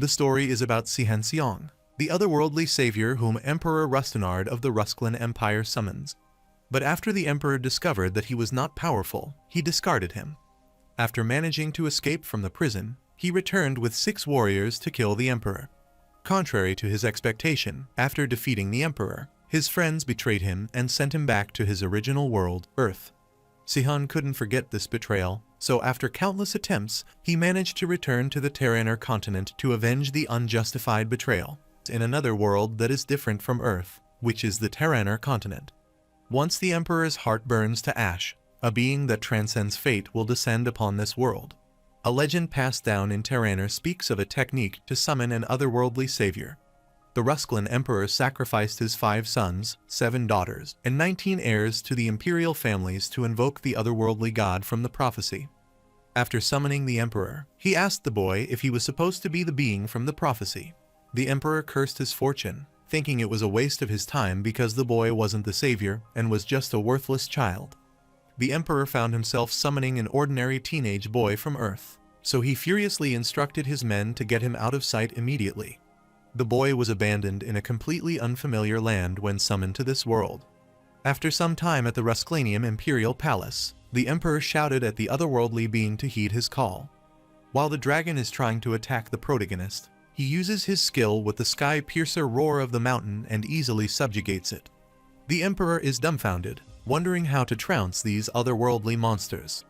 The story is about Sihan Seong, the otherworldly savior whom Emperor Rustenard of the Rusklin Empire summons. But after the emperor discovered that he was not powerful, he discarded him. After managing to escape from the prison, he returned with 6 warriors to kill the emperor. Contrary to his expectation, after defeating the emperor, his friends betrayed him and sent him back to his original world, Earth. Sihan couldn't forget this betrayal, so after countless attempts, he managed to return to the Terraner continent to avenge the unjustified betrayal in another world that is different from Earth, which is the Terraner continent. Once the emperor's heart burns to ash, a being that transcends fate will descend upon this world. A legend passed down in Terraner speaks of a technique to summon an otherworldly savior. The Rusklin emperor sacrificed his 5 sons, 7 daughters, and 19 heirs to the imperial families to invoke the otherworldly god from the prophecy. After summoning the emperor, he asked the boy if he was supposed to be the being from the prophecy. The emperor cursed his fortune, thinking it was a waste of his time because the boy wasn't the savior and was just a worthless child. The emperor found himself summoning an ordinary teenage boy from Earth, so he furiously instructed his men to get him out of sight immediately. The boy was abandoned in a completely unfamiliar land when summoned to this world. After some time at the Rusklanium Imperial Palace, the emperor shouted at the otherworldly being to heed his call. While the dragon is trying to attack the protagonist, he uses his skill with the sky-piercer roar of the mountain and easily subjugates it. The emperor is dumbfounded, wondering how to trounce these otherworldly monsters.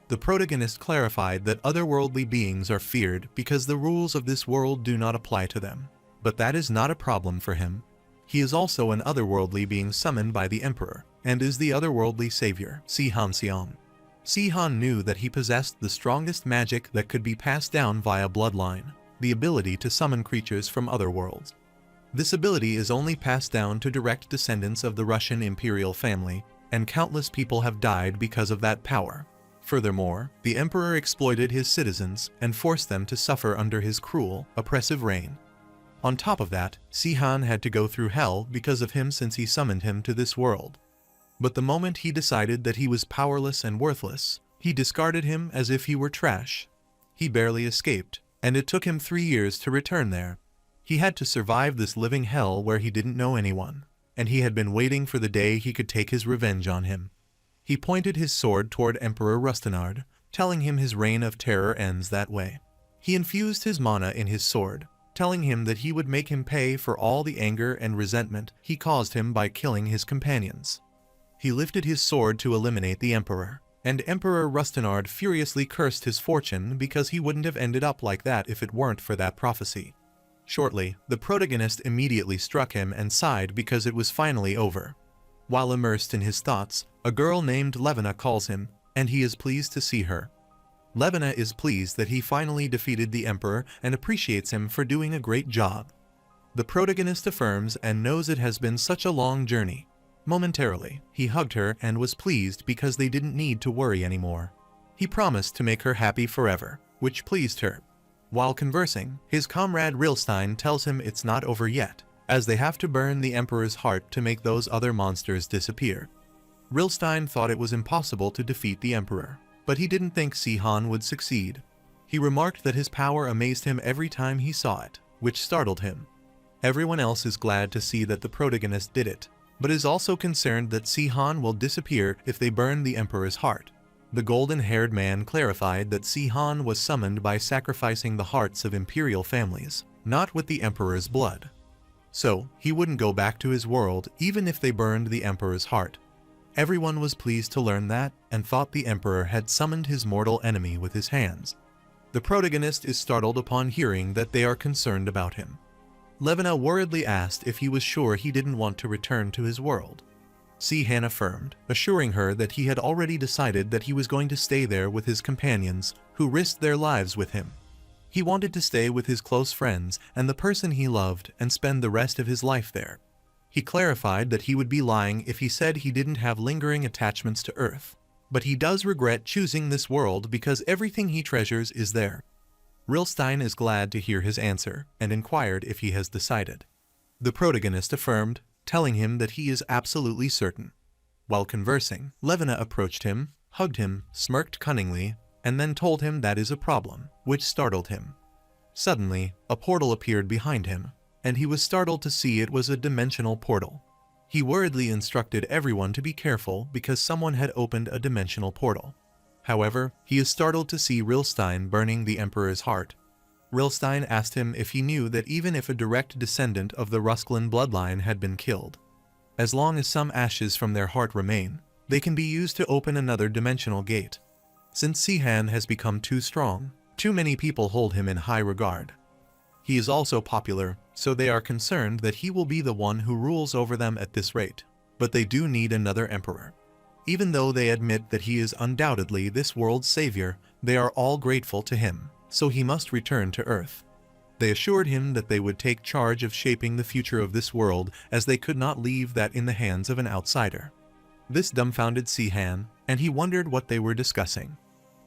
The protagonist clarified that otherworldly beings are feared because the rules of this world do not apply to them. But that is not a problem for him. He is also an otherworldly being summoned by the emperor, and is the otherworldly savior, Sihan Seong. Sihan knew that he possessed the strongest magic that could be passed down via bloodline, the ability to summon creatures from other worlds. This ability is only passed down to direct descendants of the Russian imperial family, and countless people have died because of that power. Furthermore, the emperor exploited his citizens and forced them to suffer under his cruel, oppressive reign. On top of that, Sihan had to go through hell because of him since he summoned him to this world. But the moment he decided that he was powerless and worthless, he discarded him as if he were trash. He barely escaped, and it took him 3 years to return there. He had to survive this living hell where he didn't know anyone, and he had been waiting for the day he could take his revenge on him. He pointed his sword toward Emperor Rustenard, telling him his reign of terror ends that way. He infused his mana in his sword, telling him that he would make him pay for all the anger and resentment he caused him by killing his companions. He lifted his sword to eliminate the emperor, and Emperor Rustenard furiously cursed his fortune because he wouldn't have ended up like that if it weren't for that prophecy. Shortly, the protagonist immediately struck him and sighed because it was finally over. While immersed in his thoughts, a girl named Levina calls him, and he is pleased to see her. Levina is pleased that he finally defeated the emperor and appreciates him for doing a great job. The protagonist affirms and knows it has been such a long journey. Momentarily, he hugged her and was pleased because they didn't need to worry anymore. He promised to make her happy forever, which pleased her. While conversing, his comrade Rilstein tells him it's not over yet, as they have to burn the emperor's heart to make those other monsters disappear. Rilstein thought it was impossible to defeat the emperor, but he didn't think Sihan would succeed. He remarked that his power amazed him every time he saw it, which startled him. Everyone else is glad to see that the protagonist did it, but is also concerned that Sihan will disappear if they burn the emperor's heart. The golden-haired man clarified that Sihan was summoned by sacrificing the hearts of imperial families, not with the emperor's blood. So, he wouldn't go back to his world even if they burned the emperor's heart. Everyone was pleased to learn that, and thought the emperor had summoned his mortal enemy with his hands. The protagonist is startled upon hearing that they are concerned about him. Levina worriedly asked if he was sure he didn't want to return to his world. Sihan affirmed, assuring her that he had already decided that he was going to stay there with his companions, who risked their lives with him. He wanted to stay with his close friends and the person he loved and spend the rest of his life there. He clarified that he would be lying if he said he didn't have lingering attachments to Earth, but he does regret choosing this world because everything he treasures is there. Rilstein is glad to hear his answer and inquired if he has decided. The protagonist affirmed, telling him that he is absolutely certain. While conversing, Levina approached him, hugged him, smirked cunningly, and then told him that is a problem, which startled him. Suddenly, a portal appeared behind him, and he was startled to see it was a dimensional portal. He worriedly instructed everyone to be careful because someone had opened a dimensional portal. However, he is startled to see Rilstein burning the Emperor's heart. Rilstein asked him if he knew that even if a direct descendant of the Rusklin bloodline had been killed, as long as some ashes from their heart remain, they can be used to open another dimensional gate. Since Sihan has become too strong, too many people hold him in high regard. He is also popular, so they are concerned that he will be the one who rules over them at this rate. But they do need another emperor. Even though they admit that he is undoubtedly this world's savior, they are all grateful to him, so he must return to Earth. They assured him that they would take charge of shaping the future of this world, as they could not leave that in the hands of an outsider. This dumbfounded Sihan, and he wondered what they were discussing.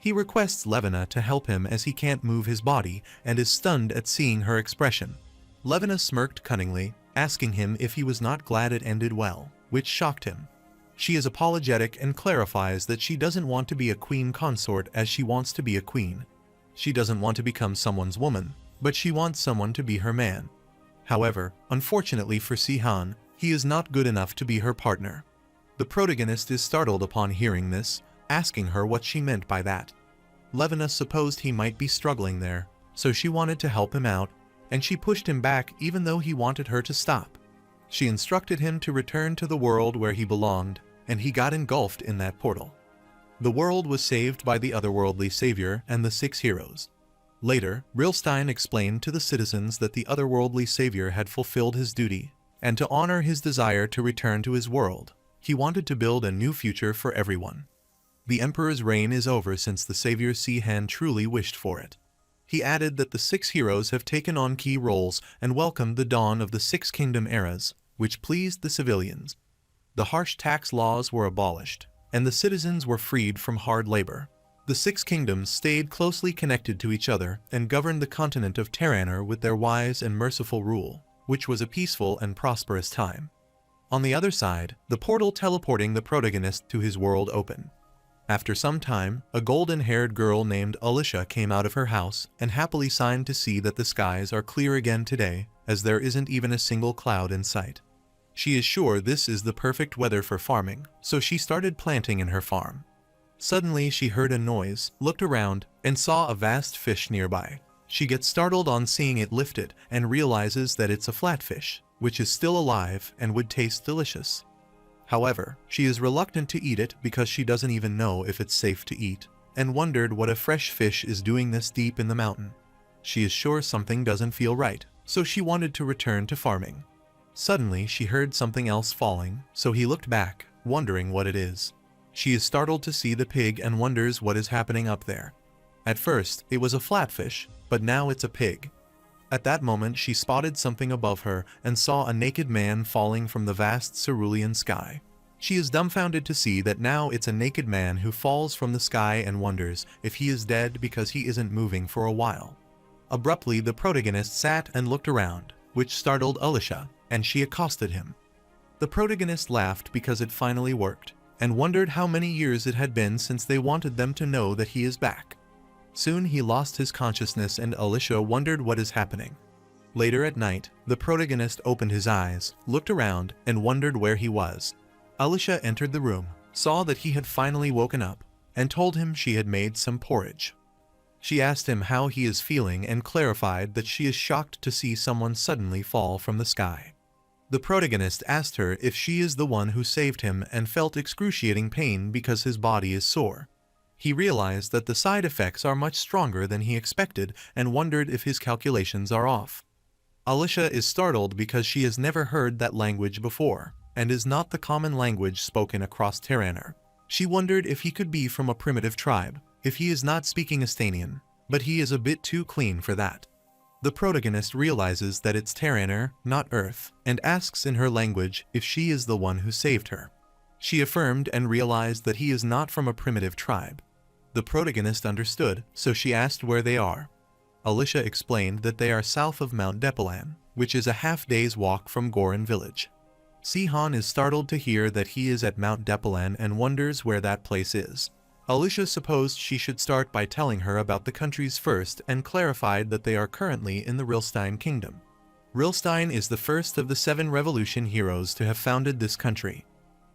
He requests Levina to help him as he can't move his body and is stunned at seeing her expression. Levina smirked cunningly, asking him if he was not glad it ended well, which shocked him. She is apologetic and clarifies that she doesn't want to be a queen consort as she wants to be a queen. She doesn't want to become someone's woman, but she wants someone to be her man. However, unfortunately for Sihan, he is not good enough to be her partner. The protagonist is startled upon hearing this, asking her what she meant by that. Levina supposed he might be struggling there, so she wanted to help him out, and she pushed him back even though he wanted her to stop. She instructed him to return to the world where he belonged, and he got engulfed in that portal. The world was saved by the otherworldly savior and the 6 heroes. Later, Rilstein explained to the citizens that the otherworldly savior had fulfilled his duty, and to honor his desire to return to his world, he wanted to build a new future for everyone. The Emperor's reign is over since the savior Sihan truly wished for it. He added that the 6 heroes have taken on key roles and welcomed the dawn of the 6 kingdom eras, which pleased the civilians. The harsh tax laws were abolished, and the citizens were freed from hard labor. The 6 kingdoms stayed closely connected to each other and governed the continent of Terraner with their wise and merciful rule, which was a peaceful and prosperous time. On the other side, the portal teleporting the protagonist to his world opened. After some time, a golden-haired girl named Alicia came out of her house and happily sighed to see that the skies are clear again today, as there isn't even a single cloud in sight. She is sure this is the perfect weather for farming, so she started planting in her farm. Suddenly she heard a noise, looked around, and saw a vast fish nearby. She gets startled on seeing it lifted and realizes that it's a flatfish, which is still alive and would taste delicious. However, she is reluctant to eat it because she doesn't even know if it's safe to eat, and wondered what a fresh fish is doing this deep in the mountain. She is sure something doesn't feel right, so she wanted to return to farming. Suddenly she heard something else falling, so he looked back, wondering what it is. She is startled to see the pig and wonders what is happening up there. At first, it was a flatfish, but now it's a pig. At that moment she spotted something above her and saw a naked man falling from the vast cerulean sky. She is dumbfounded to see that now it's a naked man who falls from the sky and wonders if he is dead because he isn't moving for a while. Abruptly the protagonist sat and looked around, which startled Alicia, and she accosted him. The protagonist laughed because it finally worked, and wondered how many years it had been since they wanted them to know that he is back. Soon he lost his consciousness and Alicia wondered what is happening. Later at night, the protagonist opened his eyes, looked around, and wondered where he was. Alicia entered the room, saw that he had finally woken up, and told him she had made some porridge. She asked him how he is feeling and clarified that she is shocked to see someone suddenly fall from the sky. The protagonist asked her if she is the one who saved him and felt excruciating pain because his body is sore. He realized that the side effects are much stronger than he expected and wondered if his calculations are off. Alicia is startled because she has never heard that language before, and is not the common language spoken across Terraner. She wondered if he could be from a primitive tribe, if he is not speaking Estanian, but he is a bit too clean for that. The protagonist realizes that it's Terraner, not Earth, and asks in her language if she is the one who saved her. She affirmed and realized that he is not from a primitive tribe. The protagonist understood, so she asked where they are. Alicia explained that they are south of Mount Depolan, which is a half-day's walk from Goran village. Sihan is startled to hear that he is at Mount Depolan and wonders where that place is. Alicia supposed she should start by telling her about the countries first and clarified that they are currently in the Rilstein Kingdom. Rilstein is the first of the 7 revolution heroes to have founded this country.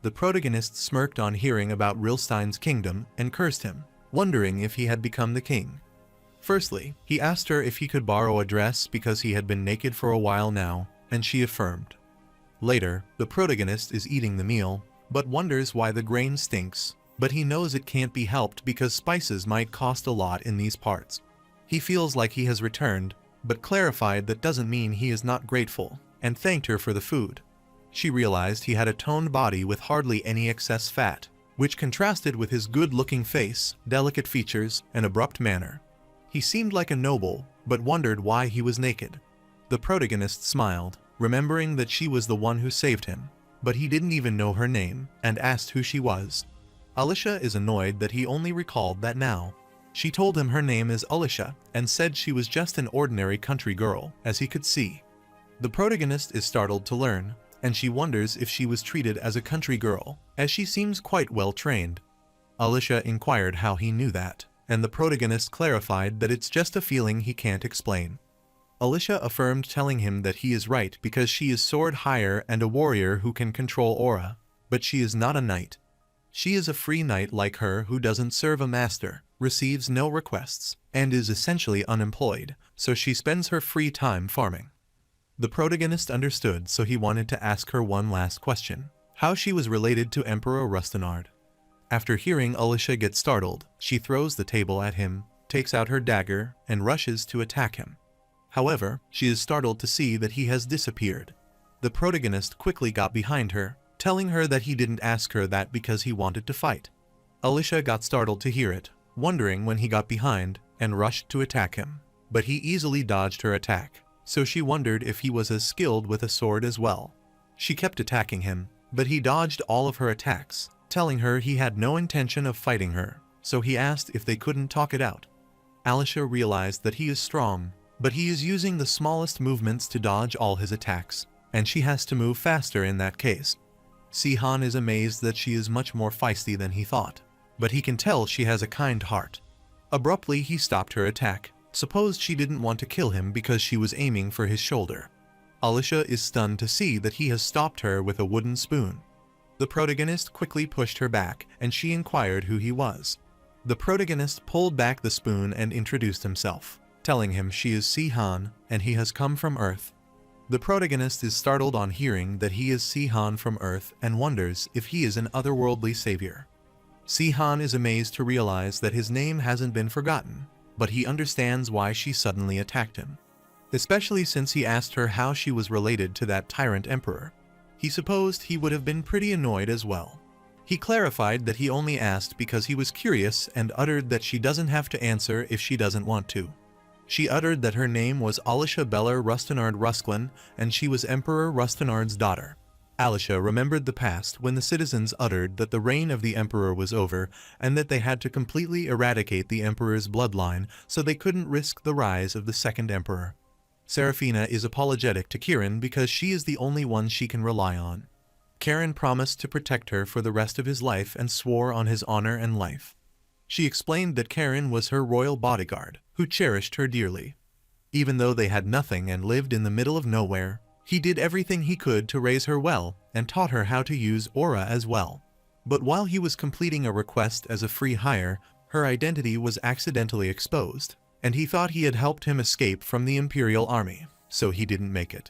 The protagonist smirked on hearing about Rilstein's kingdom and cursed him, wondering if he had become the king. Firstly, he asked her if he could borrow a dress because he had been naked for a while now, and she affirmed. Later, the protagonist is eating the meal, but wonders why the grain stinks, but he knows it can't be helped because spices might cost a lot in these parts. He feels like he has returned, but clarified that doesn't mean he is not grateful, and thanked her for the food. She realized he had a toned body with hardly any excess fat, which contrasted with his good-looking face, delicate features, and abrupt manner. He seemed like a noble, but wondered why he was naked. The protagonist smiled, remembering that she was the one who saved him, but he didn't even know her name, and asked who she was. Alicia is annoyed that he only recalled that now. She told him her name is Alicia, and said she was just an ordinary country girl, as he could see. The protagonist is startled to learn, and she wonders if she was treated as a country girl, as she seems quite well trained. Alicia inquired how he knew that, and the protagonist clarified that it's just a feeling he can't explain. Alicia affirmed, telling him that he is right because she is sword higher and a warrior who can control aura, but she is not a knight. She is a free knight like her who doesn't serve a master, receives no requests, and is essentially unemployed, so she spends her free time farming. The protagonist understood, so he wanted to ask her one last question: how she was related to Emperor Rustenard. After hearing Alicia get startled, she throws the table at him, takes out her dagger, and rushes to attack him. However, she is startled to see that he has disappeared. The protagonist quickly got behind her, telling her that he didn't ask her that because he wanted to fight. Alicia got startled to hear it, wondering when he got behind, and rushed to attack him. But he easily dodged her attack, so she wondered if he was as skilled with a sword as well. She kept attacking him, but he dodged all of her attacks, telling her he had no intention of fighting her, so he asked if they couldn't talk it out. Alicia realized that he is strong, but he is using the smallest movements to dodge all his attacks, and she has to move faster in that case. Sihan is amazed that she is much more feisty than he thought, but he can tell she has a kind heart. Abruptly he stopped her attack, supposed she didn't want to kill him because she was aiming for his shoulder. Alicia is stunned to see that he has stopped her with a wooden spoon. The protagonist quickly pushed her back, and she inquired who he was. The protagonist pulled back the spoon and introduced himself, telling him she is Sihan and he has come from Earth. The protagonist is startled on hearing that he is Sihan from Earth and wonders if he is an otherworldly savior. Sihan is amazed to realize that his name hasn't been forgotten, but he understands why she suddenly attacked him, especially since he asked her how she was related to that tyrant emperor. He supposed he would have been pretty annoyed as well. He clarified that he only asked because he was curious and uttered that she doesn't have to answer if she doesn't want to. She uttered that her name was Alicia Beller Rustenard Rusklin and she was Emperor Rustenard's daughter. Alicia remembered the past when the citizens uttered that the reign of the emperor was over and that they had to completely eradicate the emperor's bloodline so they couldn't risk the rise of the second emperor. Serafina is apologetic to Kiran because she is the only one she can rely on. Karen promised to protect her for the rest of his life and swore on his honor and life. She explained that Karen was her royal bodyguard, who cherished her dearly. Even though they had nothing and lived in the middle of nowhere, he did everything he could to raise her well and taught her how to use aura as well. But while he was completing a request as a free hire, her identity was accidentally exposed, and he thought he had helped him escape from the Imperial Army, so he didn't make it.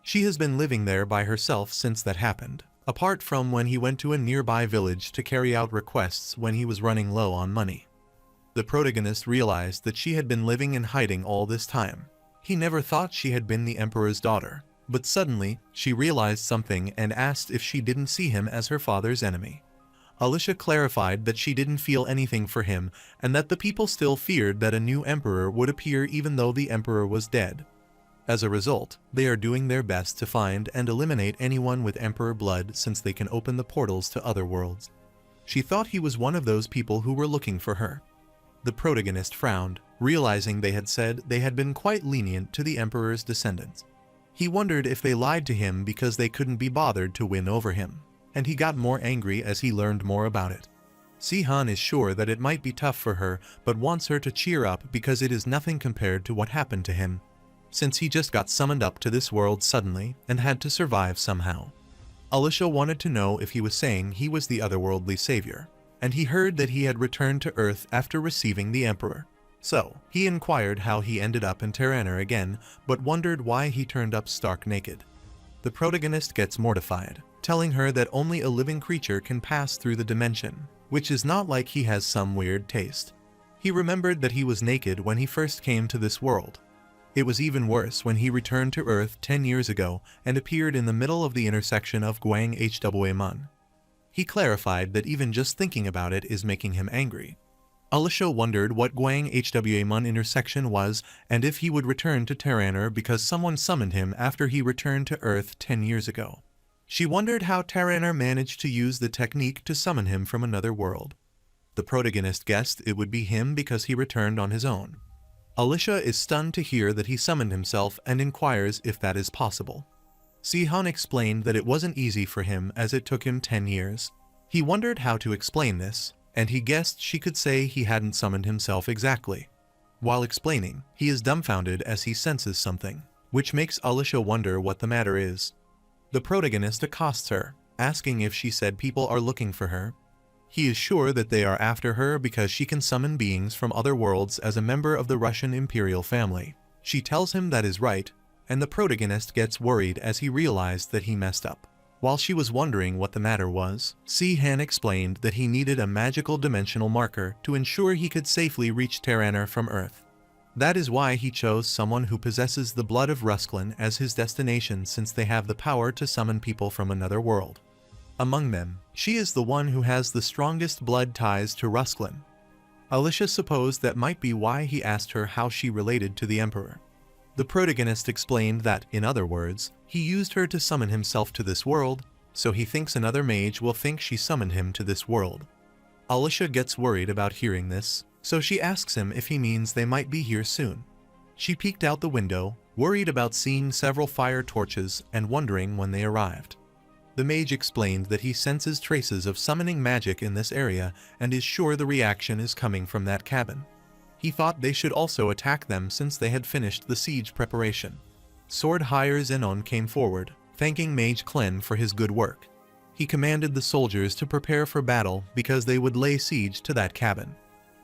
She has been living there by herself since that happened, apart from when he went to a nearby village to carry out requests when he was running low on money. The protagonist realized that she had been living in hiding all this time. He never thought she had been the emperor's daughter, but suddenly she realized something and asked if she didn't see him as her father's enemy. Alicia clarified that she didn't feel anything for him and that the people still feared that a new emperor would appear even though the emperor was dead. As a result, they are doing their best to find and eliminate anyone with emperor blood since they can open the portals to other worlds. She thought he was one of those people who were looking for her. The protagonist frowned, realizing they had said they had been quite lenient to the emperor's descendants. He wondered if they lied to him because they couldn't be bothered to win over him, and he got more angry as he learned more about it. Si-han is sure that it might be tough for her but wants her to cheer up because it is nothing compared to what happened to him, since he just got summoned up to this world suddenly and had to survive somehow. Alicia wanted to know if he was saying he was the otherworldly savior, and he heard that he had returned to Earth after receiving the Emperor. So, he inquired how he ended up in Terraner again, but wondered why he turned up stark naked. The protagonist gets mortified, telling her that only a living creature can pass through the dimension, which is not like he has some weird taste. He remembered that he was naked when he first came to this world. It was even worse when he returned to Earth 10 years ago and appeared in the middle of the intersection of Gwang Hwa Mun. He clarified that even just thinking about it is making him angry. Alicia wondered what Gwang Hwa Mun intersection was and if he would return to Terraner because someone summoned him after he returned to Earth 10 years ago. She wondered how Terraner managed to use the technique to summon him from another world. The protagonist guessed it would be him because he returned on his own. Alicia is stunned to hear that he summoned himself and inquires if that is possible. Si-han explained that it wasn't easy for him as it took him 10 years. He wondered how to explain this, and he guessed she could say he hadn't summoned himself exactly. While explaining, he is dumbfounded as he senses something, which makes Alicia wonder what the matter is. The protagonist accosts her, asking if she said people are looking for her. He is sure that they are after her because she can summon beings from other worlds as a member of the Russian imperial family. She tells him that is right, and the protagonist gets worried as he realized that he messed up. While she was wondering what the matter was, Si-han explained that he needed a magical dimensional marker to ensure he could safely reach Terraner from Earth. That is why he chose someone who possesses the blood of Rusklin as his destination, since they have the power to summon people from another world. Among them, she is the one who has the strongest blood ties to Rusklin. Alicia supposed that might be why he asked her how she related to the Emperor. The protagonist explained that, in other words, he used her to summon himself to this world, so he thinks another mage will think she summoned him to this world. Alicia gets worried about hearing this, so she asks him if he means they might be here soon. She peeked out the window, worried about seeing several fire torches and wondering when they arrived. The mage explained that he senses traces of summoning magic in this area and is sure the reaction is coming from that cabin. He thought they should also attack them since they had finished the siege preparation. Sword Hire Zenon came forward, thanking Mage Klen for his good work. He commanded the soldiers to prepare for battle because they would lay siege to that cabin.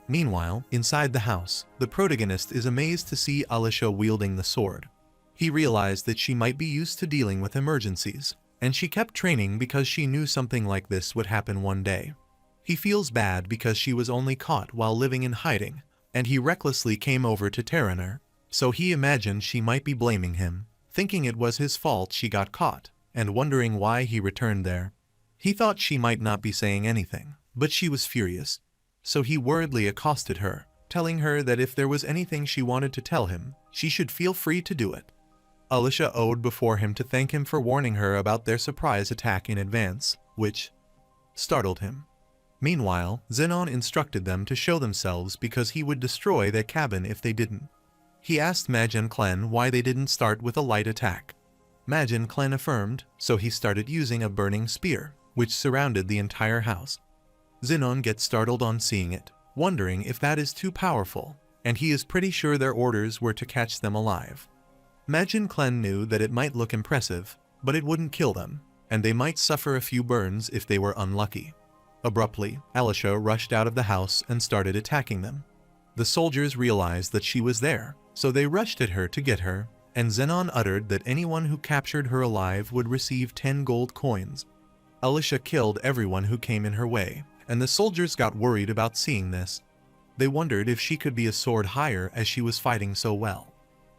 Meanwhile, inside the house, the protagonist is amazed to see Alicia wielding the sword. He realized that she might be used to dealing with emergencies, and she kept training because she knew something like this would happen one day. He feels bad because she was only caught while living in hiding, and he recklessly came over to Terraner, so he imagined she might be blaming him, thinking it was his fault she got caught, and wondering why he returned there. He thought she might not be saying anything, but she was furious, so he worriedly accosted her, telling her that if there was anything she wanted to tell him, she should feel free to do it. Alicia owed before him to thank him for warning her about their surprise attack in advance, which startled him. Meanwhile, Zenon instructed them to show themselves because he would destroy their cabin if they didn't. He asked Majin Klen why they didn't start with a light attack. Majin Klen affirmed, so he started using a burning spear, which surrounded the entire house. Zenon gets startled on seeing it, wondering if that is too powerful, and he is pretty sure their orders were to catch them alive. Majin Klen knew that it might look impressive, but it wouldn't kill them, and they might suffer a few burns if they were unlucky. Abruptly, Alicia rushed out of the house and started attacking them. The soldiers realized that she was there, so they rushed at her to get her, and Zenon uttered that anyone who captured her alive would receive 10 gold coins. Alicia killed everyone who came in her way, and the soldiers got worried about seeing this. They wondered if she could be a sword higher as she was fighting so well.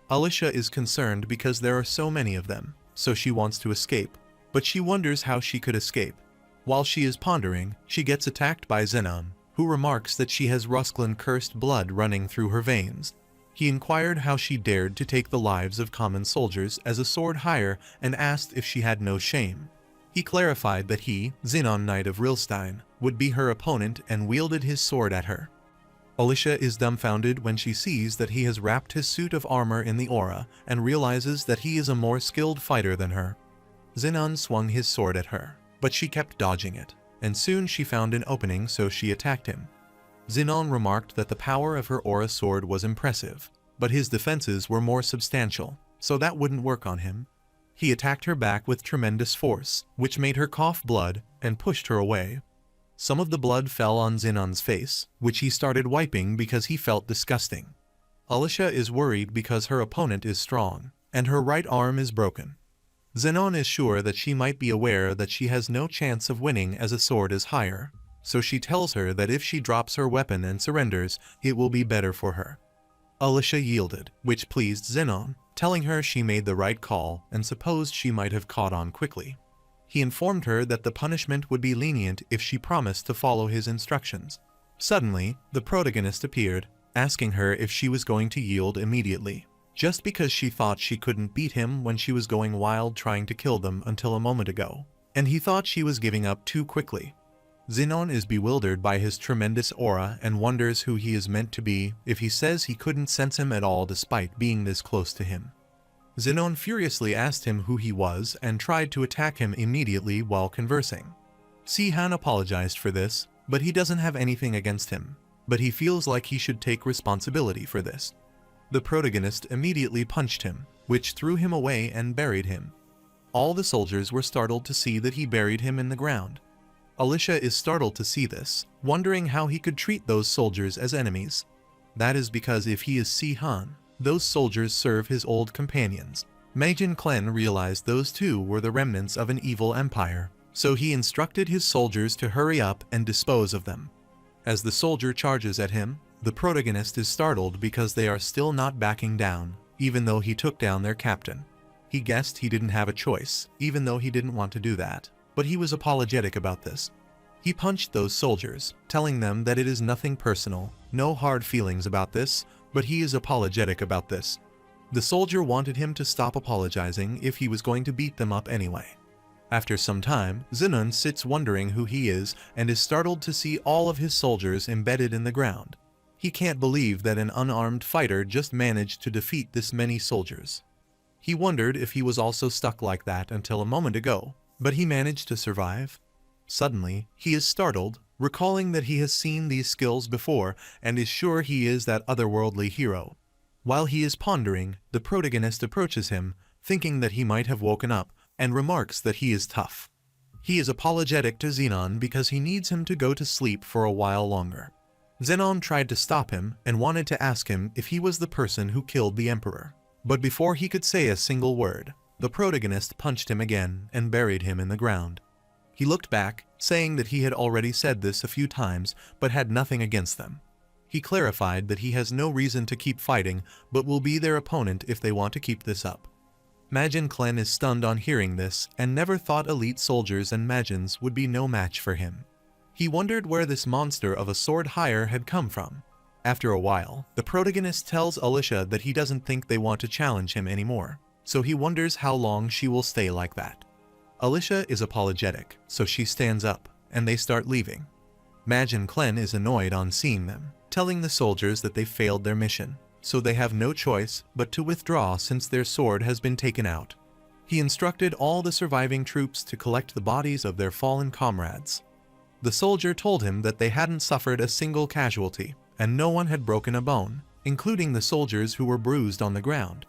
Alicia is concerned because there are so many of them, so she wants to escape, but she wonders how she could escape. While she is pondering, she gets attacked by Zenon, who remarks that she has Rusklin cursed blood running through her veins. He inquired how she dared to take the lives of common soldiers as a sword higher and asked if she had no shame. He clarified that he, Zenon Knight of Rilstein, would be her opponent and wielded his sword at her. Alicia is dumbfounded when she sees that he has wrapped his suit of armor in the aura and realizes that he is a more skilled fighter than her. Zenon swung his sword at her, but she kept dodging it, and soon she found an opening, so she attacked him. Zenon remarked that the power of her aura sword was impressive, but his defenses were more substantial, so that wouldn't work on him. He attacked her back with tremendous force, which made her cough blood and pushed her away. Some of the blood fell on Zenon's face, which he started wiping because he felt disgusting. Alicia is worried because her opponent is strong, and her right arm is broken. Zenon is sure that she might be aware that she has no chance of winning as a sword is higher, so she tells her that if she drops her weapon and surrenders, it will be better for her. Alicia yielded, which pleased Zenon, telling her she made the right call and supposed she might have caught on quickly. He informed her that the punishment would be lenient if she promised to follow his instructions. Suddenly, the protagonist appeared, asking her if she was going to yield immediately, just because she thought she couldn't beat him when she was going wild trying to kill them until a moment ago, and he thought she was giving up too quickly. Zenon is bewildered by his tremendous aura and wonders who he is meant to be if he says he couldn't sense him at all despite being this close to him. Zenon furiously asked him who he was and tried to attack him immediately while conversing. Si-han apologized for this, but he doesn't have anything against him, but he feels like he should take responsibility for this. The protagonist immediately punched him, which threw him away and buried him. All the soldiers were startled to see that he buried him in the ground. Alicia is startled to see this, wondering how he could treat those soldiers as enemies. That is because if he is Si-han, those soldiers serve his old companions. Majin Klen realized those two were the remnants of an evil empire, so he instructed his soldiers to hurry up and dispose of them. As the soldier charges at him, the protagonist is startled because they are still not backing down, even though he took down their captain. He guessed he didn't have a choice, even though he didn't want to do that, but he was apologetic about this. He punched those soldiers, telling them that it is nothing personal, no hard feelings about this, but he is apologetic about this. The soldier wanted him to stop apologizing if he was going to beat them up anyway. After some time, Zenon sits wondering who he is and is startled to see all of his soldiers embedded in the ground. He can't believe that an unarmed fighter just managed to defeat this many soldiers. He wondered if he was also stuck like that until a moment ago, but he managed to survive. Suddenly, he is startled, recalling that he has seen these skills before and is sure he is that otherworldly hero. While he is pondering, the protagonist approaches him, thinking that he might have woken up, and remarks that he is tough. He is apologetic to Zenon because he needs him to go to sleep for a while longer. Zenon tried to stop him and wanted to ask him if he was the person who killed the emperor. But before he could say a single word, the protagonist punched him again and buried him in the ground. He looked back, saying that he had already said this a few times but had nothing against them. He clarified that he has no reason to keep fighting but will be their opponent if they want to keep this up. Majin Klen is stunned on hearing this and never thought elite soldiers and Majins would be no match for him. He wondered where this monster of a sword hire had come from. After a while, the protagonist tells Alicia that he doesn't think they want to challenge him anymore, so he wonders how long she will stay like that. Alicia is apologetic, so she stands up, and they start leaving. Majin Klen is annoyed on seeing them, telling the soldiers that they failed their mission, so they have no choice but to withdraw since their sword has been taken out. He instructed all the surviving troops to collect the bodies of their fallen comrades. The soldier told him that they hadn't suffered a single casualty, and no one had broken a bone, including the soldiers who were bruised on the ground.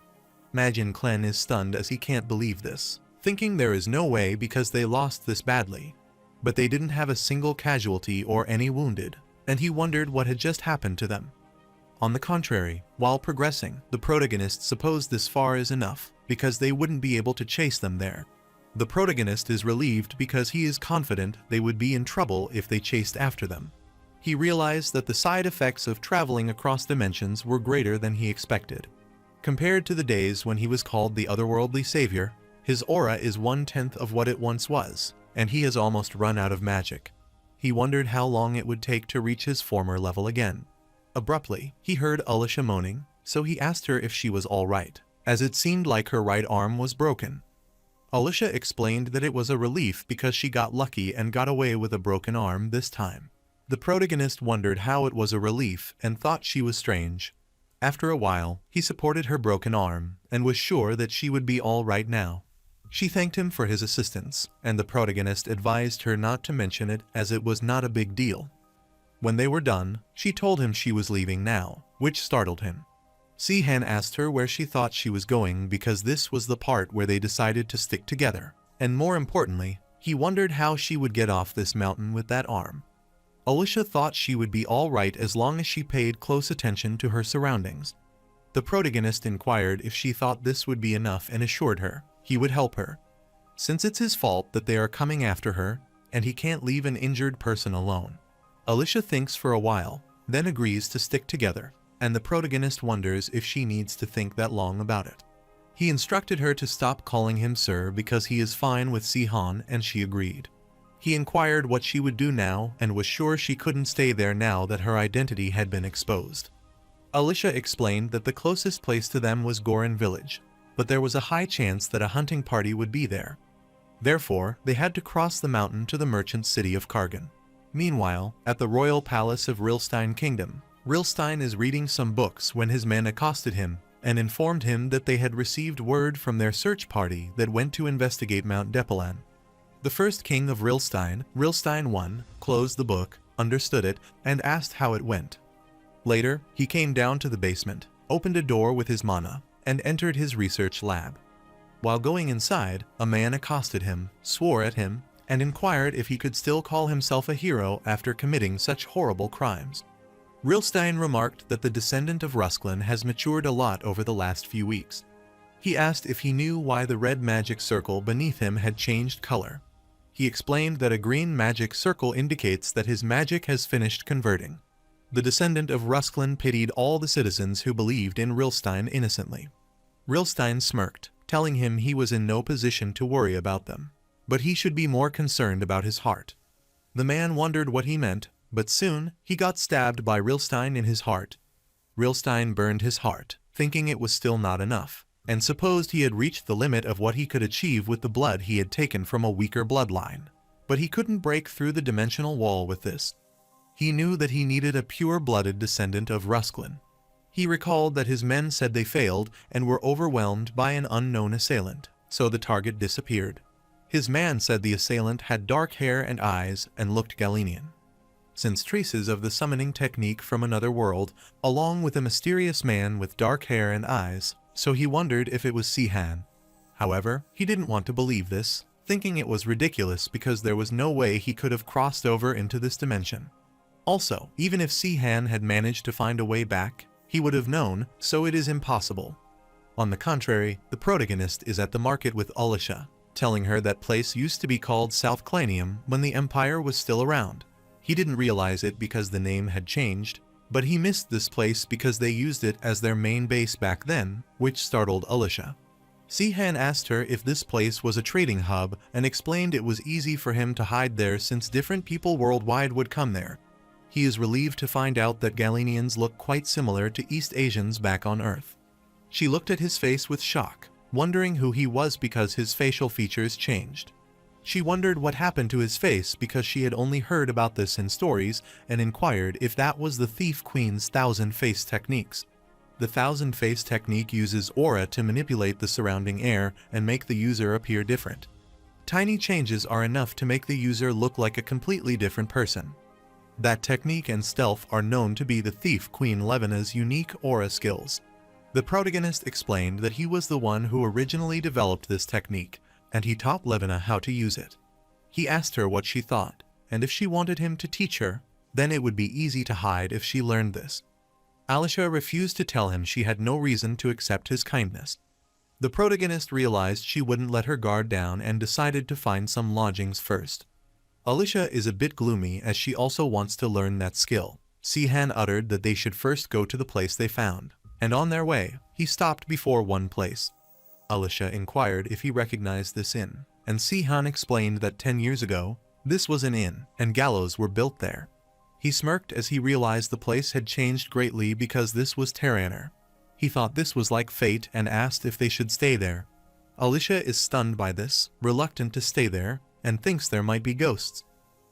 Majin Klen is stunned as he can't believe this, thinking there is no way because they lost this badly. But they didn't have a single casualty or any wounded, and he wondered what had just happened to them. On the contrary, while progressing, the protagonist supposed this far is enough, because they wouldn't be able to chase them there. The protagonist is relieved because he is confident they would be in trouble if they chased after them. He realized that the side effects of traveling across dimensions were greater than he expected. Compared to the days when he was called the otherworldly savior, his aura is 1/10 of what it once was, and he has almost run out of magic. He wondered how long it would take to reach his former level again. Abruptly, he heard Alicia moaning, so he asked her if she was all right, as it seemed like her right arm was broken. Alicia explained that it was a relief because she got lucky and got away with a broken arm this time. The protagonist wondered how it was a relief and thought she was strange. After a while, he supported her broken arm and was sure that she would be all right now. She thanked him for his assistance, and the protagonist advised her not to mention it as it was not a big deal. When they were done, she told him she was leaving now, which startled him. Si-han asked her where she thought she was going because this was the part where they decided to stick together, and more importantly, he wondered how she would get off this mountain with that arm. Alicia thought she would be alright as long as she paid close attention to her surroundings. The protagonist inquired if she thought this would be enough and assured her he would help her, since it's his fault that they are coming after her, and he can't leave an injured person alone. Alicia thinks for a while, then agrees to stick together, and the protagonist wonders if she needs to think that long about it. He instructed her to stop calling him sir because he is fine with Si-han, and she agreed. He inquired what she would do now and was sure she couldn't stay there now that her identity had been exposed. Alicia explained that the closest place to them was Gorin village, but there was a high chance that a hunting party would be there. Therefore, they had to cross the mountain to the merchant city of Kargan. Meanwhile, at the royal palace of Rilstein Kingdom, Rilstein is reading some books when his men accosted him and informed him that they had received word from their search party that went to investigate Mount Depolan. The first king of Rilstein, Rilstein I, closed the book, understood it, and asked how it went. Later, he came down to the basement, opened a door with his mana, and entered his research lab. While going inside, a man accosted him, swore at him, and inquired if he could still call himself a hero after committing such horrible crimes. Rilstein remarked that the descendant of Rusklin has matured a lot over the last few weeks. He asked if he knew why the red magic circle beneath him had changed color. He explained that a green magic circle indicates that his magic has finished converting. The descendant of Rusklin pitied all the citizens who believed in Rilstein innocently. Rilstein smirked, telling him he was in no position to worry about them, but he should be more concerned about his heart. The man wondered what he meant, but soon he got stabbed by Rilstein in his heart. Rilstein burned his heart, thinking it was still not enough, and supposed he had reached the limit of what he could achieve with the blood he had taken from a weaker bloodline. But he couldn't break through the dimensional wall with this. He knew that he needed a pure-blooded descendant of Rusklin. He recalled that his men said they failed and were overwhelmed by an unknown assailant, so the target disappeared. His man said the assailant had dark hair and eyes and looked Galenian. Since traces of the summoning technique from another world, along with a mysterious man with dark hair and eyes, so he wondered if it was Si-han. However, he didn't want to believe this, thinking it was ridiculous because there was no way he could have crossed over into this dimension. Also, even if Si-han had managed to find a way back, he would have known, so it is impossible. On the contrary, the protagonist is at the market with Alicia, telling her that place used to be called South Clanium when the Empire was still around. He didn't realize it because the name had changed, but he missed this place because they used it as their main base back then, which startled Alicia. Si-han asked her if this place was a trading hub and explained it was easy for him to hide there since different people worldwide would come there. He is relieved to find out that Galenians look quite similar to East Asians back on Earth. She looked at his face with shock, wondering who he was because his facial features changed. She wondered what happened to his face because she had only heard about this in stories and inquired if that was the Thief Queen's thousand-face techniques. The thousand-face technique uses aura to manipulate the surrounding air and make the user appear different. Tiny changes are enough to make the user look like a completely different person. That technique and stealth are known to be the Thief Queen Levena's unique aura skills. The protagonist explained that he was the one who originally developed this technique, and he taught Levena how to use it. He asked her what she thought, and if she wanted him to teach her, then it would be easy to hide if she learned this. Alicia refused to tell him she had no reason to accept his kindness. The protagonist realized she wouldn't let her guard down and decided to find some lodgings first. Alicia is a bit gloomy as she also wants to learn that skill. Si-han uttered that they should first go to the place they found, and on their way, he stopped before one place. Alicia inquired if he recognized this inn, and Si-han explained that 10 years ago, this was an inn, and gallows were built there. He smirked as he realized the place had changed greatly because this was Terraner. He thought this was like fate and asked if they should stay there. Alicia is stunned by this, reluctant to stay there, and thinks there might be ghosts.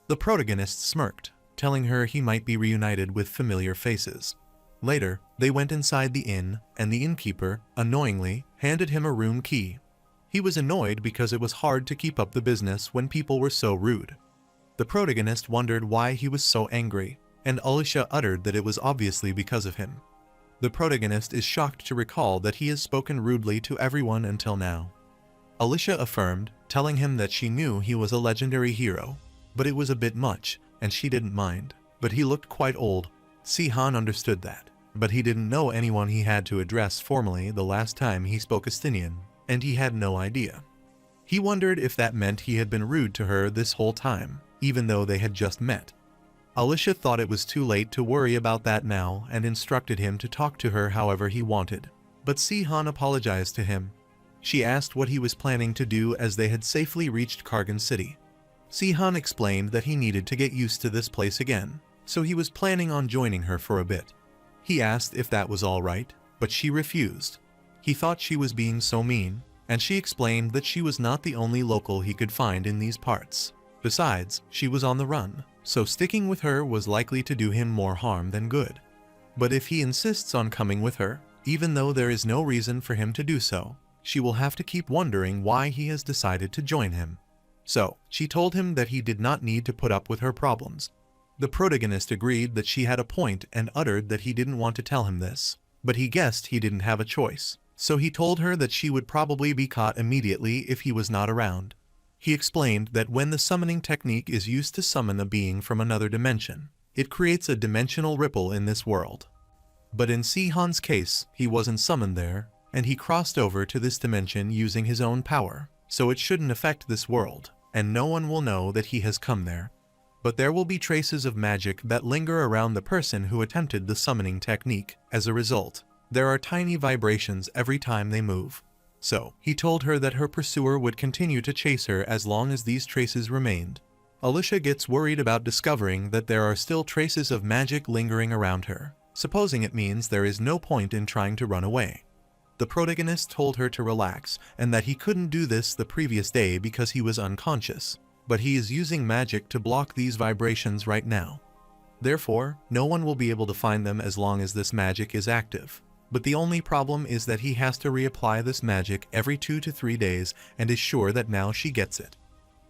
The protagonist smirked, telling her he might be reunited with familiar faces. Later, they went inside the inn, and the innkeeper, annoyingly, handed him a room key. He was annoyed because it was hard to keep up the business when people were so rude. The protagonist wondered why he was so angry, and Alicia uttered that it was obviously because of him. The protagonist is shocked to recall that he has spoken rudely to everyone until now. Alicia affirmed, telling him that she knew he was a legendary hero, but it was a bit much, and she didn't mind. But he looked quite old. Si-han understood that, but he didn't know anyone he had to address formally the last time he spoke Estinian, and he had no idea. He wondered if that meant he had been rude to her this whole time, even though they had just met. Alicia thought it was too late to worry about that now and instructed him to talk to her however he wanted. But Si-han apologized to him. She asked what he was planning to do as they had safely reached Kargan City. Si-han explained that he needed to get used to this place again, so he was planning on joining her for a bit. He asked if that was all right, but she refused. He thought she was being so mean, and she explained that she was not the only local he could find in these parts. Besides, she was on the run, so sticking with her was likely to do him more harm than good. But if he insists on coming with her, even though there is no reason for him to do so, she will have to keep wondering why he has decided to join him. So, she told him that he did not need to put up with her problems. The protagonist agreed that she had a point and uttered that he didn't want to tell him this, but he guessed he didn't have a choice, so he told her that she would probably be caught immediately if he was not around. He explained that when the summoning technique is used to summon a being from another dimension, it creates a dimensional ripple in this world. But in Si-han's case, he wasn't summoned there, and he crossed over to this dimension using his own power, so it shouldn't affect this world, and no one will know that he has come there. But there will be traces of magic that linger around the person who attempted the summoning technique. As a result, there are tiny vibrations every time they move. So, he told her that her pursuer would continue to chase her as long as these traces remained. Alicia gets worried about discovering that there are still traces of magic lingering around her, supposing it means there is no point in trying to run away. The protagonist told her to relax and that he couldn't do this the previous day because he was unconscious, but he is using magic to block these vibrations right now. Therefore, no one will be able to find them as long as this magic is active. But the only problem is that he has to reapply this magic every 2 to 3 days and is sure that now she gets it.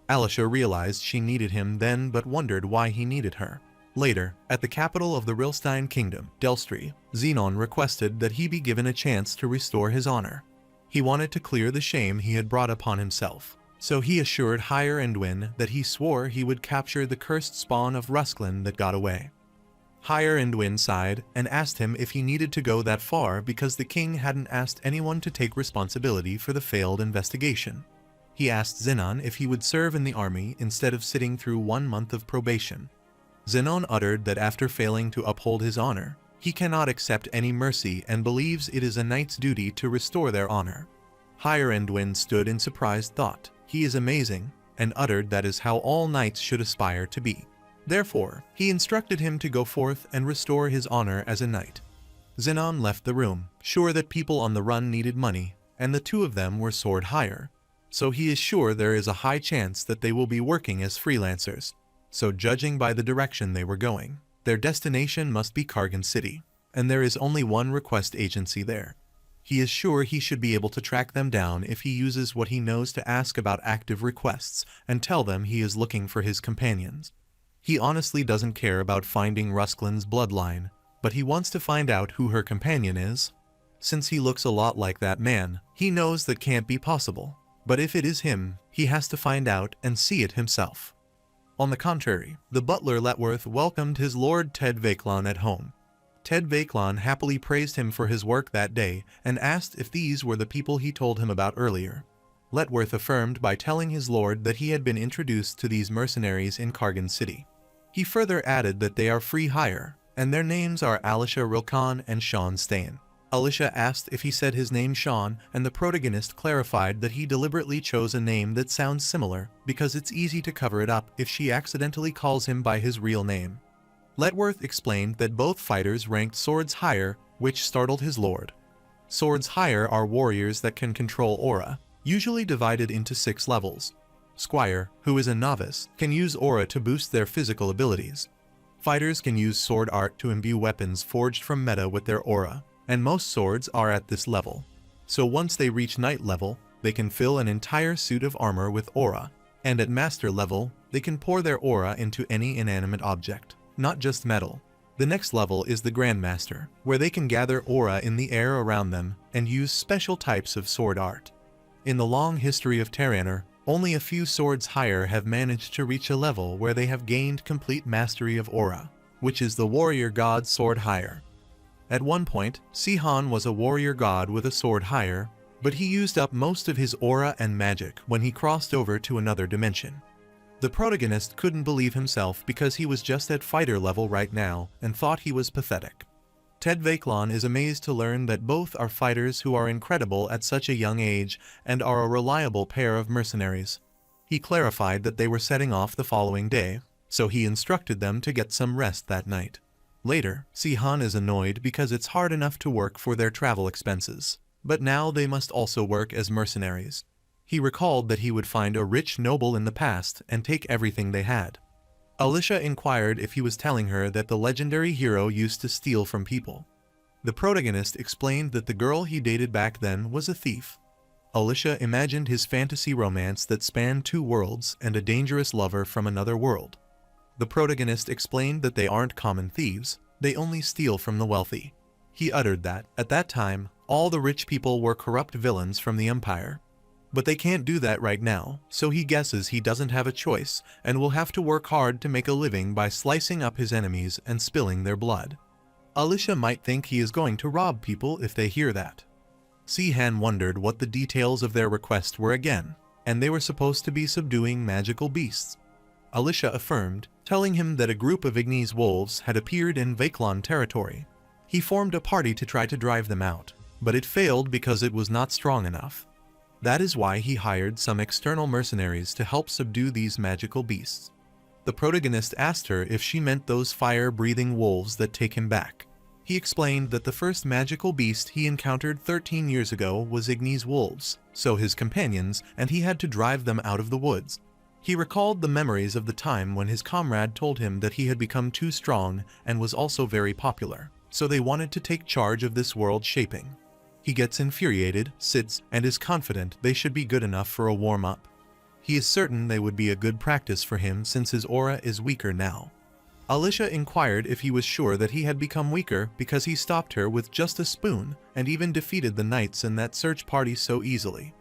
Alicia realized she needed him then but wondered why he needed her. Later, at the capital of the Rilstein Kingdom, Delstri, Zenon requested that he be given a chance to restore his honor. He wanted to clear the shame he had brought upon himself, so he assured Higher Endwin that he swore he would capture the cursed spawn of Rusklin that got away. Higher Endwin sighed and asked him if he needed to go that far because the king hadn't asked anyone to take responsibility for the failed investigation. He asked Zenon if he would serve in the army instead of sitting through 1 month of probation. Zenon uttered that after failing to uphold his honor, he cannot accept any mercy and believes it is a knight's duty to restore their honor. Higher Endwin stood in surprised thought. He is amazing, and uttered that is how all knights should aspire to be. Therefore, he instructed him to go forth and restore his honor as a knight. Zenon left the room, sure that people on the run needed money, and the two of them were soared higher. So he is sure there is a high chance that they will be working as freelancers. So judging by the direction they were going, their destination must be Kargan City, and there is only one request agency there. He is sure he should be able to track them down if he uses what he knows to ask about active requests and tell them he is looking for his companions. He honestly doesn't care about finding Rusklin's bloodline, but he wants to find out who her companion is. Since he looks a lot like that man, he knows that can't be possible, but if it is him, he has to find out and see it himself. On the contrary, the butler Letworth welcomed his lord Ted Vakelon at home. Ted Vakelon happily praised him for his work that day and asked if these were the people he told him about earlier. Letworth affirmed by telling his lord that he had been introduced to these mercenaries in Kargan City. He further added that they are free hire, and their names are Alicia Rilkan and Sean Stain. Alicia asked if he said his name Sean, and the protagonist clarified that he deliberately chose a name that sounds similar because it's easy to cover it up if she accidentally calls him by his real name. Letworth explained that both fighters ranked swords higher, which startled his lord. Swords higher are warriors that can control aura, usually divided into 6 levels. Squire, who is a novice, can use aura to boost their physical abilities. Fighters can use sword art to imbue weapons forged from meta with their aura, and most swords are at this level. So once they reach knight level, they can fill an entire suit of armor with aura, and at master level, they can pour their aura into any inanimate object, not just metal. The next level is the Grandmaster, where they can gather aura in the air around them and use special types of sword art. In the long history of Terraner, only a few swords higher have managed to reach a level where they have gained complete mastery of aura, which is the warrior god sword higher. At one point, Sihan was a warrior god with a sword higher, but he used up most of his aura and magic when he crossed over to another dimension. The protagonist couldn't believe himself because he was just at fighter level right now and thought he was pathetic. Ted Vaclon is amazed to learn that both are fighters who are incredible at such a young age and are a reliable pair of mercenaries. He clarified that they were setting off the following day, so he instructed them to get some rest that night. Later, Sihan is annoyed because it's hard enough to work for their travel expenses, but now they must also work as mercenaries. He recalled that he would find a rich noble in the past and take everything they had. Alicia inquired if he was telling her that the legendary hero used to steal from people. The protagonist explained that the girl he dated back then was a thief. Alicia imagined his fantasy romance that spanned 2 worlds and a dangerous lover from another world. The protagonist explained that they aren't common thieves, they only steal from the wealthy. He uttered that, at that time, all the rich people were corrupt villains from the Empire. But they can't do that right now, so he guesses he doesn't have a choice and will have to work hard to make a living by slicing up his enemies and spilling their blood. Alicia might think he is going to rob people if they hear that. Sihan wondered what the details of their request were again, and they were supposed to be subduing magical beasts. Alicia affirmed, telling him that a group of Ignis wolves had appeared in Vaclon territory. He formed a party to try to drive them out, but it failed because it was not strong enough. That is why he hired some external mercenaries to help subdue these magical beasts. The protagonist asked her if she meant those fire-breathing wolves that take him back. He explained that the first magical beast he encountered 13 years ago was Ignis wolves, so his companions, and he had to drive them out of the woods. He recalled the memories of the time when his comrade told him that he had become too strong and was also very popular, so they wanted to take charge of this world shaping. He gets infuriated, sits, and is confident they should be good enough for a warm-up. He is certain they would be a good practice for him since his aura is weaker now. Alicia inquired if he was sure that he had become weaker because he stopped her with just a spoon and even defeated the knights in that search party so easily.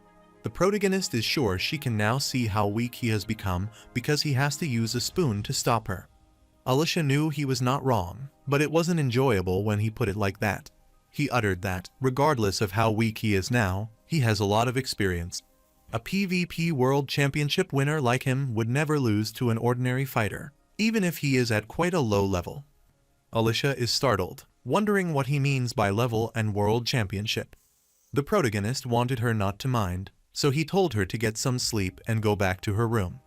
The protagonist is sure she can now see how weak he has become because he has to use a spoon to stop her. Alicia knew he was not wrong, but it wasn't enjoyable when he put it like that. He uttered that, regardless of how weak he is now, he has a lot of experience. A PvP World Championship winner like him would never lose to an ordinary fighter, even if he is at quite a low level. Alicia is startled, wondering what he means by level and World Championship. The protagonist wanted her not to mind, so he told her to get some sleep and go back to her room.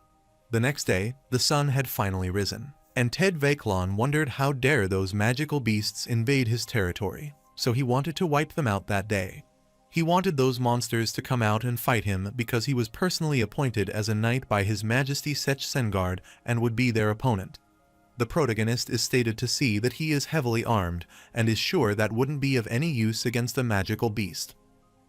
The next day, the sun had finally risen, and Ted Vaclon wondered how dare those magical beasts invade his territory, so he wanted to wipe them out that day. He wanted those monsters to come out and fight him because he was personally appointed as a knight by His Majesty Sech Sengard and would be their opponent. The protagonist is stated to see that he is heavily armed and is sure that wouldn't be of any use against a magical beast.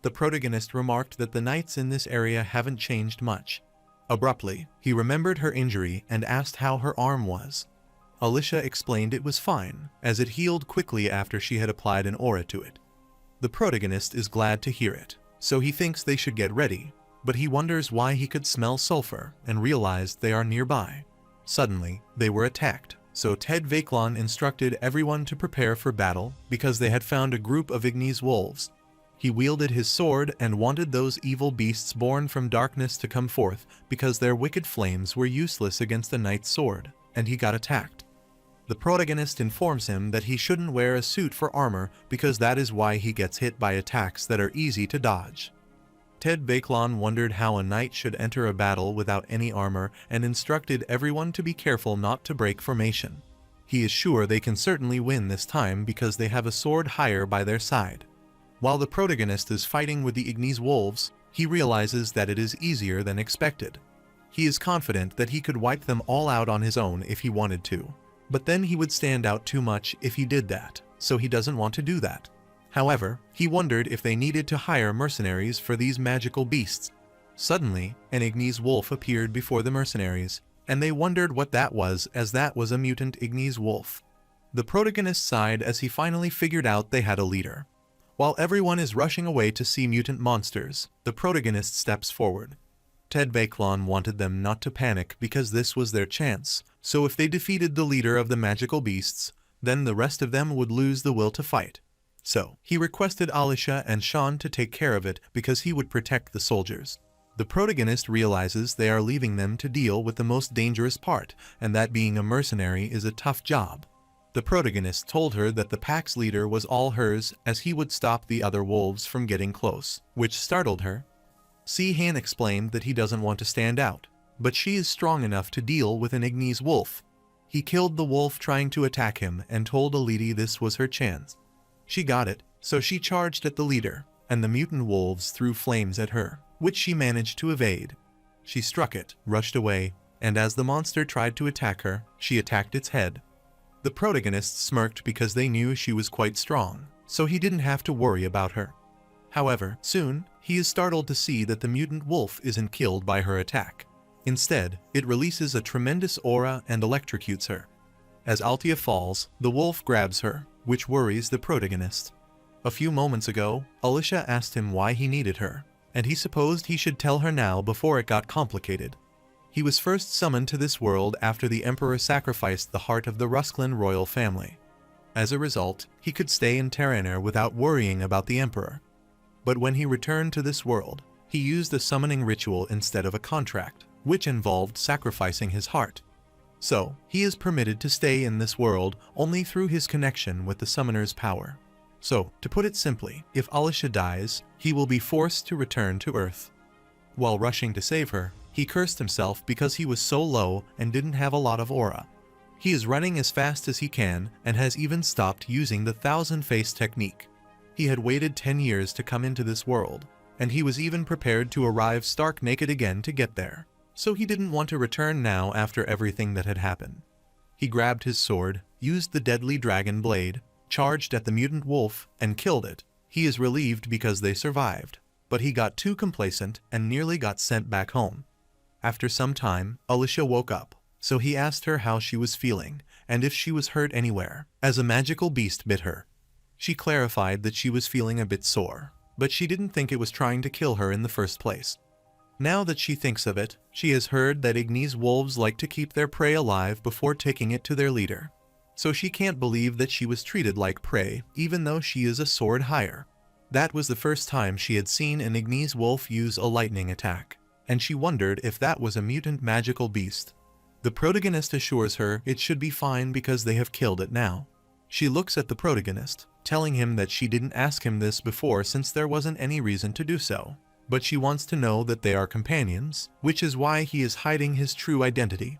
The protagonist remarked that the knights in this area haven't changed much. Abruptly, he remembered her injury and asked how her arm was. Alicia explained it was fine, as it healed quickly after she had applied an aura to it. The protagonist is glad to hear it, so he thinks they should get ready, but he wonders why he could smell sulfur and realized they are nearby. Suddenly, they were attacked, so Ted Vaclon instructed everyone to prepare for battle because they had found a group of Ignis wolves. He wielded his sword and wanted those evil beasts born from darkness to come forth because their wicked flames were useless against a knight's sword, and he got attacked. The protagonist informs him that he shouldn't wear a suit for armor because that is why he gets hit by attacks that are easy to dodge. Ted Vaclon wondered how a knight should enter a battle without any armor and instructed everyone to be careful not to break formation. He is sure they can certainly win this time because they have a sword higher by their side. While the protagonist is fighting with the Ignis wolves, he realizes that it is easier than expected. He is confident that he could wipe them all out on his own if he wanted to, but then he would stand out too much if he did that, so he doesn't want to do that. However, he wondered if they needed to hire mercenaries for these magical beasts. Suddenly, an Ignis wolf appeared before the mercenaries, and they wondered what that was, as that was a mutant Ignis wolf. The protagonist sighed as he finally figured out they had a leader. While everyone is rushing away to see mutant monsters, the protagonist steps forward. Ted Vaclon wanted them not to panic because this was their chance, so if they defeated the leader of the magical beasts, then the rest of them would lose the will to fight. So, he requested Alicia and Sean to take care of it because he would protect the soldiers. The protagonist realizes they are leaving them to deal with the most dangerous part, and that being a mercenary is a tough job. The protagonist told her that the pack's leader was all hers, as he would stop the other wolves from getting close, which startled her. Si-Han explained that he doesn't want to stand out, but she is strong enough to deal with an Ignis wolf. He killed the wolf trying to attack him and told Aliti this was her chance. She got it, so she charged at the leader, and the mutant wolves threw flames at her, which she managed to evade. She struck it, rushed away, and as the monster tried to attack her, she attacked its head. The protagonists smirked because they knew she was quite strong, so he didn't have to worry about her. However, soon, he is startled to see that the mutant wolf isn't killed by her attack. Instead, it releases a tremendous aura and electrocutes her. As Altia falls, the wolf grabs her, which worries the protagonist. A few moments ago, Alicia asked him why he needed her, and he supposed he should tell her now before it got complicated. He was first summoned to this world after the Emperor sacrificed the heart of the Rusklin royal family. As a result, he could stay in Terraner without worrying about the Emperor. But when he returned to this world, he used a summoning ritual instead of a contract, which involved sacrificing his heart. So, he is permitted to stay in this world only through his connection with the summoner's power. So, to put it simply, if Alicia dies, he will be forced to return to Earth. While rushing to save her, he cursed himself because he was so low and didn't have a lot of aura. He is running as fast as he can and has even stopped using the thousand-face technique. He had waited 10 years to come into this world, and he was even prepared to arrive stark naked again to get there. So he didn't want to return now after everything that had happened. He grabbed his sword, used the deadly dragon blade, charged at the mutant wolf, and killed it. He is relieved because they survived, but he got too complacent and nearly got sent back home. After some time, Alicia woke up, so he asked her how she was feeling, and if she was hurt anywhere, as a magical beast bit her. She clarified that she was feeling a bit sore, but she didn't think it was trying to kill her in the first place. Now that she thinks of it, she has heard that Ignis wolves like to keep their prey alive before taking it to their leader. So she can't believe that she was treated like prey, even though she is a sword higher. That was the first time she had seen an Ignis wolf use a lightning attack, and she wondered if that was a mutant magical beast. The protagonist assures her it should be fine because they have killed it now. She looks at the protagonist, telling him that she didn't ask him this before since there wasn't any reason to do so. But she wants to know that they are companions, which is why he is hiding his true identity.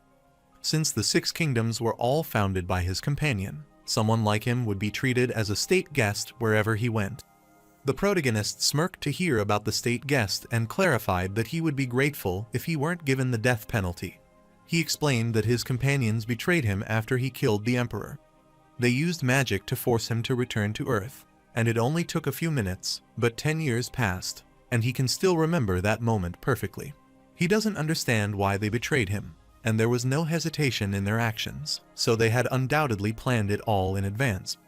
Since the 6 kingdoms were all founded by his companion, someone like him would be treated as a state guest wherever he went. The protagonist smirked to hear about the state guest and clarified that he would be grateful if he weren't given the death penalty. He explained that his companions betrayed him after he killed the Emperor. They used magic to force him to return to Earth, and it only took a few minutes, but 10 years passed, and he can still remember that moment perfectly. He doesn't understand why they betrayed him, and there was no hesitation in their actions, so they had undoubtedly planned it all in advance.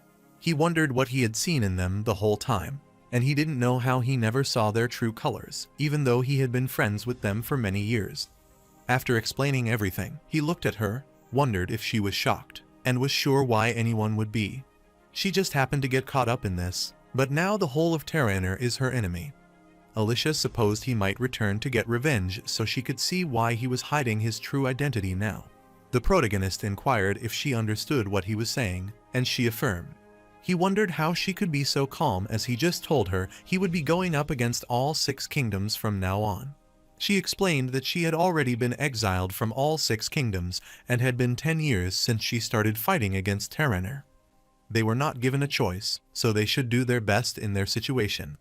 He wondered what he had seen in them the whole time, and he didn't know how he never saw their true colors, even though he had been friends with them for many years. After explaining everything, he looked at her, wondered if she was shocked, and was sure why anyone would be. She just happened to get caught up in this, but now the whole of Terraner is her enemy. Alicia supposed he might return to get revenge so she could see why he was hiding his true identity now. The protagonist inquired if she understood what he was saying, and she affirmed. He wondered how she could be so calm as he just told her he would be going up against all 6 kingdoms from now on. She explained that she had already been exiled from all 6 kingdoms and had been 10 years since she started fighting against Terraner. They were not given a choice, so they should do their best in their situation.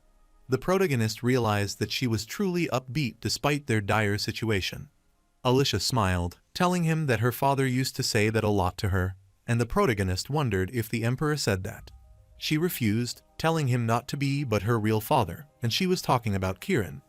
The protagonist realized that she was truly upbeat despite their dire situation. Alicia smiled, telling him that her father used to say that a lot to her, and the protagonist wondered if the Emperor said that. She refused, telling him not to be but her real father, and she was talking about Kieran.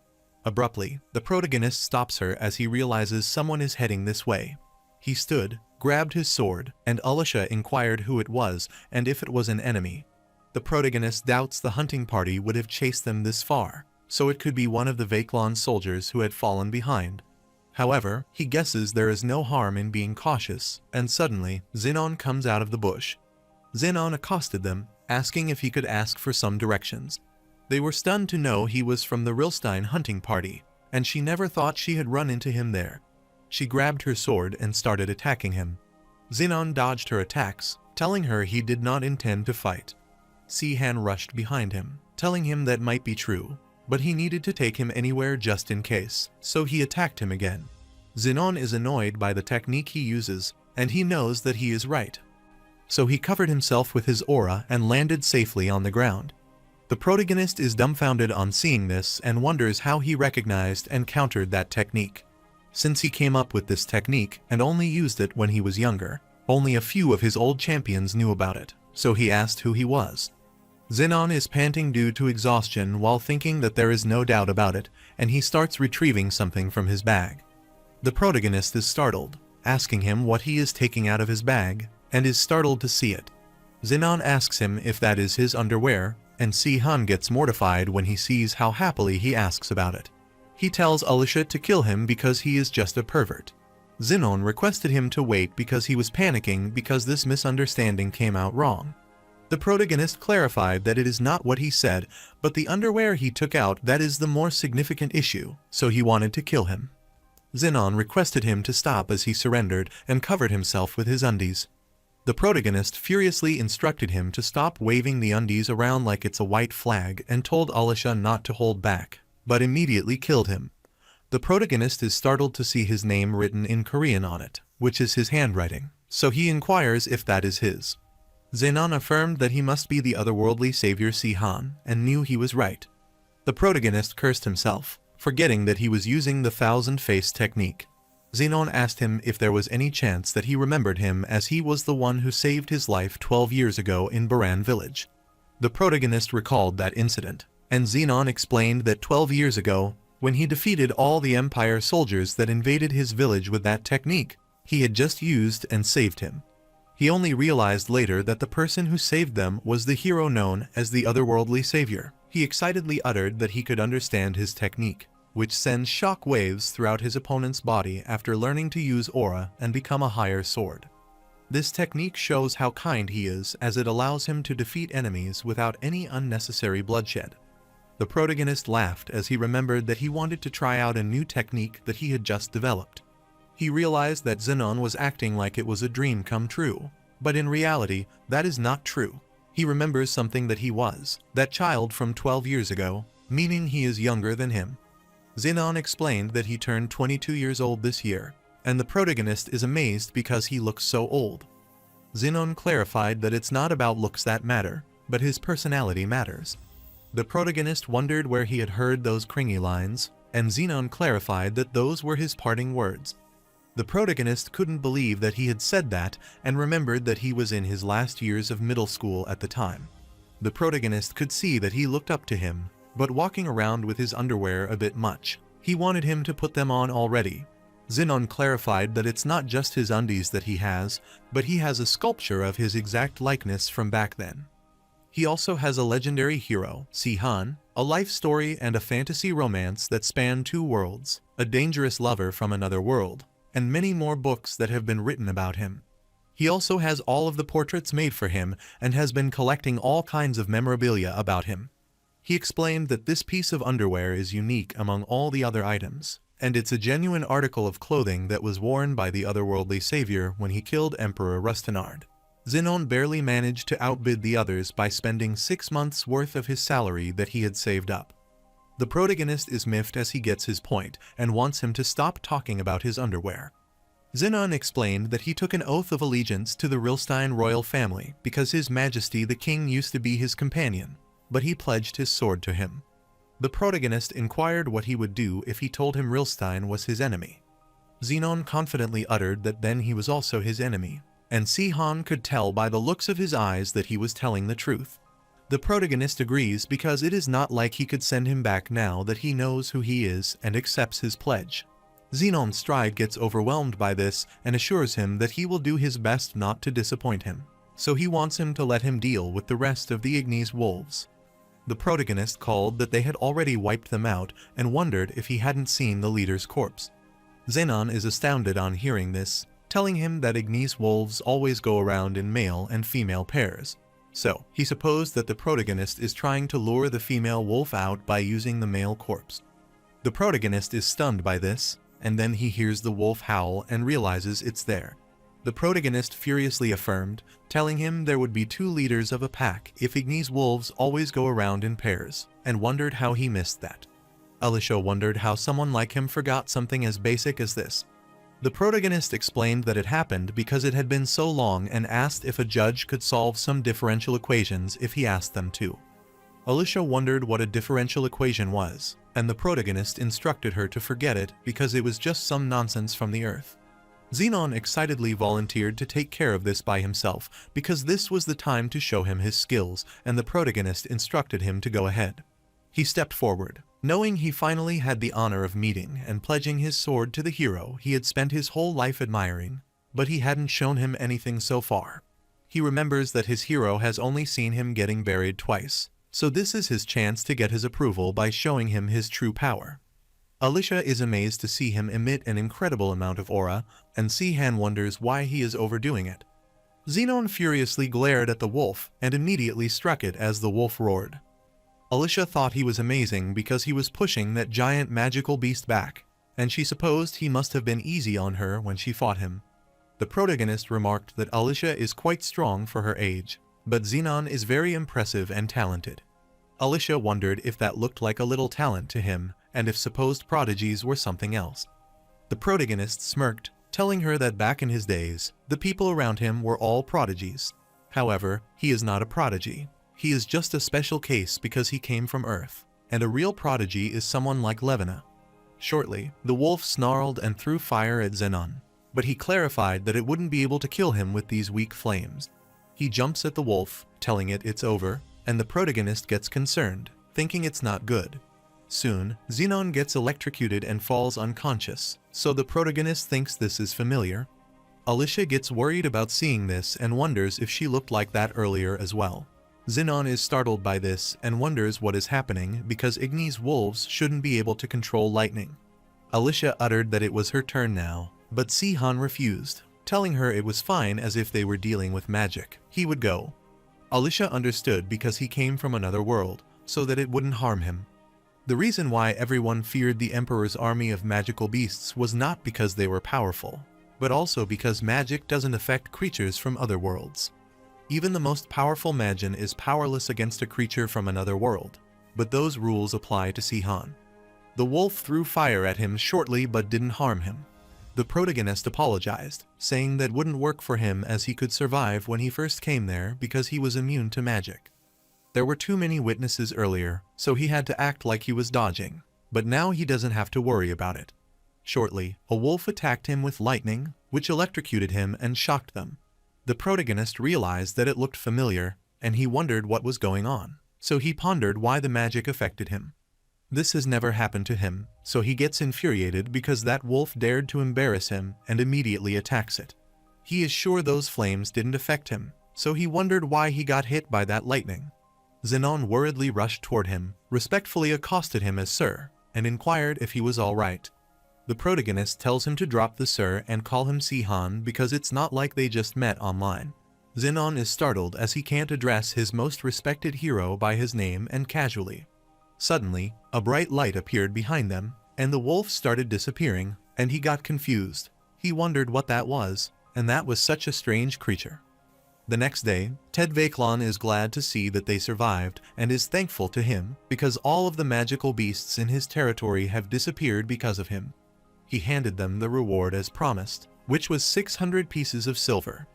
Abruptly, the protagonist stops her as he realizes someone is heading this way. He stood, grabbed his sword, and Alicia inquired who it was and if it was an enemy. The protagonist doubts the hunting party would have chased them this far, so it could be one of the Veiklon soldiers who had fallen behind. However, he guesses there is no harm in being cautious, and suddenly, Xenon comes out of the bush. Xenon accosted them, asking if he could ask for some directions. They were stunned to know he was from the Rilstein hunting party, and she never thought she had run into him there. She grabbed her sword and started attacking him. Xenon dodged her attacks, telling her he did not intend to fight. Si-Han rushed behind him, telling him that might be true, but he needed to take him anywhere just in case, so he attacked him again. Xenon is annoyed by the technique he uses, and he knows that he is right. So he covered himself with his aura and landed safely on the ground. The protagonist is dumbfounded on seeing this and wonders how he recognized and countered that technique. Since he came up with this technique and only used it when he was younger, only a few of his old champions knew about it, so he asked who he was. Xenon is panting due to exhaustion while thinking that there is no doubt about it, and he starts retrieving something from his bag. The protagonist is startled, asking him what he is taking out of his bag, and is startled to see it. Xenon asks him if that is his underwear, and Si-Han gets mortified when he sees how happily he asks about it. He tells Alicia to kill him because he is just a pervert. Xenon requested him to wait because he was panicking because this misunderstanding came out wrong. The protagonist clarified that it is not what he said, but the underwear he took out that is the more significant issue, so he wanted to kill him. Xenon requested him to stop as he surrendered and covered himself with his undies. The protagonist furiously instructed him to stop waving the undies around like it's a white flag and told Alicia not to hold back, but immediately killed him. The protagonist is startled to see his name written in Korean on it, which is his handwriting, so he inquires if that is his. Xenon affirmed that he must be the otherworldly savior Si-Han, and knew he was right. The protagonist cursed himself, forgetting that he was using the thousand-face technique. Xenon asked him if there was any chance that he remembered him as he was the one who saved his life 12 years ago in Baran village. The protagonist recalled that incident, and Xenon explained that 12 years ago, when he defeated all the Empire soldiers that invaded his village with that technique, he had just used and saved him. He only realized later that the person who saved them was the hero known as the otherworldly savior. He excitedly uttered that he could understand his technique, which sends shock waves throughout his opponent's body after learning to use aura and become a higher sword. This technique shows how kind he is as it allows him to defeat enemies without any unnecessary bloodshed. The protagonist laughed as he remembered that he wanted to try out a new technique that he had just developed. He realized that Xenon was acting like it was a dream come true, but in reality, that is not true. He remembers something that he was, that child from 12 years ago, meaning he is younger than him. Xenon explained that he turned 22 years old this year, and the protagonist is amazed because he looks so old. Xenon clarified that it's not about looks that matter, but his personality matters. The protagonist wondered where he had heard those cringy lines, and Xenon clarified that those were his parting words. The protagonist couldn't believe that he had said that and remembered that he was in his last years of middle school at the time. The protagonist could see that he looked up to him, but walking around with his underwear a bit much. He wanted him to put them on already. Xenon clarified that it's not just his undies that he has, but he has a sculpture of his exact likeness from back then. He also has a legendary hero, Si-Han, a life story and a fantasy romance that span 2 worlds, a dangerous lover from another world, and many more books that have been written about him. He also has all of the portraits made for him and has been collecting all kinds of memorabilia about him. He explained that this piece of underwear is unique among all the other items, and it's a genuine article of clothing that was worn by the otherworldly savior when he killed Emperor Rustenard. Xenon barely managed to outbid the others by spending 6 months' worth of his salary that he had saved up. The protagonist is miffed as he gets his point and wants him to stop talking about his underwear. Xenon explained that he took an oath of allegiance to the Rilstein royal family because His Majesty the King used to be his companion, but he pledged his sword to him. The protagonist inquired what he would do if he told him Rilstein was his enemy. Xenon confidently uttered that then he was also his enemy, and Si-Han could tell by the looks of his eyes that he was telling the truth. The protagonist agrees because it is not like he could send him back now that he knows who he is and accepts his pledge. Xenon's Stride gets overwhelmed by this and assures him that he will do his best not to disappoint him, so he wants him to let him deal with the rest of the Ignis wolves. The protagonist called that they had already wiped them out and wondered if he hadn't seen the leader's corpse. Xenon is astounded on hearing this, telling him that Ignis wolves always go around in male and female pairs. So, he supposed that the protagonist is trying to lure the female wolf out by using the male corpse. The protagonist is stunned by this, and then he hears the wolf howl and realizes it's there. The protagonist furiously affirmed, telling him there would be 2 leaders of a pack if Ignis wolves always go around in pairs, and wondered how he missed that. Alicia wondered how someone like him forgot something as basic as this. The protagonist explained that it happened because it had been so long and asked if a judge could solve some differential equations if he asked them to. Alicia wondered what a differential equation was, and the protagonist instructed her to forget it because it was just some nonsense from the earth. Xenon excitedly volunteered to take care of this by himself because this was the time to show him his skills, and the protagonist instructed him to go ahead. He stepped forward, knowing he finally had the honor of meeting and pledging his sword to the hero he had spent his whole life admiring, but he hadn't shown him anything so far. He remembers that his hero has only seen him getting buried twice, so this is his chance to get his approval by showing him his true power. Alicia is amazed to see him emit an incredible amount of aura, and Si-Han wonders why he is overdoing it. Xenon furiously glared at the wolf and immediately struck it as the wolf roared. Alicia thought he was amazing because he was pushing that giant magical beast back, and she supposed he must have been easy on her when she fought him. The protagonist remarked that Alicia is quite strong for her age, but Xenon is very impressive and talented. Alicia wondered if that looked like a little talent to him, and if supposed prodigies were something else. The protagonist smirked, telling her that back in his days, the people around him were all prodigies. However, he is not a prodigy. He is just a special case because he came from Earth, and a real prodigy is someone like Levina. Shortly, the wolf snarled and threw fire at Xenon, but he clarified that it wouldn't be able to kill him with these weak flames. He jumps at the wolf, telling it it's over, and the protagonist gets concerned, thinking it's not good. Soon, Xenon gets electrocuted and falls unconscious, so the protagonist thinks this is familiar. Alicia gets worried about seeing this and wonders if she looked like that earlier as well. Xenon is startled by this and wonders what is happening because Ignis wolves shouldn't be able to control lightning. Alicia uttered that it was her turn now, but Si-Han refused, telling her it was fine as if they were dealing with magic. He would go. Alicia understood because he came from another world, so that it wouldn't harm him. The reason why everyone feared the Emperor's army of magical beasts was not because they were powerful, but also because magic doesn't affect creatures from other worlds. Even the most powerful Magin is powerless against a creature from another world, but those rules apply to Si-Han. The wolf threw fire at him shortly but didn't harm him. The protagonist apologized, saying that wouldn't work for him as he could survive when he first came there because he was immune to magic. There were too many witnesses earlier, so he had to act like he was dodging, but now he doesn't have to worry about it. Shortly, a wolf attacked him with lightning, which electrocuted him and shocked them. The protagonist realized that it looked familiar, and he wondered what was going on, so he pondered why the magic affected him. This has never happened to him, so he gets infuriated because that wolf dared to embarrass him and immediately attacks it. He is sure those flames didn't affect him, so he wondered why he got hit by that lightning. Xenon worriedly rushed toward him, respectfully accosted him as Sir, and inquired if he was all right. The protagonist tells him to drop the Sir and call him Si-Han because it's not like they just met online. Xenon is startled as he can't address his most respected hero by his name and casually. Suddenly, a bright light appeared behind them, and the wolf started disappearing, and he got confused. He wondered what that was, and that was such a strange creature. The next day, Ted Vaclon is glad to see that they survived and is thankful to him because all of the magical beasts in his territory have disappeared because of him. He handed them the reward as promised, which was 600 pieces of silver.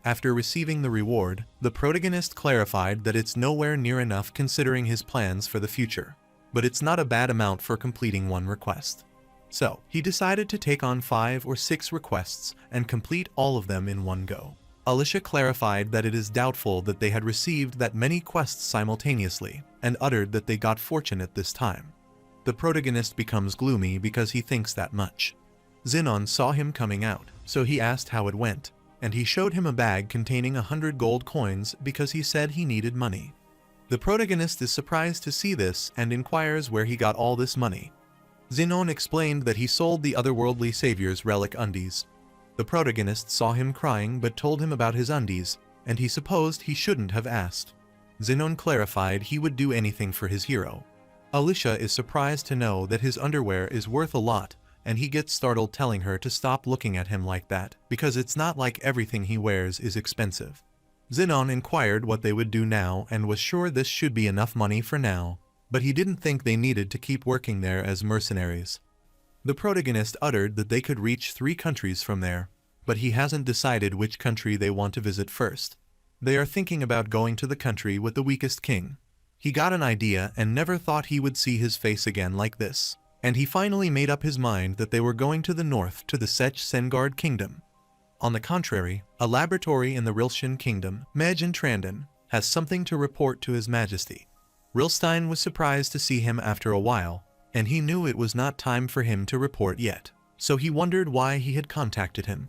After receiving the reward, the protagonist clarified that it's nowhere near enough considering his plans for the future, but it's not a bad amount for completing one request. So, he decided to take on 5 or 6 requests and complete all of them in one go. Alicia clarified that it is doubtful that they had received that many quests simultaneously, and uttered that they got fortunate this time. The protagonist becomes gloomy because he thinks that much. Zenon saw him coming out, so he asked how it went, and he showed him a bag containing 100 gold coins because he said he needed money. The protagonist is surprised to see this and inquires where he got all this money. Zenon explained that he sold the otherworldly savior's relic undies. The protagonist saw him crying but told him about his undies, and he supposed he shouldn't have asked. Zenon clarified he would do anything for his hero. Alicia is surprised to know that his underwear is worth a lot, and he gets startled telling her to stop looking at him like that because it's not like everything he wears is expensive. Zenon inquired what they would do now and was sure this should be enough money for now, but he didn't think they needed to keep working there as mercenaries. The protagonist uttered that they could reach 3 countries from there, but he hasn't decided which country they want to visit first. They are thinking about going to the country with the weakest king. He got an idea and never thought he would see his face again like this, and he finally made up his mind that they were going to the north to the Sech-Sengard kingdom. On the contrary, a laboratory in the Rilshan kingdom, Tranden, has something to report to His Majesty. Rilstein was surprised to see him after a while, and he knew it was not time for him to report yet, so he wondered why he had contacted him.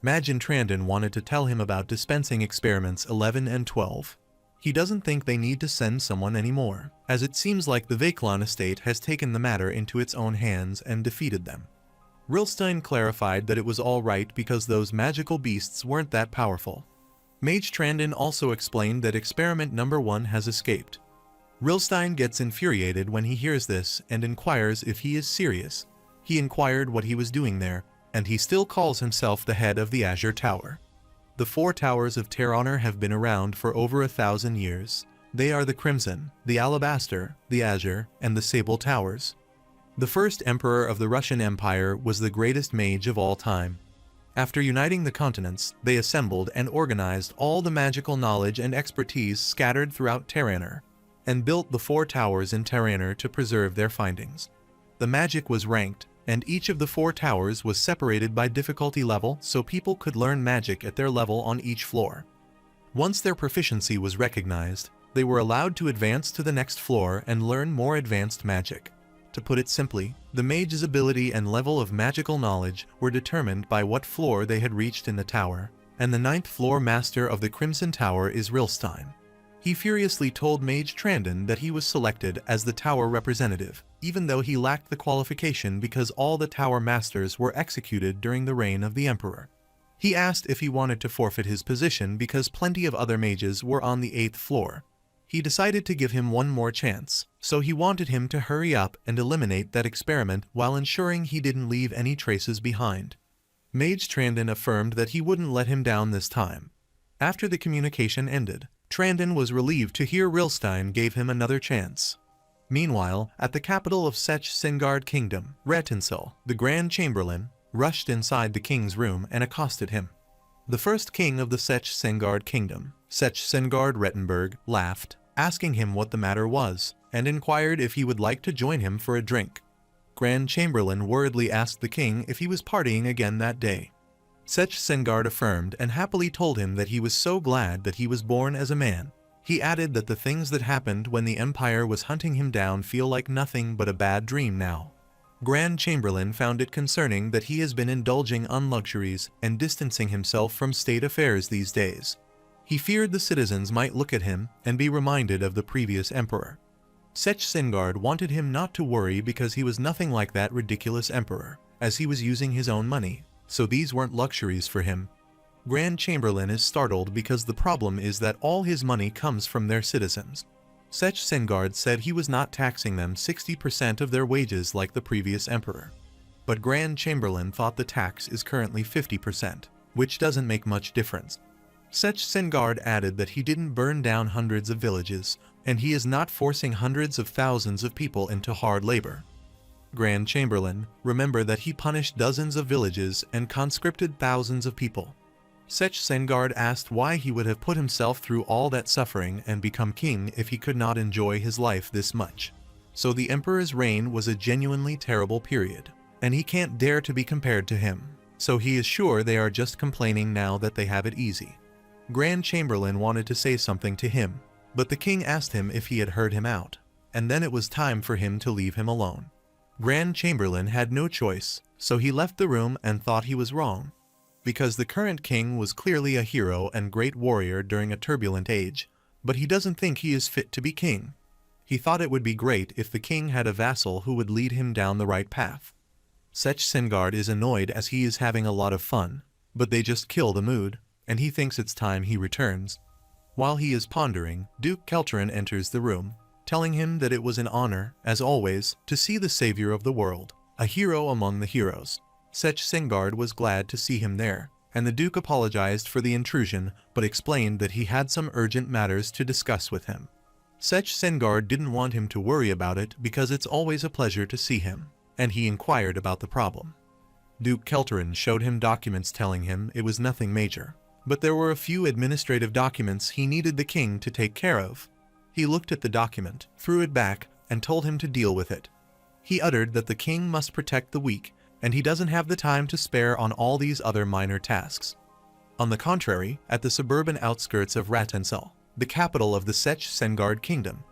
Tranden wanted to tell him about dispensing experiments 11 and 12. He doesn't think they need to send someone anymore, as it seems like the Veklan estate has taken the matter into its own hands and defeated them. Rilstein clarified that it was all right because those magical beasts weren't that powerful. Tranden also explained that experiment number 1 has escaped. Rilstein gets infuriated when he hears this and inquires if he is serious. He inquired what he was doing there, and he still calls himself the head of the Azure Tower. The 4 towers of Terranor have been around for over 1,000 years. They are the Crimson, the Alabaster, the Azure, and the Sable Towers. The first emperor of the Russian Empire was the greatest mage of all time. After uniting the continents, they assembled and organized all the magical knowledge and expertise scattered throughout Terranor, and built the 4 towers in Terranor to preserve their findings. The magic was ranked, and each of the 4 towers was separated by difficulty level so people could learn magic at their level on each floor. Once their proficiency was recognized, they were allowed to advance to the next floor and learn more advanced magic. To put it simply, the mage's ability and level of magical knowledge were determined by what floor they had reached in the tower, and the 9th floor master of the Crimson Tower is Rilstein. He furiously told Mage Tranden that he was selected as the tower representative, even though he lacked the qualification because all the tower masters were executed during the reign of the emperor. He asked if he wanted to forfeit his position because plenty of other mages were on the 8th floor. He decided to give him one more chance, so he wanted him to hurry up and eliminate that experiment while ensuring he didn't leave any traces behind. Mage Tranden affirmed that he wouldn't let him down this time. After the communication ended, Tranden was relieved to hear Rilstein gave him another chance. Meanwhile, at the capital of Sech-Sengard Kingdom, Retinsel, the Grand Chamberlain, rushed inside the king's room and accosted him. The first king of the Sech-Sengard Kingdom, Sech-Sengard Rettenberg, laughed, asking him what the matter was, and inquired if he would like to join him for a drink. Grand Chamberlain worriedly asked the king if he was partying again that day. Sech-Sengard affirmed and happily told him that he was so glad that he was born as a man. He added that the things that happened when the Empire was hunting him down feel like nothing but a bad dream now. Grand Chamberlain found it concerning that he has been indulging on luxuries and distancing himself from state affairs these days. He feared the citizens might look at him and be reminded of the previous emperor. Sech-Sengard wanted him not to worry because he was nothing like that ridiculous emperor, as he was using his own money, so these weren't luxuries for him. Grand Chamberlain is startled because the problem is that all his money comes from their citizens. Sech-Sengard said he was not taxing them 60% of their wages like the previous emperor. But Grand Chamberlain thought the tax is currently 50%, which doesn't make much difference. Sech-Sengard added that he didn't burn down hundreds of villages, and he is not forcing hundreds of thousands of people into hard labor. Grand Chamberlain, remember that he punished dozens of villages and conscripted thousands of people. Sech-Sengard asked why he would have put himself through all that suffering and become king if he could not enjoy his life this much. So the emperor's reign was a genuinely terrible period, and he can't dare to be compared to him, so he is sure they are just complaining now that they have it easy. Grand Chamberlain wanted to say something to him, but the king asked him if he had heard him out, and then it was time for him to leave him alone. Grand Chamberlain had no choice, so he left the room and thought he was wrong. Because the current king was clearly a hero and great warrior during a turbulent age, but he doesn't think he is fit to be king. He thought it would be great if the king had a vassal who would lead him down the right path. Sech Sengard is annoyed as he is having a lot of fun, but they just kill the mood, and he thinks it's time he returns. While he is pondering, Duke Kelterin enters the room, telling him that it was an honor, as always, to see the savior of the world, a hero among the heroes. Sech Sengard was glad to see him there, and the Duke apologized for the intrusion but explained that he had some urgent matters to discuss with him. Sech Sengard didn't want him to worry about it because it's always a pleasure to see him, and he inquired about the problem. Duke Kelterin showed him documents telling him it was nothing major, but there were a few administrative documents he needed the king to take care of. He looked at the document, threw it back, and told him to deal with it. He uttered that the king must protect the weak, and he doesn't have the time to spare on all these other minor tasks. On the contrary, at the suburban outskirts of Rattensel, the capital of the Sech Sengard kingdom,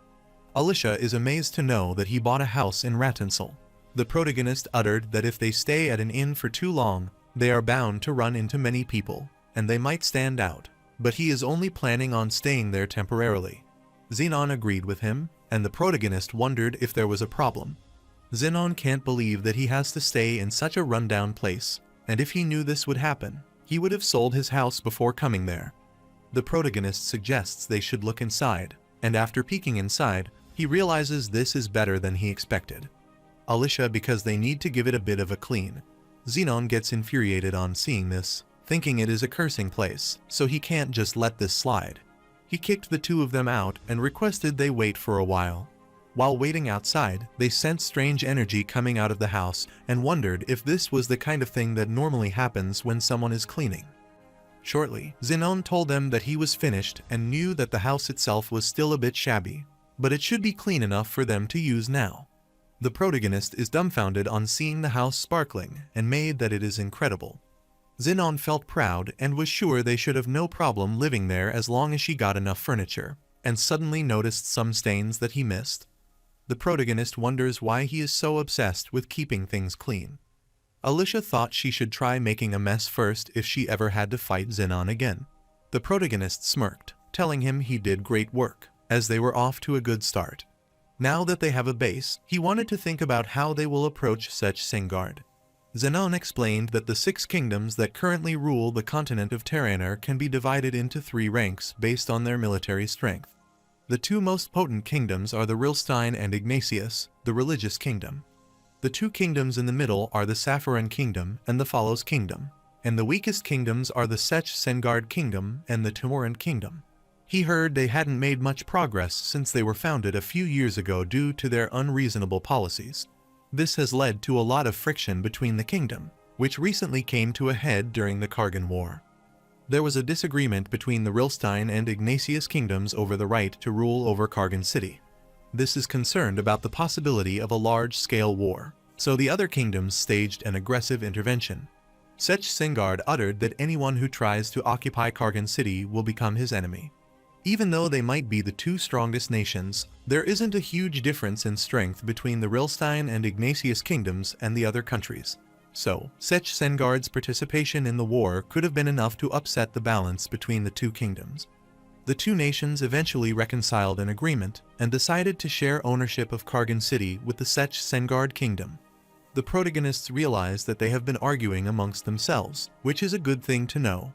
Alicia is amazed to know that he bought a house in Rattensel. The protagonist uttered that if they stay at an inn for too long, they are bound to run into many people, and they might stand out, but he is only planning on staying there temporarily. Zenon agreed with him, and the protagonist wondered if there was a problem. Zenon can't believe that he has to stay in such a rundown place, and if he knew this would happen, he would have sold his house before coming there. The protagonist suggests they should look inside, and after peeking inside, he realizes this is better than he expected. Alicia because they need to give it a bit of a clean. Zenon gets infuriated on seeing this, thinking it is a cursing place, so he can't just let this slide. He kicked the two of them out and requested they wait for a while. While waiting outside, they sensed strange energy coming out of the house and wondered if this was the kind of thing that normally happens when someone is cleaning. Shortly, Zenon told them that he was finished and knew that the house itself was still a bit shabby, but it should be clean enough for them to use now. The protagonist is dumbfounded on seeing the house sparkling and made that it is incredible. Zenon felt proud and was sure they should have no problem living there as long as she got enough furniture, and suddenly noticed some stains that he missed. The protagonist wonders why he is so obsessed with keeping things clean. Alicia thought she should try making a mess first if she ever had to fight Zenon again. The protagonist smirked, telling him he did great work, as they were off to a good start. Now that they have a base, he wanted to think about how they will approach Sech Sengard. Zenon explained that the 6 kingdoms that currently rule the continent of Terraner can be divided into 3 ranks based on their military strength. The 2 most potent kingdoms are the Rilstein and Ignatius, the religious kingdom. The 2 kingdoms in the middle are the Saphiran kingdom and the Follows kingdom, and the weakest kingdoms are the Sech Sengard kingdom and the Timorant kingdom. He heard they hadn't made much progress since they were founded a few years ago due to their unreasonable policies. This has led to a lot of friction between the kingdom, which recently came to a head during the Kargan War. There was a disagreement between the Rilstein and Ignatius kingdoms over the right to rule over Kargan City. This is concerned about the possibility of a large-scale war, so the other kingdoms staged an aggressive intervention. Sech Sengard uttered that anyone who tries to occupy Kargan City will become his enemy. Even though they might be the 2 strongest nations, there isn't a huge difference in strength between the Rilstein and Ignatius kingdoms and the other countries. So, Sech Sengard's participation in the war could have been enough to upset the balance between the 2 kingdoms. The 2 nations eventually reconciled an agreement and decided to share ownership of Kargan City with the Sech Sengard kingdom. The protagonists realized that they have been arguing amongst themselves, which is a good thing to know.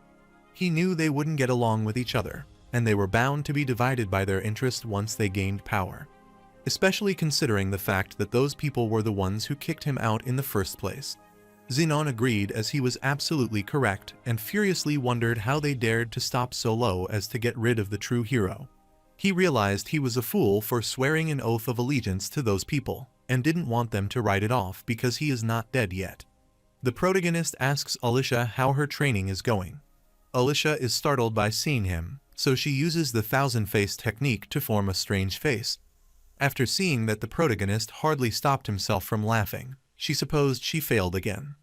He knew they wouldn't get along with each other, and they were bound to be divided by their interest once they gained power. Especially considering the fact that those people were the ones who kicked him out in the first place. Zenon agreed as he was absolutely correct and furiously wondered how they dared to stop so low as to get rid of the true hero. He realized he was a fool for swearing an oath of allegiance to those people, and didn't want them to write it off because he is not dead yet. The protagonist asks Alicia how her training is going. Alicia is startled by seeing him, so she uses the thousand-face technique to form a strange face. After seeing that the protagonist hardly stopped himself from laughing, she supposed she failed again.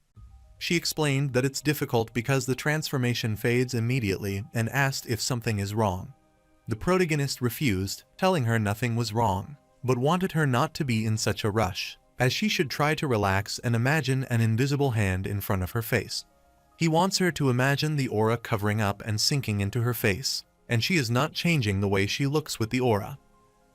She explained that it's difficult because the transformation fades immediately and asked if something is wrong. The protagonist refused, telling her nothing was wrong, but wanted her not to be in such a rush, as she should try to relax and imagine an invisible hand in front of her face. He wants her to imagine the aura covering up and sinking into her face, and she is not changing the way she looks with the aura.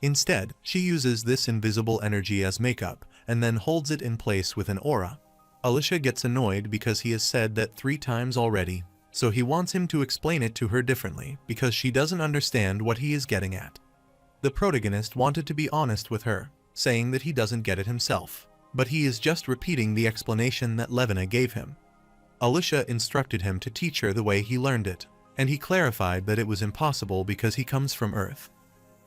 Instead, she uses this invisible energy as makeup, and then holds it in place with an aura. Alicia gets annoyed because he has said that 3 times already, so he wants him to explain it to her differently because she doesn't understand what he is getting at. The protagonist wanted to be honest with her, saying that he doesn't get it himself, but he is just repeating the explanation that Levina gave him. Alicia instructed him to teach her the way he learned it, and he clarified that it was impossible because he comes from Earth.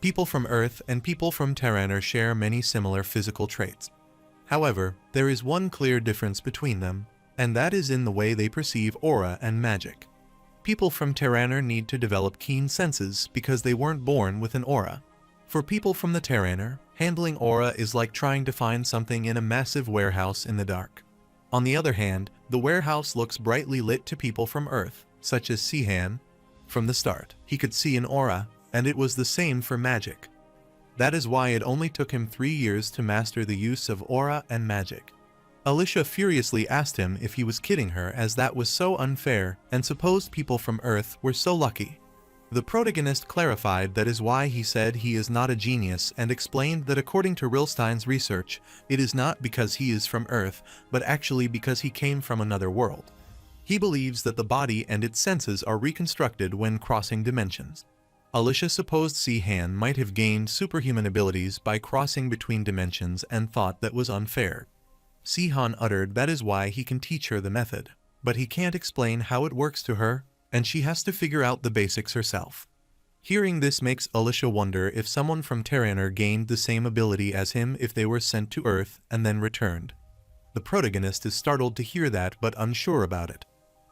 People from Earth and people from Terraner share many similar physical traits. However, there is one clear difference between them, and that is in the way they perceive aura and magic. People from Terraner need to develop keen senses because they weren't born with an aura. For people from the Terraner, handling aura is like trying to find something in a massive warehouse in the dark. On the other hand, the warehouse looks brightly lit to people from Earth, such as Sihan. From the start, he could see an aura, and it was the same for magic. That is why it only took him 3 years to master the use of aura and magic. Alicia furiously asked him if he was kidding her, as that was so unfair and supposed people from Earth were so lucky. The protagonist clarified that is why he said he is not a genius and explained that according to Rilstein's research, it is not because he is from Earth, but actually because he came from another world. He believes that the body and its senses are reconstructed when crossing dimensions. Alicia supposed Sihan might have gained superhuman abilities by crossing between dimensions and thought that was unfair. Sihan uttered that is why he can teach her the method, but he can't explain how it works to her, and she has to figure out the basics herself. Hearing this makes Alicia wonder if someone from Terraner gained the same ability as him if they were sent to Earth and then returned. The protagonist is startled to hear that but unsure about it.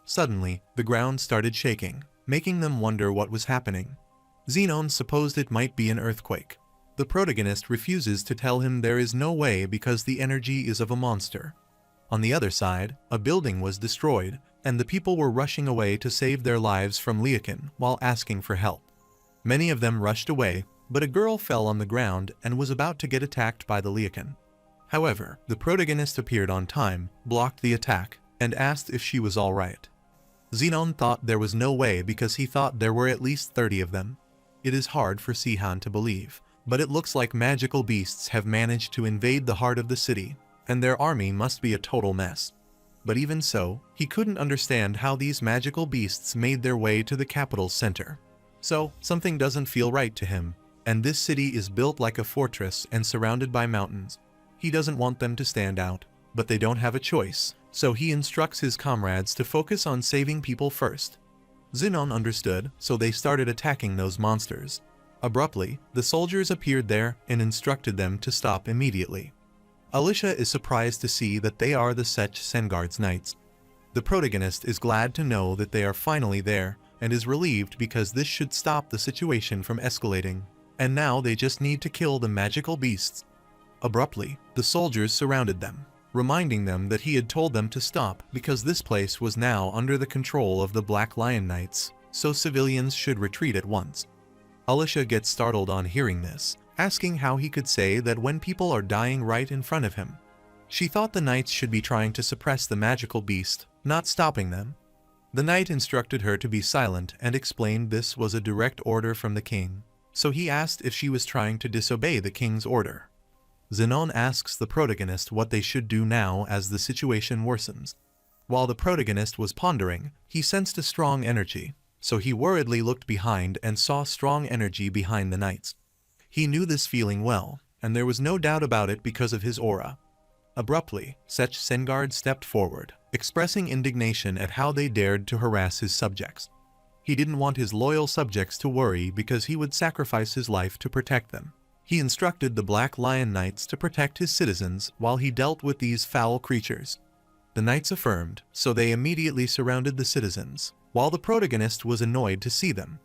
Suddenly, the ground started shaking, making them wonder what was happening. Xenon supposed it might be an earthquake. The protagonist refuses to tell him there is no way because the energy is of a monster. On the other side, a building was destroyed, and the people were rushing away to save their lives from Liakin while asking for help. Many of them rushed away, but a girl fell on the ground and was about to get attacked by the Liakin. However, the protagonist appeared on time, blocked the attack, and asked if she was alright. Xenon thought there was no way because he thought there were at least 30 of them. It is hard for Sihan to believe, but it looks like magical beasts have managed to invade the heart of the city, and their army must be a total mess. But even so, he couldn't understand how these magical beasts made their way to the capital's center. So, something doesn't feel right to him, and this city is built like a fortress and surrounded by mountains. He doesn't want them to stand out, but they don't have a choice, so he instructs his comrades to focus on saving people first. Xenon understood, so they started attacking those monsters. Abruptly, the soldiers appeared there and instructed them to stop immediately. Alicia is surprised to see that they are the Sech Sengard's knights. The protagonist is glad to know that they are finally there, and is relieved because this should stop the situation from escalating, and now they just need to kill the magical beasts. Abruptly, the soldiers surrounded them, reminding them that he had told them to stop because this place was now under the control of the Black Lion Knights, so civilians should retreat at once. Alicia gets startled on hearing this, asking how he could say that when people are dying right in front of him. She thought the knights should be trying to suppress the magical beast, not stopping them. The knight instructed her to be silent and explained this was a direct order from the king, so he asked if she was trying to disobey the king's order. Xenon asks the protagonist what they should do now as the situation worsens. While the protagonist was pondering, he sensed a strong energy, so he worriedly looked behind and saw strong energy behind the knights. He knew this feeling well, and there was no doubt about it because of his aura. Abruptly, Sech Sengard stepped forward, expressing indignation at how they dared to harass his subjects. He didn't want his loyal subjects to worry because he would sacrifice his life to protect them. He instructed the Black Lion Knights to protect his citizens while he dealt with these foul creatures. The knights affirmed, so they immediately surrounded the citizens, while the protagonist was annoyed to see them.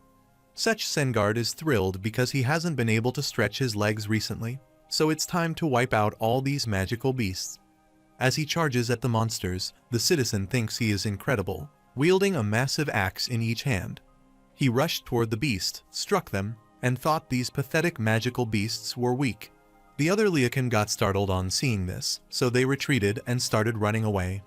Sech Sengard is thrilled because he hasn't been able to stretch his legs recently, so it's time to wipe out all these magical beasts. As he charges at the monsters, the citizen thinks he is incredible, wielding a massive axe in each hand. He rushed toward the beast, struck them, and thought these pathetic magical beasts were weak. The other Liakan got startled on seeing this, so they retreated and started running away.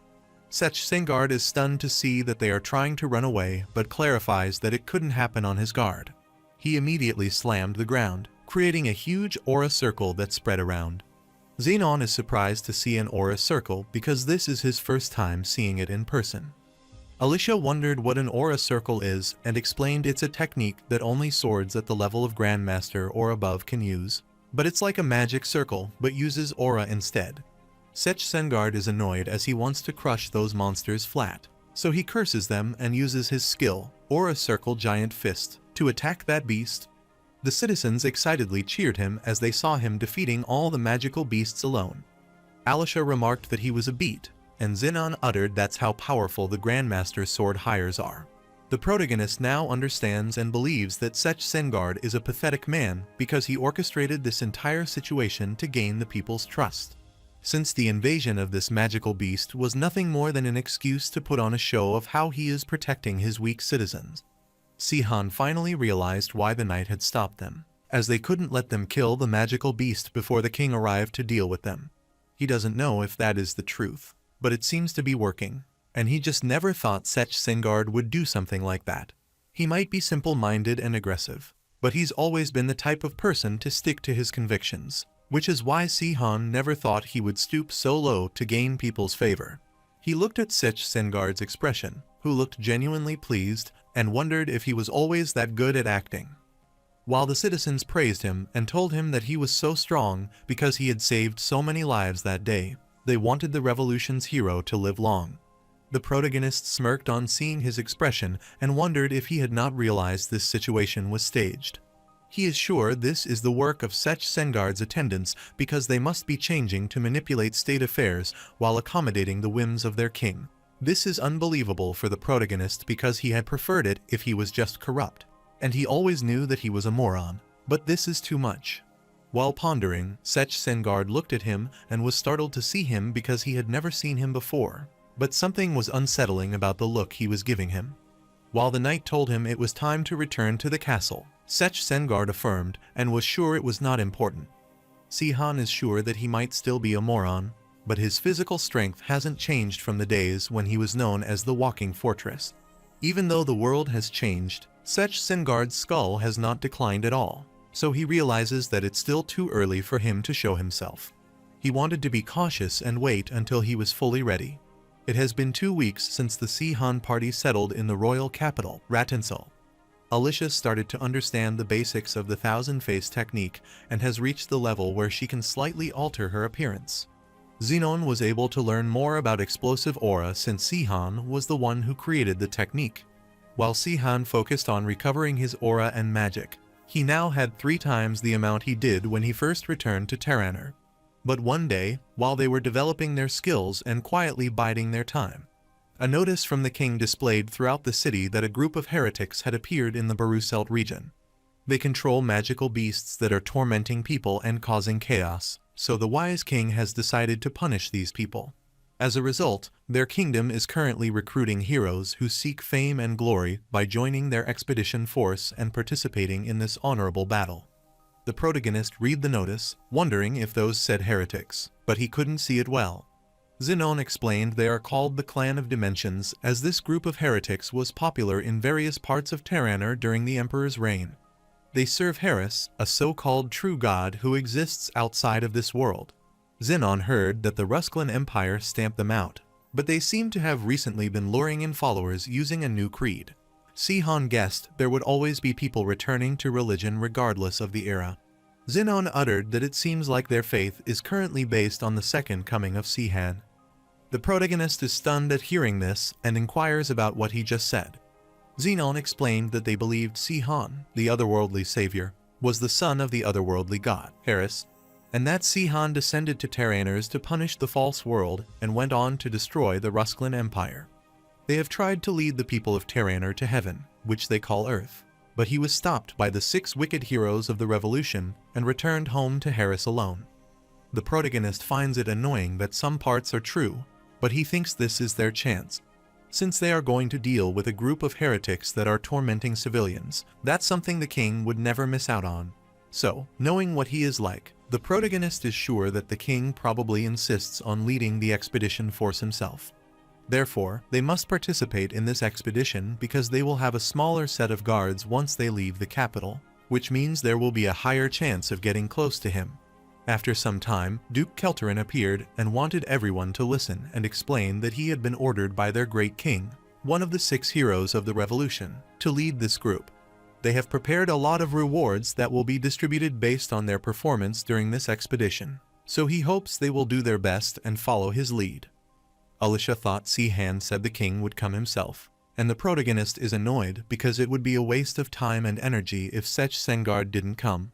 Sech Sengard is stunned to see that they are trying to run away, but clarifies that it couldn't happen on his guard. He immediately slammed the ground, creating a huge aura circle that spread around. Xenon is surprised to see an aura circle because this is his first time seeing it in person. Alicia wondered what an aura circle is and explained it's a technique that only swords at the level of Grandmaster or above can use, but it's like a magic circle but uses aura instead. Sech Sengard is annoyed as he wants to crush those monsters flat, so he curses them and uses his skill, Aura Circle Giant Fist, to attack that beast. The citizens excitedly cheered him as they saw him defeating all the magical beasts alone. Alicia remarked that he was a beat, and Xenon uttered that's how powerful the Grandmaster sword hires are. The protagonist now understands and believes that Sech Sengard is a pathetic man because he orchestrated this entire situation to gain the people's trust. Since the invasion of this magical beast was nothing more than an excuse to put on a show of how he is protecting his weak citizens. Sihan finally realized why the knight had stopped them, as they couldn't let them kill the magical beast before the king arrived to deal with them. He doesn't know if that is the truth, but it seems to be working, and he just never thought Sech Sengard would do something like that. He might be simple-minded and aggressive, but he's always been the type of person to stick to his convictions, which is why Sihan never thought he would stoop so low to gain people's favor. He looked at Sech Sengard's expression, who looked genuinely pleased, and wondered if he was always that good at acting. While the citizens praised him and told him that he was so strong because he had saved so many lives that day, they wanted the revolution's hero to live long. The protagonist smirked on seeing his expression and wondered if he had not realized this situation was staged. He is sure this is the work of Sech Sengard's attendants because they must be changing to manipulate state affairs while accommodating the whims of their king. This is unbelievable for the protagonist because he had preferred it if he was just corrupt, and he always knew that he was a moron, but this is too much. While pondering, Sech Sengard looked at him and was startled to see him because he had never seen him before, but something was unsettling about the look he was giving him. While the knight told him it was time to return to the castle, Sech Sengard affirmed and was sure it was not important. Sihan is sure that he might still be a moron, but his physical strength hasn't changed from the days when he was known as the Walking Fortress. Even though the world has changed, Sech Sengard's skull has not declined at all, so he realizes that it's still too early for him to show himself. He wanted to be cautious and wait until he was fully ready. It has been 2 weeks since the Sihan party settled in the royal capital, Ratinsel. Alicia started to understand the basics of the thousand-face technique and has reached the level where she can slightly alter her appearance. Xenon was able to learn more about explosive aura since Sihan was the one who created the technique. While Sihan focused on recovering his aura and magic, he now had 3 times the amount he did when he first returned to Terraner. But one day, while they were developing their skills and quietly biding their time, a notice from the king displayed throughout the city that a group of heretics had appeared in the Baruselt region. They control magical beasts that are tormenting people and causing chaos, so the wise king has decided to punish these people. As a result, their kingdom is currently recruiting heroes who seek fame and glory by joining their expedition force and participating in this honorable battle. The protagonist read the notice, wondering if those said heretics, but he couldn't see it well. Xenon explained they are called the Clan of Dimensions as this group of heretics was popular in various parts of Terraner during the Emperor's reign. They serve Heres, a so-called true god who exists outside of this world. Xenon heard that the Rusclan Empire stamped them out, but they seem to have recently been luring in followers using a new creed. Sihan guessed there would always be people returning to religion regardless of the era. Xenon uttered that it seems like their faith is currently based on the second coming of Sihan. The protagonist is stunned at hearing this and inquires about what he just said. Xenon explained that they believed Sihan, the otherworldly savior, was the son of the otherworldly god, Heres, and that Sihan descended to Terraners to punish the false world and went on to destroy the Rusclan Empire. They have tried to lead the people of Terraner to heaven, which they call Earth, but he was stopped by the 6 wicked heroes of the revolution and returned home to Heres alone. The protagonist finds it annoying that some parts are true, but he thinks this is their chance. Since they are going to deal with a group of heretics that are tormenting civilians, that's something the king would never miss out on. So, knowing what he is like, the protagonist is sure that the king probably insists on leading the expedition force himself. Therefore, they must participate in this expedition because they will have a smaller set of guards once they leave the capital, which means there will be a higher chance of getting close to him. After some time, Duke Kelterin appeared and wanted everyone to listen and explain that he had been ordered by their great king, one of the 6 heroes of the revolution, to lead this group. They have prepared a lot of rewards that will be distributed based on their performance during this expedition, so he hopes they will do their best and follow his lead. Alicia thought Sehan said the king would come himself, and the protagonist is annoyed because it would be a waste of time and energy if Sech Sengard didn't come.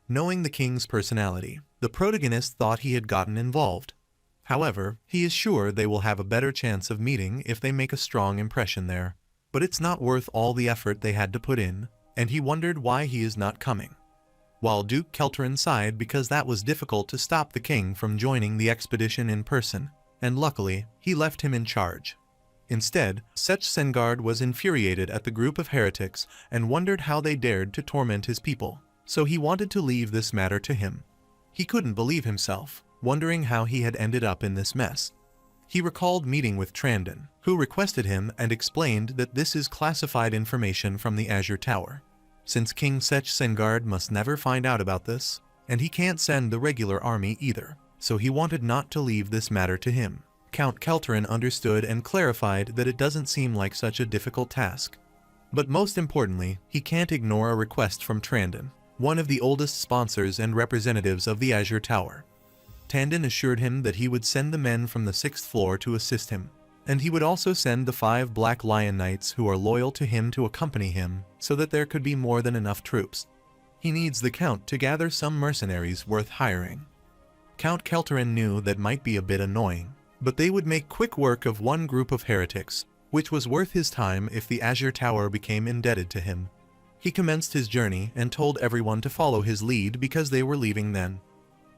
Knowing the king's personality, the protagonist thought he had gotten involved. However, he is sure they will have a better chance of meeting if they make a strong impression there. But it's not worth all the effort they had to put in, and he wondered why he is not coming. While Duke Kelterin sighed because that was difficult to stop the king from joining the expedition in person, and luckily, he left him in charge. Instead, Sech Sengard was infuriated at the group of heretics and wondered how they dared to torment his people, so he wanted to leave this matter to him. He couldn't believe himself, wondering how he had ended up in this mess. He recalled meeting with Trandon, who requested him and explained that this is classified information from the Azure Tower. Since King Sech Sengard must never find out about this, and he can't send the regular army either, so he wanted not to leave this matter to him. Count Kelterin understood and clarified that it doesn't seem like such a difficult task. But most importantly, he can't ignore a request from Trandon, one of the oldest sponsors and representatives of the Azure Tower. Trandon assured him that he would send the men from the 6th floor to assist him, and he would also send the 5 Black Lion Knights who are loyal to him to accompany him so that there could be more than enough troops. He needs the Count to gather some mercenaries worth hiring. Count Kelterin knew that might be a bit annoying, but they would make quick work of one group of heretics, which was worth his time if the Azure Tower became indebted to him. He commenced his journey and told everyone to follow his lead because they were leaving then.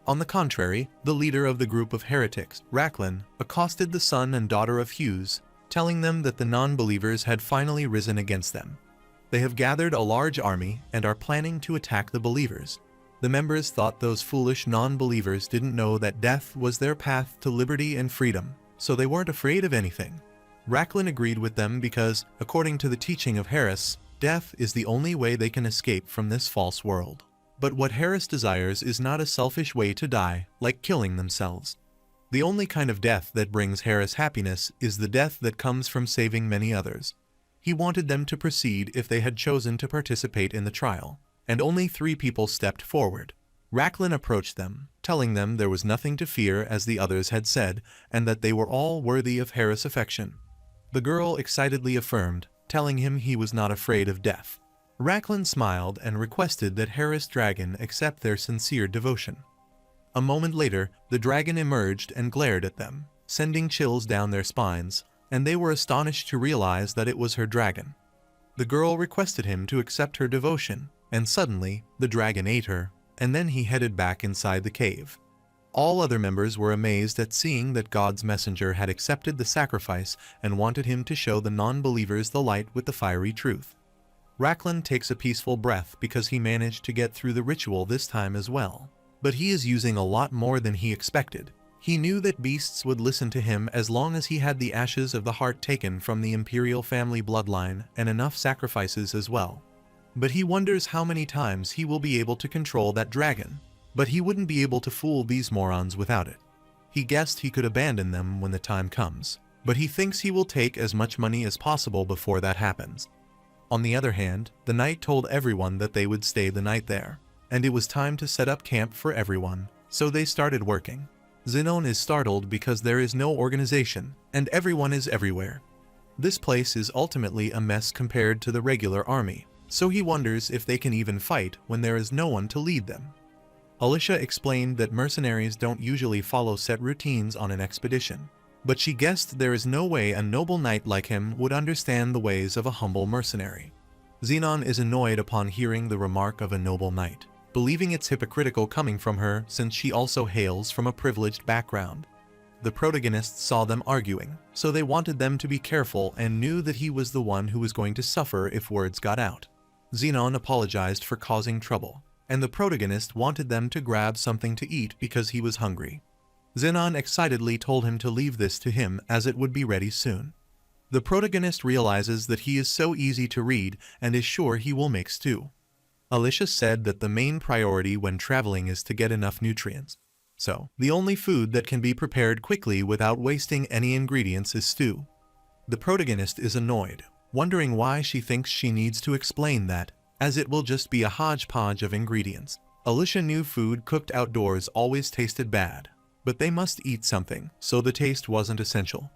On the contrary, the leader of the group of heretics, Racklin, accosted the son and daughter of Hughes, telling them that the non-believers had finally risen against them. They have gathered a large army and are planning to attack the believers. The members thought those foolish non-believers didn't know that death was their path to liberty and freedom, so they weren't afraid of anything. Racklin agreed with them because, according to the teaching of Harris, death is the only way they can escape from this false world. But what Harris desires is not a selfish way to die, like killing themselves. The only kind of death that brings Harris happiness is the death that comes from saving many others. He wanted them to proceed if they had chosen to participate in the trial, and only 3 people stepped forward. Racklin approached them, telling them there was nothing to fear as the others had said, and that they were all worthy of Harris' affection. The girl excitedly affirmed, telling him he was not afraid of death. Racklin smiled and requested that Harris Dragon accept their sincere devotion. A moment later, the dragon emerged and glared at them, sending chills down their spines, and they were astonished to realize that it was her dragon. The girl requested him to accept her devotion, and suddenly, the dragon ate her, and then he headed back inside the cave. All other members were amazed at seeing that God's messenger had accepted the sacrifice and wanted him to show the non-believers the light with the fiery truth. Racklin takes a peaceful breath because he managed to get through the ritual this time as well. But he is using a lot more than he expected. He knew that beasts would listen to him as long as he had the ashes of the heart taken from the imperial family bloodline and enough sacrifices as well. But he wonders how many times he will be able to control that dragon. But he wouldn't be able to fool these morons without it. He guessed he could abandon them when the time comes, but he thinks he will take as much money as possible before that happens. On the other hand, the knight told everyone that they would stay the night there, and it was time to set up camp for everyone, so they started working. Zenon is startled because there is no organization, and everyone is everywhere. This place is ultimately a mess compared to the regular army, so he wonders if they can even fight when there is no one to lead them. Alicia explained that mercenaries don't usually follow set routines on an expedition, but she guessed there is no way a noble knight like him would understand the ways of a humble mercenary. Zenon is annoyed upon hearing the remark of a noble knight, believing it's hypocritical coming from her since she also hails from a privileged background. The protagonists saw them arguing, so they wanted them to be careful and knew that he was the one who was going to suffer if words got out. Zenon apologized for causing trouble, and the protagonist wanted them to grab something to eat because he was hungry. Zenon excitedly told him to leave this to him as it would be ready soon. The protagonist realizes that he is so easy to read and is sure he will make stew. Alicia said that the main priority when traveling is to get enough nutrients. So, the only food that can be prepared quickly without wasting any ingredients is stew. The protagonist is annoyed, wondering why she thinks she needs to explain that, as it will just be a hodgepodge of ingredients. Alicia knew food cooked outdoors always tasted bad, but they must eat something, so the taste wasn't essential.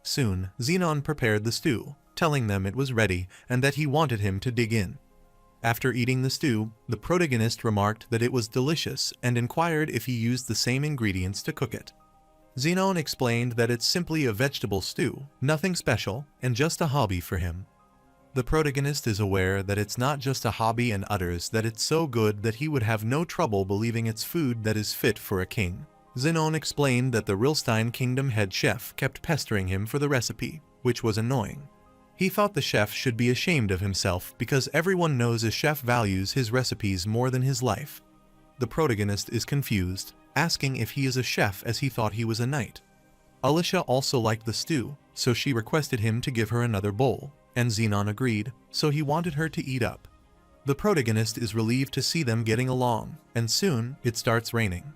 Soon, Zenon prepared the stew, telling them it was ready and that he wanted him to dig in. After eating the stew, the protagonist remarked that it was delicious and inquired if he used the same ingredients to cook it. Zenon explained that it's simply a vegetable stew, nothing special, and just a hobby for him. The protagonist is aware that it's not just a hobby and utters that it's so good that he would have no trouble believing it's food that is fit for a king. Zenon explained that the Rilstein Kingdom head chef kept pestering him for the recipe, which was annoying. He thought the chef should be ashamed of himself because everyone knows a chef values his recipes more than his life. The protagonist is confused, asking if he is a chef as he thought he was a knight. Alicia also liked the stew, so she requested him to give her another bowl, and Zenon agreed, so he wanted her to eat up. The protagonist is relieved to see them getting along, and soon it starts raining.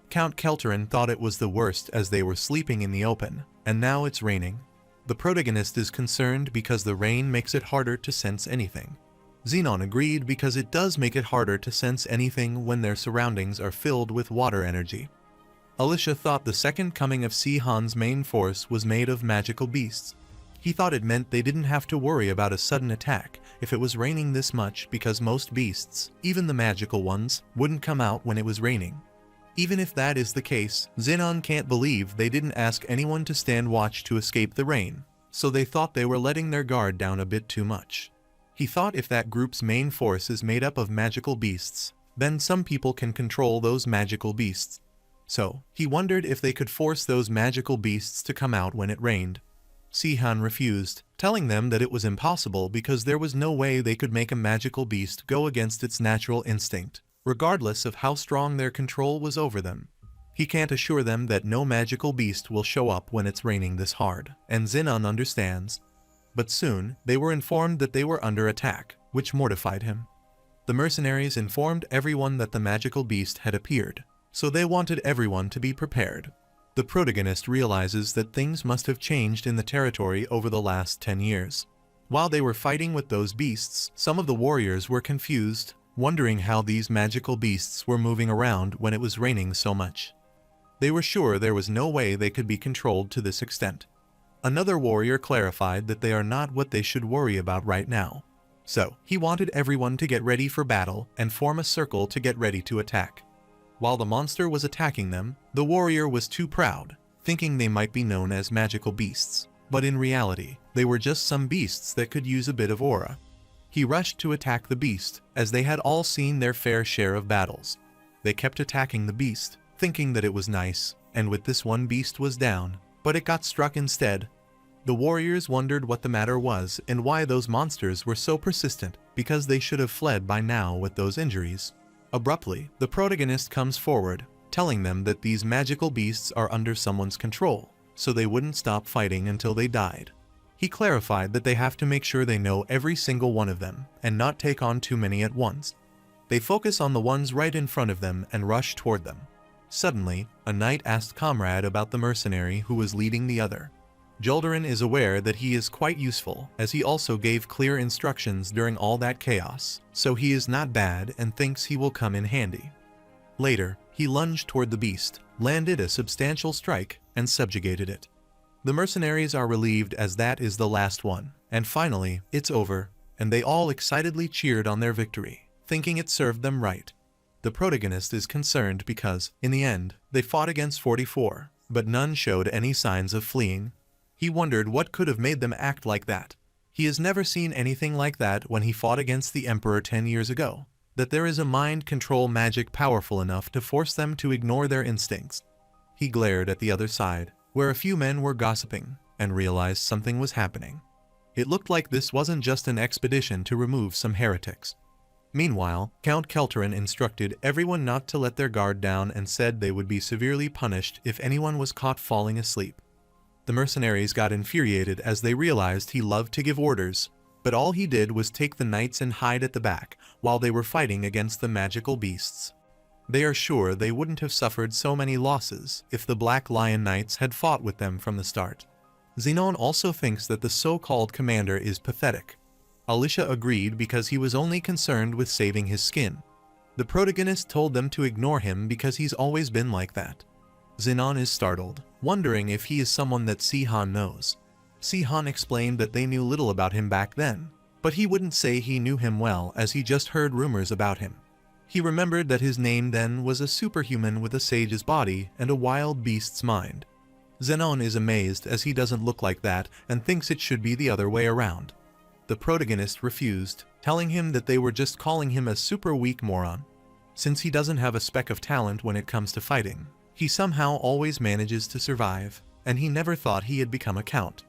Count Kelterin thought it was the worst as they were sleeping in the open, and now it's raining. The protagonist is concerned because the rain makes it harder to sense anything. Zenon agreed because it does make it harder to sense anything when their surroundings are filled with water energy. Alicia thought the second coming of Sihan's main force was made of magical beasts. He thought it meant they didn't have to worry about a sudden attack if it was raining this much because most beasts, even the magical ones, wouldn't come out when it was raining. Even if that is the case, Zenon can't believe they didn't ask anyone to stand watch to escape the rain, so they thought they were letting their guard down a bit too much. He thought if that group's main force is made up of magical beasts, then some people can control those magical beasts. So, he wondered if they could force those magical beasts to come out when it rained. Sihan refused, telling them that it was impossible because there was no way they could make a magical beast go against its natural instinct, regardless of how strong their control was over them. He can't assure them that no magical beast will show up when it's raining this hard, and Zenon understands. But soon, they were informed that they were under attack, which mortified him. The mercenaries informed everyone that the magical beast had appeared, so they wanted everyone to be prepared. The protagonist realizes that things must have changed in the territory over the last 10 years. While they were fighting with those beasts, some of the warriors were confused, wondering how these magical beasts were moving around when it was raining so much. They were sure there was no way they could be controlled to this extent. Another warrior clarified that they are not what they should worry about right now. So, he wanted everyone to get ready for battle and form a circle to get ready to attack. While the monster was attacking them, the warrior was too proud, thinking they might be known as magical beasts. But in reality, they were just some beasts that could use a bit of aura. He rushed to attack the beast, as they had all seen their fair share of battles. They kept attacking the beast, thinking that it was nice, and with this one beast was down, but it got struck instead. The warriors wondered what the matter was and why those monsters were so persistent, because they should have fled by now with those injuries. Abruptly, the protagonist comes forward, telling them that these magical beasts are under someone's control, so they wouldn't stop fighting until they died. He clarified that they have to make sure they know every single one of them, and not take on too many at once. They focus on the ones right in front of them and rush toward them. Suddenly, a knight asked Comrade about the mercenary who was leading the other. Joldarin is aware that he is quite useful, as he also gave clear instructions during all that chaos, so he is not bad and thinks he will come in handy. Later, he lunged toward the beast, landed a substantial strike, and subjugated it. The mercenaries are relieved as that is the last one, and finally, it's over, and they all excitedly cheered on their victory, thinking it served them right. The protagonist is concerned because, in the end, they fought against 44, but none showed any signs of fleeing. He wondered what could have made them act like that. He has never seen anything like that when he fought against the Emperor 10 years ago. that there is a mind control magic powerful enough to force them to ignore their instincts. He glared at the other side, where a few men were gossiping, and realized something was happening. It looked like this wasn't just an expedition to remove some heretics. Meanwhile, Count Kelterin instructed everyone not to let their guard down and said they would be severely punished if anyone was caught falling asleep. The mercenaries got infuriated as they realized he loved to give orders, but all he did was take the knights and hide at the back while they were fighting against the magical beasts. They are sure they wouldn't have suffered so many losses if the Black Lion Knights had fought with them from the start. Zenon also thinks that the so-called commander is pathetic. Alicia agreed because he was only concerned with saving his skin. The protagonist told them to ignore him because he's always been like that. Zenon is startled, wondering if he is someone that Si-Han knows. Si-Han explained that they knew little about him back then, but he wouldn't say he knew him well as he just heard rumors about him. He remembered that his name then was a superhuman with a sage's body and a wild beast's mind. Zenon is amazed as he doesn't look like that and thinks it should be the other way around. The protagonist refused, telling him that they were just calling him a super weak moron. Since he doesn't have a speck of talent when it comes to fighting, he somehow always manages to survive, and he never thought he had become a count.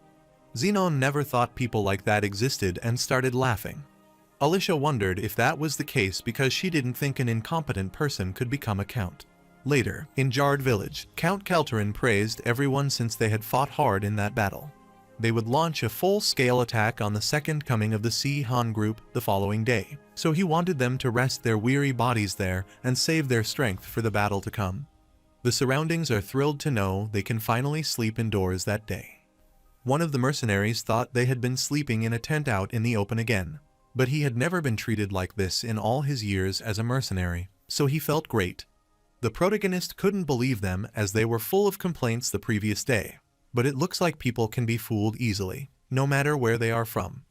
Zenon never thought people like that existed and started laughing. Alicia wondered if that was the case because she didn't think an incompetent person could become a count. Later, in Jard Village, Count Kelterin praised everyone since they had fought hard in that battle. They would launch a full-scale attack on the second coming of the Si-Han group the following day, so he wanted them to rest their weary bodies there and save their strength for the battle to come. The surroundings are thrilled to know they can finally sleep indoors that day. One of the mercenaries thought they had been sleeping in a tent out in the open again, but he had never been treated like this in all his years as a mercenary, so he felt great. The protagonist couldn't believe them as they were full of complaints the previous day. But it looks like people can be fooled easily, no matter where they are from.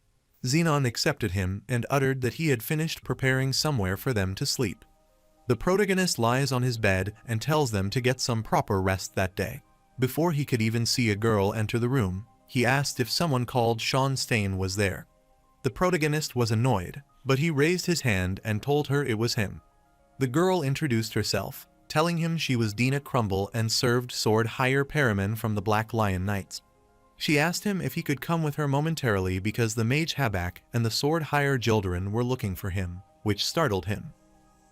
Zenon accepted him and uttered that he had finished preparing somewhere for them to sleep. The protagonist lies on his bed and tells them to get some proper rest that day. Before he could even see a girl enter the room, he asked if someone called Sean Stain was there. The protagonist was annoyed, but he raised his hand and told her it was him. The girl introduced herself, telling him she was Dina Crumble and served Sword Higher Paramin from the Black Lion Knights. She asked him if he could come with her momentarily because the mage Habak and the Sword Higher Jildarin were looking for him, which startled him.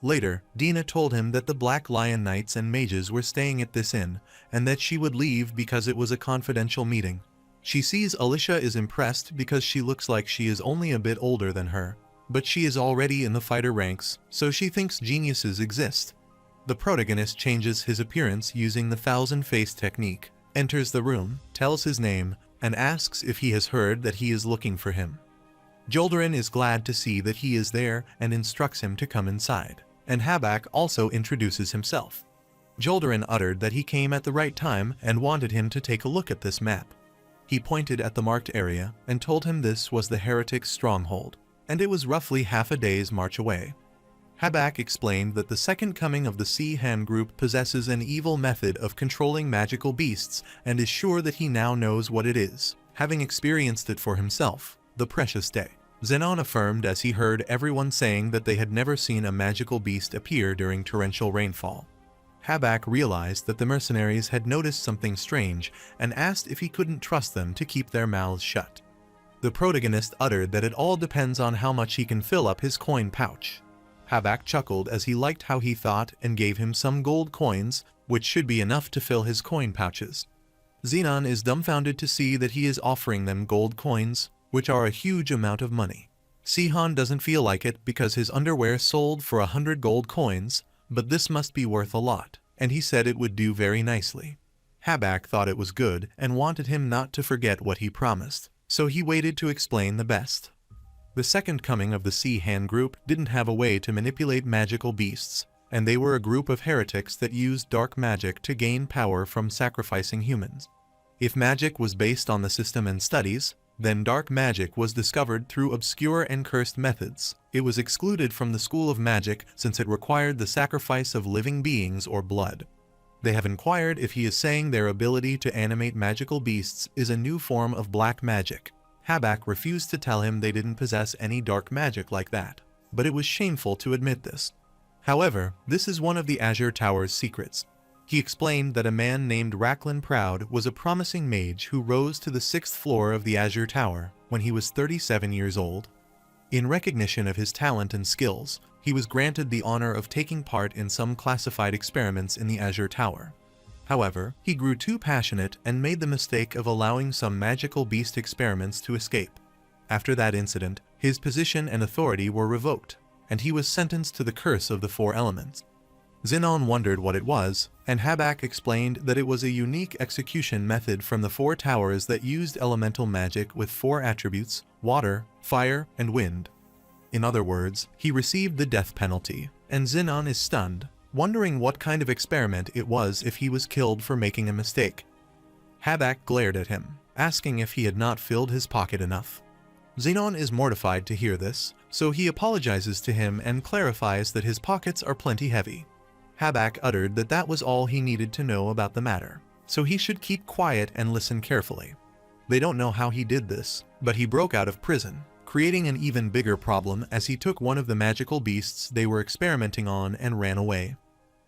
Later, Dina told him that the Black Lion Knights and mages were staying at this inn, and that she would leave because it was a confidential meeting. She sees Alicia is impressed because she looks like she is only a bit older than her, but she is already in the fighter ranks, so she thinks geniuses exist. The protagonist changes his appearance using the thousand-face technique, enters the room, tells his name, and asks if he has heard that he is looking for him. Jildarin is glad to see that he is there and instructs him to come inside, and Habak also introduces himself. Jildarin uttered that he came at the right time and wanted him to take a look at this map. He pointed at the marked area and told him this was the heretic's stronghold, and it was roughly half a day's march away. Habak explained that the second coming of the Si-Han group possesses an evil method of controlling magical beasts and is sure that he now knows what it is, having experienced it for himself, the precious day. Zenon affirmed as he heard everyone saying that they had never seen a magical beast appear during torrential rainfall. Habak realized that the mercenaries had noticed something strange and asked if he couldn't trust them to keep their mouths shut. The protagonist uttered that it all depends on how much he can fill up his coin pouch. Habak chuckled as he liked how he thought and gave him some gold coins, which should be enough to fill his coin pouches. Zenon is dumbfounded to see that he is offering them gold coins, which are a huge amount of money. Si-Han doesn't feel like it because his underwear sold for 100 gold coins, but this must be worth a lot, and he said it would do very nicely. Habak thought it was good and wanted him not to forget what he promised, so he waited to explain the best. The second coming of the Si-Han group didn't have a way to manipulate magical beasts, and they were a group of heretics that used dark magic to gain power from sacrificing humans. If magic was based on the system and studies, then dark magic was discovered through obscure and cursed methods. It was excluded from the school of magic since it required the sacrifice of living beings or blood. They have inquired if he is saying their ability to animate magical beasts is a new form of black magic. Habak refused to tell him they didn't possess any dark magic like that. but it was shameful to admit this. However, this is one of the Azure Tower's secrets. He explained that a man named Racklin Proud was a promising mage who rose to the 6th floor of the Azure Tower when he was 37 years old. In recognition of his talent and skills, he was granted the honor of taking part in some classified experiments in the Azure Tower. However, he grew too passionate and made the mistake of allowing some magical beast experiments to escape. After that incident, his position and authority were revoked, and he was sentenced to the curse of the 4 elements. Xenon wondered what it was, and Habak explained that it was a unique execution method from the 4 towers that used elemental magic with 4 attributes: water, fire, and wind. In other words, he received the death penalty, and Xenon is stunned, wondering what kind of experiment it was if he was killed for making a mistake. Habak glared at him, asking if he had not filled his pocket enough. Xenon is mortified to hear this, so he apologizes to him and clarifies that his pockets are plenty heavy. Habak uttered that that was all he needed to know about the matter, so he should keep quiet and listen carefully. They don't know how he did this, but he broke out of prison, creating an even bigger problem as he took one of the magical beasts they were experimenting on and ran away.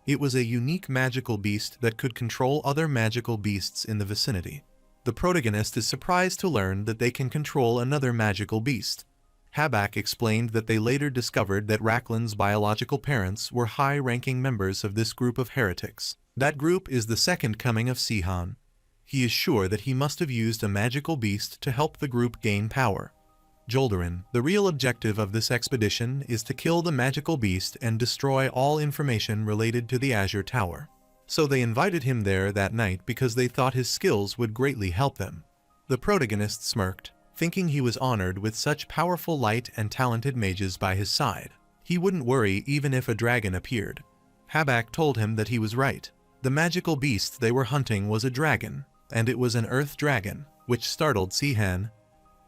It was a unique magical beast that could control other magical beasts in the vicinity. The protagonist is surprised to learn that they can control another magical beast. Habak explained that they later discovered that Racklin's biological parents were high-ranking members of this group of heretics. That group is the second coming of Sihan. He is sure that he must have used a magical beast to help the group gain power. Joldarin, the real objective of this expedition is to kill the magical beast and destroy all information related to the Azure Tower. So they invited him there that night because they thought his skills would greatly help them. The protagonist smirked, thinking he was honored with such powerful light and talented mages by his side. He wouldn't worry even if a dragon appeared. Habak told him that he was right. The magical beast they were hunting was a dragon, and it was an earth dragon, which startled Sihan.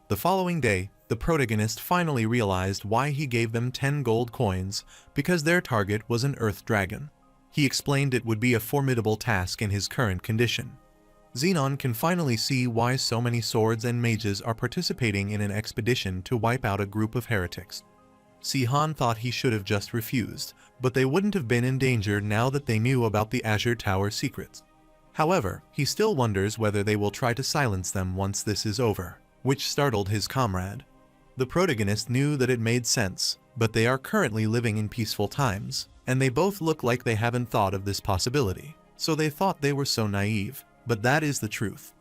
The following day, the protagonist finally realized why he gave them 10 gold coins, because their target was an earth dragon. He explained it would be a formidable task in his current condition. Xenon can finally see why so many swords and mages are participating in an expedition to wipe out a group of heretics. Sihan thought he should have just refused, but they wouldn't have been in danger now that they knew about the Azure Tower secrets. However, he still wonders whether they will try to silence them once this is over, which startled his comrade. The protagonist knew that it made sense, but they are currently living in peaceful times, and they both look like they haven't thought of this possibility, so they thought they were so naive, but that is the truth.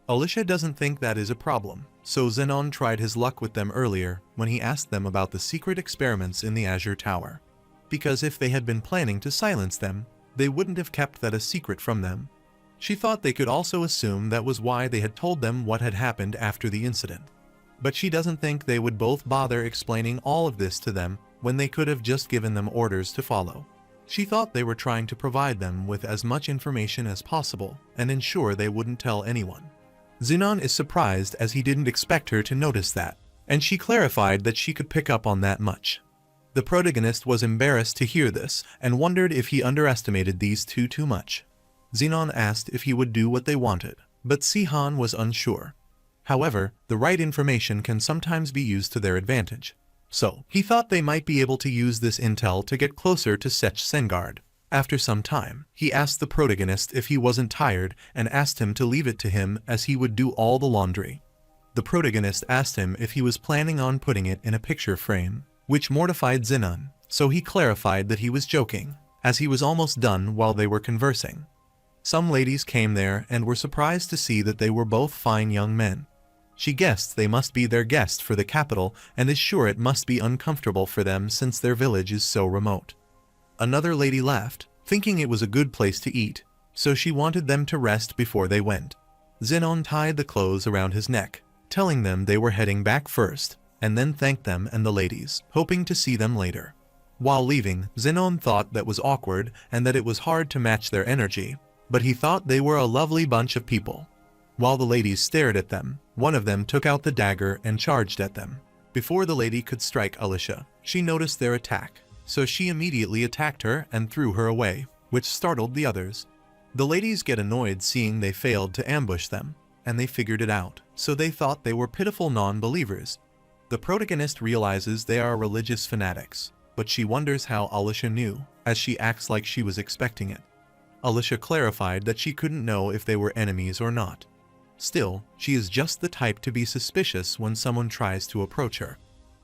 Alicia doesn't think that is a problem, so Xenon tried his luck with them earlier when he asked them about the secret experiments in the Azure Tower. Because if they had been planning to silence them, they wouldn't have kept that a secret from them. She thought they could also assume that was why they had told them what had happened after the incident. But she doesn't think they would both bother explaining all of this to them when they could have just given them orders to follow. She thought they were trying to provide them with as much information as possible and ensure they wouldn't tell anyone. Xenon is surprised as he didn't expect her to notice that, and she clarified that she could pick up on that much. The protagonist was embarrassed to hear this and wondered if he underestimated these two too much. Xenon asked if he would do what they wanted, but Sihan was unsure. However, the right information can sometimes be used to their advantage. So, he thought they might be able to use this intel to get closer to Sech Sengard. After some time, he asked the protagonist if he wasn't tired and asked him to leave it to him as he would do all the laundry. The protagonist asked him if he was planning on putting it in a picture frame, which mortified Xenon, so he clarified that he was joking, as he was almost done while they were conversing. Some ladies came there and were surprised to see that they were both fine young men. She guessed they must be their guest for the capital and is sure it must be uncomfortable for them since their village is so remote. Another lady laughed, thinking it was a good place to eat, so she wanted them to rest before they went. Xenon tied the clothes around his neck, telling them they were heading back first, and then thanked them and the ladies, hoping to see them later. While leaving, Xenon thought that was awkward and that it was hard to match their energy, but he thought they were a lovely bunch of people. While the ladies stared at them, one of them took out the dagger and charged at them. Before the lady could strike Alicia, she noticed their attack, so she immediately attacked her and threw her away, which startled the others. The ladies get annoyed seeing they failed to ambush them, and they figured it out, so they thought they were pitiful non-believers. The protagonist realizes they are religious fanatics, but she wonders how Alicia knew, as she acts like she was expecting it. Alicia clarified that she couldn't know if they were enemies or not. Still, she is just the type to be suspicious when someone tries to approach her.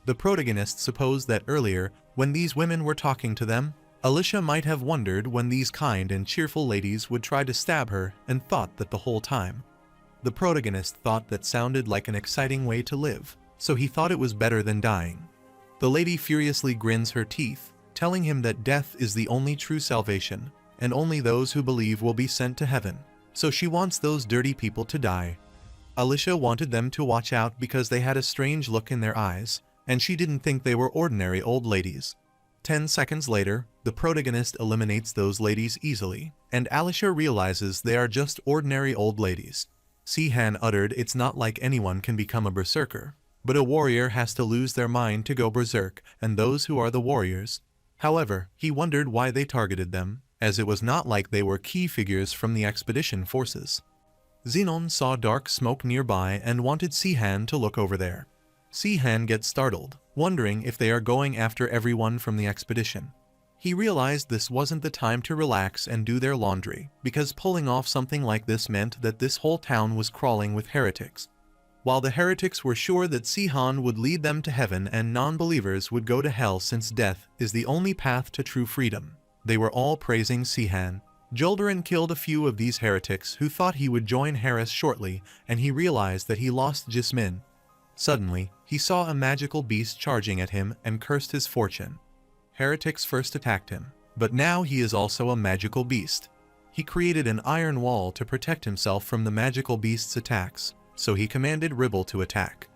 The protagonist supposed that earlier, when these women were talking to them, Alicia might have wondered when these kind and cheerful ladies would try to stab her and thought that the whole time. The protagonist thought that sounded like an exciting way to live, so he thought it was better than dying. The lady furiously grins her teeth, telling him that death is the only true salvation, and only those who believe will be sent to heaven, so she wants those dirty people to die. Alicia wanted them to watch out because they had a strange look in their eyes, and she didn't think they were ordinary old ladies. 10 seconds later, the protagonist eliminates those ladies easily, and Alicia realizes they are just ordinary old ladies. Si-Han uttered, "It's not like anyone can become a berserker, but a warrior has to lose their mind to go berserk, and those who are the warriors." However, he wondered why they targeted them, as it was not like they were key figures from the expedition forces. Zenon saw dark smoke nearby and wanted Si-Han to look over there. Si-Han gets startled, wondering if they are going after everyone from the expedition. He realized this wasn't the time to relax and do their laundry, because pulling off something like this meant that this whole town was crawling with heretics. While the heretics were sure that Si-Han would lead them to heaven and non-believers would go to hell since death is the only path to true freedom, they were all praising Si-Han. Joldarin killed a few of these heretics who thought he would join Harris shortly, and he realized that he lost Jismin. Suddenly, he saw a magical beast charging at him and cursed his fortune. Heretics first attacked him, but now he is also a magical beast. He created an iron wall to protect himself from the magical beast's attacks, so he commanded Ribble to attack.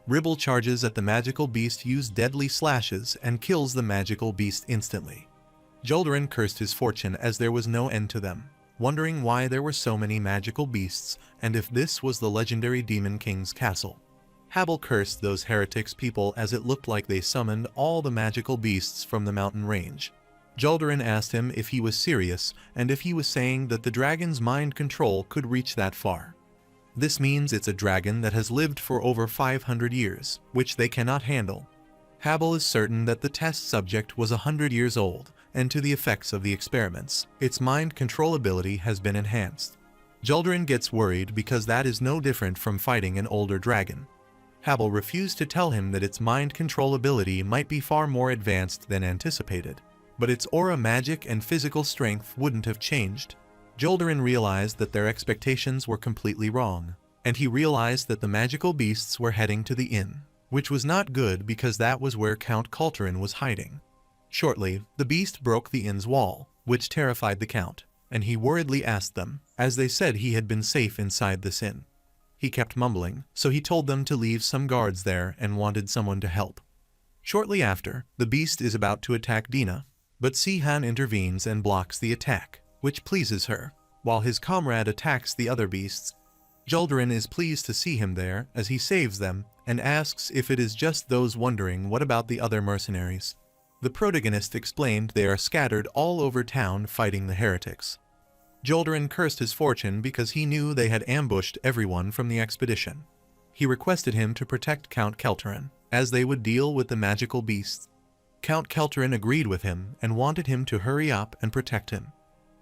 Ribble charges at the magical beast, uses deadly slashes, and kills the magical beast instantly. Joldarin cursed his fortune as there was no end to them, wondering why there were so many magical beasts and if this was the legendary Demon King's castle. Habel cursed those heretics people as it looked like they summoned all the magical beasts from the mountain range. Joldarin asked him if he was serious and if he was saying that the dragon's mind control could reach that far. This means it's a dragon that has lived for over 500 years, which they cannot handle. Habel is certain that the test subject was 100 years old, and to the effects of the experiments, its mind control ability has been enhanced. Joldarin gets worried because that is no different from fighting an older dragon. Habel refused to tell him that its mind control ability might be far more advanced than anticipated, but its aura magic and physical strength wouldn't have changed. Joldarin realized that their expectations were completely wrong, and he realized that the magical beasts were heading to the inn, which was not good because that was where Count Kalterin was hiding. Shortly, the beast broke the inn's wall, which terrified the Count, and he worriedly asked them, as they said he had been safe inside this inn. He kept mumbling, so he told them to leave some guards there and wanted someone to help. Shortly after, the beast is about to attack Dina, but Si-Han intervenes and blocks the attack, which pleases her, while his comrade attacks the other beasts. Joldarin is pleased to see him there as he saves them and asks if it is just those wondering what about the other mercenaries. The protagonist explained they are scattered all over town fighting the heretics. Joldarin cursed his fortune because he knew they had ambushed everyone from the expedition. He requested him to protect Count Kalterin, as they would deal with the magical beasts. Count Kalterin agreed with him and wanted him to hurry up and protect him.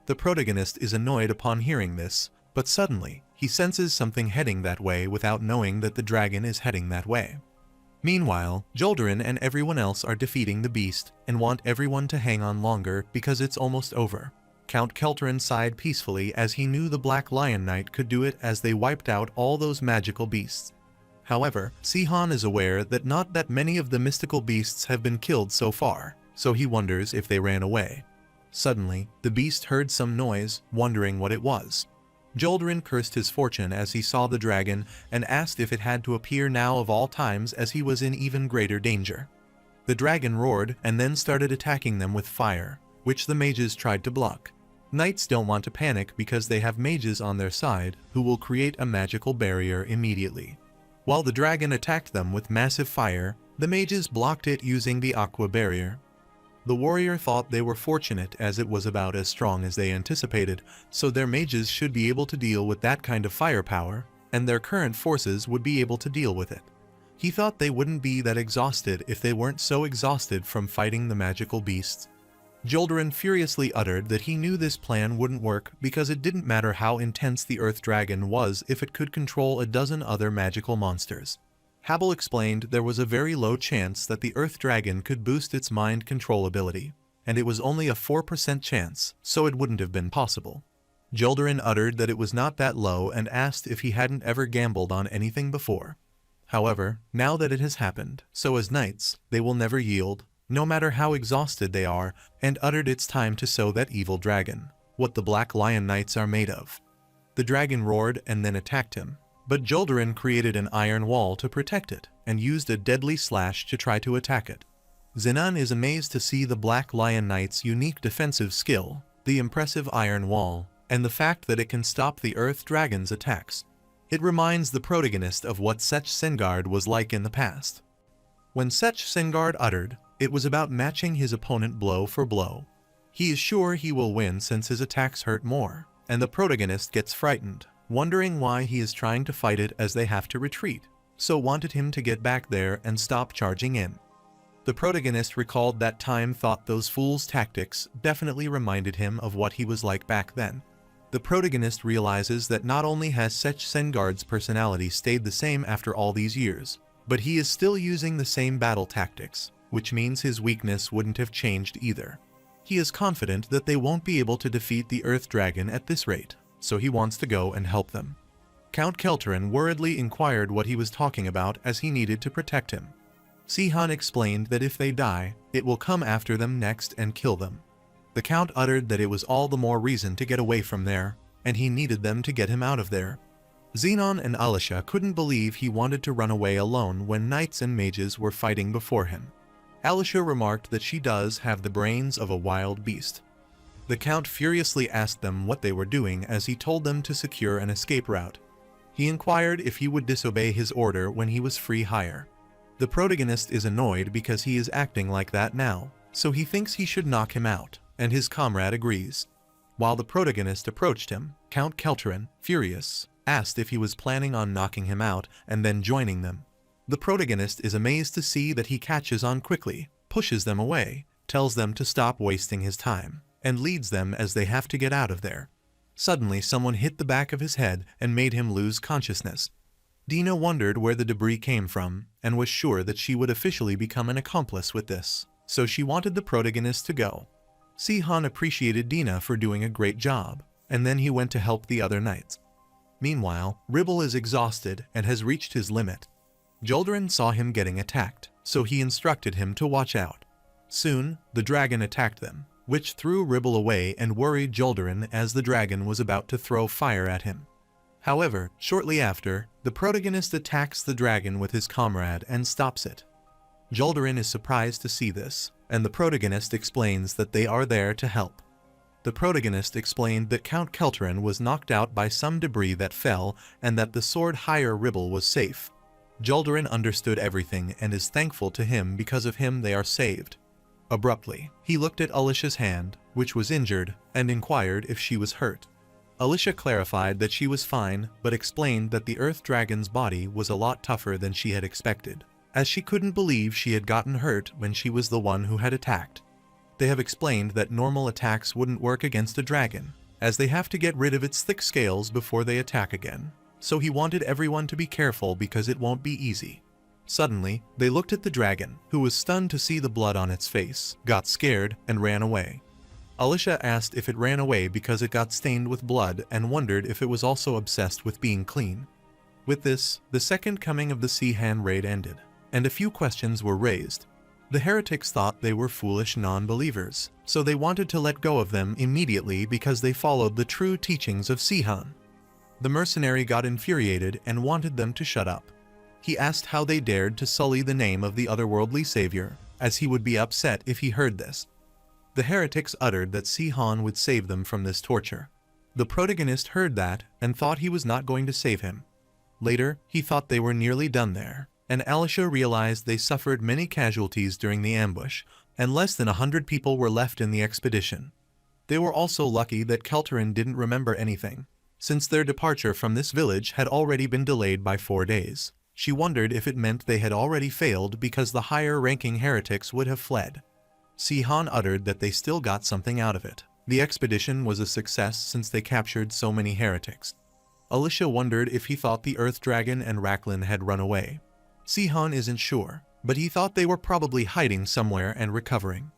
The protagonist is annoyed upon hearing this, but suddenly, he senses something heading that way without knowing that the dragon is heading that way. Meanwhile, Joldarin and everyone else are defeating the beast and want everyone to hang on longer because it's almost over. Count Kalterin sighed peacefully as he knew the Black Lion Knight could do it as they wiped out all those magical beasts. However, Si-Han is aware that not that many of the mystical beasts have been killed so far, so he wonders if they ran away. Suddenly, the beast heard some noise, wondering what it was. Joldarin cursed his fortune as he saw the dragon and asked if it had to appear now of all times as he was in even greater danger. The dragon roared and then started attacking them with fire, which the mages tried to block. Knights don't want to panic because they have mages on their side who will create a magical barrier immediately. While the dragon attacked them with massive fire, the mages blocked it using the aqua barrier. The warrior thought they were fortunate as it was about as strong as they anticipated, so their mages should be able to deal with that kind of firepower, and their current forces would be able to deal with it. He thought they wouldn't be that exhausted if they weren't so exhausted from fighting the magical beasts. Joldarin furiously uttered that he knew this plan wouldn't work because it didn't matter how intense the Earth Dragon was if it could control a dozen other magical monsters. Habel explained there was a very low chance that the Earth Dragon could boost its mind control ability, and it was only a 4% chance, so it wouldn't have been possible. Joldarin uttered that it was not that low and asked if he hadn't ever gambled on anything before. However, now that it has happened, so as knights, they will never yield, no matter how exhausted they are, and uttered it's time to sow that evil dragon, what the Black Lion Knights are made of. The dragon roared and then attacked him, but Joldarin created an iron wall to protect it, and used a deadly slash to try to attack it. Zenan is amazed to see the Black Lion Knight's unique defensive skill, the impressive iron wall, and the fact that it can stop the Earth Dragon's attacks. It reminds the protagonist of what Sech Sengard was like in the past. When Sech Sengard uttered, it was about matching his opponent blow for blow. He is sure he will win since his attacks hurt more, and the protagonist gets frightened, wondering why he is trying to fight it as they have to retreat, so wanted him to get back there and stop charging in. The protagonist recalled that time, thought those fools' tactics definitely reminded him of what he was like back then. The protagonist realizes that not only has Sech Sengard's personality stayed the same after all these years, but he is still using the same battle tactics, which means his weakness wouldn't have changed either. He is confident that they won't be able to defeat the Earth Dragon at this rate, so he wants to go and help them. Count Kelterin worriedly inquired what he was talking about as he needed to protect him. Sihan explained that if they die, it will come after them next and kill them. The Count uttered that it was all the more reason to get away from there, and he needed them to get him out of there. Xenon and Alisha couldn't believe he wanted to run away alone when knights and mages were fighting before him. Alisha remarked that she does have the brains of a wild beast. The Count furiously asked them what they were doing as he told them to secure an escape route. He inquired if he would disobey his order when he was free hire. The protagonist is annoyed because he is acting like that now, so he thinks he should knock him out, and his comrade agrees. While the protagonist approached him, Count Kelterin, furious, asked if he was planning on knocking him out and then joining them. The protagonist is amazed to see that he catches on quickly, pushes them away, tells them to stop wasting his time, and leads them as they have to get out of there. Suddenly someone hit the back of his head and made him lose consciousness. Dina wondered where the debris came from, and was sure that she would officially become an accomplice with this, so she wanted the protagonist to go. Sihan appreciated Dina for doing a great job, and then he went to help the other knights. Meanwhile, Ribble is exhausted and has reached his limit. Joldarin saw him getting attacked, so he instructed him to watch out. Soon, the dragon attacked them, which threw Ribble away and worried Joldarin as the dragon was about to throw fire at him. However, shortly after, the protagonist attacks the dragon with his comrade and stops it. Joldarin is surprised to see this, and the protagonist explains that they are there to help. The protagonist explained that Count Kelterin was knocked out by some debris that fell and that the sword hire Ribble was safe. Joldarin understood everything and is thankful to him because of him they are saved. Abruptly, he looked at Alisha's hand, which was injured, and inquired if she was hurt. Alisha clarified that she was fine, but explained that the Earth Dragon's body was a lot tougher than she had expected, as she couldn't believe she had gotten hurt when she was the one who had attacked. They have explained that normal attacks wouldn't work against a dragon, as they have to get rid of its thick scales before they attack again, so he wanted everyone to be careful because it won't be easy. Suddenly, they looked at the dragon, who was stunned to see the blood on its face, got scared, and ran away. Alisha asked if it ran away because it got stained with blood and wondered if it was also obsessed with being clean. With this, the second coming of the Sihan raid ended, and a few questions were raised. The heretics thought they were foolish non-believers, so they wanted to let go of them immediately because they followed the true teachings of Sihan. The mercenary got infuriated and wanted them to shut up. He asked how they dared to sully the name of the otherworldly savior, as he would be upset if he heard this. The heretics uttered that Sihan would save them from this torture. The protagonist heard that and thought he was not going to save him. Later, he thought they were nearly done there, and Alisha realized they suffered many casualties during the ambush, and less than 100 people were left in the expedition. They were also lucky that Kelterin didn't remember anything, since their departure from this village had already been delayed by 4 days. She wondered if it meant they had already failed because the higher-ranking heretics would have fled. Si-han uttered that they still got something out of it. The expedition was a success since they captured so many heretics. Alicia wondered if he thought the Earth Dragon and Racklin had run away. Si-han isn't sure, but he thought they were probably hiding somewhere and recovering.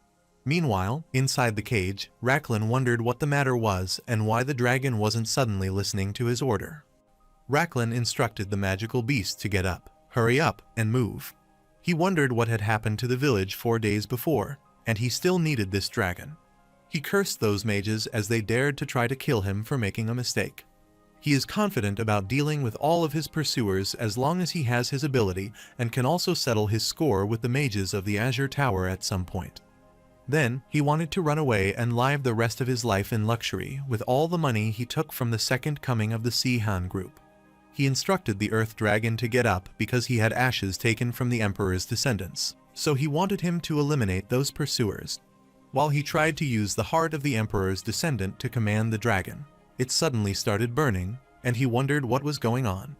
Meanwhile, inside the cage, Racklin wondered what the matter was and why the dragon wasn't suddenly listening to his order. Racklin instructed the magical beast to get up, hurry up, and move. He wondered what had happened to the village 4 days before, and he still needed this dragon. He cursed those mages as they dared to try to kill him for making a mistake. He is confident about dealing with all of his pursuers as long as he has his ability and can also settle his score with the mages of the Azure Tower at some point. Then, he wanted to run away and live the rest of his life in luxury with all the money he took from the second coming of the Si-han group. He instructed the Earth Dragon to get up because he had ashes taken from the Emperor's descendants, so he wanted him to eliminate those pursuers. While he tried to use the heart of the Emperor's descendant to command the dragon, it suddenly started burning, and he wondered what was going on.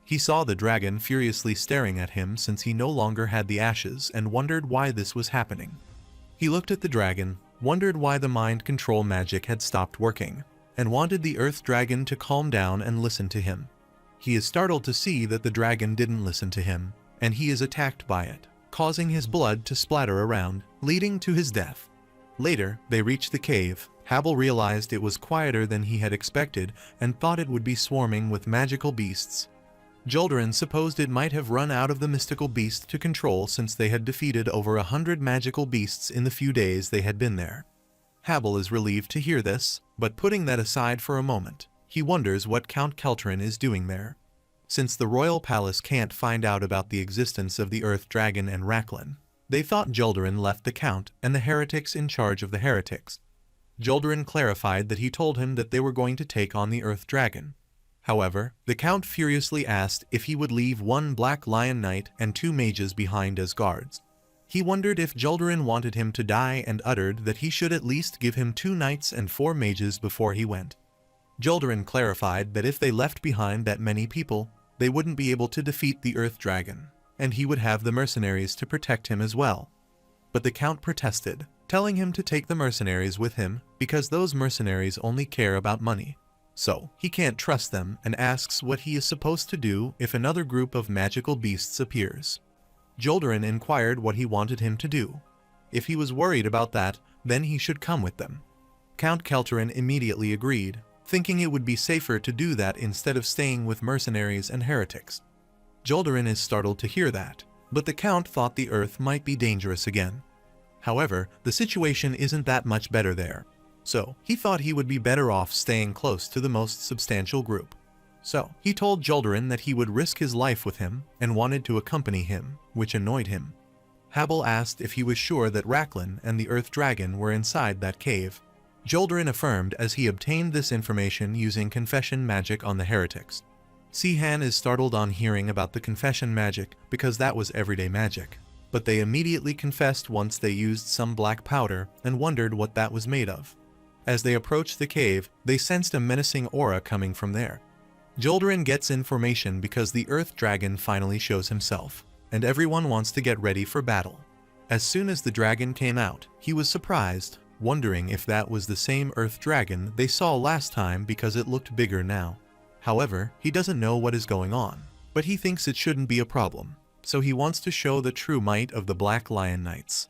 He saw the dragon furiously staring at him since he no longer had the ashes and wondered why this was happening. He looked at the dragon, wondered why the mind control magic had stopped working, and wanted the Earth Dragon to calm down and listen to him. He is startled to see that the dragon didn't listen to him, and he is attacked by it, causing his blood to splatter around, leading to his death. Later, they reached the cave. Habel realized it was quieter than he had expected and thought it would be swarming with magical beasts. Joldarin supposed it might have run out of the mystical beast to control since they had defeated over 100 magical beasts in the few days they had been there. Habel is relieved to hear this, but putting that aside for a moment, he wonders what Count Keltrin is doing there. Since the royal palace can't find out about the existence of the Earth Dragon and Racklin, they thought Joldarin left the Count and the heretics in charge of the heretics. Joldarin clarified that he told him that they were going to take on the Earth Dragon. However, the Count furiously asked if he would leave 1 Black Lion Knight and 2 mages behind as guards. He wondered if Joldarin wanted him to die and uttered that he should at least give him 2 knights and 4 mages before he went. Joldarin clarified that if they left behind that many people, they wouldn't be able to defeat the Earth Dragon, and he would have the mercenaries to protect him as well. But the Count protested, telling him to take the mercenaries with him because those mercenaries only care about money. So, he can't trust them and asks what he is supposed to do if another group of magical beasts appears. Joldarin inquired what he wanted him to do. If he was worried about that, then he should come with them. Count Keltrin immediately agreed, thinking it would be safer to do that instead of staying with mercenaries and heretics. Joldarin is startled to hear that, but the Count thought the Earth might be dangerous again. However, the situation isn't that much better there. So, he thought he would be better off staying close to the most substantial group. So, he told Joldarin that he would risk his life with him and wanted to accompany him, which annoyed him. Habel asked if he was sure that Racklin and the Earth Dragon were inside that cave. Joldarin affirmed as he obtained this information using confession magic on the heretics. Si-han is startled on hearing about the confession magic because that was everyday magic, but they immediately confessed once they used some black powder and wondered what that was made of. As they approached the cave, they sensed a menacing aura coming from there. Joldarin gets information because the Earth Dragon finally shows himself, and everyone wants to get ready for battle. As soon as the dragon came out, he was surprised, wondering if that was the same Earth Dragon they saw last time because it looked bigger now. However, he doesn't know what is going on, but he thinks it shouldn't be a problem, so he wants to show the true might of the Black Lion Knights.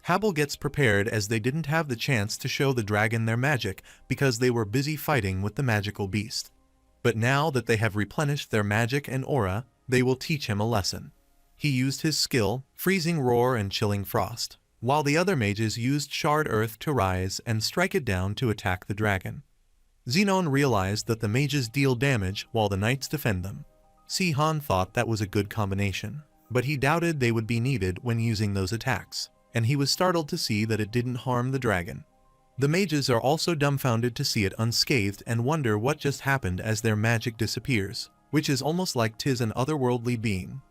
Habel gets prepared as they didn't have the chance to show the dragon their magic because they were busy fighting with the magical beast. But now that they have replenished their magic and aura, they will teach him a lesson. He used his skill, Freezing Roar and Chilling Frost, while the other mages used Shard Earth to rise and strike it down to attack the dragon. Xenon realized that the mages deal damage while the knights defend them. Si-han thought that was a good combination, but he doubted they would be needed when using those attacks, and he was startled to see that it didn't harm the dragon. The mages are also dumbfounded to see it unscathed and wonder what just happened as their magic disappears, which is almost like 'tis an otherworldly being.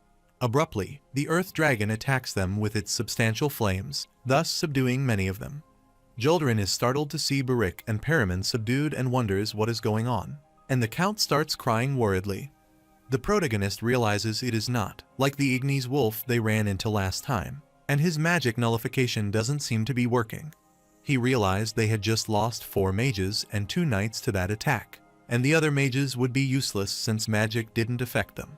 Abruptly, the Earth Dragon attacks them with its substantial flames, thus subduing many of them. Joldarin is startled to see Barik and Periman subdued and wonders what is going on, and the Count starts crying worriedly. The protagonist realizes it is not like the Ignis wolf they ran into last time, and his magic nullification doesn't seem to be working. He realized they had just lost 4 mages and 2 knights to that attack, and the other mages would be useless since magic didn't affect them.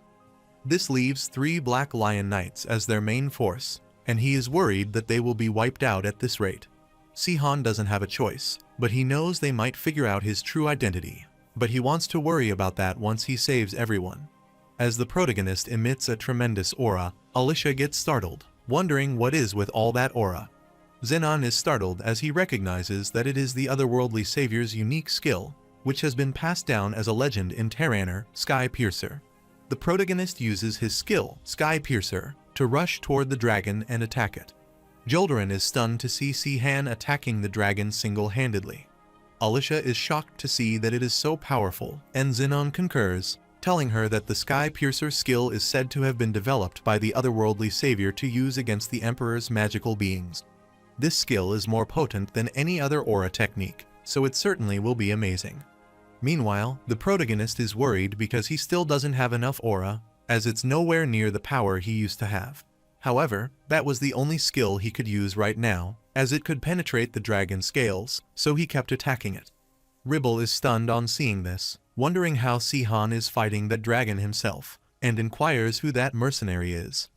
This leaves 3 Black Lion Knights as their main force, and he is worried that they will be wiped out at this rate. Si-han doesn't have a choice, but he knows they might figure out his true identity, but he wants to worry about that once he saves everyone. As the protagonist emits a tremendous aura, Alicia gets startled, wondering what is with all that aura. Zenon is startled as he recognizes that it is the otherworldly savior's unique skill, which has been passed down as a legend in Terraner, Sky Piercer. The protagonist uses his skill, Sky Piercer, to rush toward the dragon and attack it. Joldarin is stunned to see Si-han attacking the dragon single-handedly. Alicia is shocked to see that it is so powerful, and Zenon concurs, telling her that the Sky Piercer skill is said to have been developed by the otherworldly savior to use against the Emperor's magical beings. This skill is more potent than any other aura technique, so it certainly will be amazing. Meanwhile, the protagonist is worried because he still doesn't have enough aura, as it's nowhere near the power he used to have. However, that was the only skill he could use right now, as it could penetrate the dragon's scales, so he kept attacking it. Ribble is stunned on seeing this, wondering how Si-han is fighting that dragon himself, and inquires who that mercenary is.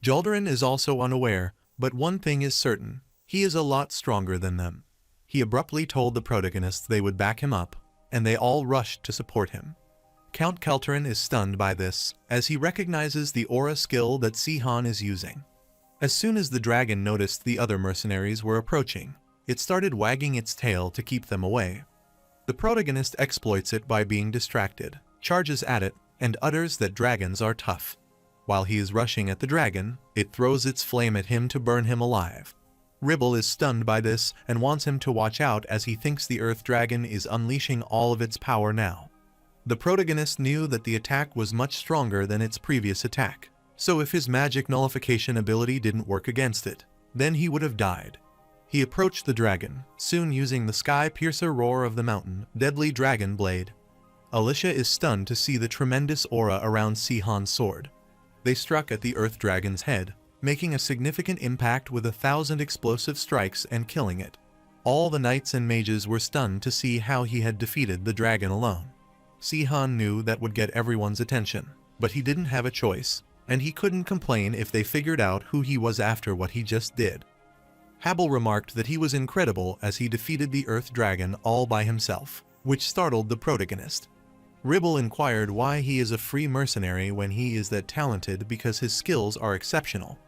Joldarin is also unaware, but one thing is certain, he is a lot stronger than them. He abruptly told the protagonists they would back him up, and they all rushed to support him. Count Kelterin is stunned by this, as he recognizes the aura skill that Si-han is using. As soon as the dragon noticed the other mercenaries were approaching, it started wagging its tail to keep them away. The protagonist exploits it by being distracted, charges at it, and utters that dragons are tough. While he is rushing at the dragon, it throws its flame at him to burn him alive. Ribble is stunned by this and wants him to watch out as he thinks the Earth Dragon is unleashing all of its power now. The protagonist knew that the attack was much stronger than its previous attack, so if his magic nullification ability didn't work against it, then he would have died. He approached the dragon, soon using the Sky Piercer roar of the mountain, deadly dragon blade. Alicia is stunned to see the tremendous aura around Si-han's sword. They struck at the Earth Dragon's head, making a significant impact with 1,000 explosive strikes and killing it. All the knights and mages were stunned to see how he had defeated the dragon alone. Si-han knew that would get everyone's attention, but he didn't have a choice, and he couldn't complain if they figured out who he was after what he just did. Habel remarked that he was incredible as he defeated the Earth Dragon all by himself, which startled the protagonist. Ribble inquired why he is a free mercenary when he is that talented because his skills are exceptional.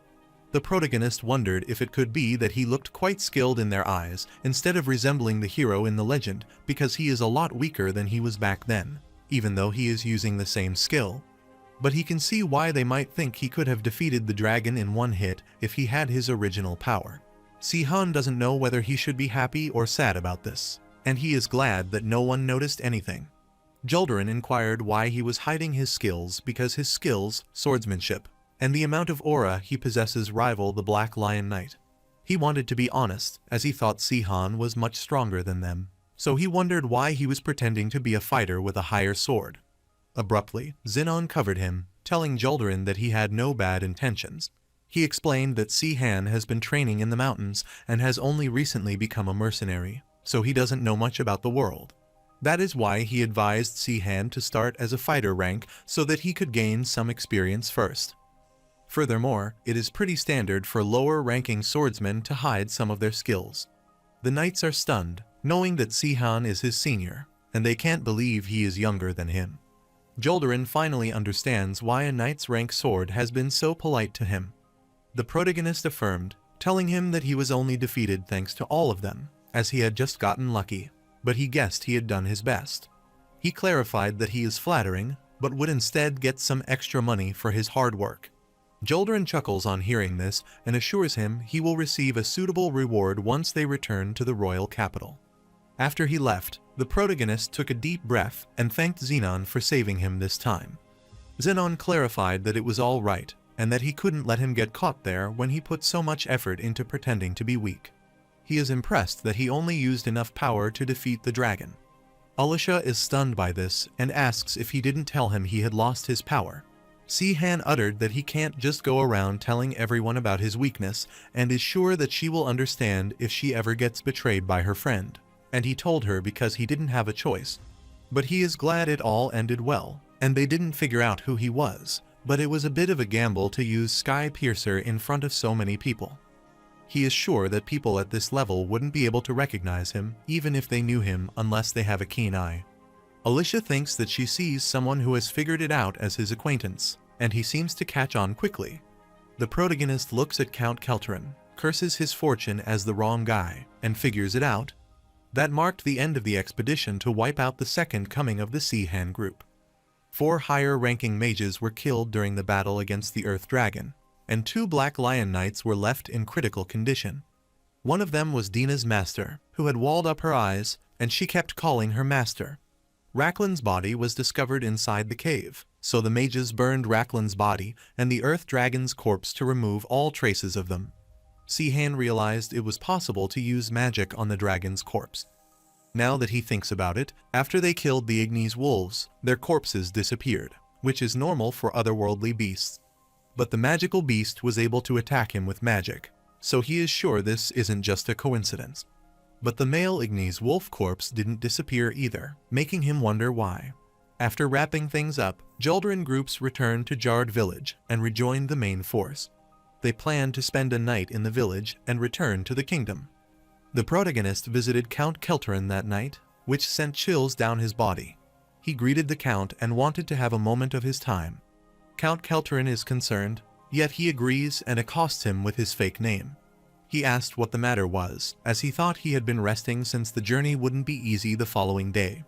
The protagonist wondered if it could be that he looked quite skilled in their eyes instead of resembling the hero in the legend because he is a lot weaker than he was back then, even though he is using the same skill. But he can see why they might think he could have defeated the dragon in one hit if he had his original power. Si-han doesn't know whether he should be happy or sad about this, and he is glad that no one noticed anything. Joldarin inquired why he was hiding his skills because his skills, swordsmanship, and the amount of aura he possesses rival the Black Lion Knight. He wanted to be honest, as he thought Si-han was much stronger than them, so he wondered why he was pretending to be a fighter with a higher sword. Abruptly, Zenon covered him, telling Joldarin that he had no bad intentions. He explained that Si-han has been training in the mountains and has only recently become a mercenary, so he doesn't know much about the world. That is why he advised Si-han to start as a fighter rank so that he could gain some experience first. Furthermore, it is pretty standard for lower-ranking swordsmen to hide some of their skills. The knights are stunned, knowing that Si-han is his senior, and they can't believe he is younger than him. Joldarin finally understands why a knight's rank sword has been so polite to him. The protagonist affirmed, telling him that he was only defeated thanks to all of them, as he had just gotten lucky, but he guessed he had done his best. He clarified that he is flattering, but would instead get some extra money for his hard work. Joldarin chuckles on hearing this and assures him he will receive a suitable reward once they return to the royal capital. After he left, the protagonist took a deep breath and thanked Zenon for saving him this time. Zenon clarified that it was all right, and that he couldn't let him get caught there when he put so much effort into pretending to be weak. He is impressed that he only used enough power to defeat the dragon. Alicia is stunned by this and asks if he didn't tell him he had lost his power. Si-han uttered that he can't just go around telling everyone about his weakness and is sure that she will understand if she ever gets betrayed by her friend. And he told her because he didn't have a choice. But he is glad it all ended well, and they didn't figure out who he was, but it was a bit of a gamble to use Sky Piercer in front of so many people. He is sure that people at this level wouldn't be able to recognize him, even if they knew him, unless they have a keen eye. Alicia thinks that she sees someone who has figured it out as his acquaintance, and he seems to catch on quickly. The protagonist looks at Count Kelterin, curses his fortune as the wrong guy, and figures it out. That marked the end of the expedition to wipe out the second coming of the Si-han group. 4 higher-ranking mages were killed during the battle against the Earth Dragon, and 2 Black Lion Knights were left in critical condition. One of them was Dina's master, who had walled up her eyes, and she kept calling her master. Raklin's body was discovered inside the cave, so the mages burned Raklin's body and the Earth Dragon's corpse to remove all traces of them. Si-han realized it was possible to use magic on the dragon's corpse. Now that he thinks about it, after they killed the Ignis wolves, their corpses disappeared, which is normal for otherworldly beasts. But the magical beast was able to attack him with magic, so he is sure this isn't just a coincidence. But the male Ignis wolf corpse didn't disappear either, making him wonder why. After wrapping things up, Jaldrin groups returned to Jard village and rejoined the main force. They planned to spend a night in the village and return to the kingdom. The protagonist visited Count Kelterin that night, which sent chills down his body. He greeted the Count and wanted to have a moment of his time. Count Kelterin is concerned, yet he agrees and accosts him with his fake name. He asked what the matter was, as he thought he had been resting since the journey wouldn't be easy the following day.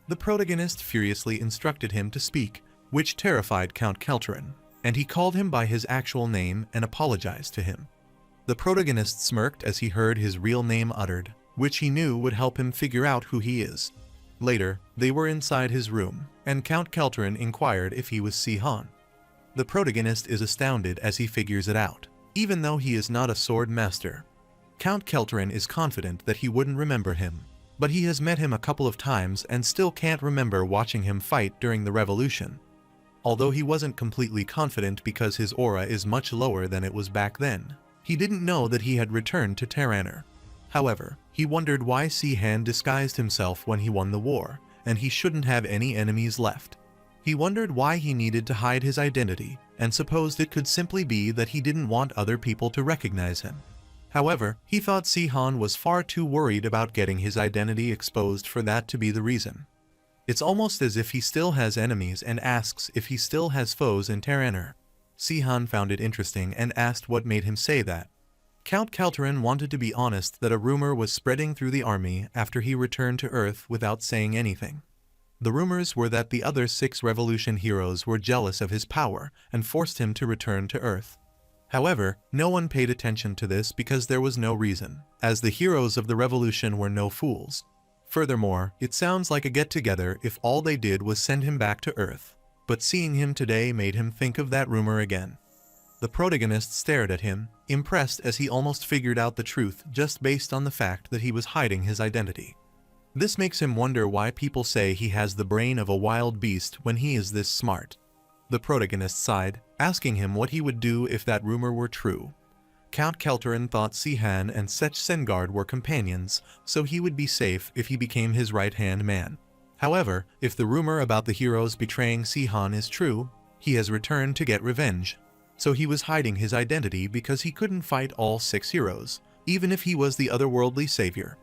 The protagonist furiously instructed him to speak, which terrified Count Kelterin, and he called him by his actual name and apologized to him. The protagonist smirked as he heard his real name uttered, which he knew would help him figure out who he is. Later, they were inside his room, and Count Kelterin inquired if he was Si-han. The protagonist is astounded as he figures it out, even though he is not a sword master. Count Kelterin is confident that he wouldn't remember him, but he has met him a couple of times and still can't remember watching him fight during the revolution. Although he wasn't completely confident because his aura is much lower than it was back then, he didn't know that he had returned to Terraner. However, he wondered why Si-han disguised himself when he won the war, and he shouldn't have any enemies left. He wondered why he needed to hide his identity, and supposed it could simply be that he didn't want other people to recognize him. However, he thought Si-han was far too worried about getting his identity exposed for that to be the reason. It's almost as if he still has enemies and asks if he still has foes in Terraner. Si-han found it interesting and asked what made him say that. Count Kelterin wanted to be honest that a rumor was spreading through the army after he returned to Earth without saying anything. The rumors were that the other 6 revolution heroes were jealous of his power and forced him to return to Earth. However, no one paid attention to this because there was no reason, as the heroes of the revolution were no fools. Furthermore, it sounds like a get-together if all they did was send him back to Earth, but seeing him today made him think of that rumor again. The protagonist stared at him, impressed as he almost figured out the truth just based on the fact that he was hiding his identity. This makes him wonder why people say he has the brain of a wild beast when he is this smart. The protagonist sighed, asking him what he would do if that rumor were true. Count Kelterin thought Si-han and Sech Sengard were companions, so he would be safe if he became his right-hand man. However, if the rumor about the heroes betraying Si-han is true, he has returned to get revenge. So he was hiding his identity because he couldn't fight all 6 heroes, even if he was the otherworldly savior.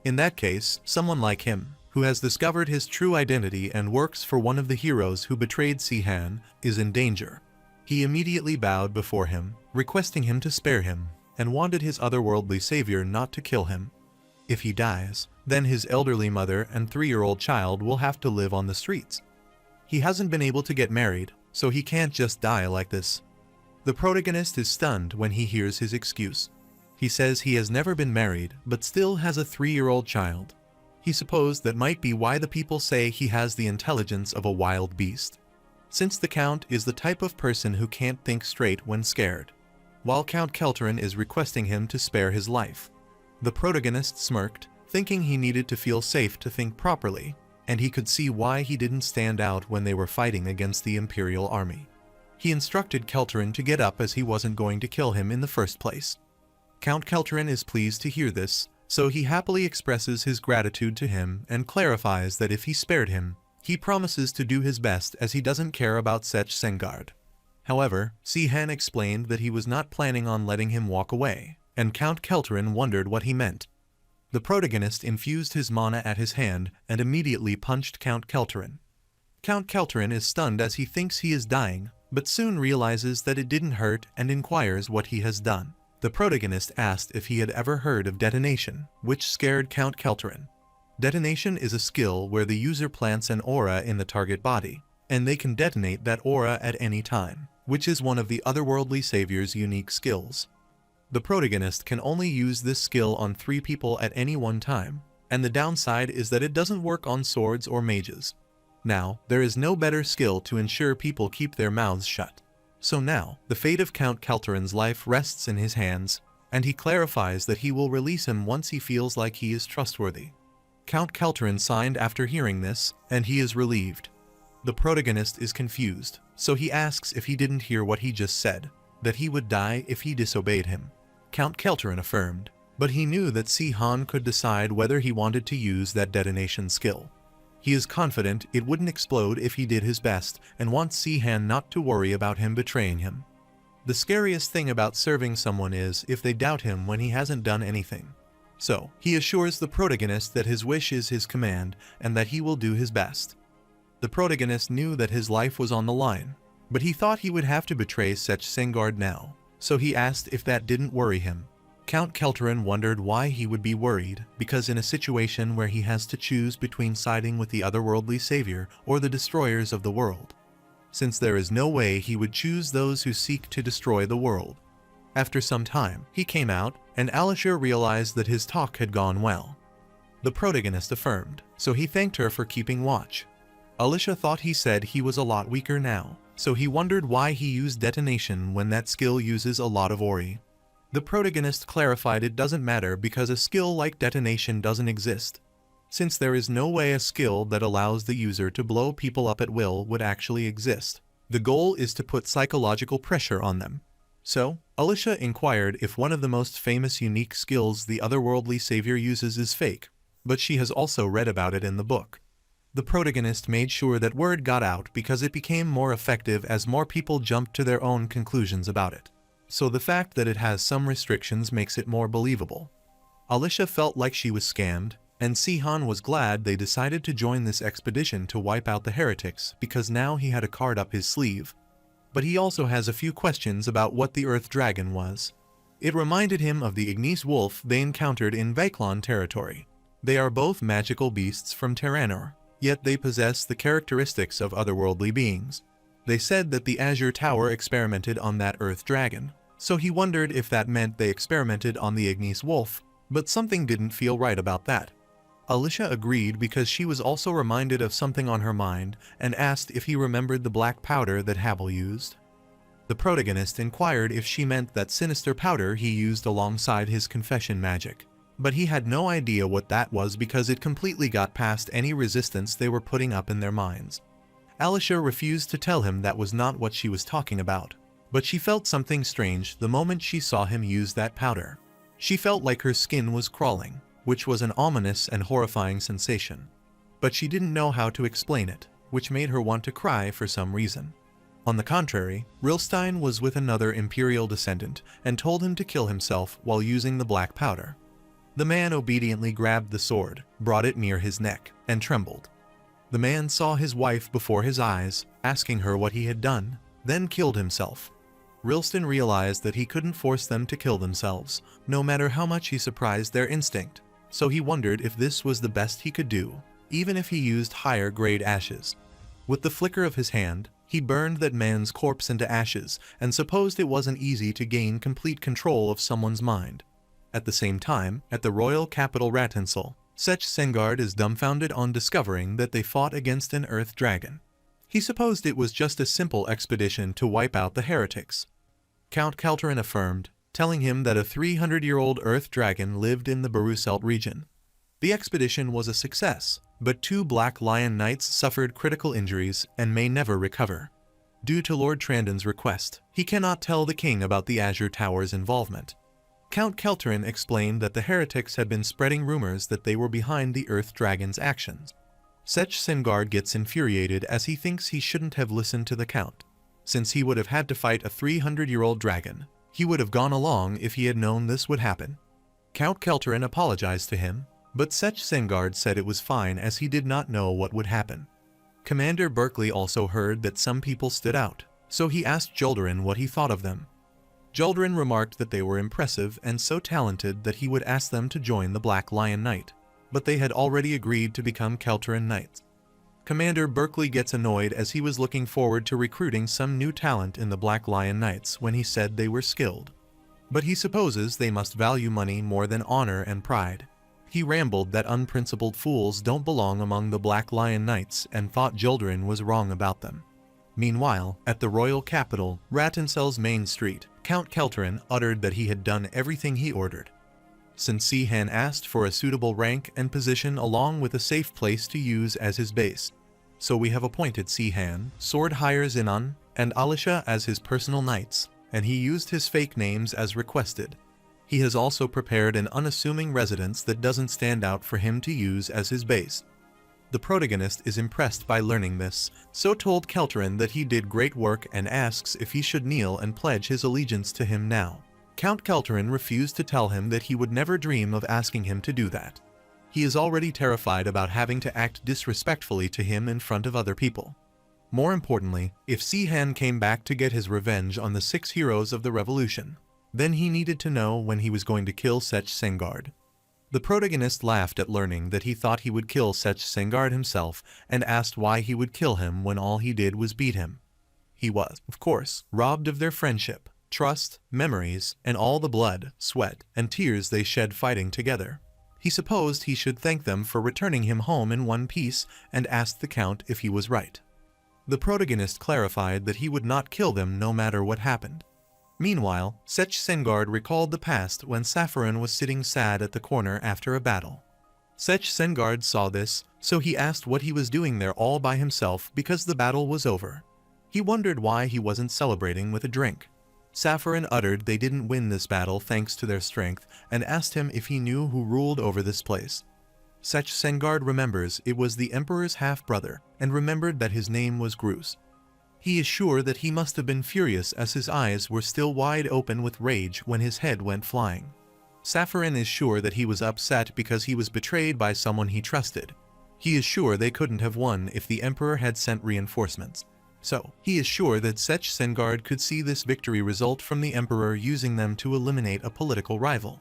In that case, someone like him, who has discovered his true identity and works for one of the heroes who betrayed Si-han, is in danger. He immediately bowed before him, requesting him to spare him, and wanted his otherworldly savior not to kill him. If he dies, then his elderly mother and 3-year-old child will have to live on the streets. He hasn't been able to get married, so he can't just die like this. The protagonist is stunned when he hears his excuse. He says he has never been married, but still has a 3-year-old child. He supposed that might be why the people say he has the intelligence of a wild beast, since the Count is the type of person who can't think straight when scared. While Count Kelterin is requesting him to spare his life, the protagonist smirked, thinking he needed to feel safe to think properly, and he could see why he didn't stand out when they were fighting against the Imperial army. He instructed Kelterin to get up as he wasn't going to kill him in the first place. Count Kelterin is pleased to hear this, so he happily expresses his gratitude to him and clarifies that if he spared him, he promises to do his best as he doesn't care about Sech Sengard. However, Si-Han explained that he was not planning on letting him walk away, and Count Kelterin wondered what he meant. The protagonist infused his mana at his hand and immediately punched Count Kelterin. Count Kelterin is stunned as he thinks he is dying, but soon realizes that it didn't hurt and inquires what he has done. The protagonist asked if he had ever heard of detonation, which scared Count Kelterin. Detonation is a skill where the user plants an aura in the target body, and they can detonate that aura at any time, which is one of the otherworldly savior's unique skills. The protagonist can only use this skill on 3 people at any one time, and the downside is that it doesn't work on swords or mages. Now, there is no better skill to ensure people keep their mouths shut. So now, the fate of Count Kelterin's life rests in his hands, and he clarifies that he will release him once he feels like he is trustworthy. Count Kelterin signed after hearing this, and he is relieved. The protagonist is confused, so he asks if he didn't hear what he just said, that he would die if he disobeyed him. Count Kelterin affirmed, but he knew that Si-Han could decide whether he wanted to use that detonation skill. He is confident it wouldn't explode if he did his best and wants Si-Han not to worry about him betraying him. The scariest thing about serving someone is if they doubt him when he hasn't done anything. So, he assures the protagonist that his wish is his command and that he will do his best. The protagonist knew that his life was on the line, but he thought he would have to betray Sech Sengard now, so he asked if that didn't worry him. Count Kelterin wondered why he would be worried, because in a situation where he has to choose between siding with the otherworldly savior or the destroyers of the world, since there is no way he would choose those who seek to destroy the world. After some time, he came out, and Alisha realized that his talk had gone well. The protagonist affirmed, so he thanked her for keeping watch. Alisha thought he said he was a lot weaker now, so he wondered why he used detonation when that skill uses a lot of ori. The protagonist clarified it doesn't matter because a skill like detonation doesn't exist, since there is no way a skill that allows the user to blow people up at will would actually exist. The goal is to put psychological pressure on them. So, Alisha inquired if one of the most famous unique skills the otherworldly savior uses is fake, but she has also read about it in the book. The protagonist made sure that word got out because it became more effective as more people jumped to their own conclusions about it. So the fact that it has some restrictions makes it more believable. Alisha felt like she was scammed, and Si-Han was glad they decided to join this expedition to wipe out the heretics because now he had a card up his sleeve. But he also has a few questions about what the Earth Dragon was. It reminded him of the Ignis wolf they encountered in Vaiklon territory. They are both magical beasts from Terranor, yet they possess the characteristics of otherworldly beings. They said that the Azure Tower experimented on that Earth Dragon, so he wondered if that meant they experimented on the Ignis wolf, but something didn't feel right about that. Alisha agreed because she was also reminded of something on her mind and asked if he remembered the black powder that Habel used. The protagonist inquired if she meant that sinister powder he used alongside his confession magic, but he had no idea what that was because it completely got past any resistance they were putting up in their minds. Alisha refused to tell him that was not what she was talking about, but she felt something strange the moment she saw him use that powder. She felt like her skin was crawling, which was an ominous and horrifying sensation. But she didn't know how to explain it, which made her want to cry for some reason. On the contrary, Rilstein was with another Imperial descendant and told him to kill himself while using the black powder. The man obediently grabbed the sword, brought it near his neck, and trembled. The man saw his wife before his eyes, asking her what he had done, then killed himself. Rilstein realized that he couldn't force them to kill themselves, no matter how much he surprised their instinct, so he wondered if this was the best he could do, even if he used higher-grade ashes. With the flicker of his hand, he burned that man's corpse into ashes and supposed it wasn't easy to gain complete control of someone's mind. At the same time, at the royal capital Ratensel, Sech Sengard is dumbfounded on discovering that they fought against an earth dragon. He supposed it was just a simple expedition to wipe out the heretics. Count Kelterin affirmed, telling him that a 300-year-old earth dragon lived in the Baruselt region. The expedition was a success, But 2 Black Lion Knights suffered critical injuries and may never recover. Due to Lord Trandon's request, he cannot tell the king about the Azure Tower's involvement. Count Kelterin explained that the heretics had been spreading rumors that they were behind the Earth Dragon's actions. Sech Sengard gets infuriated as he thinks he shouldn't have listened to the Count. Since he would have had to fight a 300-year-old dragon, he would have gone along if he had known this would happen. Count Kelterin apologized to him, but Sech Sengard said it was fine as he did not know what would happen. Commander Berkeley also heard that some people stood out, so he asked Joldarin what he thought of them. Joldarin remarked that they were impressive and so talented that he would ask them to join the Black Lion Knight, but they had already agreed to become Kelterin Knights. Commander Berkeley gets annoyed as he was looking forward to recruiting some new talent in the Black Lion Knights when he said they were skilled. But he supposes they must value money more than honor and pride. He rambled that unprincipled fools don't belong among the Black Lion Knights and thought Joldarin was wrong about them. Meanwhile, at the royal capital, Ratensel's main street, Count Kelterin uttered that he had done everything he ordered. Since Sihan asked for a suitable rank and position along with a safe place to use as his base. So we have appointed Sihan, Sword Hire Zinan, and Alisha as his personal knights, and he used his fake names as requested. He has also prepared an unassuming residence that doesn't stand out for him to use as his base. The protagonist is impressed by learning this, so told Kelterin that he did great work and asks if he should kneel and pledge his allegiance to him now. Count Kelterin refused to tell him that he would never dream of asking him to do that. He is already terrified about having to act disrespectfully to him in front of other people. More importantly, if Sihan came back to get his revenge on the 6 heroes of the revolution, then he needed to know when he was going to kill Sech Sengard. The protagonist laughed at learning that he thought he would kill Sech Sengard himself and asked why he would kill him when all he did was beat him. He was, of course, robbed of their friendship, trust, memories, and all the blood, sweat, and tears they shed fighting together. He supposed he should thank them for returning him home in one piece and asked the Count if he was right. The protagonist clarified that he would not kill them no matter what happened. Meanwhile, Sech Sengard recalled the past when Safarin was sitting sad at the corner after a battle. Sech Sengard saw this, so he asked what he was doing there all by himself because the battle was over. He wondered why he wasn't celebrating with a drink. Safarin uttered they didn't win this battle thanks to their strength and asked him if he knew who ruled over this place. Sech Sengard remembers it was the Emperor's half-brother and remembered that his name was Grus. He is sure that he must have been furious as his eyes were still wide open with rage when his head went flying. Safarin is sure that he was upset because he was betrayed by someone he trusted. He is sure they couldn't have won if the Emperor had sent reinforcements. So, he is sure that Sech Sengard could see this victory result from the Emperor using them to eliminate a political rival.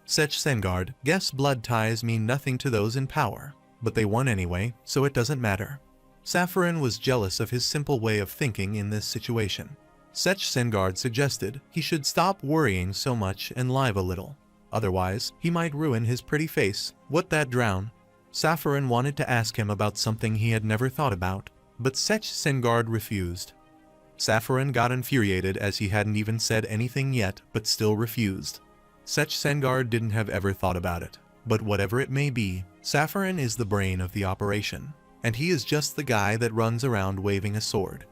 Sech Sengard guess blood ties mean nothing to those in power, but they won anyway, so it doesn't matter. Safarin was jealous of his simple way of thinking in this situation. Sech Sengard suggested he should stop worrying so much and lie a little. Otherwise, he might ruin his pretty face. What that drown? Safarin wanted to ask him about something he had never thought about, but Sech Sengard refused. Safarin got infuriated as he hadn't even said anything yet but still refused. Sech Sengard didn't have ever thought about it, but whatever it may be, Safarin is the brain of the operation, and he is just the guy that runs around waving a sword.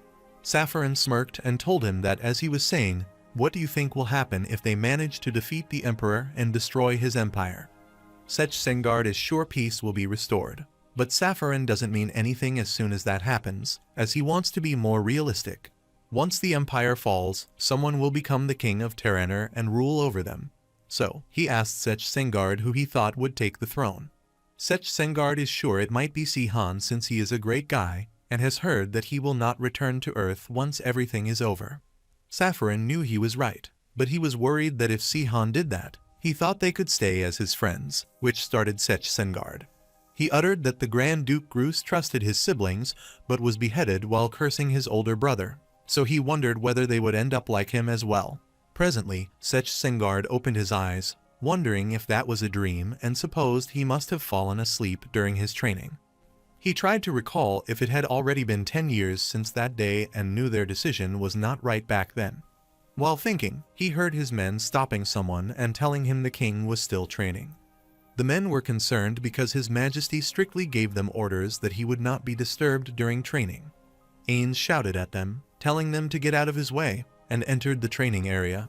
Safarin smirked and told him that as he was saying, "What do you think will happen if they manage to defeat the Emperor and destroy his empire?" Sech Sengard is sure peace will be restored, but Safarin doesn't mean anything as soon as that happens, as he wants to be more realistic. Once the empire falls, someone will become the king of Terraner and rule over them. So, he asked Sech Sengard who he thought would take the throne. Sech Sengard is sure it might be Sihan since he is a great guy, and has heard that he will not return to Earth once everything is over. Safarin knew he was right, but he was worried that if Sihan did that, he thought they could stay as his friends, which started Sech Sengard. He uttered that the Grand Duke Grus trusted his siblings, but was beheaded while cursing his older brother, so he wondered whether they would end up like him as well. Presently, Sech Sengard opened his eyes, wondering if that was a dream and supposed he must have fallen asleep during his training. He tried to recall if it had already been 10 years since that day and knew their decision was not right back then. While thinking, he heard his men stopping someone and telling him the king was still training. The men were concerned because His Majesty strictly gave them orders that he would not be disturbed during training. Ains shouted at them, telling them to get out of his way, and entered the training area.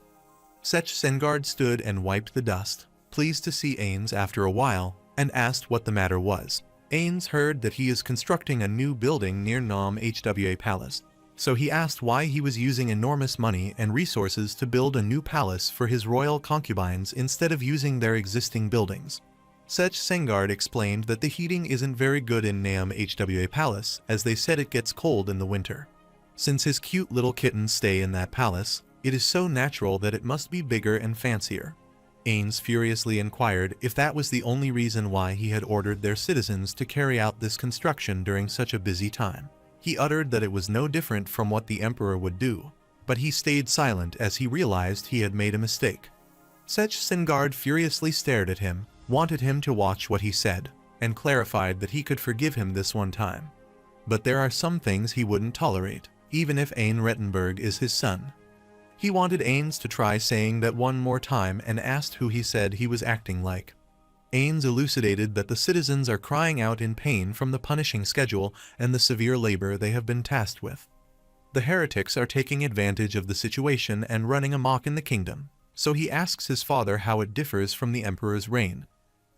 Sech Sengard stood and wiped the dust, pleased to see Ains after a while, and asked what the matter was. Ains heard that he is constructing a new building near Nam Hwa Palace, so he asked why he was using enormous money and resources to build a new palace for his royal concubines instead of using their existing buildings. Sech Sengard explained that the heating isn't very good in Nam Hwa Palace, as they said it gets cold in the winter. Since his cute little kittens stay in that palace, it is so natural that it must be bigger and fancier. Ains furiously inquired if that was the only reason why he had ordered their citizens to carry out this construction during such a busy time. He uttered that it was no different from what the emperor would do, but he stayed silent as he realized he had made a mistake. Sech Sengard furiously stared at him, wanted him to watch what he said, and clarified that he could forgive him this one time. But there are some things he wouldn't tolerate, even if Ain Rettenberg is his son. He wanted Ains to try saying that one more time and asked who he said he was acting like. Ains elucidated that the citizens are crying out in pain from the punishing schedule and the severe labor they have been tasked with. The heretics are taking advantage of the situation and running amok in the kingdom, so he asks his father how it differs from the emperor's reign.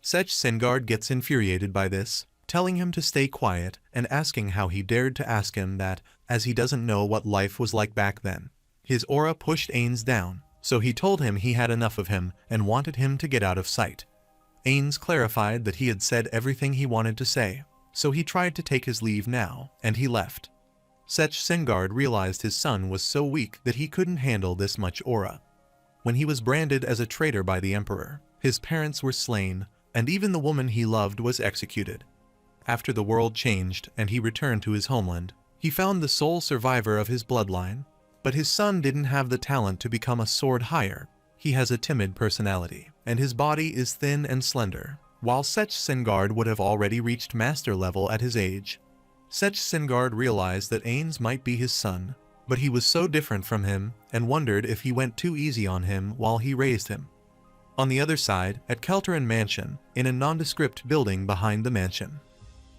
Sech Sengard gets infuriated by this, telling him to stay quiet and asking how he dared to ask him that, as he doesn't know what life was like back then. His aura pushed Ains down, so he told him he had enough of him and wanted him to get out of sight. Ains clarified that he had said everything he wanted to say, so he tried to take his leave now, and he left. Sech Sengard realized his son was so weak that he couldn't handle this much aura. When he was branded as a traitor by the emperor, his parents were slain, and even the woman he loved was executed. After the world changed and he returned to his homeland, he found the sole survivor of his bloodline, but his son didn't have the talent to become a sword hire. He has a timid personality, and his body is thin and slender, while Sech Sengard would have already reached master level at his age. Sech Sengard realized that Ains might be his son, but he was so different from him and wondered if he went too easy on him while he raised him. On the other side, at Kelterin Mansion, in a nondescript building behind the mansion.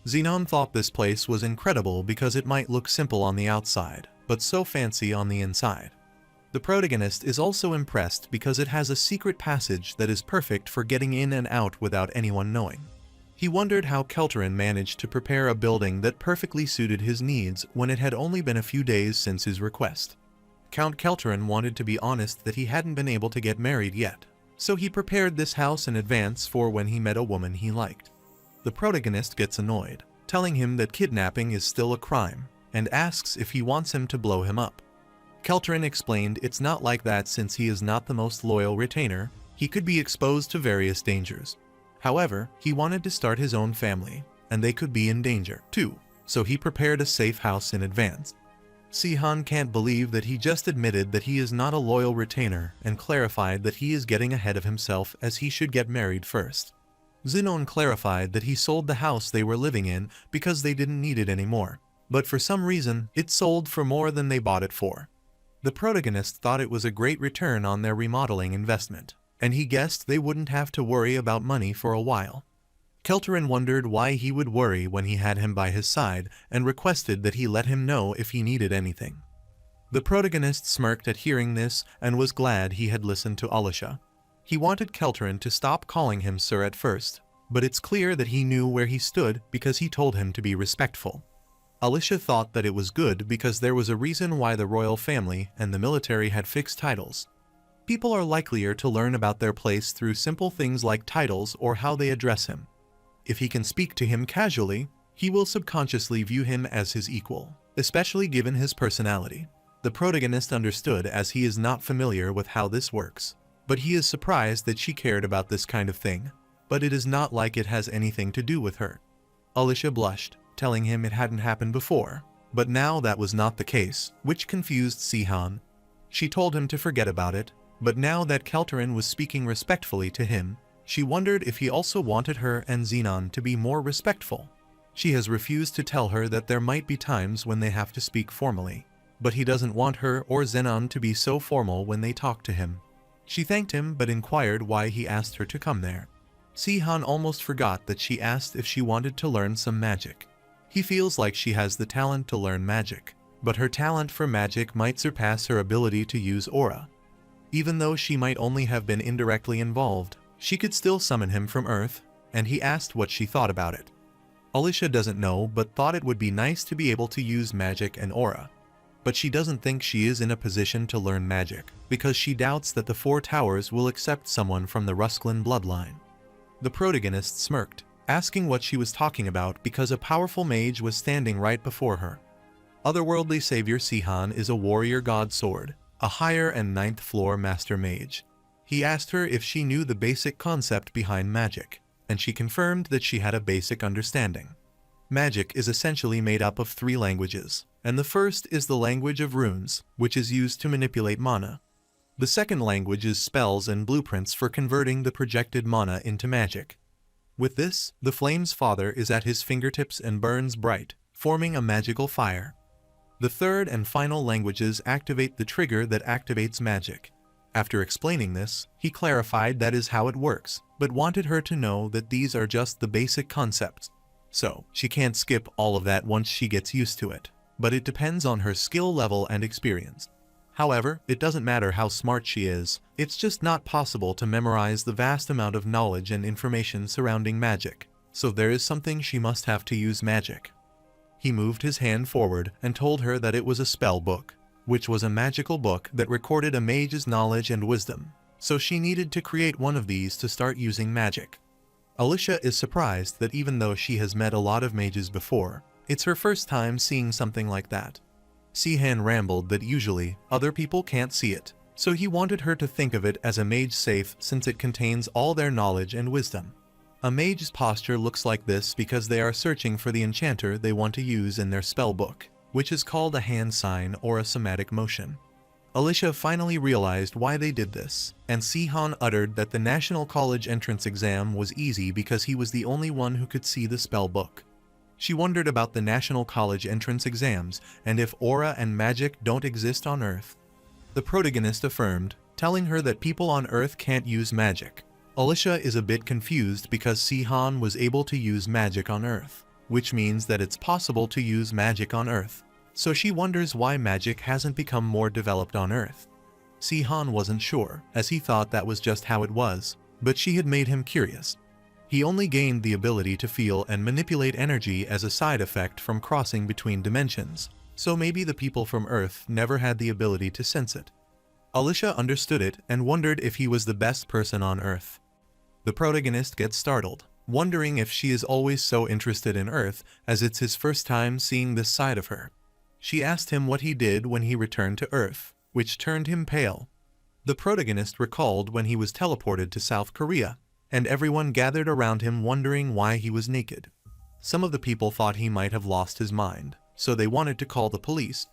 Xenon thought this place was incredible because it might look simple on the outside, but so fancy on the inside. The protagonist is also impressed because it has a secret passage that is perfect for getting in and out without anyone knowing. He wondered how Kelterin managed to prepare a building that perfectly suited his needs when it had only been a few days since his request. Count Kelterin wanted to be honest that he hadn't been able to get married yet, so he prepared this house in advance for when he met a woman he liked. The protagonist gets annoyed, telling him that kidnapping is still a crime, and asks if he wants him to blow him up. Kelterin explained it's not like that since he is not the most loyal retainer, he could be exposed to various dangers. However, he wanted to start his own family, and they could be in danger, too, so he prepared a safe house in advance. Sihan can't believe that he just admitted that he is not a loyal retainer and clarified that he is getting ahead of himself as he should get married first. Xenon clarified that he sold the house they were living in because they didn't need it anymore, but for some reason, it sold for more than they bought it for. The protagonist thought it was a great return on their remodeling investment, and he guessed they wouldn't have to worry about money for a while. Kelterin wondered why he would worry when he had him by his side and requested that he let him know if he needed anything. The protagonist smirked at hearing this and was glad he had listened to Alisha. He wanted Kelterin to stop calling him sir at first, but it's clear that he knew where he stood because he told him to be respectful. Alisha thought that it was good because there was a reason why the royal family and the military had fixed titles. People are likelier to learn about their place through simple things like titles or how they address him. If he can speak to him casually, he will subconsciously view him as his equal, especially given his personality. The protagonist understood as he is not familiar with how this works, but he is surprised that she cared about this kind of thing, but it is not like it has anything to do with her. Alisha blushed, telling him it hadn't happened before, but now that was not the case, which confused Sihan. She told him to forget about it, but now that Kelterin was speaking respectfully to him, she wondered if he also wanted her and Xenon to be more respectful. She has refused to tell her that there might be times when they have to speak formally, but he doesn't want her or Xenon to be so formal when they talk to him. She thanked him but inquired why he asked her to come there. Si-han almost forgot that she asked if she wanted to learn some magic. He feels like she has the talent to learn magic, but her talent for magic might surpass her ability to use aura. Even though she might only have been indirectly involved, she could still summon him from Earth, and he asked what she thought about it. Alicia doesn't know but thought it would be nice to be able to use magic and aura. But she doesn't think she is in a position to learn magic, because she doubts that the Four Towers will accept someone from the Rusklin bloodline. The protagonist smirked, asking what she was talking about because a powerful mage was standing right before her. Otherworldly savior Si-han is a warrior god sword, a higher and 9th floor master mage. He asked her if she knew the basic concept behind magic, and she confirmed that she had a basic understanding. Magic is essentially made up of 3 languages, and the first is the language of runes, which is used to manipulate mana. The second language is spells and blueprints for converting the projected mana into magic. With this, the flame's father is at his fingertips and burns bright, forming a magical fire. The third and final languages activate the trigger that activates magic. After explaining this, he clarified that is how it works, but wanted her to know that these are just the basic concepts. So, she can't skip all of that once she gets used to it, but it depends on her skill level and experience. However, it doesn't matter how smart she is, it's just not possible to memorize the vast amount of knowledge and information surrounding magic, so there is something she must have to use magic. He moved his hand forward and told her that it was a spell book, which was a magical book that recorded a mage's knowledge and wisdom, so she needed to create one of these to start using magic. Alicia is surprised that even though she has met a lot of mages before, it's her first time seeing something like that. Si-han rambled that usually, other people can't see it, so he wanted her to think of it as a mage safe since it contains all their knowledge and wisdom. A mage's posture looks like this because they are searching for the enchanter they want to use in their spell book, which is called a hand sign or a somatic motion. Alicia finally realized why they did this, and Si-han uttered that the National College entrance exam was easy because he was the only one who could see the spell book. She wondered about the National College entrance exams and if aura and magic don't exist on Earth. The protagonist affirmed, telling her that people on Earth can't use magic. Alicia is a bit confused because Si-han was able to use magic on Earth, which means that it's possible to use magic on Earth. So she wonders why magic hasn't become more developed on Earth. Si-han wasn't sure, as he thought that was just how it was, but she had made him curious. He only gained the ability to feel and manipulate energy as a side effect from crossing between dimensions, so maybe the people from Earth never had the ability to sense it. Alicia understood it and wondered if he was the best person on Earth. The protagonist gets startled, wondering if she is always so interested in Earth as it's his first time seeing this side of her. She asked him what he did when he returned to Earth, which turned him pale. The protagonist recalled when he was teleported to South Korea, and everyone gathered around him wondering why he was naked. Some of the people thought he might have lost his mind, so they wanted to call the police.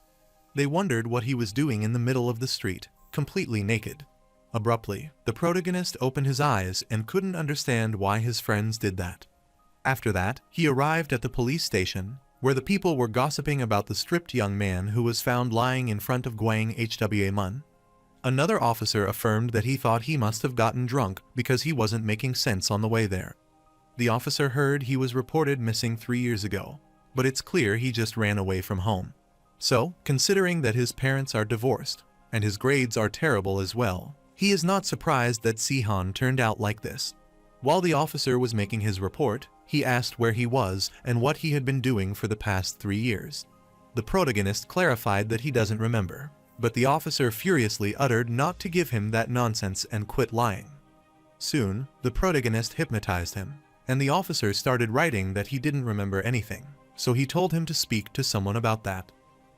They wondered what he was doing in the middle of the street, completely naked. Abruptly, the protagonist opened his eyes and couldn't understand why his friends did that. After that, he arrived at the police station, where the people were gossiping about the stripped young man who was found lying in front of Gwang Hwa-mun. Another officer affirmed that he thought he must have gotten drunk because he wasn't making sense on the way there. The officer heard he was reported missing 3 years ago, but it's clear he just ran away from home. So, considering that his parents are divorced, and his grades are terrible as well, he is not surprised that Si-han turned out like this. While the officer was making his report, he asked where he was and what he had been doing for the past 3 years. The protagonist clarified that he doesn't remember, but the officer furiously uttered not to give him that nonsense and quit lying. Soon, the protagonist hypnotized him, and the officer started writing that he didn't remember anything, so he told him to speak to someone about that.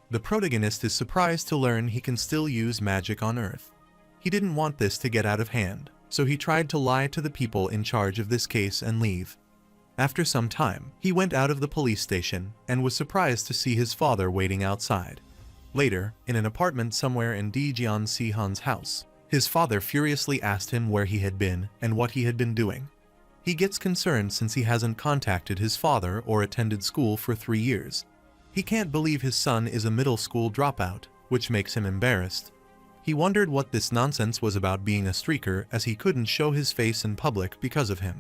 The protagonist is surprised to learn he can still use magic on Earth. He didn't want this to get out of hand, so he tried to lie to the people in charge of this case and leave. After some time, he went out of the police station and was surprised to see his father waiting outside. Later, in an apartment somewhere in Daejeon Si-han's house, his father furiously asked him where he had been and what he had been doing. He gets concerned since he hasn't contacted his father or attended school for 3 years. He can't believe his son is a middle school dropout, which makes him embarrassed. He wondered what this nonsense was about being a streaker as he couldn't show his face in public because of him.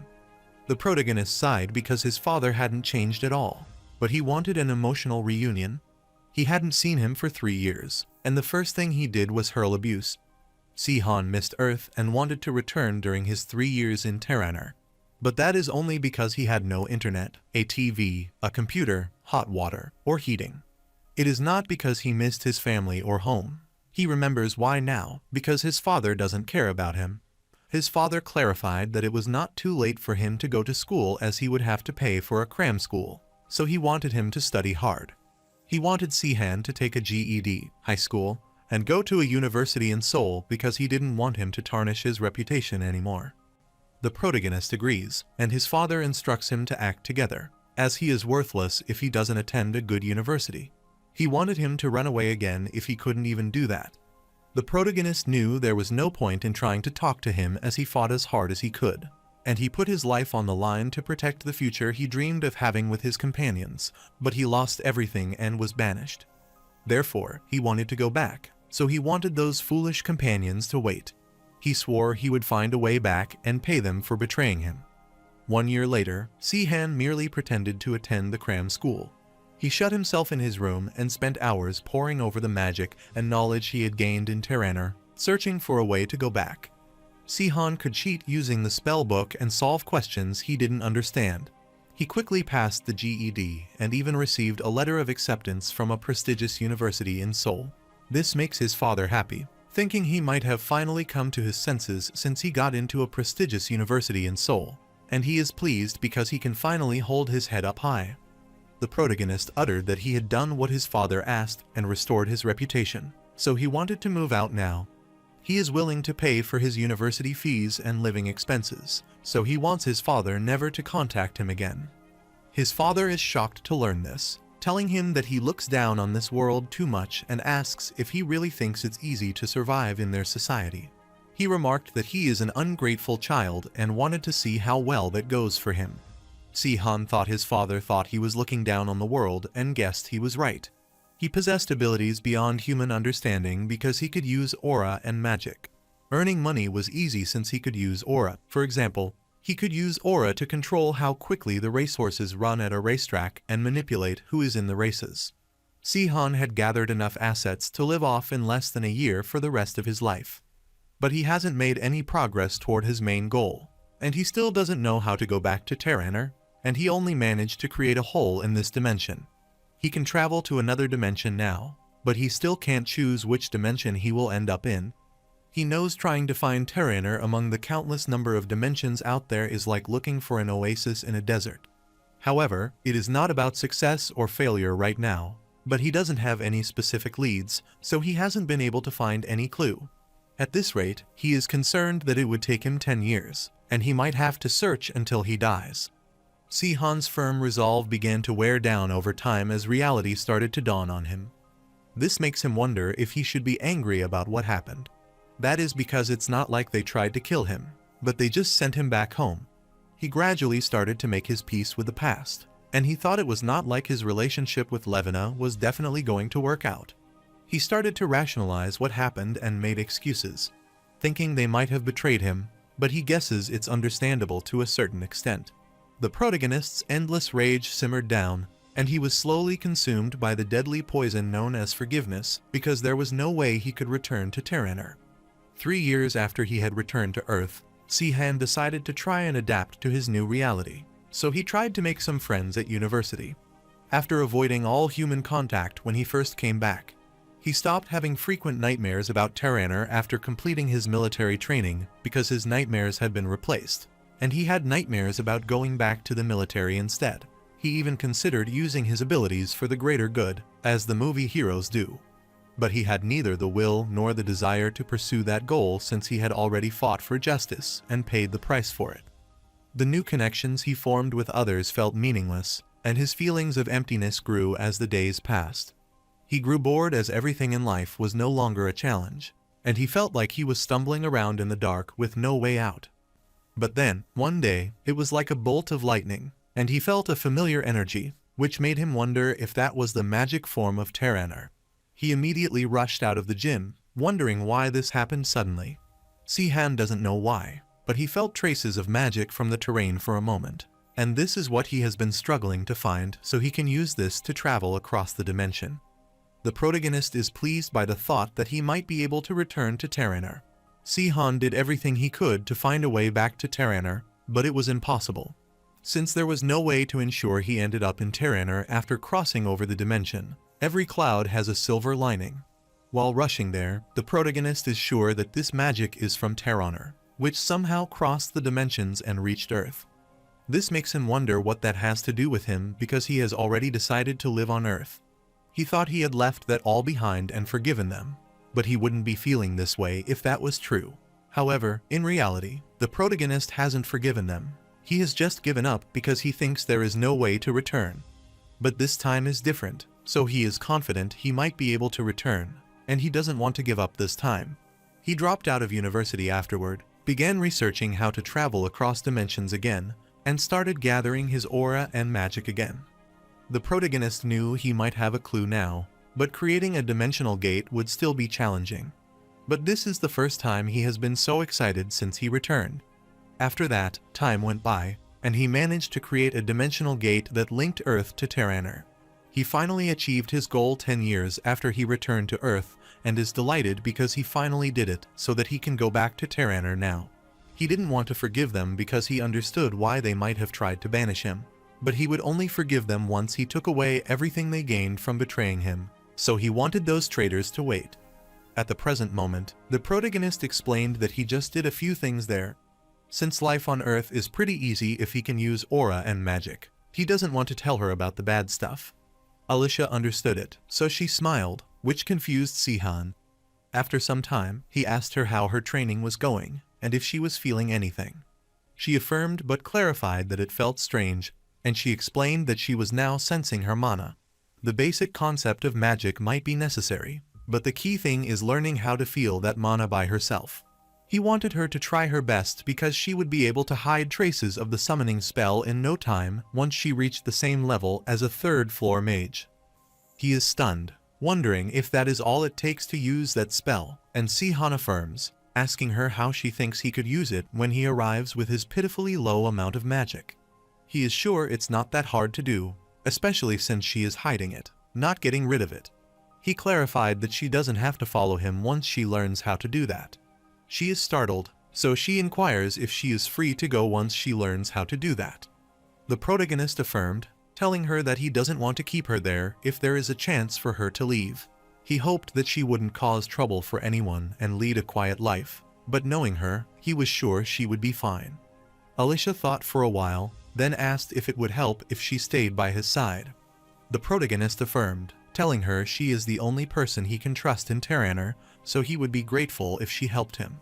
The protagonist sighed because his father hadn't changed at all, but he wanted an emotional reunion. He hadn't seen him for 3 years, and the first thing he did was hurl abuse. Si-han missed Earth and wanted to return during his 3 years in Terraner. But that is only because he had no internet, a TV, a computer, hot water, or heating. It is not because he missed his family or home. He remembers why now, because his father doesn't care about him. His father clarified that it was not too late for him to go to school as he would have to pay for a cram school, so he wanted him to study hard. He wanted Si-han to take a GED, high school, and go to a university in Seoul because he didn't want him to tarnish his reputation anymore. The protagonist agrees, and his father instructs him to act together, as he is worthless if he doesn't attend a good university. He wanted him to run away again if he couldn't even do that. The protagonist knew there was no point in trying to talk to him as he fought as hard as he could, and he put his life on the line to protect the future he dreamed of having with his companions, but he lost everything and was banished. Therefore, he wanted to go back, so he wanted those foolish companions to wait. He swore he would find a way back and pay them for betraying him. 1 year later, Si-han merely pretended to attend the cram school. He shut himself in his room and spent hours poring over the magic and knowledge he had gained in Terraner, searching for a way to go back. Si-han could cheat using the spell book and solve questions he didn't understand. He quickly passed the GED and even received a letter of acceptance from a prestigious university in Seoul. This makes his father happy, thinking he might have finally come to his senses since he got into a prestigious university in Seoul, and he is pleased because he can finally hold his head up high. The protagonist uttered that he had done what his father asked and restored his reputation, so he wanted to move out now. He is willing to pay for his university fees and living expenses, so he wants his father never to contact him again. His father is shocked to learn this, telling him that he looks down on this world too much and asks if he really thinks it's easy to survive in their society. He remarked that he is an ungrateful child and wanted to see how well that goes for him. Si-han thought his father thought he was looking down on the world and guessed he was right. He possessed abilities beyond human understanding because he could use aura and magic. Earning money was easy since he could use aura. For example, he could use aura to control how quickly the racehorses run at a racetrack and manipulate who is in the races. Si-han had gathered enough assets to live off in less than a year for the rest of his life. But he hasn't made any progress toward his main goal, and he still doesn't know how to go back to Terraner, and he only managed to create a hole in this dimension. He can travel to another dimension now, but he still can't choose which dimension he will end up in. He knows trying to find Terraner among the countless number of dimensions out there is like looking for an oasis in a desert. However, it is not about success or failure right now, but he doesn't have any specific leads, so he hasn't been able to find any clue. At this rate, he is concerned that it would take him 10 years, and he might have to search until he dies. Si-han's firm resolve began to wear down over time as reality started to dawn on him. This makes him wonder if he should be angry about what happened. That is because it's not like they tried to kill him, but they just sent him back home. He gradually started to make his peace with the past, and he thought it was not like his relationship with Levina was definitely going to work out. He started to rationalize what happened and made excuses, thinking they might have betrayed him, but he guesses it's understandable to a certain extent. The protagonist's endless rage simmered down, and he was slowly consumed by the deadly poison known as forgiveness because there was no way he could return to Terraner. 3 years after he had returned to Earth, Si-han decided to try and adapt to his new reality, so he tried to make some friends at university. After avoiding all human contact when he first came back, he stopped having frequent nightmares about Terraner after completing his military training because his nightmares had been replaced, and he had nightmares about going back to the military instead. He even considered using his abilities for the greater good, as the movie heroes do. But he had neither the will nor the desire to pursue that goal since he had already fought for justice and paid the price for it. The new connections he formed with others felt meaningless, and his feelings of emptiness grew as the days passed. He grew bored as everything in life was no longer a challenge, and he felt like he was stumbling around in the dark with no way out. But then, one day, it was like a bolt of lightning, and he felt a familiar energy, which made him wonder if that was the magic form of Terraner. He immediately rushed out of the gym, wondering why this happened suddenly. Si-han doesn't know why. but he felt traces of magic from the terrain for a moment. And this is what he has been struggling to find, so he can use this to travel across the dimension. The protagonist is pleased by the thought that he might be able to return to Terraner. Si-han did everything he could to find a way back to Terraner, but it was impossible. Since there was no way to ensure he ended up in Terraner after crossing over the dimension, every cloud has a silver lining. While rushing there, the protagonist is sure that this magic is from Terraner, which somehow crossed the dimensions and reached Earth. This makes him wonder what that has to do with him because he has already decided to live on Earth. He thought he had left that all behind and forgiven them, but he wouldn't be feeling this way if that was true. However, in reality, the protagonist hasn't forgiven them. He has just given up because he thinks there is no way to return. But this time is different, so he is confident he might be able to return, and he doesn't want to give up this time. He dropped out of university afterward, began researching how to travel across dimensions again, and started gathering his aura and magic again. The protagonist knew he might have a clue now, but creating a dimensional gate would still be challenging. But this is the first time he has been so excited since he returned. After that, time went by, and he managed to create a dimensional gate that linked Earth to Terraner. He finally achieved his goal 10 years after he returned to Earth, and is delighted because he finally did it so that he can go back to Terraner now. He didn't want to forgive them because he understood why they might have tried to banish him, but he would only forgive them once he took away everything they gained from betraying him, so he wanted those traitors to wait. At the present moment, the protagonist explained that he just did a few things there. Since life on Earth is pretty easy if he can use aura and magic, he doesn't want to tell her about the bad stuff. Alicia understood it, so she smiled, which confused Si-han. After some time, he asked her how her training was going, and if she was feeling anything. She affirmed but clarified that it felt strange, and she explained that she was now sensing her mana. The basic concept of magic might be necessary, but the key thing is learning how to feel that mana by herself. He wanted her to try her best because she would be able to hide traces of the summoning spell in no time once she reached the same level as a third-floor mage. He is stunned, wondering if that is all it takes to use that spell, and Si-han affirms, asking her how she thinks he could use it when he arrives with his pitifully low amount of magic. He is sure it's not that hard to do, especially since she is hiding it, not getting rid of it. He clarified that she doesn't have to follow him once she learns how to do that. She is startled, so she inquires if she is free to go once she learns how to do that. The protagonist affirmed, telling her that he doesn't want to keep her there if there is a chance for her to leave. He hoped that she wouldn't cause trouble for anyone and lead a quiet life, but knowing her, he was sure she would be fine. Alicia thought for a while, then asked if it would help if she stayed by his side. The protagonist affirmed, telling her she is the only person he can trust in Terraner, so he would be grateful if she helped him.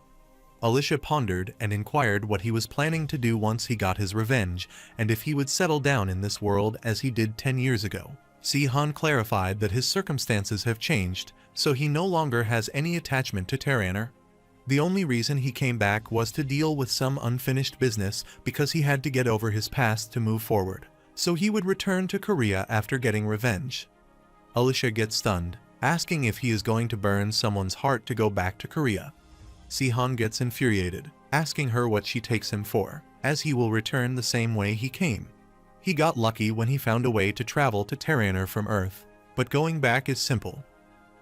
Alicia pondered and inquired what he was planning to do once he got his revenge, and if he would settle down in this world as he did 10 years ago. Si-han clarified that his circumstances have changed, so he no longer has any attachment to Terraner. The only reason he came back was to deal with some unfinished business because he had to get over his past to move forward, so he would return to Korea after getting revenge. Alicia gets stunned, asking if he is going to burn someone's heart to go back to Korea. Si-han gets infuriated, asking her what she takes him for, as he will return the same way he came. He got lucky when he found a way to travel to Terraner from Earth, but going back is simple.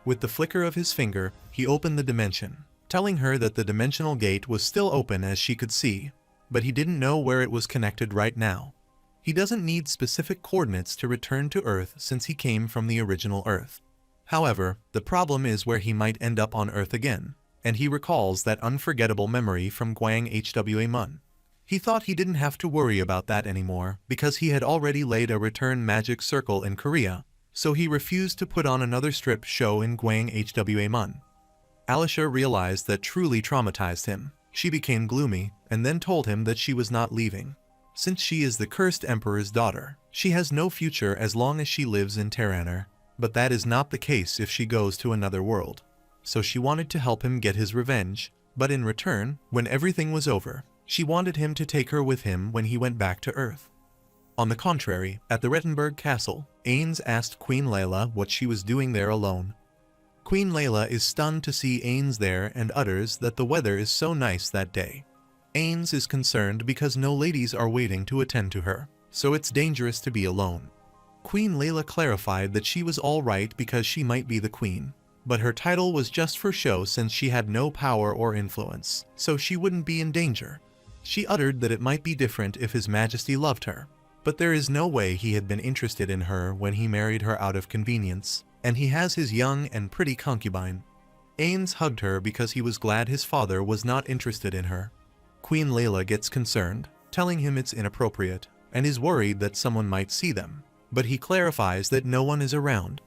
With the flicker of his finger, he opened the dimension, telling her that the dimensional gate was still open as she could see, but he didn't know where it was connected right now. He doesn't need specific coordinates to return to Earth since he came from the original Earth. However, the problem is where he might end up on Earth again, and he recalls that unforgettable memory from Hwa. He thought he didn't have to worry about that anymore because he had already laid a return magic circle in Korea, so he refused to put on another strip show in Hwa. Alicia realized that truly traumatized him. She became gloomy and then told him that she was not leaving. Since she is the cursed emperor's daughter, she has no future as long as she lives in Terraner, but that is not the case if she goes to another world. So she wanted to help him get his revenge, but in return, when everything was over, she wanted him to take her with him when he went back to Earth. On the contrary, at the Rettenberg castle, Ains asked Queen Layla what she was doing there alone. Queen Layla is stunned to see Ains there and utters that the weather is so nice that day. Ains is concerned because no ladies are waiting to attend to her, so it's dangerous to be alone. Queen Layla clarified that she was alright because she might be the queen, but her title was just for show since she had no power or influence, so she wouldn't be in danger. She uttered that it might be different if His Majesty loved her, but there is no way he had been interested in her when he married her out of convenience, and he has his young and pretty concubine. Ains hugged her because he was glad his father was not interested in her. Queen Layla gets concerned, telling him it's inappropriate, and is worried that someone might see them, but he clarifies that no one is around.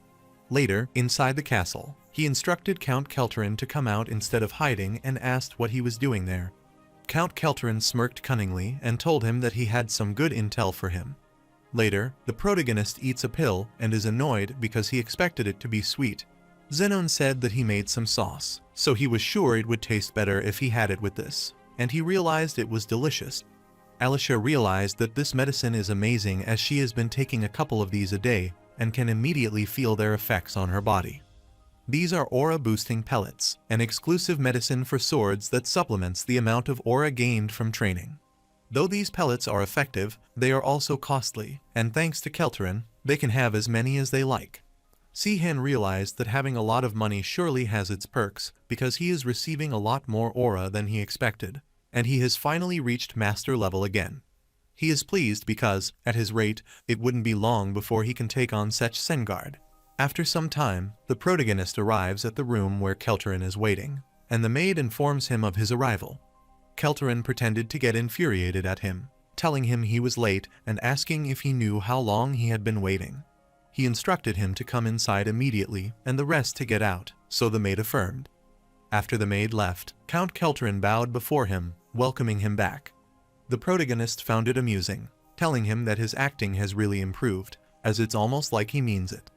Later, inside the castle, he instructed Count Kelterin to come out instead of hiding and asked what he was doing there. Count Kelterin smirked cunningly and told him that he had some good intel for him. Later, the protagonist eats a pill and is annoyed because he expected it to be sweet. Zenon said that he made some sauce, so he was sure it would taste better if he had it with this, and he realized it was delicious. Alicia realized that this medicine is amazing as she has been taking a couple of these a day and can immediately feel their effects on her body. These are aura-boosting pellets, an exclusive medicine for swords that supplements the amount of aura gained from training. Though these pellets are effective, they are also costly, and thanks to Kelterin, they can have as many as they like. Sihan realized that having a lot of money surely has its perks because he is receiving a lot more aura than he expected, and he has finally reached master level again. He is pleased because, at his rate, it wouldn't be long before he can take on Sech Sengard. After some time, the protagonist arrives at the room where Kelterin is waiting, and the maid informs him of his arrival. Kelterin pretended to get infuriated at him, telling him he was late and asking if he knew how long he had been waiting. He instructed him to come inside immediately and the rest to get out, so the maid affirmed. After the maid left, Count Kelterin bowed before him, welcoming him back. The protagonist found it amusing, telling him that his acting has really improved, as it's almost like he means it.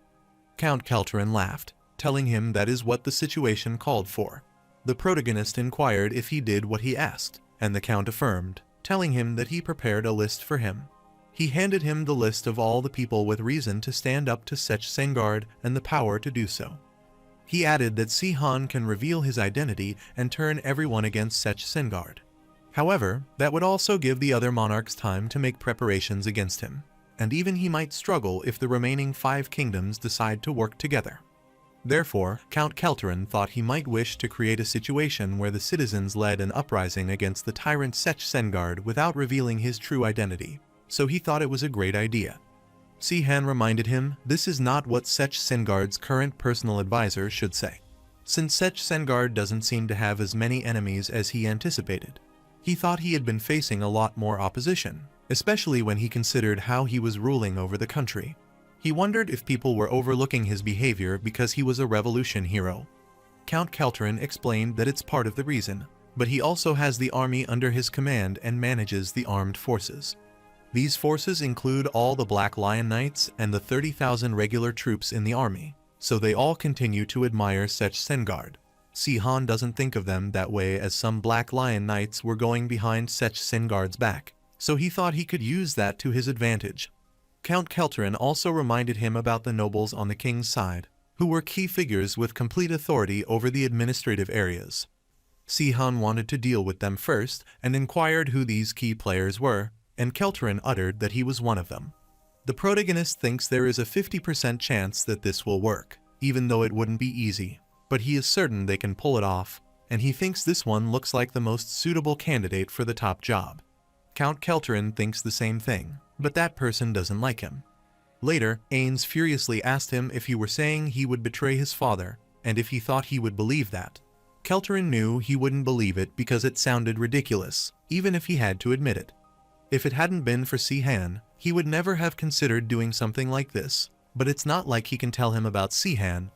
Count Kelterin laughed, telling him that is what the situation called for. The protagonist inquired if he did what he asked, and the Count affirmed, telling him that he prepared a list for him. He handed him the list of all the people with reason to stand up to Sech Sengard and the power to do so. He added that Sihan can reveal his identity and turn everyone against Sech Sengard. However, that would also give the other monarchs time to make preparations against him, and even he might struggle if the remaining 5 kingdoms decide to work together. Therefore, Count Kelterin thought he might wish to create a situation where the citizens led an uprising against the tyrant Sech Sengard without revealing his true identity, so he thought it was a great idea. Sihan reminded him this is not what Sech Sengard's current personal advisor should say, since Sech Sengard doesn't seem to have as many enemies as he anticipated. He thought he had been facing a lot more opposition, especially when he considered how he was ruling over the country. He wondered if people were overlooking his behavior because he was a revolution hero. Count Kelterin explained that it's part of the reason, but he also has the army under his command and manages the armed forces. These forces include all the Black Lion Knights and the 30,000 regular troops in the army, so they all continue to admire Sech Sengard. Sihan doesn't think of them that way as some Black Lion Knights were going behind Sech Sengard's back, so he thought he could use that to his advantage. Count Kelterin also reminded him about the nobles on the king's side, who were key figures with complete authority over the administrative areas. Sihan wanted to deal with them first and inquired who these key players were, and Kelterin uttered that he was one of them. The protagonist thinks there is a 50% chance that this will work, even though it wouldn't be easy, but he is certain they can pull it off, and he thinks this one looks like the most suitable candidate for the top job. Count Kelterin thinks the same thing, but that person doesn't like him. Later, Ains furiously asked him if he were saying he would betray his father, and if he thought he would believe that. Kelterin knew he wouldn't believe it because it sounded ridiculous, even if he had to admit it. If it hadn't been for Sihan, he would never have considered doing something like this, but it's not like he can tell him about Sihan.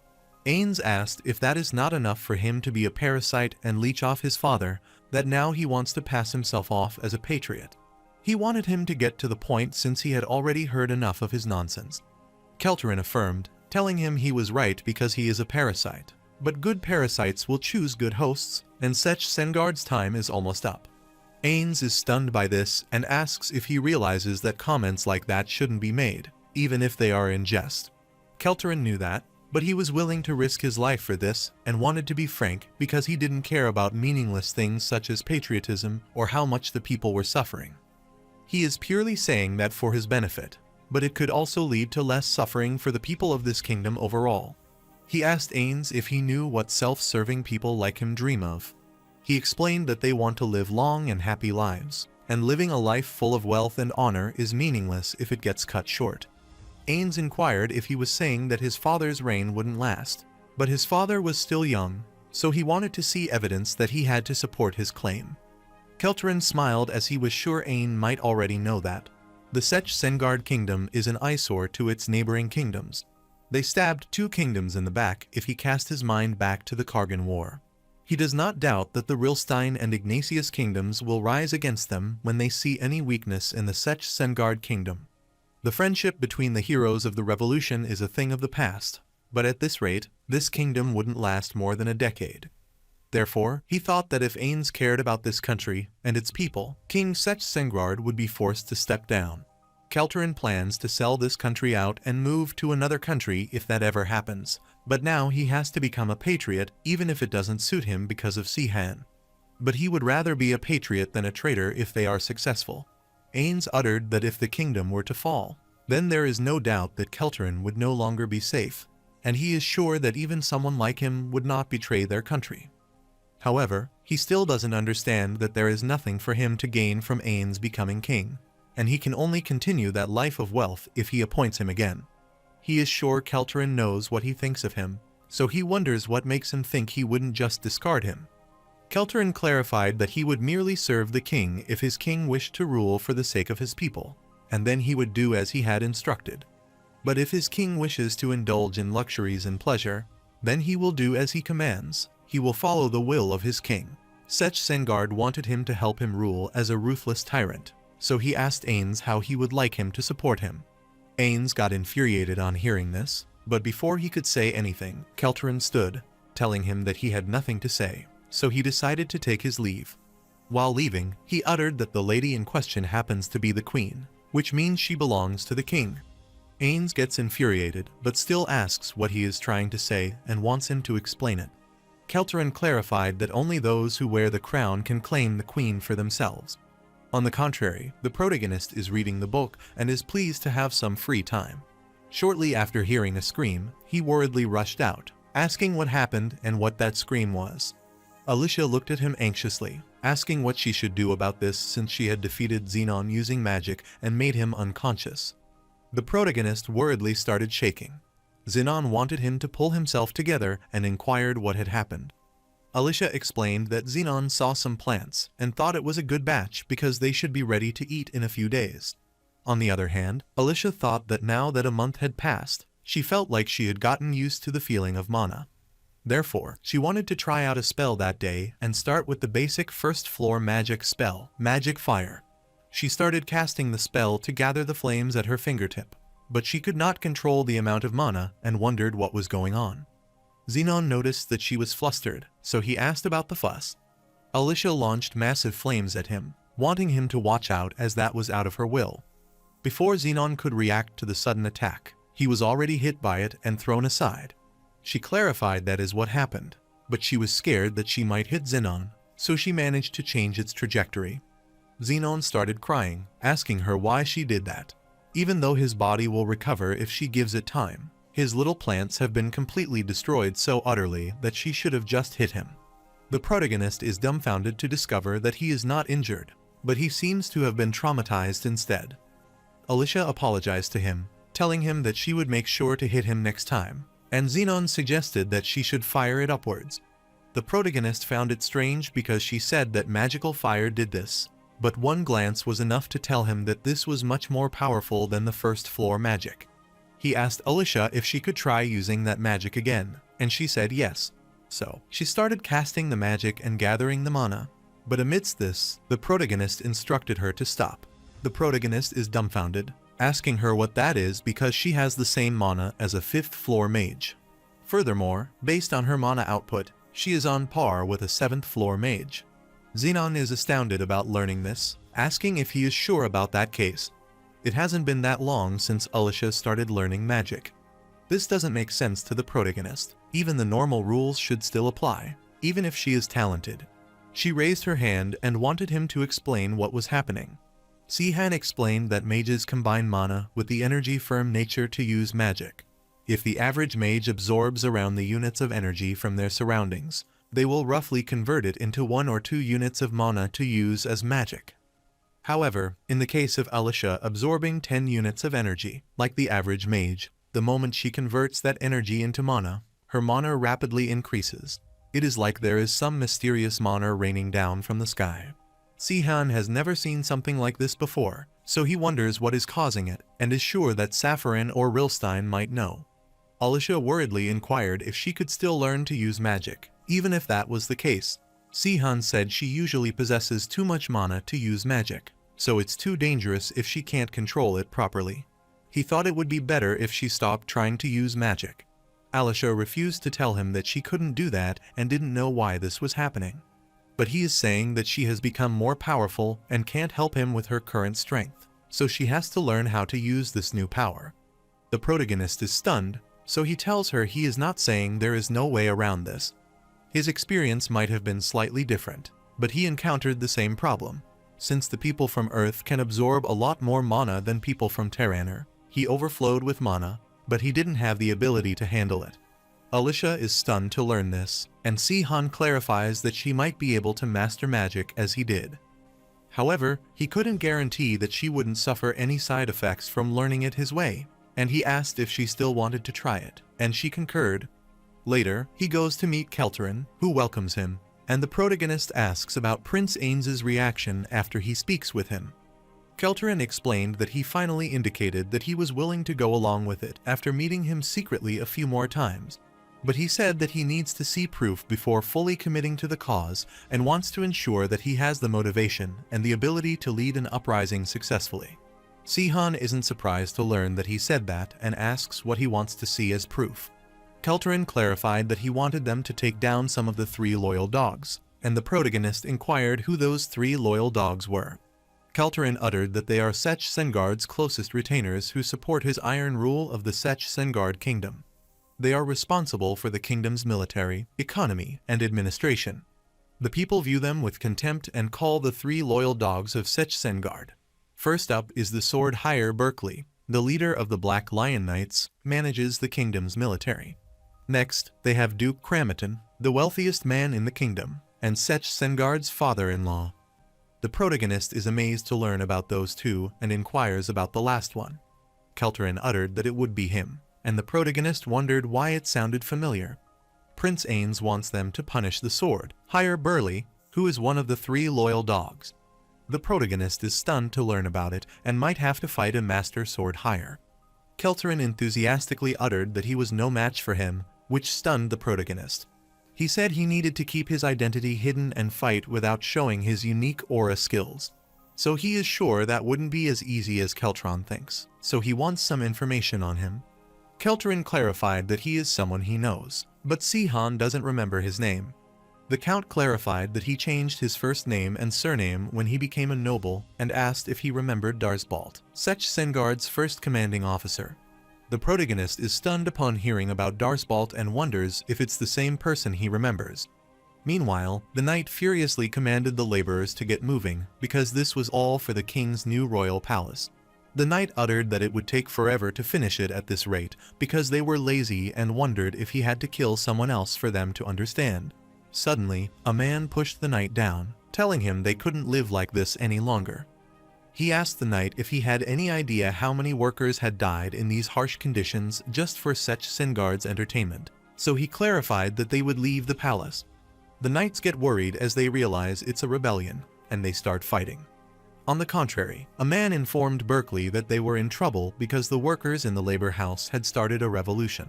Ains asked if that is not enough for him to be a parasite and leech off his father, that now he wants to pass himself off as a patriot. He wanted him to get to the point since he had already heard enough of his nonsense. Kelterin affirmed, telling him he was right because he is a parasite, but good parasites will choose good hosts, and Sech Sengard's time is almost up. Ains is stunned by this and asks if he realizes that comments like that shouldn't be made, even if they are in jest. Kelterin knew that, But he was willing to risk his life for this and wanted to be frank because he didn't care about meaningless things such as patriotism or how much the people were suffering. He is purely saying that for his benefit, but it could also lead to less suffering for the people of this kingdom overall. He asked Ains if he knew what self-serving people like him dream of. He explained that they want to live long and happy lives, and living a life full of wealth and honor is meaningless if it gets cut short. Ains inquired if he was saying that his father's reign wouldn't last, but his father was still young, so he wanted to see evidence that he had to support his claim. Kelterin smiled as he was sure Ain might already know that. The Sech Sengard kingdom is an eyesore to its neighboring kingdoms. They stabbed 2 kingdoms in the back if he cast his mind back to the Kargan War. He does not doubt that the Rilstein and Ignatius kingdoms will rise against them when they see any weakness in the Sech Sengard kingdom. The friendship between the heroes of the revolution is a thing of the past, but at this rate, this kingdom wouldn't last more than a decade. Therefore, he thought that if Ains cared about this country and its people, King Sech Sengard would be forced to step down. Kelterin plans to sell this country out and move to another country if that ever happens, but now he has to become a patriot even if it doesn't suit him because of Sihan. But he would rather be a patriot than a traitor if they are successful. Ains uttered that if the kingdom were to fall, then there is no doubt that Kelterin would no longer be safe, and he is sure that even someone like him would not betray their country. However, he still doesn't understand that there is nothing for him to gain from Ains becoming king, and he can only continue that life of wealth if he appoints him again. He is sure Kelterin knows what he thinks of him, so he wonders what makes him think he wouldn't just discard him. Kelterin clarified that he would merely serve the king if his king wished to rule for the sake of his people, and then he would do as he had instructed. But if his king wishes to indulge in luxuries and pleasure, then he will do as he commands. He will follow the will of his king. Sech Sengard wanted him to help him rule as a ruthless tyrant, so he asked Ains how he would like him to support him. Ains got infuriated on hearing this, but before he could say anything, Kelterin stood, telling him that he had nothing to say, so he decided to take his leave. While leaving, he uttered that the lady in question happens to be the queen, which means she belongs to the king. Ains gets infuriated, but still asks what he is trying to say and wants him to explain it. Kelterin clarified that only those who wear the crown can claim the queen for themselves. On the contrary, the protagonist is reading the book and is pleased to have some free time. Shortly after hearing a scream, he worriedly rushed out, asking what happened and what that scream was. Alicia looked at him anxiously, asking what she should do about this since she had defeated Xenon using magic and made him unconscious. The protagonist worriedly started shaking. Xenon wanted him to pull himself together and inquired what had happened. Alicia explained that Xenon saw some plants and thought it was a good batch because they should be ready to eat in a few days. On the other hand, Alicia thought that now that a month had passed, she felt like she had gotten used to the feeling of mana. Therefore, she wanted to try out a spell that day and start with the basic first-floor magic spell, Magic Fire. She started casting the spell to gather the flames at her fingertip, but she could not control the amount of mana and wondered what was going on. Xenon noticed that she was flustered, so he asked about the fuss. Alicia launched massive flames at him, wanting him to watch out as that was out of her will. Before Xenon could react to the sudden attack, he was already hit by it and thrown aside. She clarified that is what happened, but she was scared that she might hit Xenon, so she managed to change its trajectory. Xenon started crying, asking her why she did that. Even though his body will recover if she gives it time, his little plants have been completely destroyed so utterly that she should have just hit him. The protagonist is dumbfounded to discover that he is not injured, but he seems to have been traumatized instead. Alicia apologized to him, telling him that she would make sure to hit him next time, and Xenon suggested that she should fire it upwards. The protagonist found it strange because she said that magical fire did this, but one glance was enough to tell him that this was much more powerful than the first-floor magic. He asked Alicia if she could try using that magic again, and she said yes. So, she started casting the magic and gathering the mana. But amidst this, the protagonist instructed her to stop. The protagonist is dumbfounded, asking her what that is because she has the same mana as a 5th-floor mage. Furthermore, based on her mana output, she is on par with a 7th-floor mage. Xenon is astounded about learning this, asking if he is sure about that case. It hasn't been that long since Alicia started learning magic. This doesn't make sense to the protagonist. Even the normal rules should still apply, even if she is talented. She raised her hand and wanted him to explain what was happening. Sihan explained that mages combine mana with the energy-firm nature to use magic. If the average mage absorbs around the units of energy from their surroundings, they will roughly convert it into 1 or 2 units of mana to use as magic. However, in the case of Alicia absorbing 10 units of energy, like the average mage, the moment she converts that energy into mana, her mana rapidly increases. It is like there is some mysterious mana raining down from the sky. Sihan has never seen something like this before, so he wonders what is causing it, and is sure that Safarin or Rilstein might know. Alicia worriedly inquired if she could still learn to use magic. Even if that was the case, Sihan said she usually possesses too much mana to use magic, so it's too dangerous if she can't control it properly. He thought it would be better if she stopped trying to use magic. Alicia refused to tell him that she couldn't do that and didn't know why this was happening. But he is saying that she has become more powerful and can't help him with her current strength, so she has to learn how to use this new power. The protagonist is stunned, so he tells her he is not saying there is no way around this. His experience might have been slightly different, but he encountered the same problem. Since the people from Earth can absorb a lot more mana than people from Terraner, he overflowed with mana, but he didn't have the ability to handle it. Alicia is stunned to learn this, and Sihan clarifies that she might be able to master magic as he did. However, he couldn't guarantee that she wouldn't suffer any side effects from learning it his way, and he asked if she still wanted to try it, and she concurred. Later, he goes to meet Kelterin, who welcomes him, and the protagonist asks about Prince Ains's reaction after he speaks with him. Kelterin explained that he finally indicated that he was willing to go along with it after meeting him secretly a few more times, but he said that he needs to see proof before fully committing to the cause and wants to ensure that he has the motivation and the ability to lead an uprising successfully. Sihan isn't surprised to learn that he said that and asks what he wants to see as proof. Kelterin clarified that he wanted them to take down some of the 3 loyal dogs, and the protagonist inquired who those 3 loyal dogs were. Kelterin uttered that they are Sech Sengard's closest retainers who support his iron rule of the Sech Sengard kingdom. They are responsible for the kingdom's military, economy, and administration. The people view them with contempt and call the 3 loyal dogs of Sech Sengard. First up is the sword Hire Berkeley, the leader of the Black Lion Knights, manages the kingdom's military. Next, they have Duke Cramiton, the wealthiest man in the kingdom, and Sech Sengard's father-in-law. The protagonist is amazed to learn about those 2 and inquires about the last one. Kelterin uttered that it would be him, and the protagonist wondered why it sounded familiar. Prince Ains wants them to punish the sword Hire Burley, who is one of the 3 loyal dogs. The protagonist is stunned to learn about it and might have to fight a master sword Hire. Kelterin enthusiastically uttered that he was no match for him, which stunned the protagonist. He said he needed to keep his identity hidden and fight without showing his unique aura skills. So he is sure that wouldn't be as easy as Keltron thinks, so he wants some information on him. Kelterin clarified that he is someone he knows, but Sihan doesn't remember his name. The Count clarified that he changed his first name and surname when he became a noble and asked if he remembered Darsbalt, Sech Sengard's first commanding officer. The protagonist is stunned upon hearing about Darsbalt and wonders if it's the same person he remembers. Meanwhile, the knight furiously commanded the laborers to get moving because this was all for the king's new royal palace. The knight uttered that it would take forever to finish it at this rate because they were lazy and wondered if he had to kill someone else for them to understand. Suddenly, a man pushed the knight down, telling him they couldn't live like this any longer. He asked the knight if he had any idea how many workers had died in these harsh conditions just for Sech Sengard's entertainment, so he clarified that they would leave the palace. The knights get worried as they realize it's a rebellion, and they start fighting. On the contrary, a man informed Berkeley that they were in trouble because the workers in the labor house had started a revolution.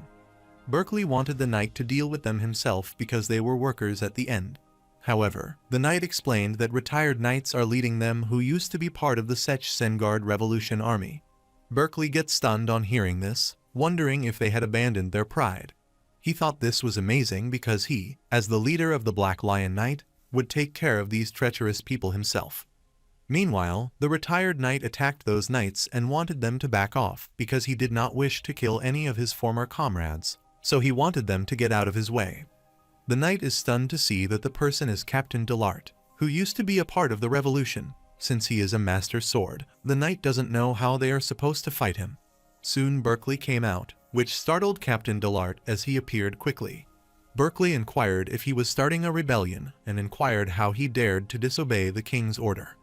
Berkeley wanted the knight to deal with them himself because they were workers at the end. However, the knight explained that retired knights are leading them who used to be part of the Sech Sengard Revolution army. Berkeley gets stunned on hearing this, wondering if they had abandoned their pride. He thought this was amazing because he, as the leader of the Black Lion Knight, would take care of these treacherous people himself. Meanwhile, the retired knight attacked those knights and wanted them to back off because he did not wish to kill any of his former comrades, so he wanted them to get out of his way. The knight is stunned to see that the person is Captain Dillart, who used to be a part of the revolution. Since he is a master sword, the knight doesn't know how they are supposed to fight him. Soon Berkeley came out, which startled Captain Dillart as he appeared quickly. Berkeley inquired if he was starting a rebellion and inquired how he dared to disobey the king's order.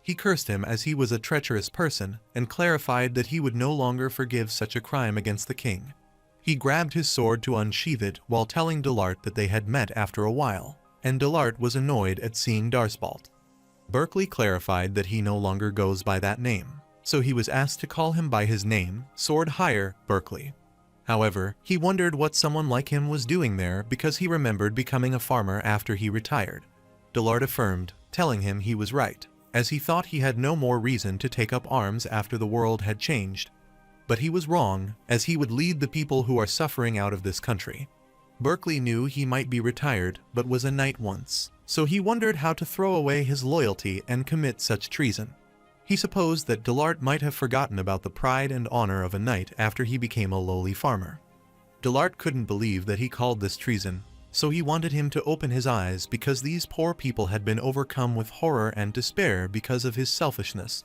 He cursed him as he was a treacherous person and clarified that he would no longer forgive such a crime against the king. He grabbed his sword to unsheath it while telling Dillart that they had met after a while, and Dillart was annoyed at seeing Darsbalt. Berkeley clarified that he no longer goes by that name, so he was asked to call him by his name, Sword Hire Berkeley. However, he wondered what someone like him was doing there because he remembered becoming a farmer after he retired. Dillart affirmed, telling him he was right, as he thought he had no more reason to take up arms after the world had changed. But he was wrong, as he would lead the people who are suffering out of this country. Berkeley knew he might be retired but was a knight once, so he wondered how to throw away his loyalty and commit such treason. He supposed that Dillart might have forgotten about the pride and honor of a knight after he became a lowly farmer. Dillart couldn't believe that he called this treason, so he wanted him to open his eyes because these poor people had been overcome with horror and despair because of his selfishness.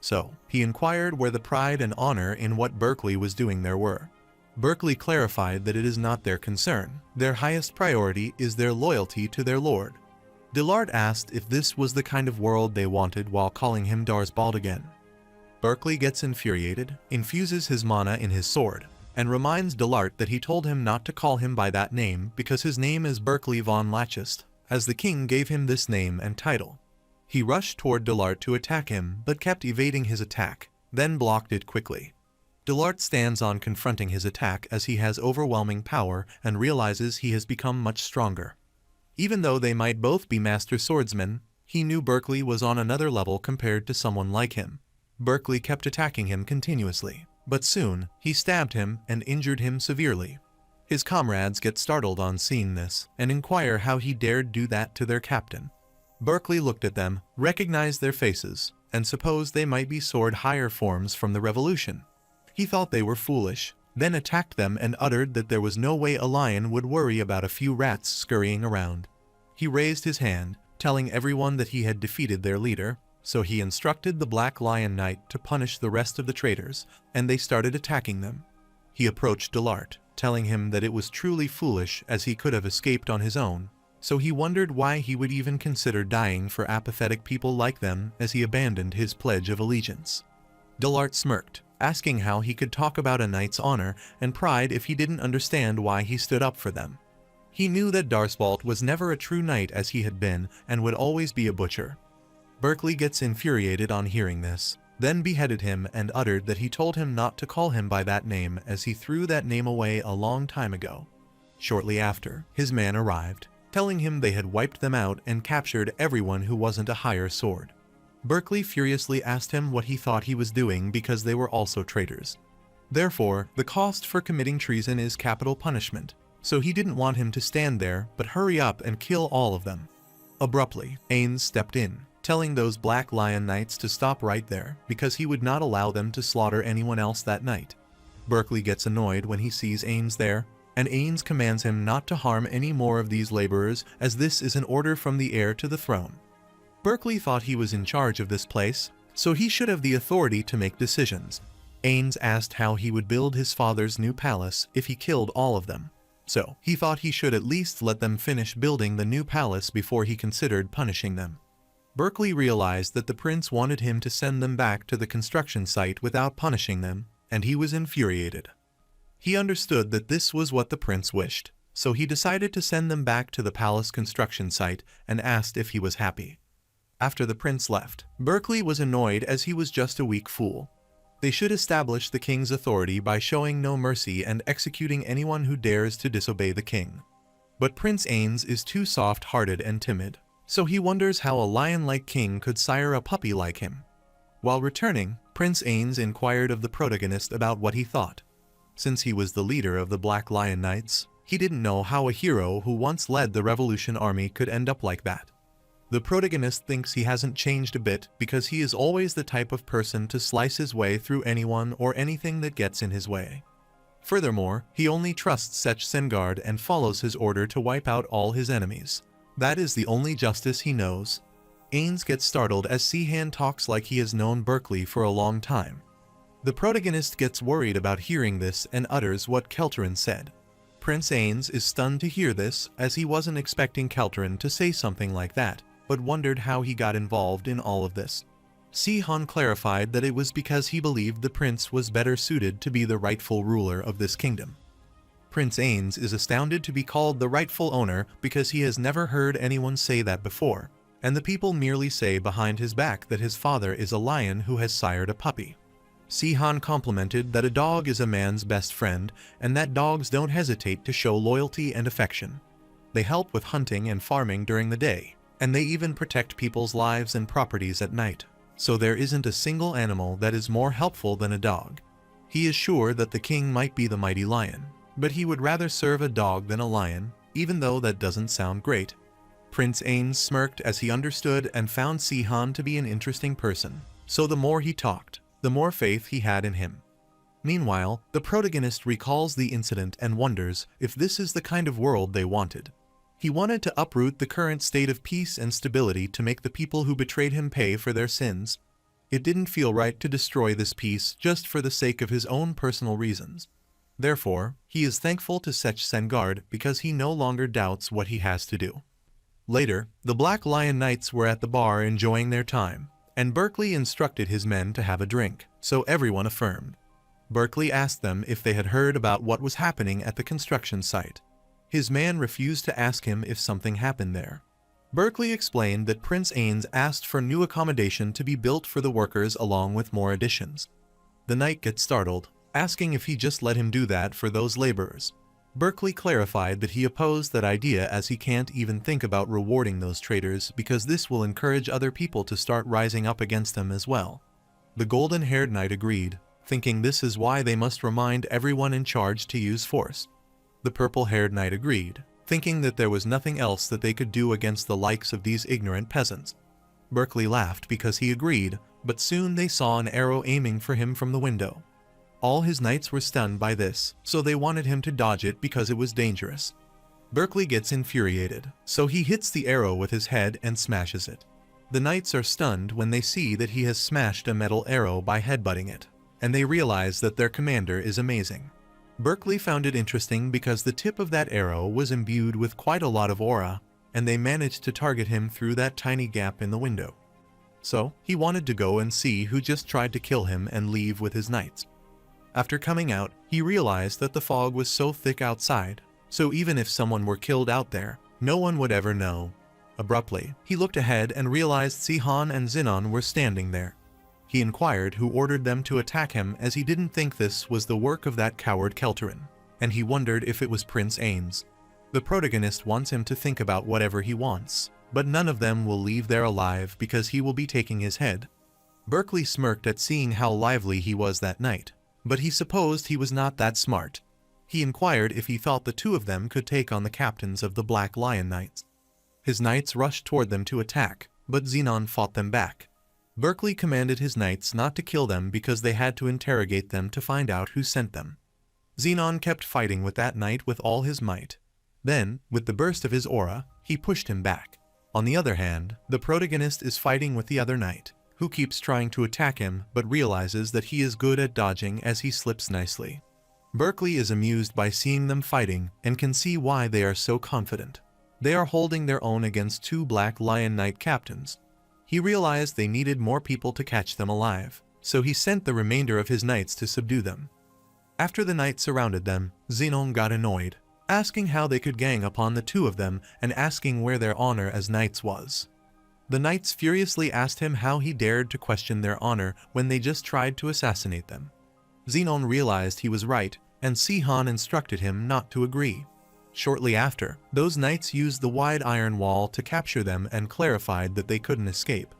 So, he inquired where the pride and honor in what Berkeley was doing there were. Berkeley clarified that it is not their concern. Their highest priority is their loyalty to their lord. Dillart asked if this was the kind of world they wanted while calling him Darsbald again. Berkeley gets infuriated, infuses his mana in his sword, and reminds Dillart that he told him not to call him by that name because his name is Berkeley von Lachist, as the king gave him this name and title. He rushed toward Dillart to attack him but kept evading his attack, then blocked it quickly. Dillart stands on confronting his attack as he has overwhelming power and realizes he has become much stronger. Even though they might both be master swordsmen, he knew Berkeley was on another level compared to someone like him. Berkeley kept attacking him continuously, but soon he stabbed him and injured him severely. His comrades get startled on seeing this and inquire how he dared do that to their captain. Berkeley looked at them, recognized their faces, and supposed they might be sword higher forms from the revolution. He thought they were foolish, then attacked them and uttered that there was no way a lion would worry about a few rats scurrying around. He raised his hand, telling everyone that he had defeated their leader, so he instructed the Black Lion Knight to punish the rest of the traitors, and they started attacking them. He approached Dillart, telling him that it was truly foolish as he could have escaped on his own, so he wondered why he would even consider dying for apathetic people like them as he abandoned his pledge of allegiance. Dillart smirked, asking how he could talk about a knight's honor and pride if he didn't understand why he stood up for them. He knew that Darsbalt was never a true knight as he had been and would always be a butcher. Berkeley gets infuriated on hearing this, then beheaded him and uttered that he told him not to call him by that name as he threw that name away a long time ago. Shortly after, his man arrived, telling him they had wiped them out and captured everyone who wasn't a higher sword. Berkeley furiously asked him what he thought he was doing because they were also traitors. Therefore, the cost for committing treason is capital punishment, so he didn't want him to stand there but hurry up and kill all of them. Abruptly, Ains stepped in, telling those Black Lion Knights to stop right there because he would not allow them to slaughter anyone else that night. Berkeley gets annoyed when he sees Ains there, and Ains commands him not to harm any more of these laborers as this is an order from the heir to the throne. Berkeley thought he was in charge of this place, so he should have the authority to make decisions. Ains asked how he would build his father's new palace if he killed all of them, so he thought he should at least let them finish building the new palace before he considered punishing them. Berkeley realized that the prince wanted him to send them back to the construction site without punishing them, and he was infuriated. He understood that this was what the prince wished, so he decided to send them back to the palace construction site and asked if he was happy. After the prince left, Berkeley was annoyed as he was just a weak fool. They should establish the king's authority by showing no mercy and executing anyone who dares to disobey the king. But Prince Ains is too soft-hearted and timid, so he wonders how a lion-like king could sire a puppy like him. While returning, Prince Ains inquired of the protagonist about what he thought. Since he was the leader of the Black Lion Knights, he didn't know how a hero who once led the revolution army could end up like that. The protagonist thinks he hasn't changed a bit because he is always the type of person to slice his way through anyone or anything that gets in his way. Furthermore, he only trusts Sech Sengard and follows his order to wipe out all his enemies. That is the only justice he knows. Ains gets startled as Sihan talks like he has known Berkeley for a long time. The protagonist gets worried about hearing this and utters what Kelterin said. Prince Ains is stunned to hear this, as he wasn't expecting Kelterin to say something like that, but wondered how he got involved in all of this. Sihan clarified that it was because he believed the prince was better suited to be the rightful ruler of this kingdom. Prince Ains is astounded to be called the rightful owner because he has never heard anyone say that before, and the people merely say behind his back that his father is a lion who has sired a puppy. Sihan complimented that a dog is a man's best friend and that dogs don't hesitate to show loyalty and affection. They help with hunting and farming during the day, and they even protect people's lives and properties at night. So there isn't a single animal that is more helpful than a dog. He is sure that the king might be the mighty lion, but he would rather serve a dog than a lion, even though that doesn't sound great. Prince Ains smirked as he understood and found Sihan to be an interesting person, so the more he talked, the more faith he had in him. Meanwhile, the protagonist recalls the incident and wonders if this is the kind of world they wanted. He wanted to uproot the current state of peace and stability to make the people who betrayed him pay for their sins. It didn't feel right to destroy this peace just for the sake of his own personal reasons. Therefore, he is thankful to Sech Sengard because he no longer doubts what he has to do. Later, the Black Lion Knights were at the bar enjoying their time, and Berkeley instructed his men to have a drink, so everyone affirmed. Berkeley asked them if they had heard about what was happening at the construction site. His man refused to ask him if something happened there. Berkeley explained that Prince Ains asked for new accommodation to be built for the workers along with more additions. The knight gets startled, asking if he just let him do that for those laborers. Berkeley clarified that he opposed that idea as he can't even think about rewarding those traitors because this will encourage other people to start rising up against them as well. The golden-haired knight agreed, thinking this is why they must remind everyone in charge to use force. The purple-haired knight agreed, thinking that there was nothing else that they could do against the likes of these ignorant peasants. Berkeley laughed because he agreed, but soon they saw an arrow aiming for him from the window. All his knights were stunned by this, so they wanted him to dodge it because it was dangerous. Berkeley gets infuriated, so he hits the arrow with his head and smashes it. The knights are stunned when they see that he has smashed a metal arrow by headbutting it, and they realize that their commander is amazing. Berkeley found it interesting because the tip of that arrow was imbued with quite a lot of aura, and they managed to target him through that tiny gap in the window. So, he wanted to go and see who just tried to kill him and leave with his knights. After coming out, he realized that the fog was so thick outside, so even if someone were killed out there, no one would ever know. Abruptly, he looked ahead and realized Sihan and Xinon were standing there. He inquired who ordered them to attack him as he didn't think this was the work of that coward Kelterin, and he wondered if it was Prince Ains. The protagonist wants him to think about whatever he wants, but none of them will leave there alive because he will be taking his head. Berkeley smirked at seeing how lively he was that night, but he supposed he was not that smart. He inquired if he thought the two of them could take on the captains of the Black Lion Knights. His knights rushed toward them to attack, but Xinon fought them back. Berkeley commanded his knights not to kill them because they had to interrogate them to find out who sent them. Xinon kept fighting with that knight with all his might. Then, with the burst of his aura, he pushed him back. On the other hand, the protagonist is fighting with the other knight, who keeps trying to attack him but realizes that he is good at dodging as he slips nicely. Berkeley is amused by seeing them fighting and can see why they are so confident. They are holding their own against two Black Lion Knight captains. He realized they needed more people to catch them alive, so he sent the remainder of his knights to subdue them. After the knights surrounded them, Xinon got annoyed, asking how they could gang upon the two of them and asking where their honor as knights was. The knights furiously asked him how he dared to question their honor when they just tried to assassinate them. Xinon realized he was right, and Sihan instructed him not to agree. Shortly after, those knights used the wide iron wall to capture them and clarified that they couldn't escape.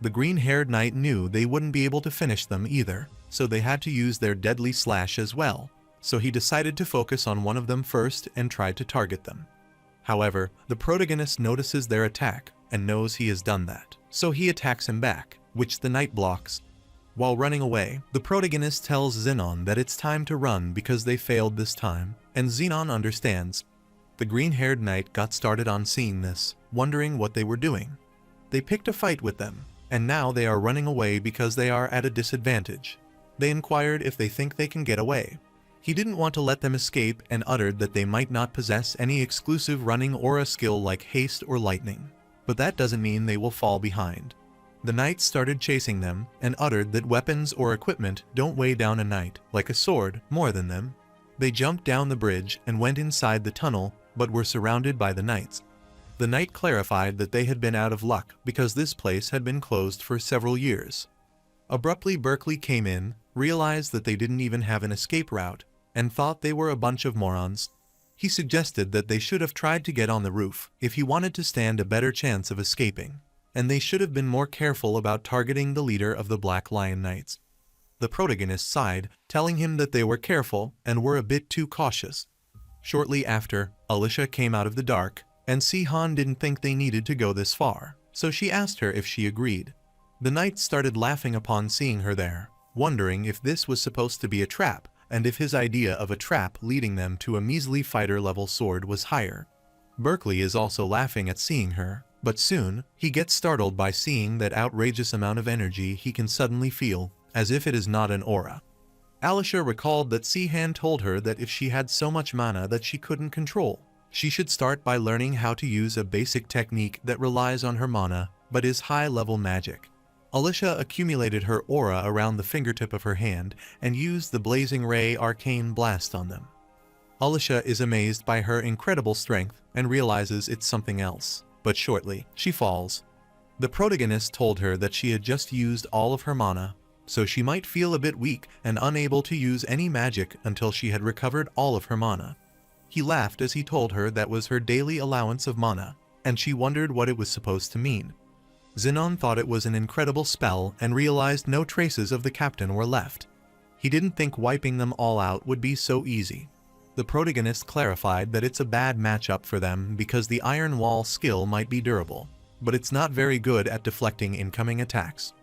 The green-haired knight knew they wouldn't be able to finish them either, so they had to use their deadly slash as well, so he decided to focus on one of them first and tried to target them. However, the protagonist notices their attack, and knows he has done that, so he attacks him back, which the knight blocks. While running away, the protagonist tells Xenon that it's time to run because they failed this time, and Xenon understands. The green-haired knight got started on seeing this, wondering what they were doing. They picked a fight with them, and now they are running away because they are at a disadvantage. They inquired if they think they can get away. He didn't want to let them escape and uttered that they might not possess any exclusive running aura skill like haste or lightning. But that doesn't mean they will fall behind. The knight started chasing them and uttered that weapons or equipment don't weigh down a knight, like a sword, more than them. They jumped down the bridge and went inside the tunnel, but were surrounded by the knights. The knight clarified that they had been out of luck because this place had been closed for several years. Abruptly, Berkeley came in, realized that they didn't even have an escape route, and thought they were a bunch of morons. He suggested that they should have tried to get on the roof if he wanted to stand a better chance of escaping, and they should have been more careful about targeting the leader of the Black Lion Knights. The protagonist sighed, telling him that they were careful and were a bit too cautious. Shortly after, Alicia came out of the dark, and Si-Han didn't think they needed to go this far, so she asked her if she agreed. The knight started laughing upon seeing her there, wondering if this was supposed to be a trap, and if his idea of a trap leading them to a measly fighter-level sword was higher. Berkeley is also laughing at seeing her, but soon, he gets startled by seeing that outrageous amount of energy he can suddenly feel, as if it is not an aura. Alicia recalled that Si-Han told her that if she had so much mana that she couldn't control, she should start by learning how to use a basic technique that relies on her mana, but is high-level magic. Alicia accumulated her aura around the fingertip of her hand and used the Blazing Ray Arcane Blast on them. Alicia is amazed by her incredible strength and realizes it's something else, but shortly, she falls. The protagonist told her that she had just used all of her mana, so she might feel a bit weak and unable to use any magic until she had recovered all of her mana. He laughed as he told her that was her daily allowance of mana, and she wondered what it was supposed to mean. Xenon thought it was an incredible spell and realized no traces of the captain were left. He didn't think wiping them all out would be so easy. The protagonist clarified that it's a bad matchup for them because the Iron Wall skill might be durable, but it's not very good at deflecting incoming attacks.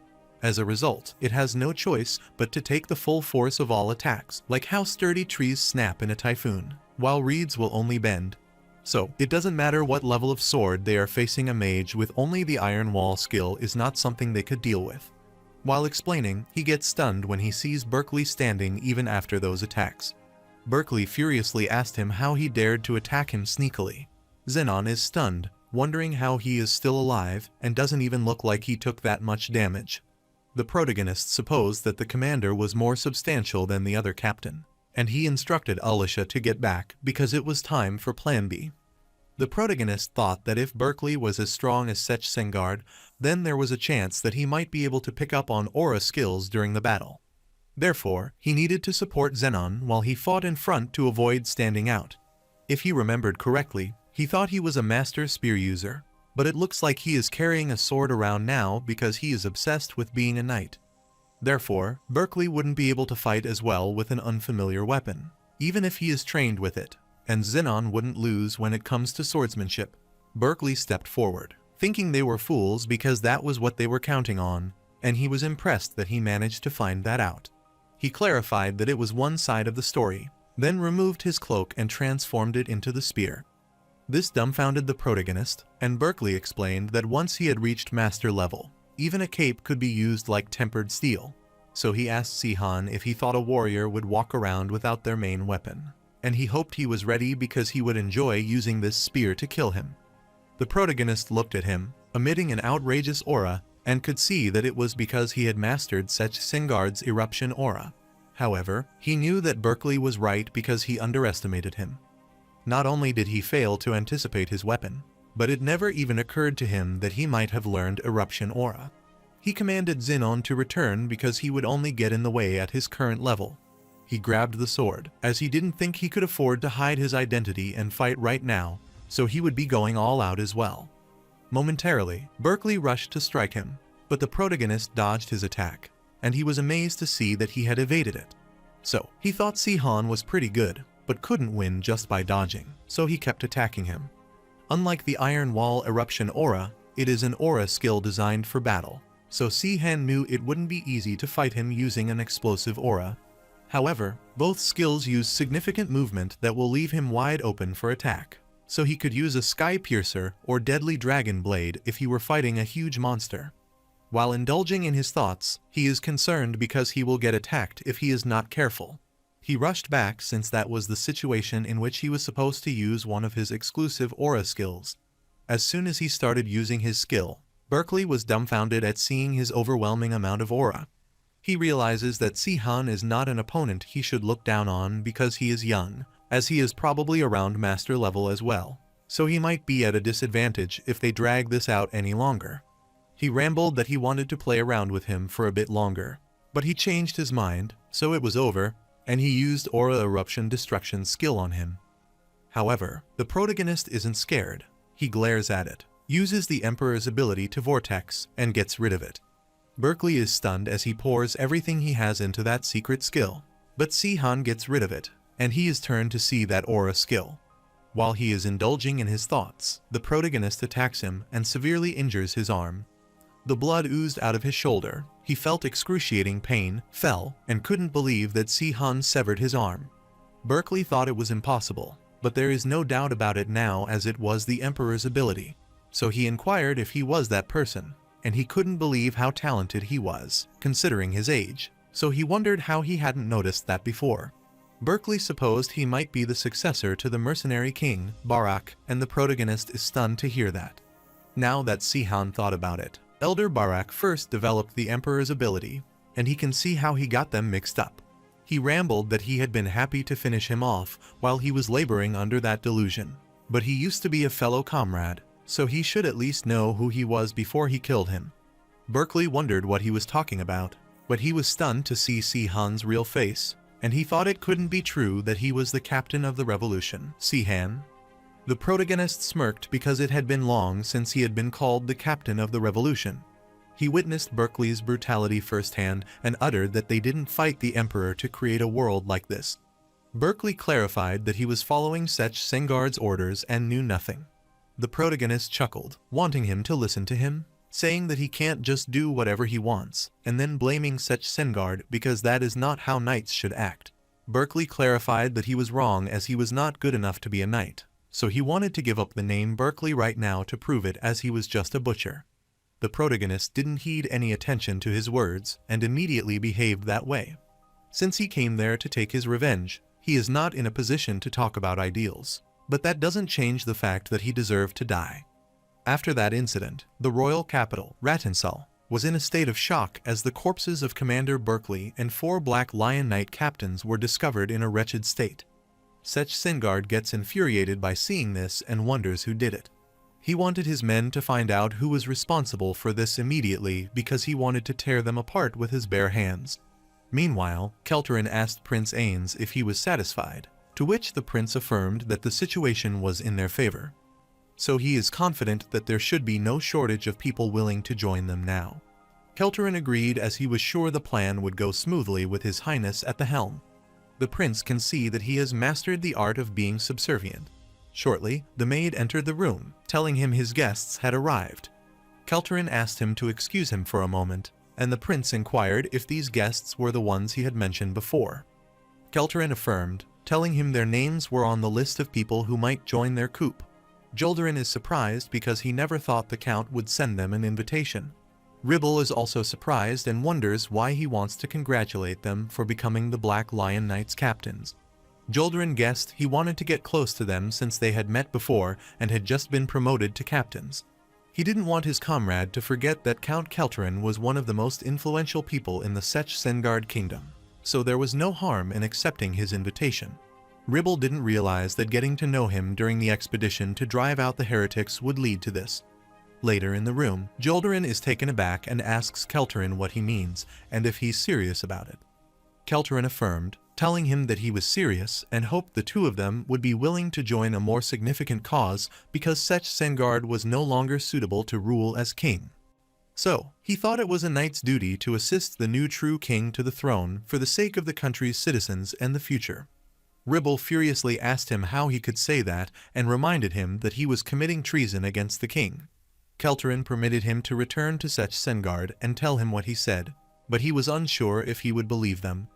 As a result, it has no choice but to take the full force of all attacks, like how sturdy trees snap in a typhoon, while reeds will only bend. So, it doesn't matter what level of sword they are facing, a mage with only the Iron Wall skill is not something they could deal with. While explaining, he gets stunned when he sees Berkeley standing even after those attacks. Berkeley furiously asked him how he dared to attack him sneakily. Xenon is stunned, wondering how he is still alive and doesn't even look like he took that much damage. The protagonist supposed that the commander was more substantial than the other captain, and he instructed Alicia to get back because it was time for Plan B. The protagonist thought that if Berkeley was as strong as Sech Sengard, then there was a chance that he might be able to pick up on aura skills during the battle. Therefore, he needed to support Xenon while he fought in front to avoid standing out. If he remembered correctly, he thought he was a master spear user, but it looks like he is carrying a sword around now because he is obsessed with being a knight. Therefore, Berkeley wouldn't be able to fight as well with an unfamiliar weapon, even if he is trained with it, and Xenon wouldn't lose when it comes to swordsmanship. Berkeley stepped forward, thinking they were fools because that was what they were counting on, and he was impressed that he managed to find that out. He clarified that it was one side of the story, then removed his cloak and transformed it into the spear. This dumbfounded the protagonist, and Berkeley explained that once he had reached master level, even a cape could be used like tempered steel. So he asked Si-Han if he thought a warrior would walk around without their main weapon, and he hoped he was ready because he would enjoy using this spear to kill him. The protagonist looked at him, emitting an outrageous aura, and could see that it was because he had mastered Sech Sengard's eruption aura. However, he knew that Berkeley was right because he underestimated him. Not only did he fail to anticipate his weapon, but it never even occurred to him that he might have learned eruption aura. He commanded Xenon to return because he would only get in the way at his current level. He grabbed the sword, as he didn't think he could afford to hide his identity and fight right now, so he would be going all out as well. Momentarily, Berkeley rushed to strike him, but the protagonist dodged his attack, and he was amazed to see that he had evaded it. So, he thought Si-Han was pretty good, but couldn't win just by dodging, so he kept attacking him. Unlike the Iron Wall eruption aura, It is an aura skill designed for battle, so Si-Han knew it wouldn't be easy to fight him using an explosive aura. However, both skills use significant movement that will leave him wide open for attack, so he could use a Sky Piercer or Deadly Dragon Blade if he were fighting a huge monster. While indulging in his thoughts, he is concerned because he will get attacked if he is not careful. He rushed back since that was the situation in which he was supposed to use one of his exclusive aura skills. As soon as he started using his skill, Berkeley was dumbfounded at seeing his overwhelming amount of aura. He realizes that Si-Han is not an opponent he should look down on because he is young, as he is probably around master level as well, so he might be at a disadvantage if they drag this out any longer. He rambled that he wanted to play around with him for a bit longer, but he changed his mind, so it was over, and he used Aura Eruption Destruction skill on him. However, the protagonist isn't scared. He glares at it, uses the Emperor's ability to vortex, and gets rid of it. Berkeley is stunned as he pours everything he has into that secret skill, but Si-Han gets rid of it, and he is turned to see that aura skill. While he is indulging in his thoughts, the protagonist attacks him and severely injures his arm. The blood oozed out of his shoulder, he felt excruciating pain, fell, and couldn't believe that Si-Han severed his arm. Berkeley thought it was impossible, but there is no doubt about it now as it was the Emperor's ability, so he inquired if he was that person, and he couldn't believe how talented he was, considering his age, so he wondered how he hadn't noticed that before. Berkeley supposed he might be the successor to the mercenary king, Barak, and the protagonist is stunned to hear that. Now that Si-Han thought about it, Elder Barak first developed the Emperor's ability, and he can see how he got them mixed up. He rambled that he had been happy to finish him off while he was laboring under that delusion, but he used to be a fellow comrade, so he should at least know who he was before he killed him. Berkeley wondered what he was talking about, but he was stunned to see Si-Han's real face, and he thought it couldn't be true that he was the captain of the revolution. Si-Han? The protagonist smirked because it had been long since he had been called the captain of the revolution. He witnessed Berkeley's brutality firsthand and uttered that they didn't fight the Emperor to create a world like this. Berkeley clarified that he was following Sech Sengard's orders and knew nothing. The protagonist chuckled, wanting him to listen to him, saying that he can't just do whatever he wants, and then blaming Sech Sengard because that is not how knights should act. Berkeley clarified that he was wrong as he was not good enough to be a knight, so he wanted to give up the name Berkeley right now to prove it as he was just a butcher. The protagonist didn't heed any attention to his words and immediately behaved that way. Since he came there to take his revenge, he is not in a position to talk about ideals, but that doesn't change the fact that he deserved to die. After that incident, the royal capital, Ratinsal, was in a state of shock as the corpses of Commander Berkeley and 4 Black Lion Knight captains were discovered in a wretched state. Sech Sengard gets infuriated by seeing this and wonders who did it. He wanted his men to find out who was responsible for this immediately because he wanted to tear them apart with his bare hands. Meanwhile, Kelterin asked Prince Ains if he was satisfied, to which the prince affirmed that the situation was in their favor. So he is confident that there should be no shortage of people willing to join them now. Kelterin agreed as he was sure the plan would go smoothly with His Highness at the helm. The prince can see that he has mastered the art of being subservient. Shortly, the maid entered the room, telling him his guests had arrived. Kelterin asked him to excuse him for a moment, and the prince inquired if these guests were the ones he had mentioned before. Kelterin affirmed, telling him their names were on the list of people who might join their coup. Jolderin is surprised because he never thought the Count would send them an invitation. Ribble is also surprised and wonders why he wants to congratulate them for becoming the Black Lion Knights captains. Jolderin guessed he wanted to get close to them since they had met before and had just been promoted to captains. He didn't want his comrade to forget that Count Kelterin was one of the most influential people in the Sech Sengard kingdom, so there was no harm in accepting his invitation. Ribble didn't realize that getting to know him during the expedition to drive out the heretics would lead to this. Later in the room, Jolderin is taken aback and asks Kelterin what he means and if he's serious about it. Kelterin affirmed, telling him that he was serious and hoped the two of them would be willing to join a more significant cause because Sech Sengard was no longer suitable to rule as king. So, he thought it was a knight's duty to assist the new true king to the throne for the sake of the country's citizens and the future. Ribble furiously asked him how he could say that and reminded him that he was committing treason against the king. Kelterin permitted him to return to Sech Sengard and tell him what he said, but he was unsure if he would believe them.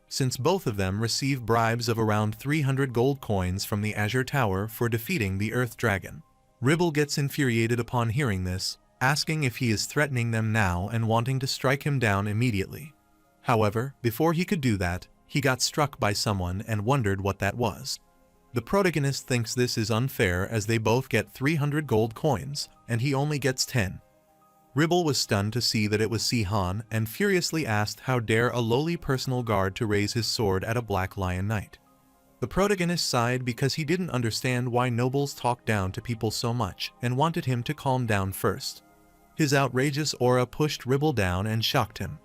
Since both of them receive bribes of around 300 gold coins from the Azure Tower for defeating the Earth Dragon. Ribble gets infuriated upon hearing this, asking if he is threatening them now and wanting to strike him down immediately. However, before he could do that, he got struck by someone and wondered what that was. The protagonist thinks this is unfair as they both get 300 gold coins, and he only gets 10. Ribble was stunned to see that it was Si-Han and furiously asked how dare a lowly personal guard to raise his sword at a Black Lion Knight. The protagonist sighed because he didn't understand why nobles talk down to people so much and wanted him to calm down first. His outrageous aura pushed Ribble down and shocked him.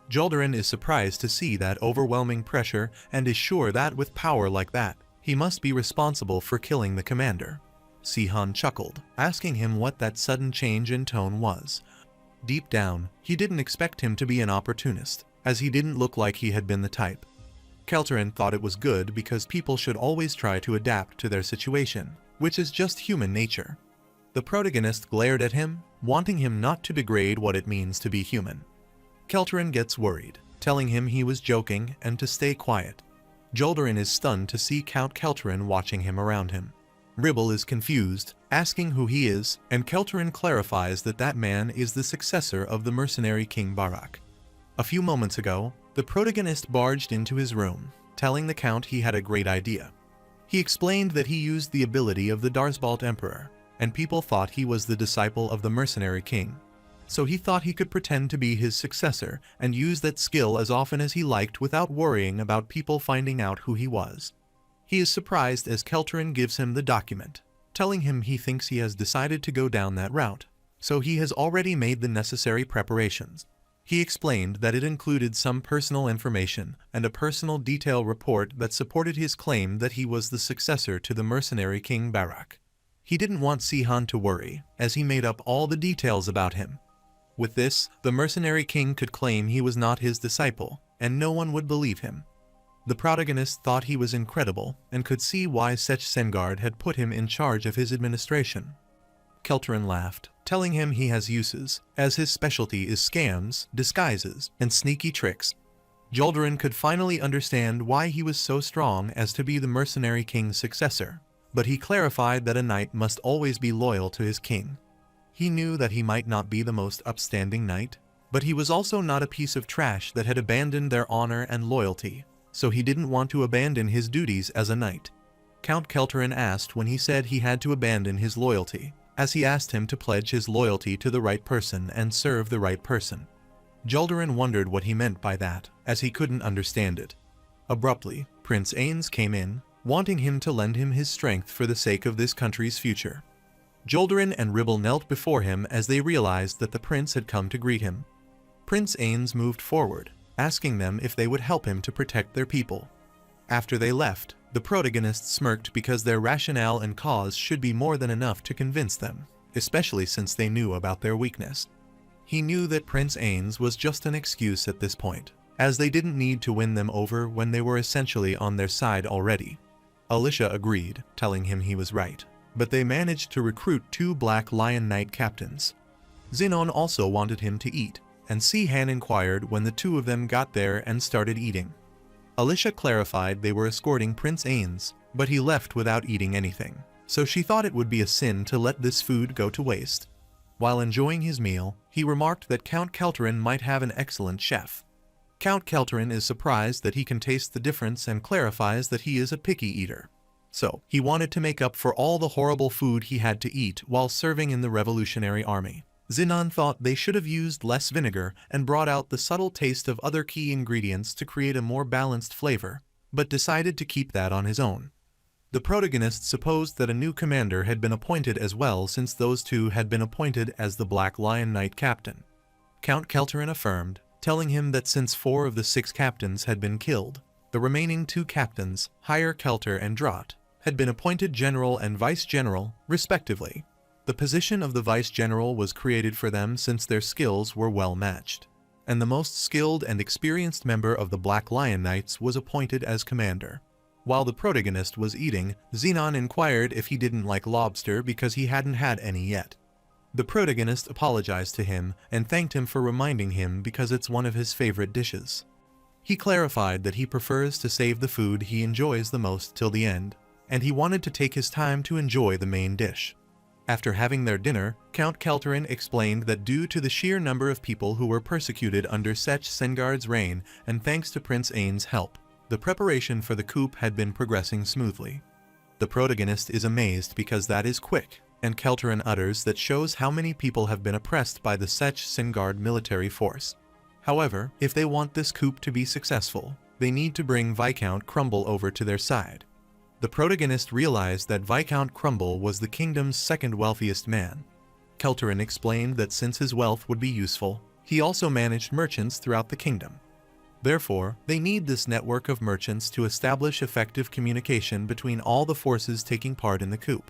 Joldarin is surprised to see that overwhelming pressure and is sure that with power like that, he must be responsible for killing the commander. Si-Han chuckled, asking him what that sudden change in tone was. Deep down, he didn't expect him to be an opportunist, as he didn't look like he had been the type. Kelterin thought it was good because people should always try to adapt to their situation, which is just human nature. The protagonist glared at him, wanting him not to degrade what it means to be human. Kelterin gets worried, telling him he was joking and to stay quiet. Joldarin is stunned to see Count Kelterin watching him around him. Ribble is confused, asking who he is, and Kelterin clarifies that that man is the successor of the mercenary King Barak. A few moments ago, the protagonist barged into his room, telling the Count he had a great idea. He explained that he used the ability of the Darsbalt Emperor, and people thought he was the disciple of the mercenary king. So he thought he could pretend to be his successor and use that skill as often as he liked without worrying about people finding out who he was. He is surprised as Kelterin gives him the document, telling him he thinks he has decided to go down that route, so he has already made the necessary preparations. He explained that it included some personal information and a personal detail report that supported his claim that he was the successor to the mercenary King Barak. He didn't want Si-Han to worry, as he made up all the details about him. With this, the mercenary king could claim he was not his disciple, and no one would believe him. The protagonist thought he was incredible and could see why Sech Sengard had put him in charge of his administration. Kelterin laughed, telling him he has uses, as his specialty is scams, disguises, and sneaky tricks. Joldarin could finally understand why he was so strong as to be the mercenary king's successor, but he clarified that a knight must always be loyal to his king. He knew that he might not be the most upstanding knight, but he was also not a piece of trash that had abandoned their honor and loyalty, so he didn't want to abandon his duties as a knight. Count Kelterin asked when he said he had to abandon his loyalty, as he asked him to pledge his loyalty to the right person and serve the right person. Joldarin wondered what he meant by that, as he couldn't understand it. Abruptly, Prince Ains came in, wanting him to lend him his strength for the sake of this country's future. Joldarin and Ribble knelt before him as they realized that the prince had come to greet him. Prince Ains moved forward, asking them if they would help him to protect their people. After they left, the protagonist smirked because their rationale and cause should be more than enough to convince them, especially since they knew about their weakness. He knew that Prince Ains was just an excuse at this point, as they didn't need to win them over when they were essentially on their side already. Alicia agreed, telling him he was right, but they managed to recruit 2 Black Lion Knight captains. Xenon also wanted him to eat, and Si-Han inquired when the 2 of them got there and started eating. Alicia clarified they were escorting Prince Ains, but he left without eating anything, so she thought it would be a sin to let this food go to waste. While enjoying his meal, he remarked that Count Kelterin might have an excellent chef. Count Kelterin is surprised that he can taste the difference and clarifies that he is a picky eater. So, he wanted to make up for all the horrible food he had to eat while serving in the Revolutionary Army. Xenon thought they should have used less vinegar and brought out the subtle taste of other key ingredients to create a more balanced flavor, but decided to keep that on his own. The protagonist supposed that a new commander had been appointed as well since those 2 had been appointed as the Black Lion Knight captain. Count Kelterin affirmed, telling him that since 4 of the 6 captains had been killed, the remaining 2 captains, Higher Kelter and Drought, had been appointed general and vice-general, respectively. The position of the vice-general was created for them since their skills were well matched, and the most skilled and experienced member of the Black Lion Knights was appointed as commander. While the protagonist was eating, Xenon inquired if he didn't like lobster because he hadn't had any yet. The protagonist apologized to him and thanked him for reminding him because it's one of his favorite dishes. He clarified that he prefers to save the food he enjoys the most till the end, and he wanted to take his time to enjoy the main dish. After having their dinner, Count Kelterin explained that due to the sheer number of people who were persecuted under Sech Sengard's reign and thanks to Prince Ain's help, the preparation for the coup had been progressing smoothly. The protagonist is amazed because that is quick, and Kelterin utters that shows how many people have been oppressed by the Sech Sengard military force. However, if they want this coup to be successful, they need to bring Viscount Crumble over to their side. The protagonist realized that Viscount Crumble was the kingdom's second wealthiest man. Kelterin explained that since his wealth would be useful, he also managed merchants throughout the kingdom. Therefore, they need this network of merchants to establish effective communication between all the forces taking part in the coup.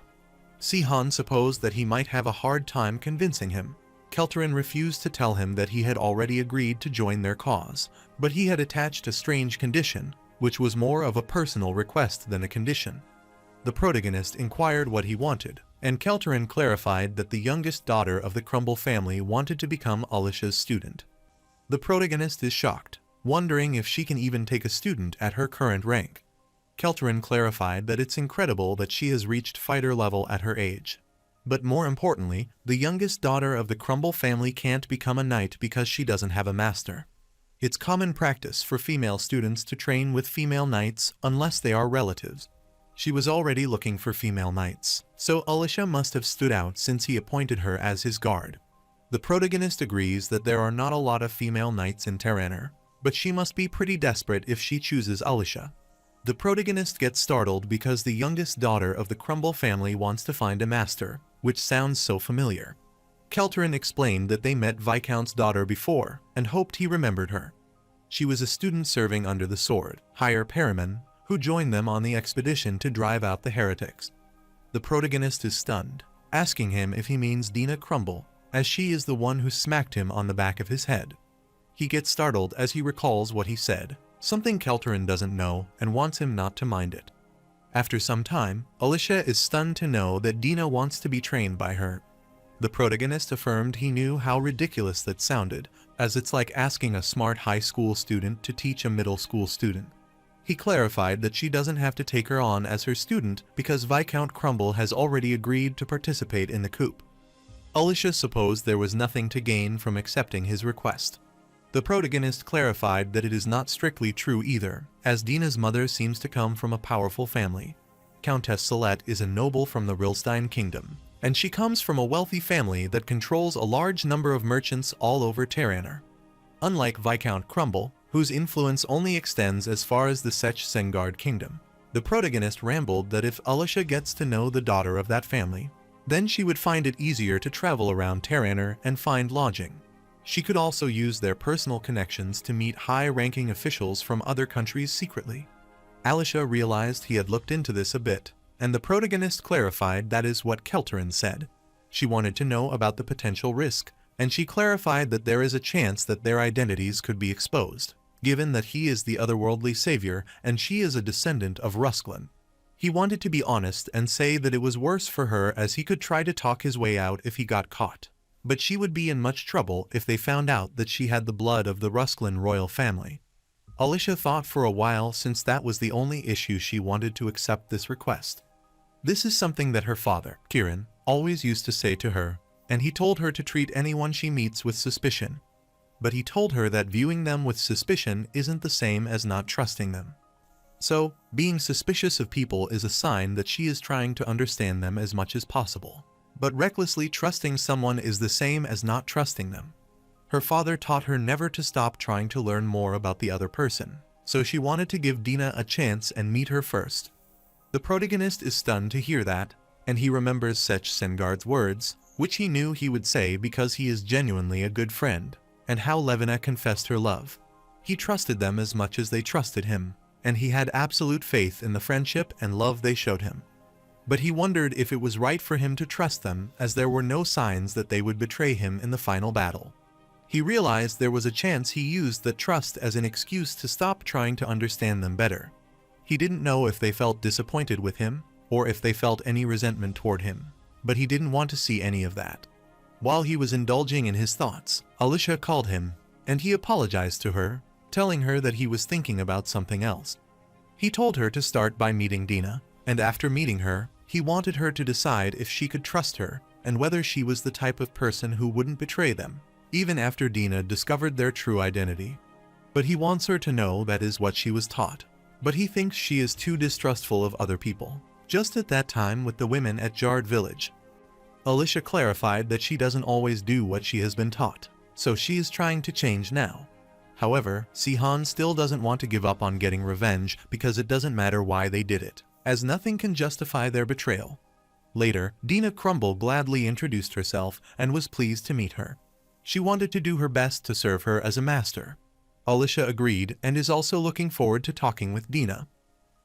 Sihan supposed that he might have a hard time convincing him. Kelterin refused to tell him that he had already agreed to join their cause, but he had attached a strange condition, which was more of a personal request than a condition. The protagonist inquired what he wanted, and Kelterin clarified that the youngest daughter of the Crumble family wanted to become Alisha's student. The protagonist is shocked, wondering if she can even take a student at her current rank. Kelterin clarified that it's incredible that she has reached fighter level at her age. But more importantly, the youngest daughter of the Crumble family can't become a knight because she doesn't have a master. It's common practice for female students to train with female knights unless they are relatives. She was already looking for female knights, so Alisha must have stood out since he appointed her as his guard. The protagonist agrees that there are not a lot of female knights in Terraner, but she must be pretty desperate if she chooses Alisha. The protagonist gets startled because the youngest daughter of the Crumble family wants to find a master, which sounds so familiar. Kelterin explained that they met Viscount's daughter before, and hoped he remembered her. She was a student serving under the sword, Higher Periman, who joined them on the expedition to drive out the heretics. The protagonist is stunned, asking him if he means Dina Crumble, as she is the one who smacked him on the back of his head. He gets startled as he recalls what he said, something Kelterin doesn't know and wants him not to mind it. After some time, Alisha is stunned to know that Dina wants to be trained by her. The protagonist affirmed he knew how ridiculous that sounded, as it's like asking a smart high school student to teach a middle school student. He clarified that she doesn't have to take her on as her student because Viscount Crumble has already agreed to participate in the coup. Alisha supposed there was nothing to gain from accepting his request. The protagonist clarified that it is not strictly true either, as Dina's mother seems to come from a powerful family. Countess Celeste is a noble from the Rilstein kingdom, and she comes from a wealthy family that controls a large number of merchants all over Terraner. Unlike Viscount Crumble, whose influence only extends as far as the Sech Sengard kingdom, the protagonist rambled that if Alisha gets to know the daughter of that family, then she would find it easier to travel around Terraner and find lodging. She could also use their personal connections to meet high-ranking officials from other countries secretly. Alisha realized he had looked into this a bit, and the protagonist clarified that is what Kelterin said. She wanted to know about the potential risk, and she clarified that there is a chance that their identities could be exposed, given that he is the otherworldly savior and she is a descendant of Rusklin. He wanted to be honest and say that it was worse for her as he could try to talk his way out if he got caught. But she would be in much trouble if they found out that she had the blood of the Rusklin royal family. Alisha thought for a while since that was the only issue she wanted to accept this request. This is something that her father, Kiran, always used to say to her, and he told her to treat anyone she meets with suspicion. But he told her that viewing them with suspicion isn't the same as not trusting them. So, being suspicious of people is a sign that she is trying to understand them as much as possible. But recklessly trusting someone is the same as not trusting them. Her father taught her never to stop trying to learn more about the other person, so she wanted to give Dina a chance and meet her first. The protagonist is stunned to hear that, and he remembers Sech Sengard's words, which he knew he would say because he is genuinely a good friend, and how Levina confessed her love. He trusted them as much as they trusted him, and he had absolute faith in the friendship and love they showed him. But he wondered if it was right for him to trust them, as there were no signs that they would betray him in the final battle. He realized there was a chance he used that trust as an excuse to stop trying to understand them better. He didn't know if they felt disappointed with him, or if they felt any resentment toward him, but he didn't want to see any of that. While he was indulging in his thoughts, Alicia called him, and he apologized to her, telling her that he was thinking about something else. He told her to start by meeting Dina, and after meeting her, he wanted her to decide if she could trust her, and whether she was the type of person who wouldn't betray them, even after Dina discovered their true identity. But he wants her to know that is what she was taught. But he thinks she is too distrustful of other people. Just at that time with the women at Jard Village, Alicia clarified that she doesn't always do what she has been taught, so she is trying to change now. However, Sihan still doesn't want to give up on getting revenge because it doesn't matter why they did it, as nothing can justify their betrayal. Later, Dina Crumble gladly introduced herself and was pleased to meet her. She wanted to do her best to serve her as a master. Alicia agreed and is also looking forward to talking with Dina.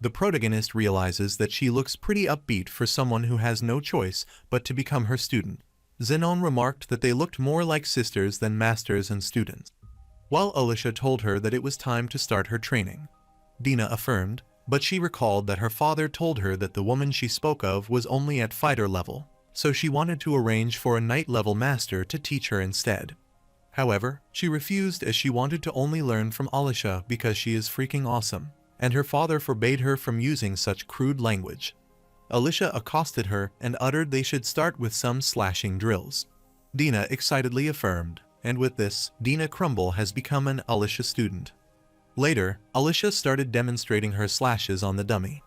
The protagonist realizes that she looks pretty upbeat for someone who has no choice but to become her student. Zenon remarked that they looked more like sisters than masters and students, while Alicia told her that it was time to start her training. Dina affirmed, but she recalled that her father told her that the woman she spoke of was only at fighter level, so she wanted to arrange for a knight level master to teach her instead. However, she refused as she wanted to only learn from Alicia because she is freaking awesome, and her father forbade her from using such crude language. Alicia accosted her and uttered they should start with some slashing drills. Dina excitedly affirmed, and with this, Dina Crumble has become an Alicia student. Later, Alicia started demonstrating her slashes on the dummy.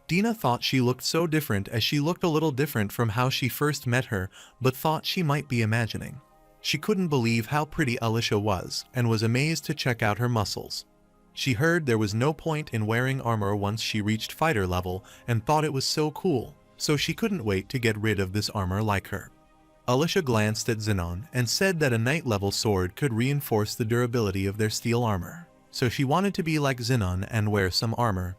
Dina thought she looked so different as she looked a little different from how she first met her, but thought she might be imagining. She couldn't believe how pretty Alicia was and was amazed to check out her muscles. She heard there was no point in wearing armor once she reached fighter level and thought it was so cool, so she couldn't wait to get rid of this armor like her. Alicia glanced at Zenon and said that a knight level sword could reinforce the durability of their steel armor, so she wanted to be like Zenon and wear some armor.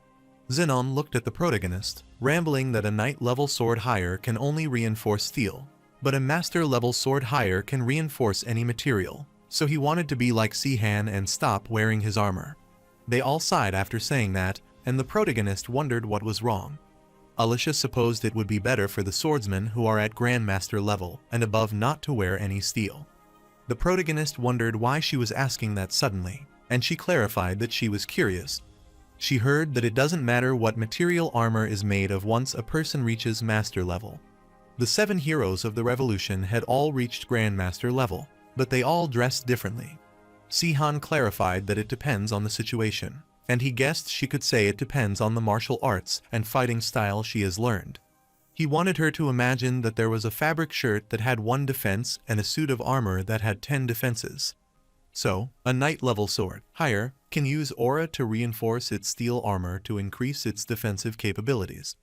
Zenon looked at the protagonist, rambling that a knight level sword higher can only reinforce steel, but a master level sword higher can reinforce any material, so he wanted to be like Sihan and stop wearing his armor. They all sighed after saying that, and the protagonist wondered what was wrong. Alicia supposed it would be better for the swordsmen who are at Grandmaster level and above not to wear any steel. The protagonist wondered why she was asking that suddenly, and she clarified that she was curious. She heard that it doesn't matter what material armor is made of once a person reaches master level. The 7 heroes of the revolution had all reached Grandmaster level, but they all dressed differently. Sihan clarified that it depends on the situation, and he guessed she could say it depends on the martial arts and fighting style she has learned. He wanted her to imagine that there was a fabric shirt that had 1 defense and a suit of armor that had 10 defenses. So, a knight level sword, higher, can use aura to reinforce its steel armor to increase its defensive capabilities.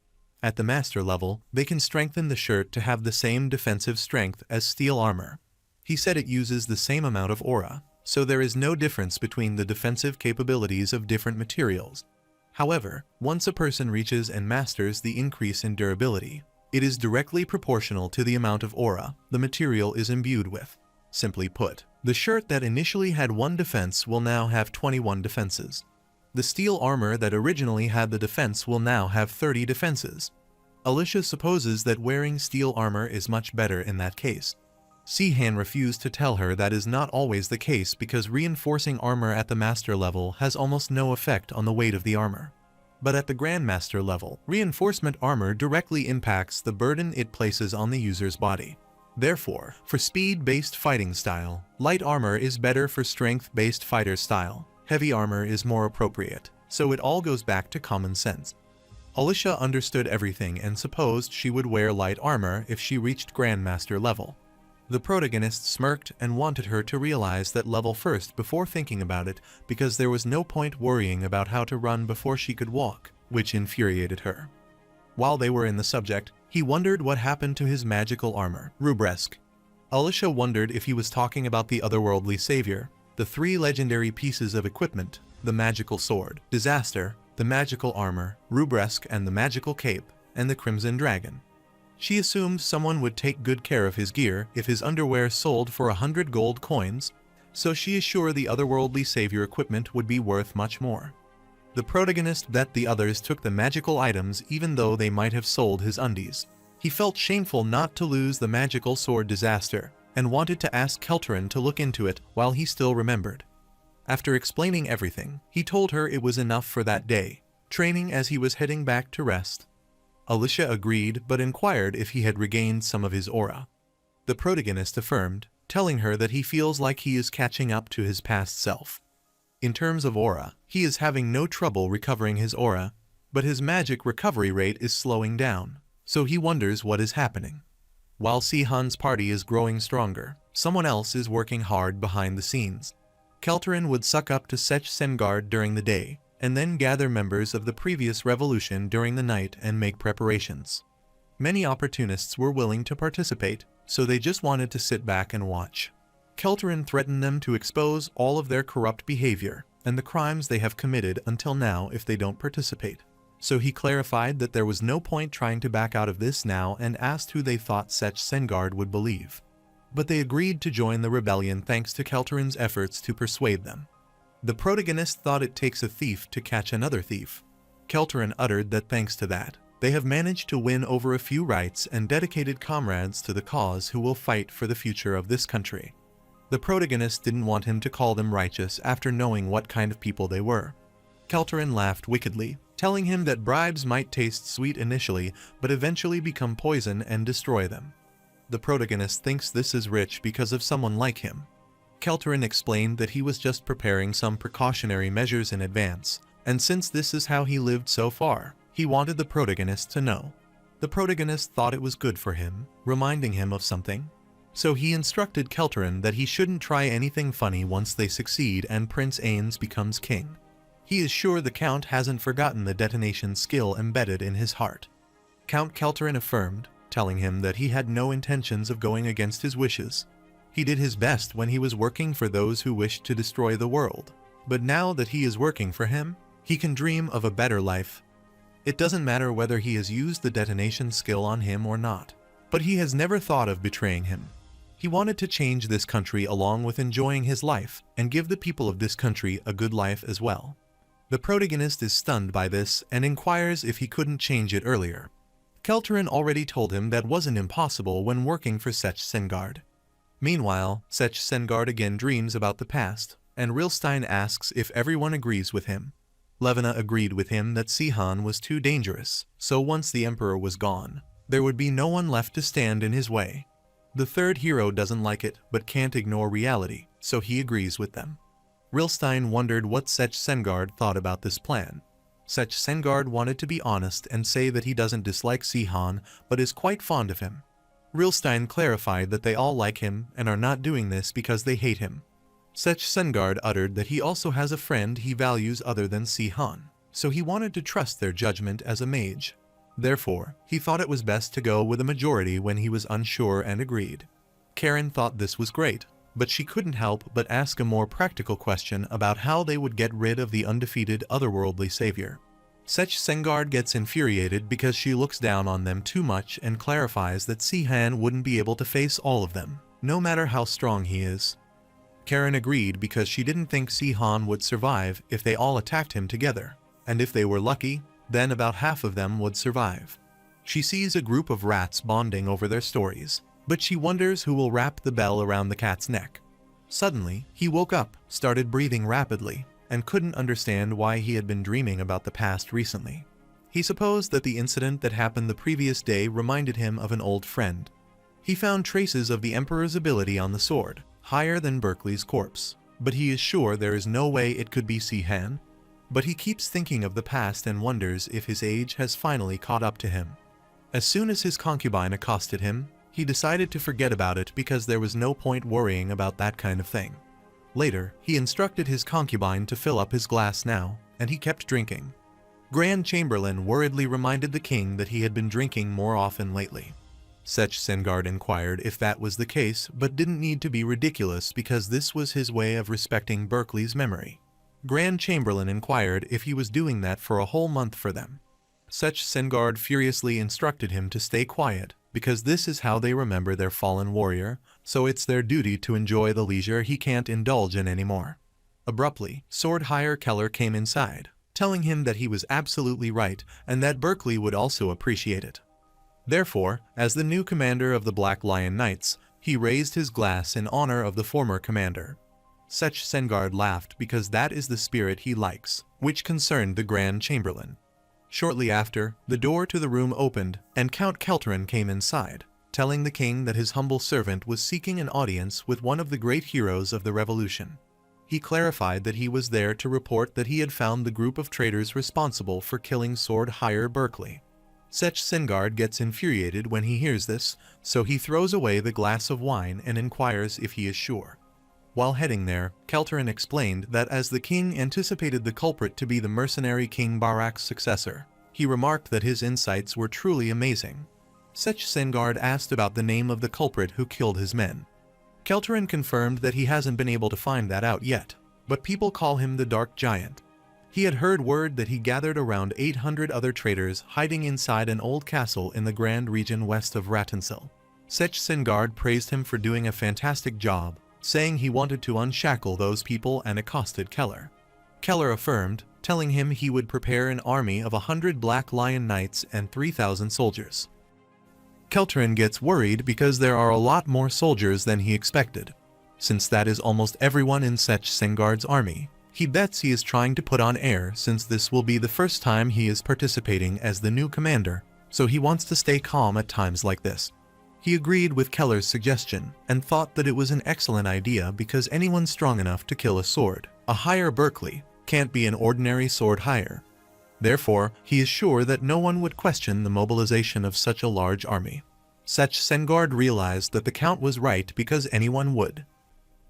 At the master level, they can strengthen the shirt to have the same defensive strength as steel armor. He said it uses the same amount of aura, so there is no difference between the defensive capabilities of different materials. However, once a person reaches and masters the increase in durability, it is directly proportional to the amount of aura the material is imbued with. Simply put, the shirt that initially had 1 defense will now have 21 defenses. The steel armor that originally had the defense will now have 30 defenses. Alicia supposes that wearing steel armor is much better in that case. Sihan refused to tell her that is not always the case because reinforcing armor at the master level has almost no effect on the weight of the armor. But at the Grandmaster level, reinforcement armor directly impacts the burden it places on the user's body. Therefore, for speed-based fighting style, light armor is better for strength-based fighter style. Heavy armor is more appropriate, so it all goes back to common sense. Alicia understood everything and supposed she would wear light armor if she reached Grandmaster level. The protagonist smirked and wanted her to realize that level first before thinking about it because there was no point worrying about how to run before she could walk, which infuriated her. While they were in the subject, he wondered what happened to his magical armor, Rubresk. Alicia wondered if he was talking about the otherworldly savior, the 3 legendary pieces of equipment, the magical sword, disaster, the magical armor, Rubresk and the magical cape, and the crimson dragon. She assumed someone would take good care of his gear if his underwear sold for 100 gold coins, so she is sure the otherworldly savior equipment would be worth much more. The protagonist bet the others took the magical items even though they might have sold his undies. He felt shameful not to lose the magical sword disaster, and wanted to ask Kelterin to look into it while he still remembered. After explaining everything, he told her it was enough for that day, training as he was heading back to rest. Alicia agreed but inquired if he had regained some of his aura. The protagonist affirmed, telling her that he feels like he is catching up to his past self. In terms of aura, he is having no trouble recovering his aura, but his magic recovery rate is slowing down, so he wonders what is happening. While Si-han's party is growing stronger, someone else is working hard behind the scenes. Kelterin would suck up to Sech Sengard during the day, and then gather members of the previous revolution during the night and make preparations. Many opportunists were willing to participate, so they just wanted to sit back and watch. Kelterin threatened them to expose all of their corrupt behavior and the crimes they have committed until now if they don't participate. So he clarified that there was no point trying to back out of this now and asked who they thought Sech Sengard would believe. But they agreed to join the rebellion thanks to Kelterin's efforts to persuade them. The protagonist thought it takes a thief to catch another thief. Kelterin uttered that thanks to that, they have managed to win over a few rights and dedicated comrades to the cause who will fight for the future of this country. The protagonist didn't want him to call them righteous after knowing what kind of people they were. Kelterin laughed wickedly, telling him that bribes might taste sweet initially but eventually become poison and destroy them. The protagonist thinks this is rich because of someone like him. Kelterin explained that he was just preparing some precautionary measures in advance, and since this is how he lived so far, he wanted the protagonist to know. The protagonist thought it was good for him, reminding him of something. So he instructed Kelterin that he shouldn't try anything funny once they succeed and Prince Ains becomes king. He is sure the Count hasn't forgotten the detonation skill embedded in his heart. Count Kelterin affirmed, telling him that he had no intentions of going against his wishes. He did his best when he was working for those who wished to destroy the world, but now that he is working for him, he can dream of a better life. It doesn't matter whether he has used the detonation skill on him or not, but he has never thought of betraying him. He wanted to change this country along with enjoying his life and give the people of this country a good life as well. The protagonist is stunned by this and inquires if he couldn't change it earlier. Kelterin already told him that wasn't impossible when working for Sech Sengard. Meanwhile, Sech Sengard again dreams about the past, and Rilstein asks if everyone agrees with him. Levina agreed with him that Si-han was too dangerous, so once the emperor was gone, there would be no one left to stand in his way. The third hero doesn't like it but can't ignore reality, so he agrees with them. Rilstein wondered what Sech Sengard thought about this plan. Sech Sengard wanted to be honest and say that he doesn't dislike Si-han but is quite fond of him. Rilstein clarified that they all like him and are not doing this because they hate him. Sech Sengard uttered that he also has a friend he values other than Si-han, so he wanted to trust their judgment as a mage. Therefore, he thought it was best to go with a majority when he was unsure and agreed. Karen thought this was great, but she couldn't help but ask a more practical question about how they would get rid of the undefeated otherworldly savior. Sech Sengard gets infuriated because she looks down on them too much and clarifies that Si-han wouldn't be able to face all of them, no matter how strong he is. Karen agreed because she didn't think Si-han would survive if they all attacked him together, and if they were lucky, then about half of them would survive. She sees a group of rats bonding over their stories, but she wonders who will wrap the bell around the cat's neck. Suddenly, he woke up, started breathing rapidly, and couldn't understand why he had been dreaming about the past recently. He supposed that the incident that happened the previous day reminded him of an old friend. He found traces of the Emperor's ability on the sword, higher than Berkeley's corpse, but he is sure there is no way it could be Si-han. But he keeps thinking of the past and wonders if his age has finally caught up to him. As soon as his concubine accosted him, he decided to forget about it because there was no point worrying about that kind of thing. Later, he instructed his concubine to fill up his glass now, and he kept drinking. Grand Chamberlain worriedly reminded the king that he had been drinking more often lately. Sech Sengard inquired if that was the case but didn't need to be ridiculous because this was his way of respecting Berkeley's memory. Grand Chamberlain inquired if he was doing that for a whole month for them. Sech Sengard furiously instructed him to stay quiet, because this is how they remember their fallen warrior, so it's their duty to enjoy the leisure he can't indulge in anymore. Abruptly, Sword Higher Keller came inside, telling him that he was absolutely right and that Berkeley would also appreciate it. Therefore, as the new commander of the Black Lion Knights, He raised his glass in honor of the former commander. Sech Sengard laughed because that is the spirit he likes, which concerned the Grand Chamberlain. Shortly after, the door to the room opened, and Count Kelterin came inside, telling the king that his humble servant was seeking an audience with one of the great heroes of the revolution. He clarified that he was there to report that he had found the group of traitors responsible for killing Sword Hire Berkeley. Sech Sengard gets infuriated when he hears this, so he throws away the glass of wine and inquires if he is sure. While heading there, Kelterin explained that as the king anticipated the culprit to be the mercenary King Barak's successor, he remarked that his insights were truly amazing. Sech Sengard asked about the name of the culprit who killed his men. Kelterin confirmed that he hasn't been able to find that out yet, but people call him the Dark Giant. He had heard word that he gathered around 800 other traitors hiding inside an old castle in the Grand Region west of Rattensel. Sech Sengard praised him for doing a fantastic job, saying he wanted to unshackle those people, and accosted Keller. Keller affirmed, telling him he would prepare an army of 100 Black Lion Knights and 3,000 soldiers. Kelterin gets worried because there are a lot more soldiers than he expected. Since that is almost everyone in Sech Sengard's army, he bets he is trying to put on air since this will be the first time he is participating as the new commander, so he wants to stay calm at times like this. He agreed with Keller's suggestion and thought that it was an excellent idea because anyone strong enough to kill a sword, a Hire Berkeley, can't be an ordinary sword hire. Therefore, he is sure that no one would question the mobilization of such a large army. Sech Sengard realized that the Count was right because anyone would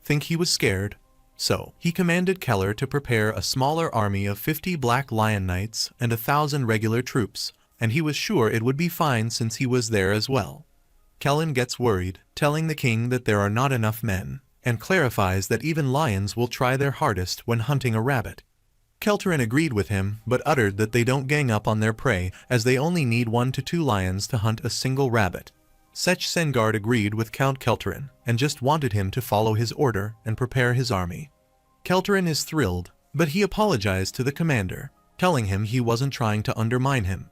think he was scared. So, he commanded Keller to prepare a smaller army of 50 Black Lion Knights and 1,000 regular troops, and he was sure it would be fine since he was there as well. Kellen gets worried, telling the king that there are not enough men, and clarifies that even lions will try their hardest when hunting a rabbit. Kelterin agreed with him, but uttered that they don't gang up on their prey, as they only need 1 to 2 lions to hunt a single rabbit. Sech Sengard agreed with Count Kelterin, and just wanted him to follow his order and prepare his army. Kelterin is thrilled, but he apologized to the commander, telling him he wasn't trying to undermine him.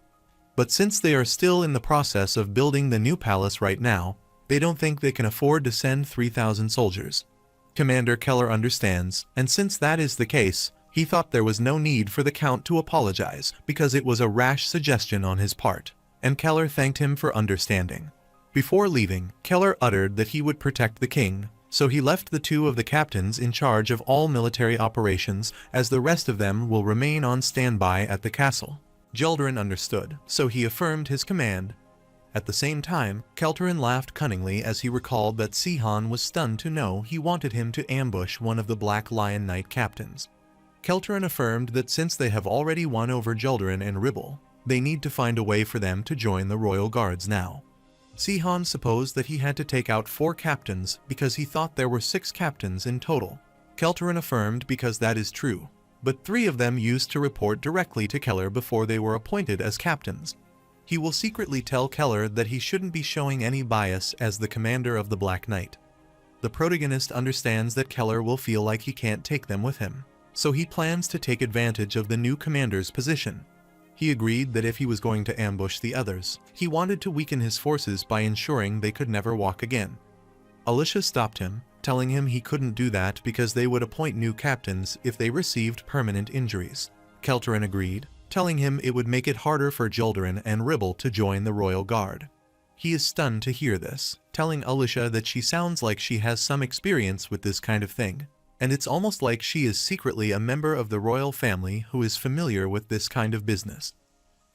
But since they are still in the process of building the new palace right now, they don't think they can afford to send 3,000 soldiers. Commander Keller understands, and since that is the case, he thought there was no need for the Count to apologize because it was a rash suggestion on his part, and Keller thanked him for understanding. Before leaving, Keller uttered that he would protect the king, so he left the 2 of the captains in charge of all military operations, as the rest of them will remain on standby at the castle. Gelderin understood, so he affirmed his command. At the same time, Kelterin laughed cunningly as he recalled that Sihan was stunned to know he wanted him to ambush one of the Black Lion Knight captains. Kelterin affirmed that since they have already won over Gelderin and Ribble, they need to find a way for them to join the royal guards now. Sihan supposed that he had to take out 4 captains because he thought there were 6 captains in total. Kelterin affirmed because that is true, but 3 of them used to report directly to Keller before they were appointed as captains. He will secretly tell Keller that he shouldn't be showing any bias as the commander of the Black Knight. The protagonist understands that Keller will feel like he can't take them with him, so he plans to take advantage of the new commander's position. He agreed that if he was going to ambush the others, he wanted to weaken his forces by ensuring they could never walk again. Alicia stopped him, telling him he couldn't do that because they would appoint new captains if they received permanent injuries. Kelterin agreed, telling him it would make it harder for Gelderin and Ribble to join the royal guard. He is stunned to hear this, telling Alicia that she sounds like she has some experience with this kind of thing, and it's almost like she is secretly a member of the royal family who is familiar with this kind of business.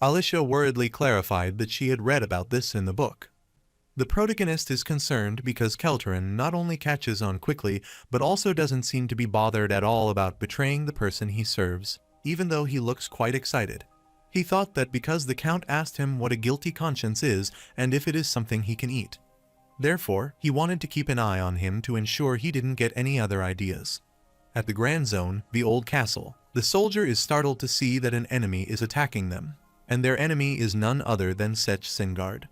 Alicia worriedly clarified that she had read about this in the book. The protagonist is concerned because Kelterin not only catches on quickly, but also doesn't seem to be bothered at all about betraying the person he serves, even though he looks quite excited. He thought that because the Count asked him what a guilty conscience is and if it is something he can eat. Therefore, he wanted to keep an eye on him to ensure he didn't get any other ideas. At the Grand Zone, the old castle, the soldier is startled to see that an enemy is attacking them, and their enemy is none other than Sech Sengard.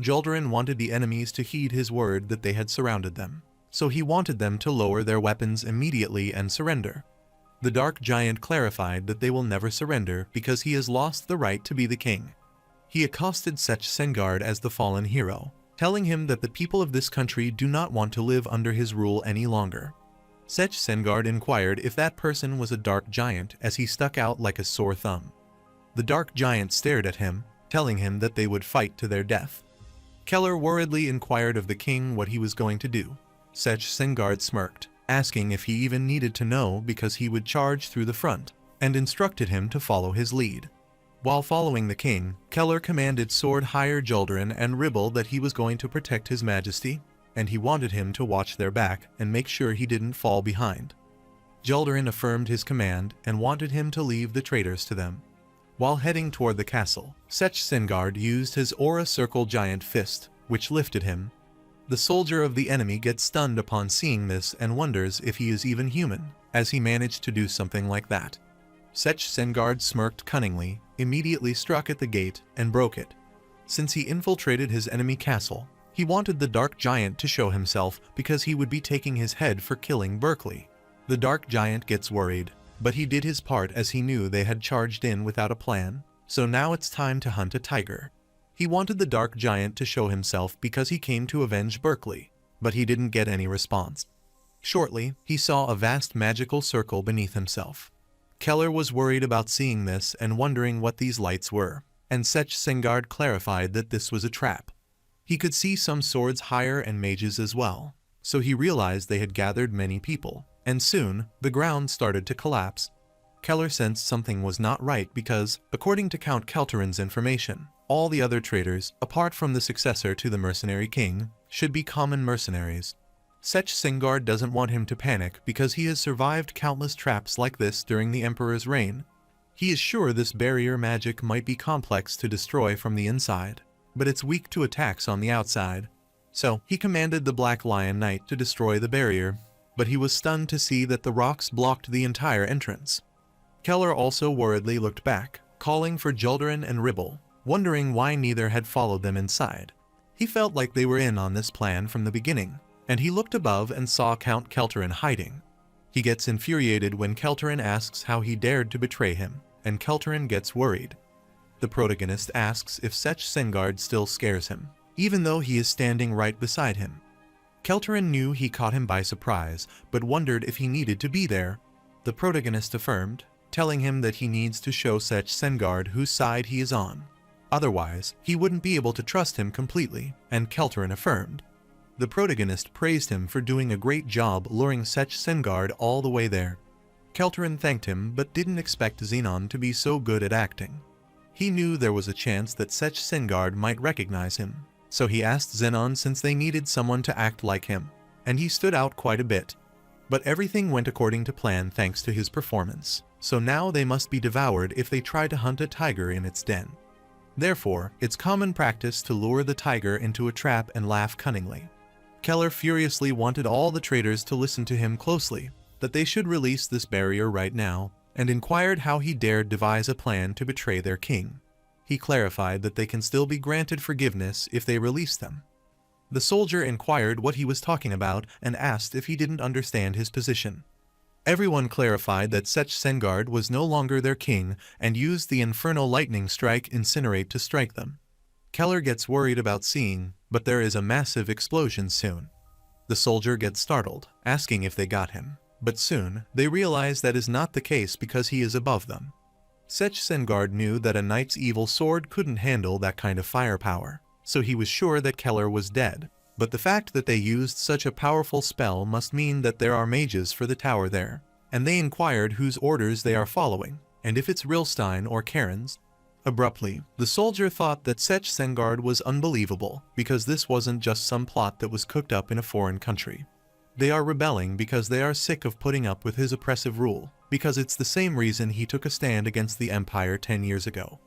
Gelderin wanted the enemies to heed his word that they had surrounded them, so he wanted them to lower their weapons immediately and surrender. The Dark Giant clarified that they will never surrender because he has lost the right to be the king. He accosted Sech Sengard as the fallen hero, telling him that the people of this country do not want to live under his rule any longer. Sech Sengard inquired if that person was a dark giant as he stuck out like a sore thumb. The dark giant stared at him, telling him that they would fight to their death. Keller worriedly inquired of the king what he was going to do. Sech Sengard smirked, asking if he even needed to know because he would charge through the front, and instructed him to follow his lead. While following the king, Keller commanded Sword Higher Joldarin and Ribble that he was going to protect his majesty, and he wanted him to watch their back and make sure he didn't fall behind. Joldarin affirmed his command and wanted him to leave the traitors to them. While heading toward the castle, Sech Sengard used his Aura Circle Giant Fist, which lifted him. The soldier of the enemy gets stunned upon seeing this and wonders if he is even human, as he managed to do something like that. Sech Sengard smirked cunningly, immediately struck at the gate, and broke it. Since he infiltrated his enemy castle, he wanted the Dark Giant to show himself because he would be taking his head for killing Berkeley. The Dark Giant gets worried, but he did his part as he knew they had charged in without a plan, so now it's time to hunt a tiger. He wanted the Dark Giant to show himself because he came to avenge Berkeley, but he didn't get any response. Shortly, he saw a vast magical circle beneath himself. Keller was worried about seeing this and wondering what these lights were, and Sech Sengard clarified that this was a trap. He could see some swords higher and mages as well, so he realized they had gathered many people, and soon, the ground started to collapse. Keller sensed something was not right because, according to Count Kelterin's information, all the other traitors, apart from the successor to the mercenary king, should be common mercenaries. Sech Sengard doesn't want him to panic because he has survived countless traps like this during the Emperor's reign. He is sure this barrier magic might be complex to destroy from the inside, but it's weak to attacks on the outside. So, he commanded the Black Lion Knight to destroy the barrier, but he was stunned to see that the rocks blocked the entire entrance. Keller also worriedly looked back, calling for Joldarin and Ribble, wondering why neither had followed them inside. He felt like they were in on this plan from the beginning, and he looked above and saw Count Kelterin hiding. He gets infuriated when Kelterin asks how he dared to betray him, and Kelterin gets worried. The protagonist asks if Sech Sengard still scares him, even though he is standing right beside him. Kelterin knew he caught him by surprise, but wondered if he needed to be there. The protagonist affirmed, telling him that he needs to show Sech Sengard whose side he is on. Otherwise, he wouldn't be able to trust him completely, and Kelterin affirmed. The protagonist praised him for doing a great job luring Sech Sengard all the way there. Kelterin thanked him but didn't expect Xenon to be so good at acting. He knew there was a chance that Sech Sengard might recognize him, so he asked Xenon since they needed someone to act like him, and he stood out quite a bit. But everything went according to plan thanks to his performance, so now they must be devoured if they try to hunt a tiger in its den. Therefore, it's common practice to lure the tiger into a trap and laugh cunningly. Keller furiously wanted all the traitors to listen to him closely, that they should release this barrier right now, and inquired how he dared devise a plan to betray their king. He clarified that they can still be granted forgiveness if they release them. The soldier inquired what he was talking about and asked if he didn't understand his position. Everyone clarified that Sech Sengard was no longer their king and used the infernal lightning strike incinerate to strike them. Keller gets worried about seeing, but there is a massive explosion soon. The soldier gets startled, asking if they got him, but soon they realize that is not the case because he is above them. Sech Sengard knew that a knight's evil sword couldn't handle that kind of firepower, so he was sure that Keller was dead. But the fact that they used such a powerful spell must mean that there are mages for the tower there, and they inquired whose orders they are following, and if it's Rilstein or Karen's. Abruptly, the soldier thought that Sech Sengard was unbelievable, because this wasn't just some plot that was cooked up in a foreign country. They are rebelling because they are sick of putting up with his oppressive rule, because it's the same reason he took a stand against the Empire 10 years ago.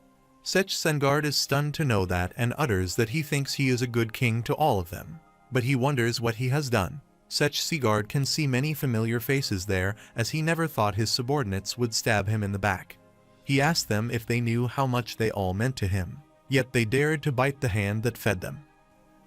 Sech Sengard is stunned to know that and utters that he thinks he is a good king to all of them, but he wonders what he has done. Sech Sengard can see many familiar faces there as he never thought his subordinates would stab him in the back. He asked them if they knew how much they all meant to him, yet they dared to bite the hand that fed them.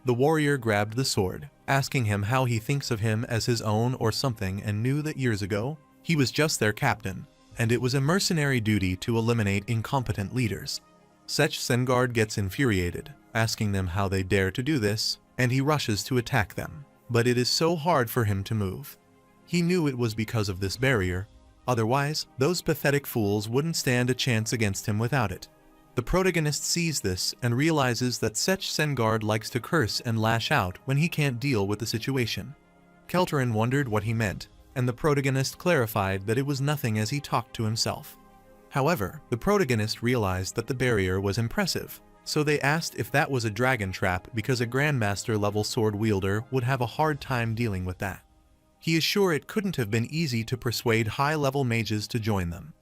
The warrior grabbed the sword, asking him how he thinks of him as his own or something, and knew that years ago, he was just their captain, and it was a mercenary duty to eliminate incompetent leaders. Sech Sengard gets infuriated, asking them how they dare to do this, and he rushes to attack them, but it is so hard for him to move. He knew it was because of this barrier, otherwise those pathetic fools wouldn't stand a chance against him without it. The protagonist sees this and realizes that Sech Sengard likes to curse and lash out when he can't deal with the situation. Kelterin wondered what he meant, and the protagonist clarified that it was nothing as he talked to himself. However, the protagonist realized that the barrier was impressive, so they asked if that was a dragon trap because a Grandmaster level sword wielder would have a hard time dealing with that. He is sure it couldn't have been easy to persuade high-level mages to join them.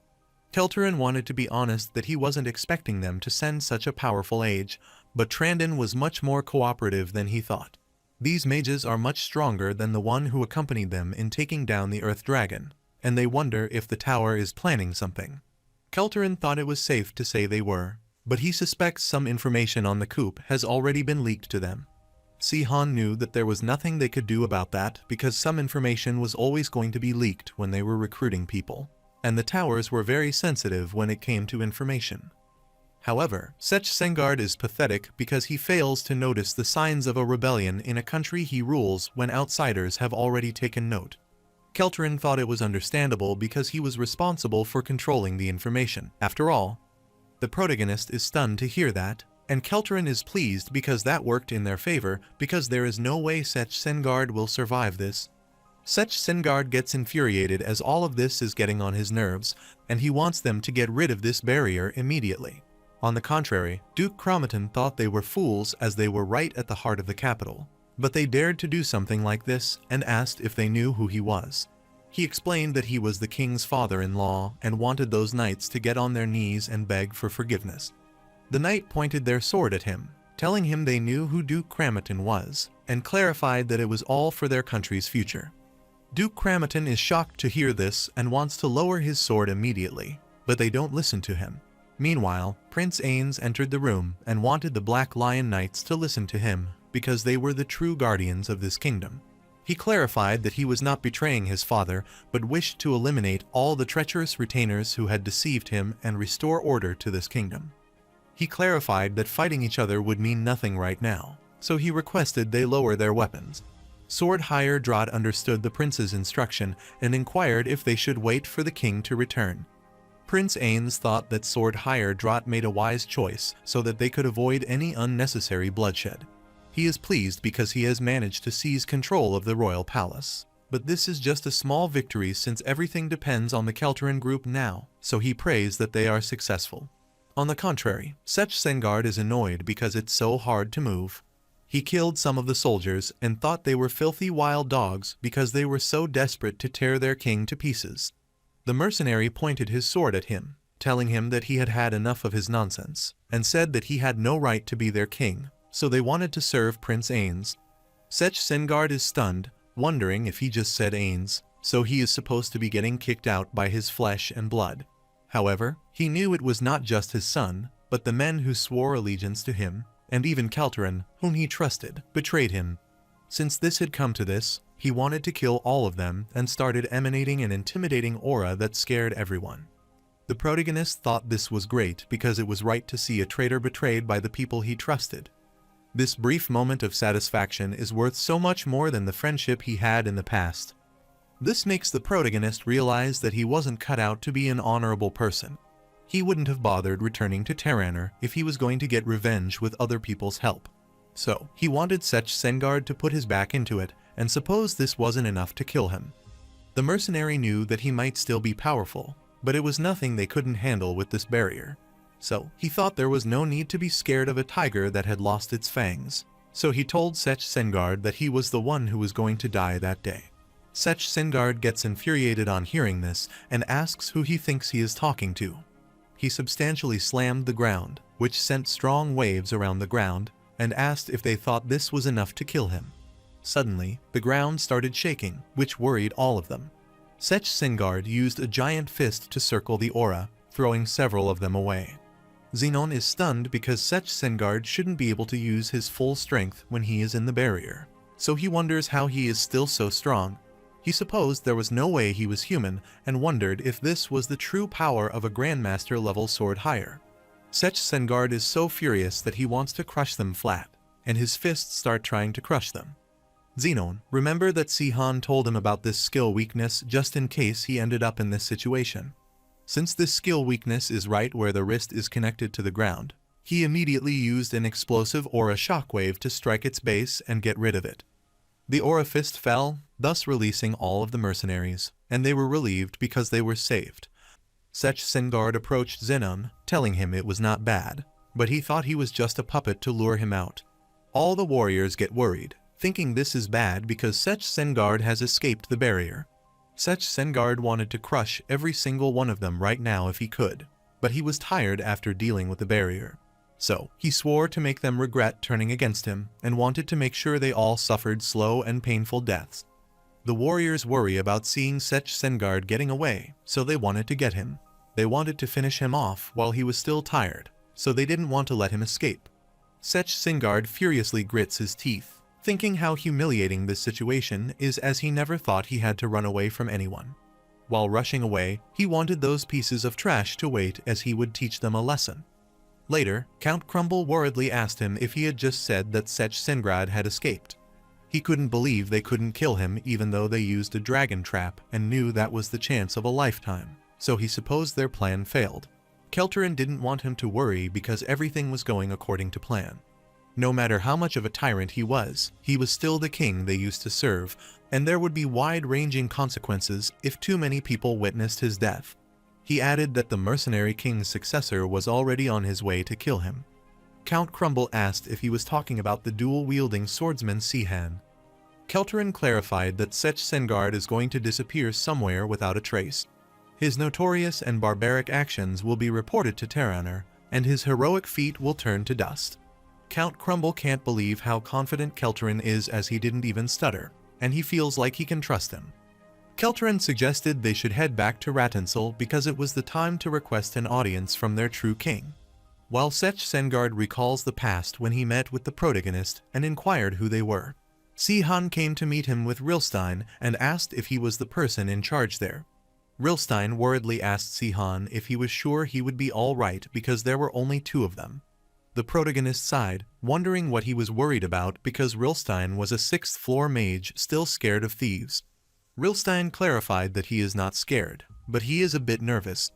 Kelterin wanted to be honest that he wasn't expecting them to send such a powerful age, but Trandon was much more cooperative than he thought. These mages are much stronger than the one who accompanied them in taking down the Earth Dragon, and they wonder if the tower is planning something. Kelterin thought it was safe to say they were, but he suspects some information on the coup has already been leaked to them. Si-Han knew that there was nothing they could do about that because some information was always going to be leaked when they were recruiting people, and the towers were very sensitive when it came to information. However, Sech Sengard is pathetic because he fails to notice the signs of a rebellion in a country he rules when outsiders have already taken note. Kelterin thought it was understandable because he was responsible for controlling the information. After all, the protagonist is stunned to hear that, and Kelterin is pleased because that worked in their favor because there is no way Sech Sengard will survive this. Sech Sengard gets infuriated as all of this is getting on his nerves, and he wants them to get rid of this barrier immediately. On the contrary, Duke Cromaton thought they were fools as they were right at the heart of the capital, but they dared to do something like this and asked if they knew who he was. He explained that he was the king's father-in-law and wanted those knights to get on their knees and beg for forgiveness. The knight pointed their sword at him, telling him they knew who Duke Cromaton was, and clarified that it was all for their country's future. Duke Cromaton is shocked to hear this and wants to lower his sword immediately, but they don't listen to him. Meanwhile, Prince Ains entered the room and wanted the Black Lion Knights to listen to him because they were the true guardians of this kingdom. He clarified that he was not betraying his father, but wished to eliminate all the treacherous retainers who had deceived him and restore order to this kingdom. He clarified that fighting each other would mean nothing right now, so he requested they lower their weapons. Sword Higher Drought understood the prince's instruction and inquired if they should wait for the king to return. Prince Ains thought that Sword Higher Drought made a wise choice so that they could avoid any unnecessary bloodshed. He is pleased because he has managed to seize control of the royal palace. But this is just a small victory since everything depends on the Kelterin group now, so he prays that they are successful. On the contrary, Sech Sengard is annoyed because it's so hard to move. He killed some of the soldiers and thought they were filthy wild dogs because they were so desperate to tear their king to pieces. The mercenary pointed his sword at him, telling him that he had had enough of his nonsense, and said that he had no right to be their king, so they wanted to serve Prince Ains. Sech Sengard is stunned, wondering if he just said Ains, so he is supposed to be getting kicked out by his flesh and blood. However, he knew it was not just his son, but the men who swore allegiance to him, and even Kelterin, whom he trusted, betrayed him. Since this had come to this, he wanted to kill all of them and started emanating an intimidating aura that scared everyone. The protagonist thought this was great because it was right to see a traitor betrayed by the people he trusted. This brief moment of satisfaction is worth so much more than the friendship he had in the past. This makes the protagonist realize that he wasn't cut out to be an honorable person. He wouldn't have bothered returning to Terraner if he was going to get revenge with other people's help. So, he wanted Sech Sengard to put his back into it, and suppose this wasn't enough to kill him. The mercenary knew that he might still be powerful, but it was nothing they couldn't handle with this barrier. So, he thought there was no need to be scared of a tiger that had lost its fangs. So he told Sech Sengard that he was the one who was going to die that day. Sech Sengard gets infuriated on hearing this and asks who he thinks he is talking to. He substantially slammed the ground, which sent strong waves around the ground, and asked if they thought this was enough to kill him. Suddenly, the ground started shaking, which worried all of them. Sech Sengard used a giant fist to circle the aura, throwing several of them away. Xenon is stunned because Sech Sengard shouldn't be able to use his full strength when he is in the barrier, so he wonders how he is still so strong. He supposed there was no way he was human and wondered if this was the true power of a Grandmaster level sword higher. Sech Sengard is so furious that he wants to crush them flat. and his fists start trying to crush them. Xenon, remember that Si-Han told him about this skill weakness just in case he ended up in this situation. Since this skill weakness is right where the wrist is connected to the ground, he immediately used an explosive aura shockwave to strike its base and get rid of it. The aura fist fell, thus releasing all of the mercenaries, and they were relieved because they were saved. Sech Sengard approached Xenon, telling him it was not bad, but he thought he was just a puppet to lure him out. All the warriors get worried, thinking this is bad because Sech Sengard has escaped the barrier. Sech Sengard wanted to crush every single one of them right now if he could, but he was tired after dealing with the barrier. So, he swore to make them regret turning against him and wanted to make sure they all suffered slow and painful deaths. The warriors worry about seeing Sech Sengard getting away, so they wanted to get him. They wanted to finish him off while he was still tired, so they didn't want to let him escape. Sech Sengard furiously grits his teeth, thinking how humiliating this situation is as he never thought he had to run away from anyone. While rushing away, he wanted those pieces of trash to wait as he would teach them a lesson. Later, Count Crumble worriedly asked him if he had just said that Sech Sengard had escaped. He couldn't believe they couldn't kill him even though they used a dragon trap and knew that was the chance of a lifetime, so he supposed their plan failed. Kelterin didn't want him to worry because everything was going according to plan. No matter how much of a tyrant he was still the king they used to serve, and there would be wide-ranging consequences if too many people witnessed his death. He added that the mercenary king's successor was already on his way to kill him. Count Crumble asked if he was talking about the dual-wielding swordsman Si-Han. Kelterin clarified that Sech Sengard is going to disappear somewhere without a trace. His notorious and barbaric actions will be reported to Terraner, and his heroic feat will turn to dust. Count Crumble can't believe how confident Kelterin is as he didn't even stutter, and he feels like he can trust him. Kelterin suggested they should head back to Rattensel because it was the time to request an audience from their true king. While Sech Sengard recalls the past when he met with the protagonist and inquired who they were, Si-Han came to meet him with Rilstein and asked if he was the person in charge there. Rilstein worriedly asked Si-Han if he was sure he would be all right because there were only two of them. The protagonist sighed, wondering what he was worried about because Rilstein was a 6th-floor mage still scared of thieves. Rilstein clarified that he is not scared, but he is a bit nervous.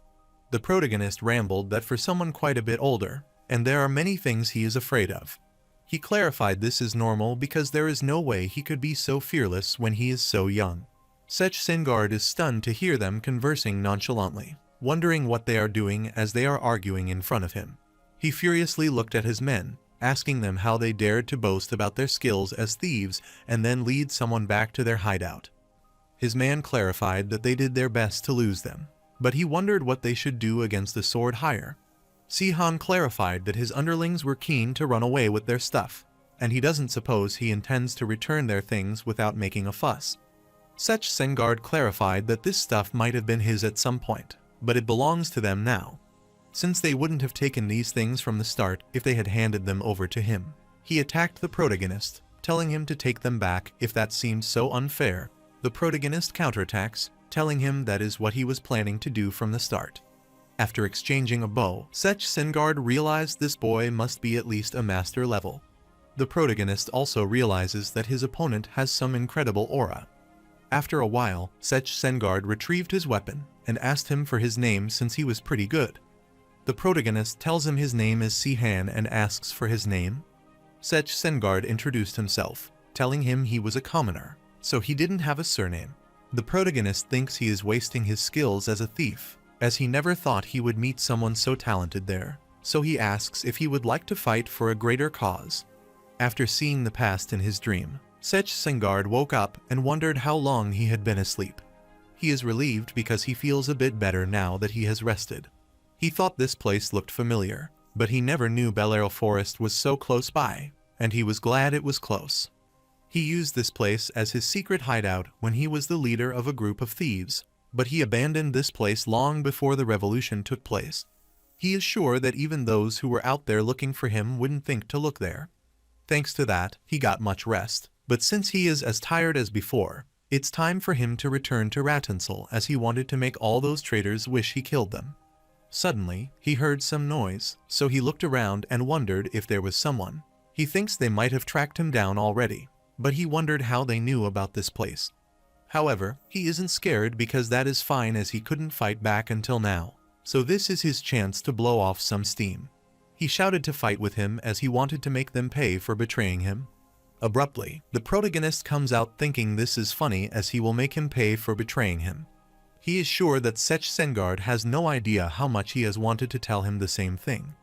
The protagonist rambled that for someone quite a bit older, and there are many things he is afraid of. He clarified this is normal because there is no way he could be so fearless when he is so young. Sech Sengard is stunned to hear them conversing nonchalantly, wondering what they are doing as they are arguing in front of him. He furiously looked at his men, asking them how they dared to boast about their skills as thieves and then lead someone back to their hideout. His man clarified that they did their best to lose them, but he wondered what they should do against the sword hire. Si-Han clarified that his underlings were keen to run away with their stuff, and he doesn't suppose he intends to return their things without making a fuss. Sech Sengard clarified that this stuff might have been his at some point, but it belongs to them now, since they wouldn't have taken these things from the start if they had handed them over to him. He attacked the protagonist, telling him to take them back if that seemed so unfair. The protagonist counterattacks, telling him that is what he was planning to do from the start. After exchanging a bow, Sech Sengard realized this boy must be at least a master level. The protagonist also realizes that his opponent has some incredible aura. After a while, Sech Sengard retrieved his weapon and asked him for his name since he was pretty good. The protagonist tells him his name is Si-Han and asks for his name. Sech Sengard introduced himself, telling him he was a commoner, so he didn't have a surname. The protagonist thinks he is wasting his skills as a thief, as he never thought he would meet someone so talented there, so he asks if he would like to fight for a greater cause. After seeing the past in his dream, Sech Sengard woke up and wondered how long he had been asleep. He is relieved because he feels a bit better now that he has rested. He thought this place looked familiar, but he never knew Belair Forest was so close by, and he was glad it was close. He used this place as his secret hideout when he was the leader of a group of thieves, but he abandoned this place long before the revolution took place. He is sure that even those who were out there looking for him wouldn't think to look there. Thanks to that, he got much rest, but since he is as tired as before, it's time for him to return to Rattensel as he wanted to make all those traitors wish he killed them. Suddenly, he heard some noise, so he looked around and wondered if there was someone. He thinks they might have tracked him down already, but he wondered how they knew about this place. However, he isn't scared because that is fine as he couldn't fight back until now, so this is his chance to blow off some steam. He shouted to fight with him as he wanted to make them pay for betraying him. Abruptly, the protagonist comes out thinking this is funny as he will make him pay for betraying him. He is sure that Sech Sengard has no idea how much he has wanted to tell him the same thing.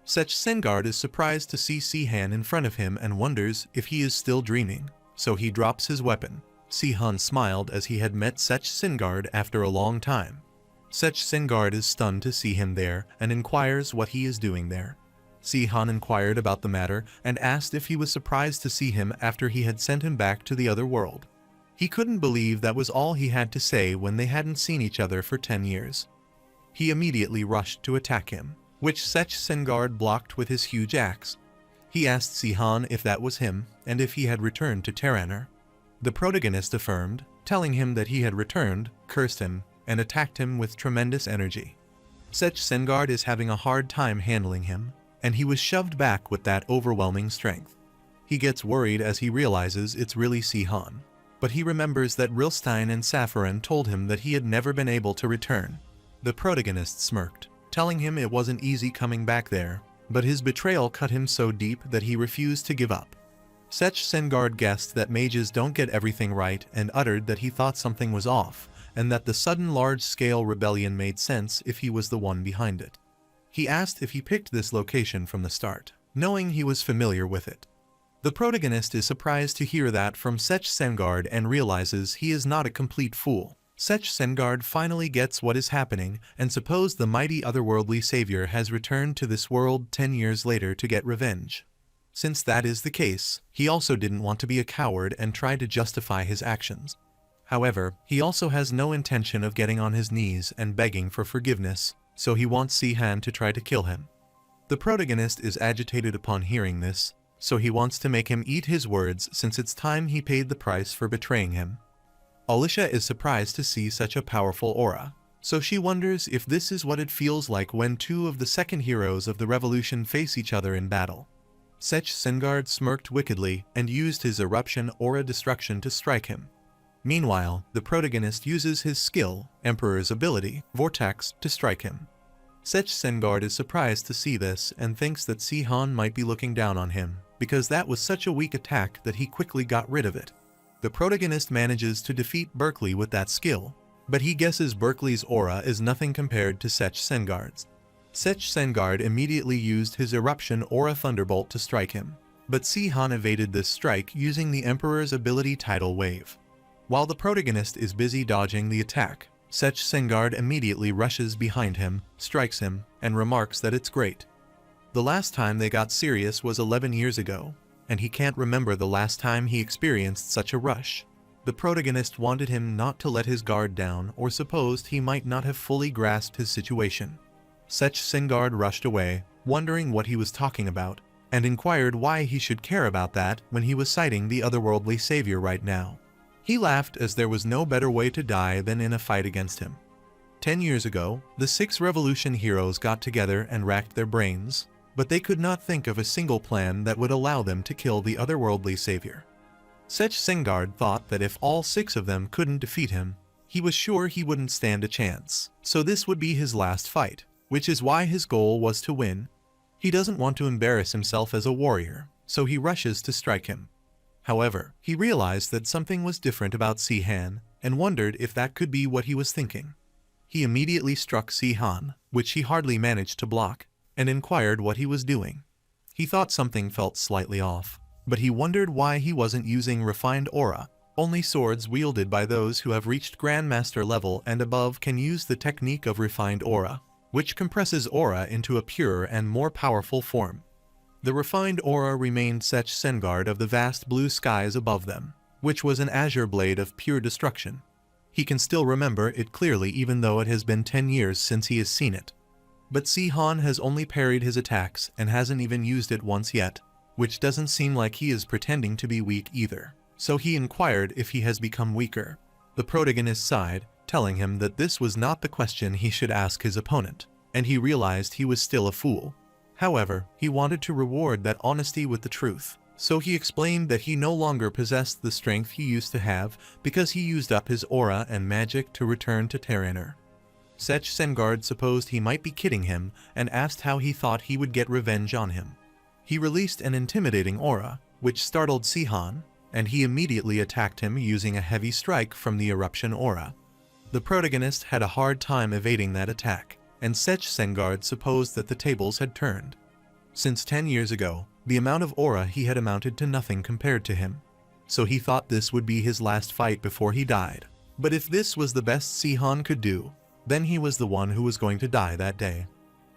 Sech Sengard is surprised to see Si-han in front of him and wonders if he is still dreaming, so he drops his weapon. Si-han smiled as he had met Sech Sengard after a long time. Sech Sengard is stunned to see him there and inquires what he is doing there. Si-han inquired about the matter and asked if he was surprised to see him after he had sent him back to the other world. He couldn't believe that was all he had to say when they hadn't seen each other for 10 years. He immediately rushed to attack him, which Sech Sengard blocked with his huge axe. He asked Si-han if that was him and if he had returned to Terraner. The protagonist affirmed, telling him that he had returned, cursed him, and attacked him with tremendous energy. Sech Sengard is having a hard time handling him, and he was shoved back with that overwhelming strength. He gets worried as he realizes it's really Si-han, but he remembers that Rilstein and Safaran told him that he had never been able to return. The protagonist smirked, telling him it wasn't easy coming back there, but his betrayal cut him so deep that he refused to give up. Sech Sengard guessed that mages don't get everything right and uttered that he thought something was off, and that the sudden large-scale rebellion made sense if he was the one behind it. He asked if he picked this location from the start, knowing he was familiar with it. The protagonist is surprised to hear that from Sech Sengard and realizes he is not a complete fool. Sech Sengard finally gets what is happening and suppose the mighty otherworldly savior has returned to this world 10 years later to get revenge. Since that is the case, he also didn't want to be a coward and tried to justify his actions. However, he also has no intention of getting on his knees and begging for forgiveness, so he wants Si-han to try to kill him. The protagonist is agitated upon hearing this, so he wants to make him eat his words since it's time he paid the price for betraying him. Alicia is surprised to see such a powerful aura, so she wonders if this is what it feels like when two of the second heroes of the revolution face each other in battle. Sech Sengard smirked wickedly and used his eruption aura destruction to strike him. Meanwhile, the protagonist uses his skill, Emperor's ability, Vortex, to strike him. Sech Sengard is surprised to see this and thinks that Si-han might be looking down on him, because that was such a weak attack that he quickly got rid of it. The protagonist manages to defeat Berkeley with that skill, but he guesses Berkeley's aura is nothing compared to Sech Sengard's. Sech Sengard immediately used his eruption aura thunderbolt to strike him, but Si-han evaded this strike using the Emperor's ability tidal wave. While the protagonist is busy dodging the attack, Sech Sengard immediately rushes behind him, strikes him, and remarks that it's great. The last time they got serious was 11 years ago, and he can't remember the last time he experienced such a rush. The protagonist wanted him not to let his guard down or supposed he might not have fully grasped his situation. Sech Sengard rushed away, wondering what he was talking about, and inquired why he should care about that when he was citing the otherworldly savior right now. He laughed as there was no better way to die than in a fight against him. 10 years ago, the 6 revolution heroes got together and racked their brains, but they could not think of a single plan that would allow them to kill the otherworldly savior. Sech Sengard thought that if all 6 of them couldn't defeat him, he was sure he wouldn't stand a chance, so this would be his last fight, which is why his goal was to win. He doesn't want to embarrass himself as a warrior, so he rushes to strike him. However, he realized that something was different about Si-han, and wondered if that could be what he was thinking. He immediately struck Si-han, which he hardly managed to block, and inquired what he was doing. He thought something felt slightly off, but he wondered why he wasn't using refined aura. Only swords wielded by those who have reached Grandmaster level and above can use the technique of refined aura, which compresses aura into a purer and more powerful form. The refined aura remained Sech Sengard of the vast blue skies above them, which was an azure blade of pure destruction. He can still remember it clearly even though it has been 10 years since he has seen it. But Si-han has only parried his attacks and hasn't even used it once yet, which doesn't seem like he is pretending to be weak either, so he inquired if he has become weaker. The protagonist sighed, telling him that this was not the question he should ask his opponent, and he realized he was still a fool. However, he wanted to reward that honesty with the truth, so he explained that he no longer possessed the strength he used to have because he used up his aura and magic to return to Terraner. Sech Sengard supposed he might be kidding him and asked how he thought he would get revenge on him. He released an intimidating aura, which startled Sihan, and he immediately attacked him using a heavy strike from the eruption aura. The protagonist had a hard time evading that attack, and Sech Sengard supposed that the tables had turned. Since 10 years ago, the amount of aura he had amounted to nothing compared to him. So he thought this would be his last fight before he died. But if this was the best Sihan could do, then he was the one who was going to die that day.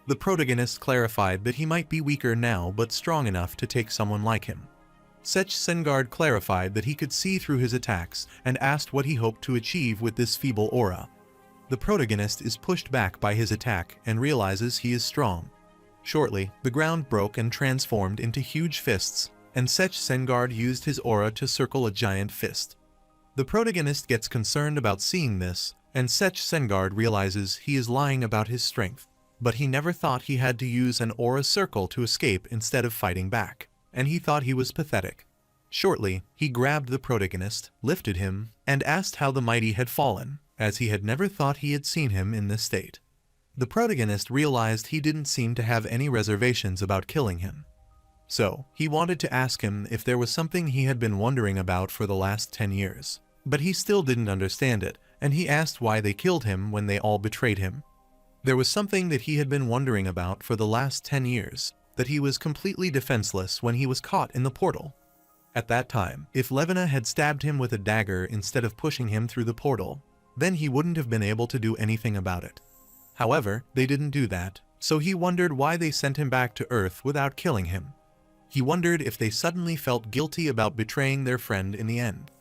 The protagonist clarified that he might be weaker now but strong enough to take someone like him. Sech Sengard clarified that he could see through his attacks and asked what he hoped to achieve with this feeble aura. The protagonist is pushed back by his attack and realizes he is strong. Shortly, the ground broke and transformed into huge fists, and Sech Sengard used his aura to circle a giant fist. The protagonist gets concerned about seeing this, and Sech Sengard realizes he is lying about his strength, but he never thought he had to use an aura circle to escape instead of fighting back, and he thought he was pathetic. Shortly, he grabbed the protagonist, lifted him, and asked how the mighty had fallen, as he had never thought he had seen him in this state. The protagonist realized he didn't seem to have any reservations about killing him. So, he wanted to ask him if there was something he had been wondering about for the last 10 years. But he still didn't understand it, and he asked why they killed him when they all betrayed him. There was something that he had been wondering about for the last 10 years, that he was completely defenseless when he was caught in the portal. At that time, if Levina had stabbed him with a dagger instead of pushing him through the portal, then he wouldn't have been able to do anything about it. However, they didn't do that, so he wondered why they sent him back to Earth without killing him. He wondered if they suddenly felt guilty about betraying their friend in the end.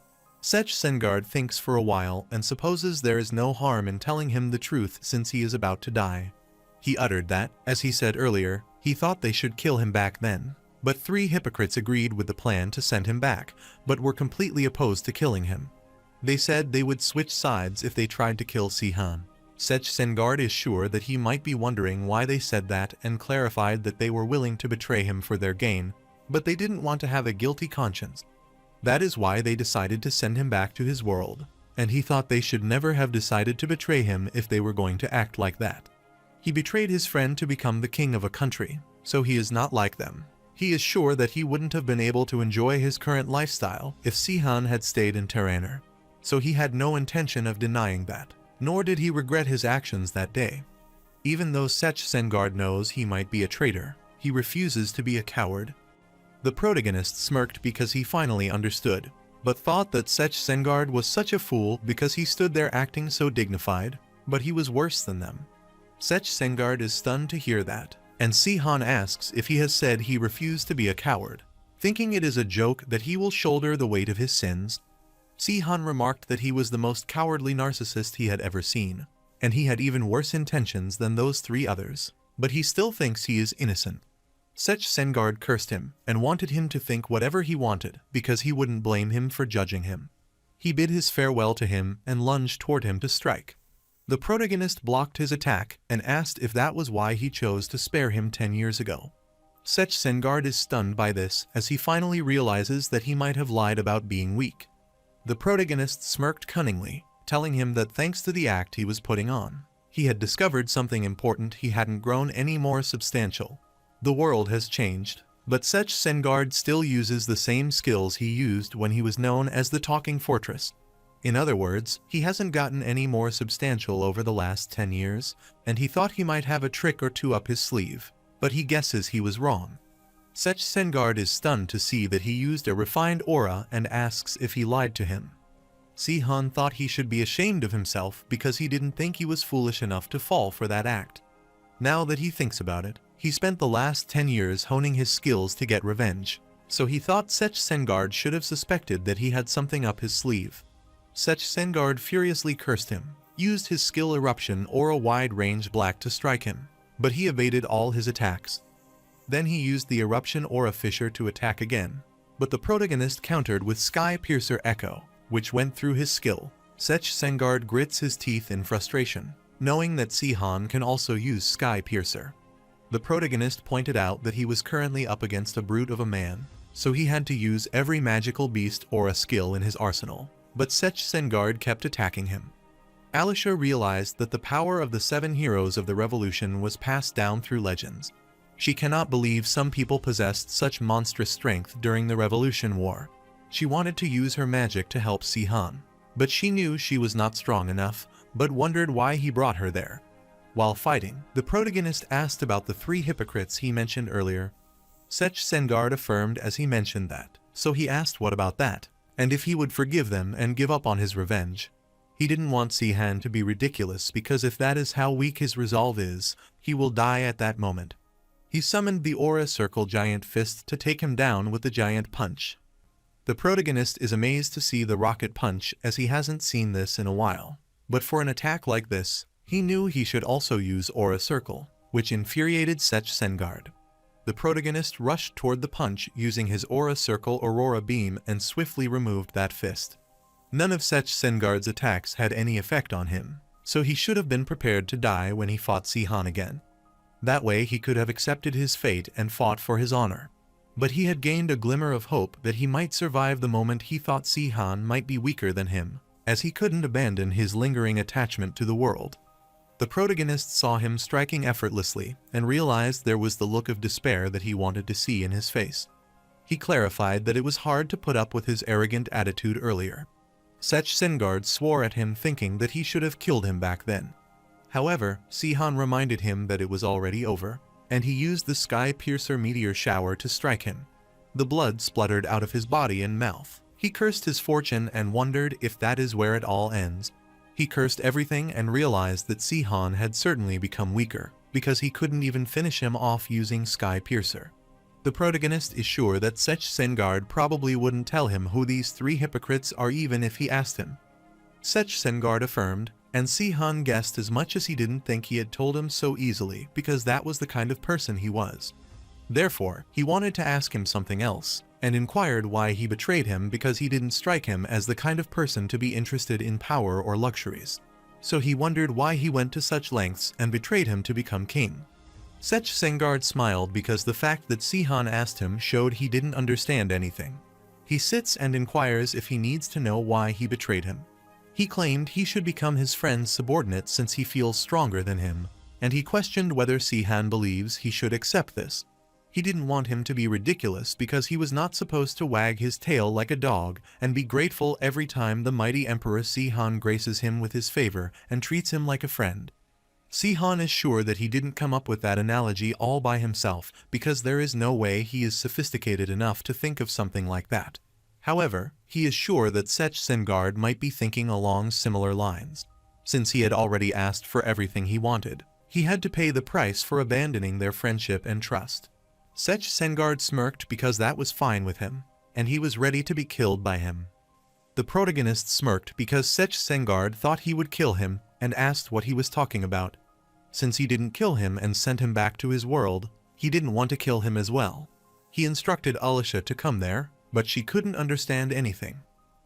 Sech Sengard thinks for a while and supposes there is no harm in telling him the truth since he is about to die. He uttered that, as he said earlier, he thought they should kill him back then. But 3 hypocrites agreed with the plan to send him back, but were completely opposed to killing him. They said they would switch sides if they tried to kill Sihan. Sech Sengard is sure that he might be wondering why they said that and clarified that they were willing to betray him for their gain, but they didn't want to have a guilty conscience. That is why they decided to send him back to his world, and he thought they should never have decided to betray him if they were going to act like that. He betrayed his friend to become the king of a country, so he is not like them. He is sure that he wouldn't have been able to enjoy his current lifestyle if Sihan had stayed in Terraner, so he had no intention of denying that, nor did he regret his actions that day. Even though Sech Sengard knows he might be a traitor, he refuses to be a coward. The protagonist smirked because he finally understood, but thought that Sech Sengard was such a fool because he stood there acting so dignified, but he was worse than them. Sech Sengard is stunned to hear that, and Sihan asks if he has said he refused to be a coward, thinking it is a joke that he will shoulder the weight of his sins. Sihan remarked that he was the most cowardly narcissist he had ever seen, and he had even worse intentions than those 3 others, but he still thinks he is innocent. Sech Sengard cursed him and wanted him to think whatever he wanted because he wouldn't blame him for judging him. He bid his farewell to him and lunged toward him to strike. The protagonist blocked his attack and asked if that was why he chose to spare him 10 years ago. Sech Sengard is stunned by this as he finally realizes that he might have lied about being weak. The protagonist smirked cunningly, telling him that thanks to the act he was putting on, he had discovered something important. He hadn't grown any more substantial. The world has changed, but Sech Sengard still uses the same skills he used when he was known as the Talking Fortress. In other words, he hasn't gotten any more substantial over the last 10 years, and he thought he might have a trick or 2 up his sleeve, but he guesses he was wrong. Sech Sengard is stunned to see that he used a refined aura and asks if he lied to him. Sihan thought he should be ashamed of himself because he didn't think he was foolish enough to fall for that act. Now that he thinks about it, he spent the last 10 years honing his skills to get revenge, so he thought Sech Sengard should have suspected that he had something up his sleeve. Sech Sengard furiously cursed him, used his skill Eruption or a wide-range black to strike him, but he evaded all his attacks. Then he used the Eruption Aura Fissure to attack again, but the protagonist countered with Sky Piercer Echo, which went through his skill. Sech Sengard grits his teeth in frustration, knowing that Sihan can also use Sky Piercer. The protagonist pointed out that he was currently up against a brute of a man, so he had to use every magical beast or a skill in his arsenal, but Sech Sengard kept attacking him. Alisha realized that the power of the 7 heroes of the revolution was passed down through legends. She cannot believe some people possessed such monstrous strength during the Revolution War. She wanted to use her magic to help Sihan, but she knew she was not strong enough, but wondered why he brought her there. While fighting, the protagonist asked about the 3 hypocrites he mentioned earlier. Sech Sengard affirmed as he mentioned that, so he asked what about that, and if he would forgive them and give up on his revenge. He didn't want Sihan to be ridiculous because if that is how weak his resolve is, he will die at that moment. He summoned the Aura Circle Giant Fist to take him down with the Giant Punch. The protagonist is amazed to see the Rocket Punch as he hasn't seen this in a while, but for an attack like this, he knew he should also use Aura Circle, which infuriated Sech Sengard. The protagonist rushed toward the punch using his Aura Circle Aurora Beam and swiftly removed that fist. None of Sech Sengard's attacks had any effect on him, so he should have been prepared to die when he fought Sihan again. That way he could have accepted his fate and fought for his honor. But he had gained a glimmer of hope that he might survive the moment he thought Sihan might be weaker than him, as he couldn't abandon his lingering attachment to the world. The protagonist saw him striking effortlessly and realized there was the look of despair that he wanted to see in his face. He clarified that it was hard to put up with his arrogant attitude earlier. Sech Sengard swore at him thinking that he should have killed him back then. However, Sihan reminded him that it was already over, and he used the Sky Piercer meteor shower to strike him. The blood spluttered out of his body and mouth. He cursed his fortune and wondered if that is where it all ends. He cursed everything and realized that Sihan had certainly become weaker, because he couldn't even finish him off using Sky Piercer. The protagonist is sure that Sech Sengard probably wouldn't tell him who these 3 hypocrites are even if he asked him. Sech Sengard affirmed, and Sihan guessed as much as he didn't think he had told him so easily because that was the kind of person he was. Therefore, he wanted to ask him something else, and inquired why he betrayed him because he didn't strike him as the kind of person to be interested in power or luxuries. So he wondered why he went to such lengths and betrayed him to become king. Sech Sengard smiled because the fact that Sihan asked him showed he didn't understand anything. He sits and inquires if he needs to know why he betrayed him. He claimed he should become his friend's subordinate since he feels stronger than him, and he questioned whether Sihan believes he should accept this. He didn't want him to be ridiculous because he was not supposed to wag his tail like a dog and be grateful every time the mighty Emperor Sihan graces him with his favor and treats him like a friend. Sihan is sure that he didn't come up with that analogy all by himself because there is no way he is sophisticated enough to think of something like that. However, he is sure that Sech Sengard might be thinking along similar lines. Since he had already asked for everything he wanted, he had to pay the price for abandoning their friendship and trust. Sech Sengard smirked because that was fine with him, and he was ready to be killed by him. The protagonist smirked because Sech Sengard thought he would kill him and asked what he was talking about. Since he didn't kill him and sent him back to his world, he didn't want to kill him as well. He instructed Alisha to come there, but she couldn't understand anything.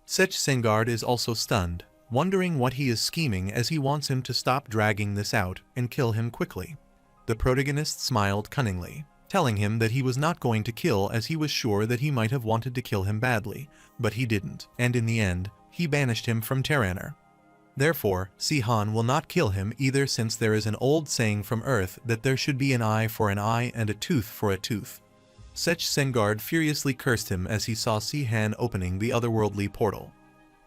Sech Sengard is also stunned, wondering what he is scheming as he wants him to stop dragging this out and kill him quickly. The protagonist smiled cunningly, telling him that he was not going to kill as he was sure that he might have wanted to kill him badly, but he didn't, and in the end, he banished him from Terraner. Therefore, Sihan will not kill him either since there is an old saying from Earth that there should be an eye for an eye and a tooth for a tooth. Sech Sengard furiously cursed him as he saw Sihan opening the otherworldly portal.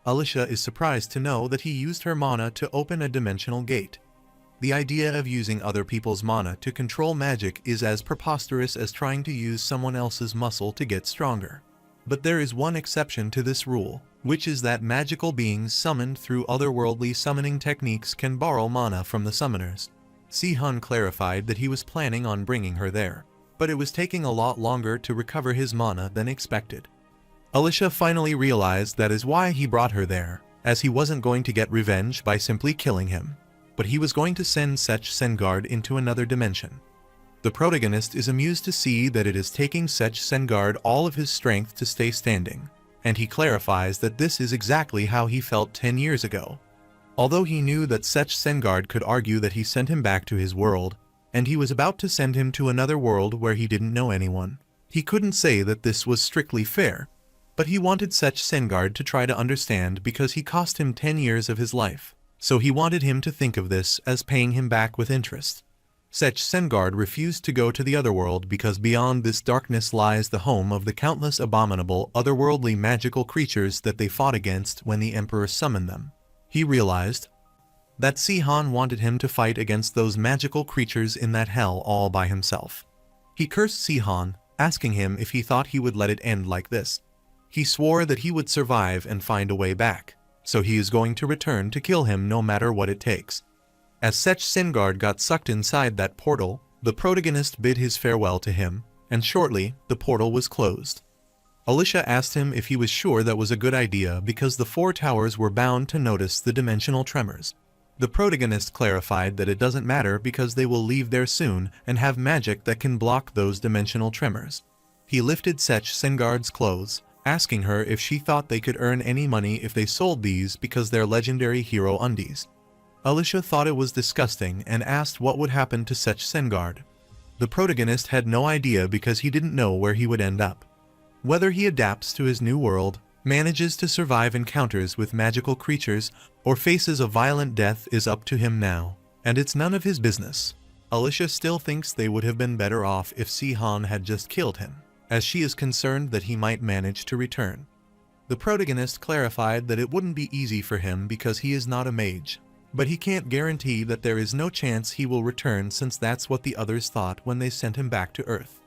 Alisha is surprised to know that he used her mana to open a dimensional gate. The idea of using other people's mana to control magic is as preposterous as trying to use someone else's muscle to get stronger. But there is one exception to this rule, which is that magical beings summoned through otherworldly summoning techniques can borrow mana from the summoners. Sihan clarified that he was planning on bringing her there, but it was taking a lot longer to recover his mana than expected. Alisha finally realized that is why he brought her there, as he wasn't going to get revenge by simply killing him, but he was going to send Sech Sengard into another dimension. The protagonist is amused to see that it is taking Sech Sengard all of his strength to stay standing, and he clarifies that this is exactly how he felt 10 years ago. Although he knew that Sech Sengard could argue that he sent him back to his world, and he was about to send him to another world where he didn't know anyone. He couldn't say that this was strictly fair, but he wanted Sech Sengard to try to understand because he cost him 10 years of his life, so he wanted him to think of this as paying him back with interest. Sech Sengard refused to go to the other world because beyond this darkness lies the home of the countless abominable otherworldly magical creatures that they fought against when the Emperor summoned them. He realized that Sihan wanted him to fight against those magical creatures in that hell all by himself. He cursed Sihan, asking him if he thought he would let it end like this. He swore that he would survive and find a way back, so he is going to return to kill him no matter what it takes. As Sech Sengard got sucked inside that portal, the protagonist bid his farewell to him, and shortly, the portal was closed. Alicia asked him if he was sure that was a good idea because the 4 towers were bound to notice the dimensional tremors. The protagonist clarified that it doesn't matter because they will leave there soon and have magic that can block those dimensional tremors. He lifted Sech Sengard's clothes, asking her if she thought they could earn any money if they sold these because they're legendary hero undies. Alicia thought it was disgusting and asked what would happen to Sech Sengard. The protagonist had no idea because he didn't know where he would end up. Whether he adapts to his new world, manages to survive encounters with magical creatures, or faces a violent death is up to him now, and it's none of his business. Alicia still thinks they would have been better off if Sihan had just killed him, as she is concerned that he might manage to return. The protagonist clarified that it wouldn't be easy for him because he is not a mage, but he can't guarantee that there is no chance he will return since that's what the others thought when they sent him back to Earth.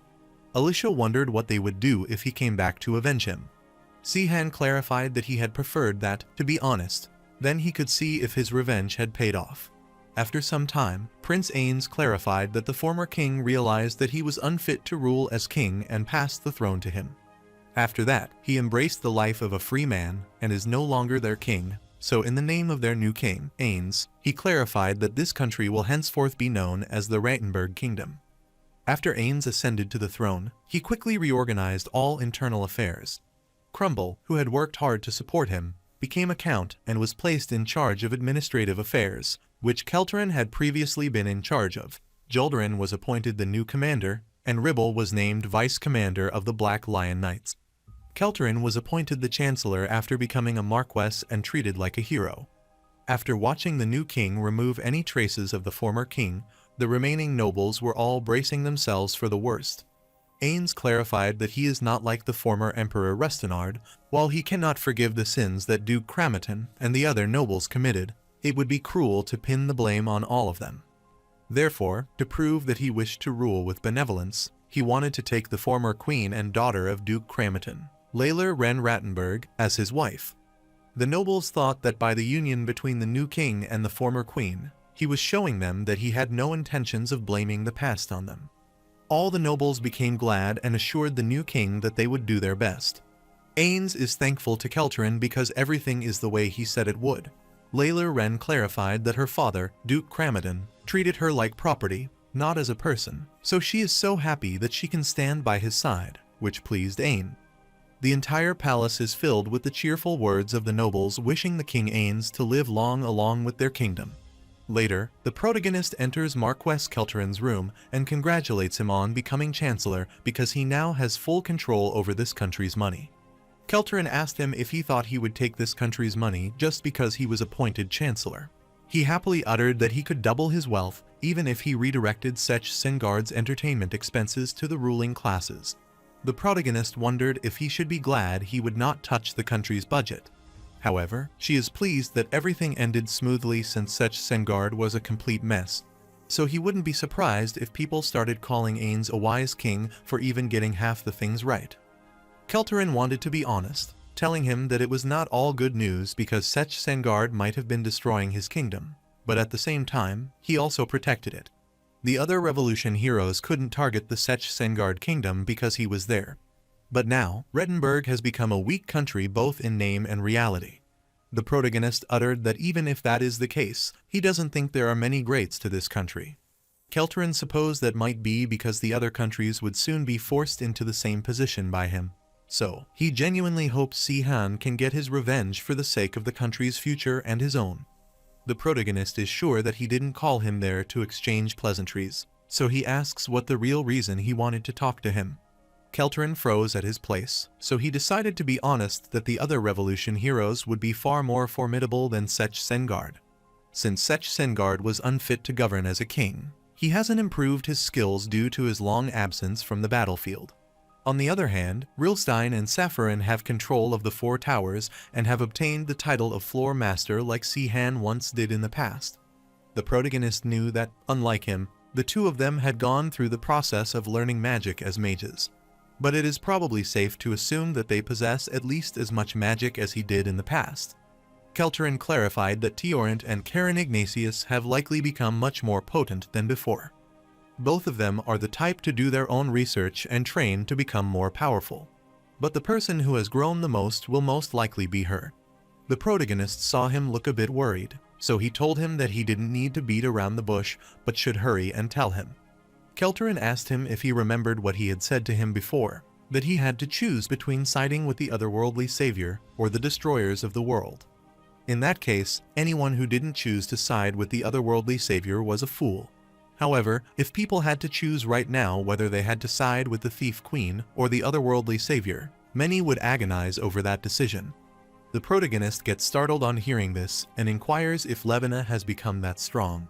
Alicia wondered what they would do if he came back to avenge him. Sihan clarified that he had preferred that, to be honest, then he could see if his revenge had paid off. After some time, Prince Ains clarified that the former king realized that he was unfit to rule as king and passed the throne to him. After that, he embraced the life of a free man and is no longer their king, so in the name of their new king, Ains, he clarified that this country will henceforth be known as the Rattenberg Kingdom. After Ains ascended to the throne, he quickly reorganized all internal affairs. Crumble, who had worked hard to support him, became a count and was placed in charge of administrative affairs, which Kelterin had previously been in charge of. Joldarin was appointed the new commander, and Ribble was named vice commander of the Black Lion Knights. Kelterin was appointed the chancellor after becoming a marquess and treated like a hero. After watching the new king remove any traces of the former king, the remaining nobles were all bracing themselves for the worst. Ains clarified that he is not like the former Emperor Rustinard. While he cannot forgive the sins that Duke Cramiton and the other nobles committed, it would be cruel to pin the blame on all of them. Therefore, to prove that he wished to rule with benevolence, he wanted to take the former queen and daughter of Duke Cramiton, Layla Wren Rattenberg, as his wife. The nobles thought that by the union between the new king and the former queen, he was showing them that he had no intentions of blaming the past on them. All the nobles became glad and assured the new king that they would do their best. Ains is thankful to Kelterin because everything is the way he said it would. Layla Wren clarified that her father, Duke Cramiton, treated her like property, not as a person, so she is so happy that she can stand by his side, which pleased Ain. The entire palace is filled with the cheerful words of the nobles wishing the King Ains to live long along with their kingdom. Later, the protagonist enters Marquess Kelterin's room and congratulates him on becoming chancellor because he now has full control over this country's money. Kelterin asked him if he thought he would take this country's money just because he was appointed chancellor. He happily uttered that he could double his wealth even if he redirected Sech Sengard's entertainment expenses to the ruling classes. The protagonist wondered if he should be glad he would not touch the country's budget. However, she is pleased that everything ended smoothly since Sech Sengard was a complete mess, so he wouldn't be surprised if people started calling Ains a wise king for even getting half the things right. Kelterin wanted to be honest, telling him that it was not all good news because Sech Sengard might have been destroying his kingdom, but at the same time, he also protected it. The other revolution heroes couldn't target the Sech Sengard kingdom because he was there. But now, Rattenberg has become a weak country both in name and reality. The protagonist uttered that even if that is the case, he doesn't think there are many greats to this country. Kelterin supposed that might be because the other countries would soon be forced into the same position by him. So, he genuinely hopes Sihan can get his revenge for the sake of the country's future and his own. The protagonist is sure that he didn't call him there to exchange pleasantries. so he asks what the real reason he wanted to talk to him. Kelterin froze at his place, so he decided to be honest that the other revolution heroes would be far more formidable than Sech Sengard. Since Sech Sengard was unfit to govern as a king, he hasn't improved his skills due to his long absence from the battlefield. On the other hand, Rilstein and Safarin have control of the Four Towers and have obtained the title of Floor Master like Sihan once did in the past. The protagonist knew that, unlike him, the two of them had gone through the process of learning magic as mages. But it is probably safe to assume that they possess at least as much magic as he did in the past. Kelterin clarified that Tiorent and Karen Ignatius have likely become much more potent than before. Both of them are the type to do their own research and train to become more powerful. But the person who has grown the most will most likely be her. The protagonist saw him look a bit worried, so he told him that he didn't need to beat around the bush but should hurry and tell him. Kelterin asked him if he remembered what he had said to him before, that he had to choose between siding with the otherworldly savior or the destroyers of the world. In that case, anyone who didn't choose to side with the otherworldly savior was a fool. However, if people had to choose right now whether they had to side with the thief queen or the otherworldly savior, many would agonize over that decision. The protagonist gets startled on hearing this and inquires if Levina has become that strong.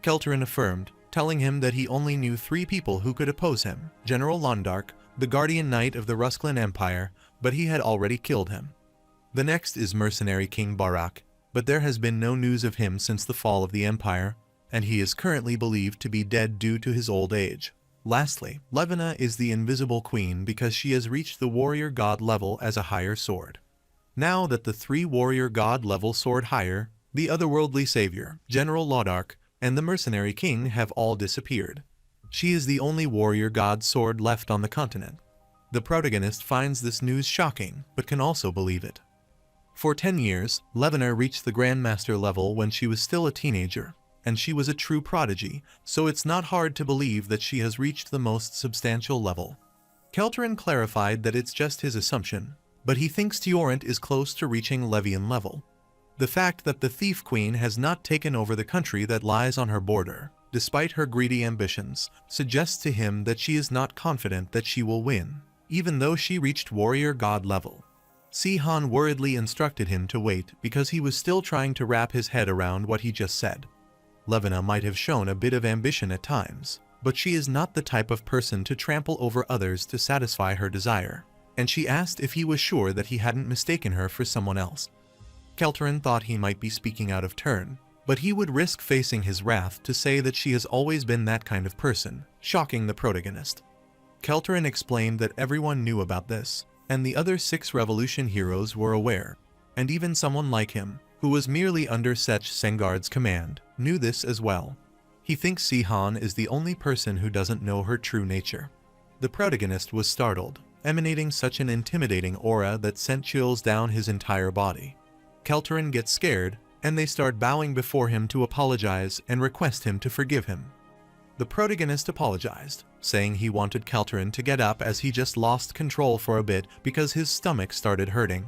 Kelterin affirmed, telling him that he only knew 3 people who could oppose him: General Londark, the Guardian Knight of the Rusklin Empire, but he had already killed him. The next is mercenary King Barak, but there has been no news of him since the fall of the Empire, and he is currently believed to be dead due to his old age. Lastly, Levina is the Invisible Queen because she has reached the Warrior God level as a higher sword. Now that the 3 Warrior God level sword higher, the Otherworldly Savior, General Londark, and the Mercenary King have all disappeared. She is the only Warrior God sword left on the continent. The protagonist finds this news shocking, but can also believe it. For 10 years, Levina reached the Grandmaster level when she was still a teenager, and she was a true prodigy, so it's not hard to believe that she has reached the most substantial level. Kelterin clarified that it's just his assumption, but he thinks Tiorent is close to reaching Levian level. The fact that the Thief Queen has not taken over the country that lies on her border, despite her greedy ambitions, suggests to him that she is not confident that she will win, even though she reached Warrior God level. Sihan worriedly instructed him to wait because he was still trying to wrap his head around what he just said. Levina might have shown a bit of ambition at times, but she is not the type of person to trample over others to satisfy her desire, and she asked if he was sure that he hadn't mistaken her for someone else. Kelterin thought he might be speaking out of turn, but he would risk facing his wrath to say that she has always been that kind of person, shocking the protagonist. Kelterin explained that everyone knew about this, and the other 6 revolution heroes were aware, and even someone like him, who was merely under Sech Sengard's command, knew this as well. He thinks Sihan is the only person who doesn't know her true nature. The protagonist was startled, emanating such an intimidating aura that sent chills down his entire body. Kelterin gets scared, and they start bowing before him to apologize and request him to forgive him. The protagonist apologized, saying he wanted Kelterin to get up as he just lost control for a bit because his stomach started hurting.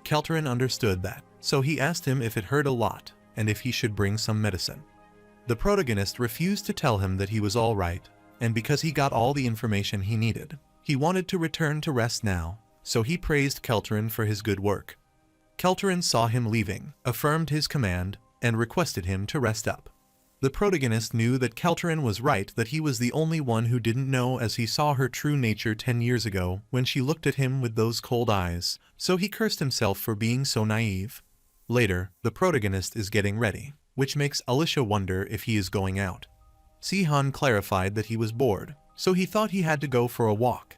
Kelterin understood that, so he asked him if it hurt a lot, and if he should bring some medicine. The protagonist refused to tell him that he was all right, and because he got all the information he needed, he wanted to return to rest now, so he praised Kelterin for his good work. Kelterin saw him leaving, affirmed his command, and requested him to rest up. The protagonist knew that Kelterin was right, that he was the only one who didn't know, as he saw her true nature 10 years ago when she looked at him with those cold eyes, so he cursed himself for being so naive. Later, the protagonist is getting ready, which makes Alicia wonder if he is going out. Sihan clarified that he was bored, so he thought he had to go for a walk.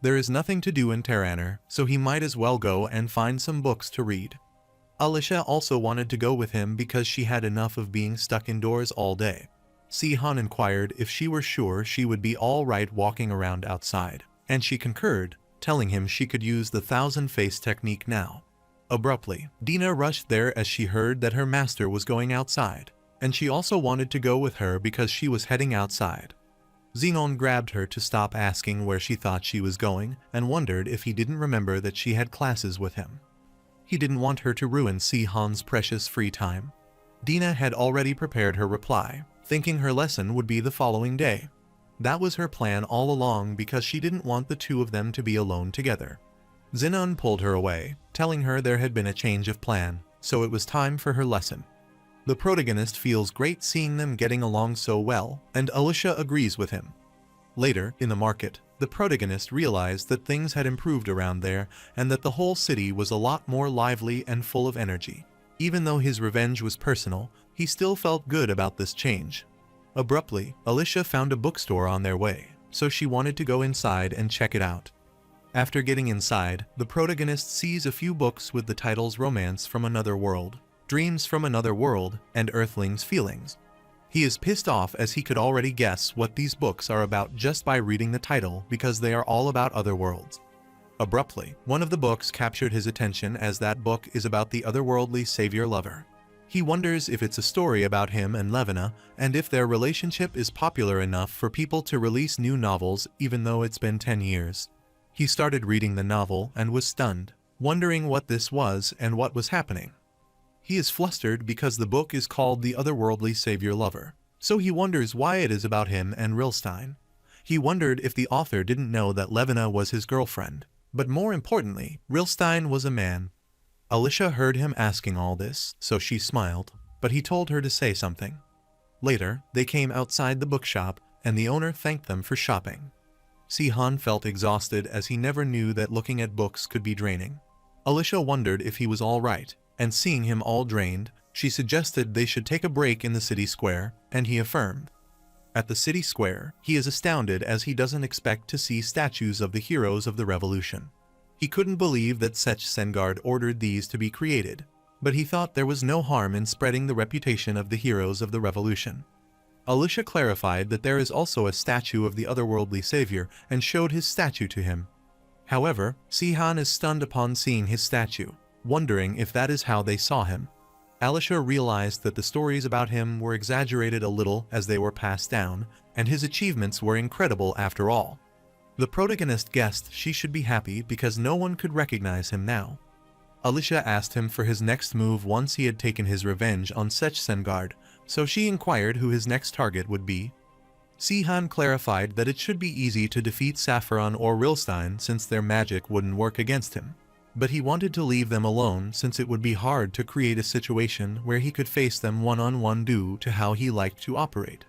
There is nothing to do in Terraner, so he might as well go and find some books to read. Alicia also wanted to go with him because she had enough of being stuck indoors all day. Sihan inquired if she were sure she would be all right walking around outside, and she concurred, telling him she could use the 1,000-face technique now. Abruptly, Dina rushed there as she heard that her master was going outside, and she also wanted to go with her because she was heading outside. Xenon grabbed her to stop asking where she thought she was going and wondered if he didn't remember that she had classes with him. He didn't want her to ruin Sihan's precious free time. Dina had already prepared her reply, thinking her lesson would be the following day. That was her plan all along because she didn't want the two of them to be alone together. Zenon pulled her away, telling her there had been a change of plan, so it was time for her lesson. The protagonist feels great seeing them getting along so well, and Alicia agrees with him. Later, in the market, the protagonist realized that things had improved around there and that the whole city was a lot more lively and full of energy. Even though his revenge was personal, he still felt good about this change. Abruptly, Alicia found a bookstore on their way, so she wanted to go inside and check it out. After getting inside, the protagonist sees a few books with the titles Romance from Another World, Dreams from Another World, and Earthling's Feelings. He is pissed off as he could already guess what these books are about just by reading the title because they are all about other worlds. Abruptly, one of the books captured his attention as that book is about the otherworldly savior lover. He wonders if it's a story about him and Levina and if their relationship is popular enough for people to release new novels even though it's been 10 years. He started reading the novel and was stunned, wondering what this was and what was happening. He is flustered because the book is called The Otherworldly Savior Lover, so he wonders why it is about him and Rilstein. He wondered if the author didn't know that Levina was his girlfriend, but more importantly, Rilstein was a man. Alicia heard him asking all this, so she smiled, but he told her to say something. Later, they came outside the bookshop, and the owner thanked them for shopping. Sihan felt exhausted as he never knew that looking at books could be draining. Alicia wondered if he was all right, and seeing him all drained, she suggested they should take a break in the city square, and he affirmed. At the city square, he is astounded as he doesn't expect to see statues of the heroes of the revolution. He couldn't believe that Sech Sengard ordered these to be created, but he thought there was no harm in spreading the reputation of the heroes of the revolution. Alicia clarified that there is also a statue of the otherworldly savior and showed his statue to him. However, Sihan is stunned upon seeing his statue, wondering if that is how they saw him. Alicia realized that the stories about him were exaggerated a little as they were passed down, and his achievements were incredible after all. The protagonist guessed she should be happy because no one could recognize him now. Alicia asked him for his next move once he had taken his revenge on Sech Sengard, so she inquired who his next target would be. Sihan clarified that it should be easy to defeat Saffron or Rilstein since their magic wouldn't work against him. But he wanted to leave them alone since it would be hard to create a situation where he could face them one-on-one due to how he liked to operate.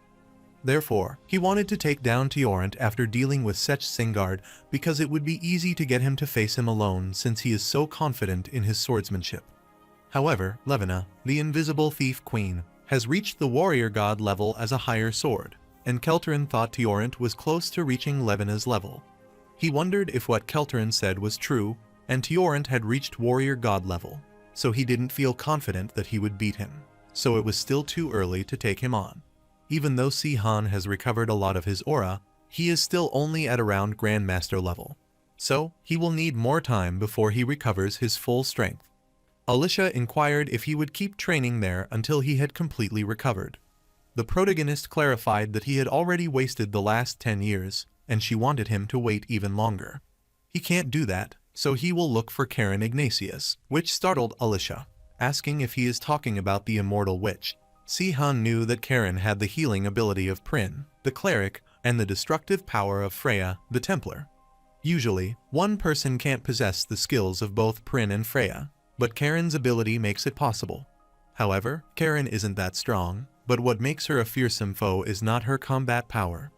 Therefore, he wanted to take down Tiorant after dealing with Sech Sengard because it would be easy to get him to face him alone since he is so confident in his swordsmanship. However, Levina, the invisible thief queen, has reached the warrior god level as a higher sword, and Kelterin thought Tiorant was close to reaching Levina's level. He wondered if what Kelterin said was true, and Tiorant had reached warrior god level, so he didn't feel confident that he would beat him, so it was still too early to take him on. Even though Sihan has recovered a lot of his aura, he is still only at around Grandmaster level, so he will need more time before he recovers his full strength. Alicia inquired if he would keep training there until he had completely recovered. The protagonist clarified that he had already wasted the last 10 years, and she wanted him to wait even longer. He can't do that, so he will look for Karen Ignatius, which startled Alicia, asking if he is talking about the immortal witch. Sihan knew that Karen had the healing ability of Prin, the cleric, and the destructive power of Freya, the Templar. Usually, one person can't possess the skills of both Prin and Freya, but Karen's ability makes it possible. However, Karen isn't that strong, but what makes her a fearsome foe is not her combat power,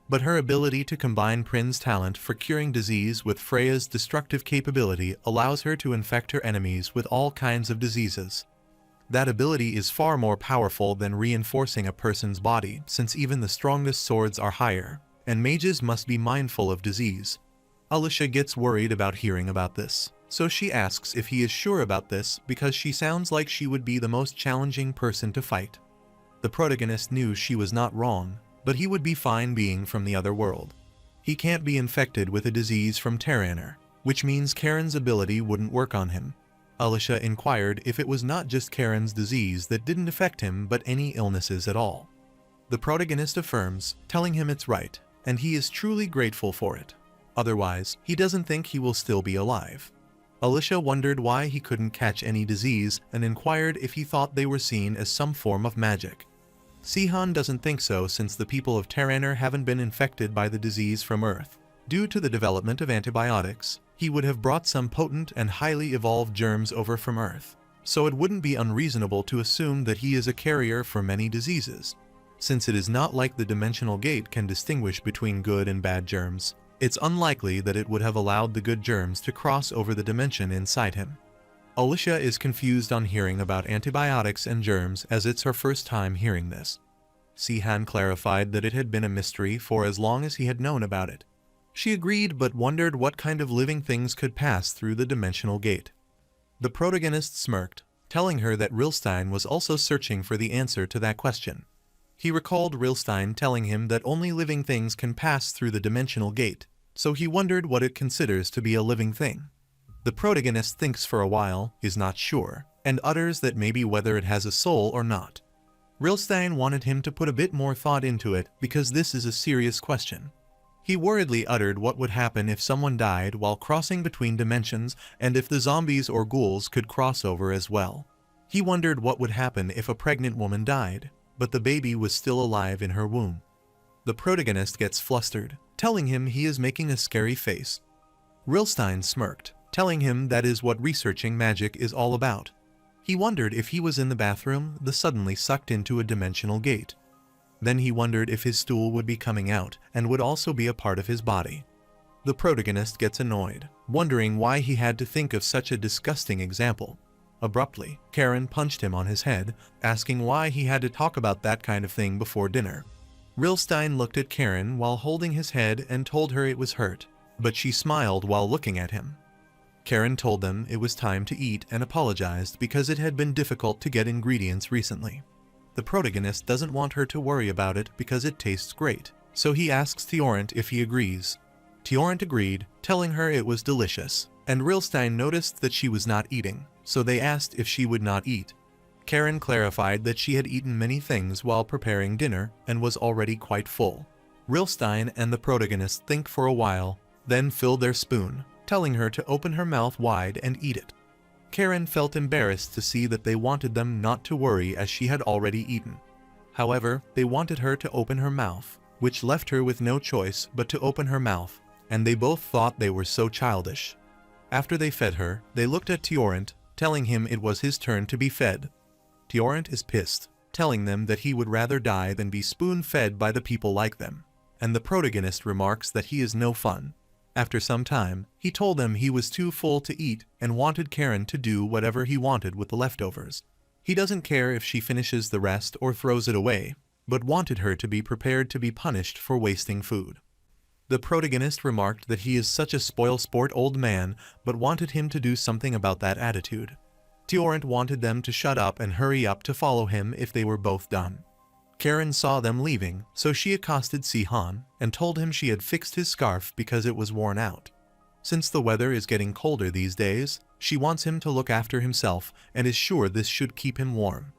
but her ability to combine Prin's talent for curing disease with Freya's destructive capability allows her to infect her enemies with all kinds of diseases. That ability is far more powerful than reinforcing a person's body since even the strongest swords are higher, and mages must be mindful of disease. Alicia gets worried about hearing about this, so she asks if he is sure about this because she sounds like she would be the most challenging person to fight. The protagonist knew she was not wrong, but he would be fine being from the other world. He can't be infected with a disease from Terraner, which means Karen's ability wouldn't work on him. Alicia inquired if it was not just Karen's disease that didn't affect him but any illnesses at all. The protagonist affirms, telling him it's right, and he is truly grateful for it. Otherwise, he doesn't think he will still be alive. Alicia wondered why he couldn't catch any disease and inquired if he thought they were seen as some form of magic. Sihan doesn't think so since the people of Terraner haven't been infected by the disease from Earth. Due to the development of antibiotics, he would have brought some potent and highly evolved germs over from Earth, so it wouldn't be unreasonable to assume that he is a carrier for many diseases. Since it is not like the dimensional gate can distinguish between good and bad germs, it's unlikely that it would have allowed the good germs to cross over the dimension inside him. Alicia is confused on hearing about antibiotics and germs as it's her first time hearing this. Sihan clarified that it had been a mystery for as long as he had known about it. She agreed but wondered what kind of living things could pass through the dimensional gate. The protagonist smirked, telling her that Rilstein was also searching for the answer to that question. He recalled Rilstein telling him that only living things can pass through the dimensional gate, so he wondered what it considers to be a living thing. The protagonist thinks for a while, is not sure, and utters that maybe whether it has a soul or not. Rilstein wanted him to put a bit more thought into it because this is a serious question. He worriedly uttered what would happen if someone died while crossing between dimensions and if the zombies or ghouls could cross over as well. He wondered what would happen if a pregnant woman died, but the baby was still alive in her womb. The protagonist gets flustered, telling him he is making a scary face. Rilstein smirked, telling him that is what researching magic is all about. He wondered if he was in the bathroom, suddenly sucked into a dimensional gate. Then he wondered if his stool would be coming out and would also be a part of his body. The protagonist gets annoyed, wondering why he had to think of such a disgusting example. Abruptly, Karen punched him on his head, asking why he had to talk about that kind of thing before dinner. Rilstein looked at Karen while holding his head and told her it was hurt, but she smiled while looking at him. Karen told them it was time to eat and apologized because it had been difficult to get ingredients recently. The protagonist doesn't want her to worry about it because it tastes great, so he asks Tiorent if he agrees. Tiorent agreed, telling her it was delicious, and Rilstein noticed that she was not eating, so they asked if she would not eat. Karen clarified that she had eaten many things while preparing dinner and was already quite full. Rilstein and the protagonist think for a while, then fill their spoon, telling her to open her mouth wide and eat it. Karen felt embarrassed to see that they wanted them not to worry as she had already eaten. However, they wanted her to open her mouth, which left her with no choice but to open her mouth, and they both thought they were so childish. After they fed her, they looked at Tiorent, telling him it was his turn to be fed. Tiorent is pissed, telling them that he would rather die than be spoon-fed by the people like them, and the protagonist remarks that he is no fun. After some time, he told them he was too full to eat and wanted Karen to do whatever he wanted with the leftovers. He doesn't care if she finishes the rest or throws it away, but wanted her to be prepared to be punished for wasting food. The protagonist remarked that he is such a spoil-sport old man, but wanted him to do something about that attitude. Tiorent wanted them to shut up and hurry up to follow him if they were both done. Karen saw them leaving, so she accosted Sihan and told him she had fixed his scarf because it was worn out. Since the weather is getting colder these days, she wants him to look after himself and is sure this should keep him warm.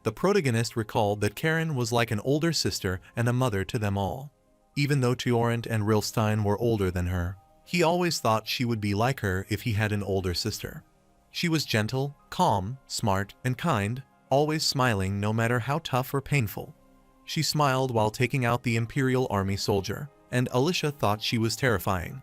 The protagonist recalled that Karen was like an older sister and a mother to them all. Even though Tiorent and Rilstein were older than her, he always thought she would be like her if he had an older sister. She was gentle, calm, smart, and kind, always smiling no matter how tough or painful. She smiled while taking out the Imperial Army soldier, and Alicia thought she was terrifying.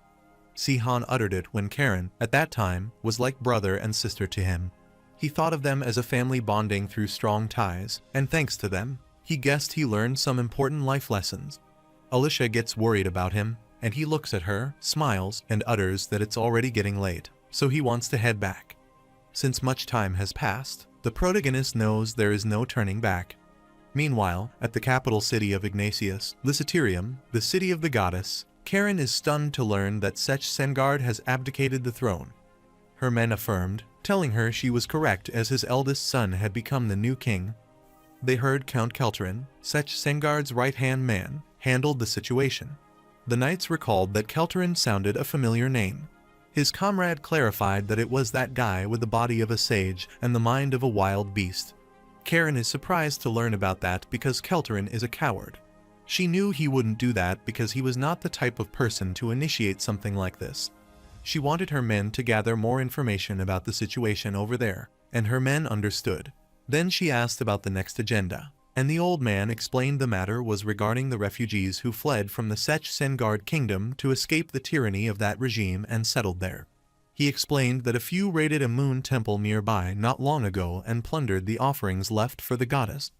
Sihan uttered it when Karen, at that time, was like brother and sister to him. He thought of them as a family bonding through strong ties, and thanks to them, he guessed he learned some important life lessons. Alicia gets worried about him, and he looks at her, smiles, and utters that it's already getting late, so he wants to head back. Since much time has passed, the protagonist knows there is no turning back. Meanwhile, at the capital city of Ignatius, Lysaterium, the city of the goddess, Karen is stunned to learn that Sech Sengard has abdicated the throne. Her men affirmed, telling her she was correct as his eldest son had become the new king. They heard Count Kelterin, Sech Sengard's right-hand man, handled the situation. The knights recalled that Kelterin sounded a familiar name. His comrade clarified that it was that guy with the body of a sage and the mind of a wild beast. Karen is surprised to learn about that because Kelterin is a coward. She knew he wouldn't do that because he was not the type of person to initiate something like this. She wanted her men to gather more information about the situation over there, and her men understood. Then she asked about the next agenda. And the old man explained the matter was regarding the refugees who fled from the Sech Sengard kingdom to escape the tyranny of that regime and settled there. He explained that a few raided a moon temple nearby not long ago and plundered the offerings left for the goddess.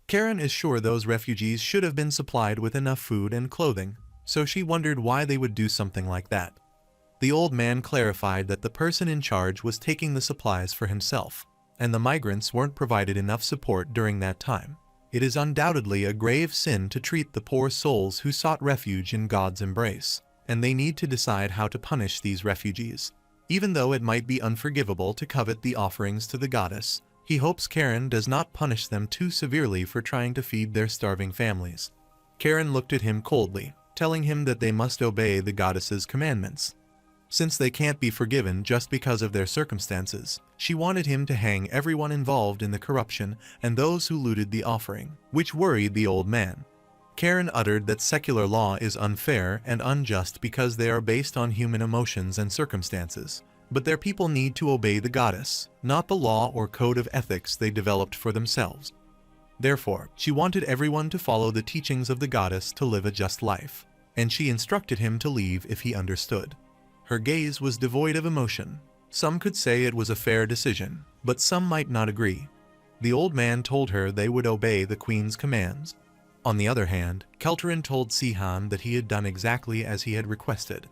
Karen is sure those refugees should have been supplied with enough food and clothing, so she wondered why they would do something like that. The old man clarified that the person in charge was taking the supplies for himself, and the migrants weren't provided enough support during that time. It is undoubtedly a grave sin to treat the poor souls who sought refuge in God's embrace, and they need to decide how to punish these refugees. Even though it might be unforgivable to covet the offerings to the goddess, he hopes Karen does not punish them too severely for trying to feed their starving families. Karen looked at him coldly, telling him that they must obey the goddess's commandments. Since they can't be forgiven just because of their circumstances, she wanted him to hang everyone involved in the corruption and those who looted the offering, which worried the old man. Karen uttered that secular law is unfair and unjust because they are based on human emotions and circumstances, but their people need to obey the goddess, not the law or code of ethics they developed for themselves. Therefore, she wanted everyone to follow the teachings of the goddess to live a just life, and she instructed him to leave if he understood. Her gaze was devoid of emotion. Some could say it was a fair decision, but some might not agree. The old man told her they would obey the queen's commands. On the other hand, Kelterin told Sihan that he had done exactly as he had requested.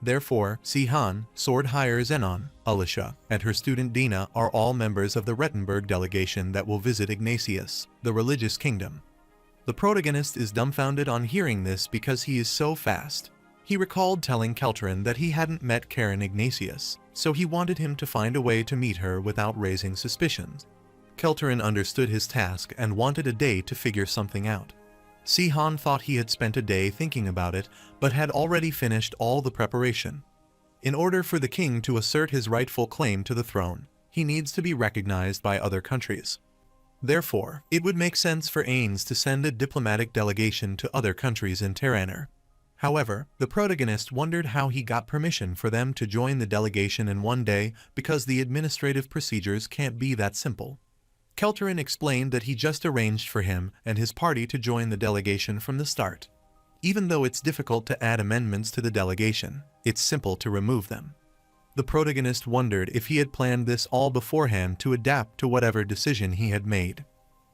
Therefore, Sihan, sword hire Zenon, Alicia, and her student Dina are all members of the Rettenberg delegation that will visit Ignatius, the religious kingdom. The protagonist is dumbfounded on hearing this because he is so fast. He recalled telling Kelterin that he hadn't met Karen Ignatius, so he wanted him to find a way to meet her without raising suspicions. Kelterin understood his task and wanted a day to figure something out. Sihan thought he had spent a day thinking about it, but had already finished all the preparation. In order for the king to assert his rightful claim to the throne, he needs to be recognized by other countries. Therefore, it would make sense for Ains to send a diplomatic delegation to other countries in Terraner. However, the protagonist wondered how he got permission for them to join the delegation in one day because the administrative procedures can't be that simple. Kelterin explained that he just arranged for him and his party to join the delegation from the start. Even though it's difficult to add amendments to the delegation, it's simple to remove them. The protagonist wondered if he had planned this all beforehand to adapt to whatever decision he had made.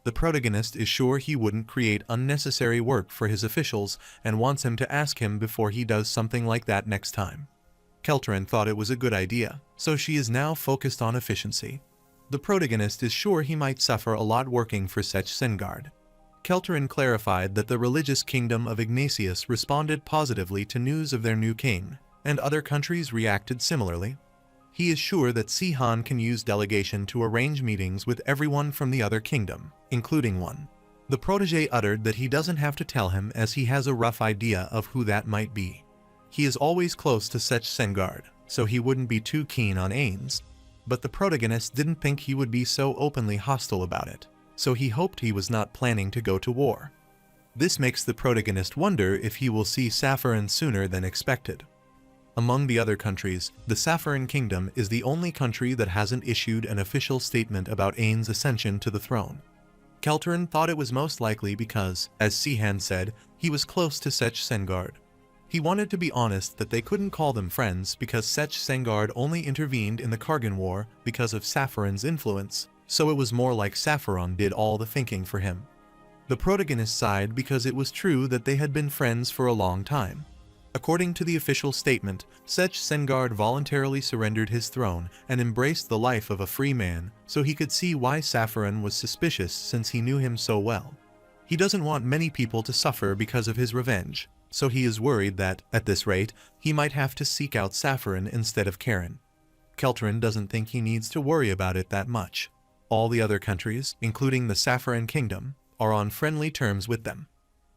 The protagonist is sure he wouldn't create unnecessary work for his officials and wants him to ask him before he does something like that next time. Kelterin thought it was a good idea, so she is now focused on efficiency. The protagonist is sure he might suffer a lot working for Sech Sengard. Kelterin clarified that the religious kingdom of Ignatius responded positively to news of their new king, and other countries reacted similarly. He is sure that Sihan can use delegation to arrange meetings with everyone from the other kingdom, including one. The protege uttered that he doesn't have to tell him as he has a rough idea of who that might be. He is always close to Sech Sengard, so he wouldn't be too keen on Ains. But the protagonist didn't think he would be so openly hostile about it, so he hoped he was not planning to go to war. This makes the protagonist wonder if he will see Safaran sooner than expected. Among the other countries, the Safaran kingdom is the only country that hasn't issued an official statement about Ain's ascension to the throne. Kelterin thought it was most likely because, as Sihan said, he was close to Sech Sengard. He wanted to be honest that they couldn't call them friends because Sech Sengard only intervened in the Kargan War because of Safaran's influence, so it was more like Safaran did all the thinking for him. The protagonist sighed because it was true that they had been friends for a long time. According to the official statement, Sech Sengard voluntarily surrendered his throne and embraced the life of a free man, so he could see why Safaran was suspicious since he knew him so well. He doesn't want many people to suffer because of his revenge, so he is worried that, at this rate, he might have to seek out Safaran instead of Karen. Kelterin doesn't think he needs to worry about it that much. All the other countries, including the Safaran kingdom, are on friendly terms with them.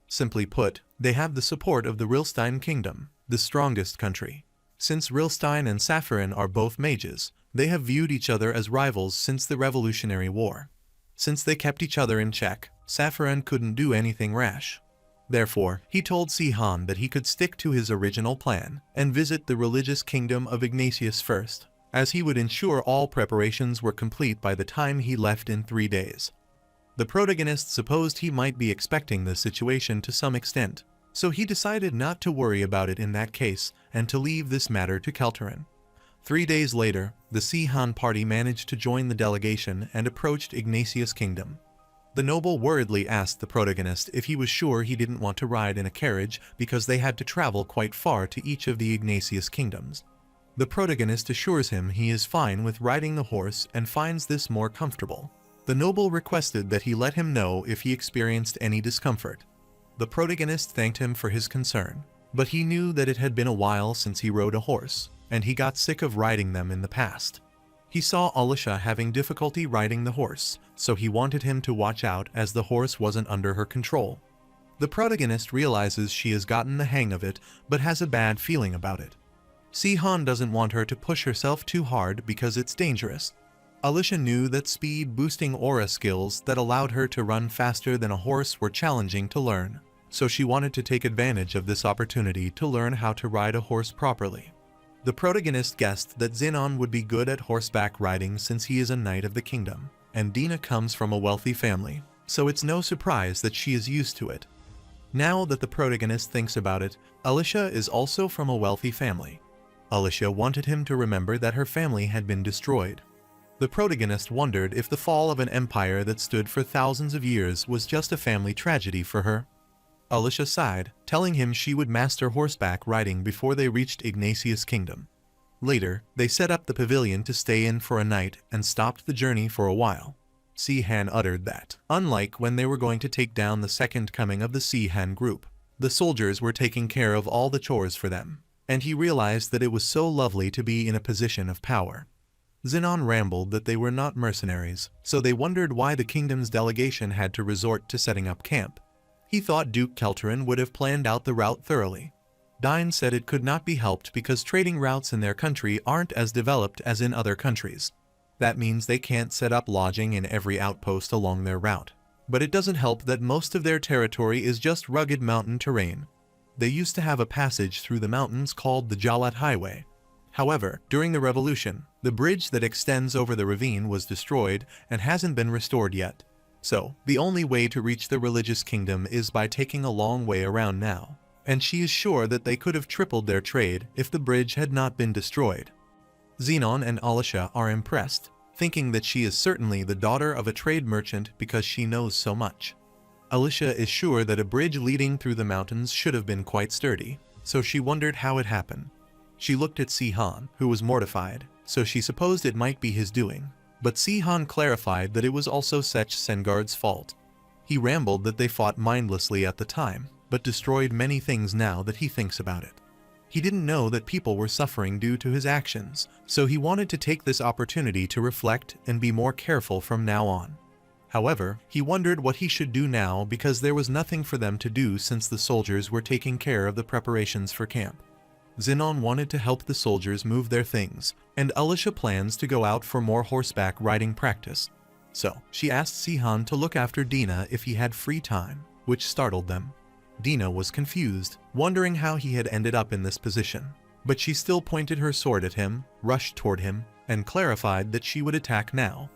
Simply put, they have the support of the Rilstein kingdom, the strongest country. Since Rilstein and Safaran are both mages, they have viewed each other as rivals since the Revolutionary War. Since they kept each other in check, Safaran couldn't do anything rash. Therefore, he told Sihan that he could stick to his original plan and visit the religious kingdom of Ignatius first, as he would ensure all preparations were complete by the time he left in 3 days. The protagonist supposed he might be expecting the situation to some extent, so he decided not to worry about it in that case and to leave this matter to Kelterin. 3 days later, the Sihan party managed to join the delegation and approached Ignatius' kingdom. The noble worriedly asked the protagonist if he was sure he didn't want to ride in a carriage because they had to travel quite far to each of the Ignatius kingdoms. The protagonist assures him he is fine with riding the horse and finds this more comfortable. The noble requested that he let him know if he experienced any discomfort. The protagonist thanked him for his concern, but he knew that it had been a while since he rode a horse, and he got sick of riding them in the past. He saw Alicia having difficulty riding the horse, so he wanted him to watch out as the horse wasn't under her control. The protagonist realizes she has gotten the hang of it, but has a bad feeling about it. Sihan doesn't want her to push herself too hard because it's dangerous. Alicia knew that speed-boosting aura skills that allowed her to run faster than a horse were challenging to learn, so she wanted to take advantage of this opportunity to learn how to ride a horse properly. The protagonist guessed that Xenon would be good at horseback riding since he is a knight of the kingdom, and Dina comes from a wealthy family, so it's no surprise that she is used to it. Now that the protagonist thinks about it, Alicia is also from a wealthy family. Alicia wanted him to remember that her family had been destroyed. The protagonist wondered if the fall of an empire that stood for thousands of years was just a family tragedy for her. Alicia sighed, telling him she would master horseback riding before they reached Ignatius' kingdom. Later, they set up the pavilion to stay in for a night and stopped the journey for a while. Sihan uttered that, unlike when they were going to take down the second coming of the Sihan group, the soldiers were taking care of all the chores for them, and he realized that it was so lovely to be in a position of power. Xenon rambled that they were not mercenaries, so they wondered why the kingdom's delegation had to resort to setting up camp. He thought Duke Kelterin would have planned out the route thoroughly. Dine said it could not be helped because trading routes in their country aren't as developed as in other countries. That means they can't set up lodging in every outpost along their route. But it doesn't help that most of their territory is just rugged mountain terrain. They used to have a passage through the mountains called the Jalat Highway. However, during the revolution, the bridge that extends over the ravine was destroyed and hasn't been restored yet. So, the only way to reach the religious kingdom is by taking a long way around now. And she is sure that they could have tripled their trade if the bridge had not been destroyed. Xenon and Alicia are impressed, thinking that she is certainly the daughter of a trade merchant because she knows so much. Alicia is sure that a bridge leading through the mountains should have been quite sturdy, so she wondered how it happened. She looked at Sihan, who was mortified, so she supposed it might be his doing. But Sihan clarified that it was also Sech Sengard's fault. He rambled that they fought mindlessly at the time, but destroyed many things now that he thinks about it. He didn't know that people were suffering due to his actions, so he wanted to take this opportunity to reflect and be more careful from now on. However, he wondered what he should do now because there was nothing for them to do since the soldiers were taking care of the preparations for camp. Xenon wanted to help the soldiers move their things, and Alicia plans to go out for more horseback riding practice. So, she asked Sihan to look after Dina if he had free time, which startled them. Dina was confused, wondering how he had ended up in this position. But she still pointed her sword at him, rushed toward him, and clarified that she would attack now.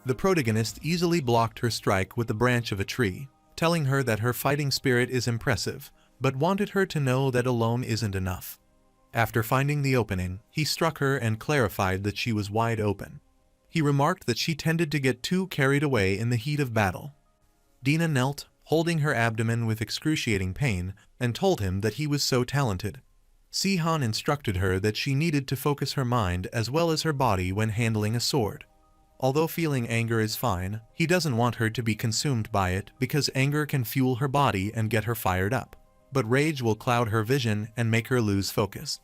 The protagonist easily blocked her strike with the branch of a tree, telling her that her fighting spirit is impressive, but wanted her to know that alone isn't enough. After finding the opening, he struck her and clarified that she was wide open. He remarked that she tended to get too carried away in the heat of battle. Dina knelt, holding her abdomen with excruciating pain, and told him that he was so talented. Sihan instructed her that she needed to focus her mind as well as her body when handling a sword. Although feeling anger is fine, he doesn't want her to be consumed by it because anger can fuel her body and get her fired up. But rage will cloud her vision and make her lose focus.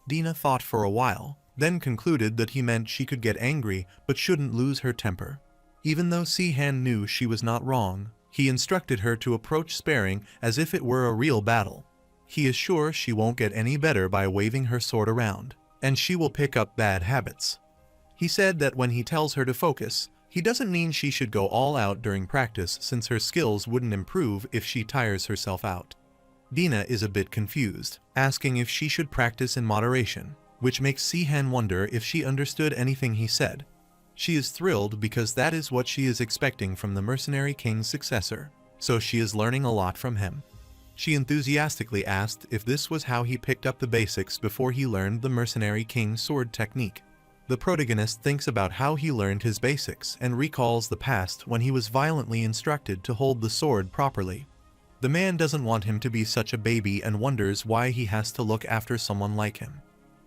Dina thought for a while, then concluded that he meant she could get angry but shouldn't lose her temper. Even though Sihan knew she was not wrong, he instructed her to approach sparring as if it were a real battle. He is sure she won't get any better by waving her sword around, and she will pick up bad habits. He said that when he tells her to focus, he doesn't mean she should go all out during practice since her skills wouldn't improve if she tires herself out. Dina is a bit confused, asking if she should practice in moderation, which makes Sihan wonder if she understood anything he said. She is thrilled because that is what she is expecting from the mercenary king's successor, so she is learning a lot from him. She enthusiastically asked if this was how he picked up the basics before he learned the mercenary king's sword technique. The protagonist thinks about how he learned his basics and recalls the past when he was violently instructed to hold the sword properly. The man doesn't want him to be such a baby and wonders why he has to look after someone like him.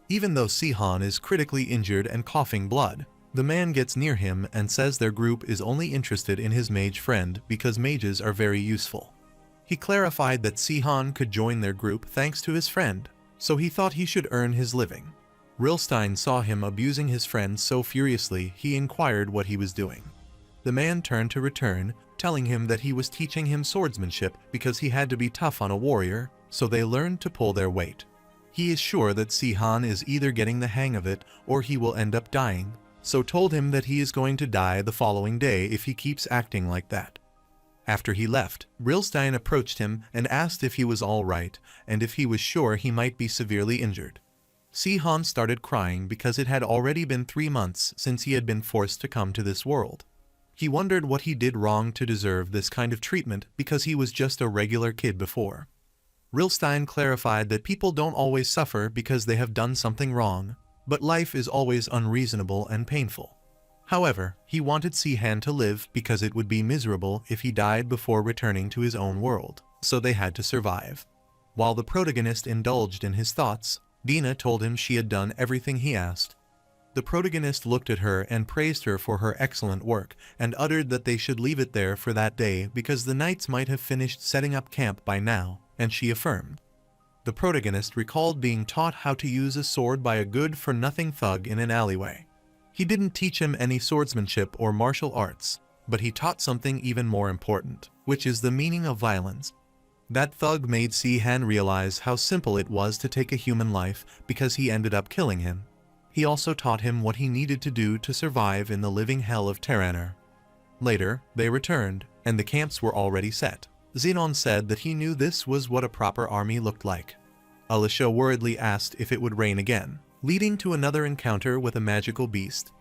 Even though Sihan is critically injured and coughing blood, the man gets near him and says their group is only interested in his mage friend because mages are very useful. He clarified that Sihan could join their group thanks to his friend, so he thought he should earn his living. Rilstein saw him abusing his friend so furiously he inquired what he was doing. The man turned to return, telling him that he was teaching him swordsmanship because he had to be tough on a warrior, so they learned to pull their weight. He is sure that Sihan is either getting the hang of it or he will end up dying, so told him that he is going to die the following day if he keeps acting like that. After he left, Rilstein approached him and asked if he was all right and if he was sure he might be severely injured. Sihan started crying because it had already been 3 months since he had been forced to come to this world. He wondered what he did wrong to deserve this kind of treatment because he was just a regular kid before. Rilstein clarified that people don't always suffer because they have done something wrong, but life is always unreasonable and painful. However, he wanted Sihan to live because it would be miserable if he died before returning to his own world, so they had to survive. While the protagonist indulged in his thoughts, Dina told him she had done everything he asked. The protagonist looked at her and praised her for her excellent work and uttered that they should leave it there for that day because the knights might have finished setting up camp by now, and she affirmed. The protagonist recalled being taught how to use a sword by a good-for-nothing thug in an alleyway. He didn't teach him any swordsmanship or martial arts, but he taught something even more important, which is the meaning of violence. That thug made Sihan realize how simple it was to take a human life because he ended up killing him. He also taught him what he needed to do to survive in the living hell of Terraner. Later, they returned, and the camps were already set. Xenon said that he knew this was what a proper army looked like. Alicia worriedly asked if it would rain again, leading to another encounter with a magical beast.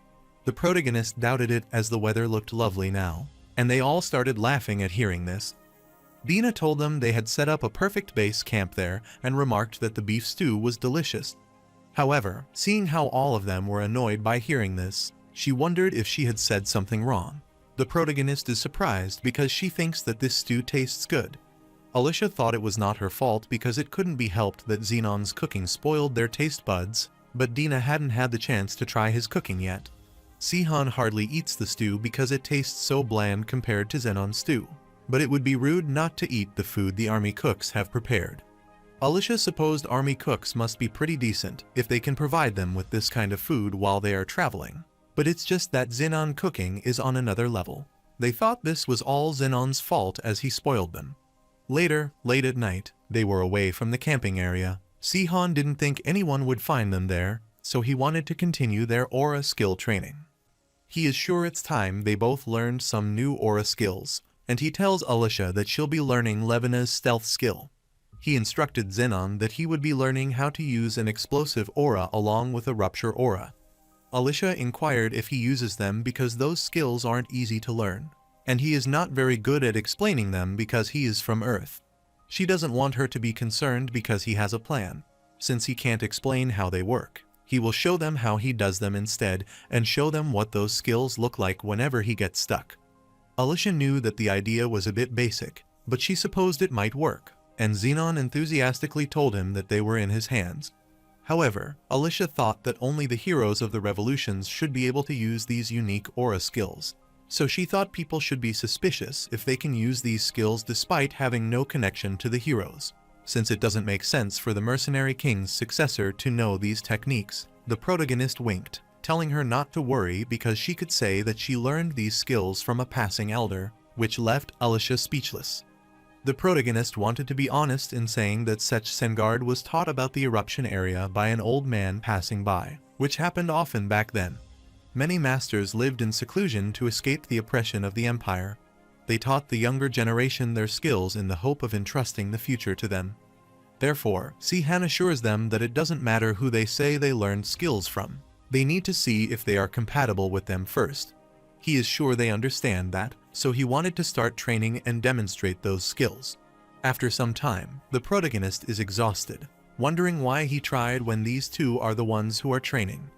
The protagonist doubted it as the weather looked lovely now, and they all started laughing at hearing this. Dina told them they had set up a perfect base camp there and remarked that the beef stew was delicious. However, seeing how all of them were annoyed by hearing this, she wondered if she had said something wrong. The protagonist is surprised because she thinks that this stew tastes good. Alicia thought it was not her fault because it couldn't be helped that Xenon's cooking spoiled their taste buds, but Dina hadn't had the chance to try his cooking yet. Sihan hardly eats the stew because it tastes so bland compared to Xenon's stew, but it would be rude not to eat the food the army cooks have prepared. Alicia supposed army cooks must be pretty decent if they can provide them with this kind of food while they are traveling. But it's just that Xenon cooking is on another level. They thought this was all Xenon's fault as he spoiled them. Later, late at night, they were away from the camping area. Sihan didn't think anyone would find them there, so he wanted to continue their aura skill training. He is sure it's time they both learned some new aura skills, and he tells Alicia that she'll be learning Levena's stealth skill. He instructed Xenon that he would be learning how to use an explosive aura along with a rupture aura. Alicia inquired if he uses them because those skills aren't easy to learn, and he is not very good at explaining them because he is from Earth. She doesn't want her to be concerned because he has a plan. Since he can't explain how they work, he will show them how he does them instead and show them what those skills look like whenever he gets stuck. Alicia knew that the idea was a bit basic, but she supposed it might work, and Xenon enthusiastically told him that they were in his hands. However, Alicia thought that only the heroes of the revolutions should be able to use these unique aura skills, so she thought people should be suspicious if they can use these skills despite having no connection to the heroes. Since it doesn't make sense for the mercenary king's successor to know these techniques, the protagonist winked, telling her not to worry because she could say that she learned these skills from a passing elder, which left Alicia speechless. The protagonist wanted to be honest in saying that Sech Sengard was taught about the eruption area by an old man passing by, which happened often back then. Many masters lived in seclusion to escape the oppression of the empire. They taught the younger generation their skills in the hope of entrusting the future to them. Therefore, Sihan assures them that it doesn't matter who they say they learned skills from. They need to see if they are compatible with them first. He is sure they understand that, so he wanted to start training and demonstrate those skills. After some time, the protagonist is exhausted, wondering why he tried when these two are the ones who are training.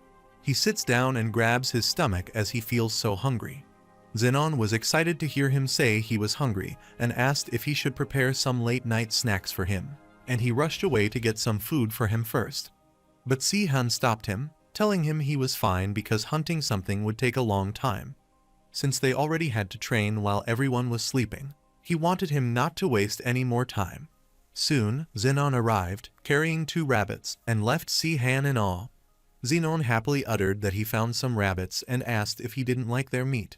He sits down and grabs his stomach as he feels so hungry. Zenon was excited to hear him say he was hungry and asked if he should prepare some late-night snacks for him, and he rushed away to get some food for him first. But Si-han stopped him, telling him he was fine because hunting something would take a long time. Since they already had to train while everyone was sleeping, he wanted him not to waste any more time. Soon, Zenon arrived, carrying 2 rabbits, and left Si-han in awe. Zenon happily uttered that he found some rabbits and asked if he didn't like their meat.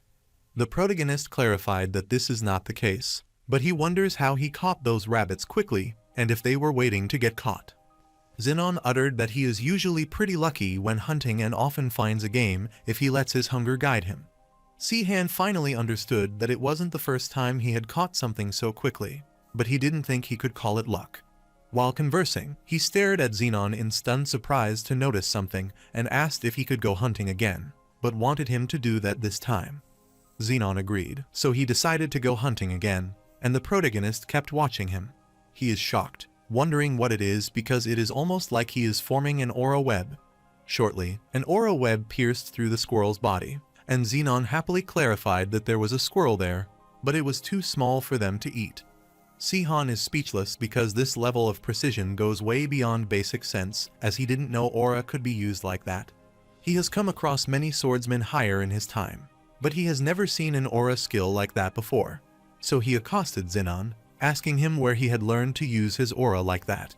The protagonist clarified that this is not the case, but he wonders how he caught those rabbits quickly and if they were waiting to get caught. Zenon uttered that he is usually pretty lucky when hunting and often finds a game if he lets his hunger guide him. Si-han finally understood that it wasn't the first time he had caught something so quickly, but he didn't think he could call it luck. While conversing, he stared at Zenon in stunned surprise to notice something and asked if he could go hunting again, but wanted him to do that this time. Zenon agreed, so he decided to go hunting again, and the protagonist kept watching him. He is shocked, wondering what it is because it is almost like he is forming an aura web. Shortly, an aura web pierced through the squirrel's body, and Zenon happily clarified that there was a squirrel there, but it was too small for them to eat. Si-han is speechless because this level of precision goes way beyond basic sense, as he didn't know aura could be used like that. He has come across many swordsmen higher in his time, but he has never seen an aura skill like that before. So he accosted Zenon, asking him where he had learned to use his aura like that.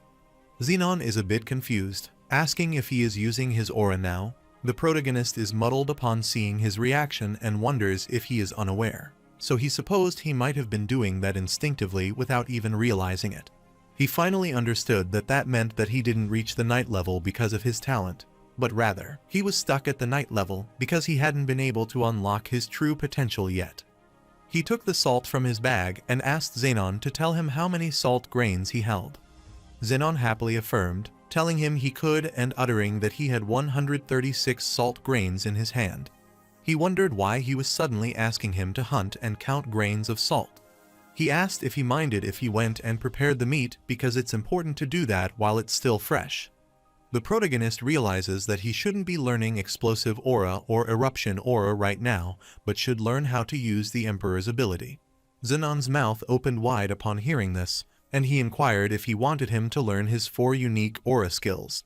Zenon is a bit confused, asking if he is using his aura now. The protagonist is muddled upon seeing his reaction and wonders if he is unaware. So he supposed he might have been doing that instinctively without even realizing it. He finally understood that that meant that he didn't reach the night level because of his talent, but rather, he was stuck at the night level because he hadn't been able to unlock his true potential yet. He took the salt from his bag and asked Zenon to tell him how many salt grains he held. Zenon happily affirmed, telling him he could and uttering that he had 136 salt grains in his hand. He wondered why he was suddenly asking him to hunt and count grains of salt. He asked if he minded if he went and prepared the meat because it's important to do that while it's still fresh. The protagonist realizes that he shouldn't be learning explosive aura or eruption aura right now, but should learn how to use the Emperor's ability. Zenon's mouth opened wide upon hearing this, and he inquired if he wanted him to learn his 4 unique aura skills.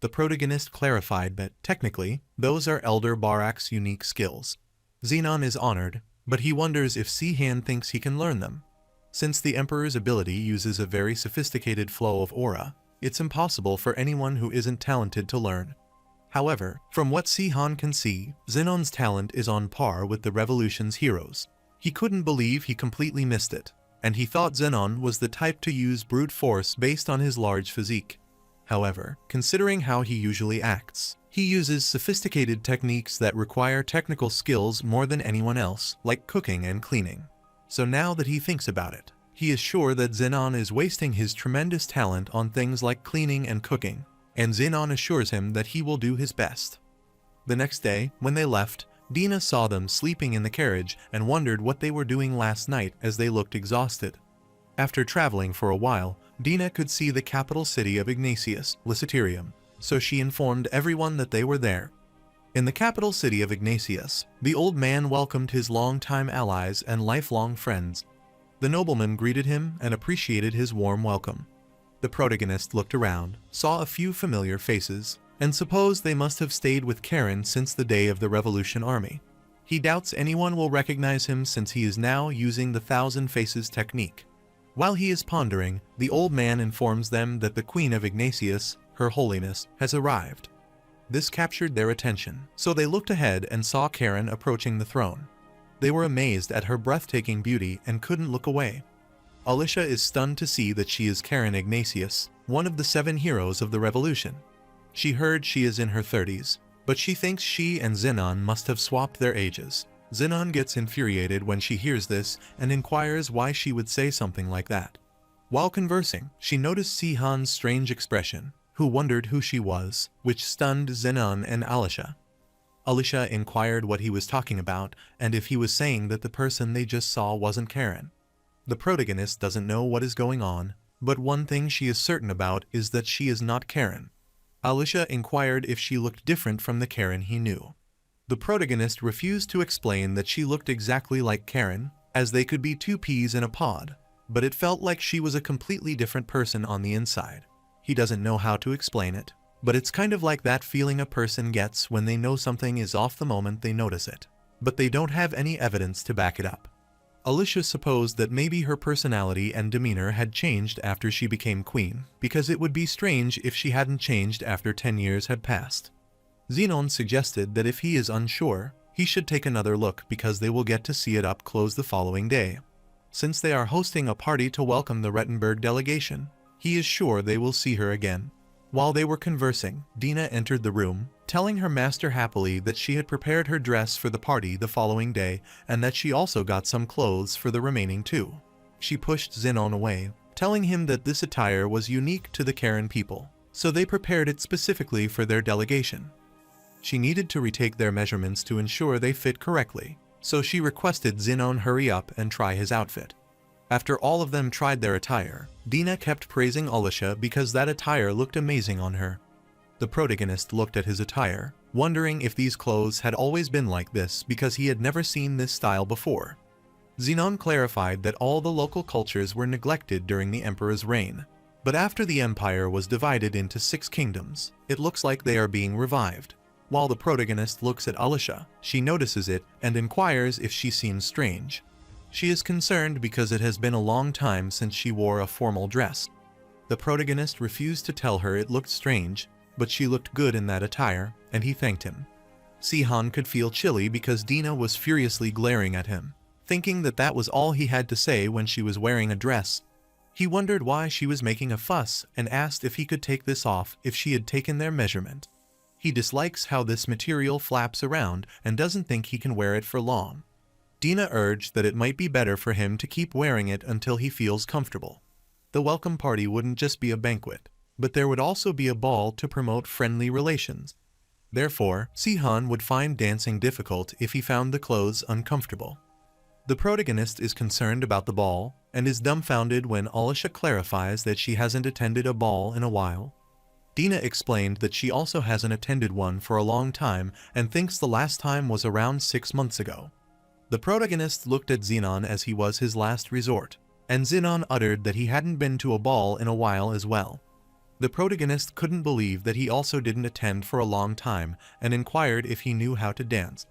The protagonist clarified that, technically, those are Elder Barak's unique skills. Zenon is honored, but he wonders if Si-han thinks he can learn them. Since the Emperor's ability uses a very sophisticated flow of aura, it's impossible for anyone who isn't talented to learn. However, from what Si-han can see, Zenon's talent is on par with the Revolution's heroes. He couldn't believe he completely missed it, and he thought Zenon was the type to use brute force based on his large physique. However, considering how he usually acts, he uses sophisticated techniques that require technical skills more than anyone else, like cooking and cleaning. So now that he thinks about it, he is sure that Zenon is wasting his tremendous talent on things like cleaning and cooking, and Zenon assures him that he will do his best. The next day, when they left, Dina saw them sleeping in the carriage and wondered what they were doing last night as they looked exhausted. After traveling for a while, Dina could see the capital city of Ignatius, Lyceterium, so she informed everyone that they were there. In the capital city of Ignatius, the old man welcomed his longtime allies and lifelong friends. The nobleman greeted him and appreciated his warm welcome. The protagonist looked around, saw a few familiar faces, and supposed they must have stayed with Karen since the day of the Revolution Army. He doubts anyone will recognize him since he is now using the Thousand Faces technique. While he is pondering, the old man informs them that the Queen of Ignatius, Her Holiness, has arrived. This captured their attention, so they looked ahead and saw Karen approaching the throne. They were amazed at her breathtaking beauty and couldn't look away. Alicia is stunned to see that she is Karen Ignatius, one of the 7 heroes of the Revolution. She heard she is in her 30s, but she thinks she and Zenon must have swapped their ages. Zenon gets infuriated when she hears this and inquires why she would say something like that. While conversing, she noticed Si-han's strange expression, who wondered who she was, which stunned Zenon and Alicia. Alicia inquired what he was talking about and if he was saying that the person they just saw wasn't Karen. The protagonist doesn't know what is going on, but one thing she is certain about is that she is not Karen. Alicia inquired if she looked different from the Karen he knew. The protagonist refused to explain that she looked exactly like Karen, as they could be two peas in a pod, but it felt like she was a completely different person on the inside. He doesn't know how to explain it, but it's kind of like that feeling a person gets when they know something is off the moment they notice it, but they don't have any evidence to back it up. Alicia supposed that maybe her personality and demeanor had changed after she became queen, because it would be strange if she hadn't changed after 10 years had passed. Zenon suggested that if he is unsure, he should take another look because they will get to see it up close the following day. Since they are hosting a party to welcome the Rettenberg delegation, he is sure they will see her again. While they were conversing, Dina entered the room, telling her master happily that she had prepared her dress for the party the following day and that she also got some clothes for the remaining 2. She pushed Zenon away, telling him that this attire was unique to the Karen people, so they prepared it specifically for their delegation. She needed to retake their measurements to ensure they fit correctly, so she requested Zenon hurry up and try his outfit. After all of them tried their attire, Dina kept praising Alicia because that attire looked amazing on her. The protagonist looked at his attire, wondering if these clothes had always been like this because he had never seen this style before. Zenon clarified that all the local cultures were neglected during the emperor's reign, but after the empire was divided into 6 kingdoms, it looks like they are being revived. While the protagonist looks at Alicia, she notices it and inquires if she seems strange. She is concerned because it has been a long time since she wore a formal dress. The protagonist refused to tell her it looked strange, but she looked good in that attire, and he thanked him. Sihan could feel chilly because Dina was furiously glaring at him, thinking that that was all he had to say when she was wearing a dress. He wondered why she was making a fuss and asked if he could take this off if she had taken their measurement. He dislikes how this material flaps around and doesn't think he can wear it for long. Dina urged that it might be better for him to keep wearing it until he feels comfortable. The welcome party wouldn't just be a banquet, but there would also be a ball to promote friendly relations. Therefore, Sihan would find dancing difficult if he found the clothes uncomfortable. The protagonist is concerned about the ball, and is dumbfounded when Alicia clarifies that she hasn't attended a ball in a while. Dina explained that she also hasn't attended one for a long time and thinks the last time was around 6 months ago. The protagonist looked at Zenon as he was his last resort, and Zenon uttered that he hadn't been to a ball in a while as well. The protagonist couldn't believe that he also didn't attend for a long time and inquired if he knew how to dance.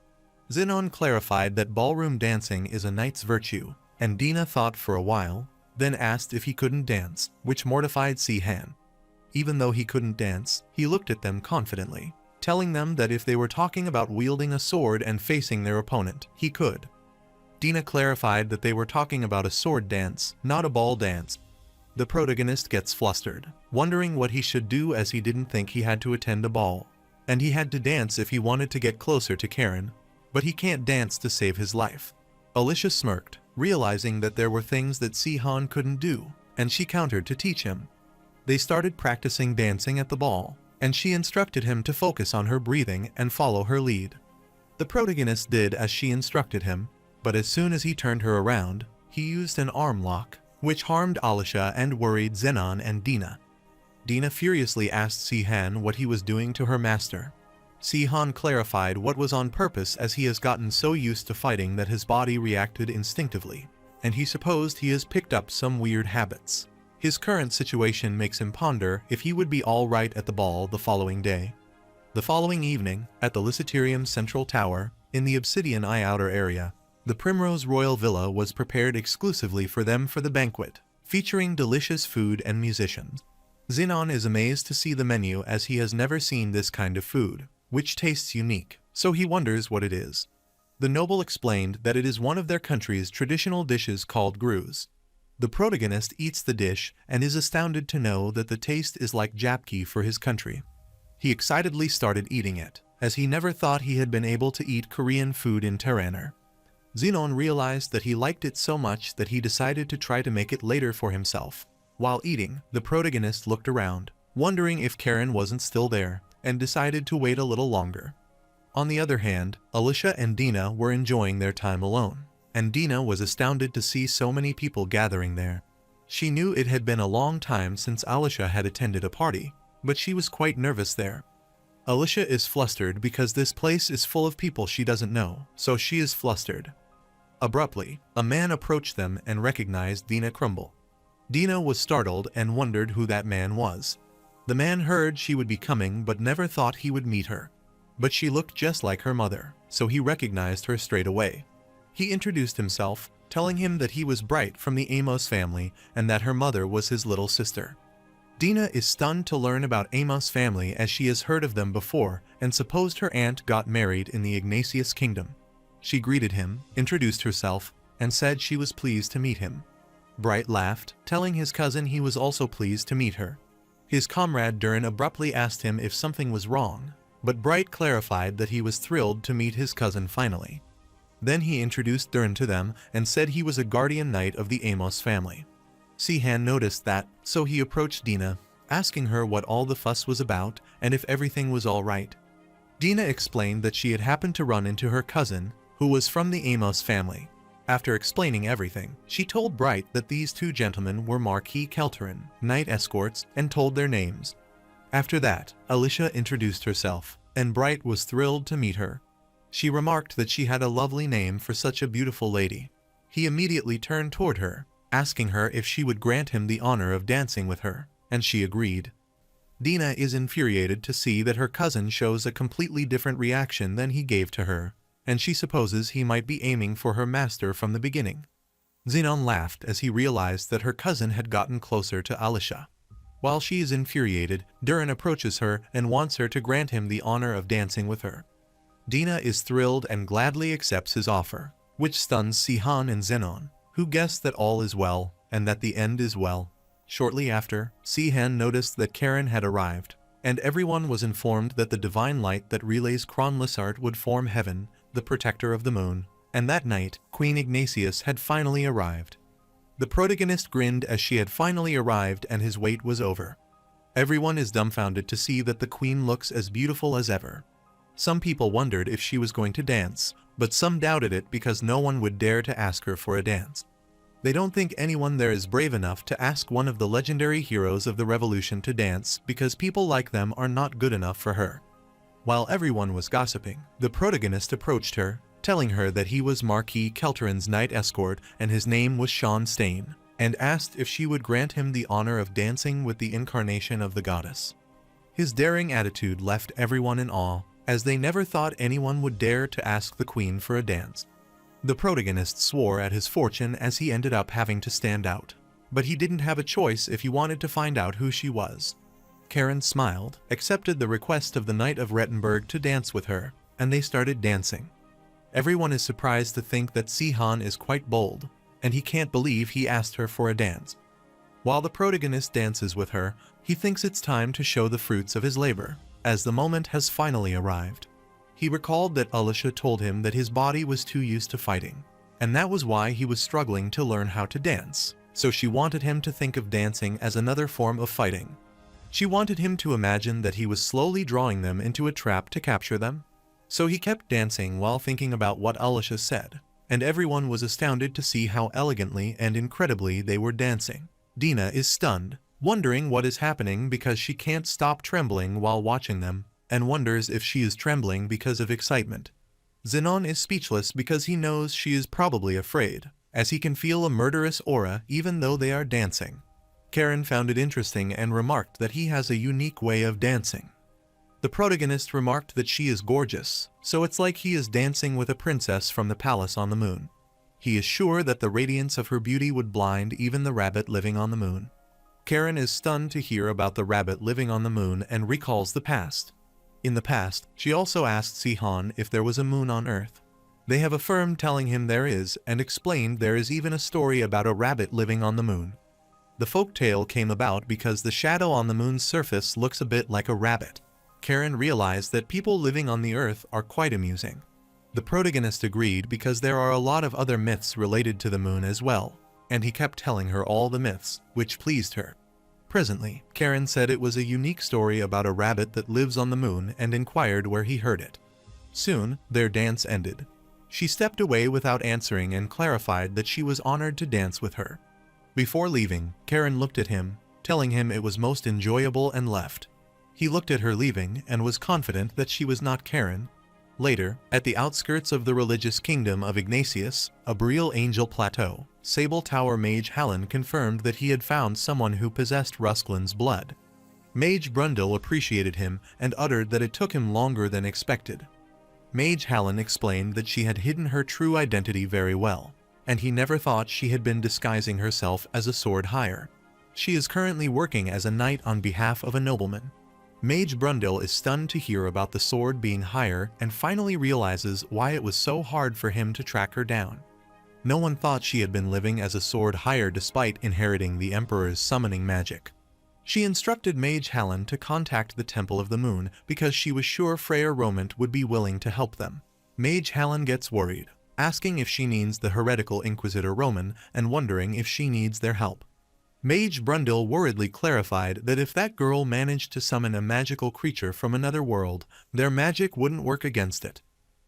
Zenon clarified that ballroom dancing is a knight's virtue, and Dina thought for a while, then asked if he couldn't dance, which mortified Sihan. Even though he couldn't dance, he looked at them confidently, telling them that if they were talking about wielding a sword and facing their opponent, he could. Dina clarified that they were talking about a sword dance, not a ball dance. The protagonist gets flustered, wondering what he should do as he didn't think he had to attend a ball, and he had to dance if he wanted to get closer to Karen, but he can't dance to save his life. Alicia smirked, realizing that there were things that Sihan couldn't do, and she countered to teach him. They started practicing dancing at the ball, and she instructed him to focus on her breathing and follow her lead. The protagonist did as she instructed him, but as soon as he turned her around, he used an arm lock, which harmed Alicia and worried Zenon and Dina. Dina furiously asked Sihan what he was doing to her master. Sihan clarified what was on purpose as he has gotten so used to fighting that his body reacted instinctively, and he supposed he has picked up some weird habits. His current situation makes him ponder if he would be all right at the ball the following day. The following evening, at the Lyceterium Central Tower, in the Obsidian Eye Outer area, the Primrose Royal Villa was prepared exclusively for them for the banquet, featuring delicious food and musicians. Zenon is amazed to see the menu as he has never seen this kind of food, which tastes unique, so he wonders what it is. The noble explained that it is one of their country's traditional dishes called grus. The protagonist eats the dish and is astounded to know that the taste is like japki for his country. He excitedly started eating it, as he never thought he had been able to eat Korean food in Terraner. Zenon realized that he liked it so much that he decided to try to make it later for himself. While eating, the protagonist looked around, wondering if Karen wasn't still there, and decided to wait a little longer. On the other hand, Alicia and Dina were enjoying their time alone, and Dina was astounded to see so many people gathering there. She knew it had been a long time since Alicia had attended a party, but she was quite nervous there. Alicia is flustered because this place is full of people she doesn't know, so she is flustered. Abruptly, a man approached them and recognized Dina Crumble. Dina was startled and wondered who that man was. The man heard she would be coming but never thought he would meet her. But she looked just like her mother, so he recognized her straight away. He introduced himself, telling him that he was Bright from the Amos family and that her mother was his little sister. Dina is stunned to learn about Amos family as she has heard of them before and supposed her aunt got married in the Ignatius kingdom. She greeted him, introduced herself, and said she was pleased to meet him. Bright laughed, telling his cousin he was also pleased to meet her. His comrade Durin abruptly asked him if something was wrong, but Bright clarified that he was thrilled to meet his cousin finally. Then he introduced Durin to them and said he was a guardian knight of the Amos family. Sihan noticed that, so he approached Dina, asking her what all the fuss was about and if everything was all right. Dina explained that she had happened to run into her cousin, who was from the Amos family. After explaining everything, she told Bright that these two gentlemen were Marquis Kelterin, knight escorts, and told their names. After that, Alicia introduced herself, and Bright was thrilled to meet her. She remarked that she had a lovely name for such a beautiful lady. He immediately turned toward her, asking her if she would grant him the honor of dancing with her, and she agreed. Dina is infuriated to see that her cousin shows a completely different reaction than he gave to her, and she supposes he might be aiming for her master from the beginning. Zenon laughed as he realized that her cousin had gotten closer to Alicia. While she is infuriated, Durin approaches her and wants her to grant him the honor of dancing with her. Dina is thrilled and gladly accepts his offer, which stuns Sihan and Zenon, who guess that all is well and that the end is well. Shortly after, Sihan noticed that Karen had arrived, and everyone was informed that the divine light that relays Kronlissart would form heaven, the protector of the moon, and that night, Queen Ignatius had finally arrived. The protagonist grinned as she had finally arrived and his wait was over. Everyone is dumbfounded to see that the queen looks as beautiful as ever. Some people wondered if she was going to dance, but some doubted it because no one would dare to ask her for a dance. They don't think anyone there is brave enough to ask one of the legendary heroes of the revolution to dance because people like them are not good enough for her. While everyone was gossiping, the protagonist approached her, telling her that he was Marquis Kelterin's knight escort and his name was Sean Stain, and asked if she would grant him the honor of dancing with the incarnation of the goddess. His daring attitude left everyone in awe, as they never thought anyone would dare to ask the queen for a dance. The protagonist swore at his fortune as he ended up having to stand out, but he didn't have a choice if he wanted to find out who she was. Karen smiled, accepted the request of the Knight of Rettenberg to dance with her, and they started dancing. Everyone is surprised to think that Sihan is quite bold, and he can't believe he asked her for a dance. While the protagonist dances with her, he thinks it's time to show the fruits of his labor, as the moment has finally arrived. He recalled that Alicia told him that his body was too used to fighting, and that was why he was struggling to learn how to dance, so she wanted him to think of dancing as another form of fighting. She wanted him to imagine that he was slowly drawing them into a trap to capture them. So he kept dancing while thinking about what Alicia said, and everyone was astounded to see how elegantly and incredibly they were dancing. Dina is stunned, wondering what is happening because she can't stop trembling while watching them, and wonders if she is trembling because of excitement. Zenon is speechless because he knows she is probably afraid, as he can feel a murderous aura even though they are dancing. Karen found it interesting and remarked that he has a unique way of dancing. The protagonist remarked that she is gorgeous, so it's like he is dancing with a princess from the palace on the moon. He is sure that the radiance of her beauty would blind even the rabbit living on the moon. Karen is stunned to hear about the rabbit living on the moon and recalls the past. In the past, she also asked Sihan if there was a moon on Earth. They have affirmed telling him there is and explained there is even a story about a rabbit living on the moon. The folktale came about because the shadow on the moon's surface looks a bit like a rabbit. Karen realized that people living on the Earth are quite amusing. The protagonist agreed because there are a lot of other myths related to the moon as well, and he kept telling her all the myths, which pleased her. Presently, Karen said it was a unique story about a rabbit that lives on the moon and inquired where he heard it. Soon, their dance ended. She stepped away without answering and clarified that she was honored to dance with her. Before leaving, Karen looked at him, telling him it was most enjoyable, and left. He looked at her leaving and was confident that she was not Karen. Later, at the outskirts of the religious kingdom of Ignatius, a Briel Angel Plateau, Sable Tower Mage Hallen confirmed that he had found someone who possessed Rusklin's blood. Mage Brundle appreciated him and uttered that it took him longer than expected. Mage Hallen explained that she had hidden her true identity very well, and he never thought she had been disguising herself as a sword hire. She is currently working as a knight on behalf of a nobleman. Mage Brundle is stunned to hear about the sword being hire and finally realizes why it was so hard for him to track her down. No one thought she had been living as a sword hire despite inheriting the Emperor's summoning magic. She instructed Mage Hallen to contact the Temple of the Moon because she was sure Freya Romant would be willing to help them. Mage Hallen gets worried, asking if she needs the heretical Inquisitor Roman and wondering if she needs their help. Mage Brundle worriedly clarified that if that girl managed to summon a magical creature from another world, their magic wouldn't work against it.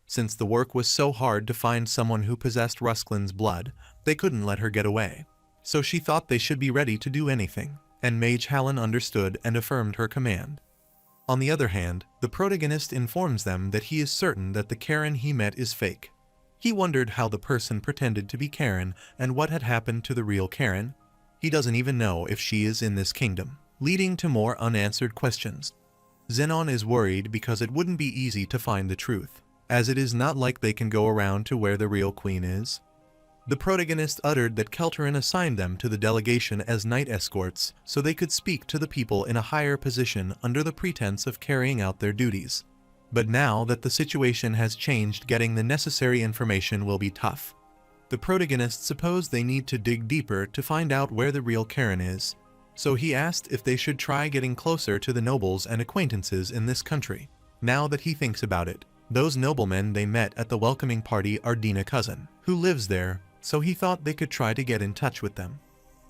Since the work was so hard to find someone who possessed Rusklin's blood, they couldn't let her get away. So she thought they should be ready to do anything, and Mage Hallen understood and affirmed her command. On the other hand, the protagonist informs them that he is certain that the Karen he met is fake. He wondered how the person pretended to be Karen and what had happened to the real Karen. He doesn't even know if she is in this kingdom, leading to more unanswered questions. Zenon is worried because it wouldn't be easy to find the truth, as it is not like they can go around to where the real queen is. The protagonist uttered that Kelterin assigned them to the delegation as knight escorts so they could speak to the people in a higher position under the pretense of carrying out their duties. But now that the situation has changed, getting the necessary information will be tough. The protagonist supposed they need to dig deeper to find out where the real Karen is, so he asked if they should try getting closer to the nobles and acquaintances in this country. Now that he thinks about it, those noblemen they met at the welcoming party are Dina's cousin, who lives there, so he thought they could try to get in touch with them.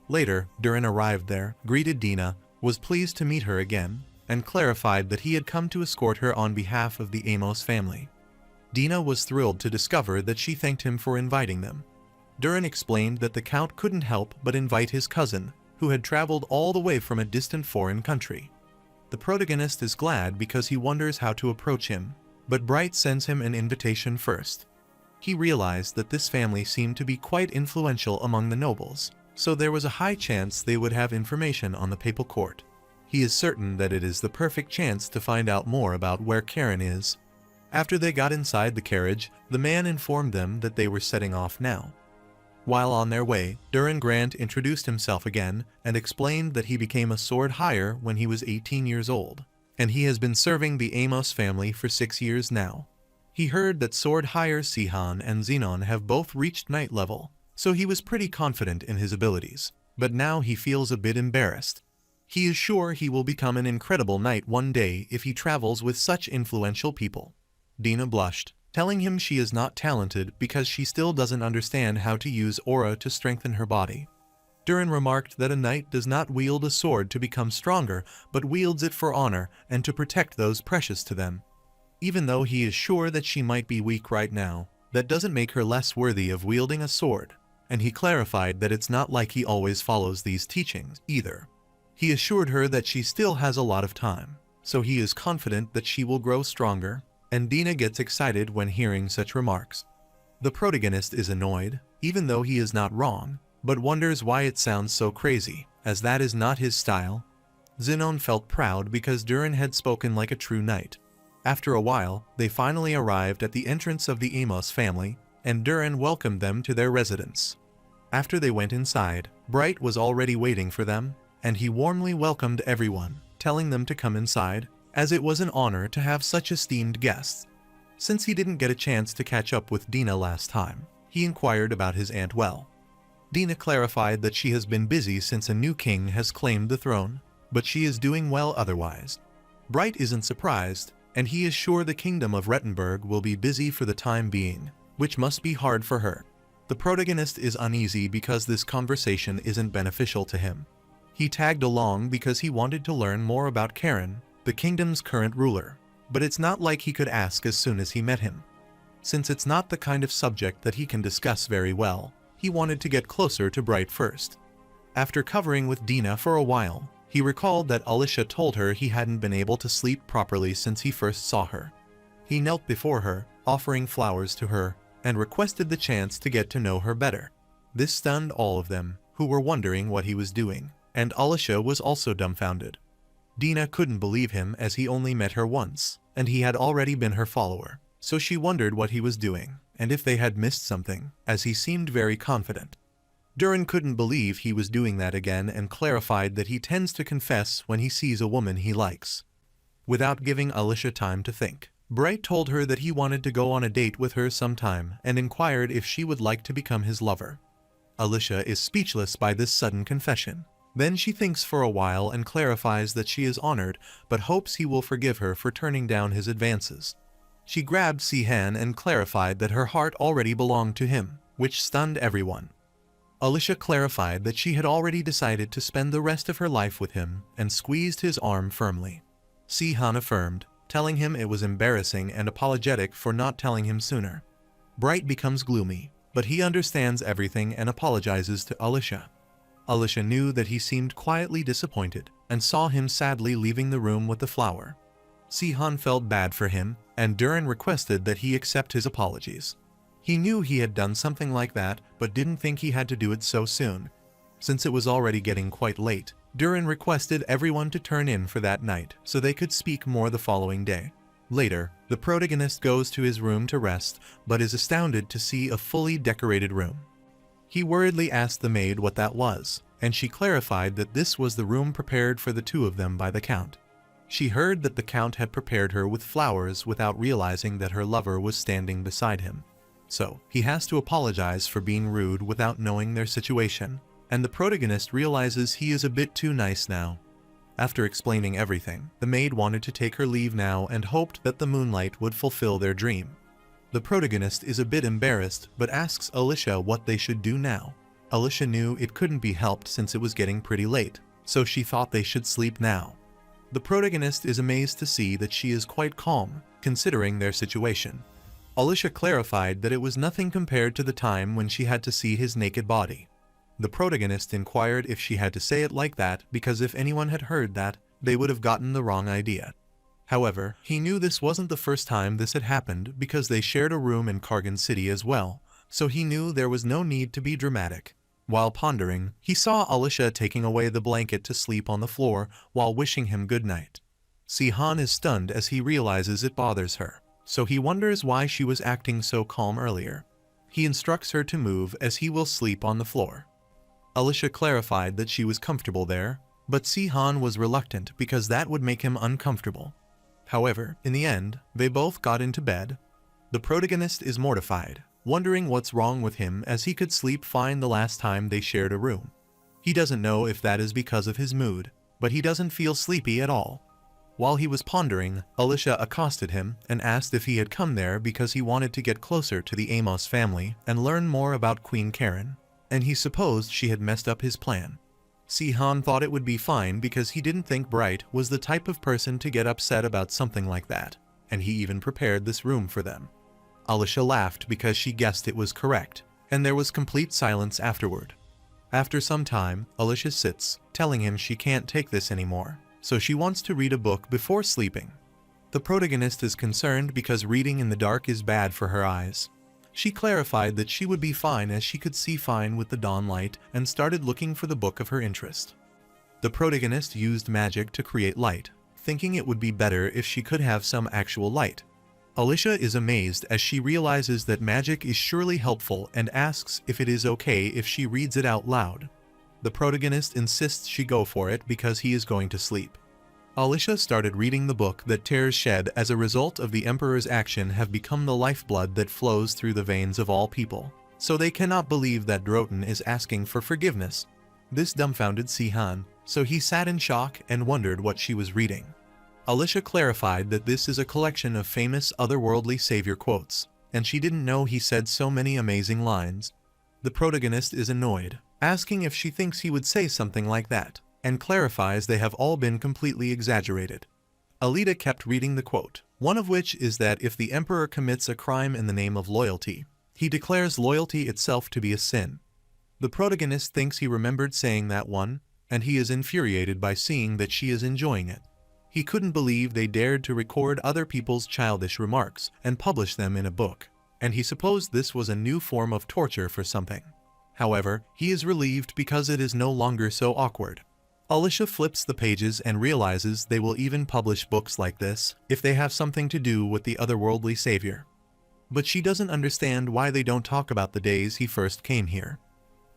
Later, Durin arrived there, greeted Dina, was pleased to meet her again, and clarified that he had come to escort her on behalf of the Amos family. Dina was thrilled to discover that she thanked him for inviting them. Durin explained that the Count couldn't help but invite his cousin, who had traveled all the way from a distant foreign country. The protagonist is glad because he wonders how to approach him, but Bright sends him an invitation first. He realized that this family seemed to be quite influential among the nobles, so there was a high chance they would have information on the papal court. He is certain that it is the perfect chance to find out more about where Karen is. After they got inside the carriage, the man informed them that they were setting off now. While on their way, Durin Grant introduced himself again and explained that he became a sword hire when he was 18 years old, and he has been serving the Amos family for 6 years now. He heard that sword hires Sihan and Zenon have both reached knight level, so he was pretty confident in his abilities, but now he feels a bit embarrassed. He is sure he will become an incredible knight one day if he travels with such influential people. Dina blushed, telling him she is not talented because she still doesn't understand how to use aura to strengthen her body. Durin remarked that a knight does not wield a sword to become stronger, but wields it for honor and to protect those precious to them. Even though he is sure that she might be weak right now, that doesn't make her less worthy of wielding a sword, and he clarified that it's not like he always follows these teachings, either. He assured her that she still has a lot of time, so he is confident that she will grow stronger, and Dina gets excited when hearing such remarks. The protagonist is annoyed, even though he is not wrong, but wonders why it sounds so crazy, as that is not his style. Zenon felt proud because Durin had spoken like a true knight. After a while, they finally arrived at the entrance of the Amos family, and Durin welcomed them to their residence. After they went inside, Bright was already waiting for them, and he warmly welcomed everyone, telling them to come inside, as it was an honor to have such esteemed guests. Since he didn't get a chance to catch up with Dina last time, he inquired about his aunt well. Dina clarified that she has been busy since a new king has claimed the throne, but she is doing well otherwise. Bright isn't surprised, and he is sure the kingdom of Rettenberg will be busy for the time being, which must be hard for her. The protagonist is uneasy because this conversation isn't beneficial to him. He tagged along because he wanted to learn more about Karen, the kingdom's current ruler, but it's not like he could ask as soon as he met him. Since it's not the kind of subject that he can discuss very well, he wanted to get closer to Bright first. After covering with Dina for a while, he recalled that Alicia told her he hadn't been able to sleep properly since he first saw her. He knelt before her, offering flowers to her, and requested the chance to get to know her better. This stunned all of them, who were wondering what he was doing, and Alicia was also dumbfounded. Dina couldn't believe him as he only met her once, and he had already been her follower, so she wondered what he was doing, and if they had missed something, as he seemed very confident. Duran couldn't believe he was doing that again and clarified that he tends to confess when he sees a woman he likes. Without giving Alicia time to think, Bright told her that he wanted to go on a date with her sometime and inquired if she would like to become his lover. Alicia is speechless by this sudden confession. Then she thinks for a while and clarifies that she is honored but hopes he will forgive her for turning down his advances. She grabbed Si-Han and clarified that her heart already belonged to him, which stunned everyone. Alicia clarified that she had already decided to spend the rest of her life with him and squeezed his arm firmly. Si-Han affirmed, telling him it was embarrassing and apologetic for not telling him sooner. Bright becomes gloomy, but he understands everything and apologizes to Alicia. Alicia knew that he seemed quietly disappointed and saw him sadly leaving the room with the flower. Si-Han felt bad for him, and Duran requested that he accept his apologies. He knew he had done something like that, but didn't think he had to do it so soon. Since it was already getting quite late, Duran requested everyone to turn in for that night so they could speak more the following day. Later, the protagonist goes to his room to rest, but is astounded to see a fully decorated room. He worriedly asked the maid what that was, and she clarified that this was the room prepared for the two of them by the Count. She heard that the Count had prepared her with flowers without realizing that her lover was standing beside him. So, he has to apologize for being rude without knowing their situation, and the protagonist realizes he is a bit too nice now. After explaining everything, the maid wanted to take her leave now and hoped that the moonlight would fulfill their dream. The protagonist is a bit embarrassed but asks Alicia what they should do now. Alicia knew it couldn't be helped since it was getting pretty late, so she thought they should sleep now. The protagonist is amazed to see that she is quite calm, considering their situation. Alicia clarified that it was nothing compared to the time when she had to see his naked body. The protagonist inquired if she had to say it like that because if anyone had heard that, they would have gotten the wrong idea. However, he knew this wasn't the first time this had happened because they shared a room in Kargan City as well, so he knew there was no need to be dramatic. While pondering, he saw Alicia taking away the blanket to sleep on the floor while wishing him good night. Si-Han is stunned as he realizes it bothers her, so he wonders why she was acting so calm earlier. He instructs her to move as he will sleep on the floor. Alicia clarified that she was comfortable there, but Si-Han was reluctant because that would make him uncomfortable. However, in the end, they both got into bed. The protagonist is mortified, wondering what's wrong with him as he could sleep fine the last time they shared a room. He doesn't know if that is because of his mood, but he doesn't feel sleepy at all. While he was pondering, Alicia accosted him and asked if he had come there because he wanted to get closer to the Amos family and learn more about Queen Karen, and he supposed she had messed up his plan. Si-Han thought it would be fine because he didn't think Bright was the type of person to get upset about something like that, and he even prepared this room for them. Alicia laughed because she guessed it was correct, and there was complete silence afterward. After some time, Alicia sits, telling him she can't take this anymore, so she wants to read a book before sleeping. The protagonist is concerned because reading in the dark is bad for her eyes. She clarified that she would be fine as she could see fine with the dawn light and started looking for the book of her interest. The protagonist used magic to create light, thinking it would be better if she could have some actual light. Alicia is amazed as she realizes that magic is surely helpful and asks if it is okay if she reads it out loud. The protagonist insists she go for it because he is going to sleep. Alicia started reading the book that tears shed as a result of the Emperor's action have become the lifeblood that flows through the veins of all people, so they cannot believe that Droton is asking for forgiveness. This dumbfounded Si-Han, so he sat in shock and wondered what she was reading. Alicia clarified that this is a collection of famous otherworldly savior quotes, and she didn't know he said so many amazing lines. The protagonist is annoyed, asking if she thinks he would say something like that, and clarifies they have all been completely exaggerated. Alita kept reading the quote, One of which is that if the emperor commits a crime in the name of loyalty, he declares loyalty itself to be a sin. The protagonist thinks he remembered saying that one, and he is infuriated by seeing that she is enjoying it. He couldn't believe they dared to record other people's childish remarks and publish them in a book, and he supposed this was a new form of torture for something. However, he is relieved because it is no longer so awkward. Alicia flips the pages and realizes they will even publish books like this if they have something to do with the otherworldly savior. But she doesn't understand why they don't talk about the days he first came here.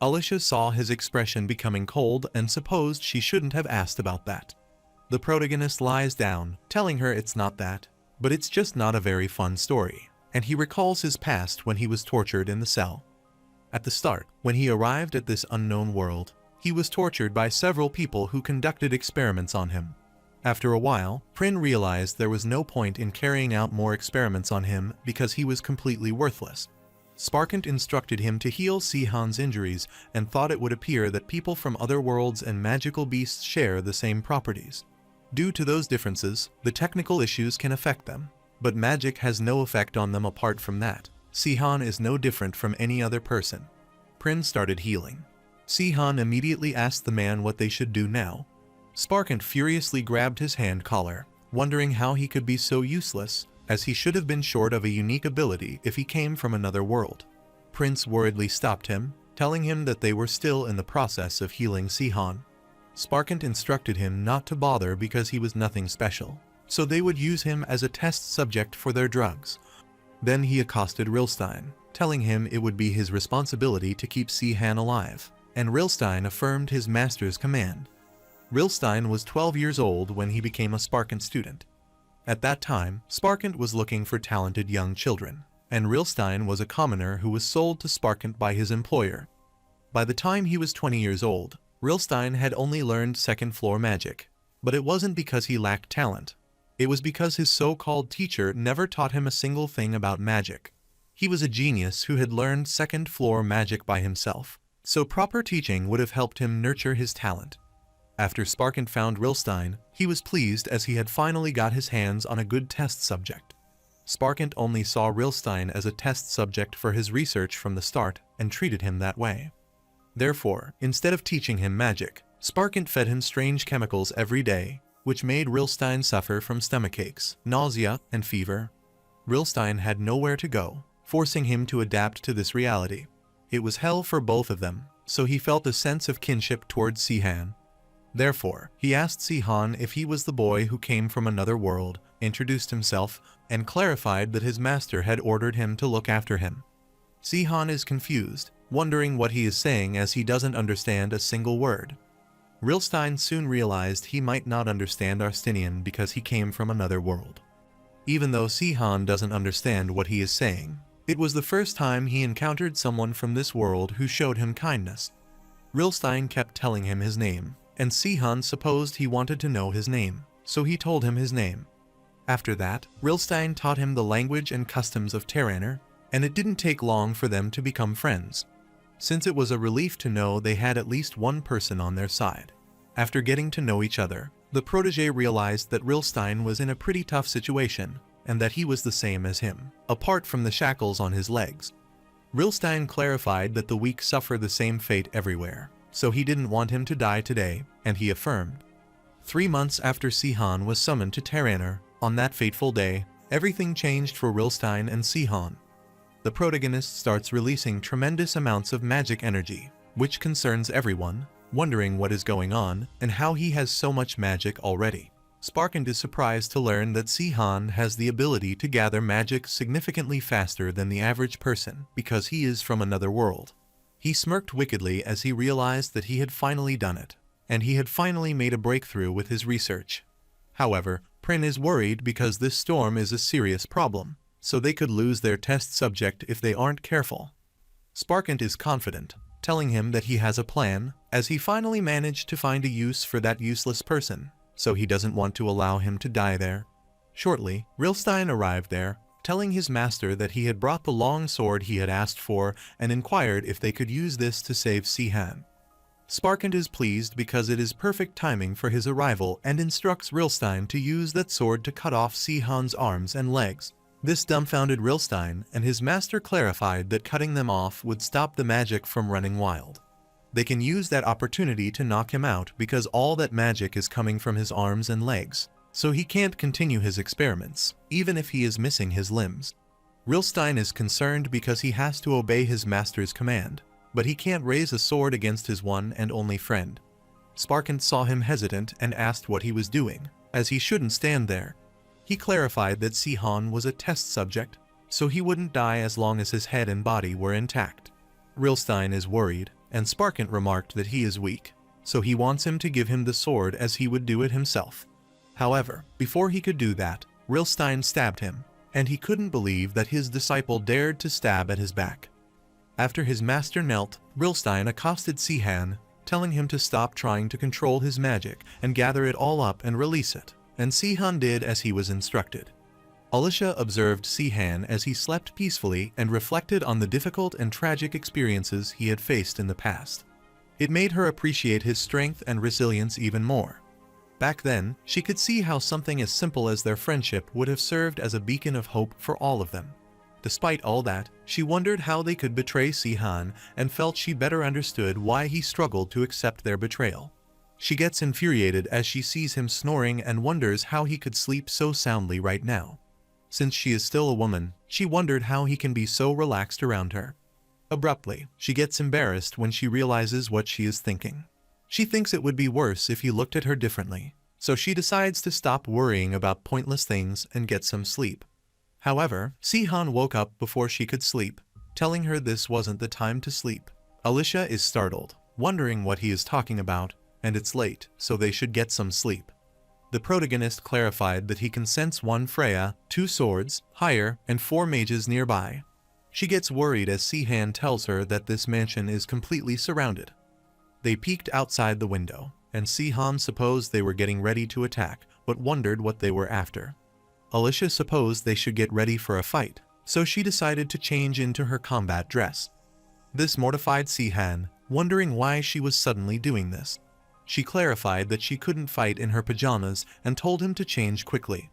Alicia saw his expression becoming cold and supposed she shouldn't have asked about that. The protagonist lies down, telling her it's not that, but it's just not a very fun story, and he recalls his past when he was tortured in the cell. At the start, when he arrived at this unknown world, he was tortured by several people who conducted experiments on him. After a while, Prin realized there was no point in carrying out more experiments on him because he was completely worthless. Sparkant instructed him to heal Sihan's injuries and thought it would appear that people from other worlds and magical beasts share the same properties. Due to those differences, the technical issues can affect them, but magic has no effect on them apart from that. Sihan is no different from any other person. Prin started healing. Sihan immediately asked the man what they should do now. Sparkant furiously grabbed his hand collar, wondering how he could be so useless, as he should have been short of a unique ability if he came from another world. Prince worriedly stopped him, telling him that they were still in the process of healing Sihan. Sparkant instructed him not to bother because he was nothing special, so they would use him as a test subject for their drugs. Then he accosted Rilstein, telling him it would be his responsibility to keep Sihan alive, and Rilstein affirmed his master's command. Rilstein was 12 years old when he became a Sparkant student. At that time, Sparkant was looking for talented young children, and Rilstein was a commoner who was sold to Sparkant by his employer. By the time he was 20 years old, Rilstein had only learned second-floor magic, but it wasn't because he lacked talent. It was because his so-called teacher never taught him a single thing about magic. He was a genius who had learned second-floor magic by himself, so proper teaching would have helped him nurture his talent. After Sparkant found Rilstein, he was pleased as he had finally got his hands on a good test subject. Sparkant only saw Rilstein as a test subject for his research from the start and treated him that way. Therefore, instead of teaching him magic, Sparkant fed him strange chemicals every day, which made Rilstein suffer from stomachaches, nausea, and fever. Rilstein had nowhere to go, forcing him to adapt to this reality. It was hell for both of them, so he felt a sense of kinship towards Sihan. Therefore, he asked Sihan if he was the boy who came from another world, introduced himself, and clarified that his master had ordered him to look after him. Sihan is confused, wondering what he is saying as he doesn't understand a single word. Rilstein soon realized he might not understand Arstinian because he came from another world. Even though Sihan doesn't understand what he is saying, it was the first time he encountered someone from this world who showed him kindness. Rilstein kept telling him his name, and Sihan supposed he wanted to know his name, so he told him his name. After that, Rilstein taught him the language and customs of Terraner, and it didn't take long for them to become friends, since it was a relief to know they had at least one person on their side. After getting to know each other, the protege realized that Rilstein was in a pretty tough situation, and that he was the same as him, apart from the shackles on his legs. Rilstein clarified that the weak suffer the same fate everywhere, so he didn't want him to die today, and he affirmed. 3 months after Sihan was summoned to Terraner, on that fateful day, everything changed for Rilstein and Sihan. The protagonist starts releasing tremendous amounts of magic energy, which concerns everyone, wondering what is going on and how he has so much magic already. Sparkant is surprised to learn that Sihan has the ability to gather magic significantly faster than the average person because he is from another world. He smirked wickedly as he realized that he had finally done it, and he had finally made a breakthrough with his research. However, Prin is worried because this storm is a serious problem, so they could lose their test subject if they aren't careful. Sparkant is confident, telling him that he has a plan, as he finally managed to find a use for that useless person, so he doesn't want to allow him to die there. Shortly, Rilstein arrived there, telling his master that he had brought the long sword he had asked for and inquired if they could use this to save Sihan. Sparkant is pleased because it is perfect timing for his arrival and instructs Rilstein to use that sword to cut off Si-han's arms and legs. This dumbfounded Rilstein and his master clarified that cutting them off would stop the magic from running wild. They can use that opportunity to knock him out because all that magic is coming from his arms and legs, so he can't continue his experiments, even if he is missing his limbs. Rilstein is concerned because he has to obey his master's command, but he can't raise a sword against his one and only friend. Sparkant saw him hesitant and asked what he was doing, as he shouldn't stand there. He clarified that Si-han was a test subject, so he wouldn't die as long as his head and body were intact. Rilstein is worried, and Sparkant remarked that he is weak, so he wants him to give him the sword as he would do it himself. However, before he could do that, Rilstein stabbed him, and he couldn't believe that his disciple dared to stab at his back. After his master knelt, Rilstein accosted Si-han, telling him to stop trying to control his magic and gather it all up and release it, and Si-han did as he was instructed. Alicia observed Si-han as he slept peacefully and reflected on the difficult and tragic experiences he had faced in the past. It made her appreciate his strength and resilience even more. Back then, she could see how something as simple as their friendship would have served as a beacon of hope for all of them. Despite all that, she wondered how they could betray Si-han and felt she better understood why he struggled to accept their betrayal. She gets infuriated as she sees him snoring and wonders how he could sleep so soundly right now. Since she is still a woman, she wondered how he can be so relaxed around her. Abruptly, she gets embarrassed when she realizes what she is thinking. She thinks it would be worse if he looked at her differently, so she decides to stop worrying about pointless things and get some sleep. However, Si-han woke up before she could sleep, telling her this wasn't the time to sleep. Alicia is startled, wondering what he is talking about, and it's late, so they should get some sleep. The protagonist clarified that he can sense one Freya, 2 swords, higher, and 4 mages nearby. She gets worried as Si-han tells her that this mansion is completely surrounded. They peeked outside the window, and Si-han supposed they were getting ready to attack, but wondered what they were after. Alicia supposed they should get ready for a fight, so she decided to change into her combat dress. This mortified Si-han, wondering why she was suddenly doing this. She clarified that she couldn't fight in her pajamas and told him to change quickly.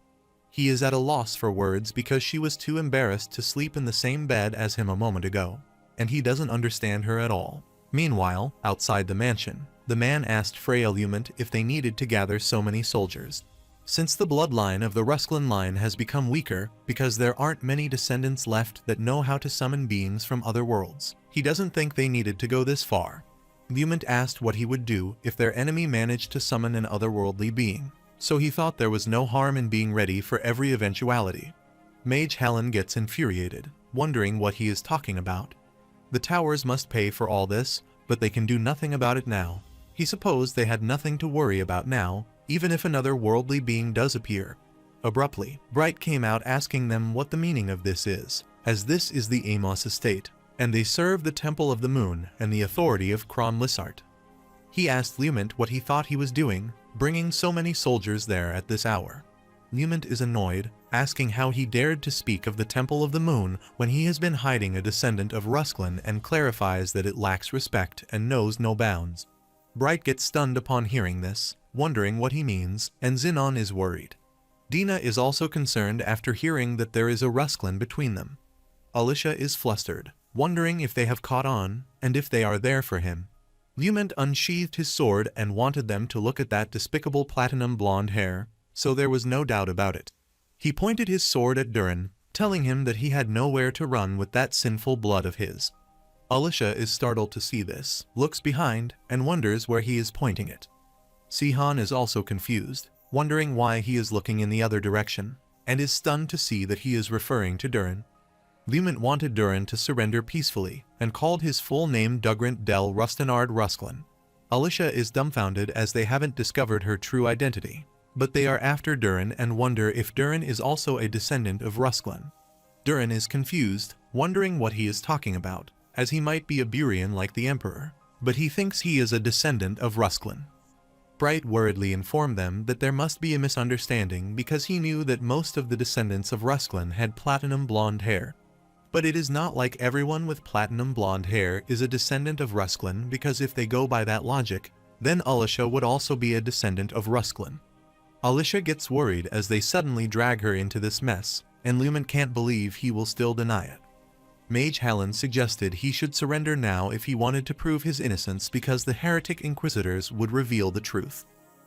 He is at a loss for words because she was too embarrassed to sleep in the same bed as him a moment ago, and he doesn't understand her at all. Meanwhile, outside the mansion, the man asked Freyalumant if they needed to gather so many soldiers. Since the bloodline of the Rusklin line has become weaker because there aren't many descendants left that know how to summon beings from other worlds, he doesn't think they needed to go this far. Lumant asked what he would do if their enemy managed to summon an otherworldly being, so he thought there was no harm in being ready for every eventuality. Mage Helen gets infuriated, wondering what he is talking about. The towers must pay for all this, but they can do nothing about it now. He supposed they had nothing to worry about now, even if another worldly being does appear. Abruptly, Bright came out asking them what the meaning of this is, as this is the Amos estate, and they serve the Temple of the Moon and the authority of Kron Lissart. He asked Lumant what he thought he was doing, bringing so many soldiers there at this hour. Lumant is annoyed, asking how he dared to speak of the Temple of the Moon when he has been hiding a descendant of Rusklin, and clarifies that it lacks respect and knows no bounds. Bright gets stunned upon hearing this, wondering what he means, and Xenon is worried. Dina is also concerned after hearing that there is a Rusklin between them. Alicia is flustered, wondering if they have caught on, and if they are there for him. Lumant unsheathed his sword and wanted them to look at that despicable platinum blonde hair, so there was no doubt about it. He pointed his sword at Durin, telling him that he had nowhere to run with that sinful blood of his. Alicia is startled to see this, looks behind, and wonders where he is pointing it. Si-han is also confused, wondering why he is looking in the other direction, and is stunned to see that he is referring to Durin. Lumant wanted Durin to surrender peacefully, and called his full name Dugrant del Rustenard Rusklin. Alicia is dumbfounded as they haven't discovered her true identity, but they are after Durin and wonder if Durin is also a descendant of Rusklin. Durin is confused, wondering what he is talking about, as he might be a Burian like the Emperor, but he thinks he is a descendant of Rusklin. Bright worriedly informed them that there must be a misunderstanding because he knew that most of the descendants of Rusklin had platinum blonde hair. But it is not like everyone with platinum blonde hair is a descendant of Rusklin, because if they go by that logic, then Alicia would also be a descendant of Rusklin. Alicia gets worried as they suddenly drag her into this mess, and Lumen can't believe he will still deny it. Mage Hallen suggested he should surrender now if he wanted to prove his innocence because the heretic inquisitors would reveal the truth.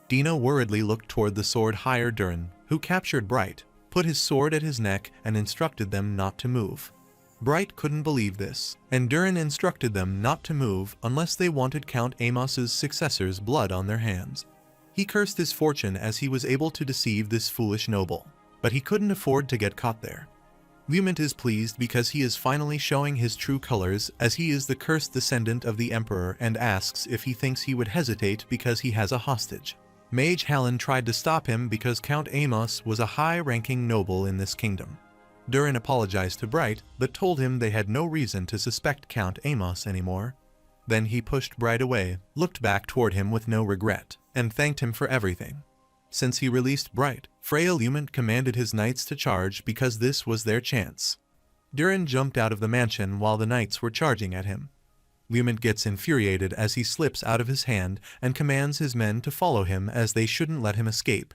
Dina worriedly looked toward the sword hire Durin, who captured Bright, put his sword at his neck and instructed them not to move. Bright couldn't believe this, and Durin instructed them not to move unless they wanted Count Amos's successor's blood on their hands. He cursed his fortune as he was able to deceive this foolish noble, but he couldn't afford to get caught there. Lumen is pleased because he is finally showing his true colors as he is the cursed descendant of the Emperor and asks if he thinks he would hesitate because he has a hostage. Mage Hallen tried to stop him because Count Amos was a high-ranking noble in this kingdom. Durin apologized to Bright, but told him they had no reason to suspect Count Amos anymore. Then he pushed Bright away, looked back toward him with no regret, and thanked him for everything. Since he released Bright, Freya Lumen commanded his knights to charge because this was their chance. Durin jumped out of the mansion while the knights were charging at him. Lumen gets infuriated as he slips out of his hand and commands his men to follow him as they shouldn't let him escape.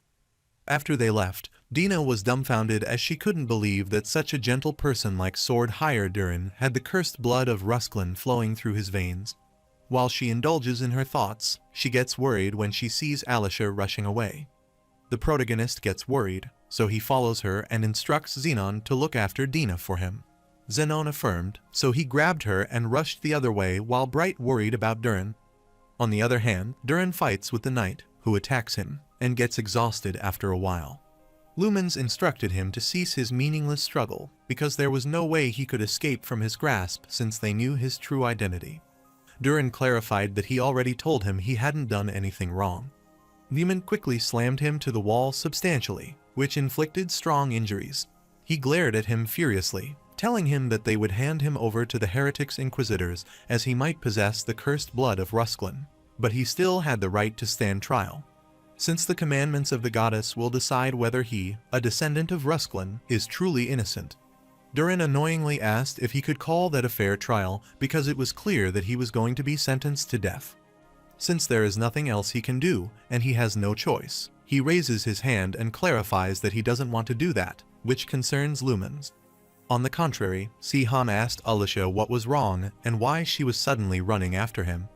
After they left, Dina was dumbfounded as she couldn't believe that such a gentle person like Sword Hire Durin had the cursed blood of Rusklin flowing through his veins. While she indulges in her thoughts, she gets worried when she sees Alicia rushing away. The protagonist gets worried, so he follows her and instructs Xenon to look after Dina for him. Xenon affirmed, so he grabbed her and rushed the other way while Bright worried about Durin. On the other hand, Durin fights with the knight, who attacks him, and gets exhausted after a while. Lumens instructed him to cease his meaningless struggle, because there was no way he could escape from his grasp since they knew his true identity. Durin clarified that he already told him he hadn't done anything wrong. Lumen quickly slammed him to the wall substantially, which inflicted strong injuries. He glared at him furiously, telling him that they would hand him over to the heretics inquisitors as he might possess the cursed blood of Rusklin, but he still had the right to stand trial. Since the commandments of the goddess will decide whether he, a descendant of Rusklin, is truly innocent. Durin annoyingly asked if he could call that a fair trial because it was clear that he was going to be sentenced to death. Since there is nothing else he can do, and he has no choice, he raises his hand and clarifies that he doesn't want to do that, which concerns Lumens. On the contrary, Sihan asked Alicia what was wrong and why she was suddenly running after him.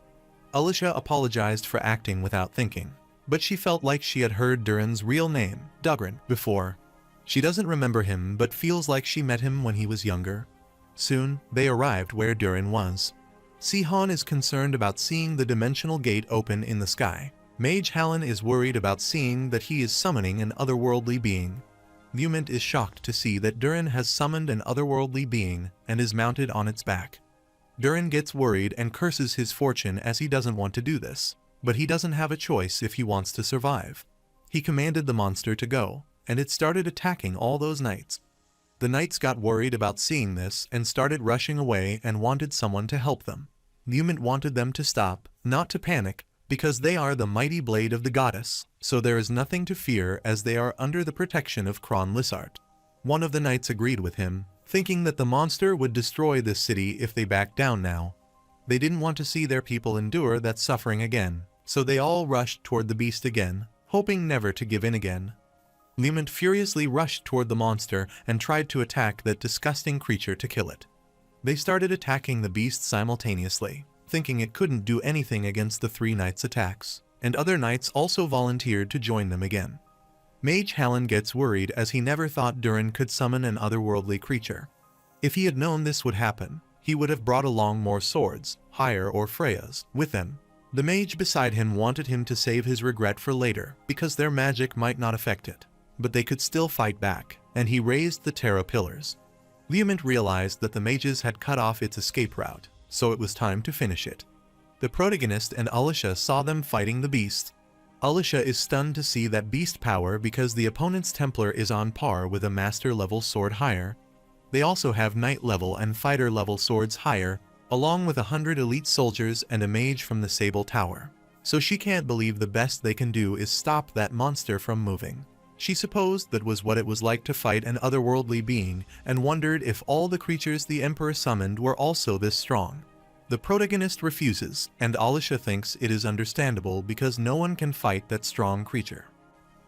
Alicia apologized for acting without thinking, but she felt like she had heard Durin's real name, Dugrin, before. She doesn't remember him but feels like she met him when he was younger. Soon, they arrived where Durin was. Sihan is concerned about seeing the dimensional gate open in the sky. Mage Hallen is worried about seeing that he is summoning an otherworldly being. Lumen is shocked to see that Durin has summoned an otherworldly being and is mounted on its back. Durin gets worried and curses his fortune as he doesn't want to do this, but he doesn't have a choice if he wants to survive. He commanded the monster to go, and it started attacking all those knights. The knights got worried about seeing this and started rushing away and wanted someone to help them. Lumen wanted them to stop, not to panic, because they are the mighty blade of the goddess, so there is nothing to fear as they are under the protection of Kron Lissart. One of the knights agreed with him, thinking that the monster would destroy this city if they backed down now. They didn't want to see their people endure that suffering again, so they all rushed toward the beast again, hoping never to give in again. Lumen furiously rushed toward the monster and tried to attack that disgusting creature to kill it. They started attacking the beast simultaneously, thinking it couldn't do anything against the three knights' attacks, and other knights also volunteered to join them again. Mage Hallen gets worried as he never thought Durin could summon an otherworldly creature. If he had known this would happen, he would have brought along more swords, Hire or Freya's, with them. The mage beside him wanted him to save his regret for later, because their magic might not affect it, but they could still fight back, and he raised the Terra Pillars. Lumen realized that the mages had cut off its escape route, so it was time to finish it. The protagonist and Alicia saw them fighting the beast. Alicia is stunned to see that beast power because the opponent's Templar is on par with a master-level sword Hire. They also have knight-level and fighter-level swords Hire, along with 100 elite soldiers and a mage from the Sable Tower. So she can't believe the best they can do is stop that monster from moving. She supposed that was what it was like to fight an otherworldly being and wondered if all the creatures the Emperor summoned were also this strong. The protagonist refuses, and Alicia thinks it is understandable because no one can fight that strong creature.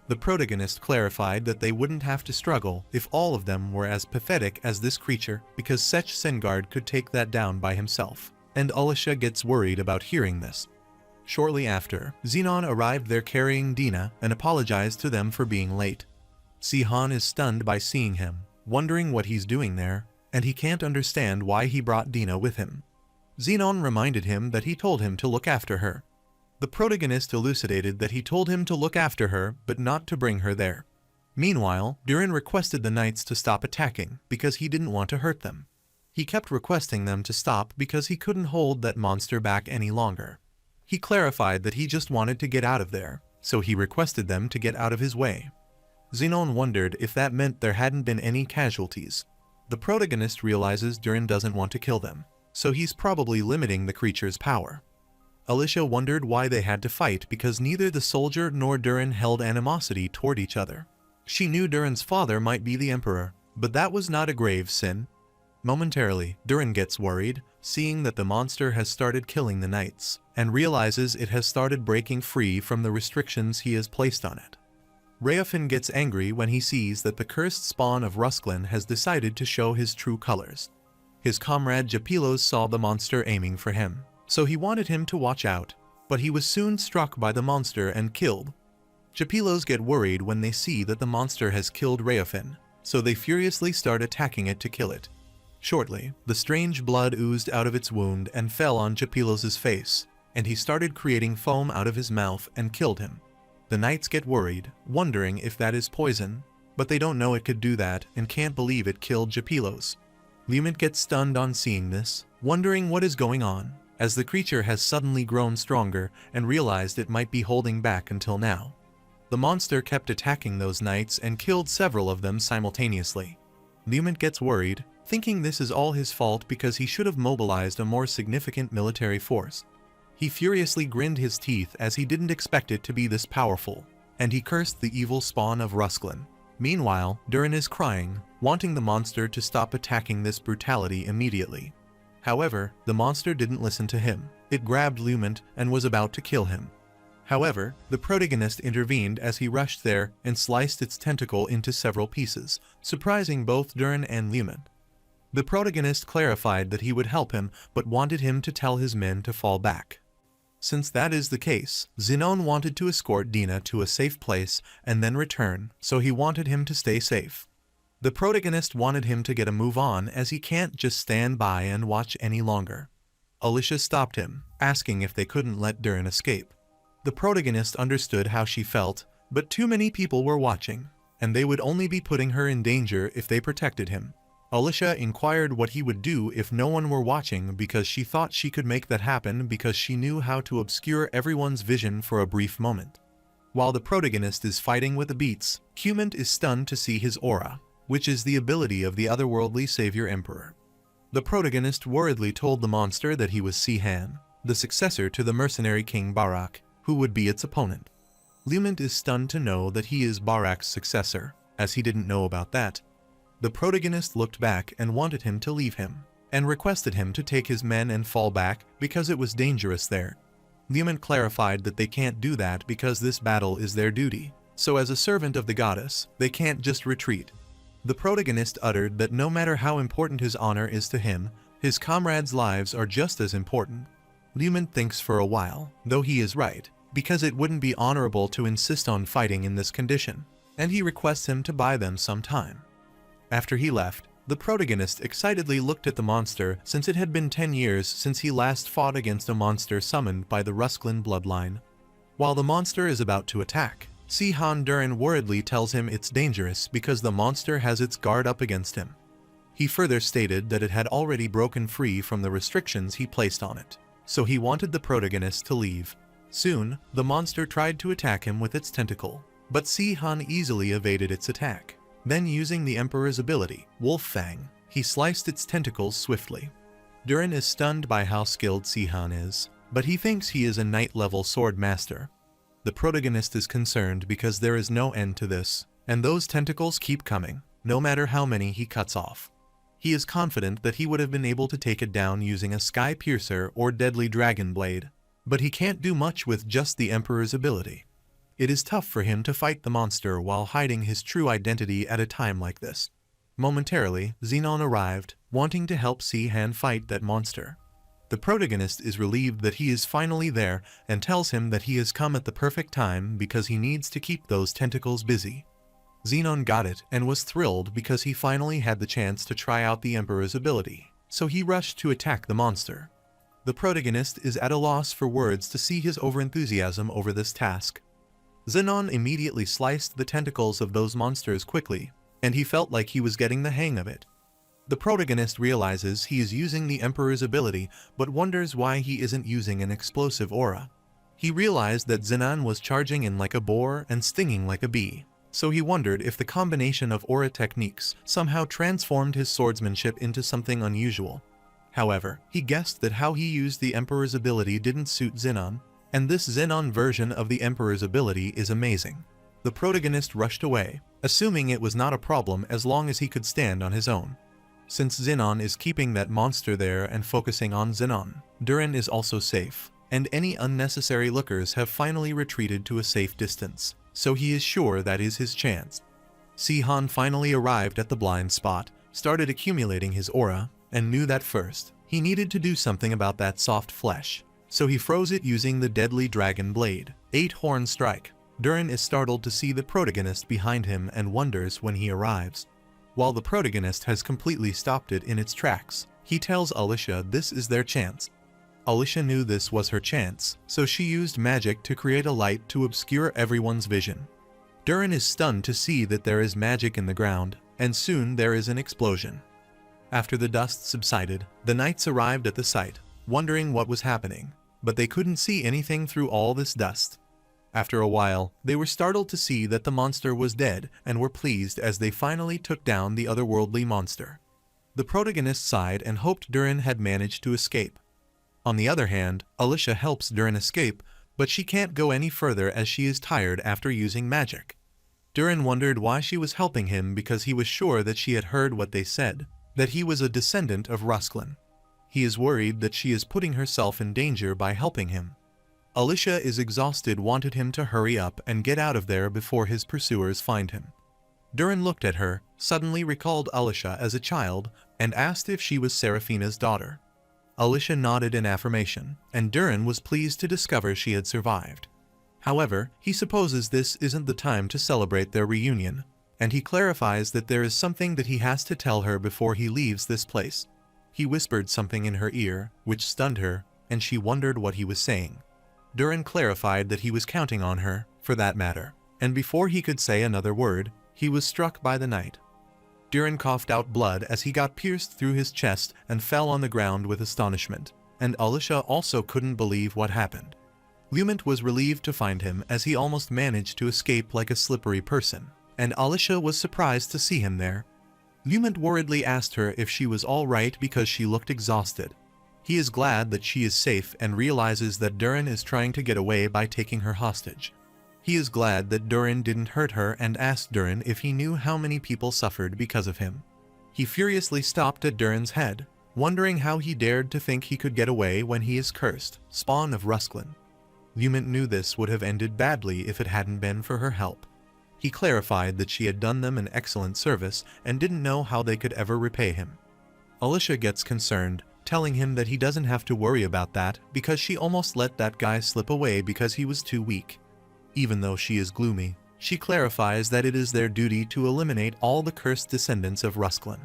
The protagonist clarified that they wouldn't have to struggle if all of them were as pathetic as this creature because Sech Sengard could take that down by himself, and Alicia gets worried about hearing this. Shortly after, Zenon arrived there carrying Dina and apologized to them for being late. Sihan is stunned by seeing him, wondering what he's doing there, and he can't understand why he brought Dina with him. Zenon reminded him that he told him to look after her. The protagonist elucidated that he told him to look after her but not to bring her there. Meanwhile, Durin requested the knights to stop attacking because he didn't want to hurt them. He kept requesting them to stop because he couldn't hold that monster back any longer. He clarified that he just wanted to get out of there, so he requested them to get out of his way. Zenon wondered if that meant there hadn't been any casualties. The protagonist realizes Durin doesn't want to kill them, so he's probably limiting the creature's power. Alicia wondered why they had to fight because neither the soldier nor Durin held animosity toward each other. She knew Durin's father might be the Emperor, but that was not a grave sin. Momentarily, Durin gets worried, seeing that the monster has started killing the knights, and realizes it has started breaking free from the restrictions he has placed on it. Raofin gets angry when he sees that the cursed spawn of Rusklin has decided to show his true colors. His comrade Japilos saw the monster aiming for him, so he wanted him to watch out, but he was soon struck by the monster and killed. Japilos get worried when they see that the monster has killed Raofin, so they furiously start attacking it to kill it. Shortly, the strange blood oozed out of its wound and fell on Japilos's face, and he started creating foam out of his mouth and killed him. The knights get worried, wondering if that is poison, but they don't know it could do that and can't believe it killed Japilos. Lumit gets stunned on seeing this, wondering what is going on, as the creature has suddenly grown stronger and realized it might be holding back until now. The monster kept attacking those knights and killed several of them simultaneously. Lumit gets worried, thinking this is all his fault because he should have mobilized a more significant military force. He furiously grinned his teeth as he didn't expect it to be this powerful, and he cursed the evil spawn of Rusklin. Meanwhile, Durin is crying, wanting the monster to stop attacking this brutality immediately. However, the monster didn't listen to him. It grabbed Lumit and was about to kill him. However, the protagonist intervened as he rushed there and sliced its tentacle into several pieces, surprising both Durin and Lumit. The protagonist clarified that he would help him but wanted him to tell his men to fall back. Since that is the case, Zenon wanted to escort Dina to a safe place and then return, so he wanted him to stay safe. The protagonist wanted him to get a move on as he can't just stand by and watch any longer. Alicia stopped him, asking if they couldn't let Durin escape. The protagonist understood how she felt, but too many people were watching, and they would only be putting her in danger if they protected him. Alicia inquired what he would do if no one were watching because she thought she could make that happen because she knew how to obscure everyone's vision for a brief moment. While the protagonist is fighting with the beats, Cumant is stunned to see his aura, which is the ability of the otherworldly savior emperor. The protagonist worriedly told the monster that he was Sihan, the successor to the mercenary king Barak, who would be its opponent. Lumit is stunned to know that he is Barak's successor, as he didn't know about that. The protagonist looked back and wanted him to leave him, and requested him to take his men and fall back because it was dangerous there. Lumit clarified that they can't do that because this battle is their duty, so as a servant of the goddess, they can't just retreat. The protagonist uttered that no matter how important his honor is to him, his comrades' lives are just as important. Lumit thinks for a while, though he is right, because it wouldn't be honorable to insist on fighting in this condition, and he requests him to buy them some time. After he left, the protagonist excitedly looked at the monster since it had been 10 years since he last fought against a monster summoned by the Rusklin bloodline. While the monster is about to attack, Sihan Durin worriedly tells him it's dangerous because the monster has its guard up against him. He further stated that it had already broken free from the restrictions he placed on it, so he wanted the protagonist to leave. Soon, the monster tried to attack him with its tentacle, but Sihan easily evaded its attack. Then using the Emperor's ability, Wolf Fang, he sliced its tentacles swiftly. Durin is stunned by how skilled Sihan is, but he thinks he is a knight-level sword master. The protagonist is concerned because there is no end to this, And those tentacles keep coming, no matter how many he cuts off. He is confident that he would have been able to take it down using a sky piercer or deadly dragon blade, but he can't do much with just the Emperor's ability. It is tough for him to fight the monster while hiding his true identity at a time like this. Momentarily, Zenon arrived, wanting to help Si-Han fight that monster. The protagonist is relieved that he is finally there and tells him that he has come at the perfect time because he needs to keep those tentacles busy. Zenon got it and was thrilled because he finally had the chance to try out the Emperor's ability, so he rushed to attack the monster. The protagonist is at a loss for words to see his overenthusiasm over this task. Zenon immediately sliced the tentacles of those monsters quickly, and he felt like he was getting the hang of it. The protagonist realizes he is using the Emperor's ability, but wonders why he isn't using an explosive aura. He realized that Zenon was charging in like a boar and stinging like a bee, so he wondered if the combination of aura techniques somehow transformed his swordsmanship into something unusual. However, he guessed that how he used the Emperor's ability didn't suit Zenon, and this Zenon version of the Emperor's ability is amazing. The protagonist rushed away, assuming it was not a problem as long as he could stand on his own. Since Zenon is keeping that monster there and focusing on Zenon, Durin is also safe, and any unnecessary lookers have finally retreated to a safe distance, so he is sure that is his chance. Si-Han finally arrived at the blind spot, started accumulating his aura, and knew that first, he needed to do something about that soft flesh, so he froze it using the deadly dragon blade, 8-horn strike. Durin is startled to see the protagonist behind him and wonders when he arrives. While the protagonist has completely stopped it in its tracks, he tells Alicia this is their chance. Alicia knew this was her chance, so she used magic to create a light to obscure everyone's vision. Durin is stunned to see that there is magic in the ground, and soon there is an explosion. After the dust subsided, the knights arrived at the site, wondering what was happening, but they couldn't see anything through all this dust. After a while, they were startled to see that the monster was dead and were pleased as they finally took down the otherworldly monster. The protagonist sighed and hoped Durin had managed to escape. On the other hand, Alicia helps Durin escape, but she can't go any further as she is tired after using magic. Durin wondered why she was helping him because he was sure that she had heard what they said, that he was a descendant of Rusklin. He is worried that she is putting herself in danger by helping him. Alicia is exhausted, wanted him to hurry up and get out of there before his pursuers find him. Durin looked at her, suddenly recalled Alicia as a child, and asked if she was Seraphina's daughter. Alicia nodded in affirmation, and Durin was pleased to discover she had survived. However, he supposes this isn't the time to celebrate their reunion, and he clarifies that there is something that he has to tell her before he leaves this place. He whispered something in her ear, which stunned her, and she wondered what he was saying. Durin clarified that he was counting on her, for that matter, and before he could say another word, he was struck by the knight. Durin coughed out blood as he got pierced through his chest and fell on the ground with astonishment, and Alicia also couldn't believe what happened. Lumint was relieved to find him as he almost managed to escape like a slippery person, and Alicia was surprised to see him there. Lumint worriedly asked her if she was all right because she looked exhausted. He is glad that she is safe and realizes that Durin is trying to get away by taking her hostage. He is glad that Durin didn't hurt her and asked Durin if he knew how many people suffered because of him. He furiously stopped at Durin's head, wondering how he dared to think he could get away when he is cursed, spawn of Rusklin. Lumint knew this would have ended badly if it hadn't been for her help. He clarified that she had done them an excellent service and didn't know how they could ever repay him. Alicia gets concerned, telling him that he doesn't have to worry about that because she almost let that guy slip away because he was too weak. Even though she is gloomy, she clarifies that it is their duty to eliminate all the cursed descendants of Rusklin.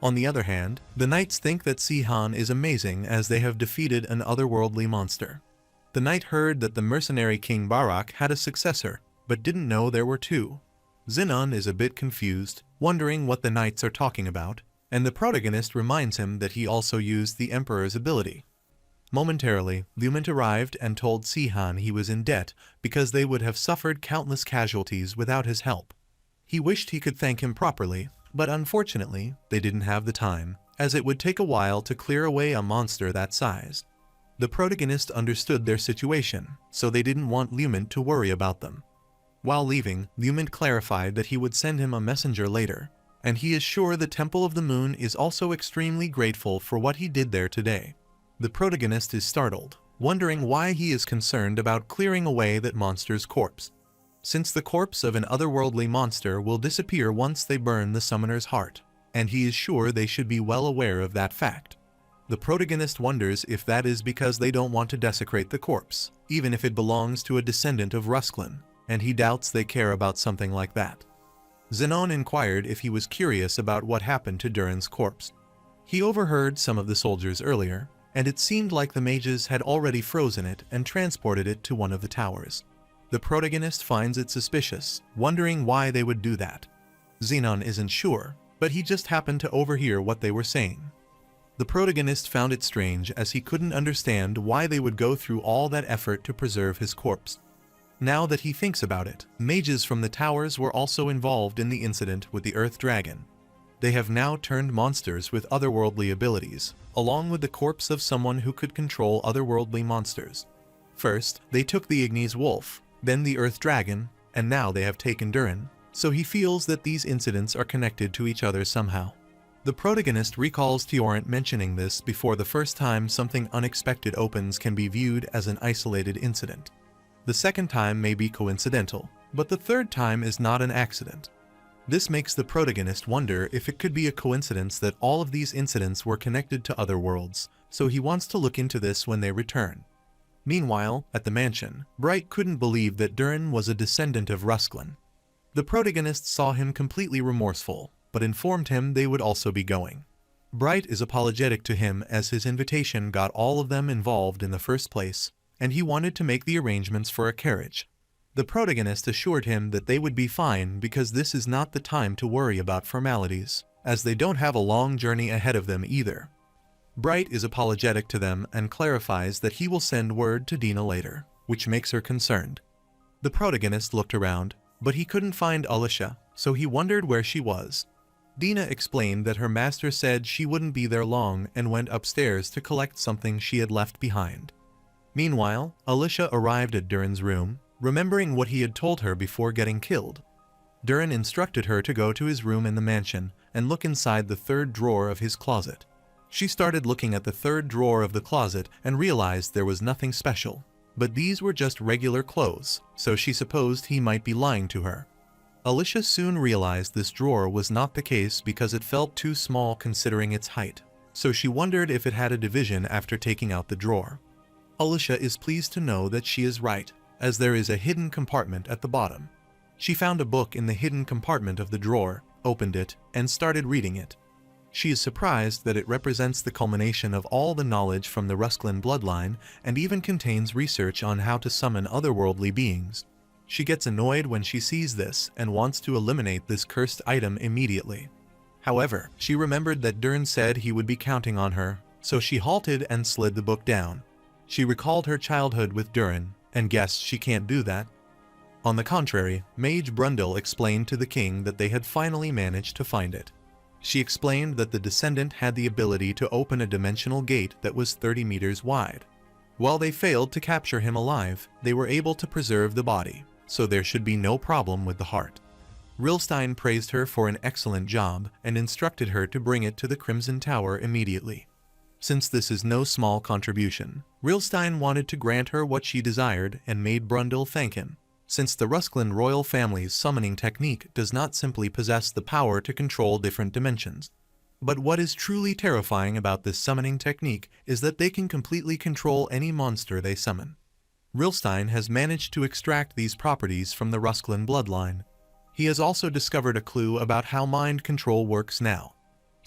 On the other hand, the knights think that Si-Han is amazing as they have defeated an otherworldly monster. The knight heard that the mercenary King Barak had a successor, but didn't know there were two. Zenon is a bit confused, wondering what the knights are talking about, and the protagonist reminds him that he also used the Emperor's ability. Momentarily, Lumint arrived and told Si-Han he was in debt because they would have suffered countless casualties without his help. He wished he could thank him properly, but unfortunately, they didn't have the time, as it would take a while to clear away a monster that size. The protagonist understood their situation, so they didn't want Lumint to worry about them. While leaving, Lumint clarified that he would send him a messenger later, and he is sure the Temple of the Moon is also extremely grateful for what he did there today. The protagonist is startled, wondering why he is concerned about clearing away that monster's corpse, since the corpse of an otherworldly monster will disappear once they burn the summoner's heart, and he is sure they should be well aware of that fact. The protagonist wonders if that is because they don't want to desecrate the corpse, even if it belongs to a descendant of Rusklin, and he doubts they care about something like that. Zenon inquired if he was curious about what happened to Durin's corpse. He overheard some of the soldiers earlier, and it seemed like the mages had already frozen it and transported it to one of the towers. The protagonist finds it suspicious, wondering why they would do that. Zenon isn't sure, but he just happened to overhear what they were saying. The protagonist found it strange as he couldn't understand why they would go through all that effort to preserve his corpse. Now that he thinks about it, mages from the towers were also involved in the incident with the Earth Dragon. They have now turned monsters with otherworldly abilities, along with the corpse of someone who could control otherworldly monsters. First, they took the Ignis Wolf, then the Earth Dragon, and now they have taken Durin, so he feels that these incidents are connected to each other somehow. The protagonist recalls Tiorent mentioning this before the first time something unexpected opens can be viewed as an isolated incident. The second time may be coincidental, but the third time is not an accident. This makes the protagonist wonder if it could be a coincidence that all of these incidents were connected to other worlds, so he wants to look into this when they return. Meanwhile, at the mansion, Bright couldn't believe that Durin was a descendant of Rusklin. The protagonist saw him completely remorseful, but informed him they would also be going. Bright is apologetic to him as his invitation got all of them involved in the first place, and he wanted to make the arrangements for a carriage. The protagonist assured him that they would be fine because this is not the time to worry about formalities, as they don't have a long journey ahead of them either. Bright is apologetic to them and clarifies that he will send word to Dina later, which makes her concerned. The protagonist looked around, but he couldn't find Alicia, so he wondered where she was. Dina explained that her master said she wouldn't be there long and went upstairs to collect something she had left behind. Meanwhile, Alicia arrived at Durin's room, remembering what he had told her before getting killed. Durin instructed her to go to his room in the mansion and look inside the third drawer of his closet. She started looking at the third drawer of the closet and realized there was nothing special, but these were just regular clothes, so she supposed he might be lying to her. Alicia soon realized this drawer was not the case because it felt too small considering its height, so she wondered if it had a division after taking out the drawer. Alicia is pleased to know that she is right, as there is a hidden compartment at the bottom. She found a book in the hidden compartment of the drawer, opened it, and started reading it. She is surprised that it represents the culmination of all the knowledge from the Rusklin bloodline and even contains research on how to summon otherworldly beings. She gets annoyed when she sees this and wants to eliminate this cursed item immediately. However, she remembered that Durin said he would be counting on her, so she halted and slid the book down. She recalled her childhood with Durin, and guessed she can't do that. On the contrary, Mage Brundle explained to the king that they had finally managed to find it. She explained that the descendant had the ability to open a dimensional gate that was 30 meters wide. While they failed to capture him alive, they were able to preserve the body, so there should be no problem with the heart. Rilstein praised her for an excellent job and instructed her to bring it to the Crimson Tower immediately. Since this is no small contribution, Rilstein wanted to grant her what she desired and made Brundle thank him, since the Rusklin royal family's summoning technique does not simply possess the power to control different dimensions. But what is truly terrifying about this summoning technique is that they can completely control any monster they summon. Rilstein has managed to extract these properties from the Rusklin bloodline. He has also discovered a clue about how mind control works now.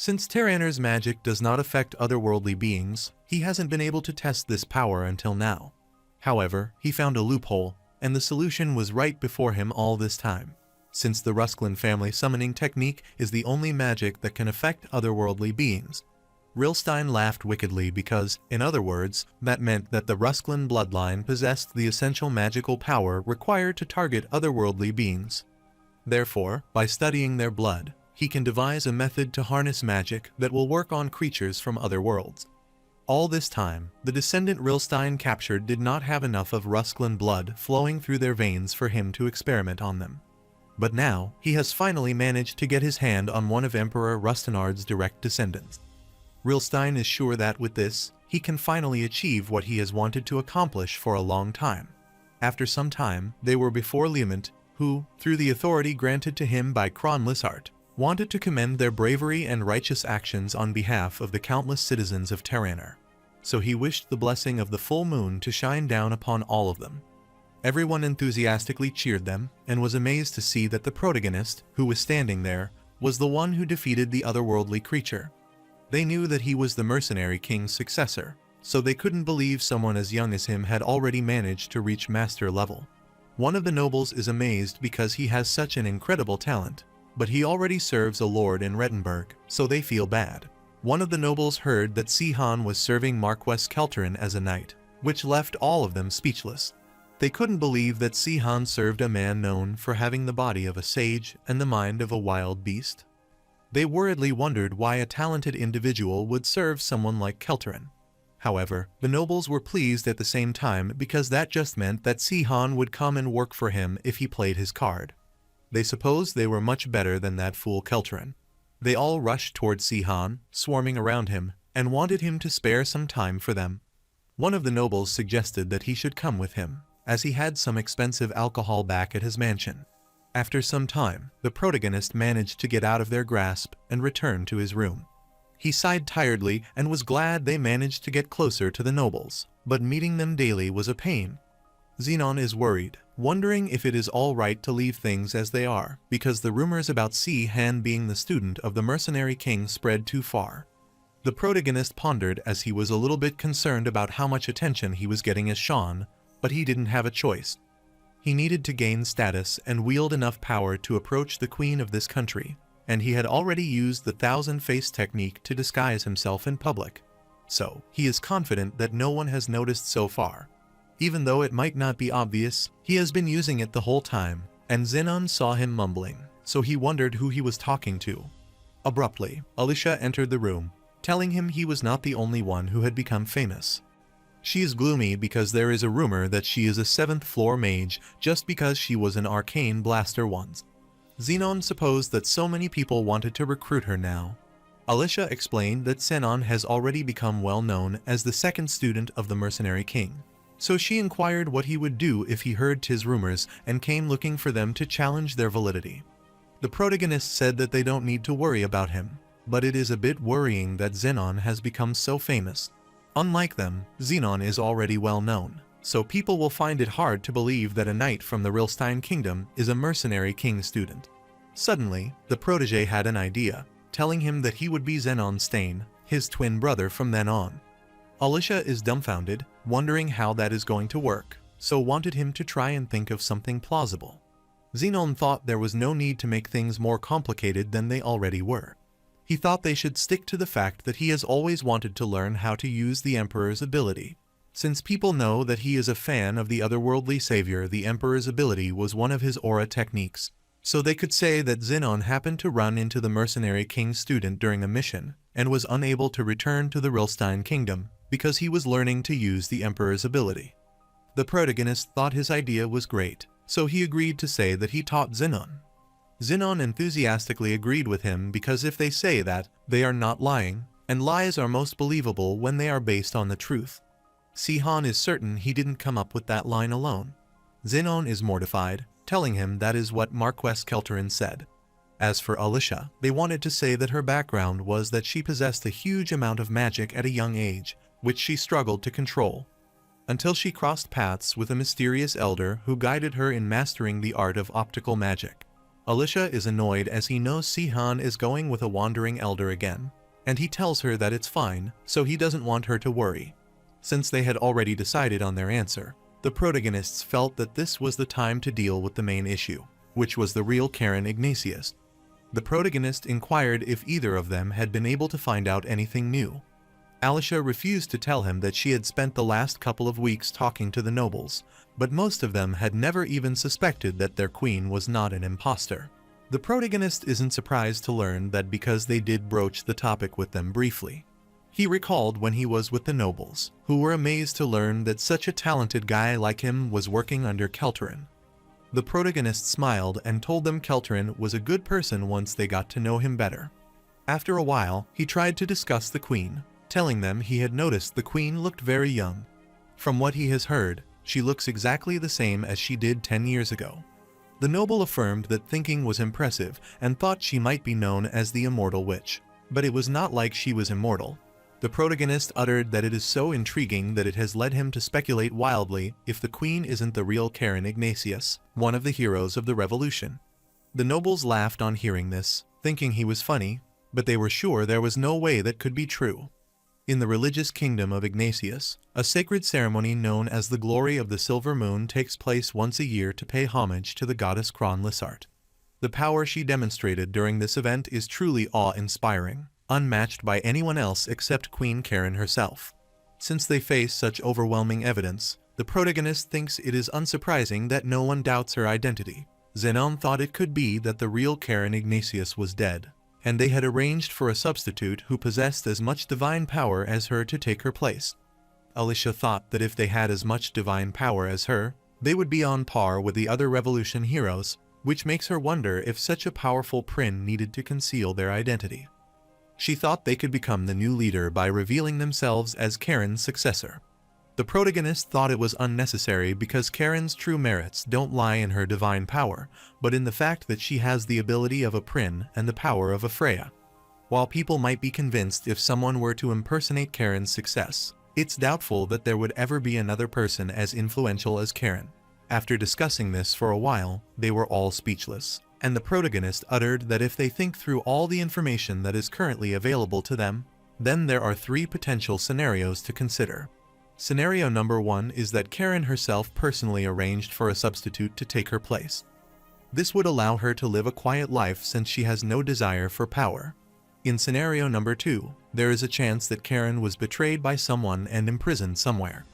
Since Terraner's magic does not affect otherworldly beings, he hasn't been able to test this power until now. However, he found a loophole, and the solution was right before him all this time. Since the Rusklin family summoning technique is the only magic that can affect otherworldly beings. Rilstein laughed wickedly because, in other words, that meant that the Rusklin bloodline possessed the essential magical power required to target otherworldly beings. Therefore, by studying their blood, he can devise a method to harness magic that will work on creatures from other worlds. All this time, the descendant Rilstein captured did not have enough of Rusklan blood flowing through their veins for him to experiment on them. But now, he has finally managed to get his hand on one of Emperor Rustenard's direct descendants. Rilstein is sure that with this, he can finally achieve what he has wanted to accomplish for a long time. After some time, they were before Liement, who, through the authority granted to him by Kron Lissart, wanted to commend their bravery and righteous actions on behalf of the countless citizens of Terraner. So he wished the blessing of the full moon to shine down upon all of them. Everyone enthusiastically cheered them, and was amazed to see that the protagonist, who was standing there, was the one who defeated the otherworldly creature. They knew that he was the mercenary king's successor, so they couldn't believe someone as young as him had already managed to reach master level. One of the nobles is amazed because he has such an incredible talent, but he already serves a lord in Rettenberg, so they feel bad. One of the nobles heard that Sihan was serving Marquess Kelterin as a knight, which left all of them speechless. They couldn't believe that Sihan served a man known for having the body of a sage and the mind of a wild beast. They worriedly wondered why a talented individual would serve someone like Kelterin. However, the nobles were pleased at the same time because that just meant that Sihan would come and work for him if he played his card. They supposed they were much better than that fool Kelterin. They all rushed toward Sihan, swarming around him, and wanted him to spare some time for them. One of the nobles suggested that he should come with him, as he had some expensive alcohol back at his mansion. After some time, the protagonist managed to get out of their grasp and return to his room. He sighed tiredly and was glad they managed to get closer to the nobles, but meeting them daily was a pain. Xenon is worried, wondering if it is all right to leave things as they are, because the rumors about Si-Han being the student of the mercenary king spread too far. The protagonist pondered as he was a little bit concerned about how much attention he was getting as Sean, but he didn't have a choice. He needed to gain status and wield enough power to approach the queen of this country, and he had already used the thousand-face technique to disguise himself in public. So, he is confident that no one has noticed so far. Even though it might not be obvious, he has been using it the whole time, and Xenon saw him mumbling, so he wondered who he was talking to. Abruptly, Alicia entered the room, telling him he was not the only one who had become famous. She is gloomy because there is a rumor that she is a 7th floor mage just because she was an arcane blaster once. Xenon supposed that so many people wanted to recruit her now. Alicia explained that Xenon has already become well known as the 2nd student of the mercenary king. So she inquired what he would do if he heard his rumors and came looking for them to challenge their validity. The protagonist said that they don't need to worry about him, but it is a bit worrying that Xenon has become so famous. Unlike them, Xenon is already well known, so people will find it hard to believe that a knight from the Rilstein kingdom is a mercenary king student. Suddenly, the protege had an idea, telling him that he would be Xenon Stain, his twin brother from then on. Alicia is dumbfounded, wondering how that is going to work, so wanted him to try and think of something plausible. Xenon thought there was no need to make things more complicated than they already were. He thought they should stick to the fact that he has always wanted to learn how to use the Emperor's ability. Since people know that he is a fan of the otherworldly savior, the Emperor's ability was one of his aura techniques, so they could say that Xenon happened to run into the mercenary king's student during a mission, and was unable to return to the Rilstein kingdom, because he was learning to use the Emperor's ability. The protagonist thought his idea was great, so he agreed to say that he taught Xenon. Xenon enthusiastically agreed with him because if they say that, they are not lying, and lies are most believable when they are based on the truth. Sihan is certain he didn't come up with that line alone. Xenon is mortified, telling him that is what Marquess Kelterin said. As for Alicia, they wanted to say that her background was that she possessed a huge amount of magic at a young age, which she struggled to control, until she crossed paths with a mysterious elder who guided her in mastering the art of optical magic. Alicia is annoyed as he knows Sihan is going with a wandering elder again, and he tells her that it's fine, so he doesn't want her to worry. Since they had already decided on their answer, the protagonists felt that this was the time to deal with the main issue, which was the real Karen Ignatius. The protagonist inquired if either of them had been able to find out anything new. Alicia refused to tell him that she had spent the last couple of weeks talking to the nobles, but most of them had never even suspected that their queen was not an imposter. The protagonist isn't surprised to learn that because they did broach the topic with them briefly. He recalled when he was with the nobles, who were amazed to learn that such a talented guy like him was working under Kelterin. The protagonist smiled and told them Kelterin was a good person once they got to know him better. After a while, he tried to discuss the queen, telling them he had noticed the queen looked very young. From what he has heard, she looks exactly the same as she did 10 years ago. The noble affirmed that thinking was impressive and thought she might be known as the immortal witch, but it was not like she was immortal. The protagonist uttered that it is so intriguing that it has led him to speculate wildly if the queen isn't the real Karen Ignatius, one of the heroes of the revolution. The nobles laughed on hearing this, thinking he was funny, but they were sure there was no way that could be true. In the religious kingdom of Ignatius, a sacred ceremony known as the Glory of the Silver Moon takes place once a year to pay homage to the goddess Kron Lissart. The power she demonstrated during this event is truly awe-inspiring, unmatched by anyone else except Queen Karen herself. Since they face such overwhelming evidence, the protagonist thinks it is unsurprising that no one doubts her identity. Zenon thought it could be that the real Karen Ignatius was dead, and they had arranged for a substitute who possessed as much divine power as her to take her place. Alicia thought that if they had as much divine power as her, they would be on par with the other revolution heroes, which makes her wonder if such a powerful Prin needed to conceal their identity. She thought they could become the new leader by revealing themselves as Karen's successor. The protagonist thought it was unnecessary because Karen's true merits don't lie in her divine power, but in the fact that she has the ability of a Prin and the power of a Freya. While people might be convinced if someone were to impersonate Karen's success, it's doubtful that there would ever be another person as influential as Karen. After discussing this for a while, they were all speechless, and the protagonist uttered that if they think through all the information that is currently available to them, then there are 3 potential scenarios to consider. Scenario number 1 is that Karen herself personally arranged for a substitute to take her place. This would allow her to live a quiet life since she has no desire for power. In scenario number 2, there is a chance that Karen was betrayed by someone and imprisoned somewhere.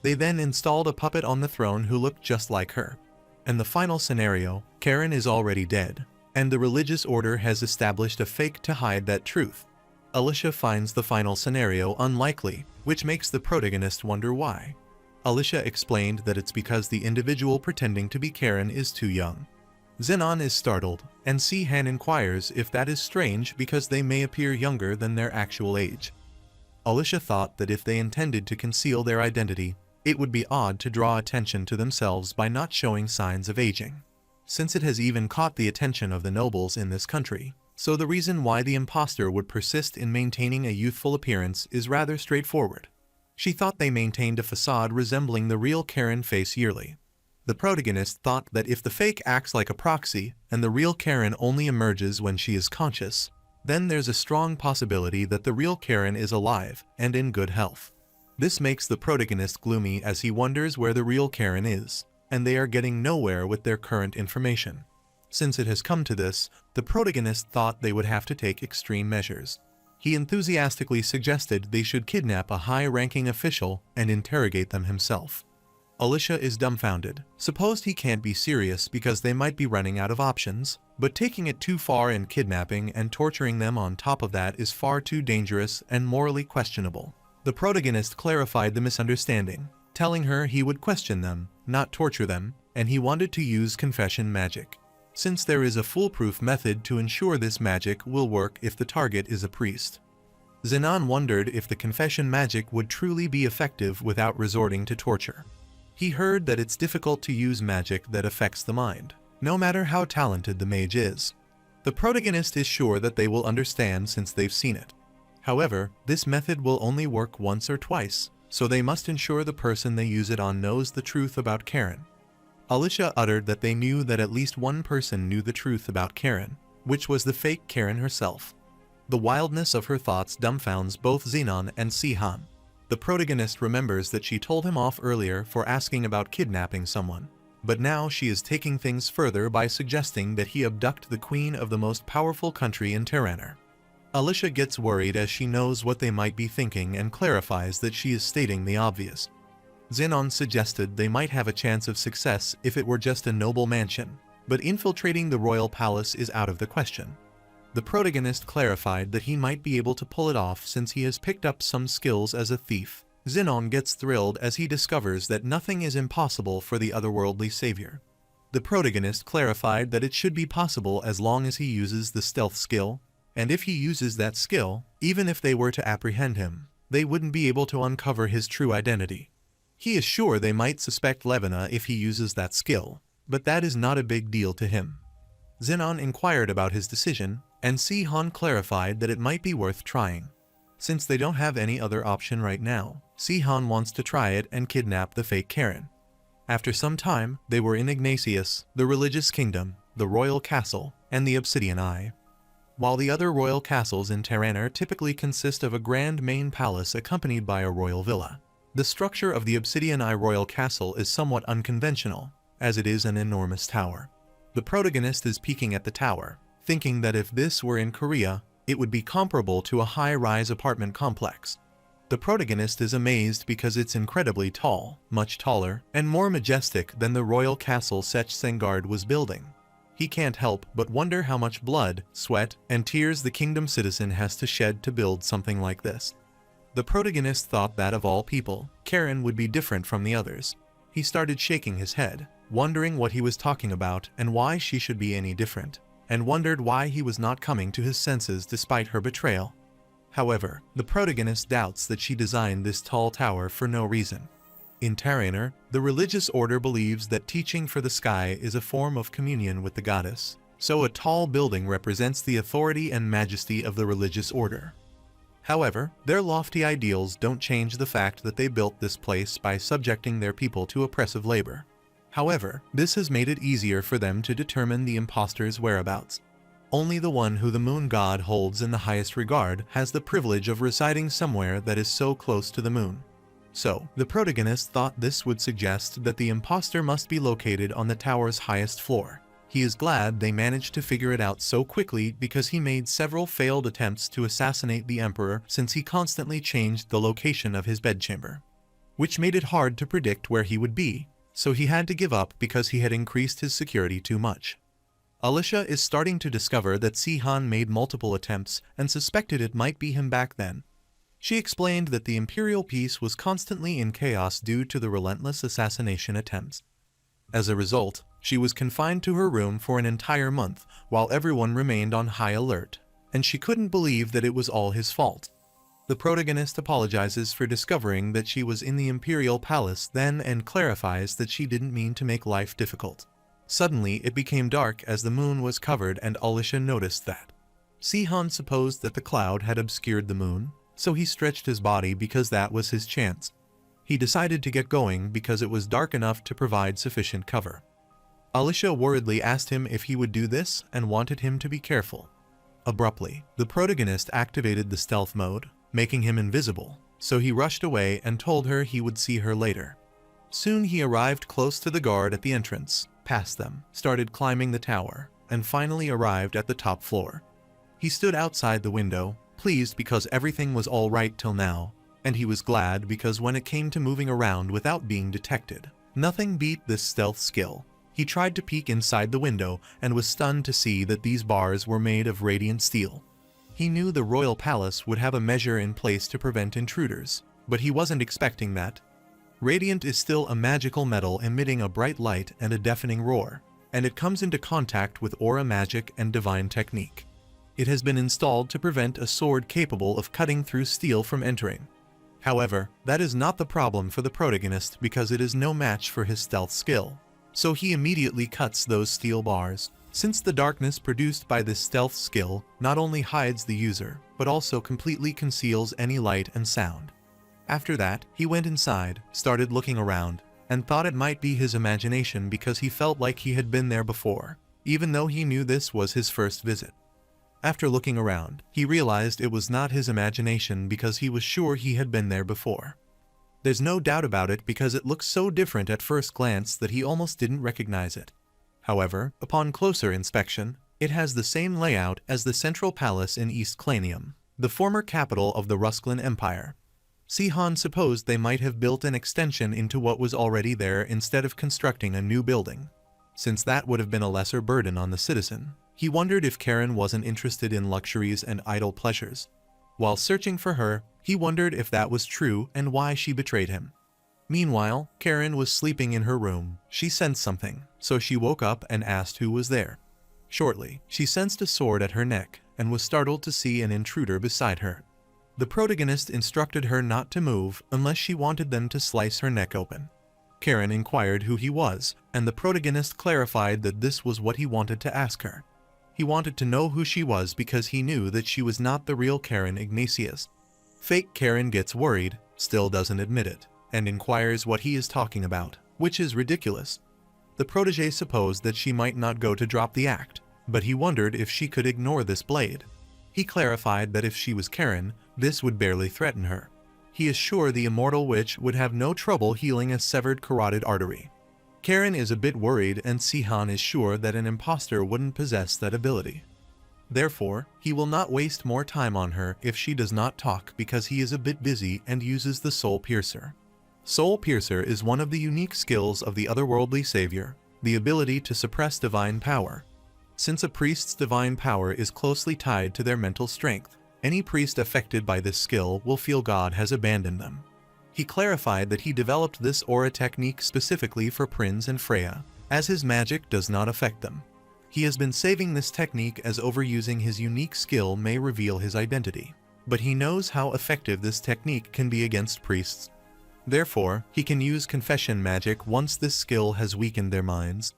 They then installed a puppet on the throne who looked just like her. And the final scenario, Karen is already dead, and the religious order has established a fake to hide that truth. Alicia finds the final scenario unlikely, which makes the protagonist wonder why. Alicia explained that it's because the individual pretending to be Karen is too young. Zenon is startled, and Si-Han inquires if that is strange because they may appear younger than their actual age. Alicia thought that if they intended to conceal their identity, it would be odd to draw attention to themselves by not showing signs of aging, since it has even caught the attention of the nobles in this country. So the reason why the imposter would persist in maintaining a youthful appearance is rather straightforward. She thought they maintained a facade resembling the real Karen face yearly. The protagonist thought that if the fake acts like a proxy and the real Karen only emerges when she is conscious, then there's a strong possibility that the real Karen is alive and in good health. This makes the protagonist gloomy as he wonders where the real Karen is, and they are getting nowhere with their current information. Since it has come to this, the protagonist thought they would have to take extreme measures. He enthusiastically suggested they should kidnap a high-ranking official and interrogate them himself. Alicia is dumbfounded, supposed he can't be serious because they might be running out of options, but taking it too far in kidnapping and torturing them on top of that is far too dangerous and morally questionable. The protagonist clarified the misunderstanding, telling her he would question them, not torture them, and he wanted to use confession magic, since there is a foolproof method to ensure this magic will work if the target is a priest. Zenon wondered if the confession magic would truly be effective without resorting to torture. He heard that it's difficult to use magic that affects the mind, no matter how talented the mage is. The protagonist is sure that they will understand since they've seen it. However, this method will only work once or twice, so they must ensure the person they use it on knows the truth about Karen. Alicia uttered that they knew that at least one person knew the truth about Karen, which was the fake Karen herself. The wildness of her thoughts dumbfounds both Zenon and Si-Han. The protagonist remembers that she told him off earlier for asking about kidnapping someone, but now she is taking things further by suggesting that he abduct the queen of the most powerful country in Terraner. Alicia gets worried as she knows what they might be thinking and clarifies that she is stating the obvious. Zenon suggested they might have a chance of success if it were just a noble mansion, but infiltrating the royal palace is out of the question. The protagonist clarified that he might be able to pull it off since he has picked up some skills as a thief. Zenon gets thrilled as he discovers that nothing is impossible for the otherworldly savior. The protagonist clarified that it should be possible as long as he uses the stealth skill, and if he uses that skill, even if they were to apprehend him, they wouldn't be able to uncover his true identity. He is sure they might suspect Levina if he uses that skill, but that is not a big deal to him. Zenon inquired about his decision, and Si-Han clarified that it might be worth trying. Since they don't have any other option right now, Si-Han wants to try it and kidnap the fake Karen. After some time, they were in Ignatius, the religious kingdom, the royal castle, and the Obsidian Eye. While the other royal castles in Terraner typically consist of a grand main palace accompanied by a royal villa, the structure of the Obsidian Eye royal castle is somewhat unconventional, as it is an enormous tower. The protagonist is peeking at the tower, thinking that if this were in Korea, it would be comparable to a high-rise apartment complex. The protagonist is amazed because it's incredibly tall, much taller, and more majestic than the royal castle Sech Sengard was building. He can't help but wonder how much blood, sweat, and tears the kingdom citizen has to shed to build something like this. The protagonist thought that of all people, Karen would be different from the others. He started shaking his head, wondering what he was talking about and why she should be any different, and wondered why he was not coming to his senses despite her betrayal. However, the protagonist doubts that she designed this tall tower for no reason. In Terraner, the religious order believes that teaching for the sky is a form of communion with the goddess, so a tall building represents the authority and majesty of the religious order. However, their lofty ideals don't change the fact that they built this place by subjecting their people to oppressive labor. However, this has made it easier for them to determine the impostor's whereabouts. Only the one who the moon god holds in the highest regard has the privilege of residing somewhere that is so close to the moon. So, the protagonist thought this would suggest that the impostor must be located on the tower's highest floor. He is glad they managed to figure it out so quickly because he made several failed attempts to assassinate the emperor since he constantly changed the location of his bedchamber, which made it hard to predict where he would be, so he had to give up because he had increased his security too much. Alicia is starting to discover that Si-Han made multiple attempts and suspected it might be him back then. She explained that the imperial peace was constantly in chaos due to the relentless assassination attempts. As a result, she was confined to her room for an entire month while everyone remained on high alert, and she couldn't believe that it was all his fault. The protagonist apologizes for discovering that she was in the imperial palace then and clarifies that she didn't mean to make life difficult. Suddenly, it became dark as the moon was covered and Alicia noticed that. Si-Han supposed that the cloud had obscured the moon, so he stretched his body because that was his chance. He decided to get going because it was dark enough to provide sufficient cover. Alicia worriedly asked him if he would do this and wanted him to be careful. Abruptly, the protagonist activated the stealth mode, making him invisible, so he rushed away and told her he would see her later. Soon he arrived close to the guard at the entrance, passed them, started climbing the tower, and finally arrived at the top floor. He stood outside the window, pleased because everything was all right till now, and he was glad because when it came to moving around without being detected, nothing beat this stealth skill. He tried to peek inside the window and was stunned to see that these bars were made of radiant steel. He knew the royal palace would have a measure in place to prevent intruders, but he wasn't expecting that. Radiant is still a magical metal emitting a bright light and a deafening roar, and it comes into contact with aura magic and divine technique. It has been installed to prevent a sword capable of cutting through steel from entering. However, that is not the problem for the protagonist because it is no match for his stealth skill, so he immediately cuts those steel bars. Since the darkness produced by this stealth skill not only hides the user, but also completely conceals any light and sound. After that, he went inside, started looking around, and thought it might be his imagination because he felt like he had been there before, even though he knew this was his first visit. After looking around, he realized it was not his imagination because he was sure he had been there before. There's no doubt about it because it looks so different at first glance that he almost didn't recognize it. However, upon closer inspection, it has the same layout as the central palace in East Clanium, the former capital of the Rusklin Empire. Si-Han supposed they might have built an extension into what was already there instead of constructing a new building. Since that would have been a lesser burden on the citizen, He wondered if Karen wasn't interested in luxuries and idle pleasures. While searching for her, he wondered if that was true and why she betrayed him. Meanwhile, Karen was sleeping in her room. She sensed something, so she woke up and asked who was there. Shortly, she sensed a sword at her neck and was startled to see an intruder beside her. The protagonist instructed her not to move unless she wanted them to slice her neck open. Karen inquired who he was, and the protagonist clarified that this was what he wanted to ask her. He wanted to know who she was because he knew that she was not the real Karen Ignatius. Fake Karen gets worried, still doesn't admit it, and inquires what he is talking about, which is ridiculous. The protege supposed that she might not go to drop the act, but he wondered if she could ignore this blade. He clarified that if she was Karen, this would barely threaten her. He is sure the immortal witch would have no trouble healing a severed carotid artery. Karen is a bit worried and Sihan is sure that an imposter wouldn't possess that ability. Therefore, he will not waste more time on her if she does not talk because he is a bit busy and uses the Soul Piercer. Soul Piercer is one of the unique skills of the otherworldly savior, the ability to suppress divine power. Since a priest's divine power is closely tied to their mental strength, any priest affected by this skill will feel God has abandoned them. He clarified that he developed this aura technique specifically for Prince and Freya, as his magic does not affect them. He has been saving this technique as overusing his unique skill may reveal his identity, but he knows how effective this technique can be against priests. Therefore, he can use confession magic once this skill has weakened their minds.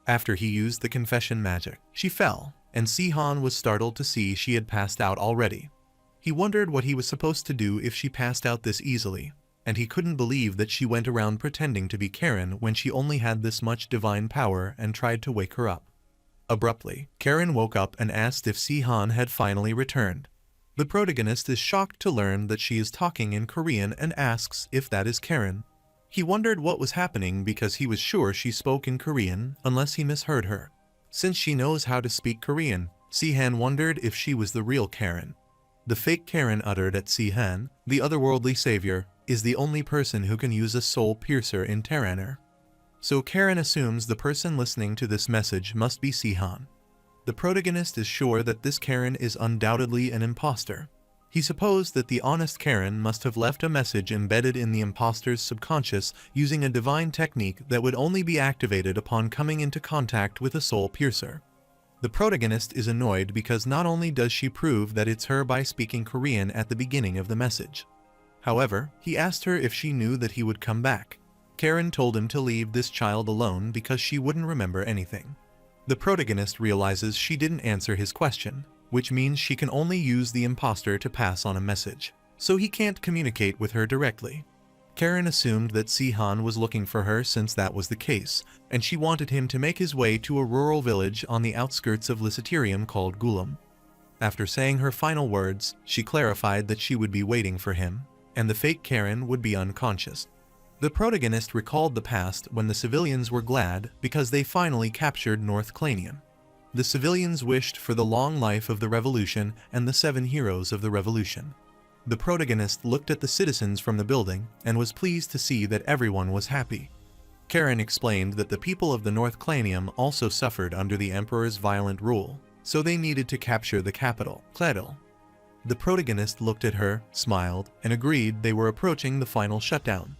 After he used the confession magic, she fell, and Sihan was startled to see she had passed out already. He wondered what he was supposed to do if she passed out this easily, and he couldn't believe that she went around pretending to be Karen when she only had this much divine power and tried to wake her up. Abruptly, Karen woke up and asked if Sihan had finally returned. The protagonist is shocked to learn that she is talking in Korean and asks if that is Karen. He wondered what was happening because he was sure she spoke in Korean unless he misheard her. Since she knows how to speak Korean, Sihan wondered if she was the real Karen. The fake Karen uttered at Sihan, the otherworldly savior, is the only person who can use a soul piercer in Terraner. So Karen assumes the person listening to this message must be Sihan. The protagonist is sure that this Karen is undoubtedly an imposter. He supposed that the honest Karen must have left a message embedded in the imposter's subconscious using a divine technique that would only be activated upon coming into contact with a soul piercer. The protagonist is annoyed because not only does she prove that it's her by speaking Korean at the beginning of the message. However, he asked her if she knew that he would come back. Karen told him to leave this child alone because she wouldn't remember anything. The protagonist realizes she didn't answer his question, which means she can only use the imposter to pass on a message, so he can't communicate with her directly. Karen assumed that Sihan was looking for her since that was the case, and she wanted him to make his way to a rural village on the outskirts of Lysaterium called Gulam. After saying her final words, she clarified that she would be waiting for him, and the fake Karen would be unconscious. The protagonist recalled the past when the civilians were glad because they finally captured North Clanium. The civilians wished for the long life of the revolution and the 7 heroes of the revolution. The protagonist looked at the citizens from the building and was pleased to see that everyone was happy. Karen explained that the people of the North Clanium also suffered under the emperor's violent rule, so they needed to capture the capital, Kledil. The protagonist looked at her, smiled, and agreed they were approaching the final shutdown.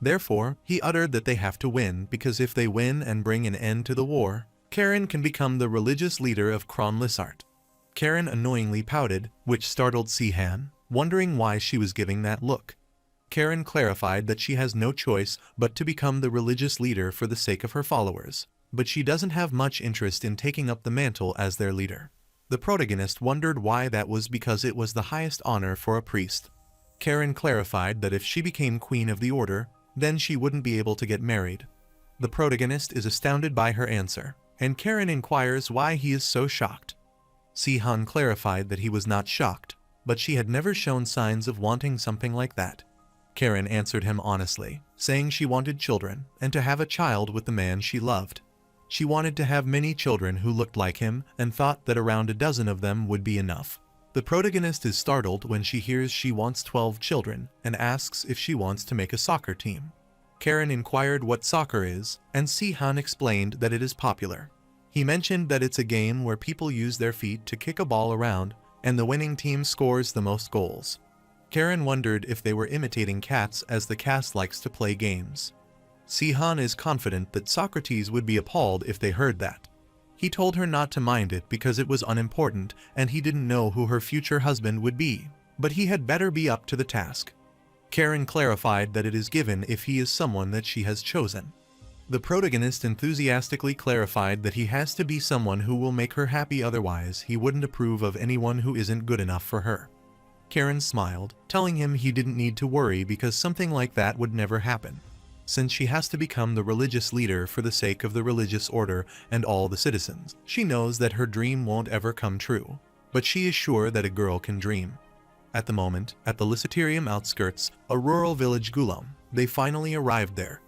Therefore, he uttered that they have to win because if they win and bring an end to the war, Karen can become the religious leader of Kronlissart. Karen annoyingly pouted, which startled Sihan, wondering why she was giving that look. Karen clarified that she has no choice but to become the religious leader for the sake of her followers, but she doesn't have much interest in taking up the mantle as their leader. The protagonist wondered why that was because it was the highest honor for a priest. Karen clarified that if she became queen of the order, then she wouldn't be able to get married. The protagonist is astounded by her answer, and Karen inquires why he is so shocked. Sihan clarified that he was not shocked, but she had never shown signs of wanting something like that. Karen answered him honestly, saying she wanted children and to have a child with the man she loved. She wanted to have many children who looked like him and thought that around a dozen of them would be enough. The protagonist is startled when she hears she wants 12 children and asks if she wants to make a soccer team. Karen inquired what soccer is, and Sihan explained that it is popular. He He mentioned that it's a game where people use their feet to kick a ball around, and the winning team scores the most goals. Karen wondered if they were imitating cats, as the cast likes to play games. Sihan is confident that Socrates would be appalled if they heard that. He told her not to mind it because it was unimportant and he didn't know who her future husband would be, but he had better be up to the task. Karen clarified that it is given if he is someone that she has chosen. The protagonist enthusiastically clarified that he has to be someone who will make her happy, otherwise he wouldn't approve of anyone who isn't good enough for her. Karen smiled, telling him he didn't need to worry because something like that would never happen, since she has to become the religious leader for the sake of the religious order and all the citizens. She knows that her dream won't ever come true, but she is sure that a girl can dream. At the moment, at the Lyceterium outskirts, a rural village Gulam, they finally arrived there.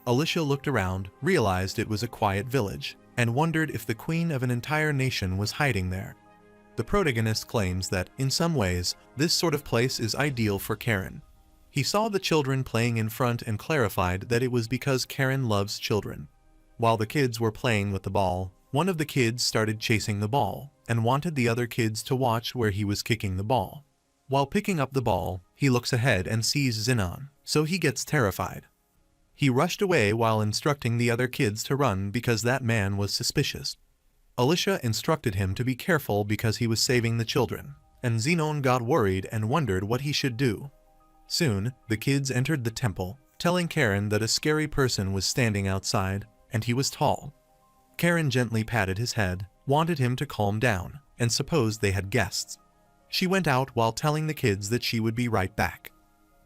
Alicia looked around, realized it was a quiet village, and wondered if the queen of an entire nation was hiding there. The protagonist claims that, in some ways, this sort of place is ideal for Karen. He saw the children playing in front and clarified that it was because Karen loves children. While the kids were playing with the ball, one of the kids started chasing the ball, and wanted the other kids to watch where he was kicking the ball. While picking up the ball, he looks ahead and sees Xenon, so he gets terrified. He rushed away while instructing the other kids to run because that man was suspicious. Alicia instructed him to be careful because he was saving the children, and Xenon got worried and wondered what he should do. Soon, the kids entered the temple, telling Karen that a scary person was standing outside, and he was tall. Karen gently patted his head, wanted him to calm down, and supposed they had guests. She went out while telling the kids that she would be right back.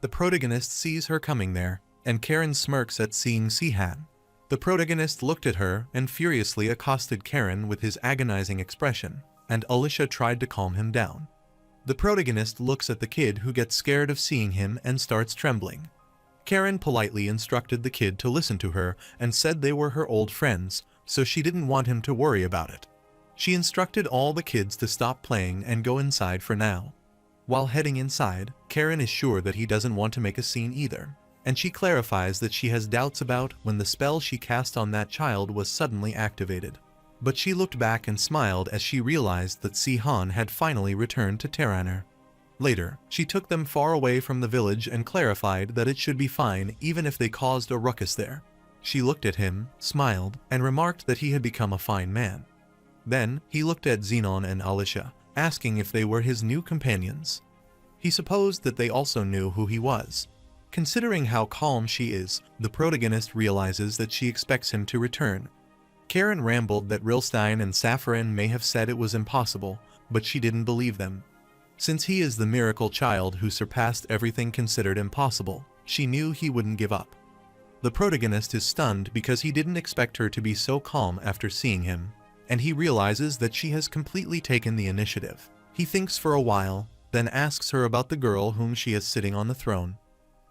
The protagonist sees her coming there, and Karen smirks at seeing Sihan. The protagonist looked at her and furiously accosted Karen with his agonizing expression, and Alicia tried to calm him down. The protagonist looks at the kid who gets scared of seeing him and starts trembling. Karen politely instructed the kid to listen to her and said they were her old friends, so she didn't want him to worry about it. She instructed all the kids to stop playing and go inside for now. While heading inside, Karen is sure that he doesn't want to make a scene either, and she clarifies that she has doubts about when the spell she cast on that child was suddenly activated. But she looked back and smiled as she realized that Sihan had finally returned to Terraner. Later, she took them far away from the village and clarified that it should be fine even if they caused a ruckus there. She looked at him, smiled, and remarked that he had become a fine man. Then, he looked at Xenon and Alicia, asking if they were his new companions. He supposed that they also knew who he was. Considering how calm she is, the protagonist realizes that she expects him to return. Karen rambled that Rilstein and Safarin may have said it was impossible, but she didn't believe them. Since he is the miracle child who surpassed everything considered impossible, she knew he wouldn't give up. The protagonist is stunned because he didn't expect her to be so calm after seeing him, and he realizes that she has completely taken the initiative. He thinks for a while, then asks her about the girl whom she is sitting on the throne.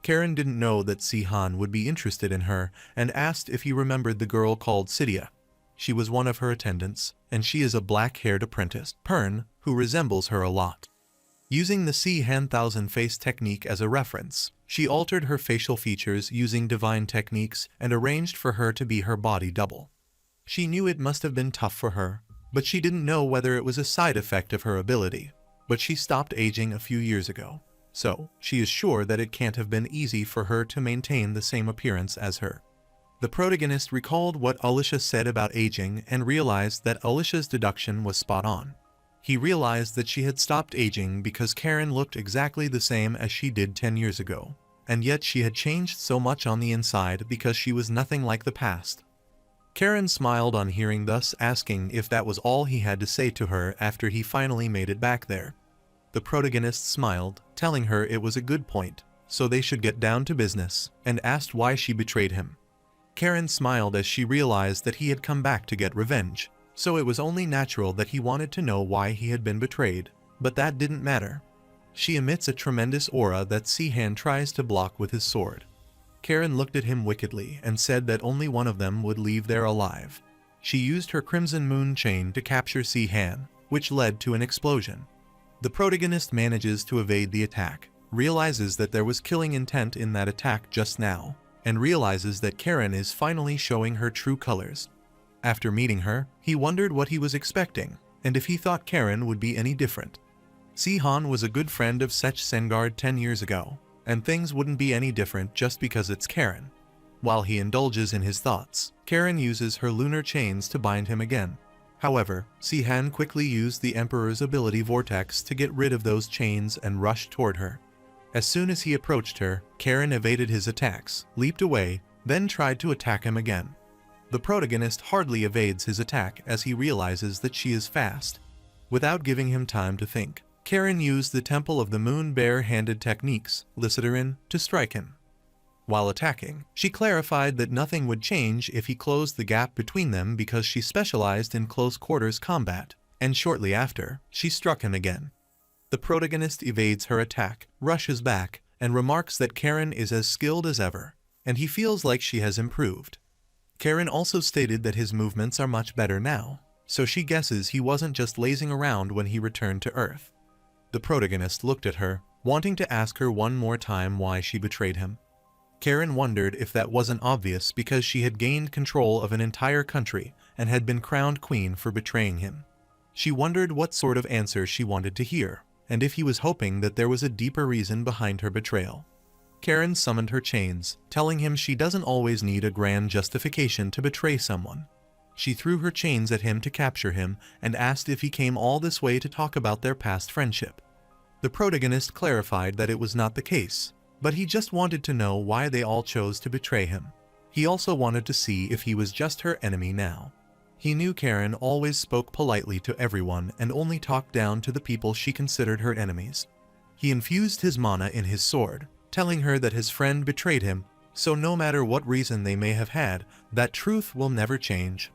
Karen didn't know that Sihan would be interested in her and asked if he remembered the girl called Sidia. She was one of her attendants, and she is a black-haired apprentice, Pern, who resembles her a lot. Using the Sihan thousand face technique as a reference, she altered her facial features using divine techniques and arranged for her to be her body double. She knew it must have been tough for her, but she didn't know whether it was a side effect of her ability. But she stopped aging a few years ago, so she is sure that it can't have been easy for her to maintain the same appearance as her. The protagonist recalled what Alicia said about aging and realized that Alicia's deduction was spot on. He realized that she had stopped aging because Karen looked exactly the same as she did 10 years ago, and yet she had changed so much on the inside because she was nothing like the past. Karen smiled on hearing this, asking if that was all he had to say to her after he finally made it back there. The protagonist smiled, telling her it was a good point, so they should get down to business, and asked why she betrayed him. Karen smiled as she realized that he had come back to get revenge, so it was only natural that he wanted to know why he had been betrayed, but that didn't matter. She emits a tremendous aura that Sihan tries to block with his sword. Karen looked at him wickedly and said that only one of them would leave there alive. She used her Crimson Moon chain to capture Sihan, which led to an explosion. The protagonist manages to evade the attack, realizes that there was killing intent in that attack just now, and realizes that Karen is finally showing her true colors. After meeting her, he wondered what he was expecting, and if he thought Karen would be any different. Si-han was a good friend of Sech Sengard 10 years ago, and things wouldn't be any different just because it's Karen. While he indulges in his thoughts, Karen uses her lunar chains to bind him again. However, Si-han quickly used the Emperor's ability Vortex to get rid of those chains and rushed toward her. As soon as he approached her, Karen evaded his attacks, leaped away, then tried to attack him again. The protagonist hardly evades his attack as he realizes that she is fast. Without giving him time to think, Karen used the Temple of the Moon bare-handed techniques, Lycidarin, to strike him. While attacking, she clarified that nothing would change if he closed the gap between them because she specialized in close-quarters combat, and shortly after, she struck him again. The protagonist evades her attack, rushes back, and remarks that Karen is as skilled as ever, and he feels like she has improved. Karen also stated that his movements are much better now, so she guesses he wasn't just lazing around when he returned to Earth. The protagonist looked at her, wanting to ask her one more time why she betrayed him. Karen wondered if that wasn't obvious because she had gained control of an entire country and had been crowned queen for betraying him. She wondered what sort of answer she wanted to hear, and if he was hoping that there was a deeper reason behind her betrayal. Karen summoned her chains, telling him she doesn't always need a grand justification to betray someone. She threw her chains at him to capture him and asked if he came all this way to talk about their past friendship. The protagonist clarified that it was not the case, but he just wanted to know why they all chose to betray him. He also wanted to see if he was just her enemy now. He knew Karen always spoke politely to everyone and only talked down to the people she considered her enemies. He infused his mana in his sword, telling her that his friend betrayed him, so no matter what reason they may have had, that truth will never change.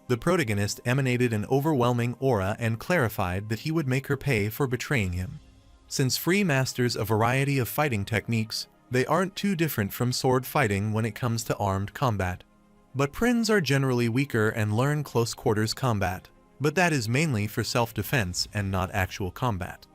The protagonist emanated an overwhelming aura and clarified that he would make her pay for betraying him. Since Free masters a variety of fighting techniques, they aren't too different from sword fighting when it comes to armed combat. But Prinz are generally weaker and learn close-quarters combat, but that is mainly for self-defense and not actual combat.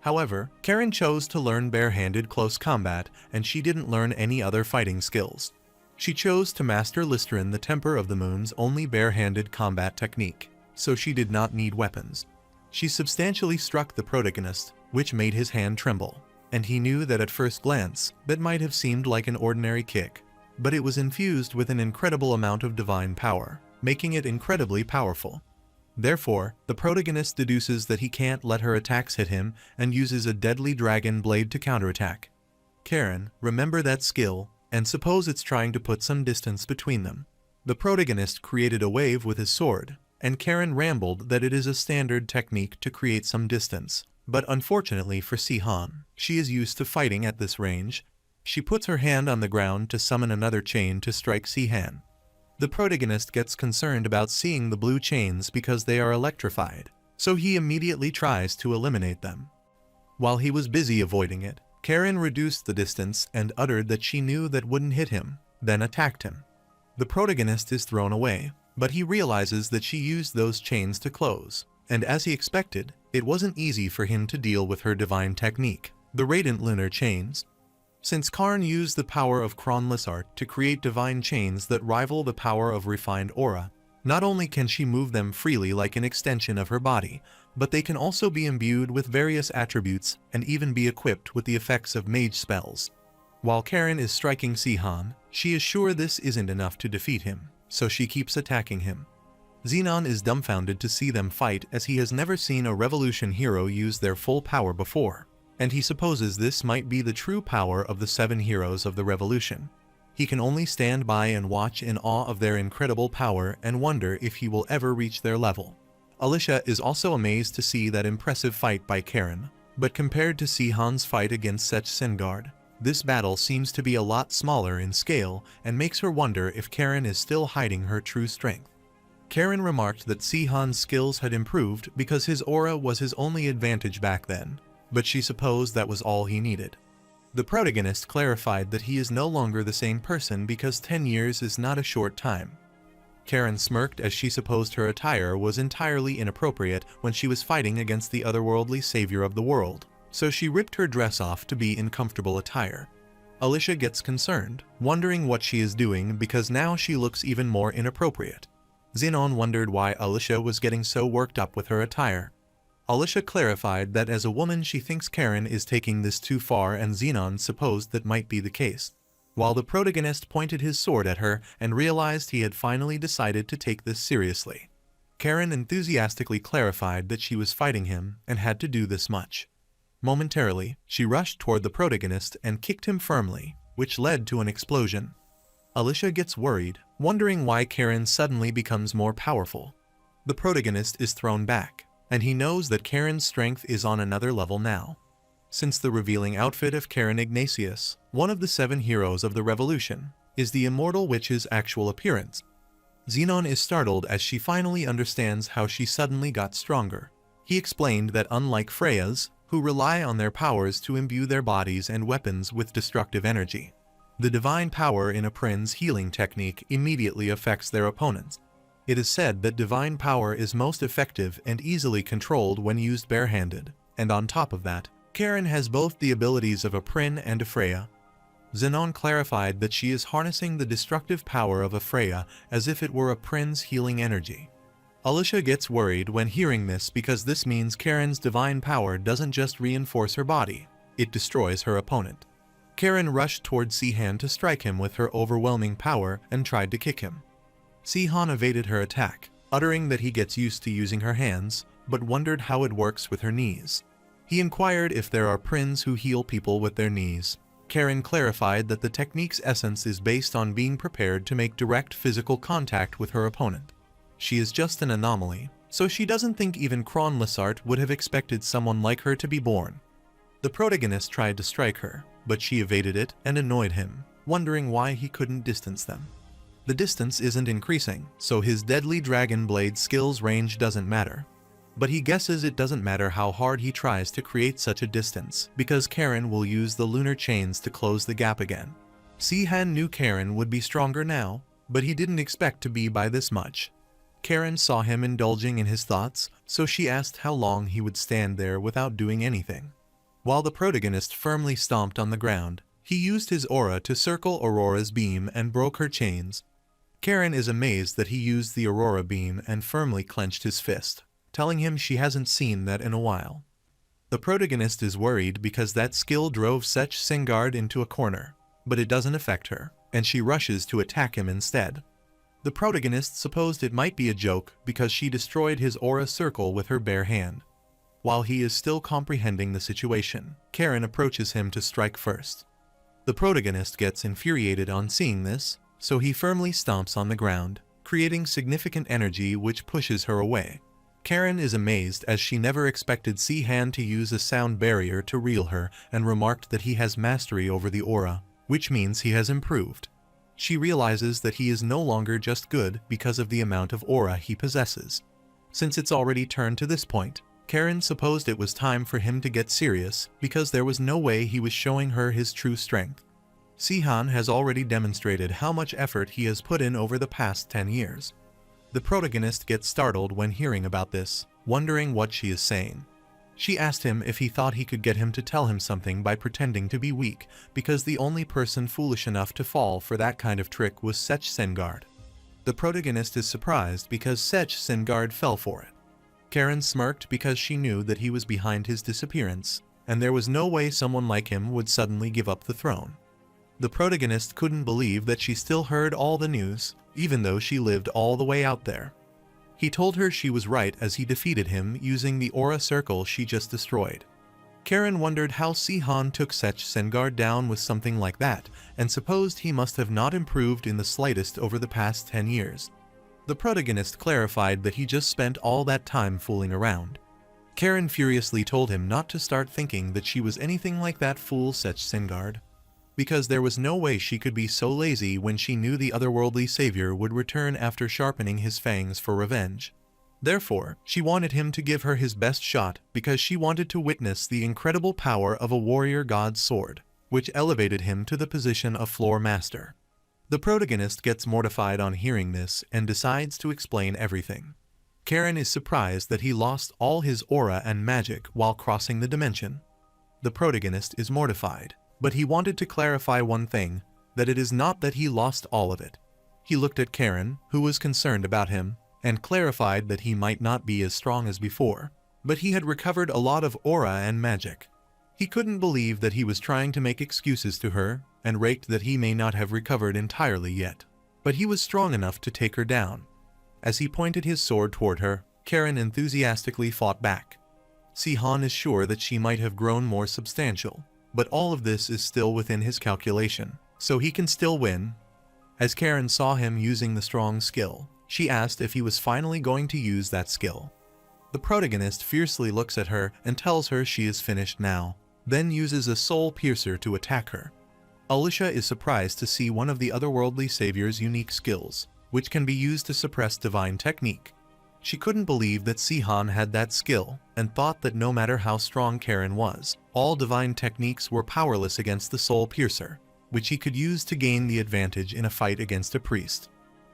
However, Karen chose to learn bare-handed close combat, and she didn't learn any other fighting skills. She chose to master Lycidarin, the Temper of the Moon's only bare-handed combat technique, so she did not need weapons. She substantially struck the protagonist, which made his hand tremble, and he knew that at first glance, that might have seemed like an ordinary kick, but it was infused with an incredible amount of divine power, making it incredibly powerful. Therefore, the protagonist deduces that he can't let her attacks hit him and uses a deadly dragon blade to counterattack. Karen, remember that skill, and suppose it's trying to put some distance between them. The protagonist created a wave with his sword, and Karen rambled that it is a standard technique to create some distance, but unfortunately for Si-han, she is used to fighting at this range. She puts her hand on the ground to summon another chain to strike Si-han. The protagonist gets concerned about seeing the blue chains because they are electrified, so he immediately tries to eliminate them. While he was busy avoiding it, Karen reduced the distance and uttered that she knew that wouldn't hit him, then attacked him. The protagonist is thrown away, but he realizes that she used those chains to close, and as he expected, it wasn't easy for him to deal with her divine technique, the Radiant Lunar Chains. Since Karn used the power of Kronless art to create divine chains that rival the power of refined aura, not only can she move them freely like an extension of her body, but they can also be imbued with various attributes and even be equipped with the effects of mage spells. While Karen is striking Si-han, she is sure this isn't enough to defeat him, so she keeps attacking him. Xenon is dumbfounded to see them fight as he has never seen a revolution hero use their full power before, and he supposes this might be the true power of the 7 heroes of the revolution. He can only stand by and watch in awe of their incredible power and wonder if he will ever reach their level. Alicia is also amazed to see that impressive fight by Karen, but compared to Si-han's fight against Sech Sengard, this battle seems to be a lot smaller in scale and makes her wonder if Karen is still hiding her true strength. Karen remarked that Si-han's skills had improved because his aura was his only advantage back then, but she supposed that was all he needed. The protagonist clarified that he is no longer the same person because 10 years is not a short time. Karen smirked as she supposed her attire was entirely inappropriate when she was fighting against the otherworldly savior of the world, so she ripped her dress off to be in comfortable attire. Alicia gets concerned, wondering what she is doing because now she looks even more inappropriate. Zenon wondered why Alicia was getting so worked up with her attire. Alicia clarified that as a woman she thinks Karen is taking this too far, and Zenon supposed that might be the case, while the protagonist pointed his sword at her and realized he had finally decided to take this seriously. Karen enthusiastically clarified that she was fighting him and had to do this much. Momentarily, she rushed toward the protagonist and kicked him firmly, which led to an explosion. Alicia gets worried, wondering why Karen suddenly becomes more powerful. The protagonist is thrown back, and he knows that Karen's strength is on another level now. Since the revealing outfit of Karen Ignatius, one of the 7 heroes of the revolution, is the immortal witch's actual appearance, Zenon is startled as she finally understands how she suddenly got stronger. He explained that unlike Freya's, who rely on their powers to imbue their bodies and weapons with destructive energy, the divine power in a Prin's healing technique immediately affects their opponents. It is said that divine power is most effective and easily controlled when used barehanded, and on top of that, Karen has both the abilities of a Prin and a Freya. Zenon clarified that she is harnessing the destructive power of a Freya as if it were a Prin's healing energy. Alicia gets worried when hearing this because this means Karen's divine power doesn't just reinforce her body, it destroys her opponent. Karen rushed toward Sihan to strike him with her overwhelming power and tried to kick him. Sihan evaded her attack, uttering that he gets used to using her hands, but wondered how it works with her knees. He inquired if there are Prins who heal people with their knees. Karen clarified that the technique's essence is based on being prepared to make direct physical contact with her opponent. She is just an anomaly, so she doesn't think even Kronlissart would have expected someone like her to be born. The protagonist tried to strike her, but she evaded it and annoyed him, wondering why he couldn't distance them. The distance isn't increasing, so his deadly dragon blade skill's range doesn't matter. But he guesses it doesn't matter how hard he tries to create such a distance, because Karen will use the lunar chains to close the gap again. Sihan knew Karen would be stronger now, but he didn't expect to be by this much. Karen saw him indulging in his thoughts, so she asked how long he would stand there without doing anything. While the protagonist firmly stomped on the ground, he used his aura to circle Aurora's beam and broke her chains. Karen is amazed that he used the Aurora beam and firmly clenched his fist, telling him she hasn't seen that in a while. The protagonist is worried because that skill drove Sech Sengard into a corner, but it doesn't affect her, and she rushes to attack him instead. The protagonist supposed it might be a joke because she destroyed his aura circle with her bare hand. While he is still comprehending the situation, Karen approaches him to strike first. The protagonist gets infuriated on seeing this, so he firmly stomps on the ground, creating significant energy which pushes her away. Karen is amazed as she never expected Sihan to use a sound barrier to reel her and remarked that he has mastery over the aura, which means he has improved. She realizes that he is no longer just good because of the amount of aura he possesses. Since it's already turned to this point, Karen supposed it was time for him to get serious because there was no way he was showing her his true strength. Sihan has already demonstrated how much effort he has put in over the past 10 years. The protagonist gets startled when hearing about this, wondering what she is saying. She asked him if he thought he could get him to tell him something by pretending to be weak, because the only person foolish enough to fall for that kind of trick was Sech Sengard. The protagonist is surprised because Sech Sengard fell for it. Karen smirked because she knew that he was behind his disappearance, and there was no way someone like him would suddenly give up the throne. The protagonist couldn't believe that she still heard all the news, even though she lived all the way out there. He told her she was right as he defeated him using the aura circle she just destroyed. Karen wondered how Sihan took Sech Sengard down with something like that, and supposed he must have not improved in the slightest over the past 10 years. The protagonist clarified that he just spent all that time fooling around. Karen furiously told him not to start thinking that she was anything like that fool Sech Sengard, because there was no way she could be so lazy when she knew the otherworldly savior would return after sharpening his fangs for revenge. Therefore, she wanted him to give her his best shot because she wanted to witness the incredible power of a warrior god's sword, which elevated him to the position of floor master. The protagonist gets mortified on hearing this and decides to explain everything. Karen is surprised that he lost all his aura and magic while crossing the dimension. The protagonist is mortified, but he wanted to clarify one thing, that it is not that he lost all of it. He looked at Karen, who was concerned about him, and clarified that he might not be as strong as before, but he had recovered a lot of aura and magic. He couldn't believe that he was trying to make excuses to her, and raked that he may not have recovered entirely yet. But he was strong enough to take her down. As he pointed his sword toward her, Karen enthusiastically fought back. Si-han is sure that she might have grown more substantial, but all of this is still within his calculation, so he can still win. As Karen saw him using the strong skill, she asked if he was finally going to use that skill. The protagonist fiercely looks at her and tells her she is finished now, then uses a soul piercer to attack her. Alicia is surprised to see one of the otherworldly savior's unique skills, which can be used to suppress divine technique. She couldn't believe that Si-han had that skill, and thought that no matter how strong Karen was, all divine techniques were powerless against the soul piercer, which he could use to gain the advantage in a fight against a priest.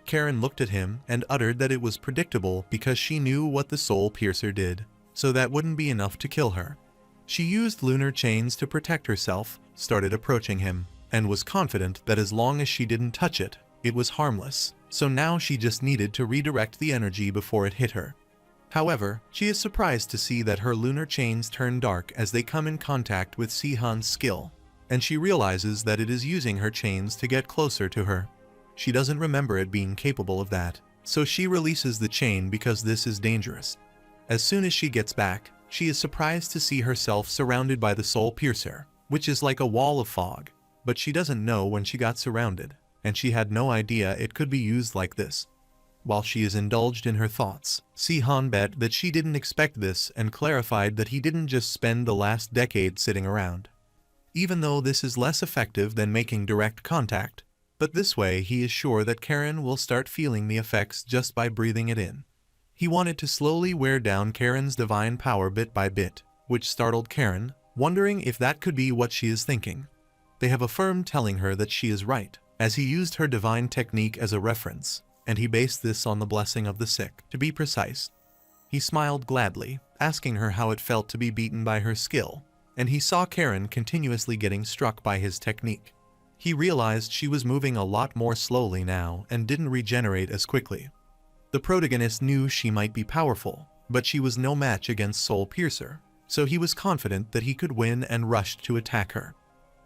Karen looked at him and uttered that it was predictable because she knew what the soul piercer did, so that wouldn't be enough to kill her. She used lunar chains to protect herself, started approaching him, and was confident that as long as she didn't touch it, it was harmless, so now she just needed to redirect the energy before it hit her. However, she is surprised to see that her lunar chains turn dark as they come in contact with Si-han's skill, and she realizes that it is using her chains to get closer to her. She doesn't remember it being capable of that, so she releases the chain because this is dangerous. As soon as she gets back, she is surprised to see herself surrounded by the soul piercer, which is like a wall of fog, but she doesn't know when she got surrounded, and she had no idea it could be used like this. While she is indulged in her thoughts, Si-han bet that she didn't expect this and clarified that he didn't just spend the last decade sitting around. Even though this is less effective than making direct contact, but this way he is sure that Karen will start feeling the effects just by breathing it in. He wanted to slowly wear down Karen's divine power bit by bit, which startled Karen, wondering if that could be what she is thinking. They have affirmed telling her that she is right, as he used her divine technique as a reference, and he based this on the blessing of the sick, to be precise. He smiled gladly, asking her how it felt to be beaten by her skill, and he saw Karen continuously getting struck by his technique. He realized she was moving a lot more slowly now and didn't regenerate as quickly. The protagonist knew she might be powerful, but she was no match against Soul Piercer, so he was confident that he could win and rushed to attack her.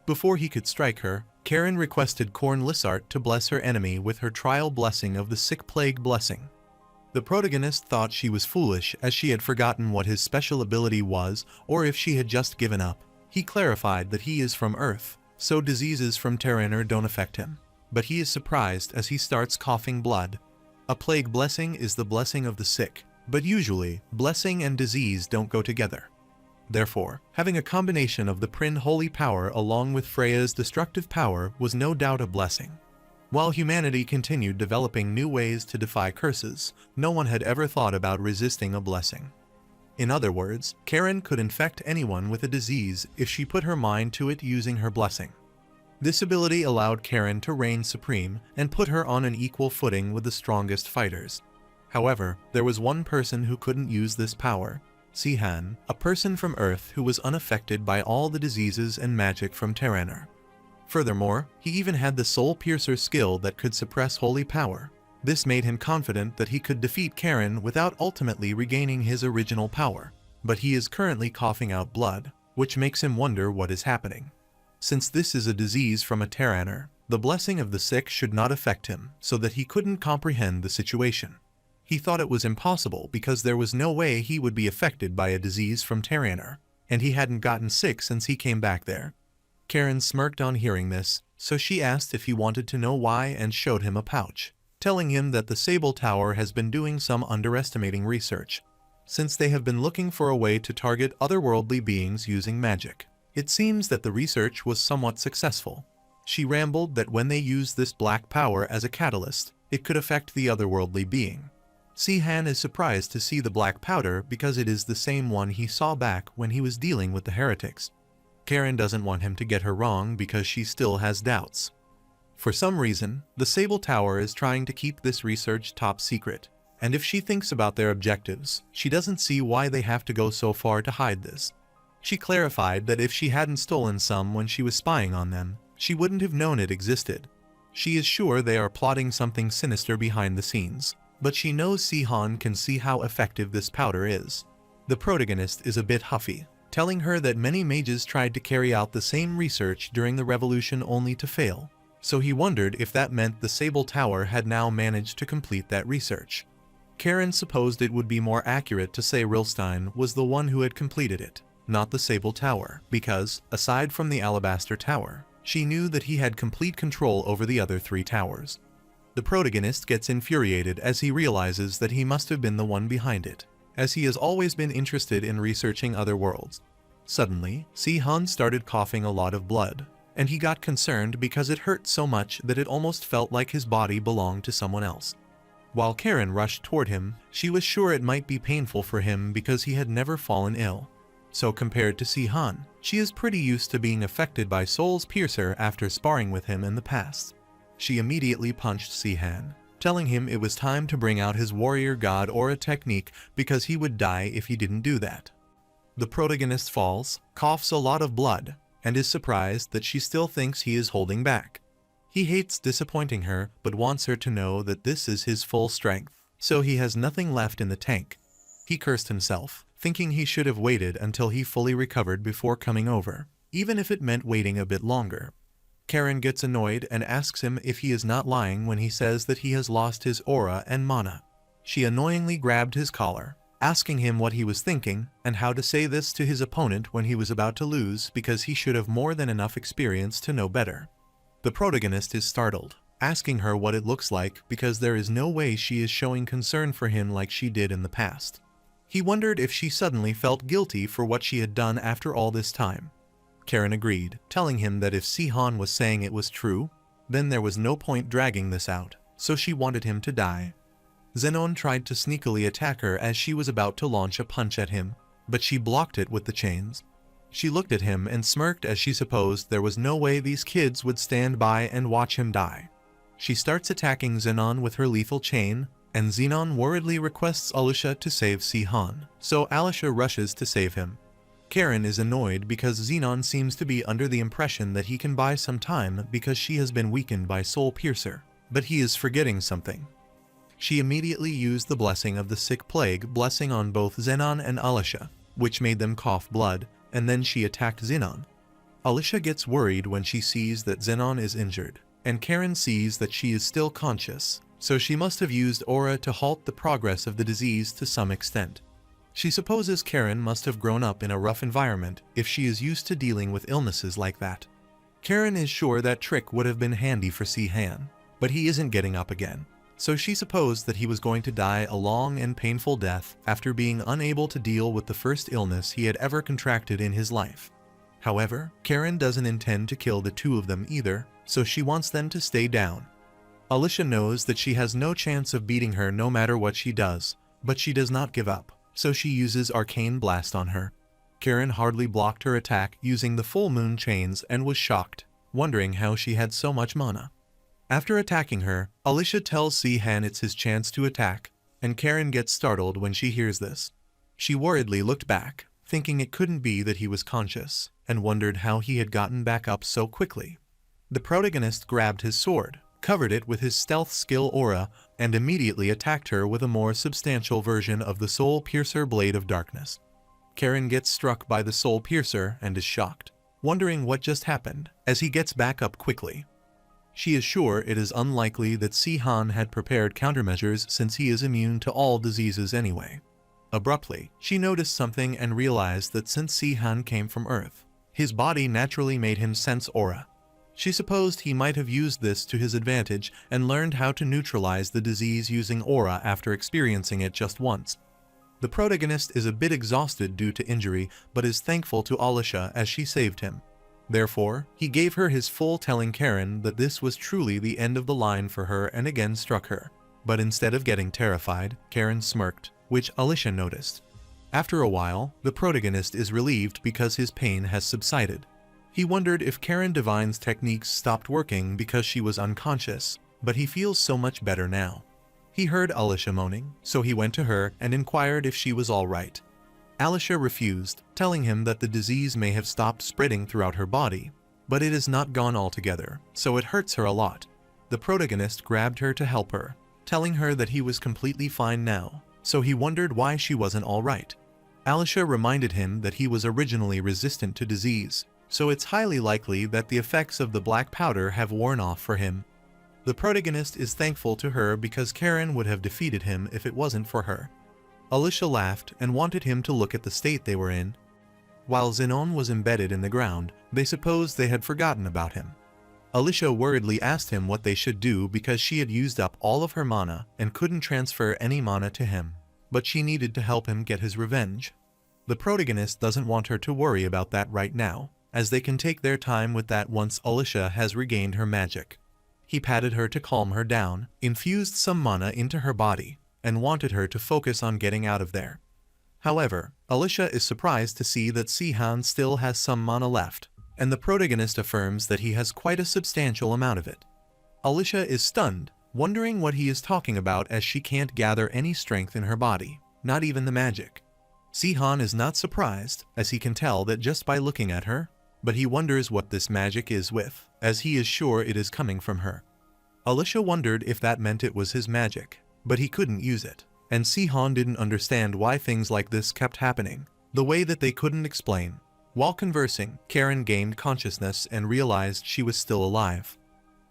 Before he could strike her, Karen requested Korn Lissart to bless her enemy with her trial blessing of the Sick Plague Blessing. The protagonist thought she was foolish as she had forgotten what his special ability was or if she had just given up. He clarified that he is from Earth, so diseases from Terraner don't affect him, but he is surprised as he starts coughing blood. A plague blessing is the blessing of the sick, but usually, blessing and disease don't go together. Therefore, having a combination of the Prin holy power along with Freya's destructive power was no doubt a blessing. While humanity continued developing new ways to defy curses, no one had ever thought about resisting a blessing. In other words, Karen could infect anyone with a disease if she put her mind to it using her blessing. This ability allowed Karen to reign supreme and put her on an equal footing with the strongest fighters. However, there was one person who couldn't use this power: Si-han, a person from Earth who was unaffected by all the diseases and magic from Terraner. Furthermore, he even had the Soul Piercer skill that could suppress holy power. This made him confident that he could defeat Karen without ultimately regaining his original power, but he is currently coughing out blood, which makes him wonder what is happening. Since this is a disease from a Terraner, the blessing of the sick should not affect him, so that he couldn't comprehend the situation. He thought it was impossible because there was no way he would be affected by a disease from Terraner, and he hadn't gotten sick since he came back there. Karen smirked on hearing this, so she asked if he wanted to know why and showed him a pouch, telling him that the Sable Tower has been doing some underestimating research, since they have been looking for a way to target otherworldly beings using magic. It seems that the research was somewhat successful. She rambled that when they used this black power as a catalyst, it could affect the otherworldly being. Si-han is surprised to see the black powder because it is the same one he saw back when he was dealing with the heretics. Karen doesn't want him to get her wrong because she still has doubts. For some reason, the Sable Tower is trying to keep this research top secret, and if she thinks about their objectives, she doesn't see why they have to go so far to hide this. She clarified that if she hadn't stolen some when she was spying on them, she wouldn't have known it existed. She is sure they are plotting something sinister behind the scenes, but she knows Si-han can see how effective this powder is. The protagonist is a bit huffy, telling her that many mages tried to carry out the same research during the revolution only to fail, so he wondered if that meant the Sable Tower had now managed to complete that research. Karen supposed it would be more accurate to say Rilstein was the one who had completed it, not the Sable Tower, because, aside from the Alabaster Tower, she knew that he had complete control over the other 3 towers. The protagonist gets infuriated as he realizes that he must have been the one behind it, as he has always been interested in researching other worlds. Suddenly, Si-han started coughing a lot of blood, and he got concerned because it hurt so much that it almost felt like his body belonged to someone else. While Karen rushed toward him, she was sure it might be painful for him because he had never fallen ill. So compared to Si-han, she is pretty used to being affected by Soul's Piercer after sparring with him in the past. She immediately punched Si-han, telling him it was time to bring out his warrior god aura technique because he would die if he didn't do that. The protagonist falls, coughs a lot of blood, and is surprised that she still thinks he is holding back. He hates disappointing her but wants her to know that this is his full strength, so he has nothing left in the tank. He cursed himself, thinking he should have waited until he fully recovered before coming over, even if it meant waiting a bit longer. Karen gets annoyed and asks him if he is not lying when he says that he has lost his aura and mana. She annoyingly grabbed his collar, asking him what he was thinking and how to say this to his opponent when he was about to lose because he should have more than enough experience to know better. The protagonist is startled, asking her what it looks like because there is no way she is showing concern for him like she did in the past. He wondered if she suddenly felt guilty for what she had done after all this time. Karen agreed, telling him that if Si-han was saying it was true, then there was no point dragging this out, so she wanted him to die. Zenon tried to sneakily attack her as she was about to launch a punch at him, but she blocked it with the chains. She looked at him and smirked as she supposed there was no way these kids would stand by and watch him die. She starts attacking Zenon with her lethal chain, and Zenon worriedly requests Alisha to save Si-han, so Alisha rushes to save him. Karen is annoyed because Zenon seems to be under the impression that he can buy some time because she has been weakened by Soul Piercer, but he is forgetting something. She immediately used the blessing of the sick plague blessing on both Zenon and Alisha, which made them cough blood, and then she attacked Zenon. Alisha gets worried when she sees that Zenon is injured, and Karen sees that she is still conscious, so she must have used aura to halt the progress of the disease to some extent. She supposes Karen must have grown up in a rough environment if she is used to dealing with illnesses like that. Karen is sure that trick would have been handy for Si-han, but he isn't getting up again, so she supposed that he was going to die a long and painful death after being unable to deal with the first illness he had ever contracted in his life. However, Karen doesn't intend to kill the 2 of them either, so she wants them to stay down. Alisha knows that she has no chance of beating her no matter what she does, but she does not give up, so she uses Arcane Blast on her. Karen hardly blocked her attack using the full moon chains and was shocked, wondering how she had so much mana. After attacking her, Alisha tells Si-han it's his chance to attack, and Karen gets startled when she hears this. She worriedly looked back, thinking it couldn't be that he was conscious, and wondered how he had gotten back up so quickly. The protagonist grabbed his sword, covered it with his stealth skill aura, and immediately attacked her with a more substantial version of the Soul Piercer Blade of Darkness. Karen gets struck by the Soul Piercer and is shocked, wondering what just happened, as he gets back up quickly. She is sure it is unlikely that Si-han had prepared countermeasures since he is immune to all diseases anyway. Abruptly, she noticed something and realized that since Si-han came from Earth, his body naturally made him sense aura. She supposed he might have used this to his advantage and learned how to neutralize the disease using aura after experiencing it just once. The protagonist is a bit exhausted due to injury but is thankful to Alisha as she saved him. Therefore, he gave her his full, telling Karen that this was truly the end of the line for her and again struck her. But instead of getting terrified, Karen smirked, which Alisha noticed. After a while, the protagonist is relieved because his pain has subsided. He wondered if Karen Divine's techniques stopped working because she was unconscious, but he feels so much better now. He heard Alisha moaning, so he went to her and inquired if she was all right. Alisha refused, telling him that the disease may have stopped spreading throughout her body, but it is not gone altogether, so it hurts her a lot. The protagonist grabbed her to help her. telling her that he was completely fine now, so he wondered why she wasn't alright. Alicia reminded him that he was originally resistant to disease, so it's highly likely that the effects of the black powder have worn off for him. The protagonist is thankful to her because Karen would have defeated him if it wasn't for her. Alicia laughed and wanted him to look at the state they were in. While Zenon was embedded in the ground, they supposed they had forgotten about him. Alicia worriedly asked him what they should do because she had used up all of her mana and couldn't transfer any mana to him, but she needed to help him get his revenge. The protagonist doesn't want her to worry about that right now, as they can take their time with that once Alicia has regained her magic. He patted her to calm her down, infused some mana into her body, and wanted her to focus on getting out of there. However, Alicia is surprised to see that Sihan still has some mana left, and the protagonist affirms that he has quite a substantial amount of it. Alicia is stunned, wondering what he is talking about as she can't gather any strength in her body, not even the magic. Sihan is not surprised, as he can tell that just by looking at her, but he wonders what this magic is with, as he is sure it is coming from her. Alicia wondered if that meant it was his magic, but he couldn't use it, and Sihan didn't understand why things like this kept happening, the way that they couldn't explain. While conversing, Karen gained consciousness and realized she was still alive.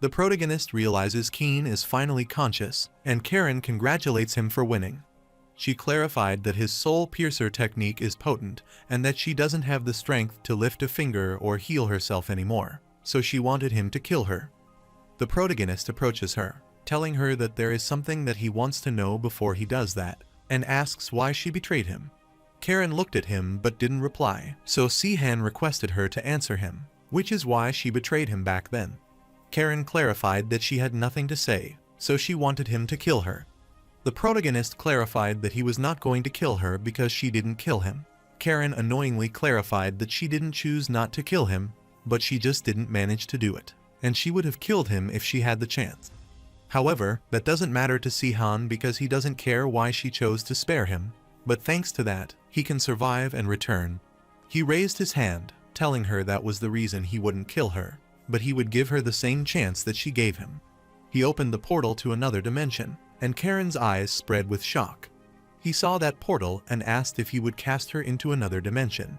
The protagonist realizes Keen is finally conscious, and Karen congratulates him for winning. She clarified that his soul piercer technique is potent and that she doesn't have the strength to lift a finger or heal herself anymore, so she wanted him to kill her. The protagonist approaches her, telling her that there is something that he wants to know before he does that, and asks why she betrayed him. Karen looked at him but didn't reply, so Sihan requested her to answer him, which is why she betrayed him back then. Karen clarified that she had nothing to say, so she wanted him to kill her. The protagonist clarified that he was not going to kill her because she didn't kill him. Karen annoyingly clarified that she didn't choose not to kill him, but she just didn't manage to do it, and she would have killed him if she had the chance. However, that doesn't matter to Sihan because he doesn't care why she chose to spare him, but thanks to that, he can survive and return. He raised his hand, telling her that was the reason he wouldn't kill her, but he would give her the same chance that she gave him. He opened the portal to another dimension, and Karen's eyes spread with shock. He saw that portal and asked if he would cast her into another dimension.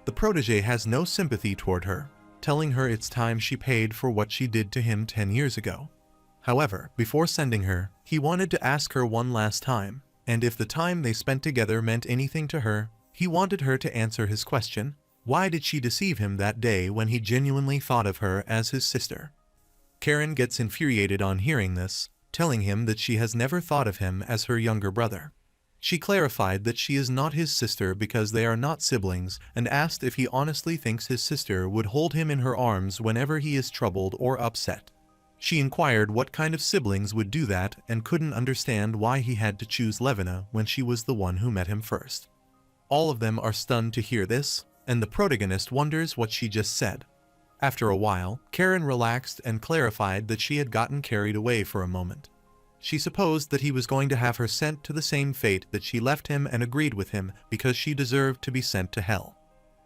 The protege has no sympathy toward her, telling her it's time she paid for what she did to him 10 years ago. However, before sending her, he wanted to ask her one last time, and if the time they spent together meant anything to her, he wanted her to answer his question: why did she deceive him that day when he genuinely thought of her as his sister? Karen gets infuriated on hearing this, telling him that she has never thought of him as her younger brother. She clarified that she is not his sister because they are not siblings, and asked if he honestly thinks his sister would hold him in her arms whenever he is troubled or upset. She inquired what kind of siblings would do that and couldn't understand why he had to choose Levina when she was the one who met him first. All of them are stunned to hear this, and the protagonist wonders what she just said. After a while, Karen relaxed and clarified that she had gotten carried away for a moment. She supposed that he was going to have her sent to the same fate that she left him and agreed with him because she deserved to be sent to hell.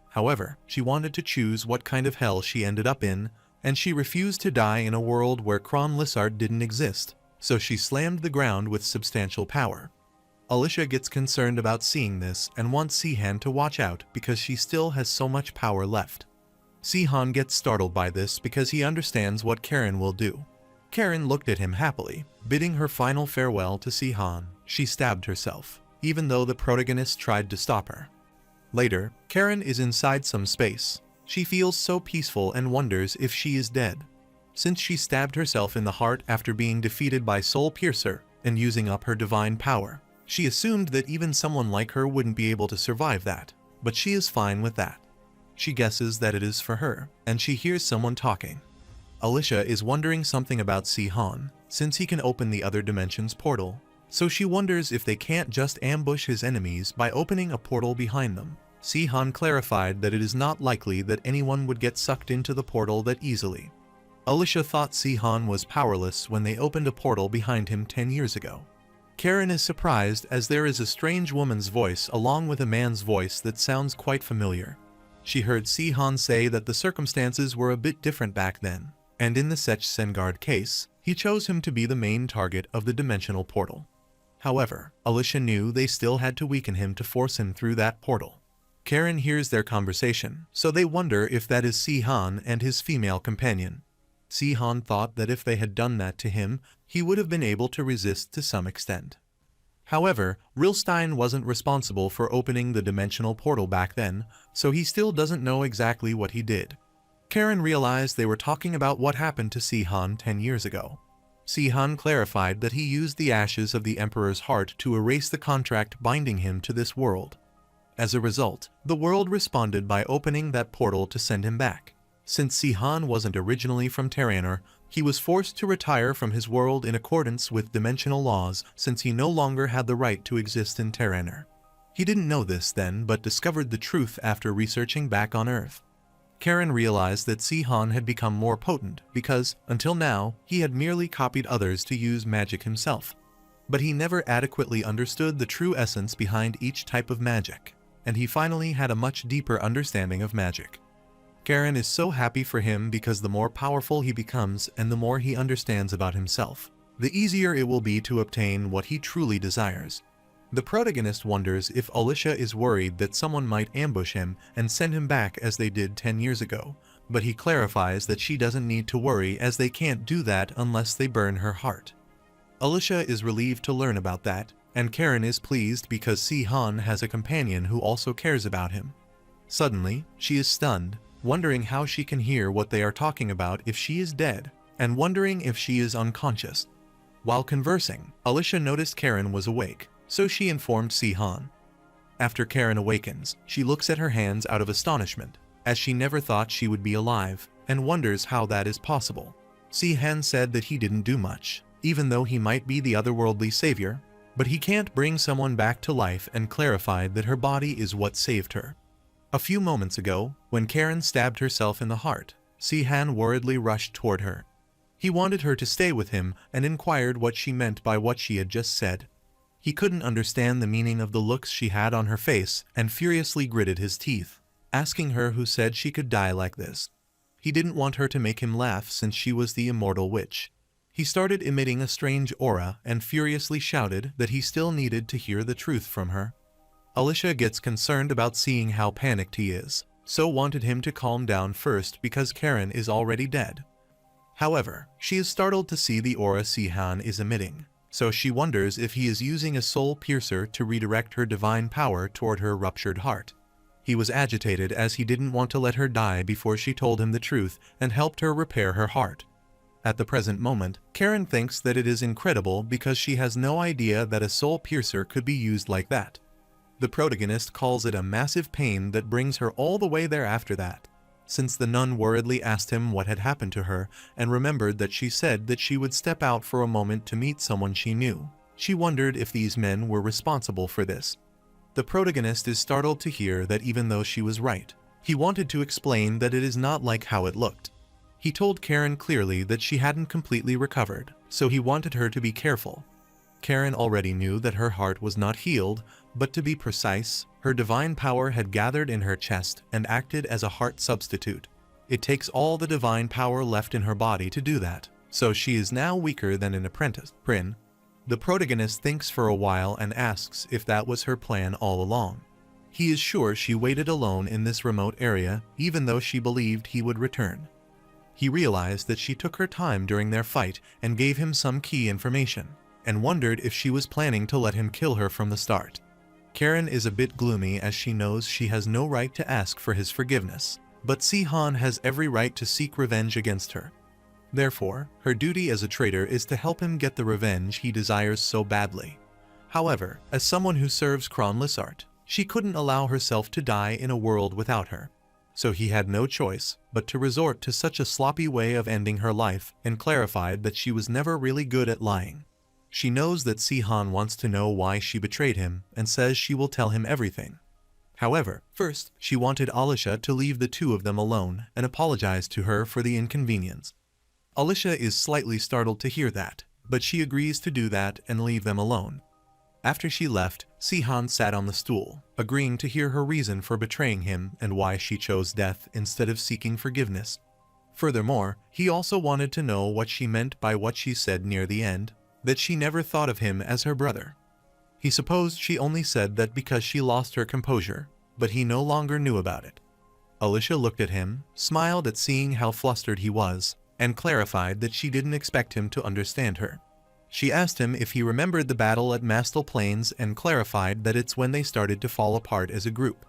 However, she wanted to choose what kind of hell she ended up in, and she refused to die in a world where Kron Lissart didn't exist, so she slammed the ground with substantial power. Alicia gets concerned about seeing this and wants Sihan to watch out because she still has so much power left. Sihan gets startled by this because he understands what Karen will do. Karen looked at him happily, bidding her final farewell to Sihan. She stabbed herself, even though the protagonist tried to stop her. Later, Karen is inside some space. She feels so peaceful and wonders if she is dead. Since she stabbed herself in the heart after being defeated by Soul Piercer and using up her divine power, she assumed that even someone like her wouldn't be able to survive that, but she is fine with that. She guesses that it is for her, and she hears someone talking. Alicia is wondering something about Sihan, since he can open the other dimension's portal, so she wonders if they can't just ambush his enemies by opening a portal behind them. Sihan clarified that it is not likely that anyone would get sucked into the portal that easily. Alicia thought Sihan was powerless when they opened a portal behind him 10 years ago. Karen is surprised as there is a strange woman's voice along with a man's voice that sounds quite familiar. She heard Sihan say that the circumstances were a bit different back then, and in the Sech Sengard case, He chose him to be the main target of the dimensional portal. However, Alicia knew they still had to weaken him to force him through that portal. Karen hears their conversation, so they wonder if that is Si-han and his female companion. Si-han thought that if they had done that to him, he would have been able to resist to some extent. However, Rilstein wasn't responsible for opening the dimensional portal back then, so he still doesn't know exactly what he did. Karen realized they were talking about what happened to Si-han 10 years ago. Si-han clarified that he used the ashes of the Emperor's heart to erase the contract binding him to this world. As a result, the world responded by opening that portal to send him back. Since Si-han wasn't originally from Terranor, he was forced to retire from his world in accordance with dimensional laws since he no longer had the right to exist in Terranor. He didn't know this then but discovered the truth after researching back on Earth. Karen realized that Si-han had become more potent because, until now, he had merely copied others to use magic himself. But he never adequately understood the true essence behind each type of magic, and he finally had a much deeper understanding of magic. Karen is so happy for him because the more powerful he becomes and the more he understands about himself, the easier it will be to obtain what he truly desires. The protagonist wonders if Alicia is worried that someone might ambush him and send him back as they did 10 years ago, but he clarifies that she doesn't need to worry as they can't do that unless they burn her heart. Alicia is relieved to learn about that, and Karen is pleased because Si-han has a companion who also cares about him. Suddenly, she is stunned, wondering how she can hear what they are talking about if she is dead, and wondering if she is unconscious. While conversing, Alicia noticed Karen was awake, so she informed Si-han. After Karen awakens, she looks at her hands out of astonishment, as she never thought she would be alive, and wonders how that is possible. Si-han said that he didn't do much, even though he might be the otherworldly savior, but he can't bring someone back to life and clarified that her body is what saved her. A few moments ago, when Karen stabbed herself in the heart, Si-han worriedly rushed toward her. He wanted her to stay with him and inquired what she meant by what she had just said. He couldn't understand the meaning of the looks she had on her face and furiously gritted his teeth, asking her who said she could die like this. He didn't want her to make him laugh since she was the immortal witch. He started emitting a strange aura and furiously shouted that he still needed to hear the truth from her. Alicia gets concerned about seeing how panicked he is, so wanted him to calm down first because Karen is already dead. However, she is startled to see the aura Si-han is emitting, so she wonders if he is using a soul piercer to redirect her divine power toward her ruptured heart. He was agitated as he didn't want to let her die before she told him the truth and helped her repair her heart. At the present moment, Karen thinks that it is incredible because she has no idea that a soul piercer could be used like that. The protagonist calls it a massive pain that brings her all the way there after that. Since the nun worriedly asked him what had happened to her and remembered that she said that she would step out for a moment to meet someone she knew, she wondered if these men were responsible for this. The protagonist is startled to hear that even though she was right, he wanted to explain that it is not like how it looked. He told Karen clearly that she hadn't completely recovered, so he wanted her to be careful. Karen already knew that her heart was not healed, but to be precise, her divine power had gathered in her chest and acted as a heart substitute. It takes all the divine power left in her body to do that, so she is now weaker than an apprentice. The protagonist thinks for a while and asks if that was her plan all along. He is sure she waited alone in this remote area, even though she believed he would return. He realized that she took her time during their fight and gave him some key information, and wondered if she was planning to let him kill her from the start. Karen is a bit gloomy as she knows she has no right to ask for his forgiveness, but Si-han has every right to seek revenge against her. Therefore, her duty as a traitor is to help him get the revenge he desires so badly. However, as someone who serves Kron Lissart, she couldn't allow herself to die in a world without her. So he had no choice but to resort to such a sloppy way of ending her life and clarified that she was never really good at lying. She knows that Si-han wants to know why she betrayed him and says she will tell him everything. However, first, she wanted Alicia to leave the two of them alone and apologize to her for the inconvenience. Alicia is slightly startled to hear that, but she agrees to do that and leave them alone. After she left, Si-han sat on the stool, agreeing to hear her reason for betraying him and why she chose death instead of seeking forgiveness. Furthermore, he also wanted to know what she meant by what she said near the end, that she never thought of him as her brother. He supposed she only said that because she lost her composure, but he no longer knew about it. Alicia looked at him, smiled at seeing how flustered he was, and clarified that she didn't expect him to understand her. She asked him if he remembered the battle at Mastel Plains and clarified that it's when they started to fall apart as a group.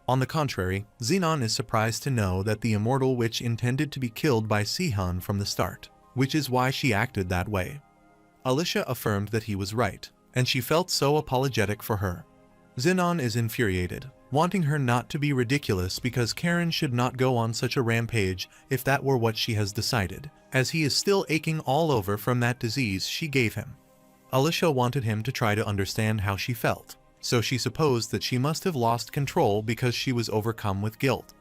On the contrary, Zenon is surprised to know that the immortal witch intended to be killed by Sihan from the start, which is why she acted that way. Alicia affirmed that he was right, and she felt so apologetic for her. Zenon is infuriated, wanting her not to be ridiculous because Karen should not go on such a rampage if that were what she has decided, as he is still aching all over from that disease she gave him. Alicia wanted him to try to understand how she felt, so she supposed that she must have lost control because she was overcome with guilt.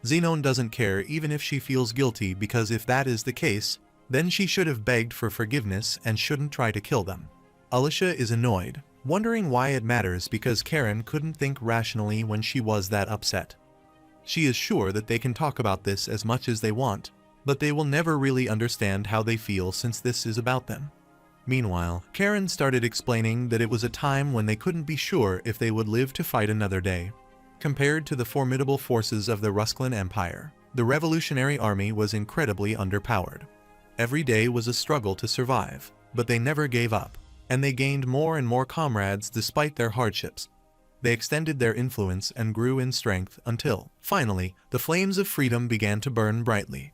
Zenon doesn't care even if she feels guilty because if that is the case, then she should have begged for forgiveness and shouldn't try to kill them. Alicia is annoyed, wondering why it matters because Karen couldn't think rationally when she was that upset. She is sure that they can talk about this as much as they want, but they will never really understand how they feel since this is about them. Meanwhile, Karen started explaining that it was a time when they couldn't be sure if they would live to fight another day. Compared to the formidable forces of the Rusklan Empire, the Revolutionary Army was incredibly underpowered. Every day was a struggle to survive, but they never gave up, and they gained more and more comrades despite their hardships. They extended their influence and grew in strength until, finally, the flames of freedom began to burn brightly.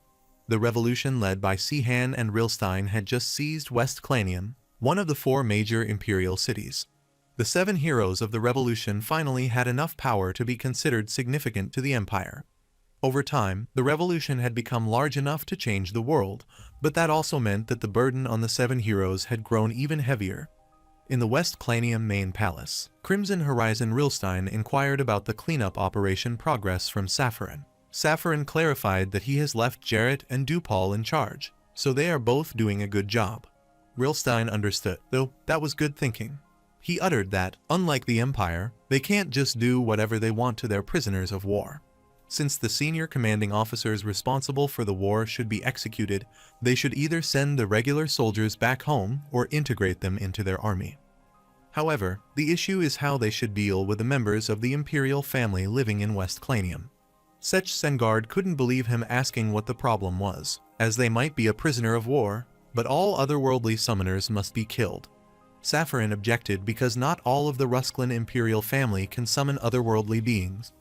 The revolution led by Sihan and Rilstein had just seized West Clanium, one of the 4 major imperial cities. The 7 heroes of the revolution finally had enough power to be considered significant to the empire. Over time, the revolution had become large enough to change the world, but that also meant that the burden on the 7 heroes had grown even heavier. In the West Clanium main palace, Crimson Horizon Rilstein inquired about the cleanup operation progress from Saffron. Saffron clarified that he has left Jarrett and Dupal in charge, so they are both doing a good job. Rilstein understood, though that was good thinking. He uttered that, unlike the Empire, they can't just do whatever they want to their prisoners of war. Since the senior commanding officers responsible for the war should be executed, they should either send the regular soldiers back home or integrate them into their army. However, the issue is how they should deal with the members of the imperial family living in West Clanium. Sech Sengard couldn't believe him asking what the problem was, as they might be a prisoner of war, but all otherworldly summoners must be killed. Saffron objected because not all of the Rusklan imperial family can summon otherworldly beings.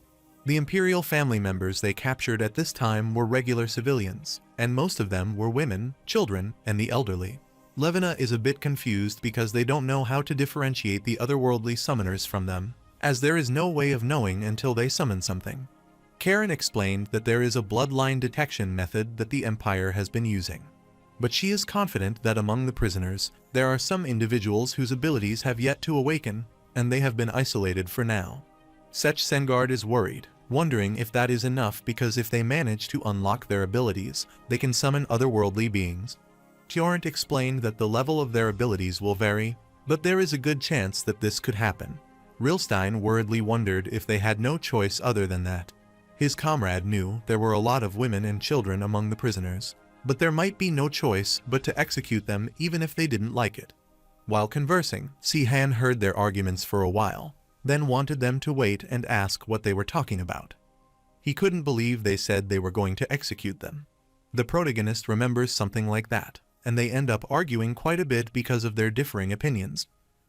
The imperial family members they captured at this time were regular civilians, and most of them were women, children, and the elderly. Levina is a bit confused because they don't know how to differentiate the otherworldly summoners from them, as there is no way of knowing until they summon something. Karen explained that there is a bloodline detection method that the Empire has been using. But she is confident that among the prisoners, there are some individuals whose abilities have yet to awaken, and they have been isolated for now. Sech Sengard is worried, wondering if that is enough because if they manage to unlock their abilities, they can summon otherworldly beings. Tjornt explained that the level of their abilities will vary, but there is a good chance that this could happen. Rilstein worriedly wondered if they had no choice other than that. His comrade knew there were a lot of women and children among the prisoners, but there might be no choice but to execute them even if they didn't like it. While conversing, Sihan heard their arguments for a while, then wanted them to wait and ask what they were talking about. He couldn't believe they said they were going to execute them. The protagonist remembers something like that, and they end up arguing quite a bit because of their differing opinions.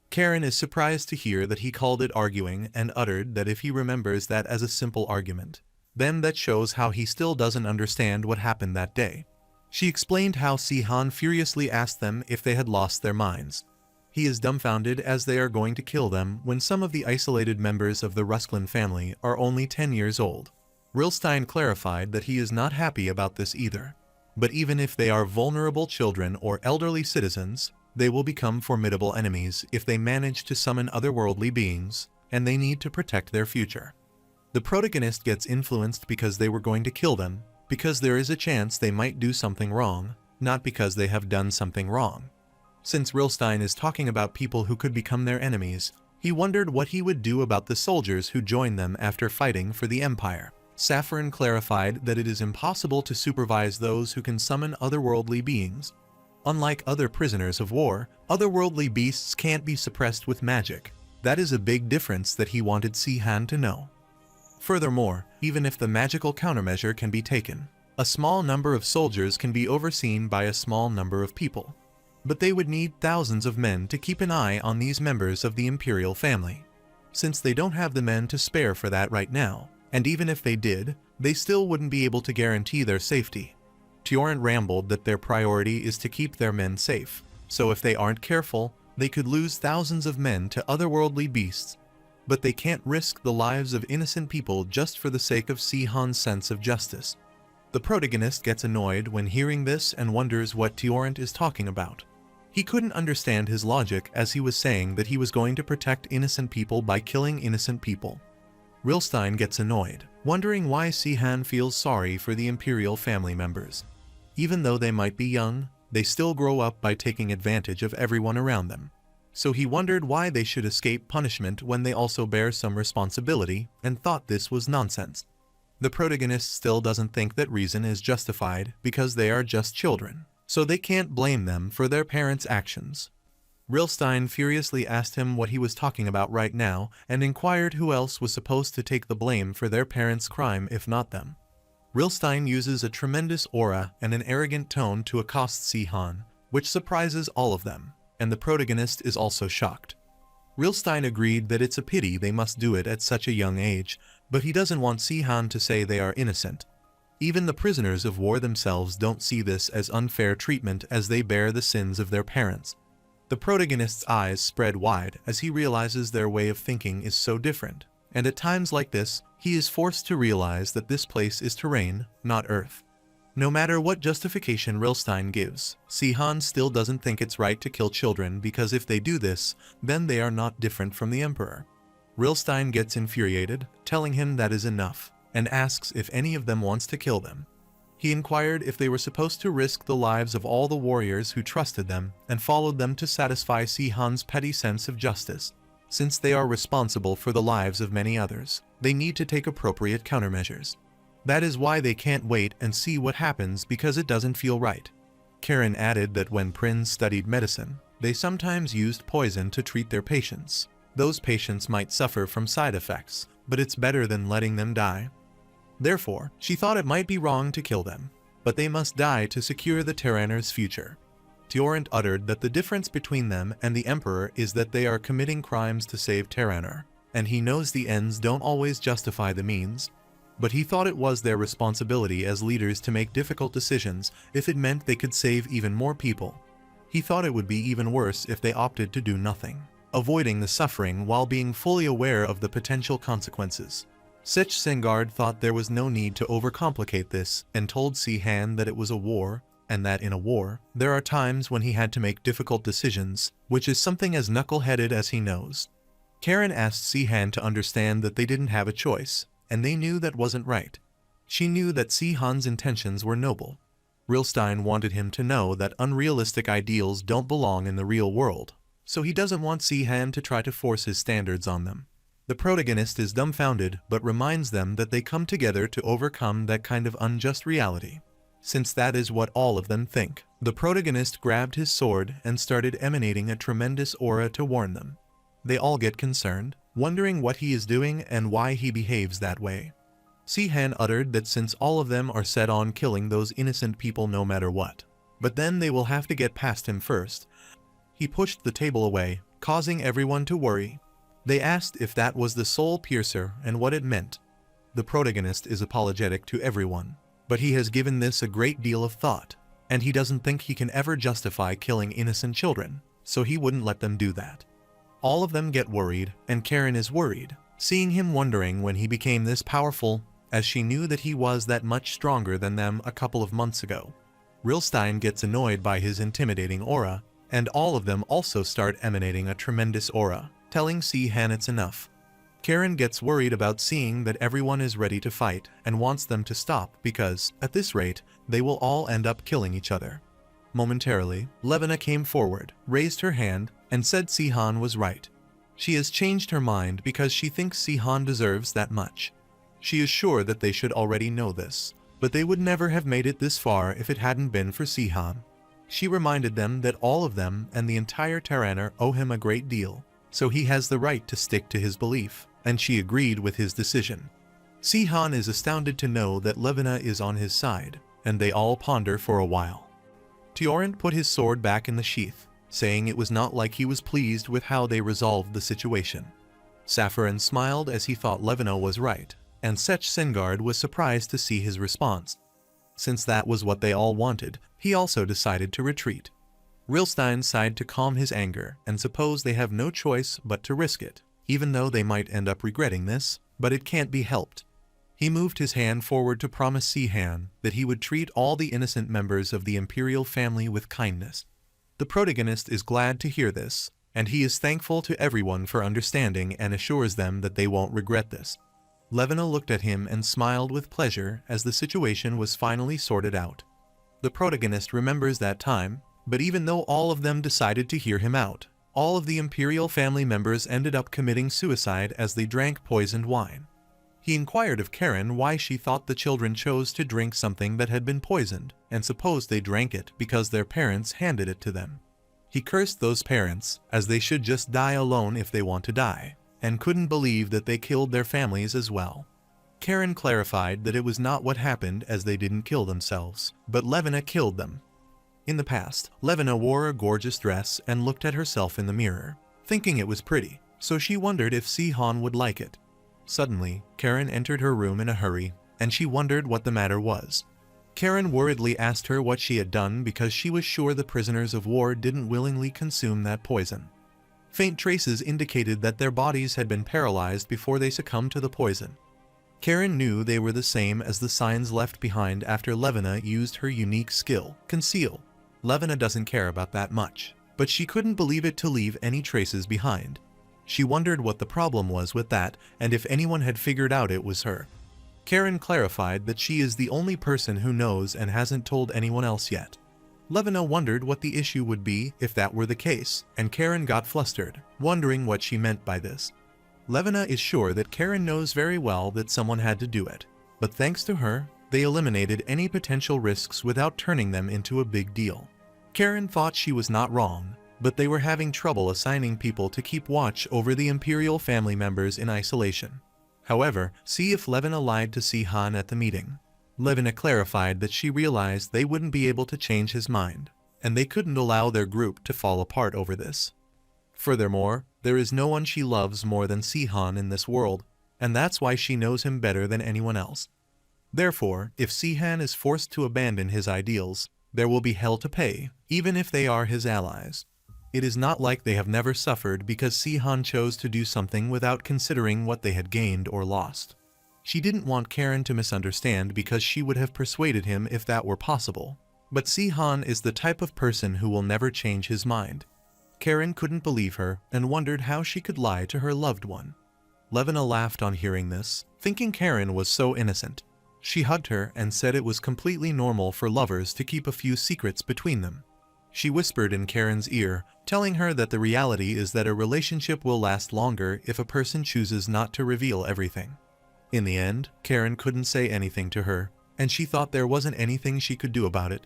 Karen is surprised to hear that he called it arguing and uttered that if he remembers that as a simple argument, then that shows how he still doesn't understand what happened that day. She explained how Sihan furiously asked them if they had lost their minds. He is dumbfounded as they are going to kill them when some of the isolated members of the Rusklan family are only 10 years old. Rilstein clarified that he is not happy about this either. But even if they are vulnerable children or elderly citizens, they will become formidable enemies if they manage to summon otherworldly beings, and they need to protect their future. The protagonist gets influenced because they were going to kill them, because there is a chance they might do something wrong, not because they have done something wrong. Since Rilstein is talking about people who could become their enemies, he wondered what he would do about the soldiers who joined them after fighting for the Empire. Saffron clarified that it is impossible to supervise those who can summon otherworldly beings. Unlike other prisoners of war, otherworldly beasts can't be suppressed with magic. That is a big difference that he wanted Si-Han to know. Furthermore, even if the magical countermeasure can be taken, a small number of soldiers can be overseen by a small number of people. But they would need thousands of men to keep an eye on these members of the imperial family. Since they don't have the men to spare for that right now, and even if they did, they still wouldn't be able to guarantee their safety. Torrent rambled that their priority is to keep their men safe, so if they aren't careful, they could lose thousands of men to otherworldly beasts. But they can't risk the lives of innocent people just for the sake of Si-Han's sense of justice. The protagonist gets annoyed when hearing this and wonders what Torrent is talking about. He couldn't understand his logic as he was saying that he was going to protect innocent people by killing innocent people. Rilstein gets annoyed, wondering why Si-Han feels sorry for the imperial family members. Even though they might be young, they still grow up by taking advantage of everyone around them. So he wondered why they should escape punishment when they also bear some responsibility, and thought this was nonsense. The protagonist still doesn't think that reason is justified because they are just children, so they can't blame them for their parents' actions. Rilstein furiously asked him what he was talking about right now and inquired who else was supposed to take the blame for their parents' crime if not them. Rilstein uses a tremendous aura and an arrogant tone to accost Si-Han, which surprises all of them, and the protagonist is also shocked. Rilstein agreed that it's a pity they must do it at such a young age, but he doesn't want Si-Han to say they are innocent. Even the prisoners of war themselves don't see this as unfair treatment as they bear the sins of their parents. The protagonist's eyes spread wide as he realizes their way of thinking is so different, and at times like this, he is forced to realize that this place is terrain, not earth. No matter what justification Rilstein gives, Si-Han still doesn't think it's right to kill children because if they do this, then they are not different from the Emperor. Rilstein gets infuriated, telling him that is enough, and asks if any of them wants to kill them. He inquired if they were supposed to risk the lives of all the warriors who trusted them and followed them to satisfy Si-Han's petty sense of justice. Since they are responsible for the lives of many others, they need to take appropriate countermeasures. That is why they can't wait and see what happens because it doesn't feel right. Karen added that when Prinz studied medicine, they sometimes used poison to treat their patients. Those patients might suffer from side effects, but it's better than letting them die. Therefore, she thought it might be wrong to kill them, but they must die to secure the Terraner's future. Torrent uttered that the difference between them and the Emperor is that they are committing crimes to save Terraner, and he knows the ends don't always justify the means. But he thought it was their responsibility as leaders to make difficult decisions if it meant they could save even more people. He thought it would be even worse if they opted to do nothing, avoiding the suffering while being fully aware of the potential consequences. Sech Sengard thought there was no need to overcomplicate this and told Si-Han that it was a war, and that in a war, there are times when he had to make difficult decisions, which is something as knuckle-headed as he knows. Karen asked Si-Han to understand that they didn't have a choice, and they knew that wasn't right. She knew that Si-Han's intentions were noble. Rilstein wanted him to know that unrealistic ideals don't belong in the real world, so he doesn't want Si-Han to try to force his standards on them. The protagonist is dumbfounded but reminds them that they come together to overcome that kind of unjust reality. Since that is what all of them think, the protagonist grabbed his sword and started emanating a tremendous aura to warn them. They all get concerned, wondering what he is doing and why he behaves that way. Si-Han uttered that since all of them are set on killing those innocent people no matter what, but then they will have to get past him first. He pushed the table away, causing everyone to worry. They asked if that was the soul piercer and what it meant. The protagonist is apologetic to everyone, but he has given this a great deal of thought, and he doesn't think he can ever justify killing innocent children, so he wouldn't let them do that. All of them get worried, and Karen is worried, seeing him wondering when he became this powerful, as she knew that he was that much stronger than them a couple of months ago. Rilstein gets annoyed by his intimidating aura, and all of them also start emanating a tremendous aura, telling Si-Han it's enough. Karen gets worried about seeing that everyone is ready to fight and wants them to stop because, at this rate, they will all end up killing each other. Momentarily, Levina came forward, raised her hand, and said Si-Han was right. She has changed her mind because she thinks Si-Han deserves that much. She is sure that they should already know this, but they would never have made it this far if it hadn't been for Sihan. She reminded them that all of them and the entire Terraner owe him a great deal, so he has the right to stick to his belief, and she agreed with his decision. Sihan is astounded to know that Levina is on his side, and they all ponder for a while. Tjorand put his sword back in the sheath, saying it was not like he was pleased with how they resolved the situation. Safaran smiled as he thought Levina was right, and Sech Sengard was surprised to see his response. Since that was what they all wanted, he also decided to retreat. Rilstein sighed to calm his anger and suppose they have no choice but to risk it, even though they might end up regretting this, but it can't be helped. He moved his hand forward to promise Sihan that he would treat all the innocent members of the imperial family with kindness. The protagonist is glad to hear this, and he is thankful to everyone for understanding and assures them that they won't regret this. Levina looked at him and smiled with pleasure as the situation was finally sorted out. The protagonist remembers that time, but even though all of them decided to hear him out, all of the imperial family members ended up committing suicide as they drank poisoned wine. He inquired of Karen why she thought the children chose to drink something that had been poisoned, and supposed they drank it because their parents handed it to them. He cursed those parents, as they should just die alone if they want to die, and couldn't believe that they killed their families as well. Karen clarified that it was not what happened as they didn't kill themselves, but Levina killed them. In the past, Levina wore a gorgeous dress and looked at herself in the mirror, thinking it was pretty, so she wondered if Sihan would like it. Suddenly, Karen entered her room in a hurry, and she wondered what the matter was. Karen worriedly asked her what she had done because she was sure the prisoners of war didn't willingly consume that poison. Faint traces indicated that their bodies had been paralyzed before they succumbed to the poison. Karen knew they were the same as the signs left behind after Levina used her unique skill, Conceal. Levina doesn't care about that much, but she couldn't believe it to leave any traces behind. She wondered what the problem was with that, and if anyone had figured out it was her. Karen clarified that she is the only person who knows and hasn't told anyone else yet. Levina wondered what the issue would be if that were the case, and Karen got flustered, wondering what she meant by this. Levina is sure that Karen knows very well that someone had to do it, but thanks to her, they eliminated any potential risks without turning them into a big deal. Karen thought she was not wrong, but they were having trouble assigning people to keep watch over the imperial family members in isolation. However, see if Levina lied to Sihan at the meeting. Levina clarified that she realized they wouldn't be able to change his mind, and they couldn't allow their group to fall apart over this. Furthermore, there is no one she loves more than Sihan in this world, and that's why she knows him better than anyone else. Therefore, if Sihan is forced to abandon his ideals, there will be hell to pay, even if they are his allies. It is not like they have never suffered because Sihan chose to do something without considering what they had gained or lost. She didn't want Karen to misunderstand because she would have persuaded him if that were possible. But Sihan is the type of person who will never change his mind. Karen couldn't believe her and wondered how she could lie to her loved one. Levina laughed on hearing this, thinking Karen was so innocent. She hugged her and said it was completely normal for lovers to keep a few secrets between them. She whispered in Karen's ear, telling her that the reality is that a relationship will last longer if a person chooses not to reveal everything. In the end, Karen couldn't say anything to her, and she thought there wasn't anything she could do about it.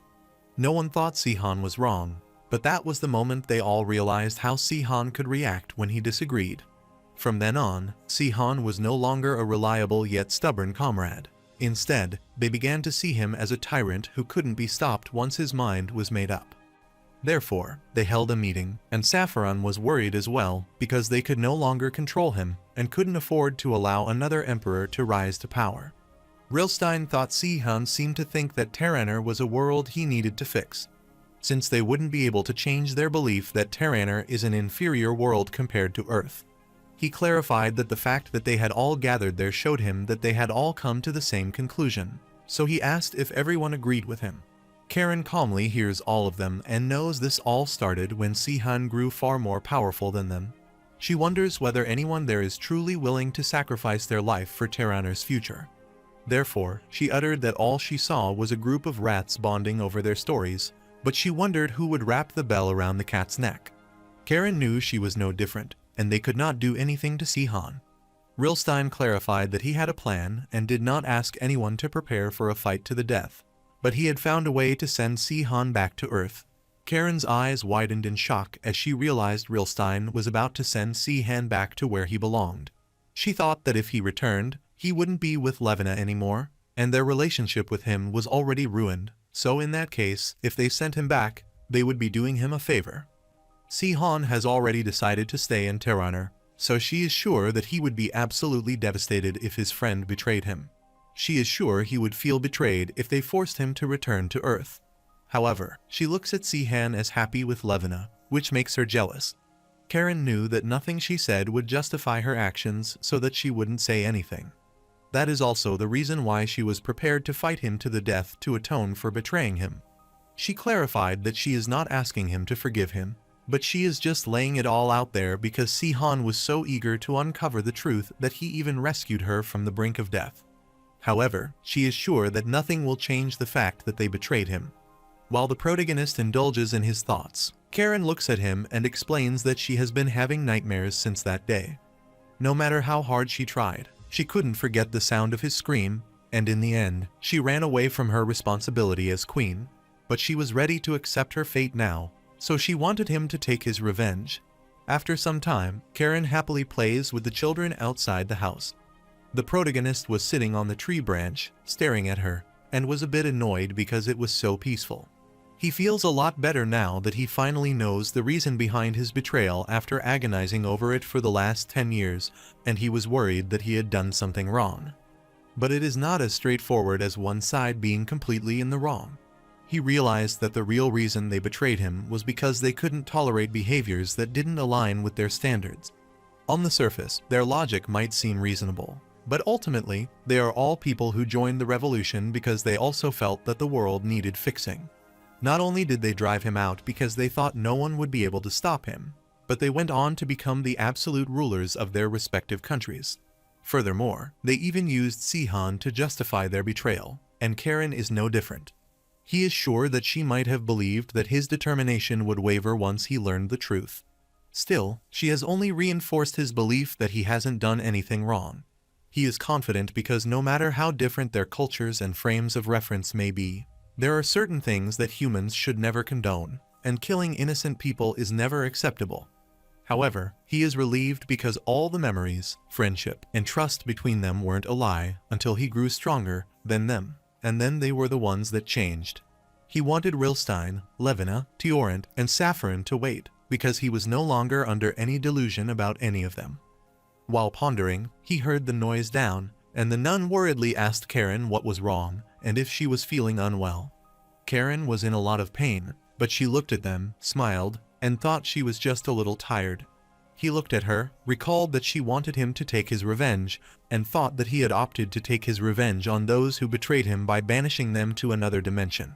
No one thought Sihan was wrong, but that was the moment they all realized how Sihan could react when he disagreed. From then on, Sihan was no longer a reliable yet stubborn comrade. Instead, they began to see him as a tyrant who couldn't be stopped once his mind was made up. Therefore, they held a meeting, and Safaran was worried as well because they could no longer control him and couldn't afford to allow another emperor to rise to power. Rilstein thought Sihan seemed to think that Terraner was a world he needed to fix, since they wouldn't be able to change their belief that Terraner is an inferior world compared to Earth. He clarified that the fact that they had all gathered there showed him that they had all come to the same conclusion, so he asked if everyone agreed with him. Karen calmly hears all of them and knows this all started when Sihan grew far more powerful than them. She wonders whether anyone there is truly willing to sacrifice their life for Terraner's future. Therefore, she uttered that all she saw was a group of rats bonding over their stories, but she wondered who would wrap the bell around the cat's neck. Karen knew she was no different, and they could not do anything to Sihan. Rilstein clarified that he had a plan and did not ask anyone to prepare for a fight to the death. But he had found a way to send Si-Han back to Earth. Karen's eyes widened in shock as she realized Rilstein was about to send Si-Han back to where he belonged. She thought that if he returned, he wouldn't be with Levina anymore, and their relationship with him was already ruined, so in that case, if they sent him back, they would be doing him a favor. Si-Han has already decided to stay in Terraner, so she is sure that he would be absolutely devastated if his friend betrayed him. She is sure he would feel betrayed if they forced him to return to Earth. However, she looks at Si-Han as happy with Levina, which makes her jealous. Karen knew that nothing she said would justify her actions, so that she wouldn't say anything. That is also the reason why she was prepared to fight him to the death to atone for betraying him. She clarified that she is not asking him to forgive him, but she is just laying it all out there because Si-Han was so eager to uncover the truth that he even rescued her from the brink of death. However, she is sure that nothing will change the fact that they betrayed him. While the protagonist indulges in his thoughts, Karen looks at him and explains that she has been having nightmares since that day. No matter how hard she tried, she couldn't forget the sound of his scream, and in the end, she ran away from her responsibility as queen. But she was ready to accept her fate now, so she wanted him to take his revenge. After some time, Karen happily plays with the children outside the house. The protagonist was sitting on the tree branch, staring at her, and was a bit annoyed because it was so peaceful. He feels a lot better now that he finally knows the reason behind his betrayal after agonizing over it for the last 10 years, and he was worried that he had done something wrong. But it is not as straightforward as one side being completely in the wrong. He realized that the real reason they betrayed him was because they couldn't tolerate behaviors that didn't align with their standards. On the surface, their logic might seem reasonable, but ultimately, they are all people who joined the revolution because they also felt that the world needed fixing. Not only did they drive him out because they thought no one would be able to stop him, but they went on to become the absolute rulers of their respective countries. Furthermore, they even used Si-Han to justify their betrayal, and Karen is no different. He is sure that she might have believed that his determination would waver once he learned the truth. Still, she has only reinforced his belief that he hasn't done anything wrong. He is confident because no matter how different their cultures and frames of reference may be, there are certain things that humans should never condone, and killing innocent people is never acceptable. However, he is relieved because all the memories, friendship, and trust between them weren't a lie until he grew stronger than them, and then they were the ones that changed. He wanted Rilstein, Levina, Tiorant, and Saffron to wait, because he was no longer under any delusion about any of them. While pondering, he heard the noise down, and the nun worriedly asked Karen what was wrong, and if she was feeling unwell. Karen was in a lot of pain, but she looked at them, smiled, and thought she was just a little tired. He looked at her, recalled that she wanted him to take his revenge, and thought that he had opted to take his revenge on those who betrayed him by banishing them to another dimension.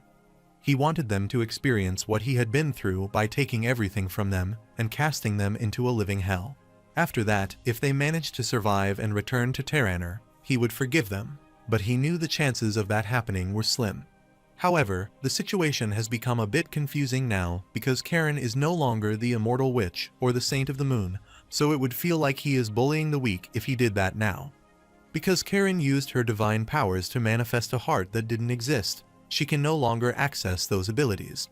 He wanted them to experience what he had been through by taking everything from them and casting them into a living hell. After that, if they managed to survive and return to Terraner, he would forgive them, but he knew the chances of that happening were slim. However, the situation has become a bit confusing now because Karen is no longer the immortal witch or the saint of the moon, so it would feel like he is bullying the weak if he did that now. Because Karen used her divine powers to manifest a heart that didn't exist, she can no longer access those abilities.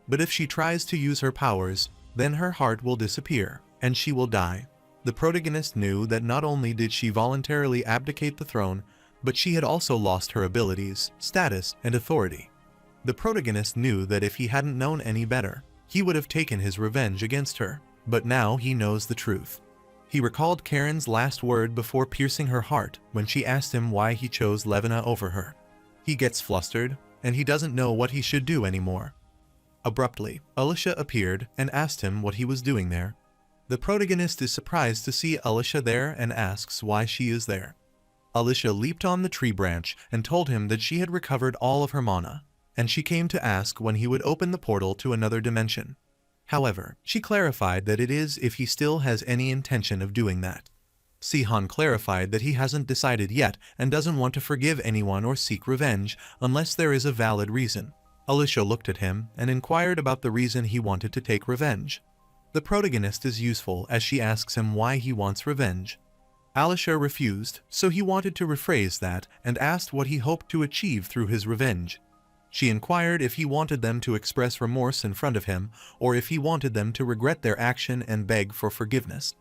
But if she tries to use her powers, then her heart will disappear, and she will die. The protagonist knew that not only did she voluntarily abdicate the throne, but she had also lost her abilities, status, and authority. The protagonist knew that if he hadn't known any better, he would have taken his revenge against her, but now he knows the truth. He recalled Karen's last word before piercing her heart when she asked him why he chose Levina over her. He gets flustered, and he doesn't know what he should do anymore. Abruptly, Alicia appeared and asked him what he was doing there. The protagonist is surprised to see Alicia there and asks why she is there. Alicia leaped on the tree branch and told him that she had recovered all of her mana, and she came to ask when he would open the portal to another dimension. However, she clarified that it is if he still has any intention of doing that. Si-Han clarified that he hasn't decided yet and doesn't want to forgive anyone or seek revenge unless there is a valid reason. Alicia looked at him and inquired about the reason he wanted to take revenge. The protagonist is useful as she asks him why he wants revenge. Alisha refused, so he wanted to rephrase that and asked what he hoped to achieve through his revenge. She inquired if he wanted them to express remorse in front of him, or if he wanted them to regret their action and beg for forgiveness.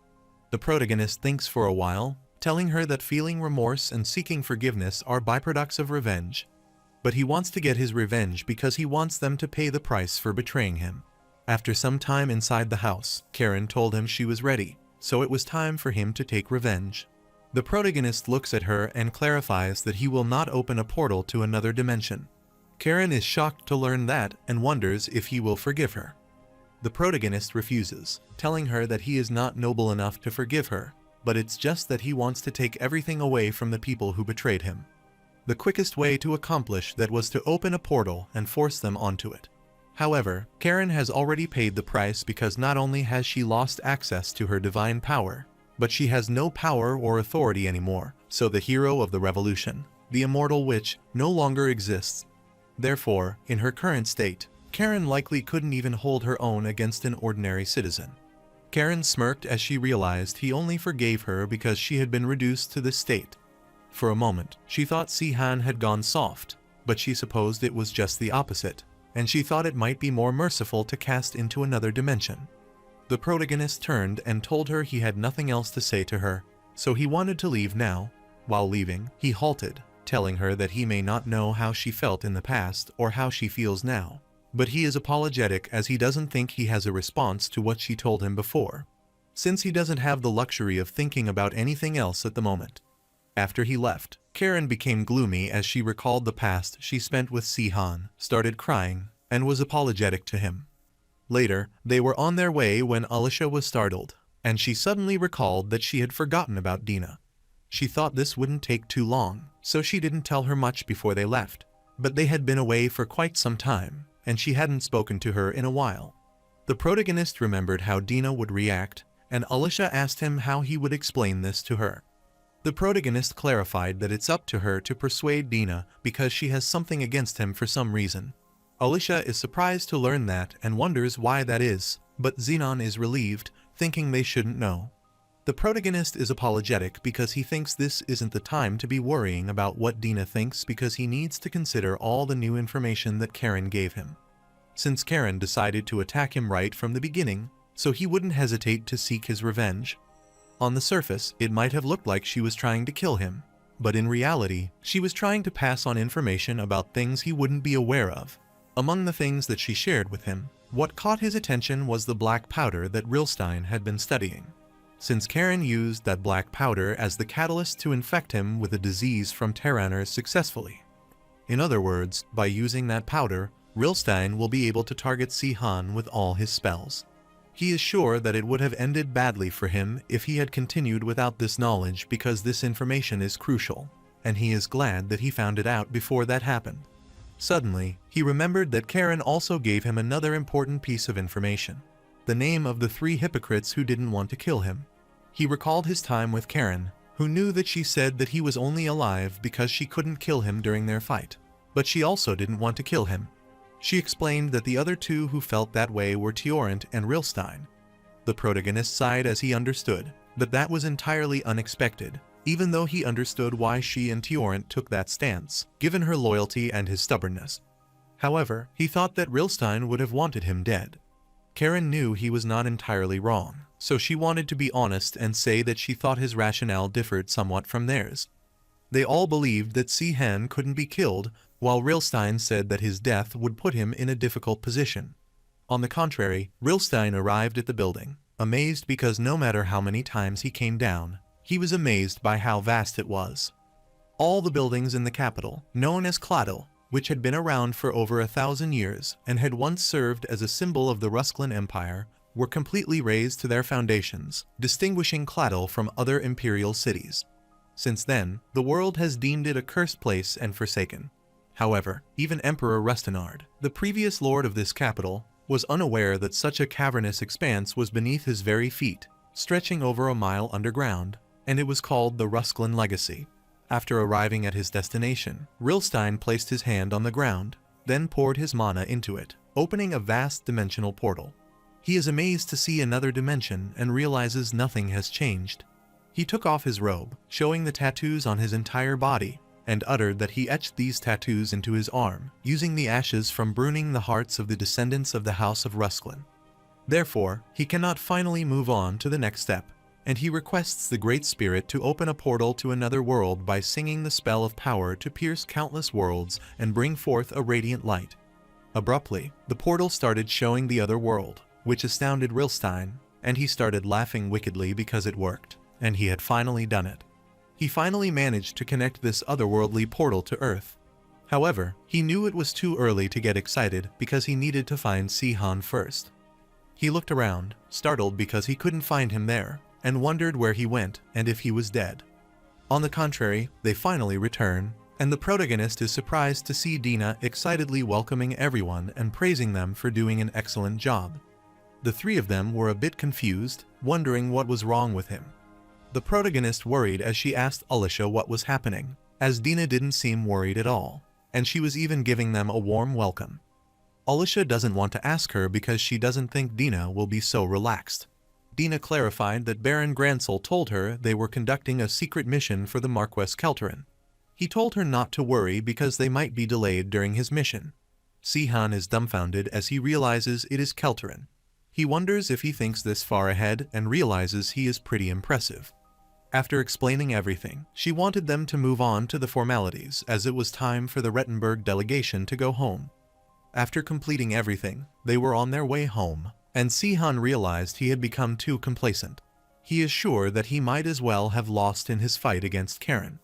The protagonist thinks for a while, telling her that feeling remorse and seeking forgiveness are byproducts of revenge. But he wants to get his revenge because he wants them to pay the price for betraying him. After some time inside the house, Karen told him she was ready, so it was time for him to take revenge. The protagonist looks at her and clarifies that he will not open a portal to another dimension. Karen is shocked to learn that and wonders if he will forgive her. The protagonist refuses, telling her that he is not noble enough to forgive her, but it's just that he wants to take everything away from the people who betrayed him. The quickest way to accomplish that was to open a portal and force them onto it. However, Karen has already paid the price because not only has she lost access to her divine power, but she has no power or authority anymore, so the hero of the revolution, the immortal witch, no longer exists. Therefore, in her current state, Karen likely couldn't even hold her own against an ordinary citizen. Karen smirked as she realized he only forgave her because she had been reduced to this state. For a moment, she thought Si-han had gone soft, but she supposed it was just the opposite, and she thought it might be more merciful to cast into another dimension. The protagonist turned and told her he had nothing else to say to her, so he wanted to leave now. While leaving, he halted, telling her that he may not know how she felt in the past or how she feels now, but he is apologetic as he doesn't think he has a response to what she told him before, since he doesn't have the luxury of thinking about anything else at the moment. After he left, Karen became gloomy as she recalled the past she spent with Si-han, started crying, and was apologetic to him. Later, they were on their way when Alisha was startled, and she suddenly recalled that she had forgotten about Dina. She thought this wouldn't take too long, so she didn't tell her much before they left, but they had been away for quite some time, and she hadn't spoken to her in a while. The protagonist remembered how Dina would react, and Alisha asked him how he would explain this to her. The protagonist clarified that it's up to her to persuade Dina because she has something against him for some reason. Alisha is surprised to learn that and wonders why that is, but Xenon is relieved, thinking they shouldn't know. The protagonist is apologetic because he thinks this isn't the time to be worrying about what Dina thinks because he needs to consider all the new information that Karen gave him. Since Karen decided to attack him right from the beginning, so he wouldn't hesitate to seek his revenge. On the surface, it might have looked like she was trying to kill him, but in reality, she was trying to pass on information about things he wouldn't be aware of. Among the things that she shared with him, what caught his attention was the black powder that Rilstein had been studying. Since Karen used that black powder as the catalyst to infect him with a disease from Terraners successfully. In other words, by using that powder, Rilstein will be able to target Si-han with all his spells. He is sure that it would have ended badly for him if he had continued without this knowledge because this information is crucial, and he is glad that he found it out before that happened. Suddenly, he remembered that Karen also gave him another important piece of information: the name of the 3 hypocrites who didn't want to kill him. He recalled his time with Karen, who knew that she said that he was only alive because she couldn't kill him during their fight, but she also didn't want to kill him. She explained that the other 2 who felt that way were Tiorant and Rilstein. The protagonist sighed as he understood that that was entirely unexpected, even though he understood why she and Tiorant took that stance, given her loyalty and his stubbornness. However, he thought that Rilstein would have wanted him dead. Karen knew he was not entirely wrong, so she wanted to be honest and say that she thought his rationale differed somewhat from theirs. They all believed that Si-han couldn't be killed, while Rilstein said that his death would put him in a difficult position. On the contrary, Rilstein arrived at the building, amazed because no matter how many times he came down, he was amazed by how vast it was. All the buildings in the capital, known as Claddle, which had been around for over 1,000 years and had once served as a symbol of the Rusclan Empire, were completely razed to their foundations, distinguishing Claddle from other imperial cities. Since then, the world has deemed it a cursed place and forsaken. However, even Emperor Rustenard, the previous lord of this capital, was unaware that such a cavernous expanse was beneath his very feet, stretching over a mile underground, and it was called the Rusclan Legacy. After arriving at his destination, Rilstein placed his hand on the ground, then poured his mana into it, opening a vast dimensional portal. He is amazed to see another dimension and realizes nothing has changed. He took off his robe, showing the tattoos on his entire body, and uttered that he etched these tattoos into his arm, using the ashes from burning the hearts of the descendants of the House of Rusklin. Therefore, he cannot finally move on to the next step, and he requests the Great Spirit to open a portal to another world by singing the spell of power to pierce countless worlds and bring forth a radiant light. Abruptly, the portal started showing the other world, which astounded Rilstein, and he started laughing wickedly because it worked, and he had finally done it. He finally managed to connect this otherworldly portal to Earth. However, he knew it was too early to get excited because he needed to find Sihan first. He looked around, startled because he couldn't find him there, and wondered where he went and if he was dead. On the contrary, they finally return, and the protagonist is surprised to see Dina excitedly welcoming everyone and praising them for doing an excellent job. The three of them were a bit confused, wondering what was wrong with him. The protagonist worried as she asked Alicia what was happening, as Dina didn't seem worried at all, and she was even giving them a warm welcome. Alicia doesn't want to ask her because she doesn't think Dina will be so relaxed. Dina clarified that Baron Gransel told her they were conducting a secret mission for the Marquess Kelterin. He told her not to worry because they might be delayed during his mission. Sihan is dumbfounded as he realizes it is Kelterin. He wonders if he thinks this far ahead and realizes he is pretty impressive. After explaining everything, she wanted them to move on to the formalities as it was time for the Rettenberg delegation to go home. After completing everything, they were on their way home, and Sihan realized he had become too complacent. He is sure that he might as well have lost in his fight against Karen.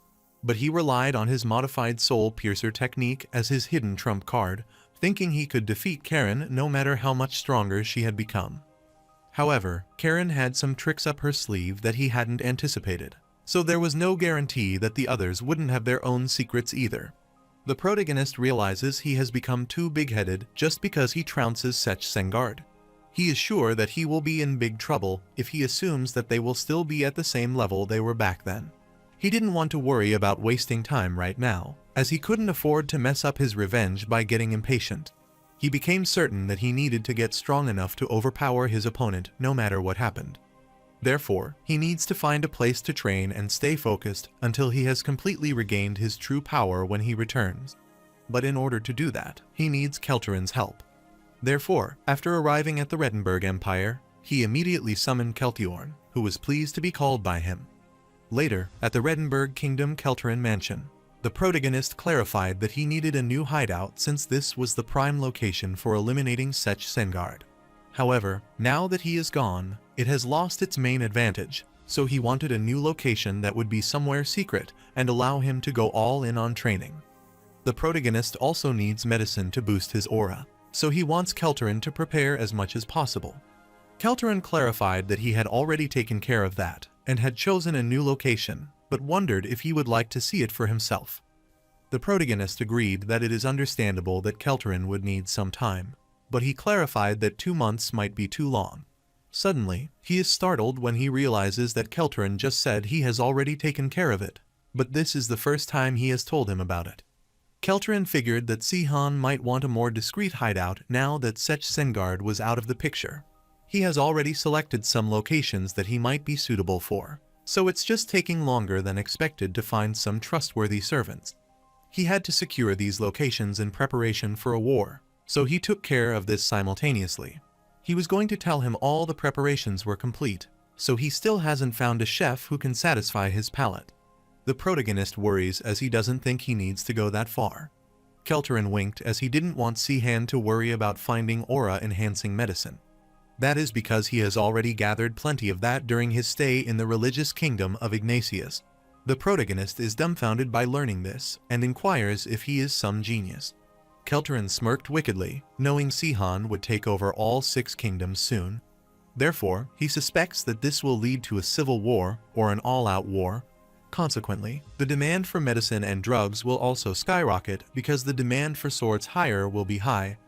But he relied on his modified soul piercer technique as his hidden trump card, thinking he could defeat Karen no matter how much stronger she had become. However, Karen had some tricks up her sleeve that he hadn't anticipated, so there was no guarantee that the others wouldn't have their own secrets either. The protagonist realizes he has become too big-headed just because he trounces Sech Sengard. He is sure that he will be in big trouble if he assumes that they will still be at the same level they were back then. He didn't want to worry about wasting time right now, as he couldn't afford to mess up his revenge by getting impatient. He became certain that he needed to get strong enough to overpower his opponent no matter what happened. Therefore, he needs to find a place to train and stay focused until he has completely regained his true power when he returns. But in order to do that, he needs Kelterin's help. Therefore, after arriving at the Rettenberg Empire, he immediately summoned Keltiorn, who was pleased to be called by him. Later, at the Rettenberg Kingdom Kelterin Mansion, the protagonist clarified that he needed a new hideout since this was the prime location for eliminating Sech Sengard. However, now that he is gone, it has lost its main advantage, so he wanted a new location that would be somewhere secret and allow him to go all in on training. The protagonist also needs medicine to boost his aura, so he wants Kelterin to prepare as much as possible. Kelterin clarified that he had already taken care of that and had chosen a new location, but wondered if he would like to see it for himself. The protagonist agreed that it is understandable that Kelterin would need some time, but he clarified that 2 months might be too long. Suddenly, he is startled when he realizes that Kelterin just said he has already taken care of it, but this is the first time he has told him about it. Kelterin figured that Sihan might want a more discreet hideout now that Sech Sengard was out of the picture. He has already selected some locations that he might be suitable for, so it's just taking longer than expected to find some trustworthy servants. He had to secure these locations in preparation for a war, so he took care of this simultaneously. He was going to tell him all the preparations were complete, so he still hasn't found a chef who can satisfy his palate. The protagonist worries as he doesn't think he needs to go that far. Kelterin winked as he didn't want Sihan to worry about finding aura-enhancing medicine. That is because he has already gathered plenty of that during his stay in the religious kingdom of Ignatius. The protagonist is dumbfounded by learning this and inquires if he is some genius. Kelterin smirked wickedly, knowing Sihan would take over all 6 kingdoms soon. Therefore, he suspects that this will lead to a civil war or an all-out war. Consequently, the demand for medicine and drugs will also skyrocket because the demand for swords hire will be high.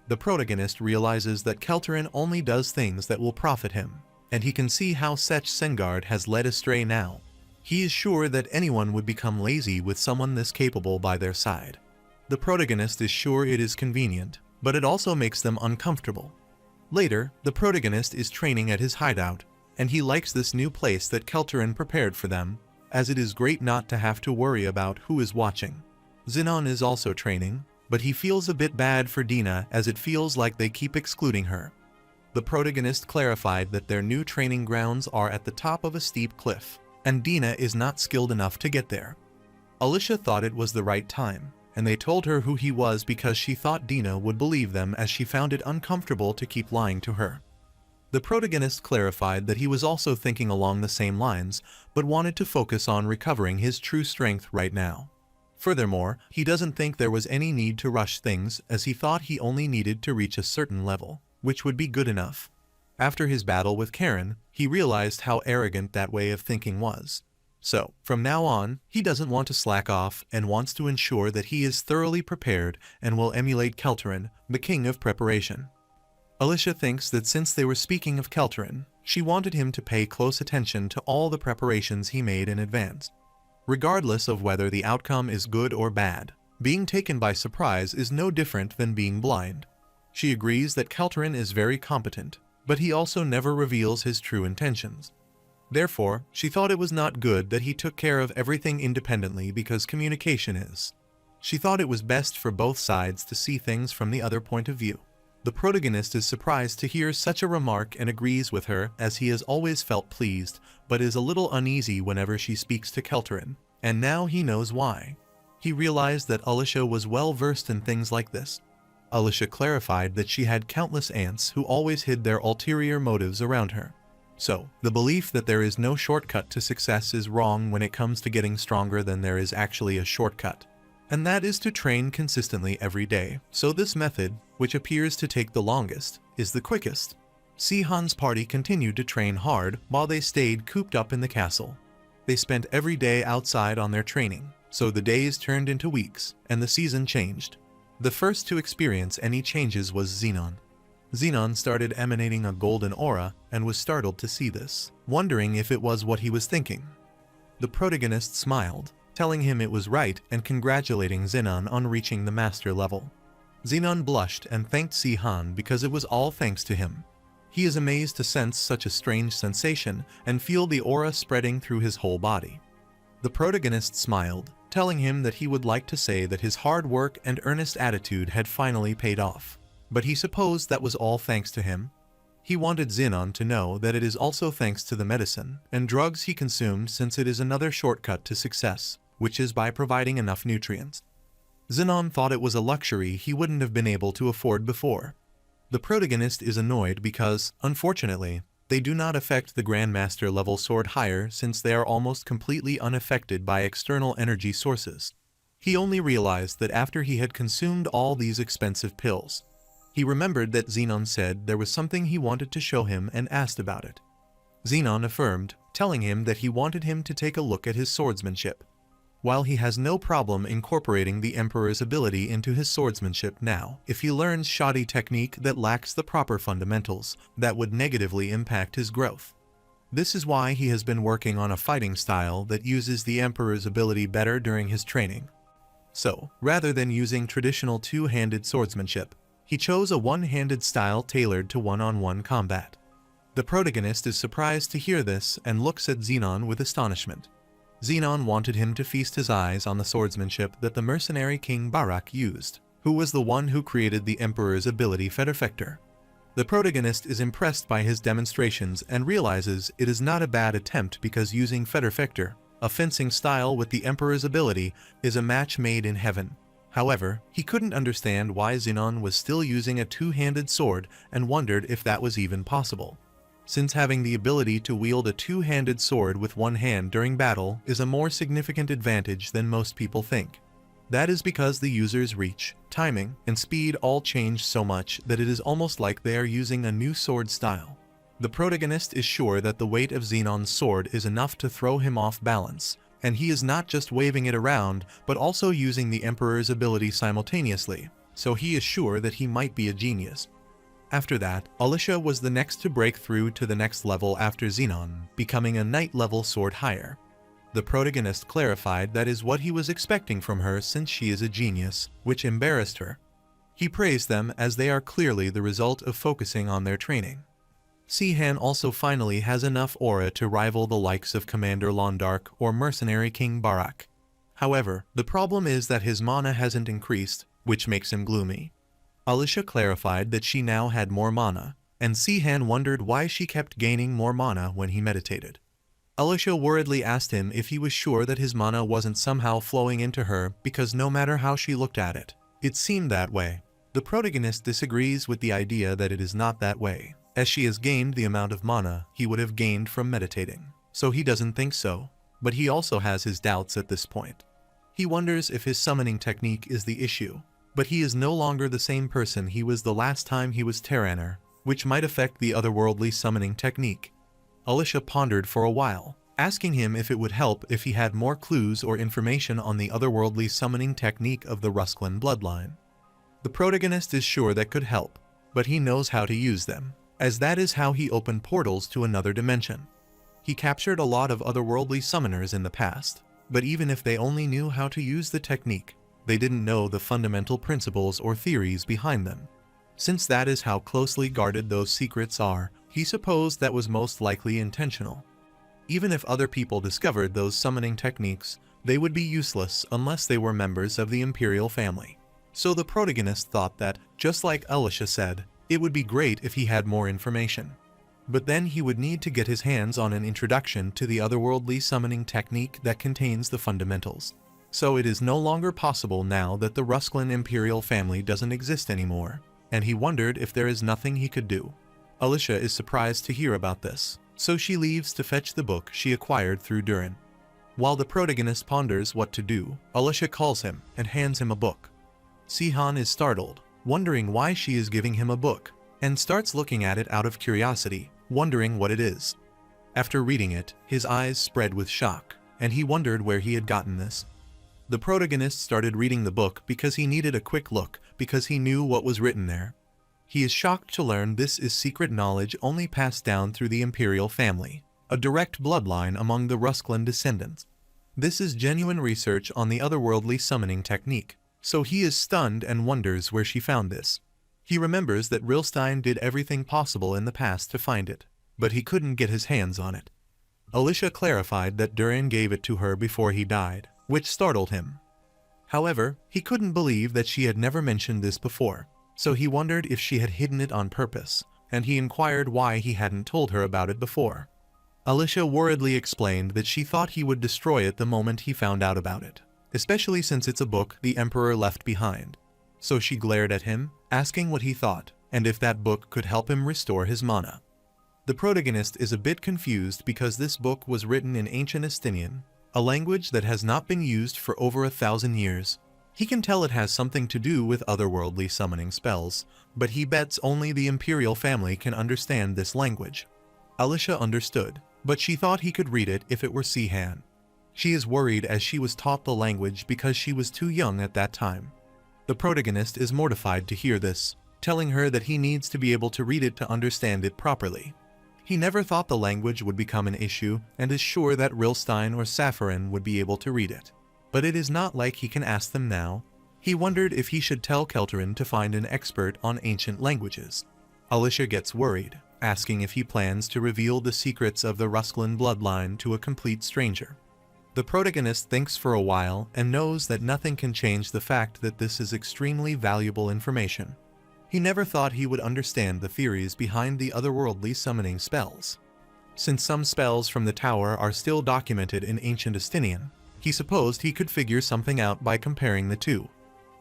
The protagonist realizes that Kelterin only does things that will profit him, and he can see how Sech Sengard has led astray now. He is sure that anyone would become lazy with someone this capable by their side. The protagonist is sure it is convenient, but it also makes them uncomfortable. Later, the protagonist is training at his hideout. and he likes this new place that Kelterin prepared for them, as it is great not to have to worry about who is watching. Xenon is also training, but he feels a bit bad for Dina as it feels like they keep excluding her. The protagonist clarified that their new training grounds are at the top of a steep cliff, and Dina is not skilled enough to get there. Alicia thought it was the right time, and they told her who he was because she thought Dina would believe them as she found it uncomfortable to keep lying to her. The protagonist clarified that he was also thinking along the same lines, but wanted to focus on recovering his true strength right now. Furthermore, he doesn't think there was any need to rush things as he thought he only needed to reach a certain level, which would be good enough. After his battle with Karen, he realized how arrogant that way of thinking was. So, from now on, he doesn't want to slack off and wants to ensure that he is thoroughly prepared and will emulate Kelterin, the king of preparation. Alicia thinks that since they were speaking of Kelterin, she wanted him to pay close attention to all the preparations he made in advance. Regardless of whether the outcome is good or bad, being taken by surprise is no different than being blind. She agrees that Kelterin is very competent, but he also never reveals his true intentions. Therefore, she thought it was not good that he took care of everything independently because communication is. She thought it was best for both sides to see things from the other point of view. The protagonist is surprised to hear such a remark and agrees with her as he has always felt pleased, but is a little uneasy whenever she speaks to Kelterin, and now he knows why. He realized that Alicia was well versed in things like this. Alicia clarified that she had countless aunts who always hid their ulterior motives around her. So, the belief that there is no shortcut to success is wrong when it comes to getting stronger than there is actually a shortcut. And that is to train consistently every day, so this method, which appears to take the longest, is the quickest. Sihan's party continued to train hard while they stayed cooped up in the castle. They spent every day outside on their training, so the days turned into weeks, and the season changed. The first to experience any changes was Xenon. Xenon started emanating a golden aura and was startled to see this, wondering if it was what he was thinking. The protagonist smiled, telling him it was right and congratulating Xenon on reaching the master level. Xenon blushed and thanked Sihan because it was all thanks to him. He is amazed to sense such a strange sensation and feel the aura spreading through his whole body. The protagonist smiled, telling him that he would like to say that his hard work and earnest attitude had finally paid off, but he supposed that was all thanks to him. He wanted Xenon to know that it is also thanks to the medicine and drugs he consumed, since it is another shortcut to success, which is by providing enough nutrients. Xenon thought it was a luxury he wouldn't have been able to afford before. The protagonist is annoyed because, unfortunately, they do not affect the Grandmaster level sword higher since they are almost completely unaffected by external energy sources. He only realized that after he had consumed all these expensive pills. He remembered that Xenon said there was something he wanted to show him and asked about it. Xenon affirmed, telling him that he wanted him to take a look at his swordsmanship. While he has no problem incorporating the Emperor's ability into his swordsmanship now, if he learns shoddy technique that lacks the proper fundamentals, that would negatively impact his growth. This is why he has been working on a fighting style that uses the Emperor's ability better during his training. So, rather than using traditional two-handed swordsmanship, he chose a one-handed style tailored to one-on-one combat. The protagonist is surprised to hear this and looks at Xenon with astonishment. Xenon wanted him to feast his eyes on the swordsmanship that the mercenary King Barak used, who was the one who created the Emperor's ability Federfector. The protagonist is impressed by his demonstrations and realizes it is not a bad attempt because using Federfector, a fencing style with the Emperor's ability, is a match made in heaven. However, he couldn't understand why Xenon was still using a two-handed sword and wondered if that was even possible, since having the ability to wield a two-handed sword with one hand during battle is a more significant advantage than most people think. That is because the user's reach, timing, and speed all change so much that it is almost like they are using a new sword style. The protagonist is sure that the weight of Xenon's sword is enough to throw him off balance, and he is not just waving it around but also using the Emperor's ability simultaneously, so he is sure that he might be a genius. After that, Alicia was the next to break through to the next level after Xenon, becoming a knight-level sword higher. The protagonist clarified that is what he was expecting from her since she is a genius, which embarrassed her. He praised them as they are clearly the result of focusing on their training. Si-Han also finally has enough aura to rival the likes of Commander Londark or mercenary King Barak. However, the problem is that his mana hasn't increased, which makes him gloomy. Alicia clarified that she now had more mana, and Si-Han wondered why she kept gaining more mana when he meditated. Alicia worriedly asked him if he was sure that his mana wasn't somehow flowing into her because no matter how she looked at it, it seemed that way. The protagonist disagrees with the idea that it is not that way, as she has gained the amount of mana he would have gained from meditating, so he doesn't think so, but he also has his doubts at this point. He wonders if his summoning technique is the issue, but he is no longer the same person he was the last time he was Terraner, which might affect the otherworldly summoning technique. Alicia pondered for a while, asking him if it would help if he had more clues or information on the otherworldly summoning technique of the Rusklin bloodline. The protagonist is sure that could help, but he knows how to use them, as that is how he opened portals to another dimension. He captured a lot of otherworldly summoners in the past, but even if they only knew how to use the technique, they didn't know the fundamental principles or theories behind them. Since that is how closely guarded those secrets are, he supposed that was most likely intentional. Even if other people discovered those summoning techniques, they would be useless unless they were members of the Imperial family. So the protagonist thought that, just like Alicia said, it would be great if he had more information. But then he would need to get his hands on an introduction to the otherworldly summoning technique that contains the fundamentals. So it is no longer possible now that the Rusklin Imperial family doesn't exist anymore, and he wondered if there is nothing he could do. Alicia is surprised to hear about this, so she leaves to fetch the book she acquired through Durin. While the protagonist ponders what to do, Alicia calls him and hands him a book. Si-Han is startled, wondering why she is giving him a book, and starts looking at it out of curiosity, wondering what it is. After reading it, his eyes spread with shock, and he wondered where he had gotten this. The protagonist started reading the book because he needed a quick look, because he knew what was written there. He is shocked to learn this is secret knowledge only passed down through the Imperial family, a direct bloodline among the Rusklin descendants. This is genuine research on the otherworldly summoning technique, so he is stunned and wonders where she found this. He remembers that Rilstein did everything possible in the past to find it, but he couldn't get his hands on it. Alicia clarified that Durin gave it to her before he died, which startled him. However, he couldn't believe that she had never mentioned this before, so he wondered if she had hidden it on purpose, and he inquired why he hadn't told her about it before. Alicia worriedly explained that she thought he would destroy it the moment he found out about it, especially since it's a book the Emperor left behind. So she glared at him, asking what he thought, and if that book could help him restore his mana. The protagonist is a bit confused because this book was written in ancient Estinian, a language that has not been used for over 1,000 years. He can tell it has something to do with otherworldly summoning spells, but he bets only the Imperial family can understand this language. Alicia understood, but she thought he could read it if it were Si-Han. She is worried as she was taught the language because she was too young at that time. The protagonist is mortified to hear this, telling her that he needs to be able to read it to understand it properly. He never thought the language would become an issue and is sure that Rilstein or Safarin would be able to read it. But it is not like he can ask them now. He wondered if he should tell Kelterin to find an expert on ancient languages. Alicia gets worried, asking if he plans to reveal the secrets of the Rusklin bloodline to a complete stranger. The protagonist thinks for a while and knows that nothing can change the fact that this is extremely valuable information. He never thought he would understand the theories behind the otherworldly summoning spells. Since some spells from the tower are still documented in ancient Estinian, he supposed he could figure something out by comparing the two.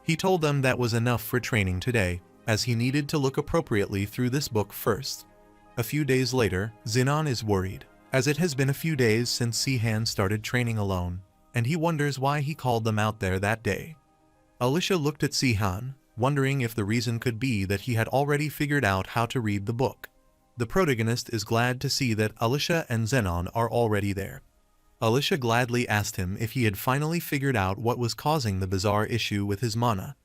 He told them that was enough for training today, as he needed to look appropriately through this book first. A few days later, Zinon is worried, as it has been a few days since Si-Han started training alone, and he wonders why he called them out there that day. Alicia looked at Si-Han, wondering if the reason could be that he had already figured out how to read the book. The protagonist is glad to see that Alicia and Zenon are already there. Alicia gladly asked him if he had finally figured out what was causing the bizarre issue with his mana.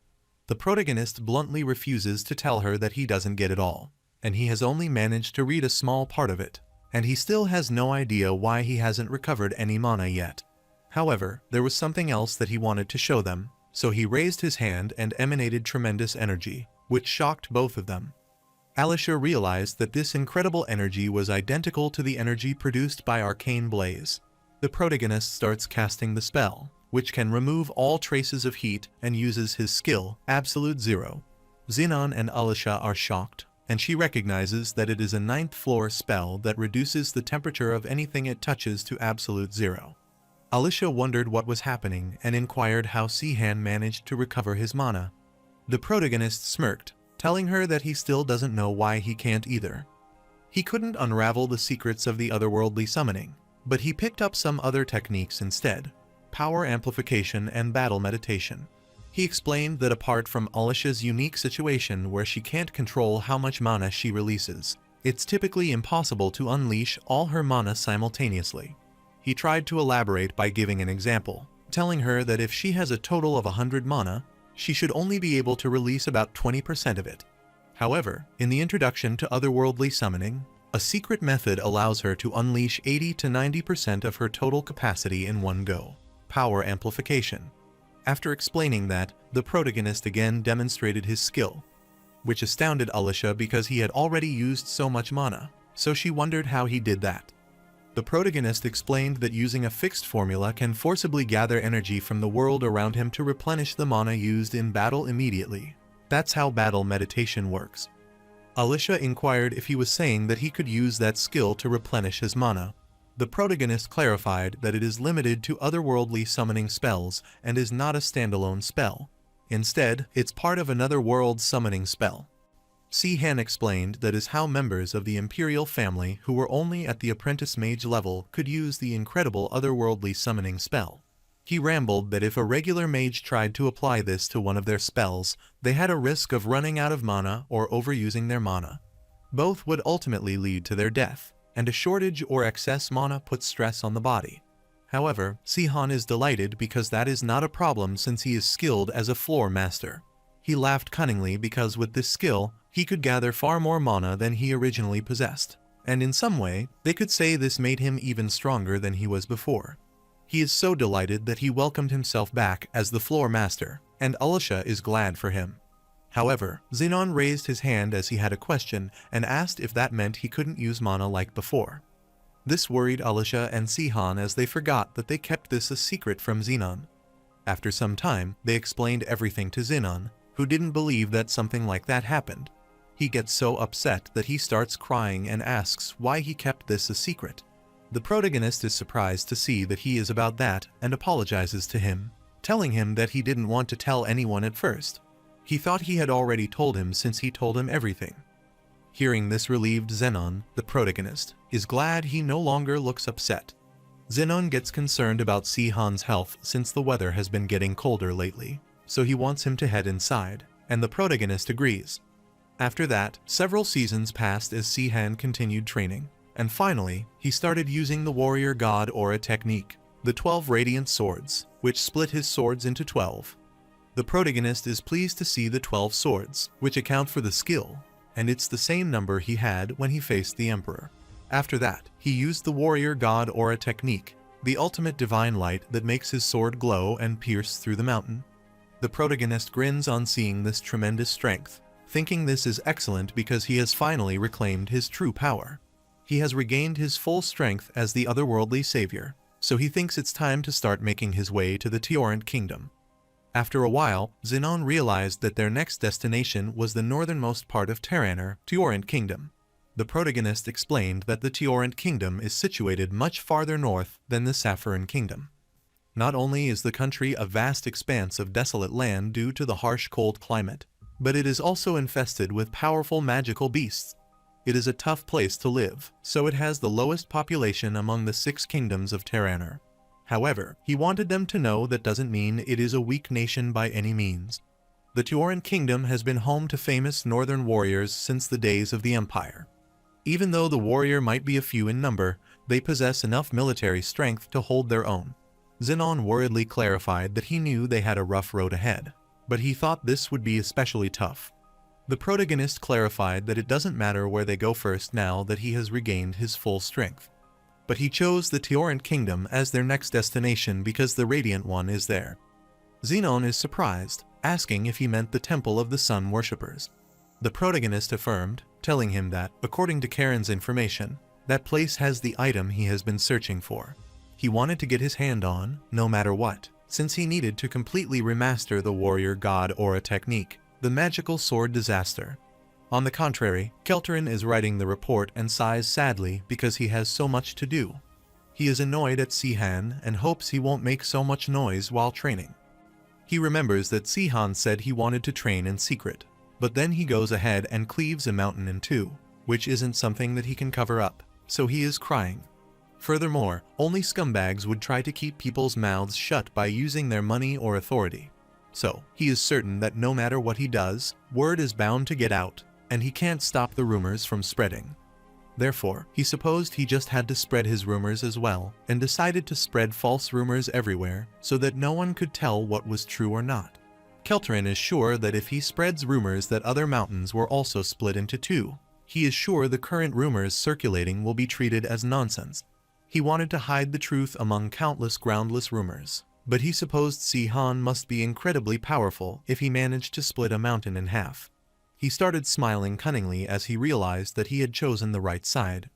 The protagonist bluntly refuses to tell her that he doesn't get it all, and he has only managed to read a small part of it, and he still has no idea why he hasn't recovered any mana yet. However, there was something else that he wanted to show them, so he raised his hand and emanated tremendous energy, which shocked both of them. Alicia realized that this incredible energy was identical to the energy produced by Arcane Blaze. The protagonist starts casting the spell, which can remove all traces of heat and uses his skill, Absolute Zero. Xenon and Alicia are shocked, and she recognizes that it is a 9th floor spell that reduces the temperature of anything it touches to Absolute Zero. Alicia wondered what was happening and inquired how Sihan managed to recover his mana. The protagonist smirked, telling her that he still doesn't know why he can't either. He couldn't unravel the secrets of the otherworldly summoning, but he picked up some other techniques instead: power amplification and battle meditation. He explained that apart from Alicia's unique situation where she can't control how much mana she releases, it's typically impossible to unleash all her mana simultaneously. He tried to elaborate by giving an example, telling her that if she has a total of 100 mana, she should only be able to release about 20% of it. However, in the introduction to otherworldly summoning, a secret method allows her to unleash 80 to 90% of her total capacity in one go: power amplification. After explaining that, the protagonist again demonstrated his skill, which astounded Alicia because he had already used so much mana, so she wondered how he did that. The protagonist explained that using a fixed formula can forcibly gather energy from the world around him to replenish the mana used in battle immediately. That's how battle meditation works. Alicia inquired if he was saying that he could use that skill to replenish his mana. The protagonist clarified that it is limited to otherworldly summoning spells and is not a standalone spell. Instead, it's part of another world summoning spell. Sihan explained that is how members of the Imperial family who were only at the apprentice mage level could use the incredible otherworldly summoning spell. He rambled that if a regular mage tried to apply this to one of their spells, they had a risk of running out of mana or overusing their mana. Both would ultimately lead to their death, and a shortage or excess mana puts stress on the body. However, Sihan is delighted because that is not a problem since he is skilled as a floor master. He laughed cunningly because with this skill, he could gather far more mana than he originally possessed, and in some way, they could say this made him even stronger than he was before. He is so delighted that he welcomed himself back as the floor master, and Alicia is glad for him. However, Xenon raised his hand as he had a question and asked if that meant he couldn't use mana like before. This worried Alicia and Sihan as they forgot that they kept this a secret from Xenon. After some time, they explained everything to Xenon, who didn't believe that something like that happened. He gets so upset that he starts crying and asks why he kept this a secret. The protagonist is surprised to see that he is about that and apologizes to him, telling him that he didn't want to tell anyone at first. He thought he had already told him since he told him everything. Hearing this relieved Xenon, the protagonist, is glad he no longer looks upset. Xenon gets concerned about Sihan's health since the weather has been getting colder lately, so he wants him to head inside, and the protagonist agrees. After that, several seasons passed as Sihan continued training, and finally, he started using the warrior god aura technique, the 12 radiant swords, which split his swords into 12. The protagonist is pleased to see the 12 swords, which account for the skill, and it's the same number he had when he faced the Emperor. After that, he used the warrior god aura technique, the ultimate divine light that makes his sword glow and pierce through the mountain. The protagonist grins on seeing this tremendous strength, thinking this is excellent because he has finally reclaimed his true power. He has regained his full strength as the otherworldly savior, so he thinks it's time to start making his way to the Teorant Kingdom. After a while, Xenon realized that their next destination was the northernmost part of Terraner, Teorant Kingdom. The protagonist explained that the Teorant Kingdom is situated much farther north than the Sapphirine Kingdom. Not only is the country a vast expanse of desolate land due to the harsh cold climate, but it is also infested with powerful magical beasts. It is a tough place to live, so it has the lowest population among the 6 kingdoms of Terraner. However, he wanted them to know that doesn't mean it is a weak nation by any means. The Teorant Kingdom has been home to famous northern warriors since the days of the Empire. Even though the warrior might be a few in number, they possess enough military strength to hold their own. Xenon worriedly clarified that he knew they had a rough road ahead, but he thought this would be especially tough. The protagonist clarified that it doesn't matter where they go first now that he has regained his full strength. But he chose the Teorant Kingdom as their next destination because the Radiant One is there. Xenon is surprised, asking if he meant the Temple of the Sun Worshippers. The protagonist affirmed, telling him that, according to Karen's information, that place has the item he has been searching for. He wanted to get his hand on, no matter what, since he needed to completely remaster the warrior god aura technique, the magical sword disaster. On the contrary, Kelterin is writing the report and sighs sadly because he has so much to do. He is annoyed at Sihan and hopes he won't make so much noise while training. He remembers that Sihan said he wanted to train in secret, but then he goes ahead and cleaves a mountain in two, which isn't something that he can cover up, so he is crying. Furthermore, only scumbags would try to keep people's mouths shut by using their money or authority. So, he is certain that no matter what he does, word is bound to get out, and he can't stop the rumors from spreading. Therefore, he supposed he just had to spread his rumors as well, and decided to spread false rumors everywhere so that no one could tell what was true or not. Kelterin is sure that if he spreads rumors that other mountains were also split into two, he is sure the current rumors circulating will be treated as nonsense. He wanted to hide the truth among countless groundless rumors, but he supposed Sihan must be incredibly powerful if he managed to split a mountain in half. He started smiling cunningly as he realized that he had chosen the right side.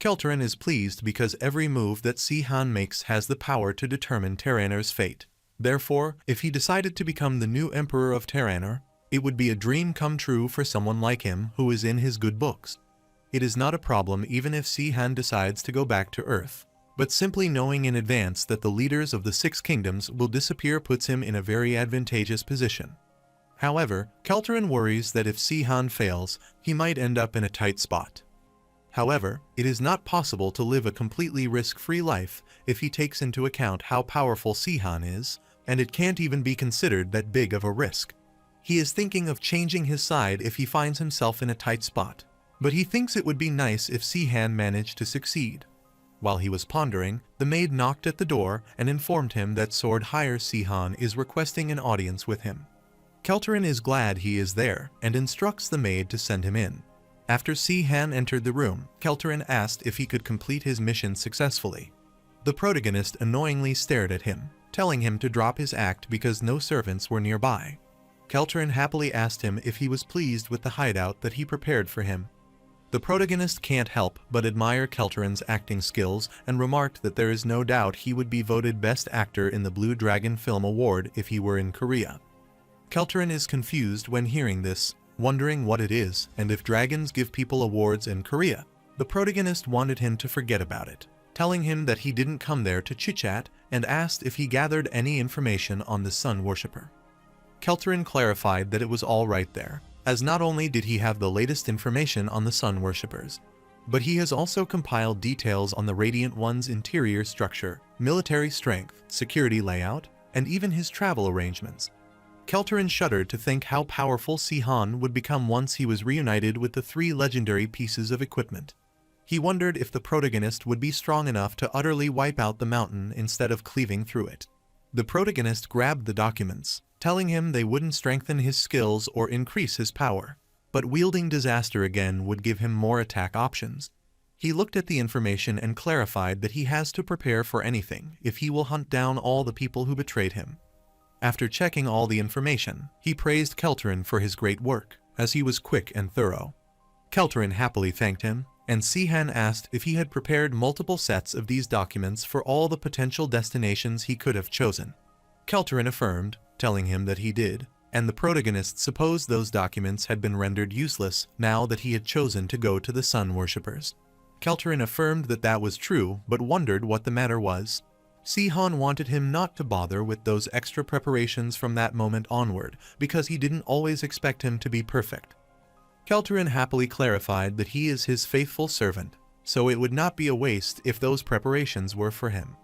Kelterin is pleased because every move that Sihan makes has the power to determine Terranor's fate. Therefore, if he decided to become the new Emperor of Terranor, it would be a dream come true for someone like him who is in his good books. It is not a problem even if Sihan decides to go back to Earth, but simply knowing in advance that the leaders of the Six Kingdoms will disappear puts him in a very advantageous position. However, Kelterin worries that if Sihan fails, he might end up in a tight spot. However, it is not possible to live a completely risk-free life if he takes into account how powerful Sihan is, and it can't even be considered that big of a risk. He is thinking of changing his side if he finds himself in a tight spot, but he thinks it would be nice if Sihan managed to succeed. While he was pondering, the maid knocked at the door and informed him that Sword Higher Sihan is requesting an audience with him. Kelterin is glad he is there and instructs the maid to send him in. After Sihan entered the room, Kelterin asked if he could complete his mission successfully. The protagonist annoyingly stared at him, telling him to drop his act because no servants were nearby. Kelterin happily asked him if he was pleased with the hideout that he prepared for him. The protagonist can't help but admire Kelterin's acting skills and remarked that there is no doubt he would be voted Best Actor in the Blue Dragon Film Award if he were in Korea. Kelterin is confused when hearing this, wondering what it is and if dragons give people awards in Korea. The protagonist wanted him to forget about it, telling him that he didn't come there to chit-chat and asked if he gathered any information on the sun worshipper. Kelterin clarified that it was all right there, as not only did he have the latest information on the sun worshippers, but he has also compiled details on the Radiant One's interior structure, military strength, security layout, and even his travel arrangements. Kelterin shuddered to think how powerful Sihan would become once he was reunited with the three legendary pieces of equipment. He wondered if the protagonist would be strong enough to utterly wipe out the mountain instead of cleaving through it. The protagonist grabbed the documents, telling him they wouldn't strengthen his skills or increase his power, but wielding disaster again would give him more attack options. He looked at the information and clarified that he has to prepare for anything if he will hunt down all the people who betrayed him. After checking all the information, he praised Kelterin for his great work, as he was quick and thorough. Kelterin happily thanked him, and Sihan asked if he had prepared multiple sets of these documents for all the potential destinations he could have chosen. Kelterin affirmed, telling him that he did, and the protagonist supposed those documents had been rendered useless now that he had chosen to go to the sun worshippers. Kelterin affirmed that that was true, but wondered what the matter was. Sihan wanted him not to bother with those extra preparations from that moment onward, because he didn't always expect him to be perfect. Kelterin happily clarified that he is his faithful servant, so it would not be a waste if those preparations were for him.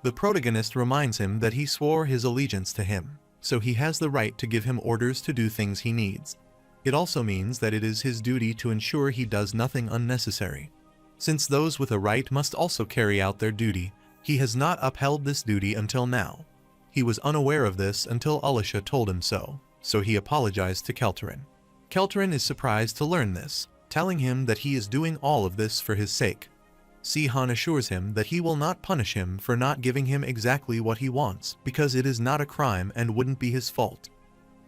The protagonist reminds him that he swore his allegiance to him, so he has the right to give him orders to do things he needs. It also means that it is his duty to ensure he does nothing unnecessary. Since those with a right must also carry out their duty, he has not upheld this duty until now. He was unaware of this until Alisha told him so he apologized to Kelterin. Kelterin is surprised to learn this, telling him that he is doing all of this for his sake. Sihan assures him that he will not punish him for not giving him exactly what he wants because it is not a crime and wouldn't be his fault.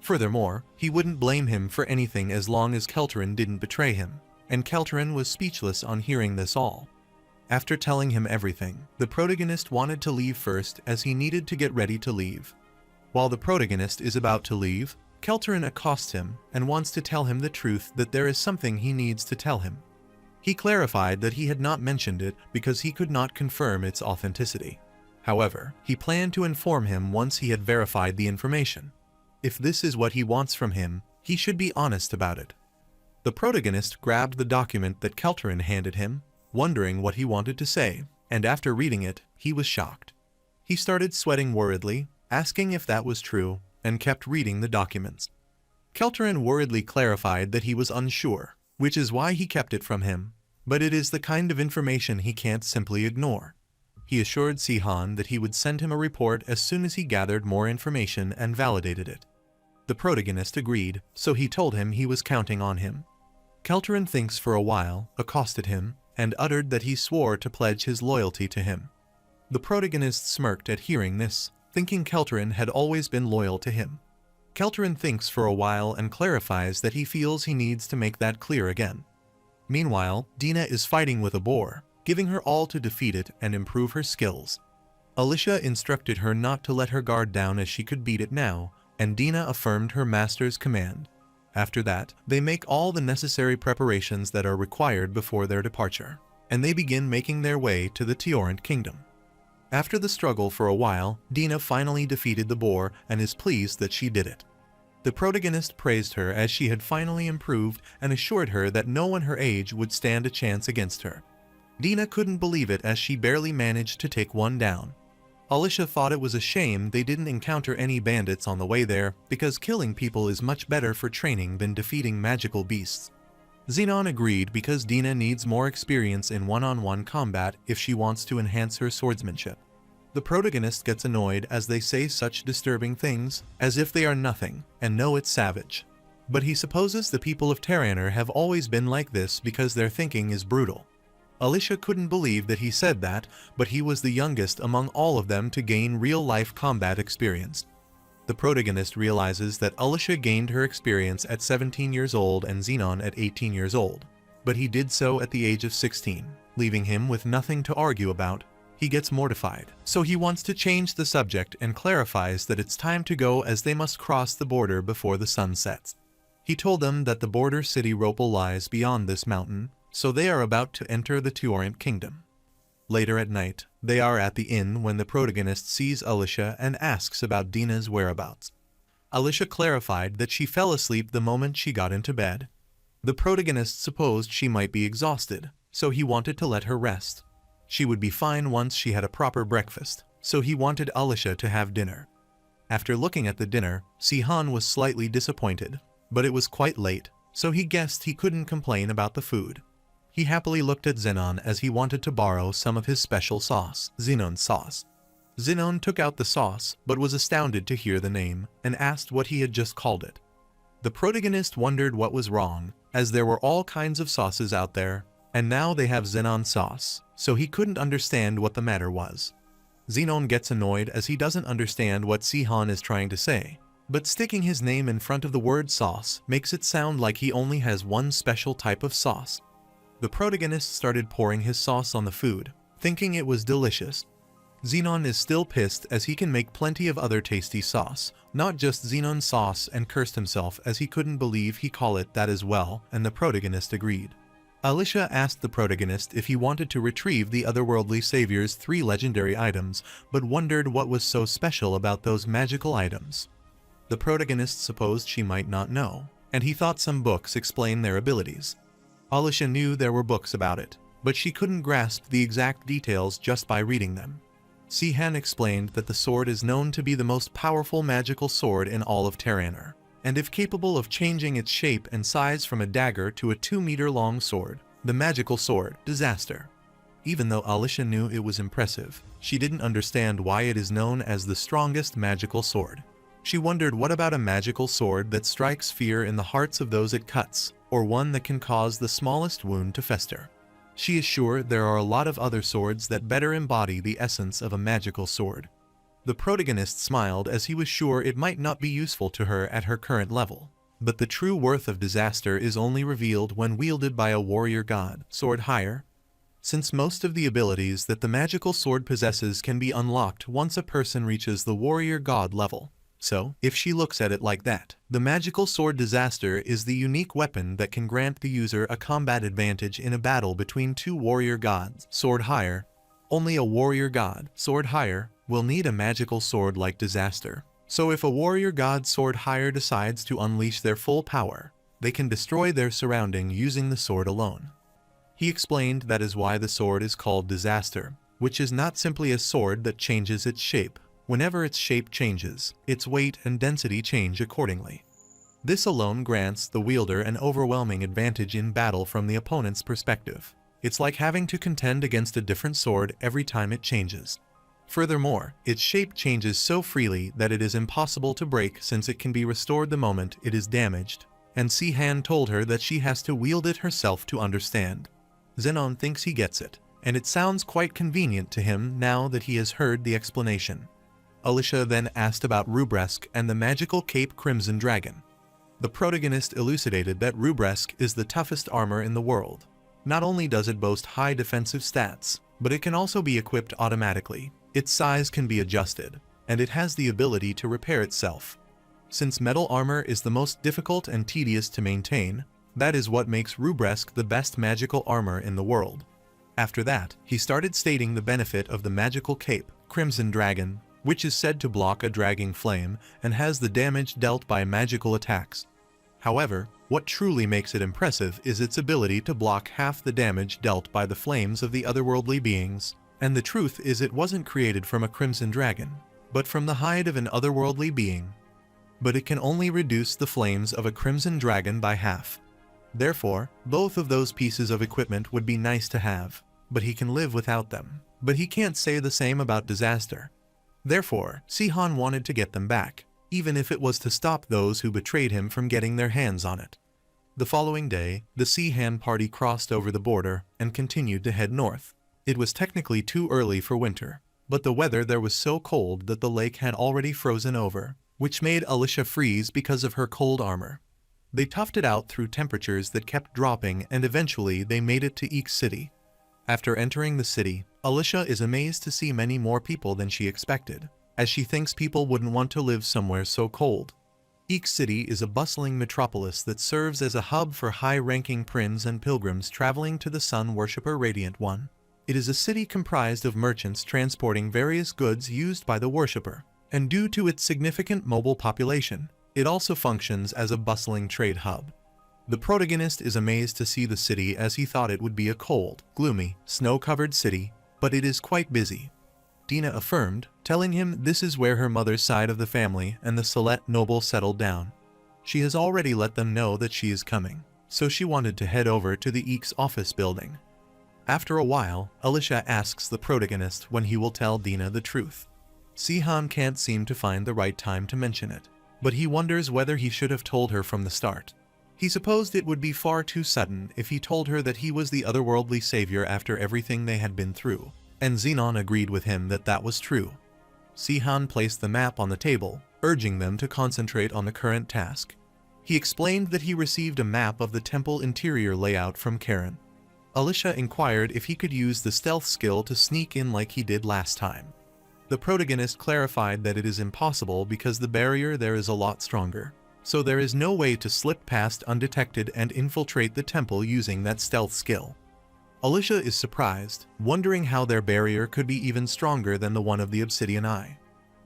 Furthermore, he wouldn't blame him for anything as long as Kelterin didn't betray him, and Kelterin was speechless on hearing this all. After telling him everything, the protagonist wanted to leave first as he needed to get ready to leave. While the protagonist is about to leave, Kelterin accosts him and wants to tell him the truth that there is something he needs to tell him. He clarified that he had not mentioned it because he could not confirm its authenticity. However, he planned to inform him once he had verified the information. If this is what he wants from him, he should be honest about it. The protagonist grabbed the document that Kelterin handed him, wondering what he wanted to say, and after reading it, he was shocked. He started sweating worriedly, asking if that was true, and kept reading the documents. Kelterin worriedly clarified that he was unsure, which is why he kept it from him, but it is the kind of information he can't simply ignore. He assured Sihan that he would send him a report as soon as he gathered more information and validated it. The protagonist agreed, so he told him he was counting on him. Kelterin thinks for a while, accosted him, and uttered that he swore to pledge his loyalty to him. The protagonist smirked at hearing this, thinking Kelterin had always been loyal to him. Kelterin thinks for a while and clarifies that he feels he needs to make that clear again. Meanwhile, Dina is fighting with a boar, giving her all to defeat it and improve her skills. Alicia instructed her not to let her guard down as she could beat it now, and Dina affirmed her master's command. After that, they make all the necessary preparations that are required before their departure, and they begin making their way to the Teorant Kingdom. After the struggle for a while, Dina finally defeated the boar and is pleased that she did it. The protagonist praised her as she had finally improved and assured her that no one her age would stand a chance against her. Dina couldn't believe it as she barely managed to take one down. Alicia thought it was a shame they didn't encounter any bandits on the way there because killing people is much better for training than defeating magical beasts. Xenon agreed because Dina needs more experience in one-on-one combat if she wants to enhance her swordsmanship. The protagonist gets annoyed as they say such disturbing things, as if they are nothing, and know it's savage. But he supposes the people of Terraner have always been like this because their thinking is brutal. Alicia couldn't believe that he said that, but he was the youngest among all of them to gain real-life combat experience. The protagonist realizes that Alicia gained her experience at 17 years old and Xenon at 18 years old, but he did so at the age of 16, leaving him with nothing to argue about. He gets mortified, so he wants to change the subject and clarifies that it's time to go as they must cross the border before the sun sets. He told them that the border city Ropal lies beyond this mountain, so they are about to enter the Teorant Kingdom. Later at night, they are at the inn when the protagonist sees Alicia and asks about Dina's whereabouts. Alicia clarified that she fell asleep the moment she got into bed. The protagonist supposed she might be exhausted, so he wanted to let her rest. She would be fine once she had a proper breakfast, so he wanted Alicia to have dinner. After looking at the dinner, Sihan was slightly disappointed, but it was quite late, so he guessed he couldn't complain about the food. He happily looked at Xenon as he wanted to borrow some of his special sauce, Xenon's sauce. Xenon took out the sauce, but was astounded to hear the name, and asked what he had just called it. The protagonist wondered what was wrong, as there were all kinds of sauces out there, and now they have Xenon sauce, so he couldn't understand what the matter was. Xenon gets annoyed as he doesn't understand what Sihan is trying to say, but sticking his name in front of the word sauce makes it sound like he only has one special type of sauce. The protagonist started pouring his sauce on the food, thinking it was delicious. Xenon is still pissed as he can make plenty of other tasty sauce, not just Xenon sauce, and cursed himself as he couldn't believe he called it that as well, and the protagonist agreed. Alicia asked the protagonist if he wanted to retrieve the otherworldly savior's 3 legendary items, but wondered what was so special about those magical items. The protagonist supposed she might not know, and he thought some books explained their abilities. Alicia knew there were books about it, but she couldn't grasp the exact details just by reading them. Sihan explained that the sword is known to be the most powerful magical sword in all of Terraner, and if capable of changing its shape and size from a dagger to a 2-meter-long sword, the magical sword, Disaster. Even though Alicia knew it was impressive, she didn't understand why it is known as the strongest magical sword. She wondered what about a magical sword that strikes fear in the hearts of those it cuts, or one that can cause the smallest wound to fester. She is sure there are a lot of other swords that better embody the essence of a magical sword. The protagonist smiled as he was sure it might not be useful to her at her current level. But the true worth of disaster is only revealed when wielded by a warrior god, sword higher. Since most of the abilities that the magical sword possesses can be unlocked once a person reaches the warrior god level. So, if she looks at it like that, the magical sword disaster is the unique weapon that can grant the user a combat advantage in a battle between two warrior gods, sword higher. Only a warrior god, sword higher, will need a magical sword like disaster. So if a warrior god sword higher decides to unleash their full power, they can destroy their surrounding using the sword alone. He explained that is why the sword is called disaster, which is not simply a sword that changes its shape. Whenever its shape changes, its weight and density change accordingly. This alone grants the wielder an overwhelming advantage in battle from the opponent's perspective. It's like having to contend against a different sword every time it changes. Furthermore, its shape changes so freely that it is impossible to break since it can be restored the moment it is damaged, and Si-Han told her that she has to wield it herself to understand. Zenon thinks he gets it, and it sounds quite convenient to him now that he has heard the explanation. Alicia then asked about Rubresk and the magical cape Crimson Dragon. The protagonist elucidated that Rubresk is the toughest armor in the world. Not only does it boast high defensive stats, but it can also be equipped automatically. Its size can be adjusted, and it has the ability to repair itself. Since metal armor is the most difficult and tedious to maintain, that is what makes Rubresk the best magical armor in the world. After that, he started stating the benefit of the magical cape, Crimson Dragon, which is said to block a dragging flame and has the damage dealt by magical attacks. However, what truly makes it impressive is its ability to block half the damage dealt by the flames of the otherworldly beings. And the truth is it wasn't created from a crimson dragon, but from the hide of an otherworldly being. But it can only reduce the flames of a crimson dragon by half. Therefore, both of those pieces of equipment would be nice to have, but he can live without them. But he can't say the same about disaster. Therefore, Si-Han wanted to get them back, even if it was to stop those who betrayed him from getting their hands on it. The following day, the Si-Han party crossed over the border and continued to head north. It was technically too early for winter, but the weather there was so cold that the lake had already frozen over, which made Alicia freeze because of her cold armor. They toughed it out through temperatures that kept dropping and eventually they made it to Eek City. After entering the city, Alicia is amazed to see many more people than she expected, as she thinks people wouldn't want to live somewhere so cold. Eek City is a bustling metropolis that serves as a hub for high-ranking princes and pilgrims traveling to the sun worshipper Radiant One. It is a city comprised of merchants transporting various goods used by the worshipper, and due to its significant mobile population, it also functions as a bustling trade hub. The protagonist is amazed to see the city as he thought it would be a cold, gloomy, snow-covered city, but it is quite busy. Dina affirmed, telling him this is where her mother's side of the family and the Celette noble settled down. She has already let them know that she is coming, so she wanted to head over to the Eek's office building. After a while, Alicia asks the protagonist when he will tell Dina the truth. Si-Han can't seem to find the right time to mention it, but he wonders whether he should have told her from the start. He supposed it would be far too sudden if he told her that he was the otherworldly savior after everything they had been through, and Zenon agreed with him that that was true. Si-Han placed the map on the table, urging them to concentrate on the current task. He explained that he received a map of the temple interior layout from Karen. Alicia inquired if he could use the stealth skill to sneak in like he did last time. The protagonist clarified that it is impossible because the barrier there is a lot stronger, so there is no way to slip past undetected and infiltrate the temple using that stealth skill. Alicia is surprised, wondering how their barrier could be even stronger than the one of the Obsidian Eye.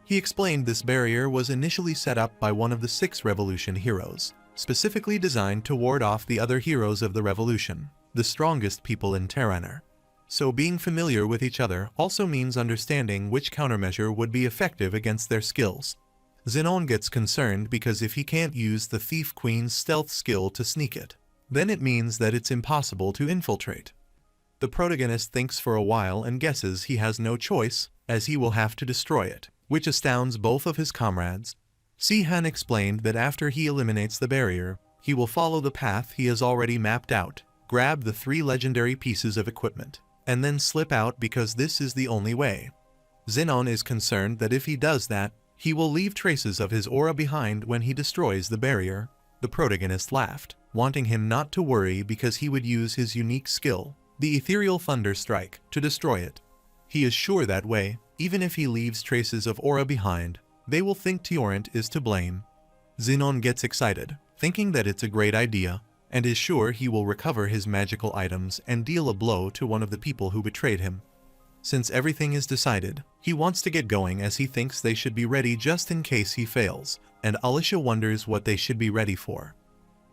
He explained this barrier was initially set up by one of the 6 Revolution heroes, specifically designed to ward off the other heroes of the Revolution, the strongest people in Terraner. So being familiar with each other also means understanding which countermeasure would be effective against their skills. Zenon gets concerned because if he can't use the Thief Queen's stealth skill to sneak it, then it means that it's impossible to infiltrate. The protagonist thinks for a while and guesses he has no choice, as he will have to destroy it, which astounds both of his comrades. Si-Han explained that after he eliminates the barrier, he will follow the path he has already mapped out, grab the 3 legendary pieces of equipment, and then slip out because this is the only way. Xenon is concerned that if he does that, he will leave traces of his aura behind when he destroys the barrier. The protagonist laughed, wanting him not to worry because he would use his unique skill, the Ethereal Thunder Strike, to destroy it. He is sure that way, even if he leaves traces of aura behind, they will think Tyrant is to blame. Xenon gets excited, thinking that it's a great idea, and is sure he will recover his magical items and deal a blow to one of the people who betrayed him. Since everything is decided, he wants to get going as he thinks they should be ready just in case he fails, and Alicia wonders what they should be ready for.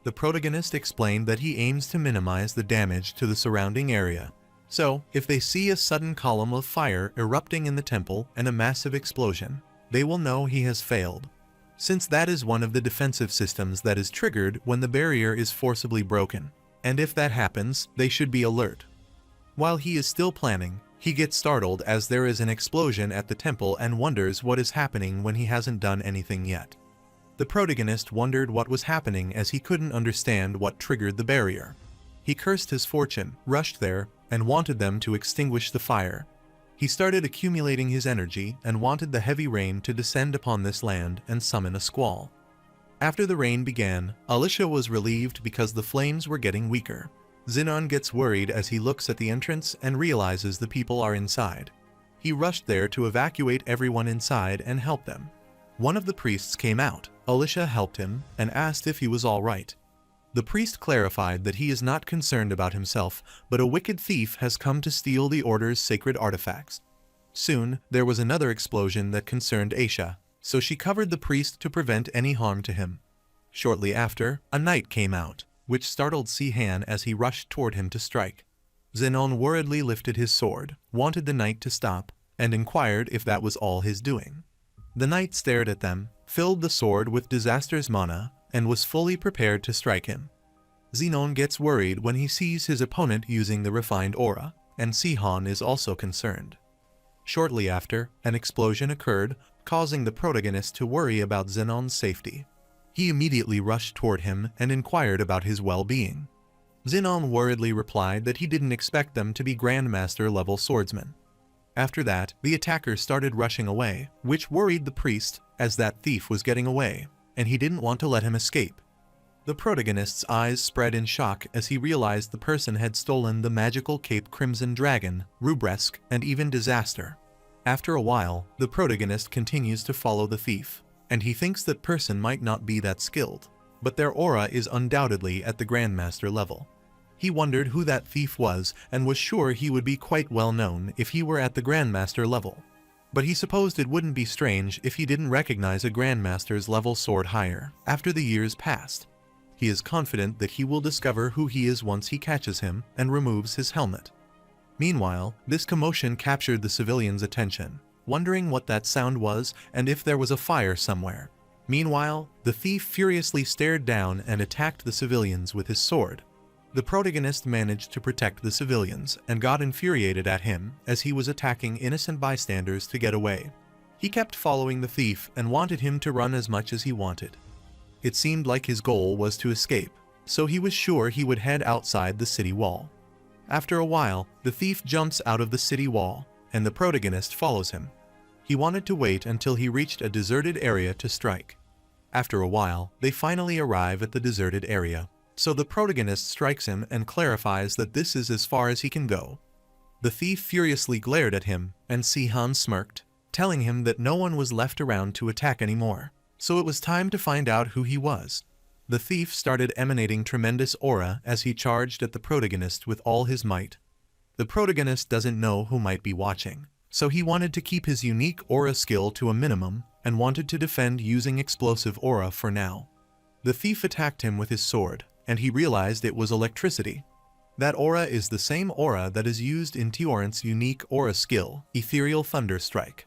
The protagonist explained that he aims to minimize the damage to the surrounding area. So, if they see a sudden column of fire erupting in the temple and a massive explosion, they will know he has failed, since that is one of the defensive systems that is triggered when the barrier is forcibly broken, and if that happens, they should be alert. While he is still planning, he gets startled as there is an explosion at the temple and wonders what is happening when he hasn't done anything yet. The protagonist wondered what was happening as he couldn't understand what triggered the barrier. He cursed his fortune, rushed there, and wanted them to extinguish the fire. He started accumulating his energy and wanted the heavy rain to descend upon this land and summon a squall. After the rain began, Alicia was relieved because the flames were getting weaker. Xenon gets worried as he looks at the entrance and realizes the people are inside. He rushed there to evacuate everyone inside and help them. One of the priests came out. Alicia helped him and asked if he was all right. The priest clarified that he is not concerned about himself, but a wicked thief has come to steal the Order's sacred artifacts. Soon, there was another explosion that concerned Aisha, so she covered the priest to prevent any harm to him. Shortly after, a knight came out, which startled Si-Han as he rushed toward him to strike. Xenon worriedly lifted his sword, wanted the knight to stop, and inquired if that was all his doing. The knight stared at them, filled the sword with disaster's mana, and was fully prepared to strike him. Xenon gets worried when he sees his opponent using the refined aura, and Si-Han is also concerned. Shortly after, an explosion occurred, causing the protagonist to worry about Xenon's safety. He immediately rushed toward him and inquired about his well-being. Xenon worriedly replied that he didn't expect them to be Grandmaster-level swordsmen. After that, the attackers started rushing away, which worried the priest, as that thief was getting away, and he didn't want to let him escape. The protagonist's eyes spread in shock as he realized the person had stolen the magical cape Crimson Dragon, Rubresque, and even Disaster. After a while, the protagonist continues to follow the thief, and he thinks that person might not be that skilled, but their aura is undoubtedly at the Grandmaster level. He wondered who that thief was and was sure he would be quite well known if he were at the Grandmaster level. But he supposed it wouldn't be strange if he didn't recognize a Grandmaster's level sword higher after the years passed. He is confident that he will discover who he is once he catches him and removes his helmet. Meanwhile, this commotion captured the civilians' attention, wondering what that sound was and if there was a fire somewhere. Meanwhile, the thief furiously stared down and attacked the civilians with his sword. The protagonist managed to protect the civilians and got infuriated at him as he was attacking innocent bystanders to get away. He kept following the thief and wanted him to run as much as he wanted. It seemed like his goal was to escape, so he was sure he would head outside the city wall. After a while, the thief jumps out of the city wall, and the protagonist follows him. He wanted to wait until he reached a deserted area to strike. After a while, they finally arrive at the deserted area, so the protagonist strikes him and clarifies that this is as far as he can go. The thief furiously glared at him, and Si-Han smirked, telling him that no one was left around to attack anymore, so it was time to find out who he was. The thief started emanating tremendous aura as he charged at the protagonist with all his might. The protagonist doesn't know who might be watching, so he wanted to keep his unique aura skill to a minimum and wanted to defend using explosive aura for now. The thief attacked him with his sword, and he realized it was electricity. That aura is the same aura that is used in Tyrant's unique aura skill, Ethereal Thunder Strike.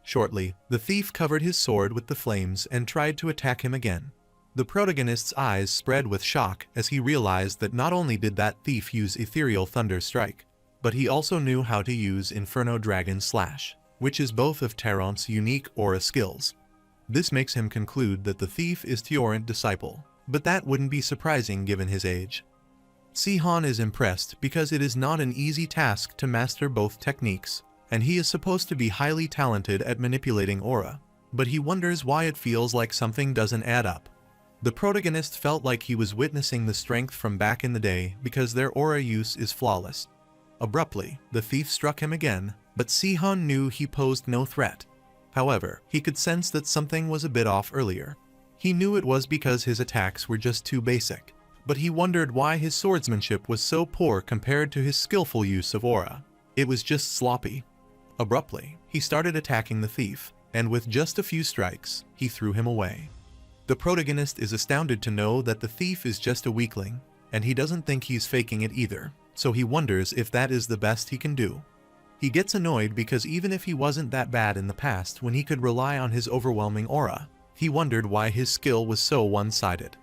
Shortly, the thief covered his sword with the flames and tried to attack him again. The protagonist's eyes spread with shock as he realized that not only did that thief use Ethereal Thunder Strike, but he also knew how to use Inferno Dragon Slash, which is both of Tyrant's unique aura skills. This makes him conclude that the thief is Tyrant's disciple, but that wouldn't be surprising given his age. Si-Han is impressed because it is not an easy task to master both techniques, and he is supposed to be highly talented at manipulating aura, but he wonders why it feels like something doesn't add up. The protagonist felt like he was witnessing the strength from back in the day because their aura use is flawless. Abruptly, the thief struck him again, but Si-han knew he posed no threat. However, he could sense that something was a bit off earlier. He knew it was because his attacks were just too basic, but he wondered why his swordsmanship was so poor compared to his skillful use of aura. It was just sloppy. Abruptly, he started attacking the thief, and with just a few strikes, he threw him away. The protagonist is astounded to know that the thief is just a weakling, and he doesn't think he's faking it either, so he wonders if that is the best he can do. He gets annoyed because even if he wasn't that bad in the past when he could rely on his overwhelming aura, he wondered why his skill was so one-sided.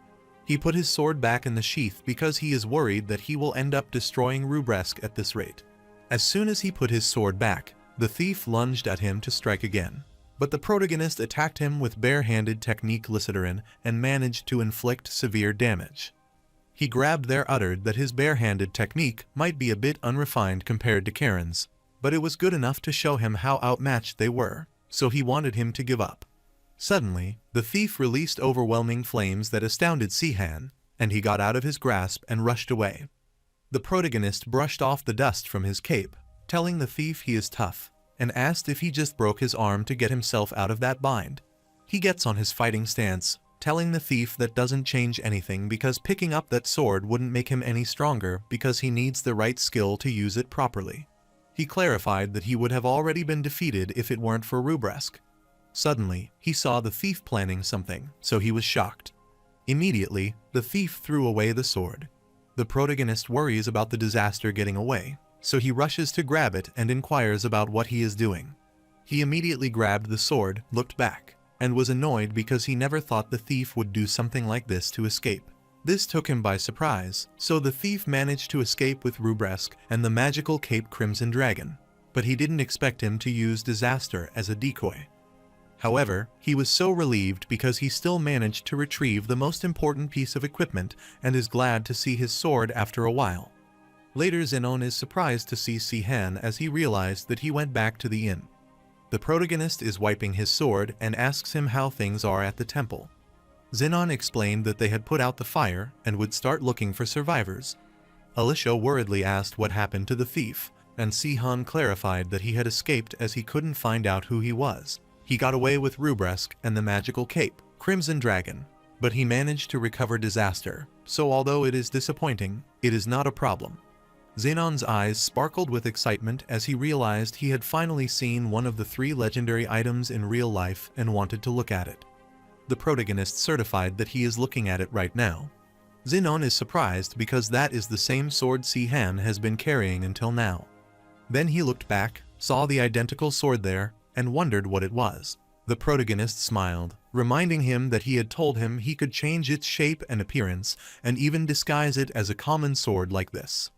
He put his sword back in the sheath because he is worried that he will end up destroying Rubresk at this rate. As soon as he put his sword back, the thief lunged at him to strike again. But the protagonist attacked him with bare-handed technique Lycidarin and managed to inflict severe damage. He grabbed there uttered that his bare-handed technique might be a bit unrefined compared to Karen's, but it was good enough to show him how outmatched they were, so he wanted him to give up. Suddenly, the thief released overwhelming flames that astounded Si-han, and he got out of his grasp and rushed away. The protagonist brushed off the dust from his cape, telling the thief he is tough, and asked if he just broke his arm to get himself out of that bind. He gets on his fighting stance, telling the thief that doesn't change anything because picking up that sword wouldn't make him any stronger because he needs the right skill to use it properly. He clarified that he would have already been defeated if it weren't for Rubresk. Suddenly, he saw the thief planning something, so he was shocked. Immediately, the thief threw away the sword. The protagonist worries about the disaster getting away, so he rushes to grab it and inquires about what he is doing. He immediately grabbed the sword, looked back, and was annoyed because he never thought the thief would do something like this to escape. This took him by surprise, so the thief managed to escape with Rubresk and the magical cape Crimson Dragon, but he didn't expect him to use disaster as a decoy. However, he was so relieved because he still managed to retrieve the most important piece of equipment and is glad to see his sword after a while. Later, Zenon is surprised to see Si-han as he realized that he went back to the inn. The protagonist is wiping his sword and asks him how things are at the temple. Zenon explained that they had put out the fire and would start looking for survivors. Alicia worriedly asked what happened to the thief, and Si-han clarified that he had escaped as he couldn't find out who he was. He got away with Rubresk and the magical cape, Crimson Dragon, but he managed to recover disaster, so although it is disappointing, it is not a problem. Zenon's eyes sparkled with excitement as he realized he had finally seen one of the 3 legendary items in real life and wanted to look at it. The protagonist certified that he is looking at it right now. Zenon is surprised because that is the same sword Si-han has been carrying until now. Then he looked back, saw the identical sword there, and wondered what it was. The protagonist smiled, reminding him that he had told him he could change its shape and appearance, and even disguise it as a common sword like this.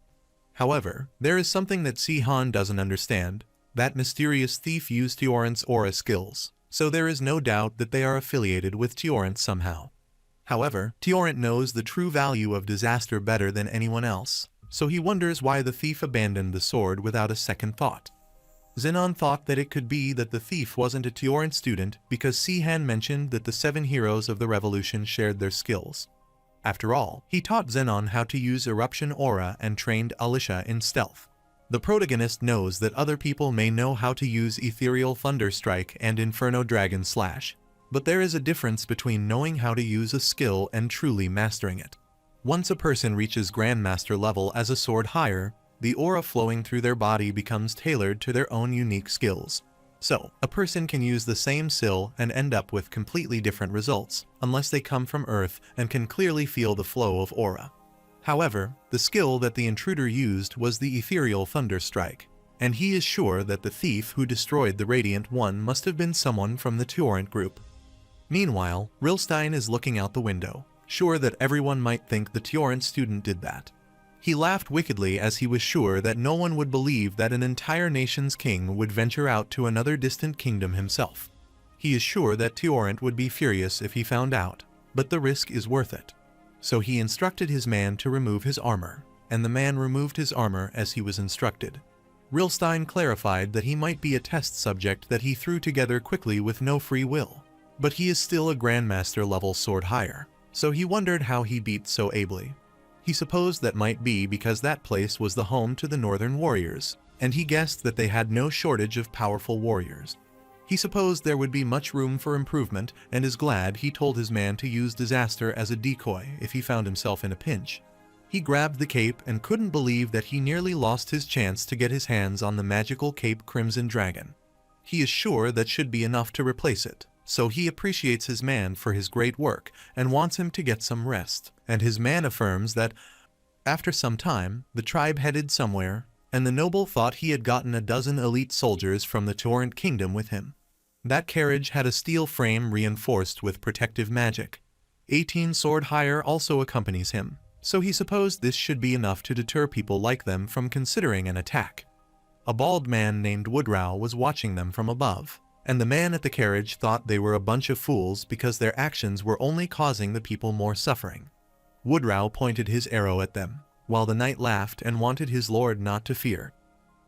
However, there is something that Si-han doesn't understand. That mysterious thief used Tioran's aura skills, so there is no doubt that they are affiliated with Tioran somehow. However, Tioran knows the true value of disaster better than anyone else, so he wonders why the thief abandoned the sword without a second thought. Zenon thought that it could be that the thief wasn't a Tioran student because Si-han mentioned that the 7 heroes of the revolution shared their skills. After all, he taught Zenon how to use Eruption Aura and trained Alicia in stealth. The protagonist knows that other people may know how to use Ethereal Thunderstrike and Inferno Dragon Slash, but there is a difference between knowing how to use a skill and truly mastering it. Once a person reaches Grandmaster level as a sword higher, the aura flowing through their body becomes tailored to their own unique skills. So, a person can use the same skill and end up with completely different results, unless they come from Earth and can clearly feel the flow of aura. However, the skill that the intruder used was the Ethereal Thunderstrike, and he is sure that the thief who destroyed the Radiant One must have been someone from the Torrent group. Meanwhile, Rilstein is looking out the window, sure that everyone might think the Torrent student did that. He laughed wickedly as he was sure that no one would believe that an entire nation's king would venture out to another distant kingdom himself. He is sure that Torrent would be furious if he found out, but the risk is worth it. So he instructed his man to remove his armor, and the man removed his armor as he was instructed. Rilstein clarified that he might be a test subject that he threw together quickly with no free will, but he is still a Grandmaster level sword higher, so he wondered how he beat so ably. He supposed that might be because that place was the home to the Northern Warriors, and he guessed that they had no shortage of powerful warriors. He supposed there would be much room for improvement and is glad he told his man to use disaster as a decoy if he found himself in a pinch. He grabbed the cape and couldn't believe that he nearly lost his chance to get his hands on the magical cape Crimson Dragon. He is sure that should be enough to replace it, so he appreciates his man for his great work and wants him to get some rest, and his man affirms that, after some time, the tribe headed somewhere, and the noble thought he had gotten a dozen elite soldiers from the Torrent Kingdom with him. That carriage had a steel frame reinforced with protective magic. 18 sword higher also accompanies him, so he supposed this should be enough to deter people like them from considering an attack. A bald man named Woodrow was watching them from above, and the man at the carriage thought they were a bunch of fools because their actions were only causing the people more suffering. Woodrow pointed his arrow at them, while the knight laughed and wanted his lord not to fear.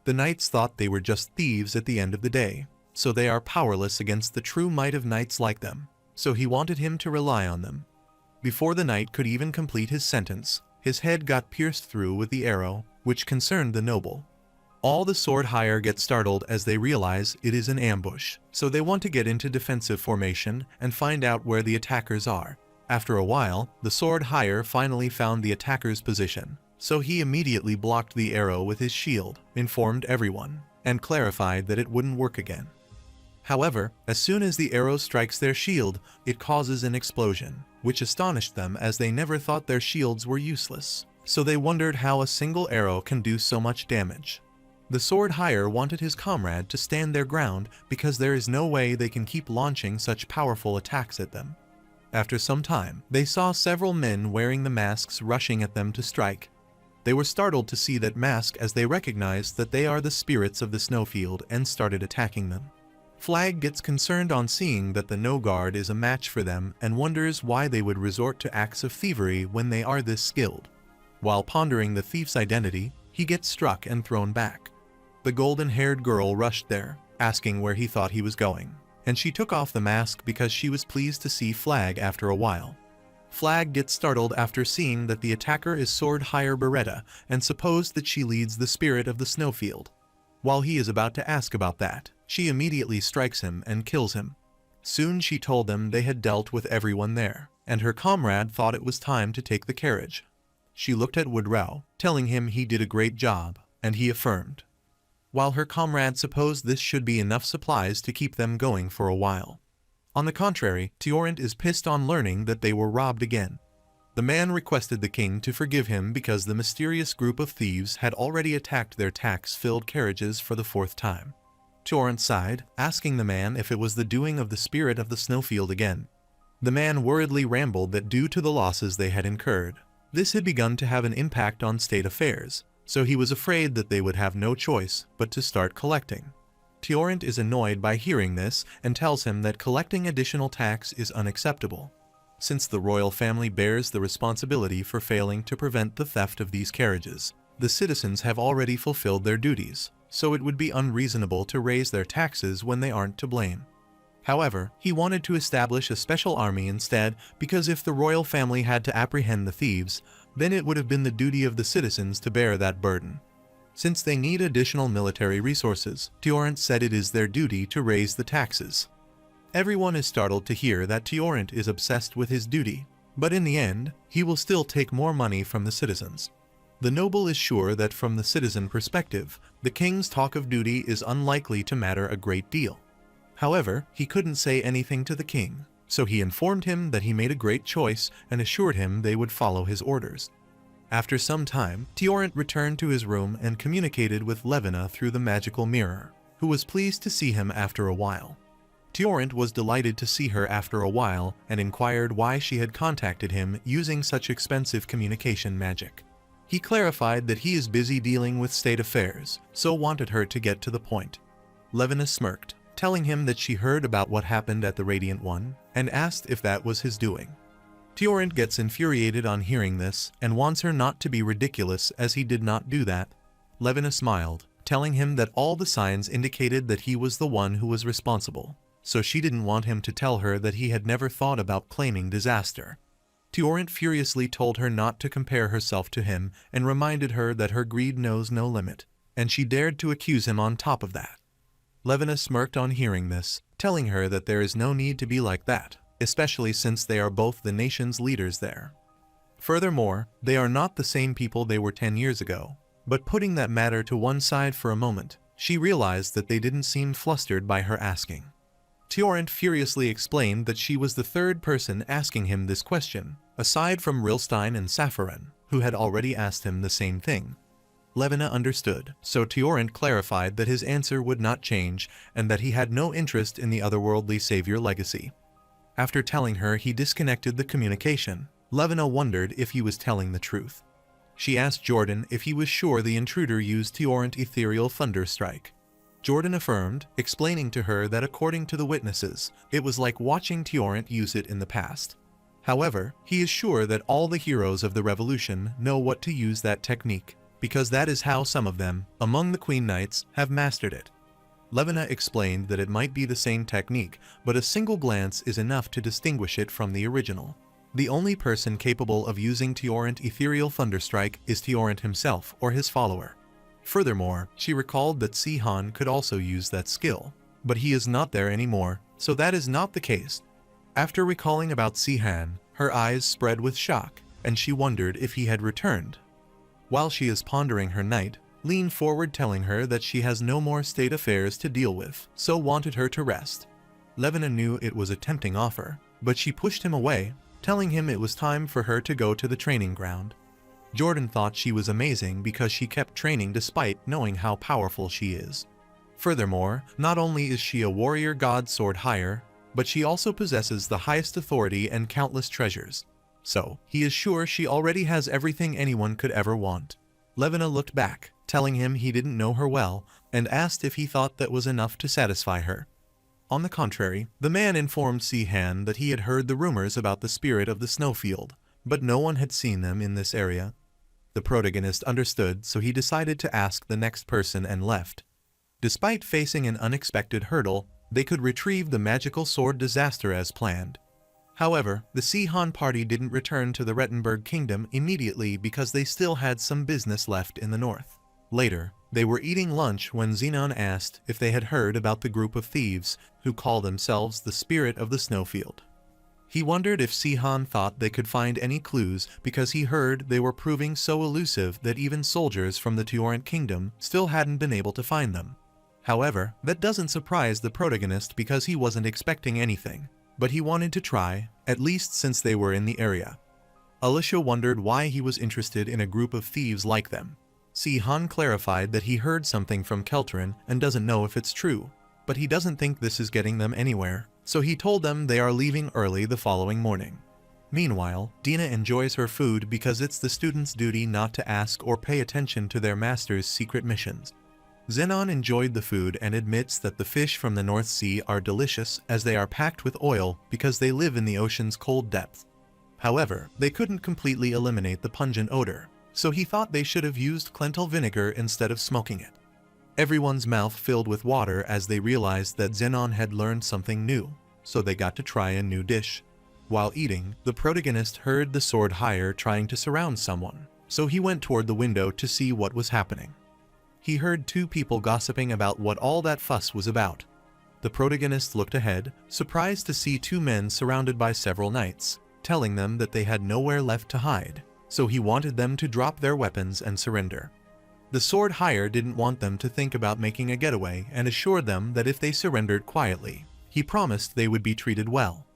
The knights thought they were just thieves at the end of the day, so they are powerless against the true might of knights like them, so he wanted him to rely on them. Before the knight could even complete his sentence, his head got pierced through with the arrow, which concerned the noble. All the sword higher get startled as they realize it is an ambush, so they want to get into defensive formation and find out where the attackers are. After a while, the sword higher finally found the attacker's position, so he immediately blocked the arrow with his shield, informed everyone, and clarified that it wouldn't work again. However, as soon as the arrow strikes their shield, it causes an explosion, which astonished them as they never thought their shields were useless, so they wondered how a single arrow can do so much damage. The sword higher wanted his comrade to stand their ground because there is no way they can keep launching such powerful attacks at them. After some time, they saw several men wearing the masks rushing at them to strike. They were startled to see that mask as they recognized that they are the spirits of the snowfield and started attacking them. Flag gets concerned on seeing that the No Guard is a match for them and wonders why they would resort to acts of thievery when they are this skilled. While pondering the thief's identity, he gets struck and thrown back. The golden-haired girl rushed there, asking where he thought he was going, and she took off the mask because she was pleased to see Flag after a while. Flag gets startled after seeing that the attacker is sword higher Beretta and supposed that she leads the spirit of the snowfield. While he is about to ask about that, she immediately strikes him and kills him. Soon she told them they had dealt with everyone there, and her comrade thought it was time to take the carriage. She looked at Woodrow, telling him he did a great job, and he affirmed, while her comrade supposed this should be enough supplies to keep them going for a while. On the contrary, Tiorent is pissed on learning that they were robbed again. The man requested the king to forgive him because the mysterious group of thieves had already attacked their tax-filled carriages for the 4th time. Tiorent sighed, asking the man if it was the doing of the spirit of the snowfield again. The man worriedly rambled that due to the losses they had incurred, this had begun to have an impact on state affairs, so he was afraid that they would have no choice but to start collecting. Tiorent is annoyed by hearing this and tells him that collecting additional tax is unacceptable, since the royal family bears the responsibility for failing to prevent the theft of these carriages. The citizens have already fulfilled their duties, so it would be unreasonable to raise their taxes when they aren't to blame. However, he wanted to establish a special army instead because if the royal family had to apprehend the thieves, then it would have been the duty of the citizens to bear that burden. Since they need additional military resources, Tiorent said it is their duty to raise the taxes. Everyone is startled to hear that Tiorent is obsessed with his duty, but in the end, he will still take more money from the citizens. The noble is sure that from the citizen perspective, the king's talk of duty is unlikely to matter a great deal. However, he couldn't say anything to the king, so he informed him that he made a great choice and assured him they would follow his orders. After some time, Tiorent returned to his room and communicated with Levina through the magical mirror, who was pleased to see him after a while. Tiorent was delighted to see her after a while and inquired why she had contacted him using such expensive communication magic. He clarified that he is busy dealing with state affairs, so wanted her to get to the point. Levina smirked, telling him that she heard about what happened at the Radiant One, and asked if that was his doing. Tiorent gets infuriated on hearing this, and wants her not to be ridiculous as he did not do that. Levina smiled, telling him that all the signs indicated that he was the one who was responsible, so she didn't want him to tell her that he had never thought about claiming disaster. Tiorent furiously told her not to compare herself to him and reminded her that her greed knows no limit, and she dared to accuse him on top of that. Levina smirked on hearing this, telling her that there is no need to be like that, especially since they are both the nation's leaders there. Furthermore, they are not the same people they were 10 years ago. But putting that matter to one side for a moment, she realized that they didn't seem flustered by her asking. Tiorent furiously explained that she was the third person asking him this question, aside from Rilstein and Safarin, who had already asked him the same thing. Levina understood, so Tiorent clarified that his answer would not change and that he had no interest in the otherworldly savior legacy. After telling her he disconnected the communication, Levina wondered if he was telling the truth. She asked Jordan if he was sure the intruder used Tiorent Ethereal Thunderstrike. Jordan affirmed, explaining to her that according to the witnesses, it was like watching Tiorent use it in the past. However, he is sure that all the heroes of the revolution know what to use that technique, because that is how some of them, among the Queen Knights, have mastered it. Levina explained that it might be the same technique, but a single glance is enough to distinguish it from the original. The only person capable of using Tiorent Ethereal Thunderstrike is Tiorent himself or his follower. Furthermore, she recalled that Sihan could also use that skill, but he is not there anymore, so that is not the case. After recalling about Sihan, her eyes spread with shock, and she wondered if he had returned. While she is pondering her night, leaned forward telling her that she has no more state affairs to deal with, so wanted her to rest. Levina knew it was a tempting offer, but she pushed him away, telling him it was time for her to go to the training ground. Jordan thought she was amazing because she kept training despite knowing how powerful she is. Furthermore, not only is she a warrior god sword higher, but she also possesses the highest authority and countless treasures. So, he is sure she already has everything anyone could ever want. Levina looked back, telling him he didn't know her well, and asked if he thought that was enough to satisfy her. On the contrary, the man informed Sihan that he had heard the rumors about the spirit of the snowfield, but no one had seen them in this area. The protagonist understood, so he decided to ask the next person and left. Despite facing an unexpected hurdle, they could retrieve the magical sword disaster as planned. However, the Sihan party didn't return to the Rettenberg kingdom immediately because they still had some business left in the north. Later, they were eating lunch when Xenon asked if they had heard about the group of thieves who call themselves the Spirit of the Snowfield. He wondered if Sihan thought they could find any clues because he heard they were proving so elusive that even soldiers from the Tiorent kingdom still hadn't been able to find them. However, that doesn't surprise the protagonist because he wasn't expecting anything, but he wanted to try, at least since they were in the area. Alicia wondered why he was interested in a group of thieves like them. Sihan clarified that he heard something from Kelterin and doesn't know if it's true, but he doesn't think this is getting them anywhere, so he told them they are leaving early the following morning. Meanwhile, Dina enjoys her food because it's the students' duty not to ask or pay attention to their master's secret missions. Xenon enjoyed the food and admits that the fish from the North Sea are delicious as they are packed with oil because they live in the ocean's cold depths. However, they couldn't completely eliminate the pungent odor, so he thought they should have used Clental vinegar instead of smoking it. Everyone's mouth filled with water as they realized that Xenon had learned something new, so they got to try a new dish. While eating, the protagonist heard the sword higher trying to surround someone, so he went toward the window to see what was happening. He heard two people gossiping about what all that fuss was about. The protagonist looked ahead, surprised to see two men surrounded by several knights, telling them that they had nowhere left to hide, so he wanted them to drop their weapons and surrender. The sword higher didn't want them to think about making a getaway and assured them that if they surrendered quietly, he promised they would be treated well.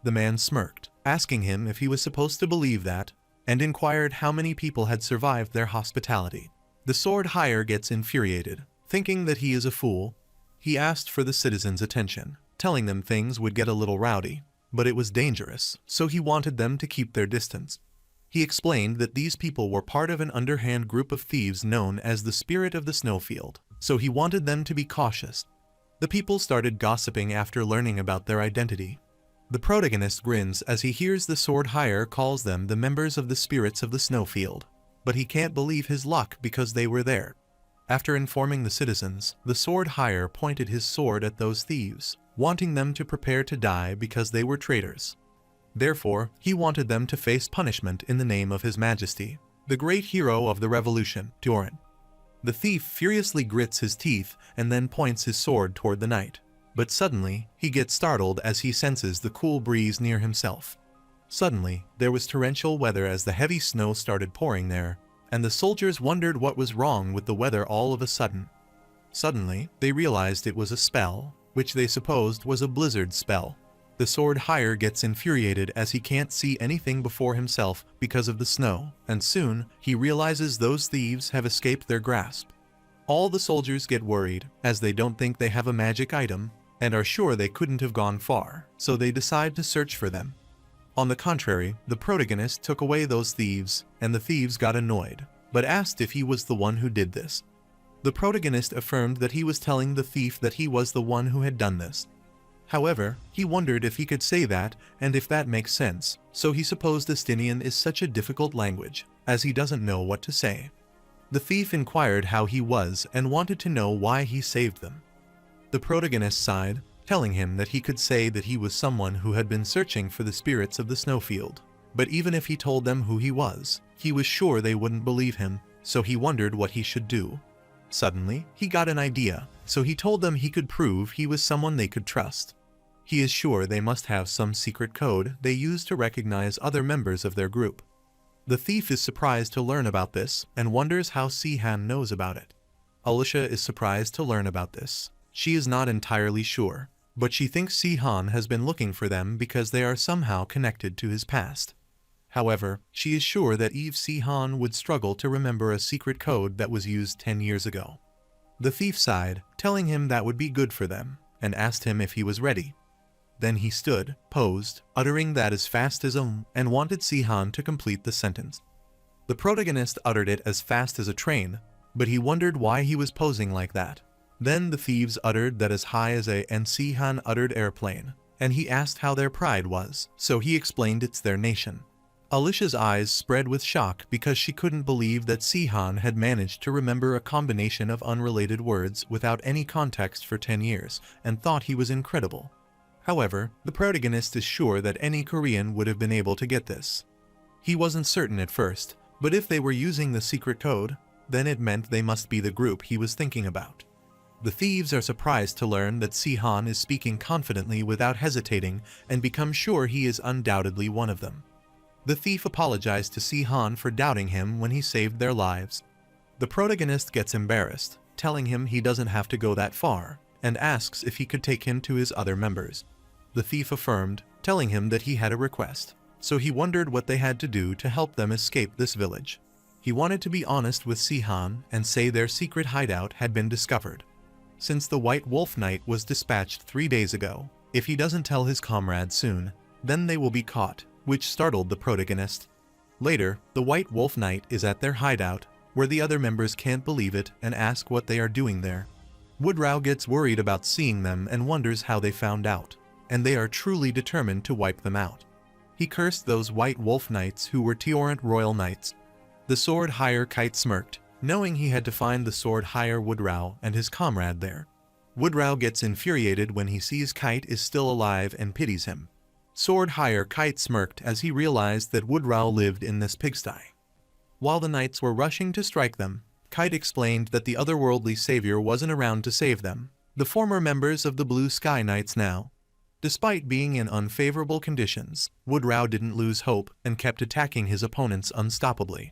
The man smirked, asking him if he was supposed to believe that, and inquired how many people had survived their hospitality. The sword higher gets infuriated, thinking that he is a fool. He asked for the citizens' attention, telling them things would get a little rowdy, but it was dangerous, so he wanted them to keep their distance. He explained that these people were part of an underhand group of thieves known as the Spirit of the Snowfield, so he wanted them to be cautious. The people started gossiping after learning about their identity. The protagonist grins as he hears the sword higher calls them the members of the Spirits of the Snowfield, but he can't believe his luck because they were there. After informing the citizens, the sword hire pointed his sword at those thieves, wanting them to prepare to die because they were traitors. Therefore, he wanted them to face punishment in the name of His Majesty, the great hero of the revolution, Turin. The thief furiously grits his teeth and then points his sword toward the knight. But suddenly, he gets startled as he senses the cool breeze near himself. Suddenly, there was torrential weather as the heavy snow started pouring there, and the soldiers wondered what was wrong with the weather all of a sudden. Suddenly, they realized it was a spell, which they supposed was a blizzard spell. The sword hire gets infuriated as he can't see anything before himself because of the snow, and soon, he realizes those thieves have escaped their grasp. All the soldiers get worried, as they don't think they have a magic item, and are sure they couldn't have gone far, so they decide to search for them. On the contrary, the protagonist took away those thieves, and the thieves got annoyed, but asked if he was the one who did this. The protagonist affirmed that he was telling the thief that he was the one who had done this. However, he wondered if he could say that, and if that makes sense, so he supposed Estinian is such a difficult language, as he doesn't know what to say. The thief inquired how he was and wanted to know why he saved them. The protagonist sighed, telling him that he could say that he was someone who had been searching for the spirits of the snowfield. But even if he told them who he was sure they wouldn't believe him, so he wondered what he should do. Suddenly, he got an idea, so he told them he could prove he was someone they could trust. He is sure they must have some secret code they use to recognize other members of their group. The thief is surprised to learn about this and wonders how Si-han knows about it. Alicia is surprised to learn about this. She is not entirely sure, but she thinks Si-han has been looking for them because they are somehow connected to his past. However, she is sure that Eve Si-han would struggle to remember a secret code that was used 10 years ago. The thief sighed, telling him that would be good for them, and asked him if he was ready. Then he stood, posed, uttering that as fast as and wanted Si-han to complete the sentence. The protagonist uttered it as fast as a train, but he wondered why he was posing like that. Then the thieves uttered that as high as and Si-han uttered airplane, and he asked how their pride was, so he explained it's their nation. Alicia's eyes spread with shock because she couldn't believe that Si-han had managed to remember a combination of unrelated words without any context for 10 years, and thought he was incredible. However, the protagonist is sure that any Korean would have been able to get this. He wasn't certain at first, but if they were using the secret code, then it meant they must be the group he was thinking about. The thieves are surprised to learn that Si-han is speaking confidently without hesitating and become sure he is undoubtedly one of them. The thief apologized to Si-han for doubting him when he saved their lives. The protagonist gets embarrassed, telling him he doesn't have to go that far, and asks if he could take him to his other members. The thief affirmed, telling him that he had a request, so he wondered what they had to do to help them escape this village. He wanted to be honest with Si-han and say their secret hideout had been discovered. Since the White Wolf Knight was dispatched 3 days ago, if he doesn't tell his comrades soon, then they will be caught, which startled the protagonist. Later, the White Wolf Knight is at their hideout, where the other members can't believe it and ask what they are doing there. Woodrow gets worried about seeing them and wonders how they found out, and they are truly determined to wipe them out. He cursed those White Wolf Knights who were Teorant Royal Knights. The sword hire Kite smirked, knowing he had to find the sword hire Woodrow and his comrade there. Woodrow gets infuriated when he sees Kite is still alive and pities him. Sword hire Kite smirked as he realized that Woodrow lived in this pigsty. While the knights were rushing to strike them, Kite explained that the otherworldly savior wasn't around to save them, the former members of the Blue Sky Knights now. Despite being in unfavorable conditions, Woodrow didn't lose hope and kept attacking his opponents unstoppably.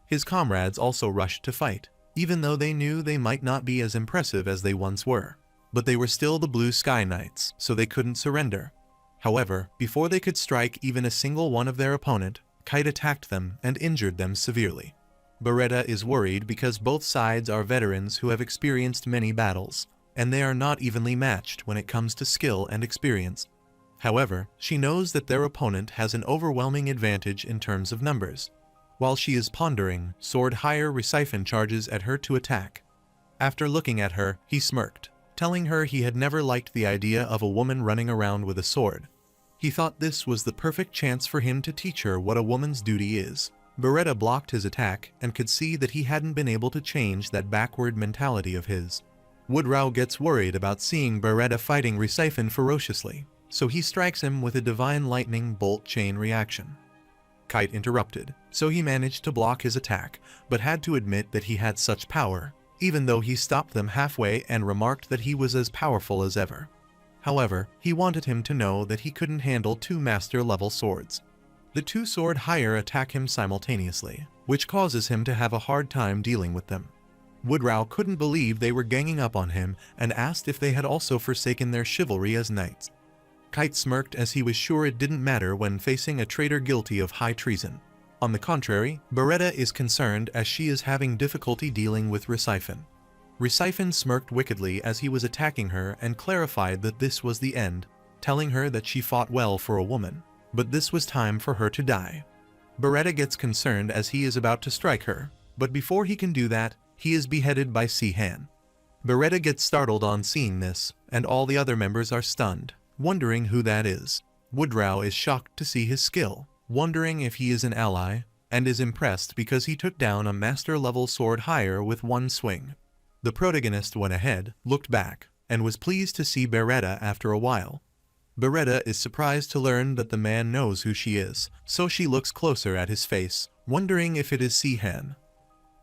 His comrades also rushed to fight, even though they knew they might not be as impressive as they once were. But they were still the Blue Sky Knights, so they couldn't surrender. However, before they could strike even a single one of their opponent, Kite attacked them and injured them severely. Beretta is worried because both sides are veterans who have experienced many battles, and they are not evenly matched when it comes to skill and experience. However, she knows that their opponent has an overwhelming advantage in terms of numbers. While she is pondering, Sword Hire Reciphon charges at her to attack. After looking at her, he smirked, telling her he had never liked the idea of a woman running around with a sword. He thought this was the perfect chance for him to teach her what a woman's duty is. Beretta blocked his attack and could see that he hadn't been able to change that backward mentality of his. Woodrow gets worried about seeing Beretta fighting Recifen ferociously, so he strikes him with a divine lightning bolt chain reaction. Kite interrupted, so he managed to block his attack, but had to admit that he had such power, even though he stopped them halfway and remarked that he was as powerful as ever. However, he wanted him to know that he couldn't handle 2 master-level swords. The 2 sword higher attack him simultaneously, which causes him to have a hard time dealing with them. Woodrow couldn't believe they were ganging up on him and asked if they had also forsaken their chivalry as knights. Kite smirked as he was sure it didn't matter when facing a traitor guilty of high treason. On the contrary, Beretta is concerned as she is having difficulty dealing with Recifen. Recifen smirked wickedly as he was attacking her and clarified that this was the end, telling her that she fought well for a woman, but this was time for her to die. Beretta gets concerned as he is about to strike her, but before he can do that, he is beheaded by Si-Han. Beretta gets startled on seeing this, and all the other members are stunned, wondering who that is. Woodrow is shocked to see his skill, wondering if he is an ally, and is impressed because he took down a master-level sword higher with 1 swing. The protagonist went ahead, looked back, and was pleased to see Beretta after a while. Beretta is surprised to learn that the man knows who she is, so she looks closer at his face, wondering if it is Si-Han.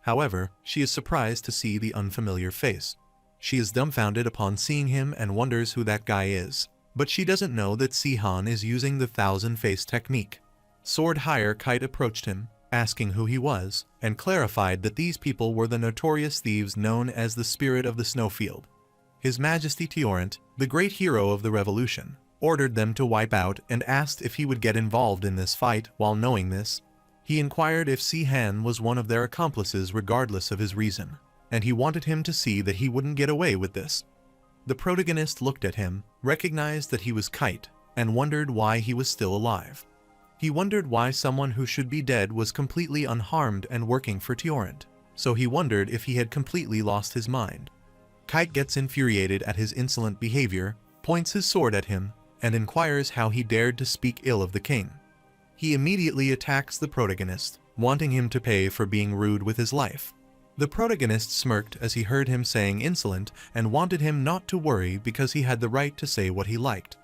However, she is surprised to see the unfamiliar face. She is dumbfounded upon seeing him and wonders who that guy is, but she doesn't know that Si-Han is using the 1000-face technique. Sword higher Kite approached him, asking who he was, and clarified that these people were the notorious thieves known as the Spirit of the Snowfield. His Majesty Tiorent, the great hero of the revolution, ordered them to wipe out and asked if he would get involved in this fight. While knowing this, he inquired if Si-Han was one of their accomplices regardless of his reason, and he wanted him to see that he wouldn't get away with this. The protagonist looked at him, recognized that he was Kite, and wondered why he was still alive. He wondered why someone who should be dead was completely unharmed and working for Tiorent, so he wondered if he had completely lost his mind. Kite gets infuriated at his insolent behavior, points his sword at him, and inquires how he dared to speak ill of the king. He immediately attacks the protagonist, wanting him to pay for being rude with his life. The protagonist smirked as he heard him saying insolent and wanted him not to worry because he had the right to say what he liked.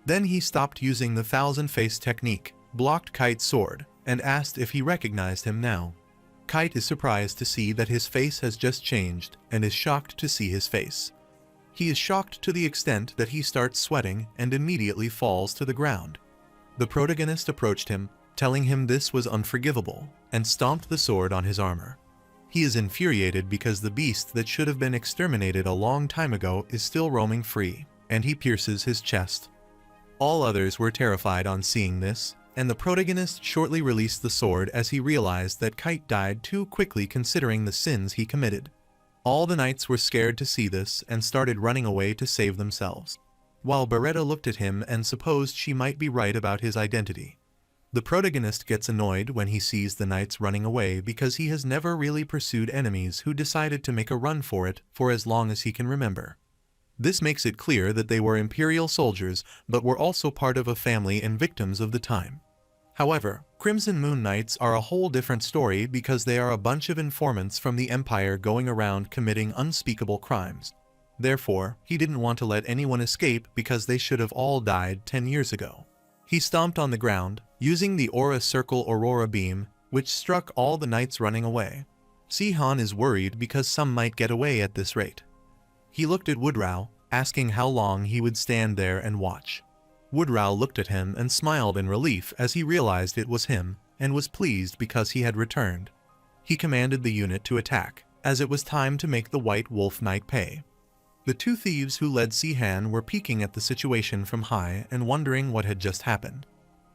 Then he stopped using the 1000-face technique, blocked Kite's sword, and asked if he recognized him now. Kite is surprised to see that his face has just changed and is shocked to see his face. He is shocked to the extent that he starts sweating and immediately falls to the ground. The protagonist approached him, telling him this was unforgivable, and stomped the sword on his armor. He is infuriated because the beast that should have been exterminated a long time ago is still roaming free, and he pierces his chest. All others were terrified on seeing this, and the protagonist shortly released the sword as he realized that Kite died too quickly considering the sins he committed. All the knights were scared to see this and started running away to save themselves, while Beretta looked at him and supposed she might be right about his identity. The protagonist gets annoyed when he sees the knights running away because he has never really pursued enemies who decided to make a run for it for as long as he can remember. This makes it clear that they were Imperial soldiers but were also part of a family and victims of the time. However, Crimson Moon Knights are a whole different story because they are a bunch of informants from the Empire going around committing unspeakable crimes. Therefore, he didn't want to let anyone escape because they should have all died 10 years ago. He stomped on the ground, using the Aura Circle Aurora Beam, which struck all the knights running away. Si-Han is worried because some might get away at this rate. He looked at Woodrow, asking how long he would stand there and watch. Woodrow looked at him and smiled in relief as he realized it was him, and was pleased because he had returned. He commanded the unit to attack, as it was time to make the White Wolf Knight pay. The 2 thieves who led Si-Han were peeking at the situation from high and wondering what had just happened.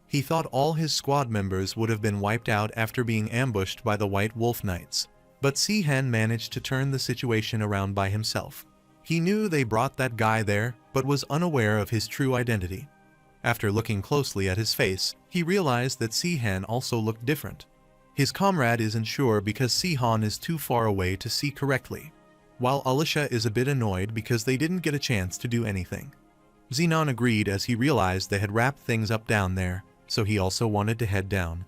He thought all his squad members would have been wiped out after being ambushed by the White Wolf Knights, but Si-Han managed to turn the situation around by himself. He knew they brought that guy there, but was unaware of his true identity. After looking closely at his face, he realized that Si-Han also looked different. His comrade isn't sure because Si-Han is too far away to see correctly, while Alicia is a bit annoyed because they didn't get a chance to do anything. Xenon agreed as he realized they had wrapped things up down there, so he also wanted to head down.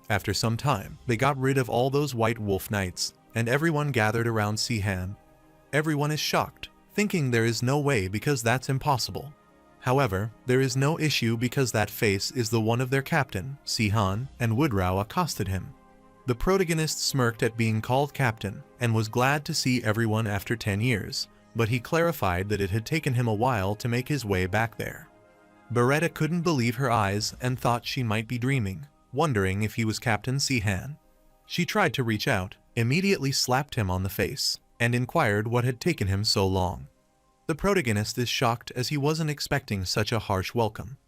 After some time, they got rid of all those white wolf knights, and everyone gathered around Si-han. Everyone is shocked, thinking there is no way because that's impossible. However, there is no issue because that face is the one of their captain, Si-han, and Woodrow accosted him. The protagonist smirked at being called captain, and was glad to see everyone after 10 years, but he clarified that it had taken him a while to make his way back there. Beretta couldn't believe her eyes and thought she might be dreaming, wondering if he was Captain Si-han. She tried to reach out, immediately slapped him on the face, and inquired what had taken him so long. The protagonist is shocked as he wasn't expecting such a harsh welcome.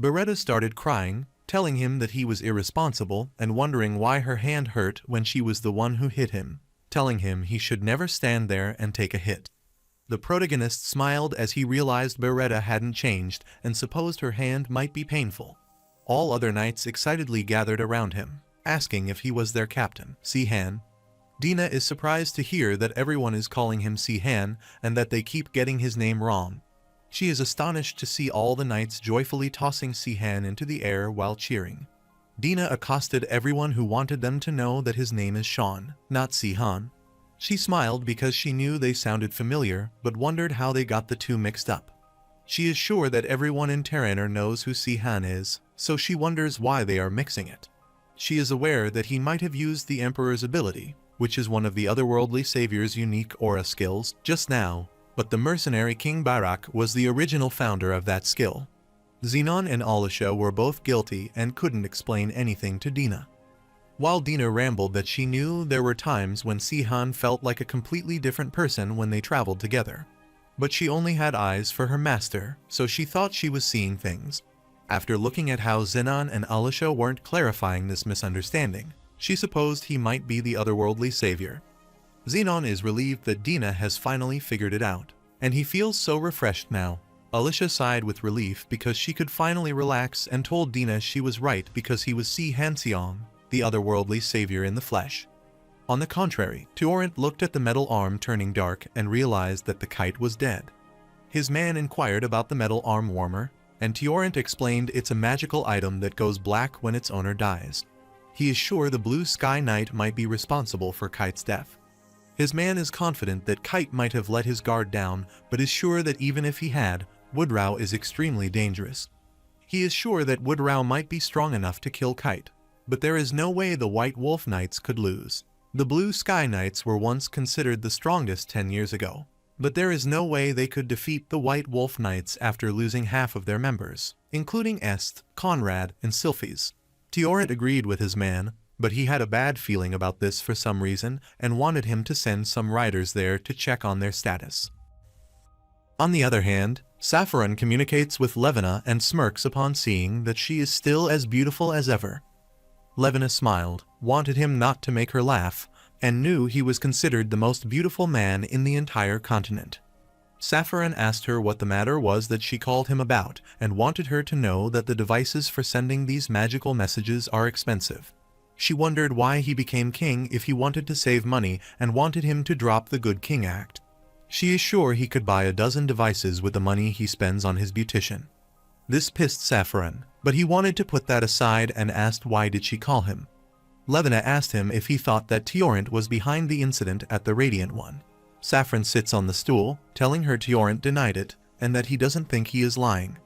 Beretta started crying, telling him that he was irresponsible and wondering why her hand hurt when she was the one who hit him, telling him he should never stand there and take a hit. The protagonist smiled as he realized Beretta hadn't changed and supposed her hand might be painful. All other knights excitedly gathered around him, asking if he was their captain, Si-han. Dina is surprised to hear that everyone is calling him Si-han and that they keep getting his name wrong. She is astonished to see all the knights joyfully tossing Si-han into the air while cheering. Dina accosted everyone who wanted them to know that his name is Sean, not Si-han. She smiled because she knew they sounded familiar, but wondered how they got the two mixed up. She is sure that everyone in Terraner knows who Si-han is, so she wonders why they are mixing it. She is aware that he might have used the Emperor's ability, which is one of the otherworldly savior's unique aura skills, just now, but the mercenary King Barak was the original founder of that skill. Xenon and Alisha were both guilty and couldn't explain anything to Dina. While Dina rambled that she knew there were times when Si-han felt like a completely different person when they traveled together. But she only had eyes for her master, so she thought she was seeing things. After looking at how Xenon and Alisha weren't clarifying this misunderstanding, she supposed he might be the otherworldly savior. Xenon is relieved that Dina has finally figured it out, and he feels so refreshed now. Alisha sighed with relief because she could finally relax and told Dina she was right because he was Si-han Seong, the otherworldly savior in the flesh. On the contrary, Torrent looked at the metal arm turning dark and realized that the kite was dead. His man inquired about the metal arm warmer, and Torrent explained it's a magical item that goes black when its owner dies. He is sure the Blue Sky Knight might be responsible for Kite's death. His man is confident that Kite might have let his guard down, but is sure that even if he had, Woodrow is extremely dangerous. He is sure that Woodrow might be strong enough to kill Kite, but there is no way the White Wolf Knights could lose. The Blue Sky Knights were once considered the strongest 10 years ago, but there is no way they could defeat the White Wolf Knights after losing half of their members, including Est, Conrad, and Sylphis. Torrent agreed with his man, but he had a bad feeling about this for some reason and wanted him to send some riders there to check on their status. On the other hand, Saffron communicates with Levina and smirks upon seeing that she is still as beautiful as ever. Levina smiled, wanted him not to make her laugh, and knew he was considered the most beautiful man in the entire continent. Saffron asked her what the matter was that she called him about, and wanted her to know that the devices for sending these magical messages are expensive. She wondered why he became king if he wanted to save money and wanted him to drop the Good King Act. She is sure he could buy a dozen devices with the money he spends on his beautician. This pissed Saffron, but he wanted to put that aside and asked why did she call him. Levina asked him if he thought that Torrent was behind the incident at the Radiant One. Saffron sits on the stool, telling her Torrent denied it, and that he doesn't think he is lying.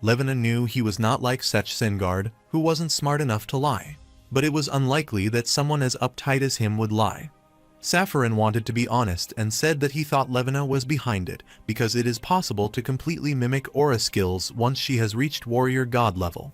Levina knew he was not like Sech Sengard, who wasn't smart enough to lie, but it was unlikely that someone as uptight as him would lie. Saffron wanted to be honest and said that he thought Levina was behind it because it is possible to completely mimic aura skills once she has reached warrior god level.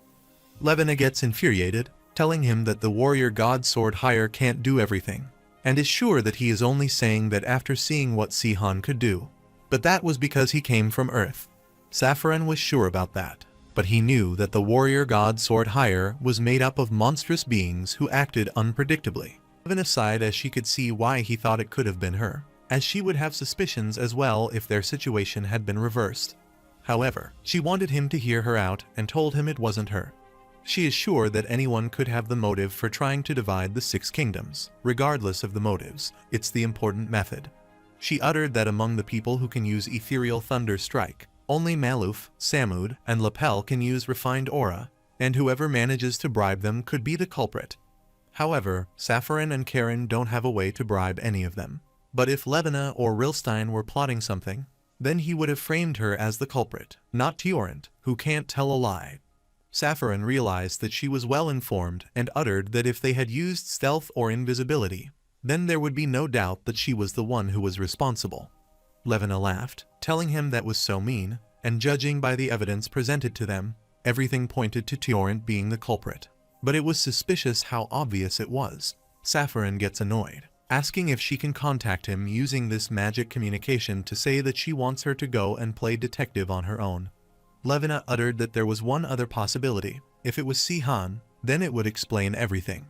Levina gets infuriated, telling him that the warrior god sword higher can't do everything, and is sure that he is only saying that after seeing what Si-han could do. But that was because he came from Earth. Saffron was sure about that, but he knew that the warrior god sword higher was made up of monstrous beings who acted unpredictably. Levina sighed as she could see why he thought it could have been her, as she would have suspicions as well if their situation had been reversed. However, she wanted him to hear her out and told him it wasn't her. She is sure that anyone could have the motive for trying to divide the 6 kingdoms. Regardless of the motives, it's the important method. She uttered that among the people who can use Ethereal Thunder Strike, only Maluf, Samud, and Lapel can use Refined Aura, and whoever manages to bribe them could be the culprit. However, Safarin and Karen don't have a way to bribe any of them. But if Levina or Rilstein were plotting something, then he would have framed her as the culprit, not Tiorent, who can't tell a lie. Safarin realized that she was well informed and uttered that if they had used stealth or invisibility, then there would be no doubt that she was the one who was responsible. Levina laughed, telling him that was so mean, and judging by the evidence presented to them, everything pointed to Tiorent being the culprit. But it was suspicious how obvious it was. Safarin gets annoyed, asking if she can contact him using this magic communication to say that she wants her to go and play detective on her own. Levina uttered that there was one other possibility. If it was Sihan, then it would explain everything.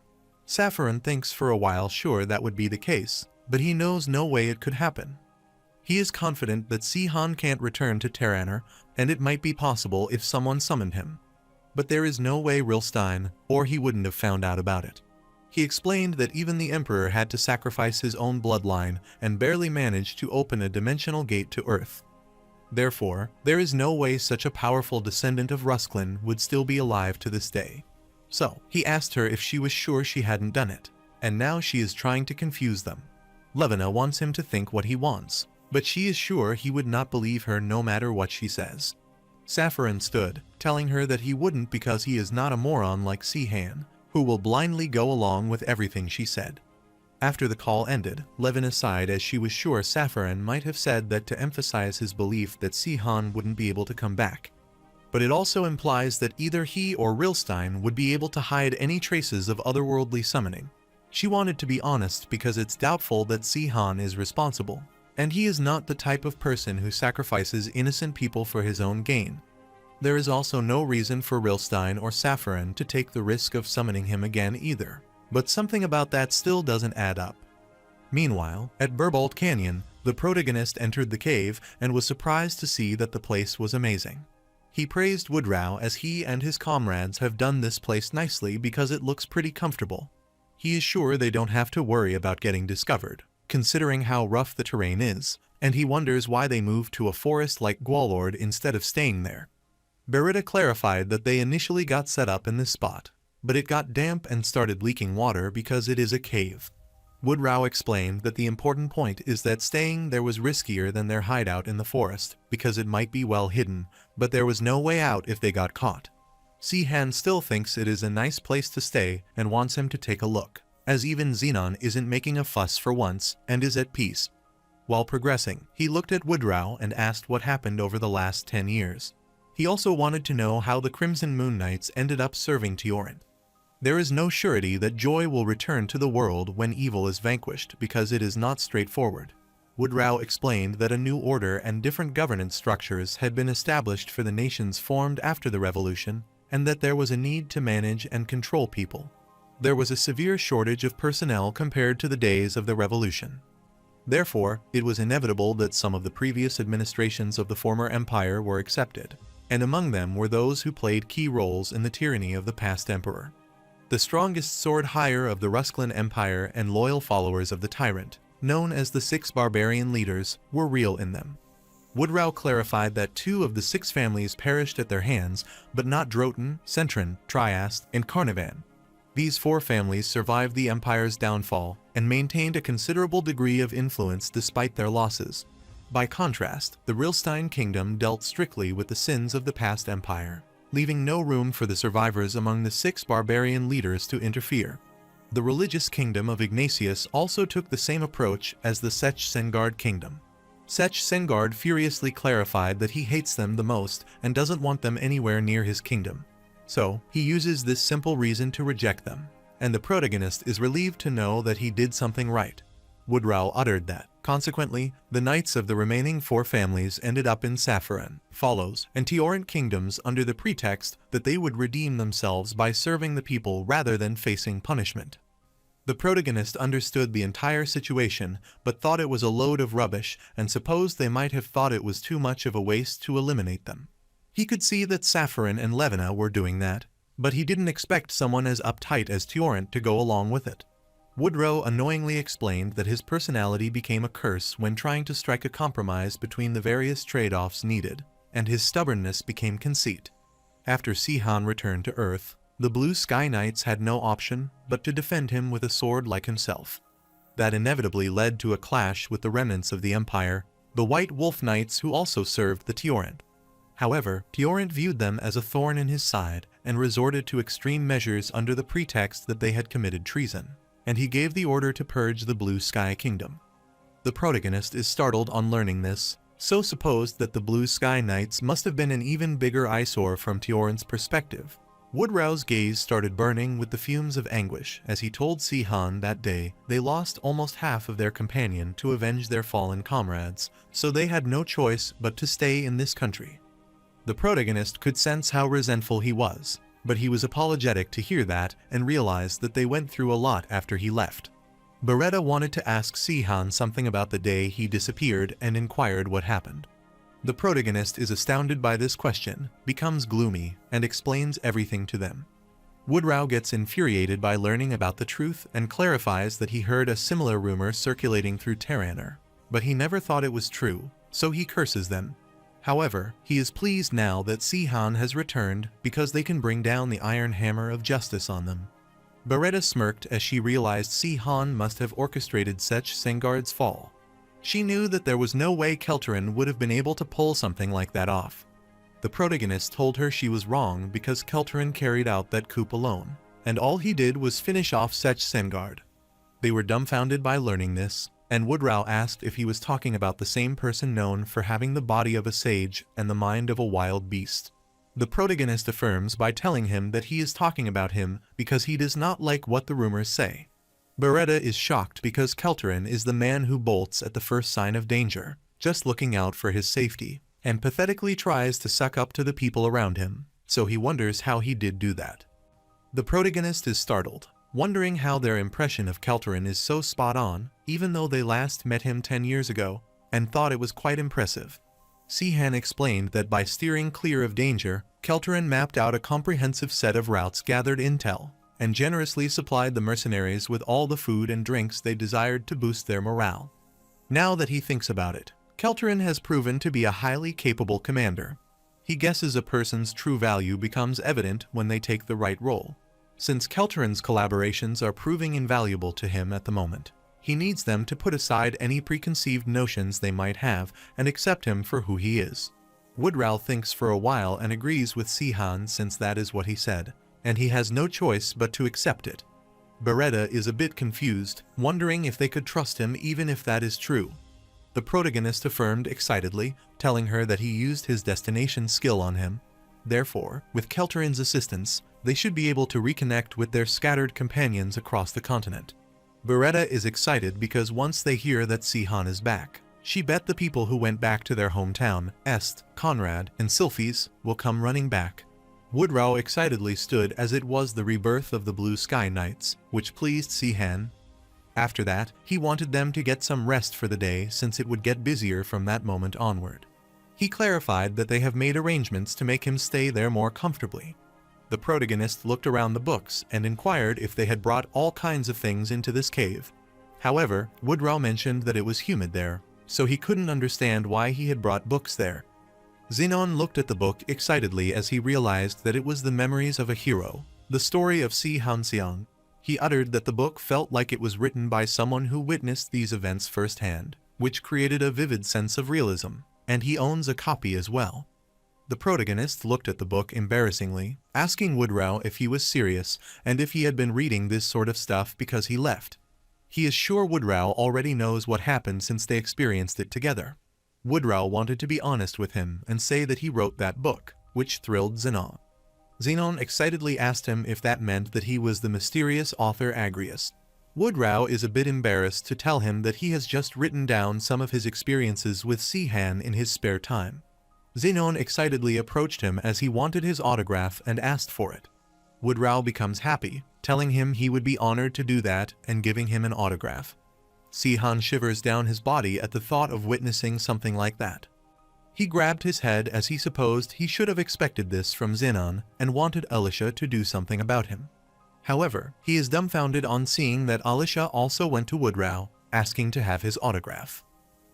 Safarin thinks for a while sure that would be the case, but he knows no way it could happen. He is confident that Sihan can't return to Terraner, and it might be possible if someone summoned him. But there is no way Rilstein, or he wouldn't have found out about it. He explained that even the Emperor had to sacrifice his own bloodline and barely managed to open a dimensional gate to Earth. Therefore, there is no way such a powerful descendant of Rusklin would still be alive to this day. So, he asked her if she was sure she hadn't done it, and now she is trying to confuse them. Levina wants him to think what he wants, but she is sure he would not believe her no matter what she says. Safarin stood, telling her that he wouldn't because he is not a moron like Sihan, who will blindly go along with everything she said. After the call ended, Levina sighed as she was sure Safarin might have said that to emphasize his belief that Sihan wouldn't be able to come back. But it also implies that either he or Rilstein would be able to hide any traces of otherworldly summoning. She wanted to be honest because it's doubtful that Sihan is responsible, and he is not the type of person who sacrifices innocent people for his own gain. There is also no reason for Rilstein or Safarin to take the risk of summoning him again either. But something about that still doesn't add up. Meanwhile, at Burbolt Canyon, the protagonist entered the cave and was surprised to see that the place was amazing. He praised Woodrow as he and his comrades have done this place nicely because it looks pretty comfortable. He is sure they don't have to worry about getting discovered, considering how rough the terrain is, and he wonders why they moved to a forest like Gwalord instead of staying there. Beretta clarified that they initially got set up in this spot, but it got damp and started leaking water because it is a cave. Woodrow explained that the important point is that staying there was riskier than their hideout in the forest because it might be well hidden, but there was no way out if they got caught. Sihan still thinks it is a nice place to stay and wants him to take a look, as even Xenon isn't making a fuss for once and is at peace. While progressing, he looked at Woodrow and asked what happened over the last 10 years. He also wanted to know how the Crimson Moon Knights ended up serving Tiorent. There is no surety that joy will return to the world when evil is vanquished because it is not straightforward. Woodrow explained that a new order and different governance structures had been established for the nations formed after the revolution, and that there was a need to manage and control people. There was a severe shortage of personnel compared to the days of the revolution. Therefore, it was inevitable that some of the previous administrations of the former empire were accepted, and among them were those who played key roles in the tyranny of the past emperor. The strongest sword hire of the Rusklin Empire and loyal followers of the tyrant, known as the 6 barbarian leaders, were real in them. Woodrow clarified that 2 of the 6 families perished at their hands, but not Droton, Centron, Triast, and Carnivan. These 4 families survived the empire's downfall and maintained a considerable degree of influence despite their losses. By contrast, the Rilstein kingdom dealt strictly with the sins of the past empire, leaving no room for the survivors among the 6 barbarian leaders to interfere. The religious kingdom of Ignatius also took the same approach as the Sech Sengard kingdom. Sech Sengard furiously clarified that he hates them the most and doesn't want them anywhere near his kingdom. So, he uses this simple reason to reject them, and the protagonist is relieved to know that he did something right. Woodrow uttered that. Consequently, the knights of the remaining 4 families ended up in Safarin, Follows, and Tiorent kingdoms under the pretext that they would redeem themselves by serving the people rather than facing punishment. The protagonist understood the entire situation, but thought it was a load of rubbish and supposed they might have thought it was too much of a waste to eliminate them. He could see that Safarin and Levina were doing that, but he didn't expect someone as uptight as Tiorent to go along with it. Woodrow annoyingly explained that his personality became a curse when trying to strike a compromise between the various trade-offs needed, and his stubbornness became conceit. After Sihan returned to Earth, The Blue Sky Knights had no option but to defend him with a sword like himself. That inevitably led to a clash with the remnants of the Empire, the White Wolf Knights who also served the Tyrant. However, Tyrant viewed them as a thorn in his side and resorted to extreme measures under the pretext that they had committed treason, and he gave the order to purge the Blue Sky Kingdom. The protagonist is startled on learning this, so supposed that the Blue Sky Knights must have been an even bigger eyesore from Tyrant's perspective. Woodrow's gaze started burning with the fumes of anguish as he told Si-Han that day they lost almost half of their companion to avenge their fallen comrades, so they had no choice but to stay in this country. The protagonist could sense how resentful he was, but he was apologetic to hear that and realized that they went through a lot after he left. Beretta wanted to ask Si-Han something about the day he disappeared and inquired what happened. The protagonist is astounded by this question, becomes gloomy, and explains everything to them. Woodrow gets infuriated by learning about the truth and clarifies that he heard a similar rumor circulating through Terraner, but he never thought it was true, so he curses them. However, he is pleased now that Si-Han has returned because they can bring down the iron hammer of justice on them. Beretta smirked as she realized Si-Han must have orchestrated such Sengard's fall. She knew that there was no way Kelterin would have been able to pull something like that off. The protagonist told her she was wrong because Kelterin carried out that coup alone, and all he did was finish off Sech Sengard. They were dumbfounded by learning this, and Woodrow asked if he was talking about the same person known for having the body of a sage and the mind of a wild beast. The protagonist affirms by telling him that he is talking about him because he does not like what the rumors say. Beretta is shocked because Kelterin is the man who bolts at the first sign of danger, just looking out for his safety, and pathetically tries to suck up to the people around him, so he wonders how he did do that. The protagonist is startled, wondering how their impression of Kelterin is so spot on, even though they last met him 10 years ago, and thought it was quite impressive. Si-Han explained that by steering clear of danger, Kelterin mapped out a comprehensive set of routes, gathered intel, and generously supplied the mercenaries with all the food and drinks they desired to boost their morale. Now that he thinks about it, Kelterin has proven to be a highly capable commander. He guesses a person's true value becomes evident when they take the right role. Since Kelterin's collaborations are proving invaluable to him at the moment, he needs them to put aside any preconceived notions they might have and accept him for who he is. Woodrow thinks for a while and agrees with Si-Han since that is what he said, and he has no choice but to accept it. Beretta is a bit confused, wondering if they could trust him even if that is true. The protagonist affirmed excitedly, telling her that he used his destination skill on him. Therefore, with Kelterin's assistance, they should be able to reconnect with their scattered companions across the continent. Beretta is excited because once they hear that Si-Han is back, she bet the people who went back to their hometown, Est, Conrad, and Sylphis, will come running back. Woodrow excitedly stood as it was the rebirth of the Blue Sky Knights, which pleased Si-Han. After that, he wanted them to get some rest for the day since it would get busier from that moment onward. He clarified that they have made arrangements to make him stay there more comfortably. The protagonist looked around the books and inquired if they had brought all kinds of things into this cave. However, Woodrow mentioned that it was humid there, so he couldn't understand why he had brought books there. Zenon looked at the book excitedly as he realized that it was the memories of a hero, the story of Si Hanseong. He uttered that the book felt like it was written by someone who witnessed these events firsthand, which created a vivid sense of realism, and he owns a copy as well. The protagonist looked at the book embarrassingly, asking Woodrow if he was serious and if he had been reading this sort of stuff because he left. He is sure Woodrow already knows what happened since they experienced it together. Woodrow wanted to be honest with him and say that he wrote that book, which thrilled Zenon. Zenon excitedly asked him if that meant that he was the mysterious author Agrius. Woodrow is a bit embarrassed to tell him that he has just written down some of his experiences with Si-Han in his spare time. Zenon excitedly approached him as he wanted his autograph and asked for it. Woodrow becomes happy, telling him he would be honored to do that and giving him an autograph. Si-Han shivers down his body at the thought of witnessing something like that. He grabbed his head as he supposed he should have expected this from Zenon and wanted Alicia to do something about him. However, he is dumbfounded on seeing that Alicia also went to Woodrow, asking to have his autograph.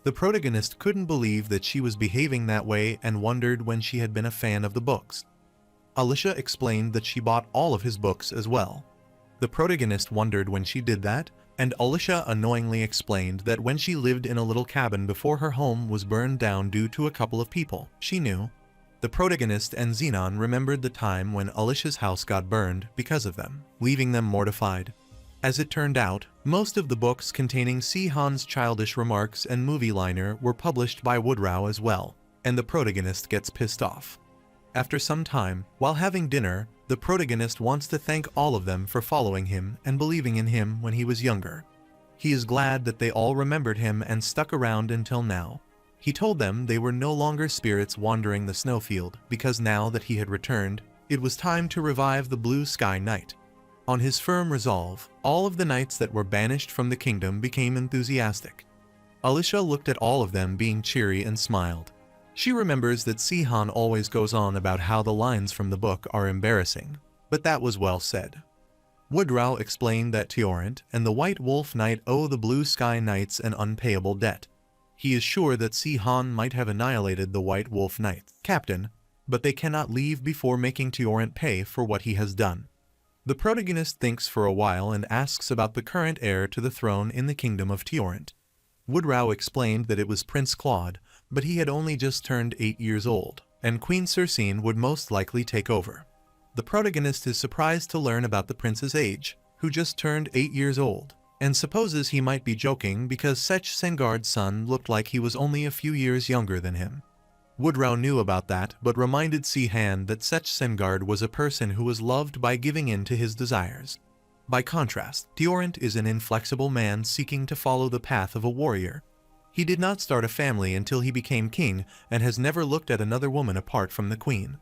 The protagonist couldn't believe that she was behaving that way and wondered when she had been a fan of the books. Alicia explained that she bought all of his books as well. The protagonist wondered when she did that, and Alicia annoyingly explained that when she lived in a little cabin before her home was burned down due to a couple of people she knew. The protagonist and Xenon remembered the time when Alicia's house got burned because of them, leaving them mortified. As it turned out, most of the books containing Si-han's childish remarks and movie liner were published by Woodrow as well, and the protagonist gets pissed off. After some time, while having dinner, the protagonist wants to thank all of them for following him and believing in him when he was younger. He is glad that they all remembered him and stuck around until now. He told them they were no longer spirits wandering the snowfield because now that he had returned, it was time to revive the blue sky knight. On his firm resolve, all of the knights that were banished from the kingdom became enthusiastic. Alicia looked at all of them being cheery and smiled. She remembers that Si-han always goes on about how the lines from the book are embarrassing, but that was well said. Woodrow explained that Tiorant and the White Wolf Knight owe the Blue Sky Knights an unpayable debt. He is sure that Si-han might have annihilated the White Wolf Knight captain, but they cannot leave before making Tiorant pay for what he has done. The protagonist thinks for a while and asks about the current heir to the throne in the kingdom of Tiorant. Woodrow explained that it was Prince Claude, but he had only just turned 8 years old, and Queen Cersei would most likely take over. The protagonist is surprised to learn about the prince's age, who just turned 8 years old, and supposes he might be joking because Sech Sengard's son looked like he was only a few years younger than him. Woodrow knew about that but reminded Si-han that Sech Sengard was a person who was loved by giving in to his desires. By contrast, Tiorant is an inflexible man seeking to follow the path of a warrior. He did not start a family until he became king and has never looked at another woman apart from the queen.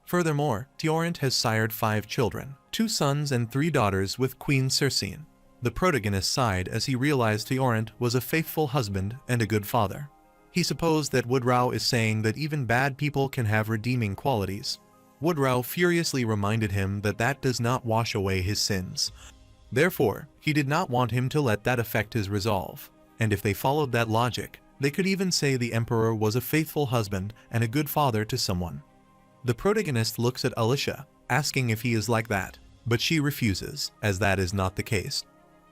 Furthermore, Tiorant has sired 5 children, 2 sons and 3 daughters with Queen Cersei. The protagonist sighed as he realized Tiorant was a faithful husband and a good father. He supposed that Woodrow is saying that even bad people can have redeeming qualities. Woodrow furiously reminded him that that does not wash away his sins. Therefore, he did not want him to let that affect his resolve. And if they followed that logic, they could even say the emperor was a faithful husband and a good father to someone. The protagonist looks at Alicia, asking if he is like that, but she refuses, as that is not the case.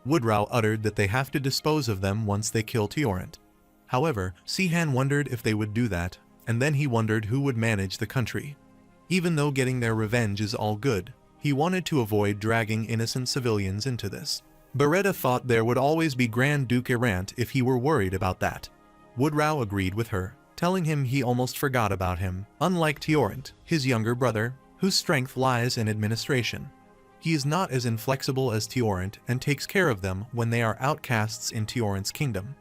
Woodrow uttered that they have to dispose of them once they kill Tiorant. However, Si-han wondered if they would do that, and then he wondered who would manage the country. Even though getting their revenge is all good, he wanted to avoid dragging innocent civilians into this. Beretta thought there would always be Grand Duke Errant if he were worried about that. Woodrow agreed with her, telling him he almost forgot about him, unlike Tiorant, his younger brother, whose strength lies in administration. He is not as inflexible as Tiorant and takes care of them when they are outcasts in Tiorant's kingdom.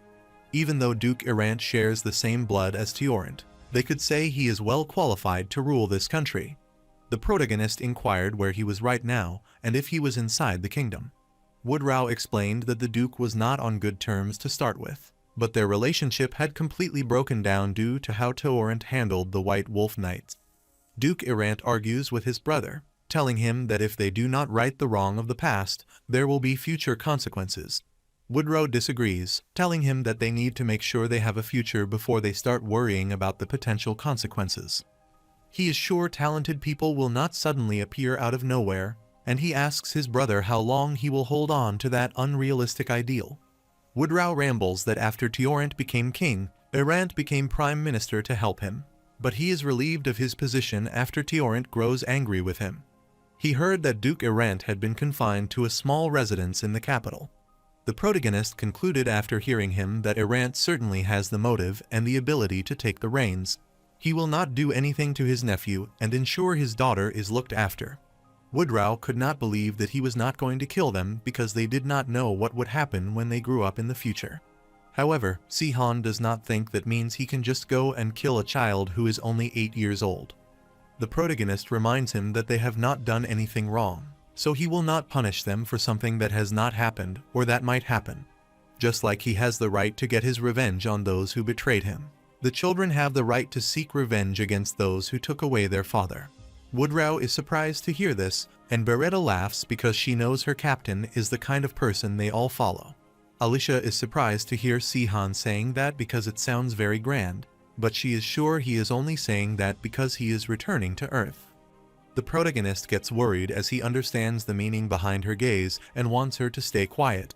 Even though Duke Errant shares the same blood as Tiorant, they could say he is well qualified to rule this country. The protagonist inquired where he was right now and if he was inside the kingdom. Woodrow explained that the Duke was not on good terms to start with, but their relationship had completely broken down due to how Tiorant handled the White Wolf Knights. Duke Errant argues with his brother, telling him that if they do not right the wrong of the past, there will be future consequences. Woodrow disagrees, telling him that they need to make sure they have a future before they start worrying about the potential consequences. He is sure talented people will not suddenly appear out of nowhere, and he asks his brother how long he will hold on to that unrealistic ideal. Woodrow rambles that after Tiorant became king, Errant became prime minister to help him, but he is relieved of his position after Tiorant grows angry with him. He heard that Duke Errant had been confined to a small residence in the capital. The protagonist concluded after hearing him that Errant certainly has the motive and the ability to take the reins. He will not do anything to his nephew and ensure his daughter is looked after. Woodrow could not believe that he was not going to kill them because they did not know what would happen when they grew up in the future. However, Si-han does not think that means he can just go and kill a child who is only 8 years old. The protagonist reminds him that they have not done anything wrong, so he will not punish them for something that has not happened or that might happen. Just like he has the right to get his revenge on those who betrayed him, the children have the right to seek revenge against those who took away their father. Woodrow is surprised to hear this, and Beretta laughs because she knows her captain is the kind of person they all follow. Alicia is surprised to hear Si-han saying that because it sounds very grand, but she is sure he is only saying that because he is returning to Earth. The protagonist gets worried as he understands the meaning behind her gaze and wants her to stay quiet.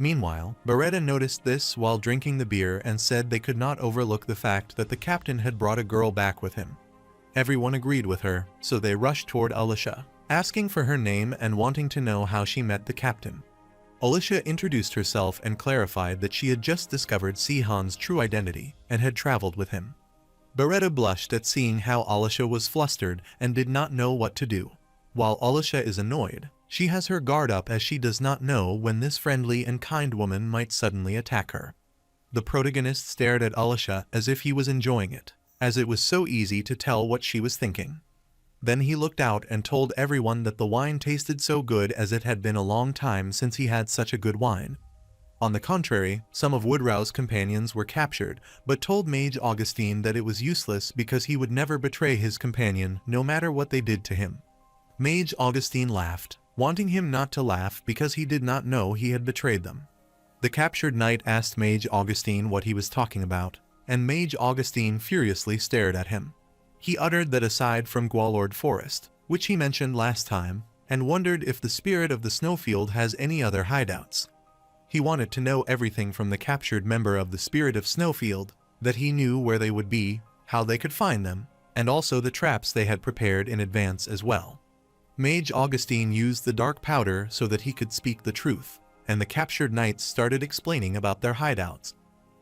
Meanwhile, Beretta noticed this while drinking the beer and said they could not overlook the fact that the captain had brought a girl back with him. Everyone agreed with her, so they rushed toward Alicia, asking for her name and wanting to know how she met the captain. Alicia introduced herself and clarified that she had just discovered Sihan's true identity and had traveled with him. Beretta blushed at seeing how Alicia was flustered and did not know what to do. While Alicia is annoyed, she has her guard up as she does not know when this friendly and kind woman might suddenly attack her. The protagonist stared at Alicia as if he was enjoying it, as it was so easy to tell what she was thinking. Then he looked out and told everyone that the wine tasted so good as it had been a long time since he had such a good wine. On the contrary, some of Woodrow's companions were captured, but told Mage Augustine that it was useless because he would never betray his companion no matter what they did to him. Mage Augustine laughed, wanting him not to laugh because he did not know he had betrayed them. The captured knight asked Mage Augustine what he was talking about, and Mage Augustine furiously stared at him. He uttered that aside from Gwalord Forest, which he mentioned last time, and wondered if the spirit of the snowfield has any other hideouts. He wanted to know everything from the captured member of the Spirit of Snowfield, that he knew where they would be, how they could find them, and also the traps they had prepared in advance as well. Mage Augustine used the dark powder so that he could speak the truth, and the captured knights started explaining about their hideouts.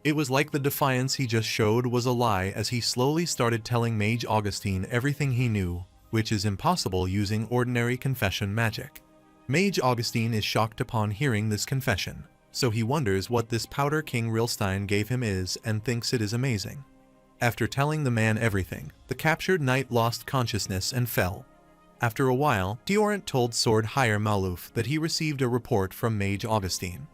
It was like the defiance he just showed was a lie as he slowly started telling Mage Augustine everything he knew, which is impossible using ordinary confession magic. Mage Augustine is shocked upon hearing this confession, so he wonders what this powder King Rilstein gave him is and thinks it is amazing. After telling the man everything, the captured knight lost consciousness and fell. After a while, Tiorant told Sword Hire Maluf that he received a report from Mage Augustine.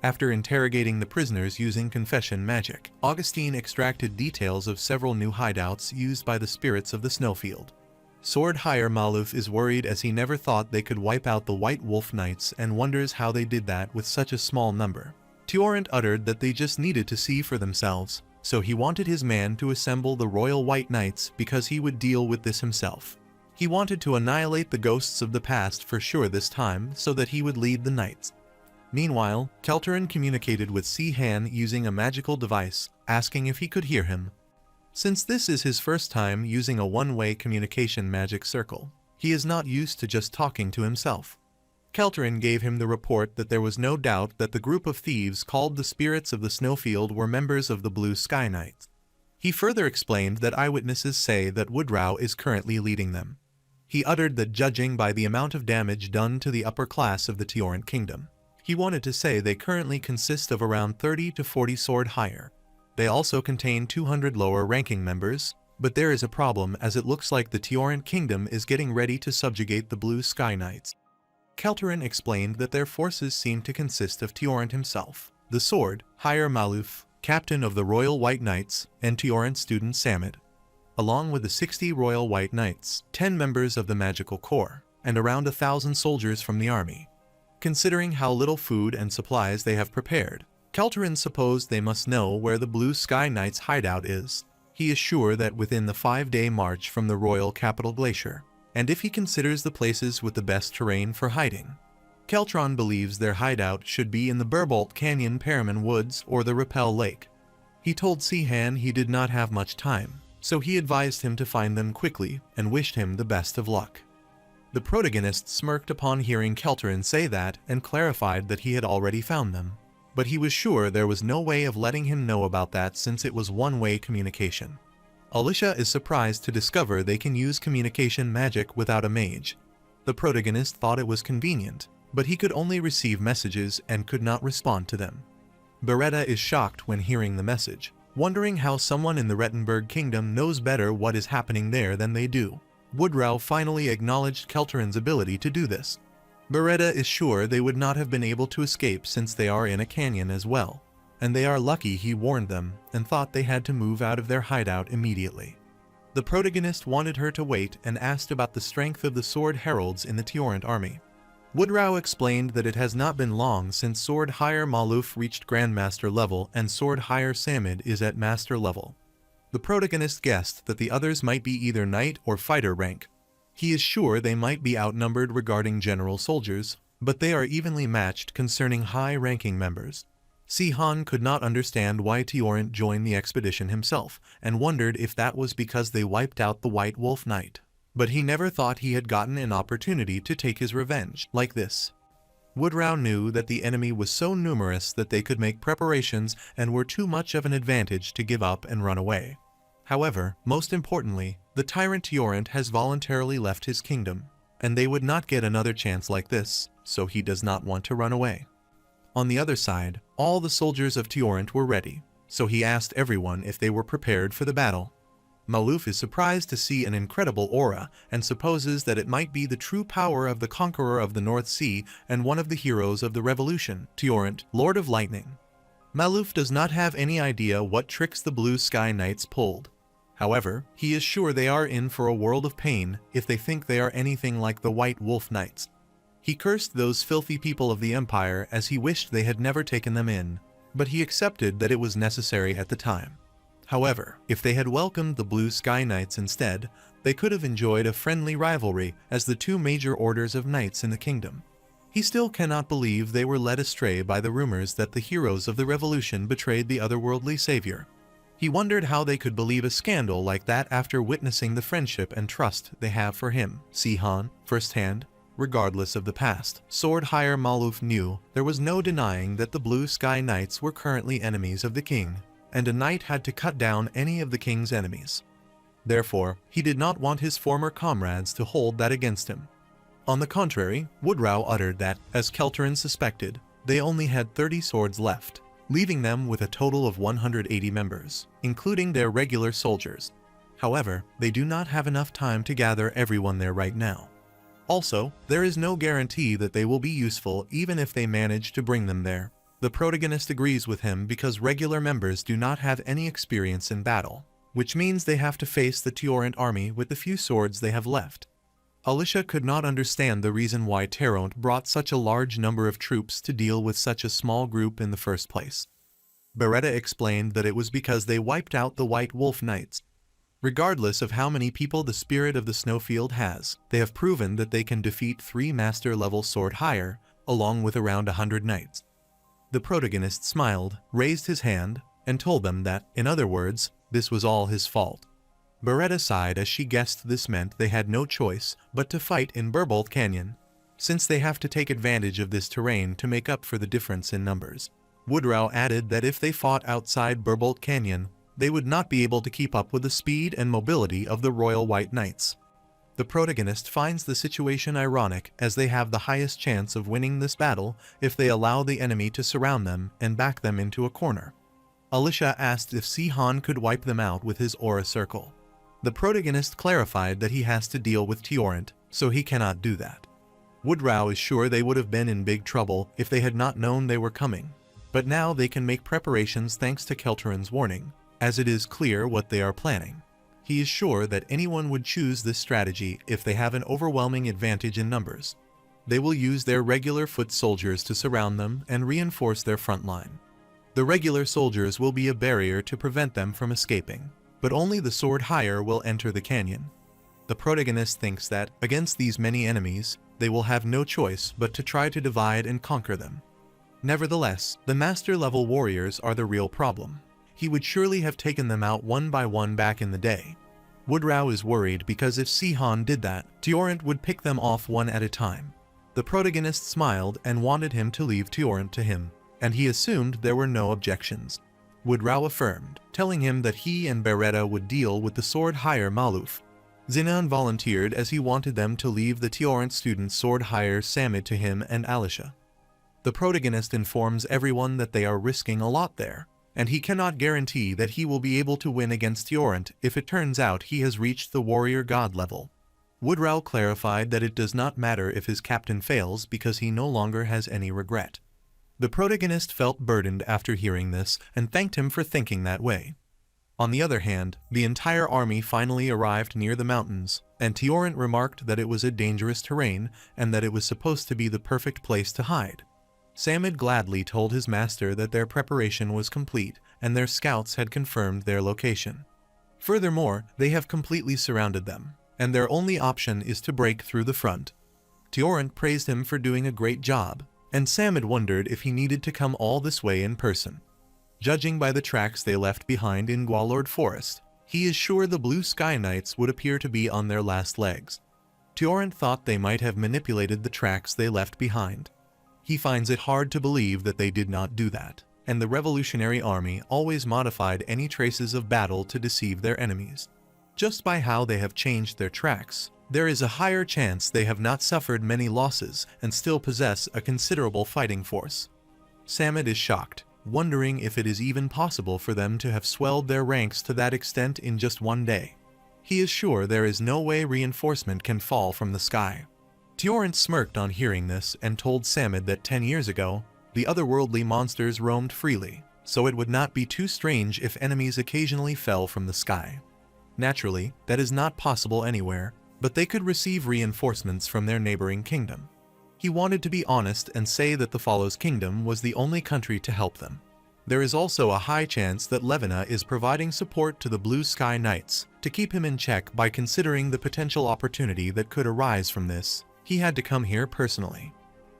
After interrogating the prisoners using confession magic, Augustine extracted details of several new hideouts used by the spirits of the snowfield. Sword Hire Maluf is worried as he never thought they could wipe out the White Wolf Knights and wonders how they did that with such a small number. Tiorant uttered that they just needed to see for themselves, so he wanted his man to assemble the Royal White Knights because he would deal with this himself. He wanted to annihilate the ghosts of the past for sure this time so that he would lead the knights. Meanwhile, Kelterin communicated with Si-Han using a magical device, asking if he could hear him. Since this is his first time using a one-way communication magic circle, he is not used to just talking to himself. Kelterin gave him the report that there was no doubt that the group of thieves called the Spirits of the Snowfield were members of the Blue Sky Knights. He further explained that eyewitnesses say that Woodrow is currently leading them. He uttered that judging by the amount of damage done to the upper class of the Tiorant Kingdom, he wanted to say they currently consist of around 30 to 40 sword higher. They also contain 200 lower-ranking members, but there is a problem as it looks like the Tiorant Kingdom is getting ready to subjugate the Blue Sky Knights. Kelterin explained that their forces seem to consist of Tiorant himself, the Sword, Hire Maluf, captain of the Royal White Knights, and Tiorant student Samid, along with the 60 Royal White Knights, 10 members of the Magical Corps, and around 1,000 soldiers from the army. Considering how little food and supplies they have prepared, Kelterin supposed they must know where the Blue Sky Knight's hideout is. He is sure that within the 5-day march from the royal capital Glacier, and if he considers the places with the best terrain for hiding. Keltron believes their hideout should be in the Burbolt Canyon Paraman Woods or the Rappel Lake. He told Si-Han he did not have much time, so he advised him to find them quickly and wished him the best of luck. The protagonist smirked upon hearing Kelterin say that and clarified that he had already found them. But he was sure there was no way of letting him know about that since it was one-way communication. Alicia is surprised to discover they can use communication magic without a mage. The protagonist thought it was convenient, but he could only receive messages and could not respond to them. Beretta is shocked when hearing the message, wondering how someone in the Rettenberg Kingdom knows better what is happening there than they do. Woodrow finally acknowledged Kelterin's ability to do this. Beretta is sure they would not have been able to escape since they are in a canyon as well, and they are lucky he warned them and thought they had to move out of their hideout immediately. The protagonist wanted her to wait and asked about the strength of the sword heralds in the Tiorant army. Woodrow explained that it has not been long since Sword Hire Maluf reached Grandmaster level and Sword Hire Samid is at Master level. The protagonist guessed that the others might be either knight or fighter rank. He is sure they might be outnumbered regarding general soldiers, but they are evenly matched concerning high-ranking members. Si-han could not understand why Tiorent joined the expedition himself, and wondered if that was because they wiped out the White Wolf Knight. But he never thought he had gotten an opportunity to take his revenge like this. Woodrow knew that the enemy was so numerous that they could make preparations and were too much of an advantage to give up and run away. However, most importantly, the tyrant Tiorent has voluntarily left his kingdom, and they would not get another chance like this, so he does not want to run away. On the other side, all the soldiers of Tiorent were ready, so he asked everyone if they were prepared for the battle. Maluf is surprised to see an incredible aura and supposes that it might be the true power of the conqueror of the North Sea and one of the heroes of the revolution, Tiorent, Lord of Lightning. Maluf does not have any idea what tricks the Blue Sky Knights pulled. However, he is sure they are in for a world of pain if they think they are anything like the White Wolf Knights. He cursed those filthy people of the Empire as he wished they had never taken them in, but he accepted that it was necessary at the time. However, if they had welcomed the Blue Sky Knights instead, they could have enjoyed a friendly rivalry as the two major orders of knights in the kingdom. He still cannot believe they were led astray by the rumors that the heroes of the revolution betrayed the otherworldly savior. He wondered how they could believe a scandal like that after witnessing the friendship and trust they have for him, Si-han, firsthand. Regardless of the past, Sword Hire Maluf knew there was no denying that the Blue Sky Knights were currently enemies of the king, and a knight had to cut down any of the king's enemies. Therefore, he did not want his former comrades to hold that against him. On the contrary, Woodrow uttered that, as Kelterin suspected, they only had 30 swords left, leaving them with a total of 180 members, including their regular soldiers. However, they do not have enough time to gather everyone there right now. Also, there is no guarantee that they will be useful even if they manage to bring them there. The protagonist agrees with him because regular members do not have any experience in battle, which means they have to face the Tiorent army with the few swords they have left. Alicia could not understand the reason why Tiorent brought such a large number of troops to deal with such a small group in the first place. Beretta explained that it was because they wiped out the White Wolf Knights. Regardless of how many people the Spirit of the Snowfield has, they have proven that they can defeat 3 master-level sword higher, along with around 100 knights. The protagonist smiled, raised his hand, and told them that, in other words, this was all his fault. Beretta sighed as she guessed this meant they had no choice but to fight in Burbolt Canyon, since they have to take advantage of this terrain to make up for the difference in numbers. Woodrow added that if they fought outside Burbolt Canyon, they would not be able to keep up with the speed and mobility of the Royal White Knights. The protagonist finds the situation ironic as they have the highest chance of winning this battle if they allow the enemy to surround them and back them into a corner. Alicia asked if Si-han could wipe them out with his aura circle. The protagonist clarified that he has to deal with Tiorent, so he cannot do that. Woodrow is sure they would have been in big trouble if they had not known they were coming, but now they can make preparations thanks to Kelterin's warning, as it is clear what they are planning. He is sure that anyone would choose this strategy if they have an overwhelming advantage in numbers. They will use their regular foot soldiers to surround them and reinforce their front line. The regular soldiers will be a barrier to prevent them from escaping, but only the sword higher will enter the canyon. The protagonist thinks that, against these many enemies, they will have no choice but to try to divide and conquer them. Nevertheless, the master-level warriors are the real problem. He would surely have taken them out one by one back in the day. Woodrow is worried because if Si-han did that, Tiorent would pick them off one at a time. The protagonist smiled and wanted him to leave Tiorent to him, and he assumed there were no objections. Woodrow affirmed, telling him that he and Beretta would deal with the sword higher Maluf. Zinan volunteered as he wanted them to leave the Tiorent student sword higher Samid to him and Alicia. The protagonist informs everyone that they are risking a lot there, and he cannot guarantee that he will be able to win against Tiorent if it turns out he has reached the warrior god level. Woodrow clarified that it does not matter if his captain fails because he no longer has any regret. The protagonist felt burdened after hearing this and thanked him for thinking that way. On the other hand, the entire army finally arrived near the mountains, and Tiorent remarked that it was a dangerous terrain and that it was supposed to be the perfect place to hide. Samid gladly told his master that their preparation was complete and their scouts had confirmed their location. Furthermore, they have completely surrounded them, and their only option is to break through the front. Tiorant praised him for doing a great job, and Samad wondered if he needed to come all this way in person. Judging by the tracks they left behind in Gwalord Forest, he is sure the Blue Sky Knights would appear to be on their last legs. Tiorant thought they might have manipulated the tracks they left behind. He finds it hard to believe that they did not do that, and the Revolutionary Army always modified any traces of battle to deceive their enemies. Just by how they have changed their tracks, there is a higher chance they have not suffered many losses and still possess a considerable fighting force. Samad is shocked, wondering if it is even possible for them to have swelled their ranks to that extent in just one day. He is sure there is no way reinforcement can fall from the sky. Tiorant smirked on hearing this and told Samad that 10 years ago, the otherworldly monsters roamed freely, so it would not be too strange if enemies occasionally fell from the sky. Naturally, that is not possible anywhere, but they could receive reinforcements from their neighboring kingdom. He wanted to be honest and say that the Follows Kingdom was the only country to help them. There is also a high chance that Levina is providing support to the Blue Sky Knights to keep him in check. By considering the potential opportunity that could arise from this, he had to come here personally.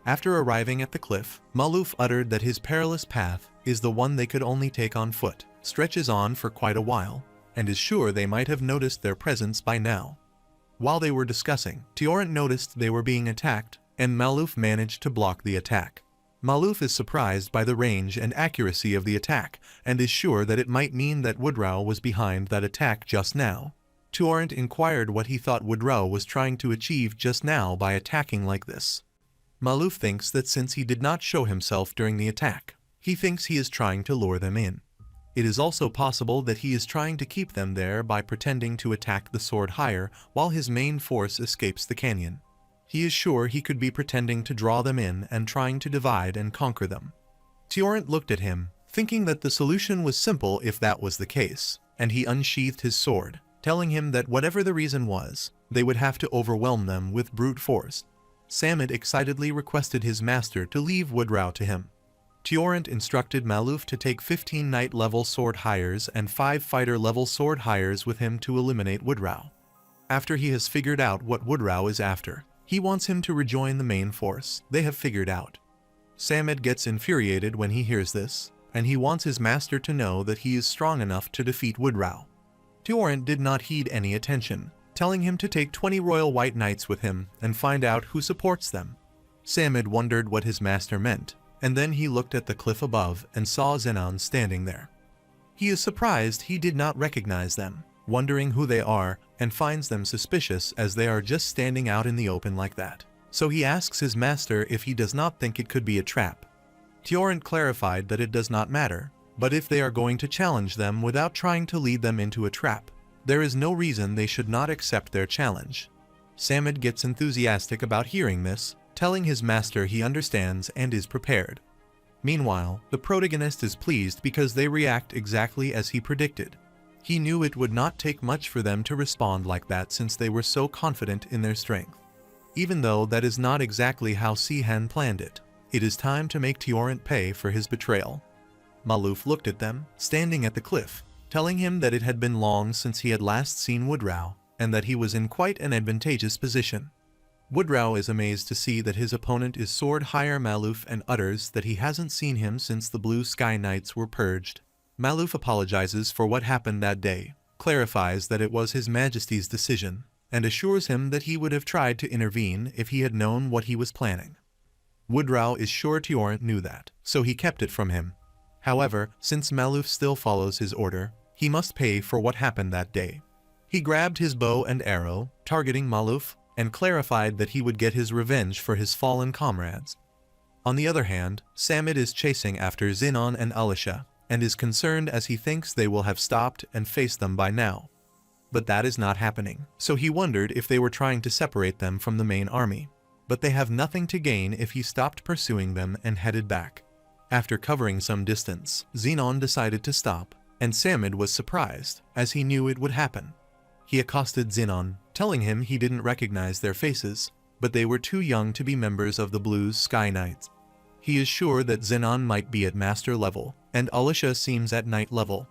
After arriving at the cliff, Maluf uttered that his perilous path is the one they could only take on foot, stretches on for quite a while, and is sure they might have noticed their presence by now. While they were discussing, Tiorant noticed they were being attacked, and Maluf managed to block the attack. Maluf is surprised by the range and accuracy of the attack, and is sure that it might mean that Woodrow was behind that attack just now. Tiorant inquired what he thought Woodrow was trying to achieve just now by attacking like this. Maluf thinks that since he did not show himself during the attack, he thinks he is trying to lure them in. It is also possible that he is trying to keep them there by pretending to attack the sword higher while his main force escapes the canyon. He is sure he could be pretending to draw them in and trying to divide and conquer them. Tiorant looked at him, thinking that the solution was simple if that was the case, and he unsheathed his sword, telling him that whatever the reason was, they would have to overwhelm them with brute force. Samad excitedly requested his master to leave Woodrow to him. Tiorant instructed Maluf to take 15 knight-level sword hires and 5 fighter-level sword hires with him to eliminate Woodrow. After he has figured out what Woodrow is after, he wants him to rejoin the main force they have figured out. Samad gets infuriated when he hears this, and he wants his master to know that he is strong enough to defeat Woodrow. Tiorant did not heed any attention, telling him to take 20 Royal White Knights with him and find out who supports them. Samad wondered what his master meant, and then he looked at the cliff above and saw Zenon standing there. He is surprised he did not recognize them, wondering who they are, and finds them suspicious as they are just standing out in the open like that. So he asks his master if he does not think it could be a trap. Tiorant clarified that it does not matter, but if they are going to challenge them without trying to lead them into a trap, there is no reason they should not accept their challenge. Samad gets enthusiastic about hearing this, telling his master he understands and is prepared. Meanwhile, the protagonist is pleased because they react exactly as he predicted. He knew it would not take much for them to respond like that since they were so confident in their strength. Even though that is not exactly how Sihan planned it, it is time to make Tiorant pay for his betrayal. Maluf looked at them, standing at the cliff, telling him that it had been long since he had last seen Woodrow, and that he was in quite an advantageous position. Woodrow is amazed to see that his opponent is sword higher Maluf and utters that he hasn't seen him since the Blue Sky Knights were purged. Maluf apologizes for what happened that day, clarifies that it was His Majesty's decision, and assures him that he would have tried to intervene if he had known what he was planning. Woodrow is sure Tiorant knew that, so he kept it from him. However, since Maluf still follows his order, he must pay for what happened that day. He grabbed his bow and arrow, targeting Maluf, and clarified that he would get his revenge for his fallen comrades. On the other hand, Samad is chasing after Zenon and Alisha, and is concerned as he thinks they will have stopped and faced them by now. But that is not happening, so he wondered if they were trying to separate them from the main army. But they have nothing to gain if he stopped pursuing them and headed back. After covering some distance, Zenon decided to stop, and Samad was surprised, as he knew it would happen. He accosted Zenon, telling him he didn't recognize their faces, but they were too young to be members of the Blue Sky Knights. He is sure that Zenon might be at master level, and Alisha seems at knight level.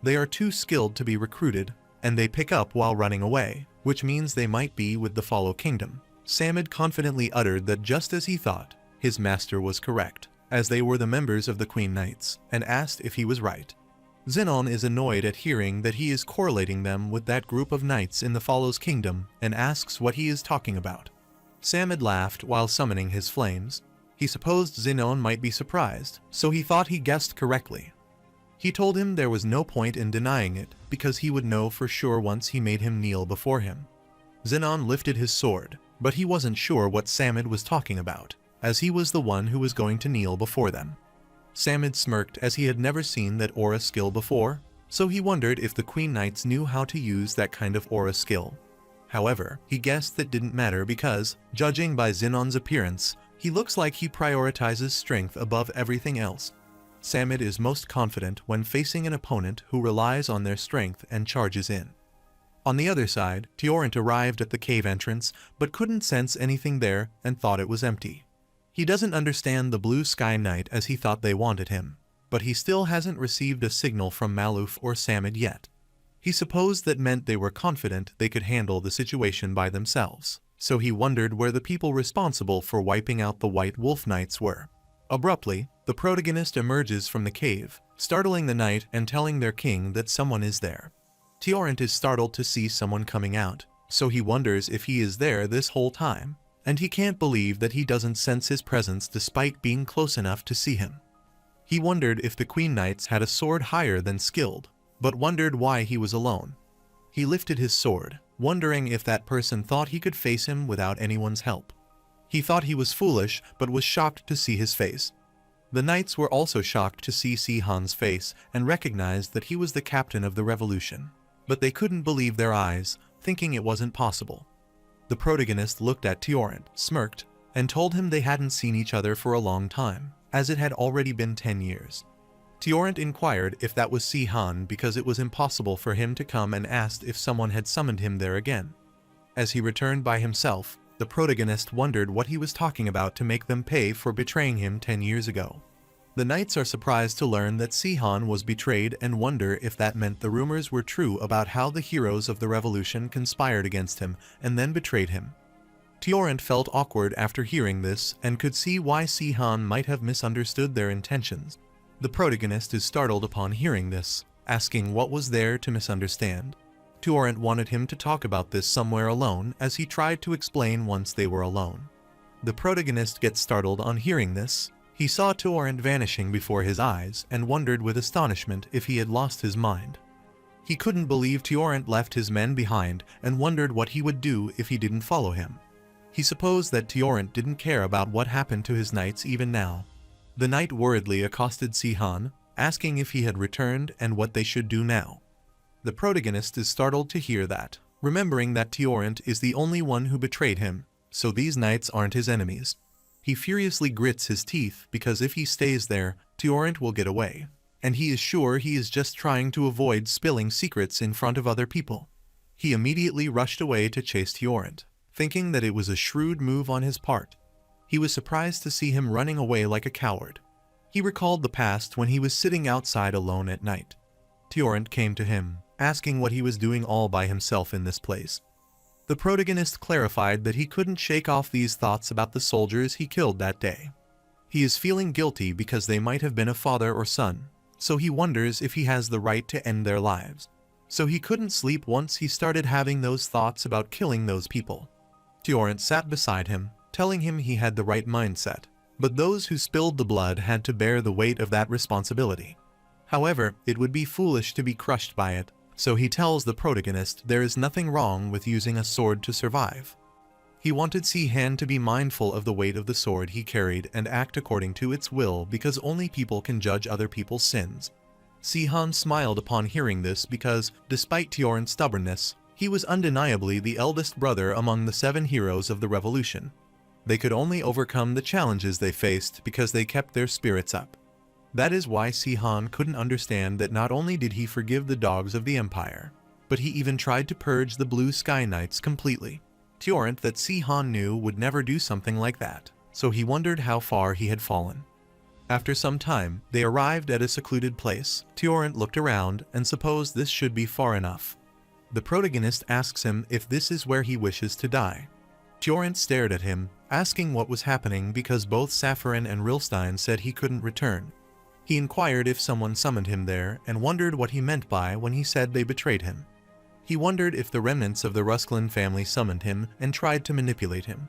They are too skilled to be recruited, and they pick up while running away, which means they might be with the Follow Kingdom. Samid confidently uttered that just as he thought, his master was correct, as they were the members of the Queen Knights, and asked if he was right. Zenon is annoyed at hearing that he is correlating them with that group of knights in the Follow's Kingdom and asks what he is talking about. Samid laughed while summoning his flames. He supposed Zenon might be surprised, so he thought he guessed correctly. He told him there was no point in denying it because he would know for sure once he made him kneel before him. Zenon lifted his sword, but he wasn't sure what Samid was talking about, as he was the one who was going to kneel before them. Samid smirked as he had never seen that aura skill before, so he wondered if the Queen Knights knew how to use that kind of aura skill. However, he guessed that didn't matter because, judging by Zenon's appearance, he looks like he prioritizes strength above everything else. Samid is most confident when facing an opponent who relies on their strength and charges in. On the other side, Teorant arrived at the cave entrance but couldn't sense anything there and thought it was empty. He doesn't understand the Blue Sky Knight as he thought they wanted him, but he still hasn't received a signal from Maluf or Samid yet. He supposed that meant they were confident they could handle the situation by themselves, so he wondered where the people responsible for wiping out the White Wolf Knights were. Abruptly, the protagonist emerges from the cave, startling the knight and telling their king that someone is there. Teorant is startled to see someone coming out, so he wonders if he is there this whole time, and he can't believe that he doesn't sense his presence despite being close enough to see him. He wondered if the Queen Knights had a sword higher than skilled, but wondered why he was alone. He lifted his sword, wondering if that person thought he could face him without anyone's help. He thought he was foolish, but was shocked to see his face. The knights were also shocked to see Si-Han's face and recognized that he was the captain of the revolution. But they couldn't believe their eyes, thinking it wasn't possible. The protagonist looked at Teorant, smirked, and told him they hadn't seen each other for a long time, as it had already been 10 years. Teorant inquired if that was Si-Han because it was impossible for him to come, and asked if someone had summoned him there again. As he returned by himself, the protagonist wondered what he was talking about to make them pay for betraying him 10 years ago. The knights are surprised to learn that Si-Han was betrayed and wonder if that meant the rumors were true about how the heroes of the revolution conspired against him and then betrayed him. Teorant felt awkward after hearing this and could see why Si-Han might have misunderstood their intentions. The protagonist is startled upon hearing this, asking what was there to misunderstand. Teorant wanted him to talk about this somewhere alone as he tried to explain once they were alone. The protagonist gets startled on hearing this. He saw Teorant vanishing before his eyes and wondered with astonishment if he had lost his mind. He couldn't believe Teorant left his men behind and wondered what he would do if he didn't follow him. He supposed that Teorant didn't care about what happened to his knights even now. The knight worriedly accosted Si-Han, asking if he had returned and what they should do now. The protagonist is startled to hear that, remembering that Teorant is the only one who betrayed him, so these knights aren't his enemies. He furiously grits his teeth because if he stays there, Teorant will get away, and he is sure he is just trying to avoid spilling secrets in front of other people. He immediately rushed away to chase Teorant, thinking that it was a shrewd move on his part. He was surprised to see him running away like a coward. He recalled the past when he was sitting outside alone at night. Teorant came to him, asking what he was doing all by himself in this place. The protagonist clarified that he couldn't shake off these thoughts about the soldiers he killed that day. He is feeling guilty because they might have been a father or son, so he wonders if he has the right to end their lives. So he couldn't sleep once he started having those thoughts about killing those people. Teorant sat beside him, telling him he had the right mindset, but those who spilled the blood had to bear the weight of that responsibility. However, it would be foolish to be crushed by it, so he tells the protagonist there is nothing wrong with using a sword to survive. He wanted Si-Han to be mindful of the weight of the sword he carried and act according to its will because only people can judge other people's sins. Si-Han smiled upon hearing this because, despite Teorant's stubbornness, he was undeniably the eldest brother among the 7 heroes of the revolution. They could only overcome the challenges they faced because they kept their spirits up. That is why Si-Han couldn't understand that not only did he forgive the dogs of the Empire, but he even tried to purge the Blue Sky Knights completely. Teorant that Si-Han knew would never do something like that, so he wondered how far he had fallen. After some time, they arrived at a secluded place. Teorant looked around and supposed this should be far enough. The protagonist asks him if this is where he wishes to die. Tjorent stared at him, asking what was happening because both Safarin and Rilstein said he couldn't return. He inquired if someone summoned him there and wondered what he meant by when he said they betrayed him. He wondered if the remnants of the Rusklin family summoned him and tried to manipulate him.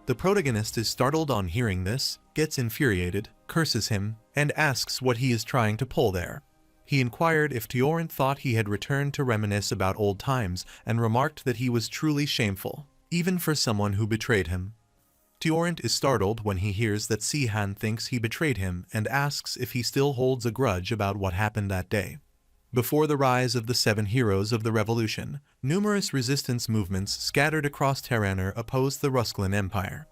The protagonist is startled on hearing this, gets infuriated, curses him, and asks what he is trying to pull there. He inquired if Tjorent thought he had returned to reminisce about old times and remarked that he was truly shameful, even for someone who betrayed him. Tjorent is startled when he hears that Si-han thinks he betrayed him and asks if he still holds a grudge about what happened that day. Before the rise of the 7 heroes of the revolution, numerous resistance movements scattered across Terraner opposed the Rusklin Empire.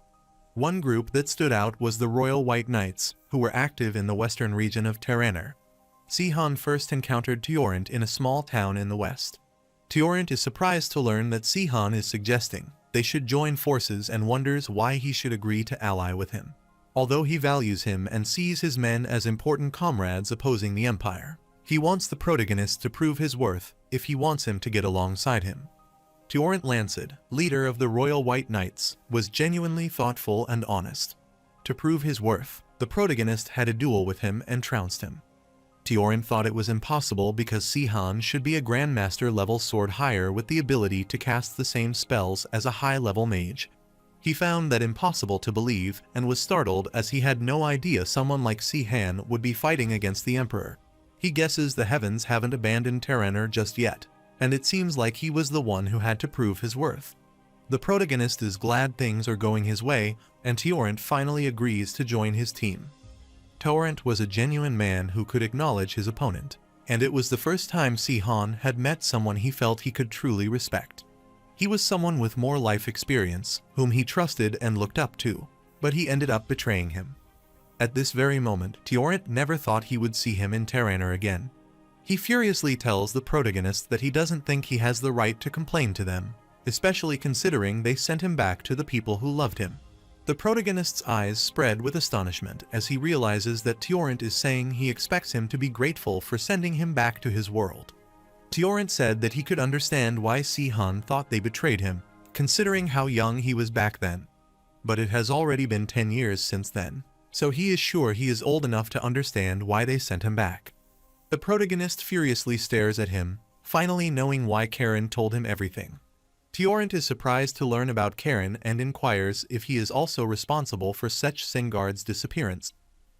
One group that stood out was the Royal White Knights, who were active in the western region of Terraner. Si-han first encountered Tjorent in a small town in the west. Tjorent is surprised to learn that Si-han is suggesting they should join forces and wonders why he should agree to ally with him. Although he values him and sees his men as important comrades opposing the Empire, he wants the protagonist to prove his worth if he wants him to get alongside him. Tjorent Lancid, leader of the Royal White Knights, was genuinely thoughtful and honest. To prove his worth, the protagonist had a duel with him and trounced him. Tjorent thought it was impossible because Si-han should be a Grandmaster level sword higher with the ability to cast the same spells as a high-level mage. He found that impossible to believe and was startled as he had no idea someone like Si-han would be fighting against the Emperor. He guesses the heavens haven't abandoned Terraner just yet, and it seems like he was the one who had to prove his worth. The protagonist is glad things are going his way, and Tjorent finally agrees to join his team. Tjorent was a genuine man who could acknowledge his opponent, and it was the first time Si-han had met someone he felt he could truly respect. He was someone with more life experience, whom he trusted and looked up to, but he ended up betraying him. At this very moment, Tjorent never thought he would see him in Terraner again. He furiously tells the protagonist that he doesn't think he has the right to complain to them, especially considering they sent him back to the people who loved him. The protagonist's eyes spread with astonishment as he realizes that Tjorent is saying he expects him to be grateful for sending him back to his world. Tjorent said that he could understand why Si-han thought they betrayed him, considering how young he was back then. But it has already been 10 years since then, so he is sure he is old enough to understand why they sent him back. The protagonist furiously stares at him, finally knowing why Karen told him everything. Tjorent is surprised to learn about Karen and inquires if he is also responsible for Sech Singard's disappearance.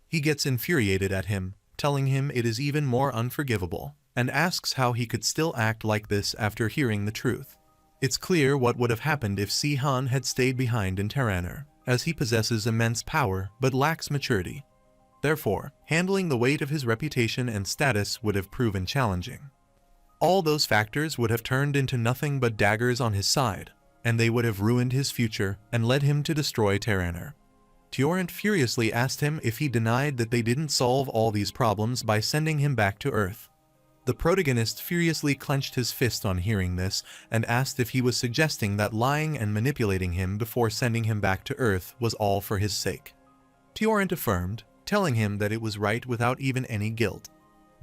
He gets infuriated at him, telling him it is even more unforgivable, and asks how he could still act like this after hearing the truth. It's clear what would have happened if Si-han had stayed behind in Terraner, as he possesses immense power but lacks maturity. Therefore, handling the weight of his reputation and status would have proven challenging. All those factors would have turned into nothing but daggers on his side, and they would have ruined his future and led him to destroy Terraner. Tjorent furiously asked him if he denied that they didn't solve all these problems by sending him back to Earth. The protagonist furiously clenched his fist on hearing this and asked if he was suggesting that lying and manipulating him before sending him back to Earth was all for his sake. Tjorent affirmed, telling him that it was right without even any guilt.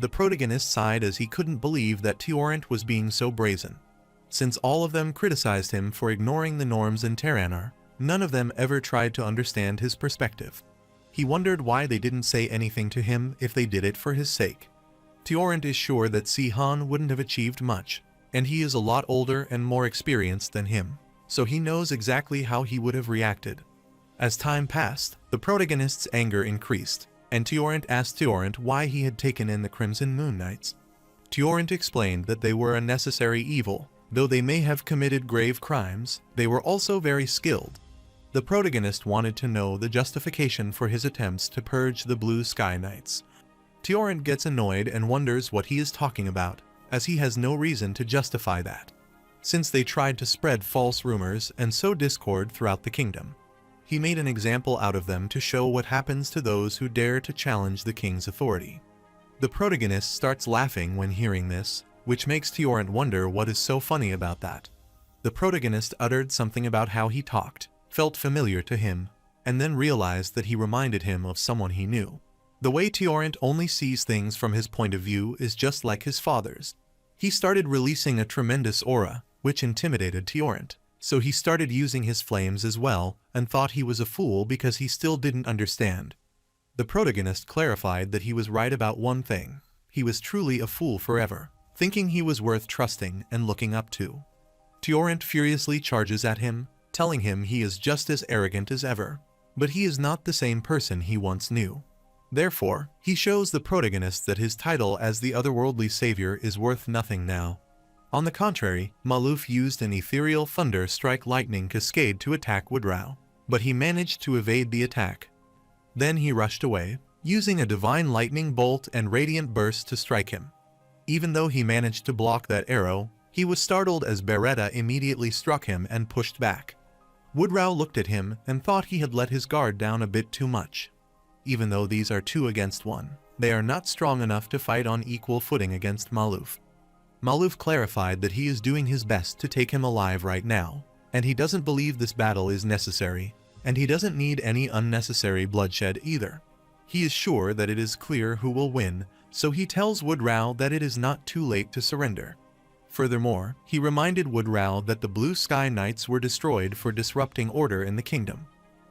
The protagonist sighed as he couldn't believe that Tjorent was being so brazen. Since all of them criticized him for ignoring the norms in Terraner, none of them ever tried to understand his perspective. He wondered why they didn't say anything to him if they did it for his sake. Tjorent is sure that Si-han wouldn't have achieved much, and he is a lot older and more experienced than him, so he knows exactly how he would have reacted. As time passed, the protagonist's anger increased, and Tjorent asked Tjorent why he had taken in the Crimson Moon Knights. Tjorent explained that they were a necessary evil. Though they may have committed grave crimes, they were also very skilled. The protagonist wanted to know the justification for his attempts to purge the Blue Sky Knights. Tjorent gets annoyed and wonders what he is talking about, as he has no reason to justify that, since they tried to spread false rumors and sow discord throughout the kingdom. He made an example out of them to show what happens to those who dare to challenge the king's authority. The protagonist starts laughing when hearing this, which makes Tjorent wonder what is so funny about that. The protagonist uttered something about how he talked, felt familiar to him, and then realized that he reminded him of someone he knew. The way Tjorent only sees things from his point of view is just like his father's. He started releasing a tremendous aura, which intimidated Tiorent. So he started using his flames as well, and thought he was a fool because he still didn't understand. The protagonist clarified that he was right about one thing. He was truly a fool forever, thinking he was worth trusting and looking up to. Tiorent furiously charges at him, telling him he is just as arrogant as ever. But he is not the same person he once knew. Therefore, he shows the protagonist that his title as the otherworldly savior is worth nothing now. On the contrary, Maluf used an ethereal thunder strike lightning cascade to attack Woodrow, but he managed to evade the attack. Then he rushed away, using a divine lightning bolt and radiant burst to strike him. Even though he managed to block that arrow, he was startled as Beretta immediately struck him and pushed back. Woodrow looked at him and thought he had let his guard down a bit too much. Even though these are 2 against 1, they are not strong enough to fight on equal footing against Maluf. Maluf clarified that he is doing his best to take him alive right now, and he doesn't believe this battle is necessary, and he doesn't need any unnecessary bloodshed either. He is sure that it is clear who will win, so he tells Woodrow that it is not too late to surrender. Furthermore, he reminded Woodrow that the Blue Sky Knights were destroyed for disrupting order in the kingdom.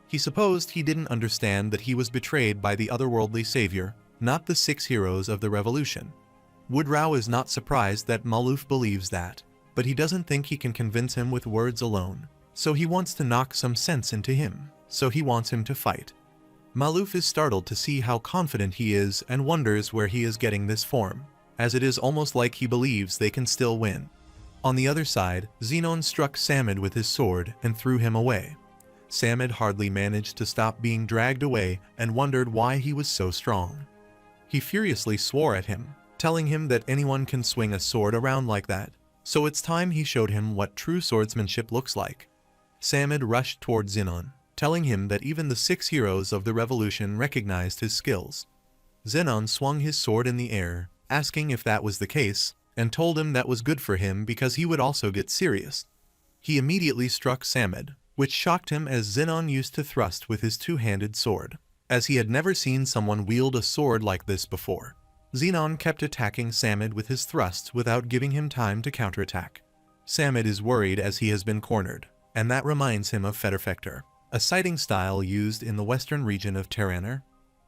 He supposed he didn't understand that he was betrayed by the otherworldly savior, not the 6 heroes of the revolution. Woodrow is not surprised that Maluf believes that, but he doesn't think he can convince him with words alone, so he wants to knock some sense into him, so he wants him to fight. Maluf is startled to see how confident he is and wonders where he is getting this form, as it is almost like he believes they can still win. On the other side, Zenon struck Samid with his sword and threw him away. Samid hardly managed to stop being dragged away and wondered why he was so strong. He furiously swore at him, telling him that anyone can swing a sword around like that, so it's time he showed him what true swordsmanship looks like. Samid rushed toward Zenon, telling him that even the 6 heroes of the revolution recognized his skills. Zenon swung his sword in the air, asking if that was the case, and told him that was good for him because he would also get serious. He immediately struck Samid, which shocked him as Zenon used to thrust with his 2-handed sword, as he had never seen someone wield a sword like this before. Zenon kept attacking Samid with his thrusts without giving him time to counterattack. Samid is worried as he has been cornered, and that reminds him of Federfechter, a sighting style used in the western region of Terraner.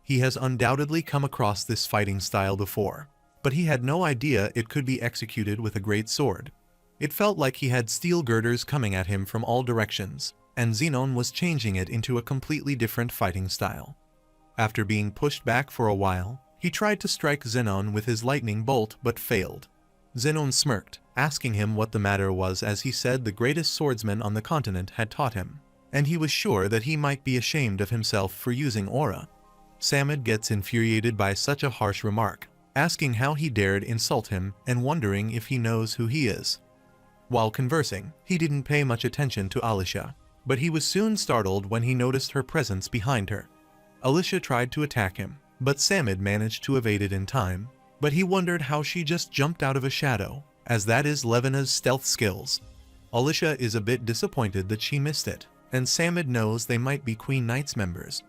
He has undoubtedly come across this fighting style before, but he had no idea it could be executed with a great sword. It felt like he had steel girders coming at him from all directions, and Zenon was changing it into a completely different fighting style. After being pushed back for a while, he tried to strike Zenon with his lightning bolt but failed. Zenon smirked, asking him what the matter was as he said the greatest swordsman on the continent had taught him, and he was sure that he might be ashamed of himself for using aura. Samid gets infuriated by such a harsh remark, asking how he dared insult him and wondering if he knows who he is. While conversing, he didn't pay much attention to Alicia, but he was soon startled when he noticed her presence behind her. Alicia tried to attack him, but Samid managed to evade it in time, but he wondered how she just jumped out of a shadow, as that is Levena's stealth skills. Alicia is a bit disappointed that she missed it, and Samid knows they might be Queen Knights members.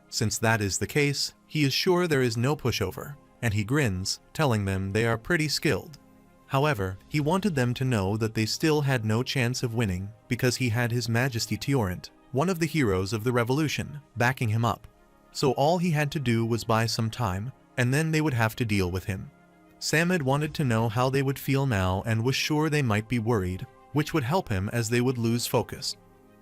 Since that is the case, he is sure there is no pushover, and he grins, telling them they are pretty skilled. However, he wanted them to know that they still had no chance of winning because he had His Majesty Tiorent, one of the heroes of the revolution, backing him up. So all he had to do was buy some time, and then they would have to deal with him. Samid wanted to know how they would feel now and was sure they might be worried, which would help him as they would lose focus.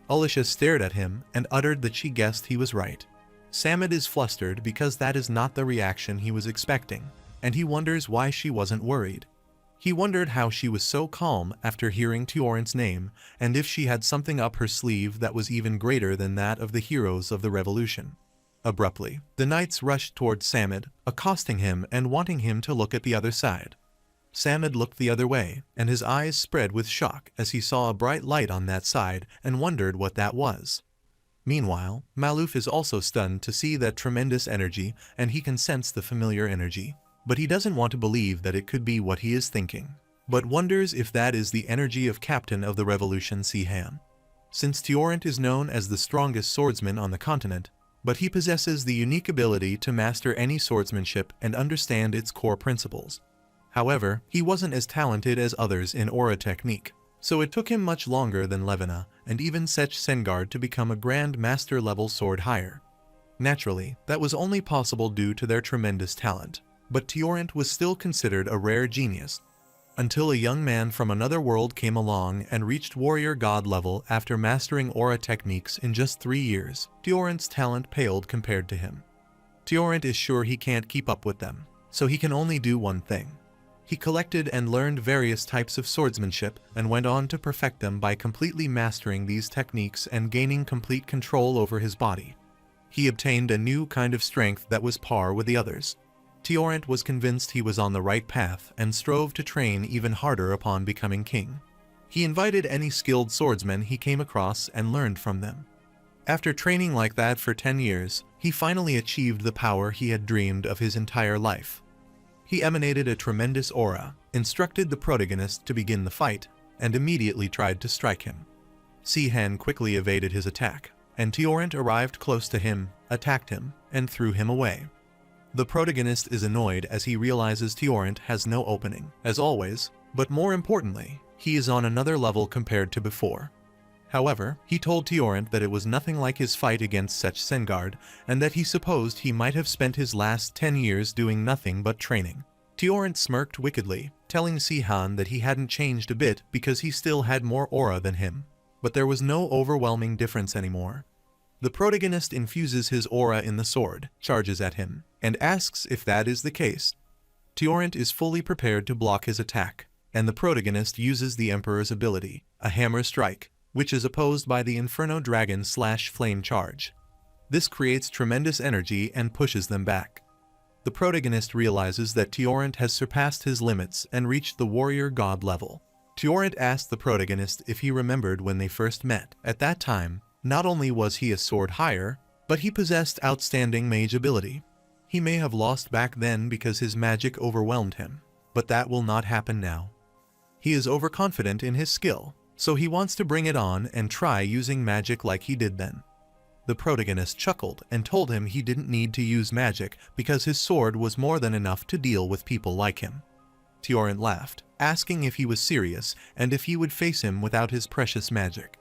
Alicia stared at him and uttered that she guessed he was right. Samid is flustered because that is not the reaction he was expecting, and he wonders why she wasn't worried. He wondered how she was so calm after hearing Tiorent's name, and if she had something up her sleeve that was even greater than that of the heroes of the revolution. Abruptly, the knights rushed toward Samid, accosting him and wanting him to look at the other side. Samid looked the other way, and his eyes spread with shock as he saw a bright light on that side and wondered what that was. Meanwhile, Maluf is also stunned to see that tremendous energy, and he can sense the familiar energy, but he doesn't want to believe that it could be what he is thinking, but wonders if that is the energy of Captain of the Revolution Sihan. Since Tiorent is known as the strongest swordsman on the continent, but he possesses the unique ability to master any swordsmanship and understand its core principles. However, he wasn't as talented as others in aura technique, so it took him much longer than Levina and even Sech Sengard to become a Grand Master level sword higher. Naturally, that was only possible due to their tremendous talent, but Tyorant was still considered a rare genius, until a young man from another world came along and reached warrior god level after mastering aura techniques in just 3 years. Tyorant's talent paled compared to him. Tyorant is sure he can't keep up with them, so he can only do one thing. He collected and learned various types of swordsmanship and went on to perfect them by completely mastering these techniques and gaining complete control over his body. He obtained a new kind of strength that was par with the others. Tyorant was convinced he was on the right path and strove to train even harder upon becoming king. He invited any skilled swordsmen he came across and learned from them. After training like that for 10 years, he finally achieved the power he had dreamed of his entire life. He emanated a tremendous aura, instructed the protagonist to begin the fight, and immediately tried to strike him. Si-Han quickly evaded his attack, and Tyorant arrived close to him, attacked him, and threw him away. The protagonist is annoyed as he realizes Tyorant has no opening, as always, but more importantly, he is on another level compared to before. However, he told Tyorant that it was nothing like his fight against Sech Sengard, and that he supposed he might have spent his last 10 years doing nothing but training. Tyorant smirked wickedly, telling Si-Han that he hadn't changed a bit because he still had more aura than him. But there was no overwhelming difference anymore. The protagonist infuses his aura in the sword, charges at him, and asks if that is the case. Tyorant is fully prepared to block his attack, and the protagonist uses the Emperor's ability, a hammer strike, which is opposed by the Inferno Dragon / Flame Charge. This creates tremendous energy and pushes them back. The protagonist realizes that Tyorant has surpassed his limits and reached the warrior god level. Tyorant asked the protagonist if he remembered when they first met. At that time, not only was he a sword higher, but he possessed outstanding mage ability. He may have lost back then because his magic overwhelmed him, but that will not happen now. He is overconfident in his skill, so he wants to bring it on and try using magic like he did then. The protagonist chuckled and told him he didn't need to use magic because his sword was more than enough to deal with people like him. Tyorant laughed, asking if he was serious and if he would face him without his precious magic.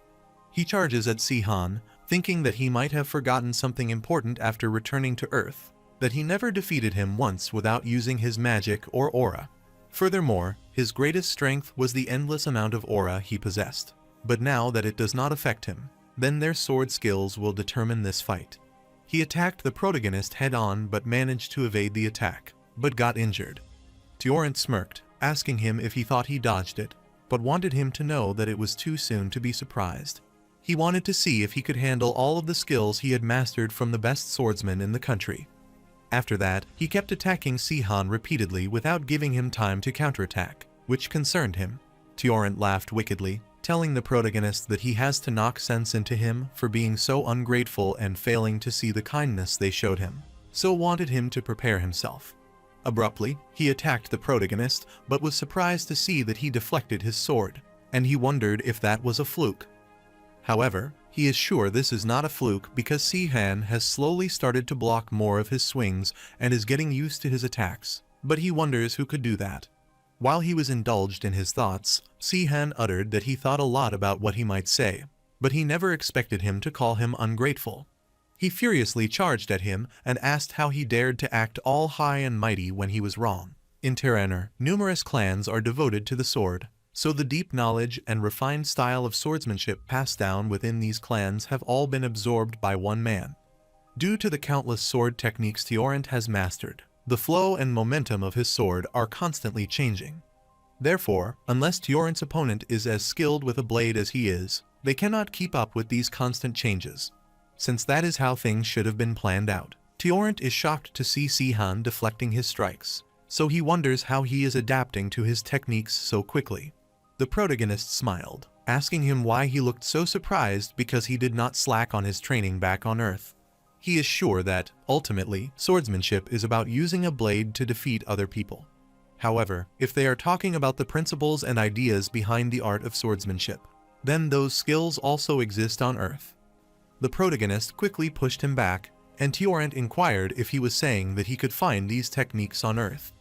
He charges at Si-Han, thinking that he might have forgotten something important after returning to Earth, that he never defeated him once without using his magic or aura. Furthermore, his greatest strength was the endless amount of aura he possessed. But now that it does not affect him, then their sword skills will determine this fight. He attacked the protagonist head-on but managed to evade the attack, but got injured. Tyorant smirked, asking him if he thought he dodged it, but wanted him to know that it was too soon to be surprised. He wanted to see if he could handle all of the skills he had mastered from the best swordsman in the country. After that, he kept attacking Si-Han repeatedly without giving him time to counterattack, which concerned him. Tyorant laughed wickedly, telling the protagonist that he has to knock sense into him for being so ungrateful and failing to see the kindness they showed him, so wanted him to prepare himself. Abruptly, he attacked the protagonist, but was surprised to see that he deflected his sword, and he wondered if that was a fluke. However, he is sure this is not a fluke because Si-Han has slowly started to block more of his swings and is getting used to his attacks, but he wonders who could do that. While he was indulged in his thoughts, Si-Han uttered that he thought a lot about what he might say, but he never expected him to call him ungrateful. He furiously charged at him and asked how he dared to act all high and mighty when he was wrong. In Terraner, numerous clans are devoted to the sword, so the deep knowledge and refined style of swordsmanship passed down within these clans have all been absorbed by one man. Due to the countless sword techniques Tyorant has mastered, the flow and momentum of his sword are constantly changing. Therefore, unless Tyorant's opponent is as skilled with a blade as he is, they cannot keep up with these constant changes. Since that is how things should have been planned out, Tyorant is shocked to see Si-Han deflecting his strikes, so he wonders how he is adapting to his techniques so quickly. The protagonist smiled, asking him why he looked so surprised because he did not slack on his training back on Earth. He is sure that, ultimately, swordsmanship is about using a blade to defeat other people. However, if they are talking about the principles and ideas behind the art of swordsmanship, then those skills also exist on Earth. The protagonist quickly pushed him back, and Tyorant inquired if he was saying that he could find these techniques on Earth.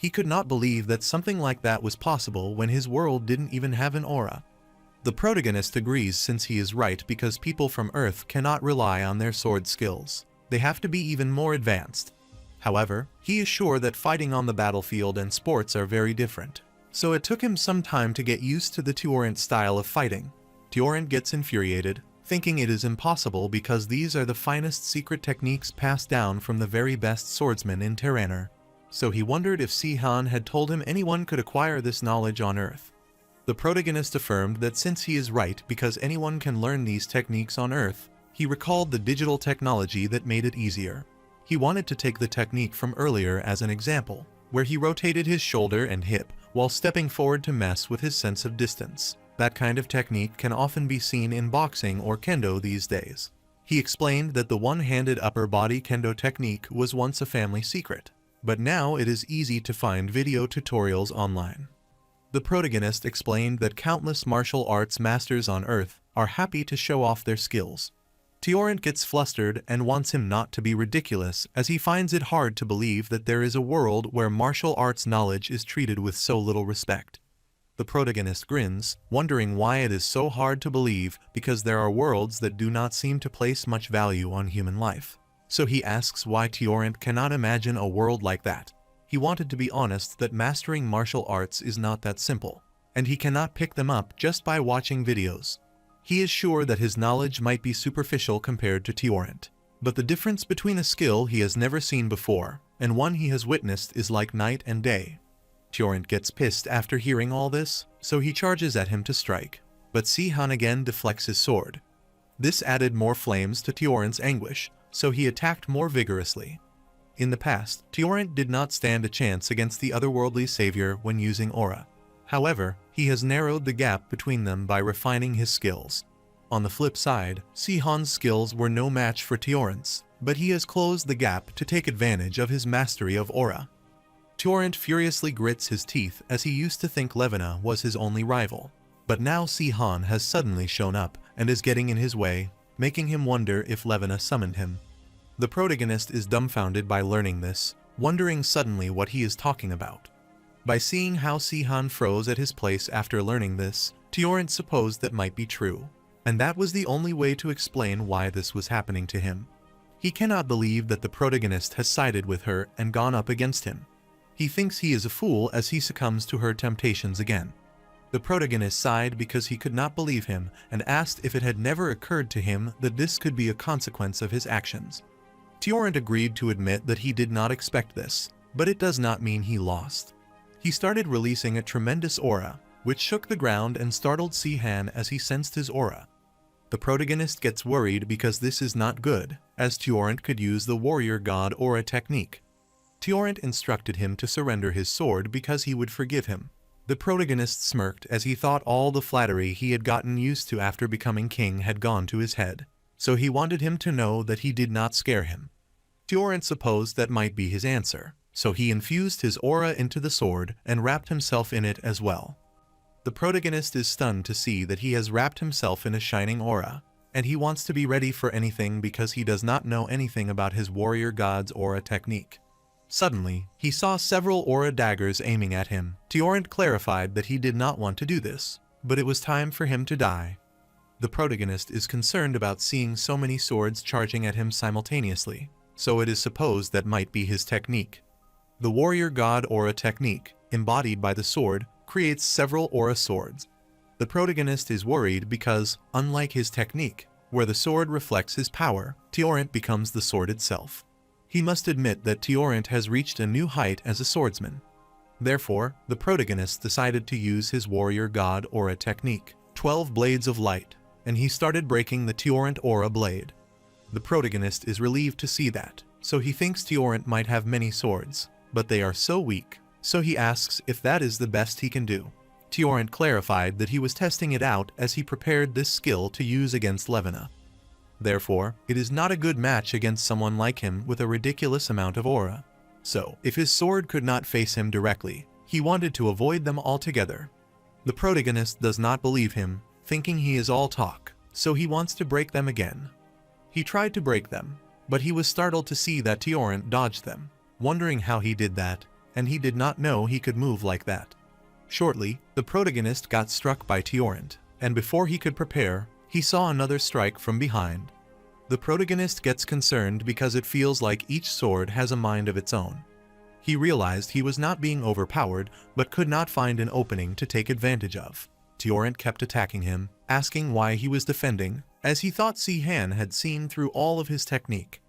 He could not believe that something like that was possible when his world didn't even have an aura. The protagonist agrees since he is right because people from Earth cannot rely on their sword skills. They have to be even more advanced. However, he is sure that fighting on the battlefield and sports are very different. So it took him some time to get used to the Tyorant style of fighting. Tyorant gets infuriated, thinking it is impossible because these are the finest secret techniques passed down from the very best swordsmen in Terraner. So he wondered if Si-han had told him anyone could acquire this knowledge on Earth. The protagonist affirmed that since he is right because anyone can learn these techniques on Earth, he recalled the digital technology that made it easier. He wanted to take the technique from earlier as an example, where he rotated his shoulder and hip while stepping forward to mess with his sense of distance. That kind of technique can often be seen in boxing or kendo these days. He explained that the one-handed upper body kendo technique was once a family secret, but now it is easy to find video tutorials online. The protagonist explained that countless martial arts masters on Earth are happy to show off their skills. Tyorant gets flustered and wants him not to be ridiculous as he finds it hard to believe that there is a world where martial arts knowledge is treated with so little respect. The protagonist grins, wondering why it is so hard to believe because there are worlds that do not seem to place much value on human life. So he asks why Tyorant cannot imagine a world like that. He wanted to be honest that mastering martial arts is not that simple, and he cannot pick them up just by watching videos. He is sure that his knowledge might be superficial compared to Tyorant, but the difference between a skill he has never seen before and one he has witnessed is like night and day. Tyorant gets pissed after hearing all this, so he charges at him to strike, but Si-han again deflects his sword. This added more flames to Tyorant's anguish, so he attacked more vigorously. In the past, Tyorant did not stand a chance against the otherworldly savior when using aura. However, he has narrowed the gap between them by refining his skills. On the flip side, Si-han's skills were no match for Tyorant's, but he has closed the gap to take advantage of his mastery of aura. Tyorant furiously grits his teeth as he used to think Levina was his only rival, but now Si-han has suddenly shown up and is getting in his way, making him wonder if Levina summoned him. The protagonist is dumbfounded by learning this, wondering suddenly what he is talking about. By seeing how Si-han froze at his place after learning this, Tyorant supposed that might be true, and that was the only way to explain why this was happening to him. He cannot believe that the protagonist has sided with her and gone up against him. He thinks he is a fool as he succumbs to her temptations again. The protagonist sighed because he could not believe him and asked if it had never occurred to him that this could be a consequence of his actions. Tyorant agreed to admit that he did not expect this, but it does not mean he lost. He started releasing a tremendous aura, which shook the ground and startled Si-han as he sensed his aura. The protagonist gets worried because this is not good, as Tyorant could use the warrior god aura technique. Tyorant instructed him to surrender his sword because he would forgive him. The protagonist smirked as he thought all the flattery he had gotten used to after becoming king had gone to his head, so he wanted him to know that he did not scare him. Tyorant supposed that might be his answer, so he infused his aura into the sword and wrapped himself in it as well. The protagonist is stunned to see that he has wrapped himself in a shining aura, and he wants to be ready for anything because he does not know anything about his warrior god's aura technique. Suddenly, he saw several aura daggers aiming at him. Tyorant clarified that he did not want to do this, but it was time for him to die. The protagonist is concerned about seeing so many swords charging at him simultaneously, so it is supposed that might be his technique. The warrior god aura technique, embodied by the sword, creates several aura swords. The protagonist is worried because, unlike his technique, where the sword reflects his power, Tyorant becomes the sword itself. He must admit that Tyorant has reached a new height as a swordsman. Therefore, the protagonist decided to use his warrior god aura technique, 12 blades of light, and he started breaking the Tyorant aura blade. The protagonist is relieved to see that, so he thinks Tyorant might have many swords, but they are so weak, so he asks if that is the best he can do. Tyorant clarified that he was testing it out as he prepared this skill to use against Levina. Therefore, it is not a good match against someone like him with a ridiculous amount of aura. So, if his sword could not face him directly, he wanted to avoid them altogether. The protagonist does not believe him, thinking he is all talk, so he wants to break them again. He tried to break them, but he was startled to see that Tyorant dodged them. Wondering how he did that, and he did not know he could move like that. Shortly, the protagonist got struck by Torrent, and before he could prepare, he saw another strike from behind. The protagonist gets concerned because it feels like each sword has a mind of its own. He realized he was not being overpowered, but could not find an opening to take advantage of. Torrent kept attacking him, asking why he was defending, as he thought Si-Han had seen through all of his technique.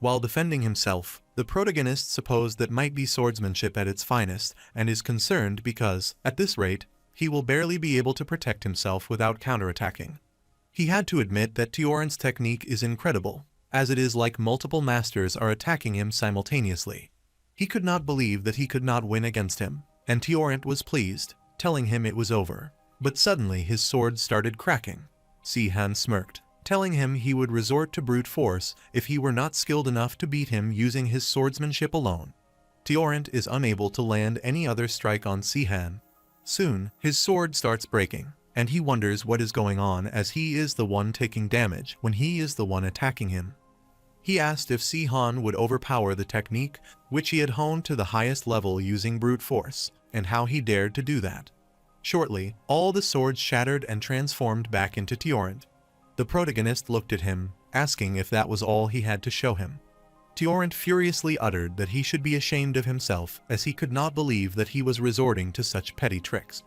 While defending himself, the protagonist supposed that might be swordsmanship at its finest, and is concerned because, at this rate, he will barely be able to protect himself without counterattacking. He had to admit that Torrent's technique is incredible, as it is like multiple masters are attacking him simultaneously. He could not believe that he could not win against him, and Torrent was pleased, telling him it was over. But suddenly his sword started cracking. Si-Han smirked, telling him he would resort to brute force if he were not skilled enough to beat him using his swordsmanship alone. Torrent is unable to land any other strike on Si-Han. Soon, his sword starts breaking, and he wonders what is going on as he is the one taking damage when he is the one attacking him. He asked if Si-Han would overpower the technique, which he had honed to the highest level using brute force, and how he dared to do that. Shortly, all the swords shattered and transformed back into Torrent. The protagonist looked at him, asking if that was all he had to show him. Torrent furiously uttered that he should be ashamed of himself, as he could not believe that he was resorting to such petty tricks.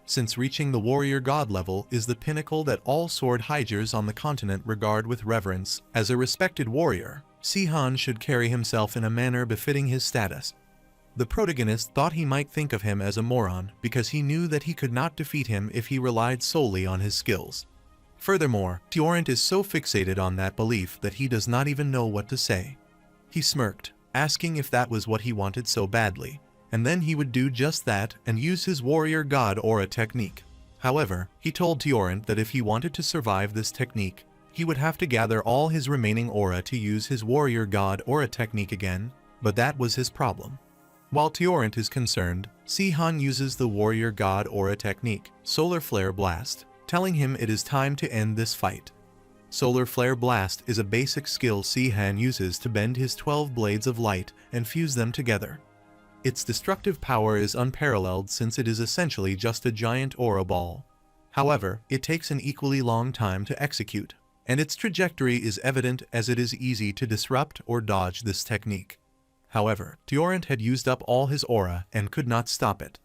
Since reaching the warrior god level is the pinnacle that all sword hiders on the continent regard with reverence, as a respected warrior, Si-Han should carry himself in a manner befitting his status. The protagonist thought he might think of him as a moron because he knew that he could not defeat him if he relied solely on his skills. Furthermore, Torrent is so fixated on that belief that he does not even know what to say. He smirked, asking if that was what he wanted so badly, and then he would do just that and use his warrior god aura technique. However, he told Torrent that if he wanted to survive this technique, he would have to gather all his remaining aura to use his warrior god aura technique again, but that was his problem. While Torrent is concerned, Si-Han uses the warrior god aura technique, Solar Flare Blast, telling him it is time to end this fight. Solar Flare Blast is a basic skill Si-Han uses to bend his 12 blades of light and fuse them together. Its destructive power is unparalleled since it is essentially just a giant aura ball. However, it takes an equally long time to execute, and its trajectory is evident as it is easy to disrupt or dodge this technique. However, Torrent had used up all his aura and could not stop it.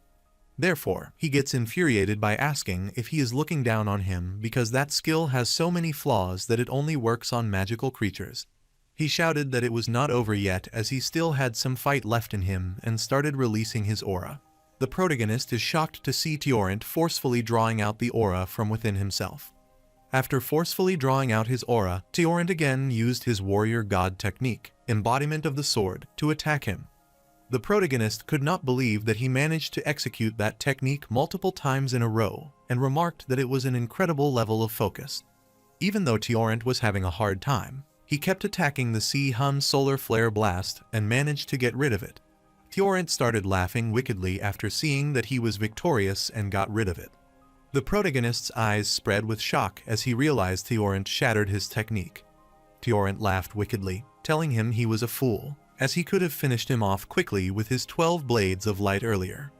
Therefore, he gets infuriated by asking if he is looking down on him because that skill has so many flaws that it only works on magical creatures. He shouted that it was not over yet as he still had some fight left in him and started releasing his aura. The protagonist is shocked to see Torrent forcefully drawing out the aura from within himself. After forcefully drawing out his aura, Torrent again used his warrior god technique, embodiment of the sword, to attack him. The protagonist could not believe that he managed to execute that technique multiple times in a row, and remarked that it was an incredible level of focus. Even though Torrent was having a hard time, he kept attacking the Si-Han Solar Flare Blast and managed to get rid of it. Torrent started laughing wickedly after seeing that he was victorious and got rid of it. The protagonist's eyes spread with shock as he realized Torrent shattered his technique. Torrent laughed wickedly, telling him he was a fool, as he could have finished him off quickly with his 12 blades of light earlier.